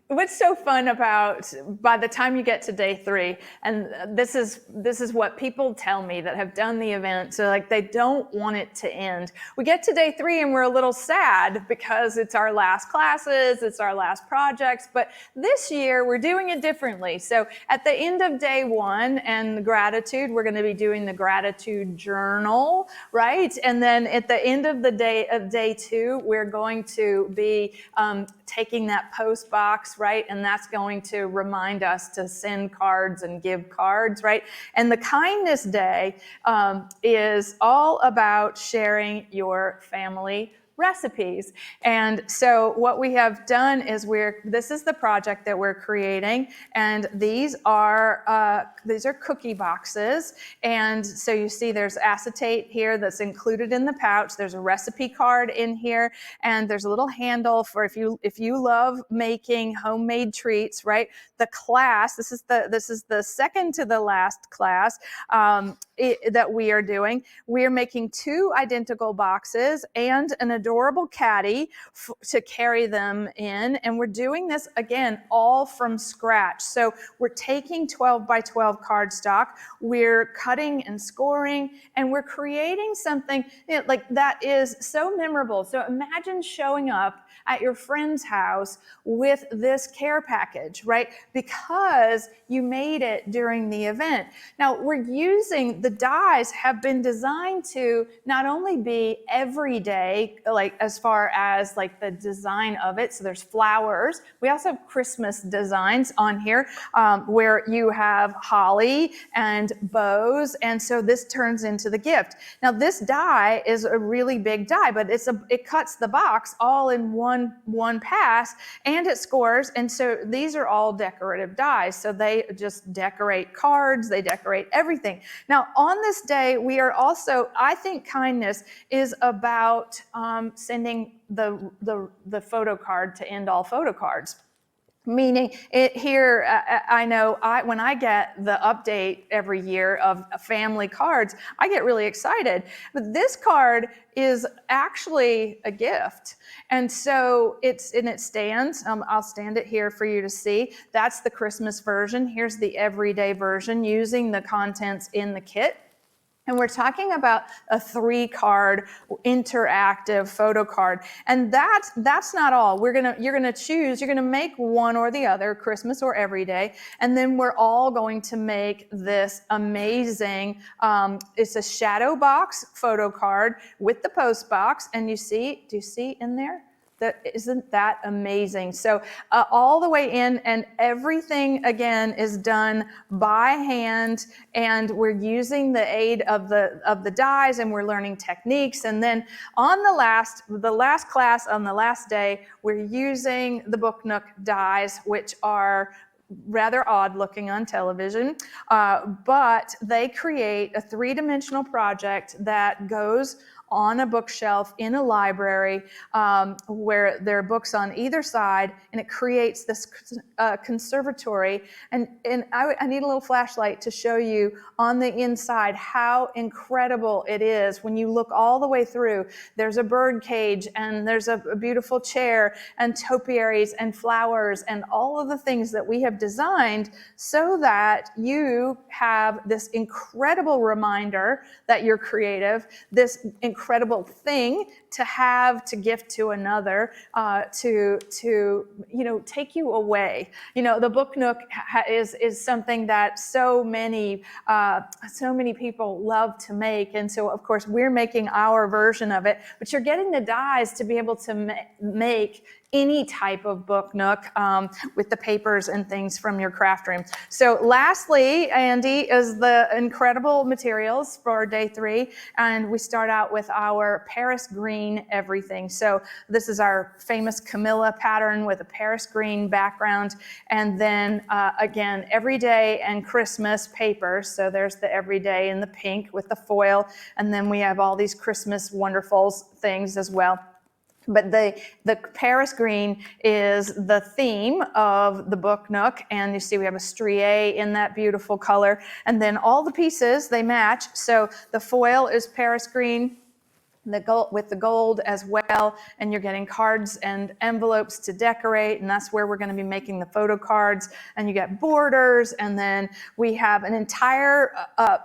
What's so fun about, by the time you get to day 3, and this is what people tell me that have done the event, so like they don't want it to end. We get to day 3 and we're a little sad because it's our last classes, it's our last projects, but this year we're doing it differently. So at the end of day 1 and the gratitude, we're going to be doing the gratitude journal, right? And then at the end of the day 2, we're going to be taking that post box, right? And that's going to remind us to send cards and give cards, right? And the kindness day is all about sharing your family recipes. And so what we have done is this is the project that we're creating, and these are cookie boxes. And so you see there's acetate here that's included in the pouch. There's a recipe card in here, and there's a little handle for if you love making homemade treats, right? The class, this is the second to the last class that we are doing. We are making 2 identical boxes and an adorable caddy to carry them in. And we're doing this, again, all from scratch. So we're taking 12 by 12 cardstock, we're cutting and scoring, and we're creating something like that is so memorable. So imagine showing up at your friend's house with this care package, right? Because you made it during the event. Now, we're using, the dies have been designed to not only be everyday, like as far as like the design of it, so there's flowers. We also have Christmas designs on here where you have holly and bows, and so this turns into the gift. Now, this die is a really big die, but it cuts the box all in one pass, and it scores, and so these are all decorative dies. So they just decorate cards, they decorate everything. Now, on this day, we are also, I think kindness is about sending the photo card to end all photo cards. Meaning it here, I know when I get the update every year of family cards, I get really excited. But this card is actually a gift. And so it stands, I'll stand it here for you to see. That's the Christmas version. Here's the everyday version using the contents in the kit. And we're talking about a 3-card interactive photo card. And that's not all. You're gonna make one or the other, Christmas or everyday, and then we're all going to make this amazing, it's a shadow box photo card with the post box, and do you see in there? Isn't that amazing? So all the way in, and everything again is done by hand, and we're using the aid of the dies, and we're learning techniques. And then on the last class on the last day, we're using the Book Nook dies, which are rather odd looking on television, but they create a 3-dimensional project that goes on a bookshelf in a library where there are books on either side, and it creates this conservatory. And I need a little flashlight to show you on the inside how incredible it is when you look all the way through. There's a bird cage, and there's a beautiful chair, and topiaries, and flowers, and all of the things that we have designed so that you have this incredible reminder that you're creative, this incredible thing to have to gift to another, to take you away. The Book Nook is something that so many people love to make, and so of course we're making our version of it. But you're getting the dies to be able to make any type of Book Nook with the papers and things from your craft room. So lastly, Andy, is the incredible materials for day 3. And we start out with our Paris green everything. So this is our famous Camilla pattern with a Paris green background. And then again, everyday and Christmas papers. So there's the everyday in the pink with the foil. And then we have all these Christmas wonderfuls things as well. But the Paris green is the theme of the Book Nook, and you see we have a strié in that beautiful color, and then all the pieces, they match. So the foil is Paris green, the gold, with the gold as well, and you're getting cards and envelopes to decorate, and that's where we're going to be making the photo cards. And you get borders, and then we have an entire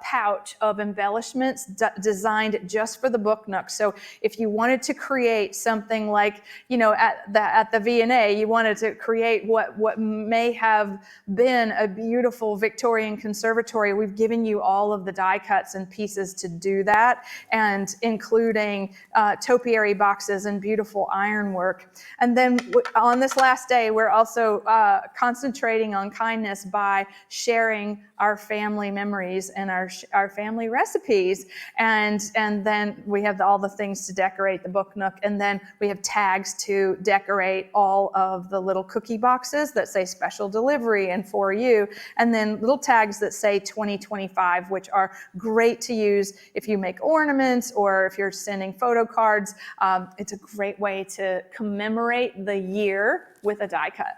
pouch of embellishments designed just for the Book Nook. So if you wanted to create something like, at the V&A, you wanted to create what may have been a beautiful Victorian conservatory, we've given you all of the die cuts and pieces to do that, and including topiary boxes and beautiful ironwork. And then on this last day, we're also concentrating on kindness by sharing our family memories and our family recipes. And then we have all the things to decorate the Book Nook. And then we have tags to decorate all of the little cookie boxes that say special delivery and for you. And then little tags that say 2025, which are great to use if you make ornaments or if you're sending photo cards. It's a great way to commemorate the year with a die cut.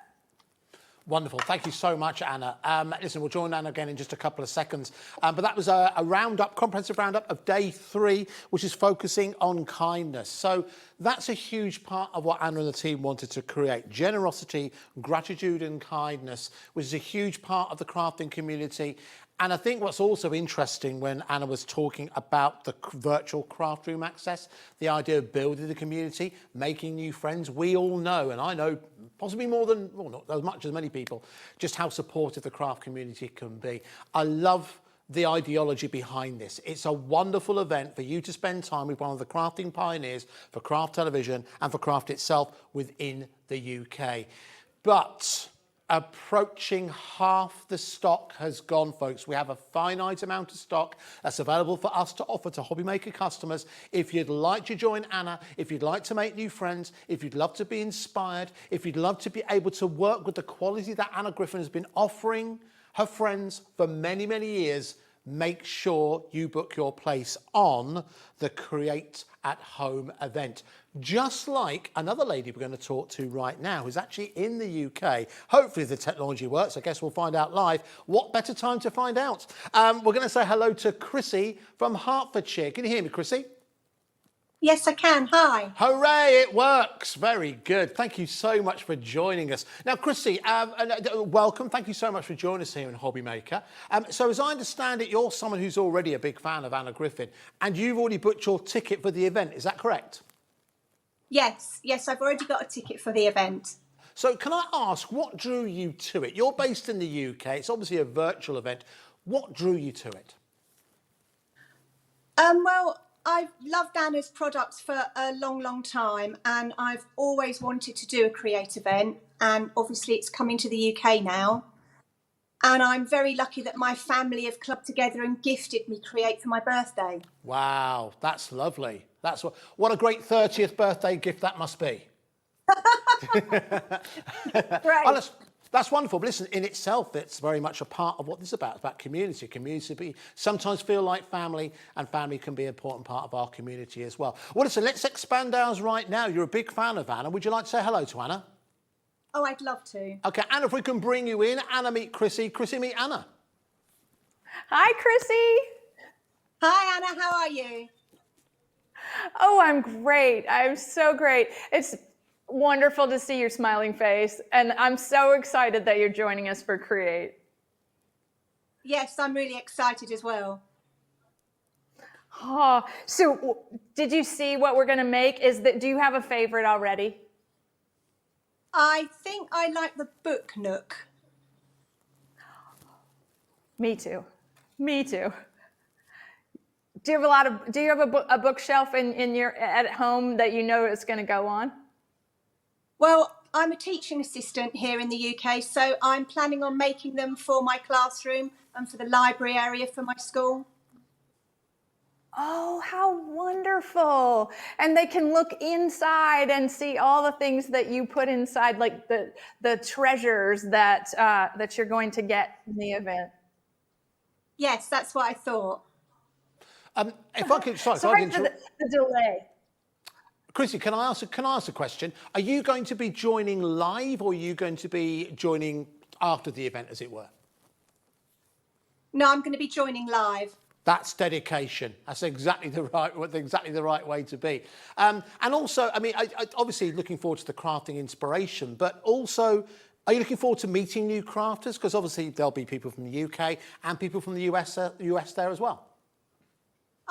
Wonderful. Thank you so much, Anna. Listen, we'll join Anna again in just a couple of seconds. But that was a roundup, comprehensive roundup of day 3, which is focusing on kindness. So that's a huge part of what Anna and the team wanted to create. Generosity, gratitude and kindness, which is a huge part of the crafting community. And I think what's also interesting when Anna was talking about the virtual craft room access, the idea of building the community, making new friends, we all know, and I know possibly more than, well, not as much as many people, just how supportive the craft community can be. I love the ideology behind this. It's a wonderful event for you to spend time with one of the crafting pioneers for craft television and for craft itself within the UK. But approaching half the stock has gone, folks. We have a finite amount of stock that's available for us to offer to Hobbymaker customers. If you'd like to join Anna, if you'd like to make new friends, if you'd love to be inspired, if you'd love to be able to work with the quality that Anna Griffin has been offering her friends for many, many years, make sure you book your place on the Create at Home event. Just like another lady we're going to talk to right now who's actually in the UK. Hopefully the technology works. I guess we'll find out live. What better time to find out? We're going to say hello to Chrissy from Hertfordshire. Can you hear me, Chrissy? Yes, I can. Hi. Hooray, it works. Very good. Thank you so much for joining us. Now, Chrissy, welcome. Thank you so much for joining us here in Hobbymaker. So as I understand it, you're someone who's already a big fan of Anna Griffin, and you've already booked your ticket for the event. Is that correct? Yes, I've already got a ticket for the event. So can I ask, what drew you to it? You're based in the UK. It's obviously a virtual event. What drew you to it? Well, I've loved Anna's products for a long, long time, and I've always wanted to do a Create event, and obviously it's coming to the UK now. And I'm very lucky that my family have clubbed together and gifted me Create for my birthday. Wow, that's lovely. That's what a great 30th birthday gift that must be. Right. That's wonderful. But listen, in itself, it's very much a part of what this is about. It's about community. Community sometimes feel like family, and family can be an important part of our community as well. Well, listen, let's expand ours right now. You're a big fan of Anna. Would you like to say hello to Anna? Oh, I'd love to. OK, Anna, if we can bring you in. Anna, meet Chrissy. Chrissy, meet Anna. Hi, Chrissy. Hi, Anna. How are you? Oh, I'm great. I'm so great. It's wonderful to see your smiling face, and I'm so excited that you're joining us for Create. Yes, I'm really excited as well. Oh, so did you see what we're going to make? Do you have a favorite already? I think I like the book nook. Me too. Me too. Do you have a bookshelf in your at home that you know it's going to go on? Well, I'm a teaching assistant here in the UK, so I'm planning on making them for my classroom and for the library area for my school. Oh, how wonderful. And they can look inside and see all the things that you put inside, like the treasures that you're going to get in the event. Yes, that's what I thought. If I could, sorry for the delay. Chrissy, can I ask a question? Are you going to be joining live, or are you going to be joining after the event, as it were? No, I'm going to be joining live. That's dedication. That's exactly the right way to be. And also, I mean, I obviously looking forward to the crafting inspiration, but also, are you looking forward to meeting new crafters? Because obviously there'll be people from the UK and people from the US there as well.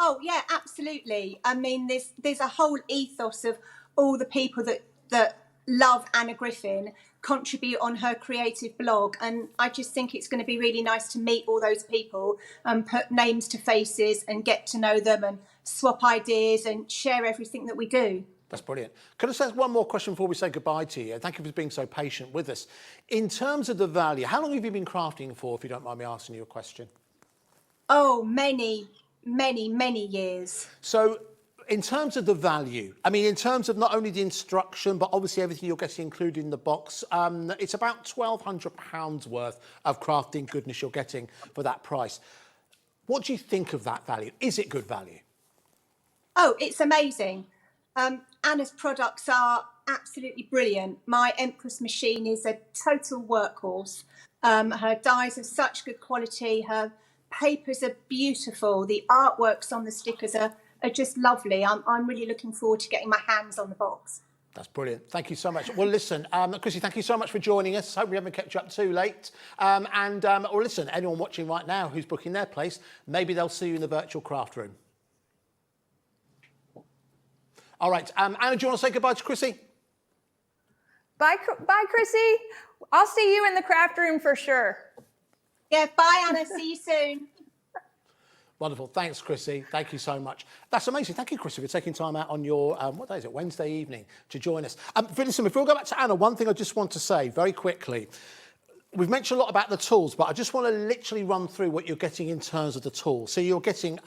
Oh yeah, absolutely. I mean, there's a whole ethos of all the people that love Anna Griffin contribute on her creative blog, and I just think it's going to be really nice to meet all those people and put names to faces and get to know them and swap ideas and share everything that we do. That's brilliant. Can I ask one more question before we say goodbye to you? Thank you for being so patient with us. In terms of the value, how long have you been crafting for, if you don't mind me asking you a question? Oh, many years. So in terms of the value, I mean, in terms of not only the instruction, but obviously everything you're getting included in the box, it's about £1,200 worth of crafting goodness you're getting for that price. What do you think of that value? Is it good value? Oh, it's amazing. Anna's products are absolutely brilliant. My Empress machine is a total workhorse. Her dies are such good quality. Her papers are beautiful. The artworks on the stickers are just lovely. I'm really looking forward to getting my hands on the box. That's brilliant. Thank you so much. Well, listen, Chrissy, thank you so much for joining us. Hope we haven't kept you up too late. Or listen, anyone watching right now who's booking their place, maybe they'll see you in the virtual craft room. All right. Anna, do you want to say goodbye to Chrissy? Bye, Chrissy. I'll see you in the craft room for sure. Yeah, bye, Anna. See you soon. Wonderful. Thanks, Chrissy. Thank you so much. That's amazing. Thank you, Chrissy, for taking time out on your, what day is it, Wednesday evening to join us. Listen, before we go back to Anna, one thing I just want to say very quickly. We've mentioned a lot about the tools, but I just want to literally run through what you're getting in terms of the tools. So you're getting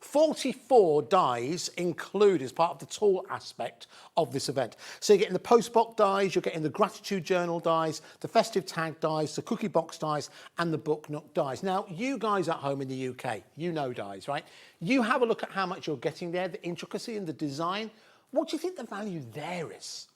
44 dies included as part of the tool aspect of this event. So you're getting the postbox dies, you're getting the gratitude journal dies, the festive tag dies, the cookie box dies, and the book nook dies. Now, you guys at home in the UK, you know dies, right? You have a look at how much you're getting there, the intricacy and the design. What do you think the value there is?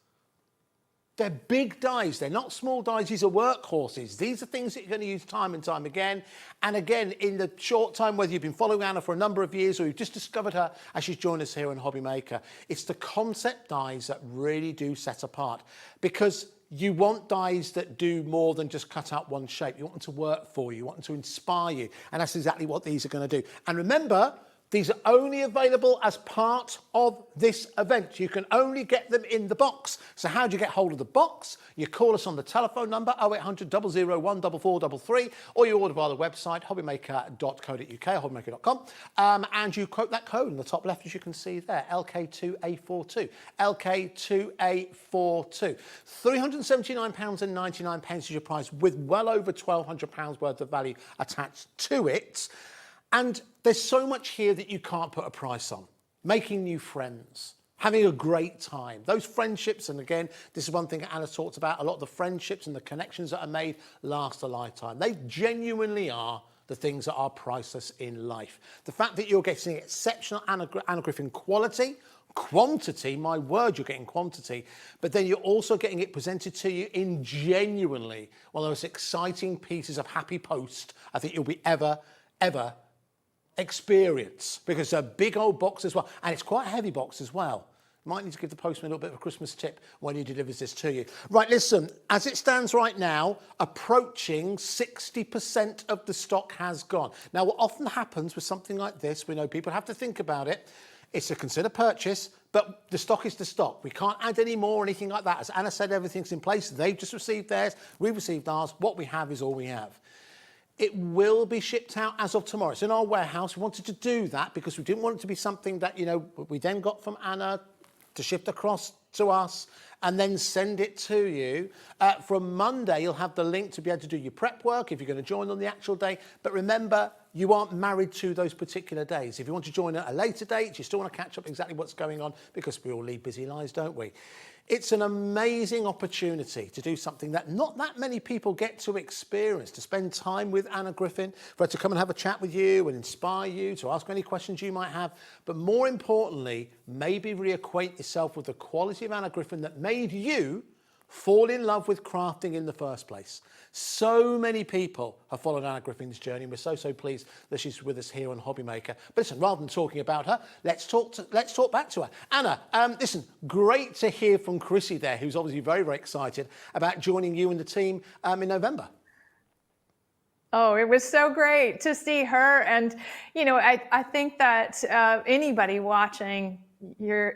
They're big dies. They're not small dies. These are workhorses. These are things that you're going to use time and time again. And again, in the short time, whether you've been following Anna for a number of years or you've just discovered her as she's joined us here on Hobby Maker, it's the concept dies that really do set apart, because you want dies that do more than just cut out one shape. You want them to work for you. You want them to inspire you. And that's exactly what these are going to do. And remember, these are only available as part of this event. You can only get them in the box. So how do you get hold of the box? You call us on the telephone number 0800 001 4433, or you order via the website hobbymaker.co.uk, hobbymaker.com, and you quote that code in the top left, as you can see there, LK2A42. LK2A42. £379.99 is your price, with well over £1,200 worth of value attached to it. And there's so much here that you can't put a price on. Making new friends, having a great time. Those friendships, and again, this is one thing Anna talked about, a lot of the friendships and the connections that are made last a lifetime. They genuinely are the things that are priceless in life. The fact that you're getting exceptional Anna Griffin quality, quantity, my word, you're getting quantity, but then you're also getting it presented to you in genuinely one of those exciting pieces of happy post I think you'll be ever experience, because it's a big old box as well, and it's quite a heavy box as well. Might need to give the postman a little bit of a Christmas tip when he delivers this to you. Right, listen, as it stands right now, approaching 60% of the stock has gone. Now, what often happens with something like this, we know people have to think about it. It's a consider purchase, but the stock is the stock. We can't add any more or anything like that. As Anna said, everything's in place. They've just received theirs. We've received ours. What we have is all we have. It will be shipped out as of tomorrow. It's in our warehouse. We wanted to do that because we didn't want it to be something that, you know, we then got from Anna to ship across to us and then send it to you. From Monday, you'll have the link to be able to do your prep work if you're going to join on the actual day. But remember, you aren't married to those particular days. If you want to join at a later date, you still want to catch up exactly what's going on, because we all lead busy lives, don't we? It's an amazing opportunity to do something that not that many people get to experience, to spend time with Anna Griffin, for her to come and have a chat with you and inspire you, to ask any questions you might have, but more importantly, maybe reacquaint yourself with the quality of Anna Griffin that made you fall in love with crafting in the first place. So many people have followed Anna Griffin's journey, and we're so pleased that she's with us here on Hobby Maker. But listen, rather than talking about her, let's talk back to her. Anna, listen, great to hear from Chrissy there, who's obviously very excited about joining you and the team in November. Oh, it was so great to see her. And, you know, I think that anybody watching,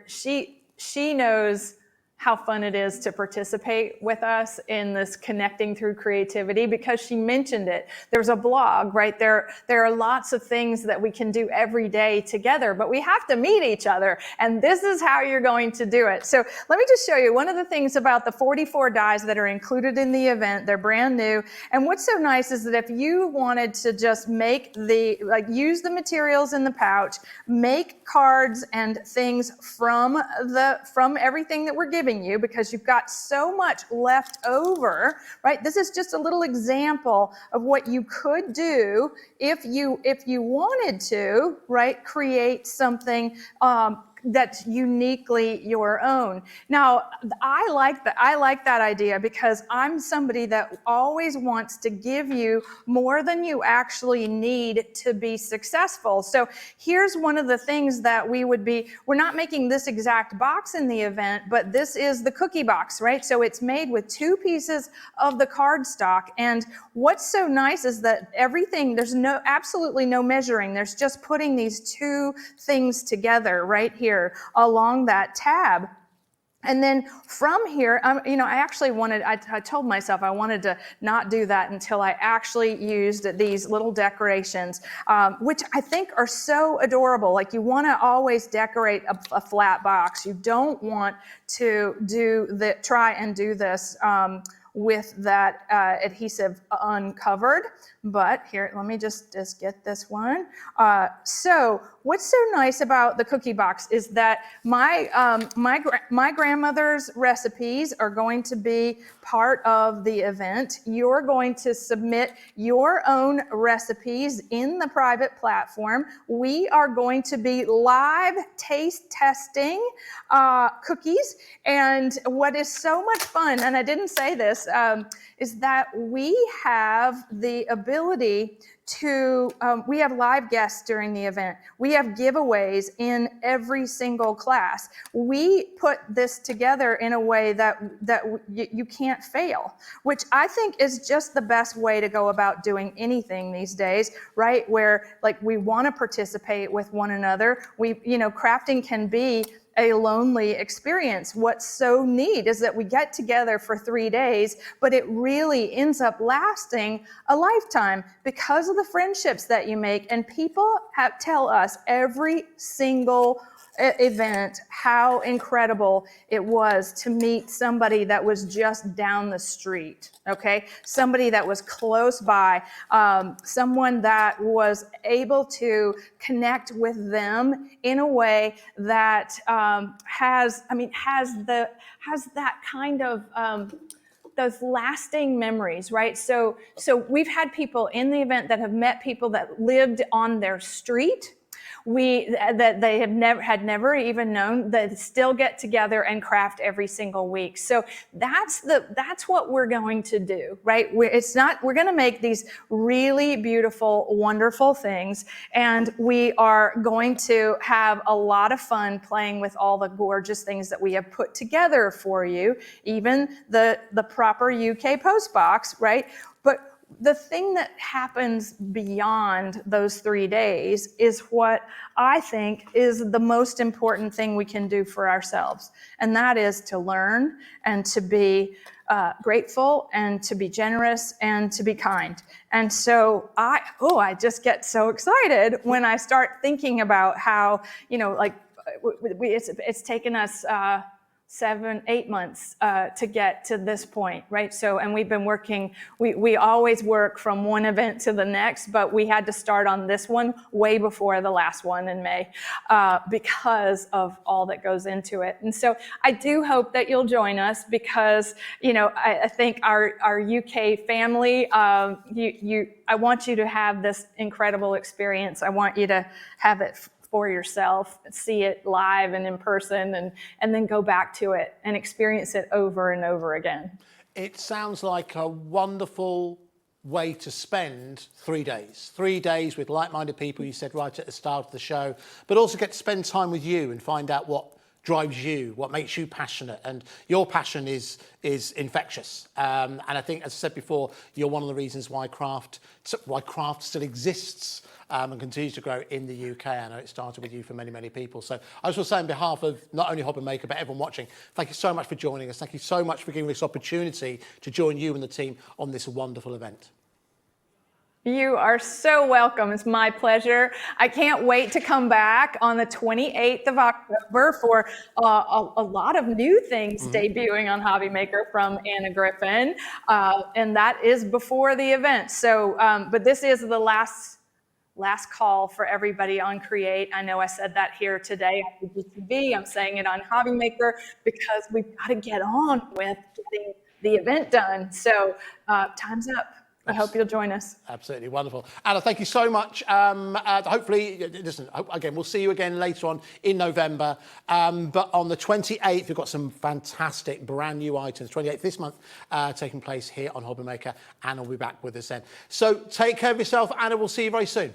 she knows how fun it is to participate with us in this connecting through creativity, because she mentioned it. There's a blog, right? There are lots of things that we can do every day together, but we have to meet each other, and this is how you're going to do it. So let me just show you one of the things about the 44 dies that are included in the event. They're brand new, and what's so nice is that if you wanted to just make use the materials in the pouch, make cards and things from everything that we're giving you, because you've got so much left over, right? This is just a little example of what you could do if you wanted to, right? Create something that's uniquely your own. Now, I like that idea because I'm somebody that always wants to give you more than you actually need to be successful. So here's one of the things that we're not making this exact box in the event, but this is the cookie box, right? So it's made with 2 pieces of the cardstock. And what's so nice is that everything, there's absolutely no measuring. There's just putting these 2 things together right here along that tab. And then from here, I actually I told myself I wanted to not do that until I actually used these little decorations, which I think are so adorable. Like, you want to always decorate a flat box. You don't want to try and do this with that adhesive uncovered. But here, let me just get this one. So what's so nice about the cookie box is that my grandmother's recipes are going to be part of the event. You're going to submit your own recipes in the private platform. We are going to be live taste testing cookies. And what is so much fun, and I didn't say this, is that we have the ability to, we have live guests during the event. We have giveaways in every single class. We put this together in a way that you can't fail, which I think is just the best way to go about doing anything these days, right? Where, like, we want to participate with one another. Crafting can be a lonely experience. What's so neat is that we get together for 3 days, but it really ends up lasting a lifetime because of the friendships that you make. And people tell us every single event how incredible it was to meet somebody that was just down the street, okay? Somebody that was close by, someone that was able to connect with them in a way that has that kind of those lasting memories, right? So we've had people in the event that have met people that lived on their street, that they have never even known, that still get together and craft every single week. So that's what we're going to do, right? We're going to make these really beautiful, wonderful things, and we are going to have a lot of fun playing with all the gorgeous things that we have put together for you, even the proper UK post box, right? But the thing that happens beyond those 3 days is what I think is the most important thing we can do for ourselves. And that is to learn and to be grateful and to be generous and to be kind. And so I just get so excited when I start thinking about how, it's taken us 7-8 months to get to this point, right? So, and we've been working, we always work from one event to the next, but we had to start on this one way before the last one in May because of all that goes into it. And so I do hope that you'll join us because, I think our UK family, I want you to have this incredible experience. I want you to have it for yourself, see it live and in person, and then go back to it and experience it over and over again. It sounds like a wonderful way to spend 3 days. 3 days with like-minded people, you said right at the start of the show, but also get to spend time with you and find out what drives you, what makes you passionate, and your passion is infectious. And I think, as I said before, you're one of the reasons why craft still exists and continues to grow in the UK. I know it started with you for many, many people. So I just want to say on behalf of not only Hobby Maker, but everyone watching, thank you so much for joining us. Thank you so much for giving us this opportunity to join you and the team on this wonderful event. You are so welcome. It's my pleasure. I can't wait to come back on the 28th of October for a lot of new things debuting on Hobby Maker from Anna Griffin, and that is before the event. So, but this is the last call for everybody on Create. I know I said that here today on TV. I'm saying it on Hobby Maker because we've got to get on with getting the event done. So time's up. I hope you'll join us. Absolutely wonderful. Anna, thank you so much. Hopefully, listen, again, we'll see you again later on in November. But on the 28th, we've got some fantastic brand new items. 28th this month, taking place here on Hobby Maker. Anna will be back with us then. So take care of yourself, Anna. We'll see you very soon.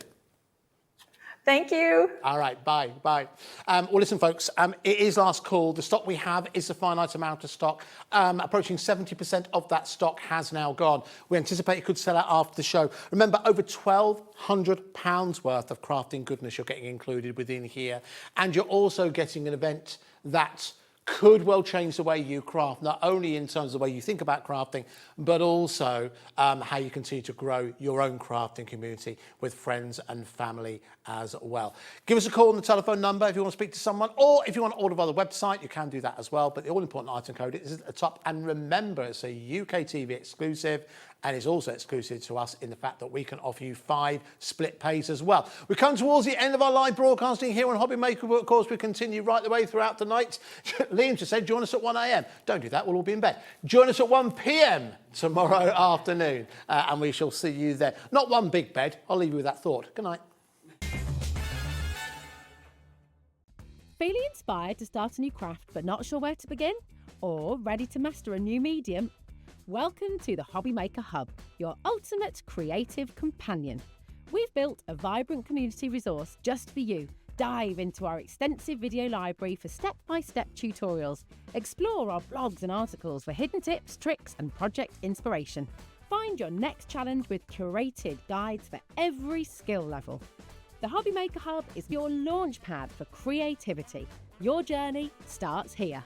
Thank you. All right, bye. Well, listen, folks, it is last call. The stock we have is a finite amount of stock. Approaching 70% of that stock has now gone. We anticipate it could sell out after the show. Remember, over £1,200 worth of crafting goodness you're getting included within here. And you're also getting an event that could well change the way you craft, not only in terms of the way you think about crafting, but also how you continue to grow your own crafting community with friends and family as well. Give us a call on the telephone number if you want to speak to someone, or if you want to order via the website, you can do that as well. But the all-important item code is at the top. And remember, it's a UK TV exclusive, and it's also exclusive to us in the fact that we can offer you 5 split pays as well. We come towards the end of our live broadcasting here on Hobby Maker, but of course we continue right the way throughout the night. Liam just said, join us at 1 a.m. Don't do that, we'll all be in bed. Join us at 1 p.m. tomorrow afternoon, and we shall see you there. Not one big bed, I'll leave you with that thought. Good night. Feeling inspired to start a new craft but not sure where to begin? Or ready to master a new medium? Welcome to the Hobby Maker Hub, your ultimate creative companion. We've built a vibrant community resource just for you. Dive into our extensive video library for step-by-step tutorials. Explore our blogs and articles for hidden tips, tricks and project inspiration. Find your next challenge with curated guides for every skill level. The Hobby Maker Hub is your launch pad for creativity. Your journey starts here.